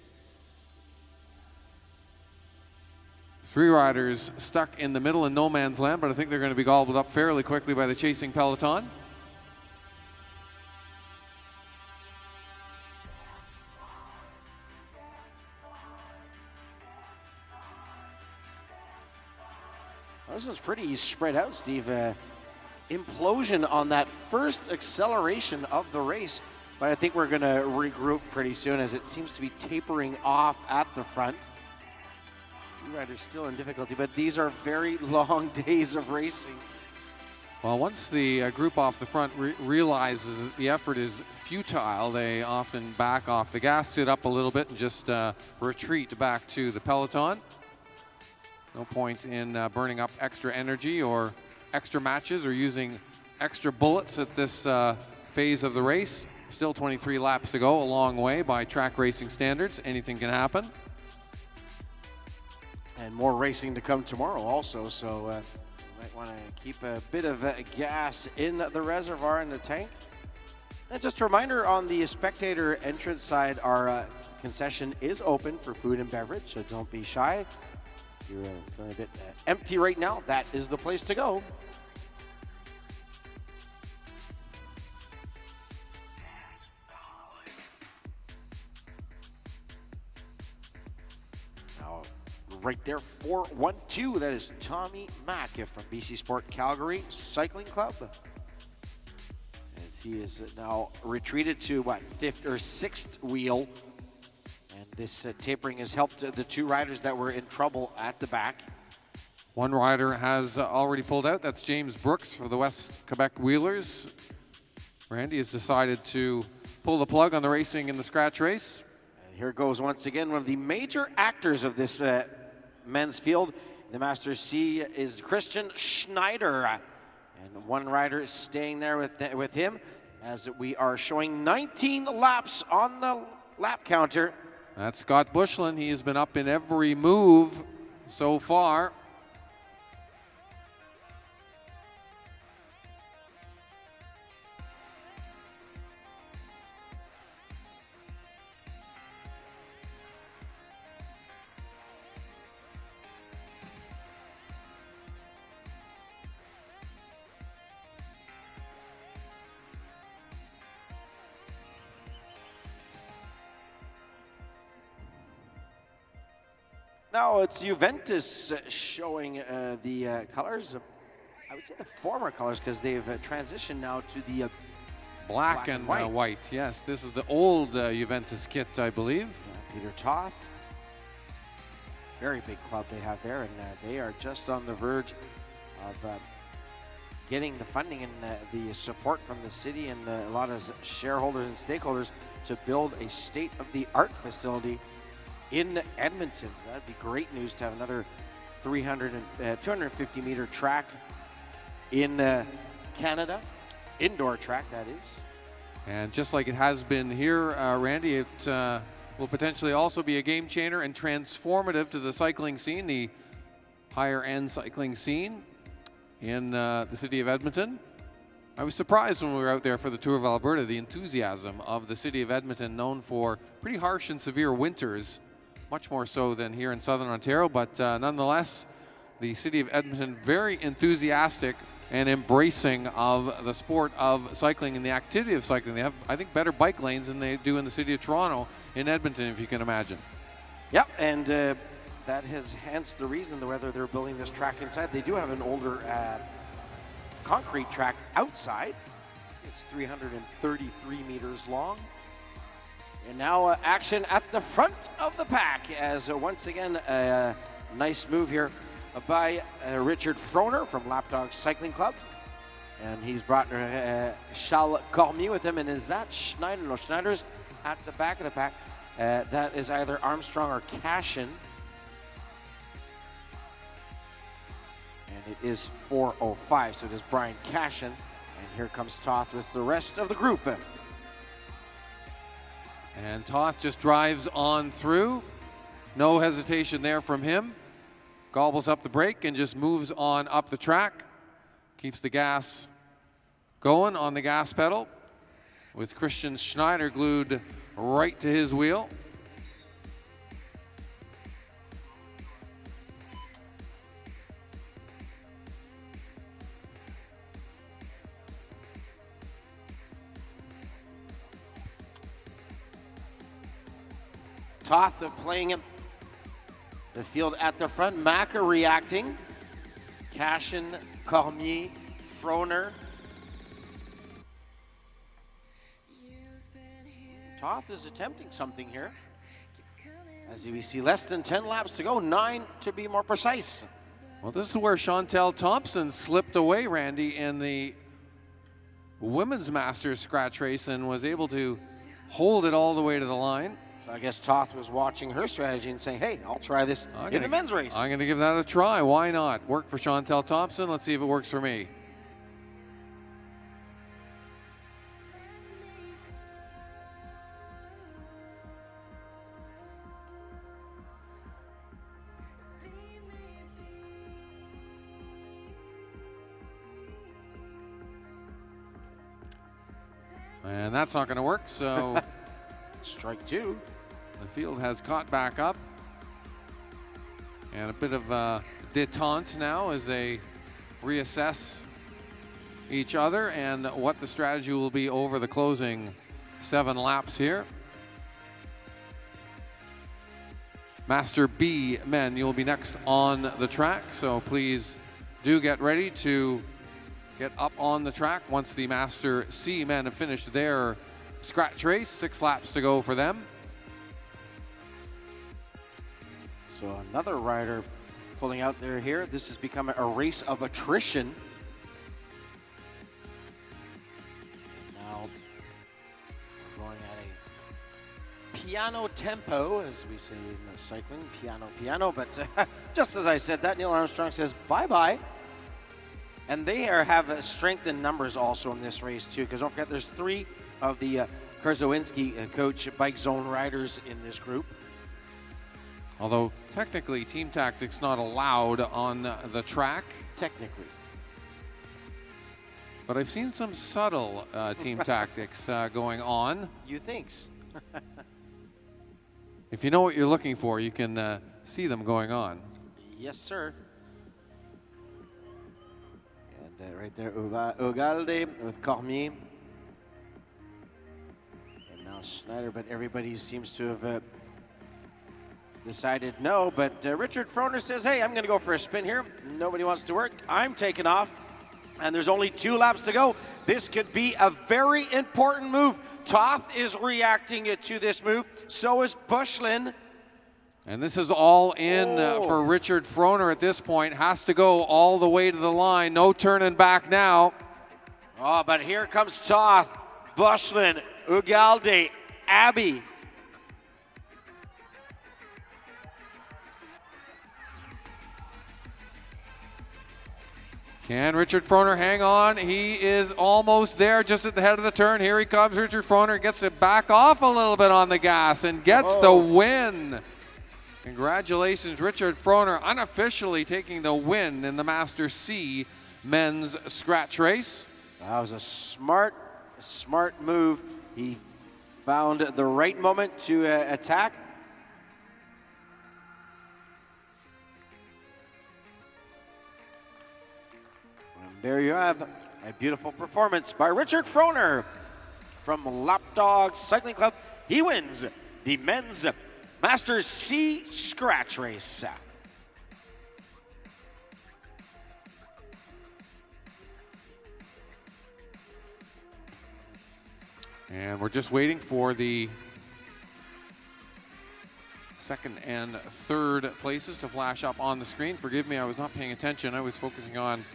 [SPEAKER 2] Three riders stuck in the middle in no man's land, but I think they're going to be gobbled up fairly quickly by the chasing peloton.
[SPEAKER 1] This is pretty spread out, Steve. Implosion on that first acceleration of the race, but I think we're going to regroup pretty soon as it seems to be tapering off at the front. Two riders still in difficulty, but these are very long days of racing.
[SPEAKER 2] Well, once the group off the front realizes that the effort is futile, they often back off the gas, sit up a little bit, and just retreat back to the peloton. No point in burning up extra energy or extra matches or using extra bullets at this phase of the race. Still 23 laps to go, a long way by track racing standards. Anything can happen.
[SPEAKER 1] And more racing to come tomorrow also, so you might want to keep a bit of gas in the reservoir in the tank. And just a reminder, on the spectator entrance side, our concession is open for food and beverage, so don't be shy. If you're feeling a bit empty right now, that is the place to go. Now, right there, 412, that is Tommy Mack from BC Sport Calgary Cycling Club. As he is now retreated to, what, fifth or sixth wheel. And this tapering has helped the two riders that were in trouble at the back.
[SPEAKER 2] One rider has already pulled out. That's James Brooks for the West Quebec Wheelers. Randy has decided to pull the plug on the racing in the scratch race.
[SPEAKER 1] And here goes once again one of the major actors of this men's field, The Master C is Christian Schneider. And one rider is staying there with him as we are showing 19 laps on the lap counter.
[SPEAKER 2] That's Scott Bushlin. He has been up in every move so far.
[SPEAKER 1] Now it's Juventus showing the colors. I would say the former colors because they've transitioned now to the
[SPEAKER 2] black and white. Yes, this is the old Juventus kit, I believe.
[SPEAKER 1] Peter Toth. Very big club they have there, and they are just on the verge of getting the funding and the support from the city and a lot of shareholders and stakeholders to build a state-of-the-art facility in Edmonton. That'd be great news to have another 250 meter track in Canada, indoor track that is.
[SPEAKER 2] And just like it has been here, Randy, it will potentially also be a game changer and transformative to the cycling scene, the higher end cycling scene in the city of Edmonton. I was surprised when we were out there for the Tour of Alberta, the enthusiasm of the city of Edmonton, known for pretty harsh and severe winters, much more so than here in Southern Ontario, but nonetheless, the city of Edmonton very enthusiastic and embracing of the sport of cycling and the activity of cycling. They have, I think, better bike lanes than they do in the city of Toronto in Edmonton, if you can imagine.
[SPEAKER 1] Yep, and that has hence the reason whether they're building this track inside. They do have an older concrete track outside. It's 333 meters long. And now action at the front of the pack as once again a nice move here by Richard Froner from Lapdog Cycling Club. And he's brought Charles Cormier with him. And is that Schneider? No, Schneider's at the back of the pack. That is either Armstrong or Cashin. And it is 4:05, so it is Brian Cashin. And here comes Toth with the rest of the group.
[SPEAKER 2] And Toth just drives on through. No hesitation there from him. Gobbles up the brake and just moves on up the track. Keeps the gas going on the gas pedal with Christian Schneider glued right to his wheel.
[SPEAKER 1] Toth playing him. The field at the front. Macca reacting. Cashin, Cormier, Froner. Toth is attempting something here. As we see less than 10 laps to go, 9 to be more precise.
[SPEAKER 2] Well, this is where Chantel Thompson slipped away, Randy, in the Women's Masters scratch race and was able to hold it all the way to the line.
[SPEAKER 1] So I guess Toth was watching her strategy and saying, hey, I'll try this in the men's race.
[SPEAKER 2] I'm going to give that a try. Why not? Worked for Chantel Thompson. Let's see if it works for me. And that's not going to work, so
[SPEAKER 1] strike two.
[SPEAKER 2] The field has caught back up. And a bit of detente now as they reassess each other and what the strategy will be over the closing 7 laps here. Master B Men, you'll be next on the track, so please do get ready to get up on the track once the Master C Men have finished their scratch race. 6 laps to go for them.
[SPEAKER 1] So another rider pulling out there here. This has become a race of attrition. And now going at a piano tempo, as we say in cycling, piano. But just as I said that, Neil Armstrong says bye-bye. And they have strength in numbers also in this race too, because don't forget there's 3 of the Karzowinski coach bike zone riders in this group.
[SPEAKER 2] Although technically team tactics not allowed on the track.
[SPEAKER 1] Technically.
[SPEAKER 2] But I've seen some subtle team tactics going on.
[SPEAKER 1] You thinks.
[SPEAKER 2] If you know what you're looking for, you can see them going on.
[SPEAKER 1] Yes, sir. And right there, Ugalde with Cormier. And now Schneider, but everybody seems to have decided no. But Richard Froner says, hey, I'm going to go for a spin here. Nobody wants to work. I'm taking off. And there's only 2 laps to go. This could be a very important move. Toth is reacting to this move. So is Bushlin.
[SPEAKER 2] And this is all in for Richard Froner at this point. Has to go all the way to the line. No turning back now.
[SPEAKER 1] Oh, but here comes Toth, Bushlin, Ugalde, Abbey.
[SPEAKER 2] Can Richard Froner hang on? He is almost there, just at the head of the turn. Here he comes, Richard Froner gets it back off a little bit on the gas and gets the win. Congratulations, Richard Froner, unofficially taking the win in the Master C men's scratch race.
[SPEAKER 1] That was a smart move. He found the right moment to attack. There you have a beautiful performance by Richard Froner from Lapdog Cycling Club. He wins the men's Masters C scratch race.
[SPEAKER 2] And we're just waiting for the second and third places to flash up on the screen. Forgive me, I was not paying attention. I was focusing on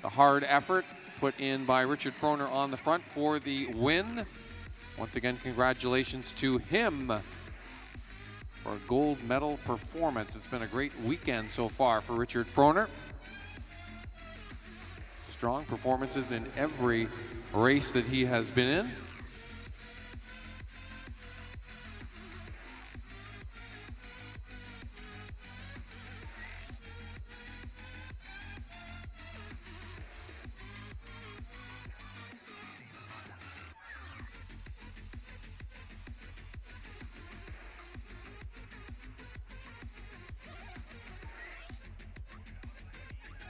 [SPEAKER 2] the hard effort put in by Richard Froner on the front for the win. Once again, congratulations to him for a gold medal performance. It's been a great weekend so far for Richard Froner. Strong performances in every race that he has been in.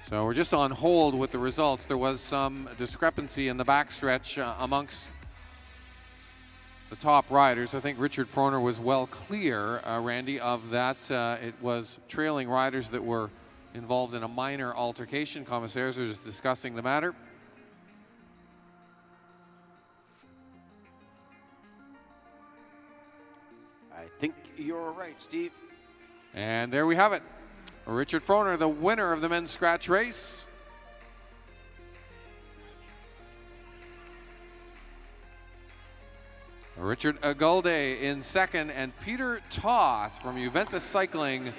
[SPEAKER 2] So we're just on hold with the results. There was some discrepancy in the backstretch amongst the top riders. I think Richard Froner was well clear, Randy, of that. It was trailing riders that were involved in a minor altercation. Commissaires are just discussing the matter.
[SPEAKER 1] I think you're right, Steve.
[SPEAKER 2] And there we have it. Richard Froner, the winner of the men's scratch race. Richard Agulde in second, and Peter Toth from Juventus Cycling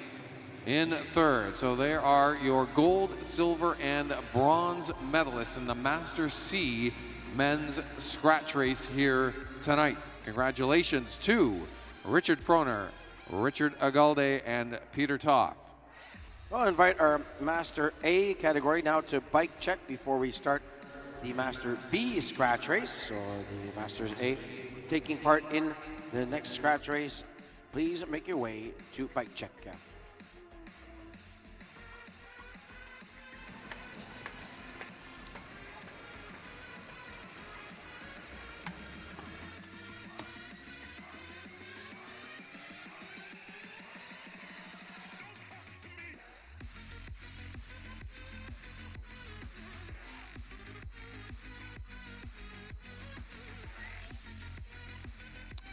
[SPEAKER 2] in third. So there are your gold, silver, and bronze medalists in the Master C men's scratch race here tonight. Congratulations to Richard Froner, Richard Agulde, and Peter Toth.
[SPEAKER 1] I'll invite our Master A category now to bike check before we start the Master B scratch race. So the Masters A taking part in the next scratch race, please make your way to bike check.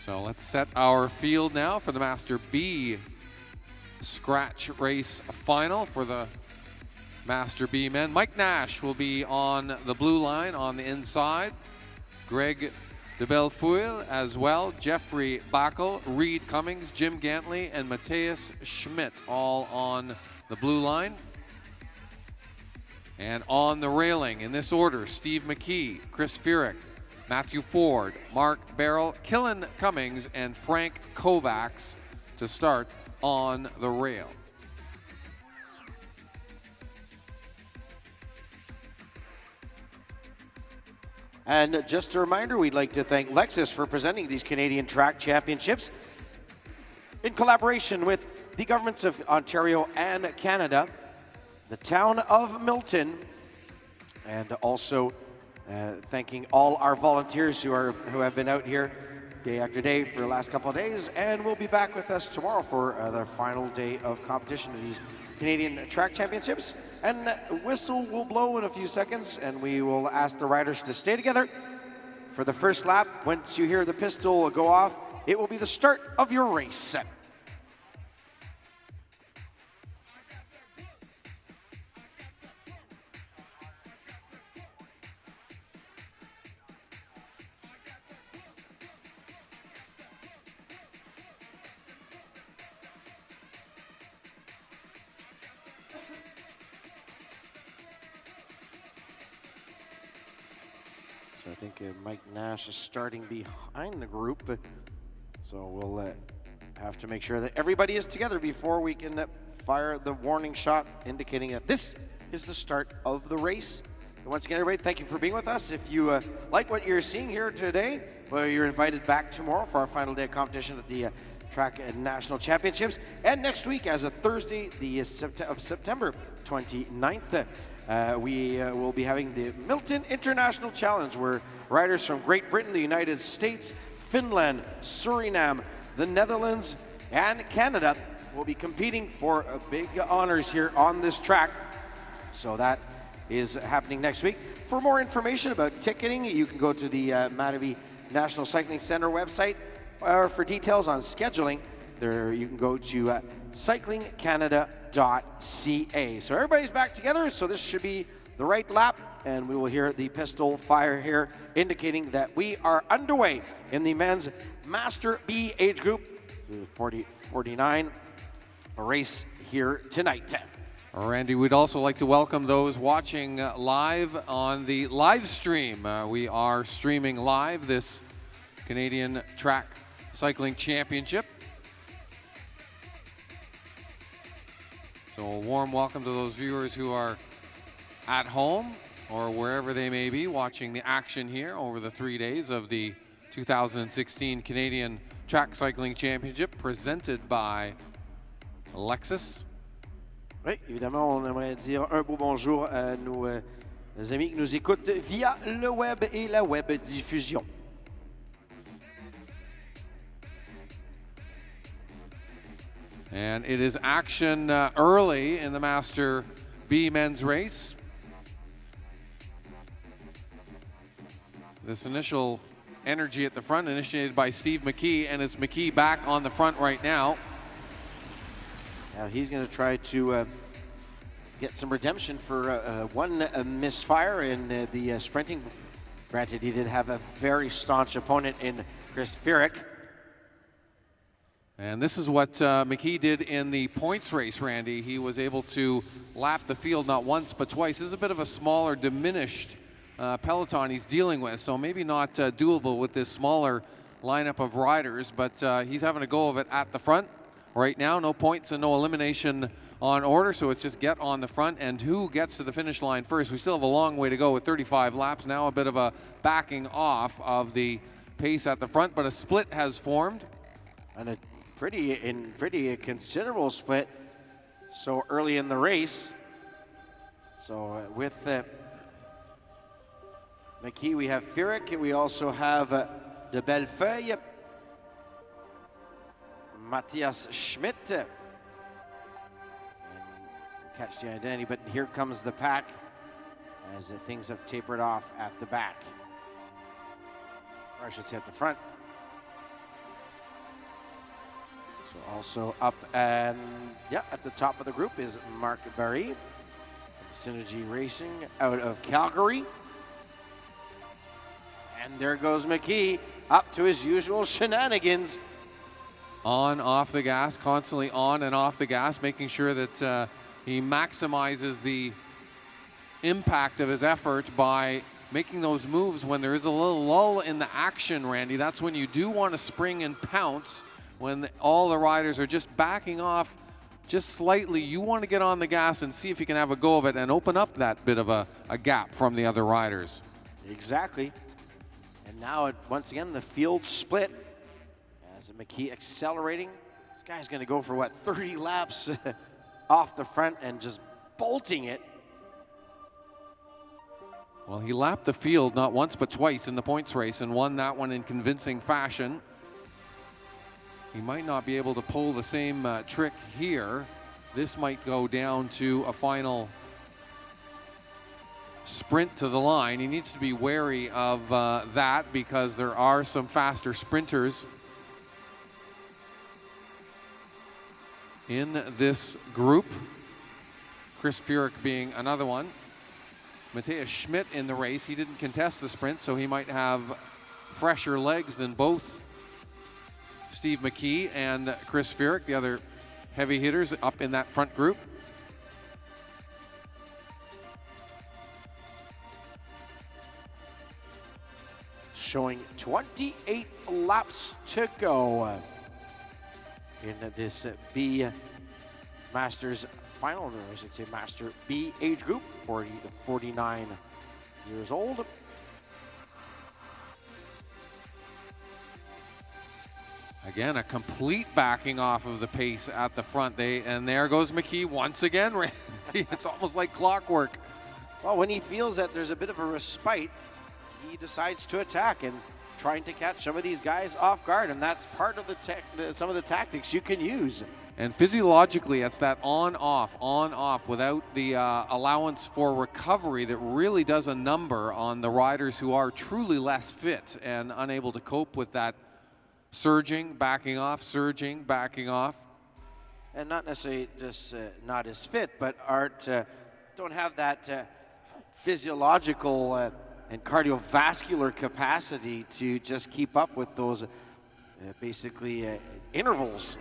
[SPEAKER 2] So let's set our field now for the Master B scratch race final for the Master B men. Mike Nash will be on the blue line on the inside. Greg de Bellefeuille as well, Jeffrey Backel, Reed Cummings, Jim Gantley, and Matthias Schmidt, all on the blue line. And on the railing, in this order, Steve McKee, Chris Furyk, Matthew Ford, Mark Barrell, Killen Cummings, and Frank Kovacs to start on the rail.
[SPEAKER 1] And just a reminder, we'd like to thank Lexus for presenting these Canadian Track Championships in collaboration with the governments of Ontario and Canada, the town of Milton, and also thanking all our volunteers who have been out here day after day for the last couple of days, and will be back with us tomorrow for the final day of competition of these Canadian Track Championships. And whistle will blow in a few seconds, and we will ask the riders to stay together for the first lap. Once you hear the pistol go off, it will be the start of your race. So I think Mike Nash is starting behind the group. So we'll have to make sure that everybody is together before we can fire the warning shot indicating that this is the start of the race. And once again, everybody, thank you for being with us. If you like what you're seeing here today, well, you're invited back tomorrow for our final day of competition at the Track National Championships. And next week, as a Thursday, the of September 29th, we will be having the Milton International Challenge, where riders from Great Britain, the United States, Finland, Suriname, the Netherlands, and Canada will be competing for big honors here on this track. So that is happening next week. For more information about ticketing, you can go to the Mattamy National Cycling Center website, or for details on scheduling, there you can go to cyclingcanada.ca. So everybody's back together, so this should be the right lap, and we will hear the pistol fire here, indicating that we are underway in the men's Master B age group, 40-49, a race here tonight.
[SPEAKER 2] Randy, we'd also like to welcome those watching live on the live stream. We are streaming live this Canadian Track Cycling Championship. So a warm welcome to those viewers who are at home or wherever they may be watching the action here over the 3 days of the 2016 Canadian Track Cycling Championship presented by Lexus.
[SPEAKER 1] Oui, évidemment, on aimerait dire un beau bonjour à nos amis qui nous écoutent via le web et la web diffusion.
[SPEAKER 2] And it is action early in the Master B men's race. This initial energy at the front initiated by Steve McKee, and it's McKee back on the front right now.
[SPEAKER 1] Now he's going to try to get some redemption for one misfire in the sprinting. Granted, he did have a very staunch opponent in Chris Furyk.
[SPEAKER 2] And this is what McKee did in the points race, Randy. He was able to lap the field not once but twice. This is a bit of a smaller, diminished peloton he's dealing with, so maybe not doable with this smaller lineup of riders, but he's having a go of it at the front right now. No points and no elimination on order, so it's just get on the front and who gets to the finish line first. We still have a long way to go with 35 laps. Now a bit of a backing off of the pace at the front, but a split has formed.
[SPEAKER 1] And a pretty considerable split so early in the race. So with McKee, we have Furyk, we also have de Bellefeuille, Matthias Schmidt. Catch the identity, but here comes the pack as things have tapered off at the back. Or I should say at the front. So also up and at the top of the group is Mark Barry, Synergy Racing out of Calgary. And there goes McKee up to his usual shenanigans.
[SPEAKER 2] On, off the gas, constantly on and off the gas, making sure that he maximizes the impact of his effort by making those moves when there is a little lull in the action, Randy. That's when you do want to spring and pounce. When all the riders are just backing off just slightly, you want to get on the gas and see if you can have a go of it and open up that bit of a gap from the other riders.
[SPEAKER 1] Exactly. And now, once again, the field split. As McKee accelerating. This guy's going to go for, what, 30 laps off the front and just bolting it.
[SPEAKER 2] Well, he lapped the field not once but twice in the points race and won that one in convincing fashion. He might not be able to pull the same trick here. This might go down to a final sprint to the line. He needs to be wary of that because there are some faster sprinters in this group. Chris Furyk being another one. Matthias Schmidt in the race. He didn't contest the sprint, so he might have fresher legs than both Steve McKee and Chris Furyk, the other heavy hitters up in that front group.
[SPEAKER 1] Showing 28 laps to go in this B Masters final, or I should say Master B age group, 40 to 49 years old.
[SPEAKER 2] Again, a complete backing off of the pace at the front. And there goes McKee once again. It's almost like clockwork.
[SPEAKER 1] Well, when he feels that there's a bit of a respite, he decides to attack and trying to catch some of these guys off guard, and that's part of some of the tactics you can use.
[SPEAKER 2] And physiologically, it's that on-off without the allowance for recovery that really does a number on the riders who are truly less fit and unable to cope with that surging, backing off, surging, backing off.
[SPEAKER 1] And not necessarily just not as fit, but don't have that physiological and cardiovascular capacity to just keep up with those basically intervals.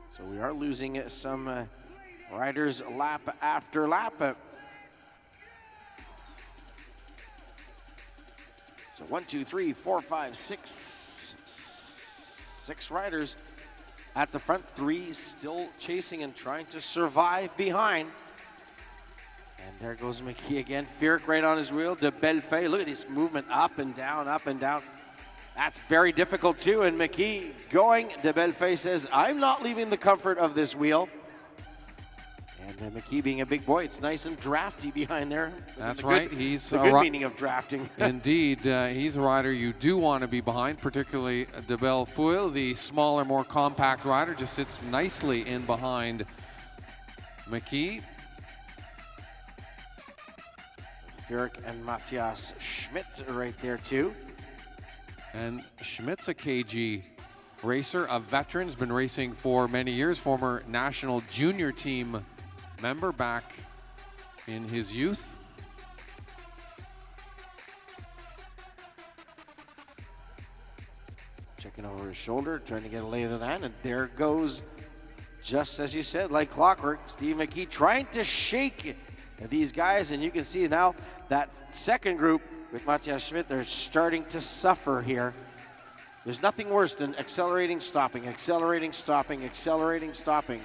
[SPEAKER 1] So we are losing some riders lap after lap. So 1, 2, 3, 4, 5, 6 riders at the front, 3 still chasing and trying to survive behind. And there goes McKee again. Furyk right on his wheel. De Bellefeuille, look at this movement up and down, up and down. That's very difficult too, and McKee going. De Bellefeuille says, I'm not leaving the comfort of this wheel. And McKee being a big boy, it's nice and drafty behind there.
[SPEAKER 2] That's right. He's
[SPEAKER 1] the good meaning of drafting.
[SPEAKER 2] Indeed, he's a rider you do want to be behind, particularly De Bellefeuille, the smaller, more compact rider, just sits nicely in behind McKee.
[SPEAKER 1] Furyk and Matthias Schmidt right there too.
[SPEAKER 2] And Schmidt's a KG racer, a veteran, has been racing for many years, former national junior team member back in his youth.
[SPEAKER 1] Checking over his shoulder, trying to get a lay of the land, and there goes, just as you said, like clockwork, Steve McKee trying to shake these guys, and you can see now that second group with Matthias Schmidt, they're starting to suffer here. There's nothing worse than accelerating, stopping, accelerating, stopping, accelerating, stopping.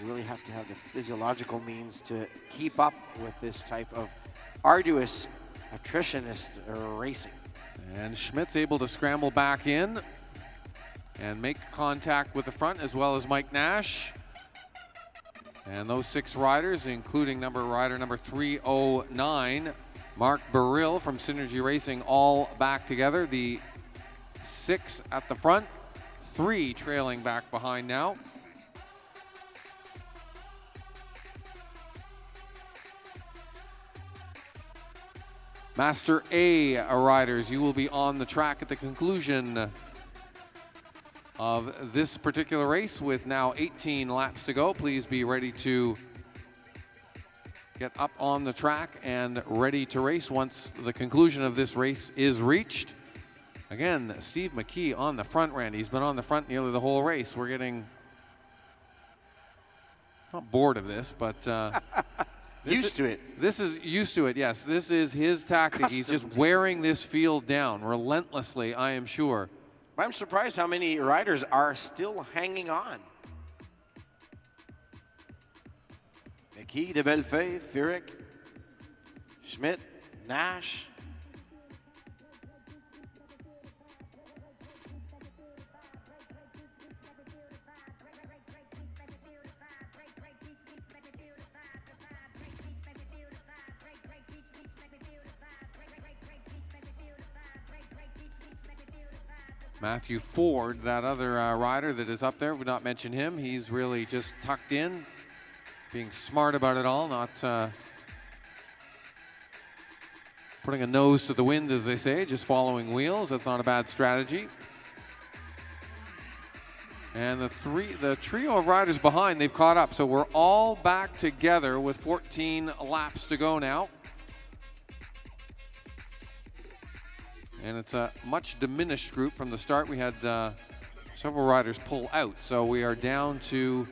[SPEAKER 1] You really have to have the physiological means to keep up with this type of arduous, attritionist racing.
[SPEAKER 2] And Schmidt's able to scramble back in and make contact with the front, as well as Mike Nash. And those 6 riders, including rider number 309, Mark Burrill from Synergy Racing, all back together. The 6 at the front, 3 trailing back behind now. Master A riders, you will be on the track at the conclusion of this particular race with now 18 laps to go. Please be ready to get up on the track and ready to race once the conclusion of this race is reached. Again, Steve McKee on the front, Randy. He's been on the front nearly the whole race. We're getting not bored of this, but
[SPEAKER 1] used to it.
[SPEAKER 2] This is used to it, yes. This is his tactic. He's just wearing this field down relentlessly, I am sure.
[SPEAKER 1] I'm surprised how many riders are still hanging on. McKee, de Bellefeuille, Fierick, Schmidt, Nash.
[SPEAKER 2] Matthew Ford, that other rider that is up there, would not mention him. He's really just tucked in, being smart about it all, not putting a nose to the wind, as they say, just following wheels. That's not a bad strategy. And the trio of riders behind, they've caught up. So we're all back together with 14 laps to go now. And it's a much diminished group from the start. We had several riders pull out. So we are down to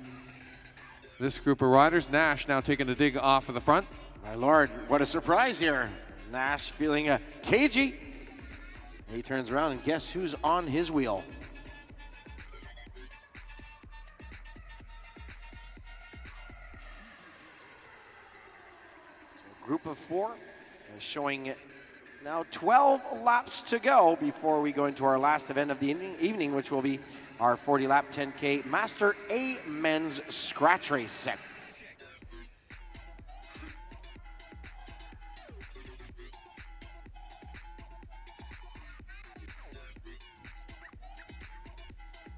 [SPEAKER 2] this group of riders. Nash now taking a dig off of the front.
[SPEAKER 1] My Lord, what a surprise here. Nash feeling cagey. He turns around and guess who's on his wheel? So group of 4 showing now 12 laps to go before we go into our last event of the evening, which will be our 40-lap 10K Master A Men's Scratch Race set.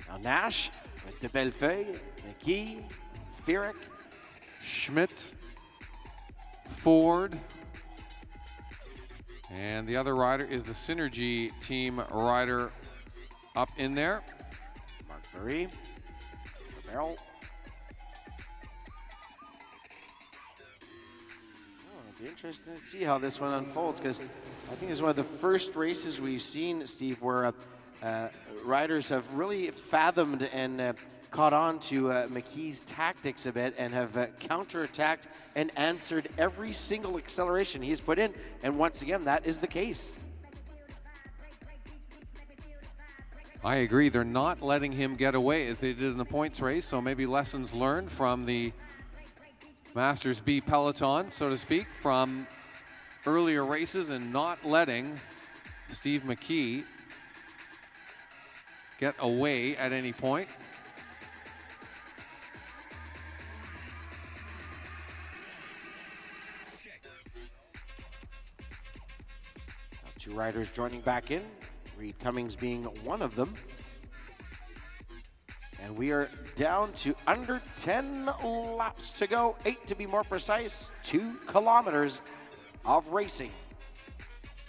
[SPEAKER 1] Now Nash with de Bellefeuille, McKee, Fierick,
[SPEAKER 2] Schmidt, Ford, and the other rider is the Synergy team rider up in there.
[SPEAKER 1] Mark Marie, the barrel. It'll be interesting to see how this one unfolds, because I think it's one of the first races we've seen, Steve, where riders have really fathomed and caught on to McKee's tactics a bit and have counterattacked and answered every single acceleration he's put in. And once again, that is the case.
[SPEAKER 2] I agree. They're not letting him get away as they did in the points race. So maybe lessons learned from the Masters B peloton, so to speak, from earlier races, and not letting Steve McKee get away at any point.
[SPEAKER 1] Two riders joining back in, Reed Cummings being one of them. And we are down to under 10 laps to go, 8 to be more precise, 2 kilometers of racing.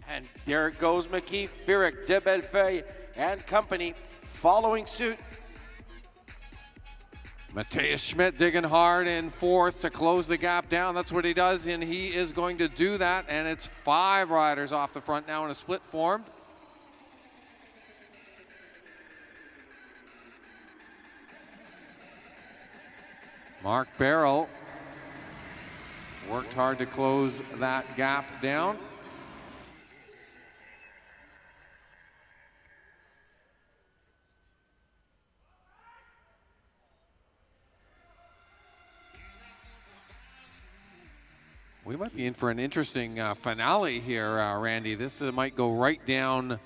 [SPEAKER 1] And there goes McKee, Fierick, de Bellefeuille, and company following suit.
[SPEAKER 2] Matthias Schmidt digging hard in fourth to close the gap down. That's what he does, and he is going to do that. And it's 5 riders off the front now in a split form. Mark Barrow worked hard to close that gap down. We might be in for an interesting finale here, Randy. This might go right down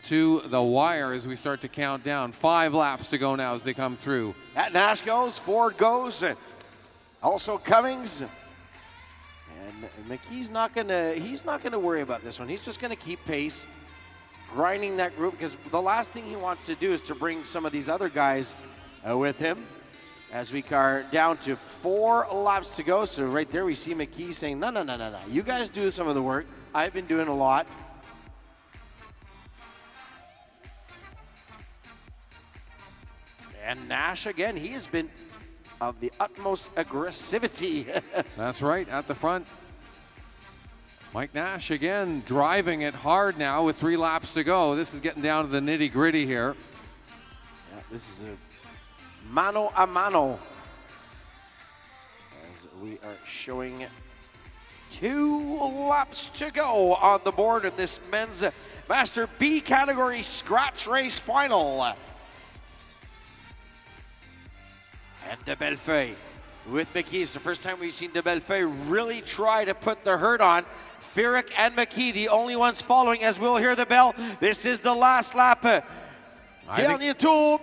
[SPEAKER 2] to the wire as we start to count down. 5 laps to go now as they come through.
[SPEAKER 1] At Nash goes, Ford goes, and also Cummings. And McKee's not gonna worry about this one. He's just gonna keep pace, grinding that group, because the last thing he wants to do is to bring some of these other guys with him. As we are down to 4 laps to go. So right there we see McKee saying, no. You guys do some of the work. I've been doing a lot. And Nash again, he has been of the utmost aggressivity.
[SPEAKER 2] That's right, at the front. Mike Nash again driving it hard now with 3 laps to go. This is getting down to the nitty gritty here.
[SPEAKER 1] Yeah, this is a mano a mano. As we are showing 2 laps to go on the board in this men's Master B category scratch race final. And de Bellefeuille with McKee. It's the first time we've seen de Bellefeuille really try to put the hurt on. Fierick and McKee, the only ones following, as we'll hear the bell. This is the last lap. Dernier tour.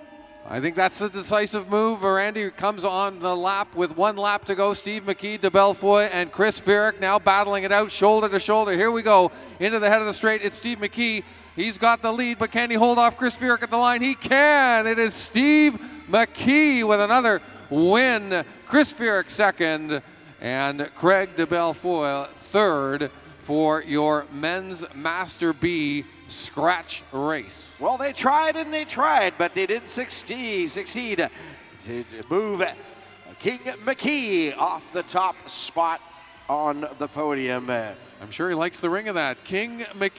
[SPEAKER 2] I think that's a decisive move. Randy comes on the lap with 1 lap to go. Steve McKee, de Bellefeuille, and Chris Fierick now battling it out shoulder to shoulder. Here we go into the head of the straight. It's Steve McKee. He's got the lead, but can he hold off Chris Fierick at the line? He can. It is Steve McKee with another win. Chris Fierick second, and Craig de Bellefeuille third for your men's Master B scratch race.
[SPEAKER 1] Well, they tried and they tried, but they didn't succeed to move King McKee off the top spot on the podium.
[SPEAKER 2] I'm sure he likes the ring of that. King McKee.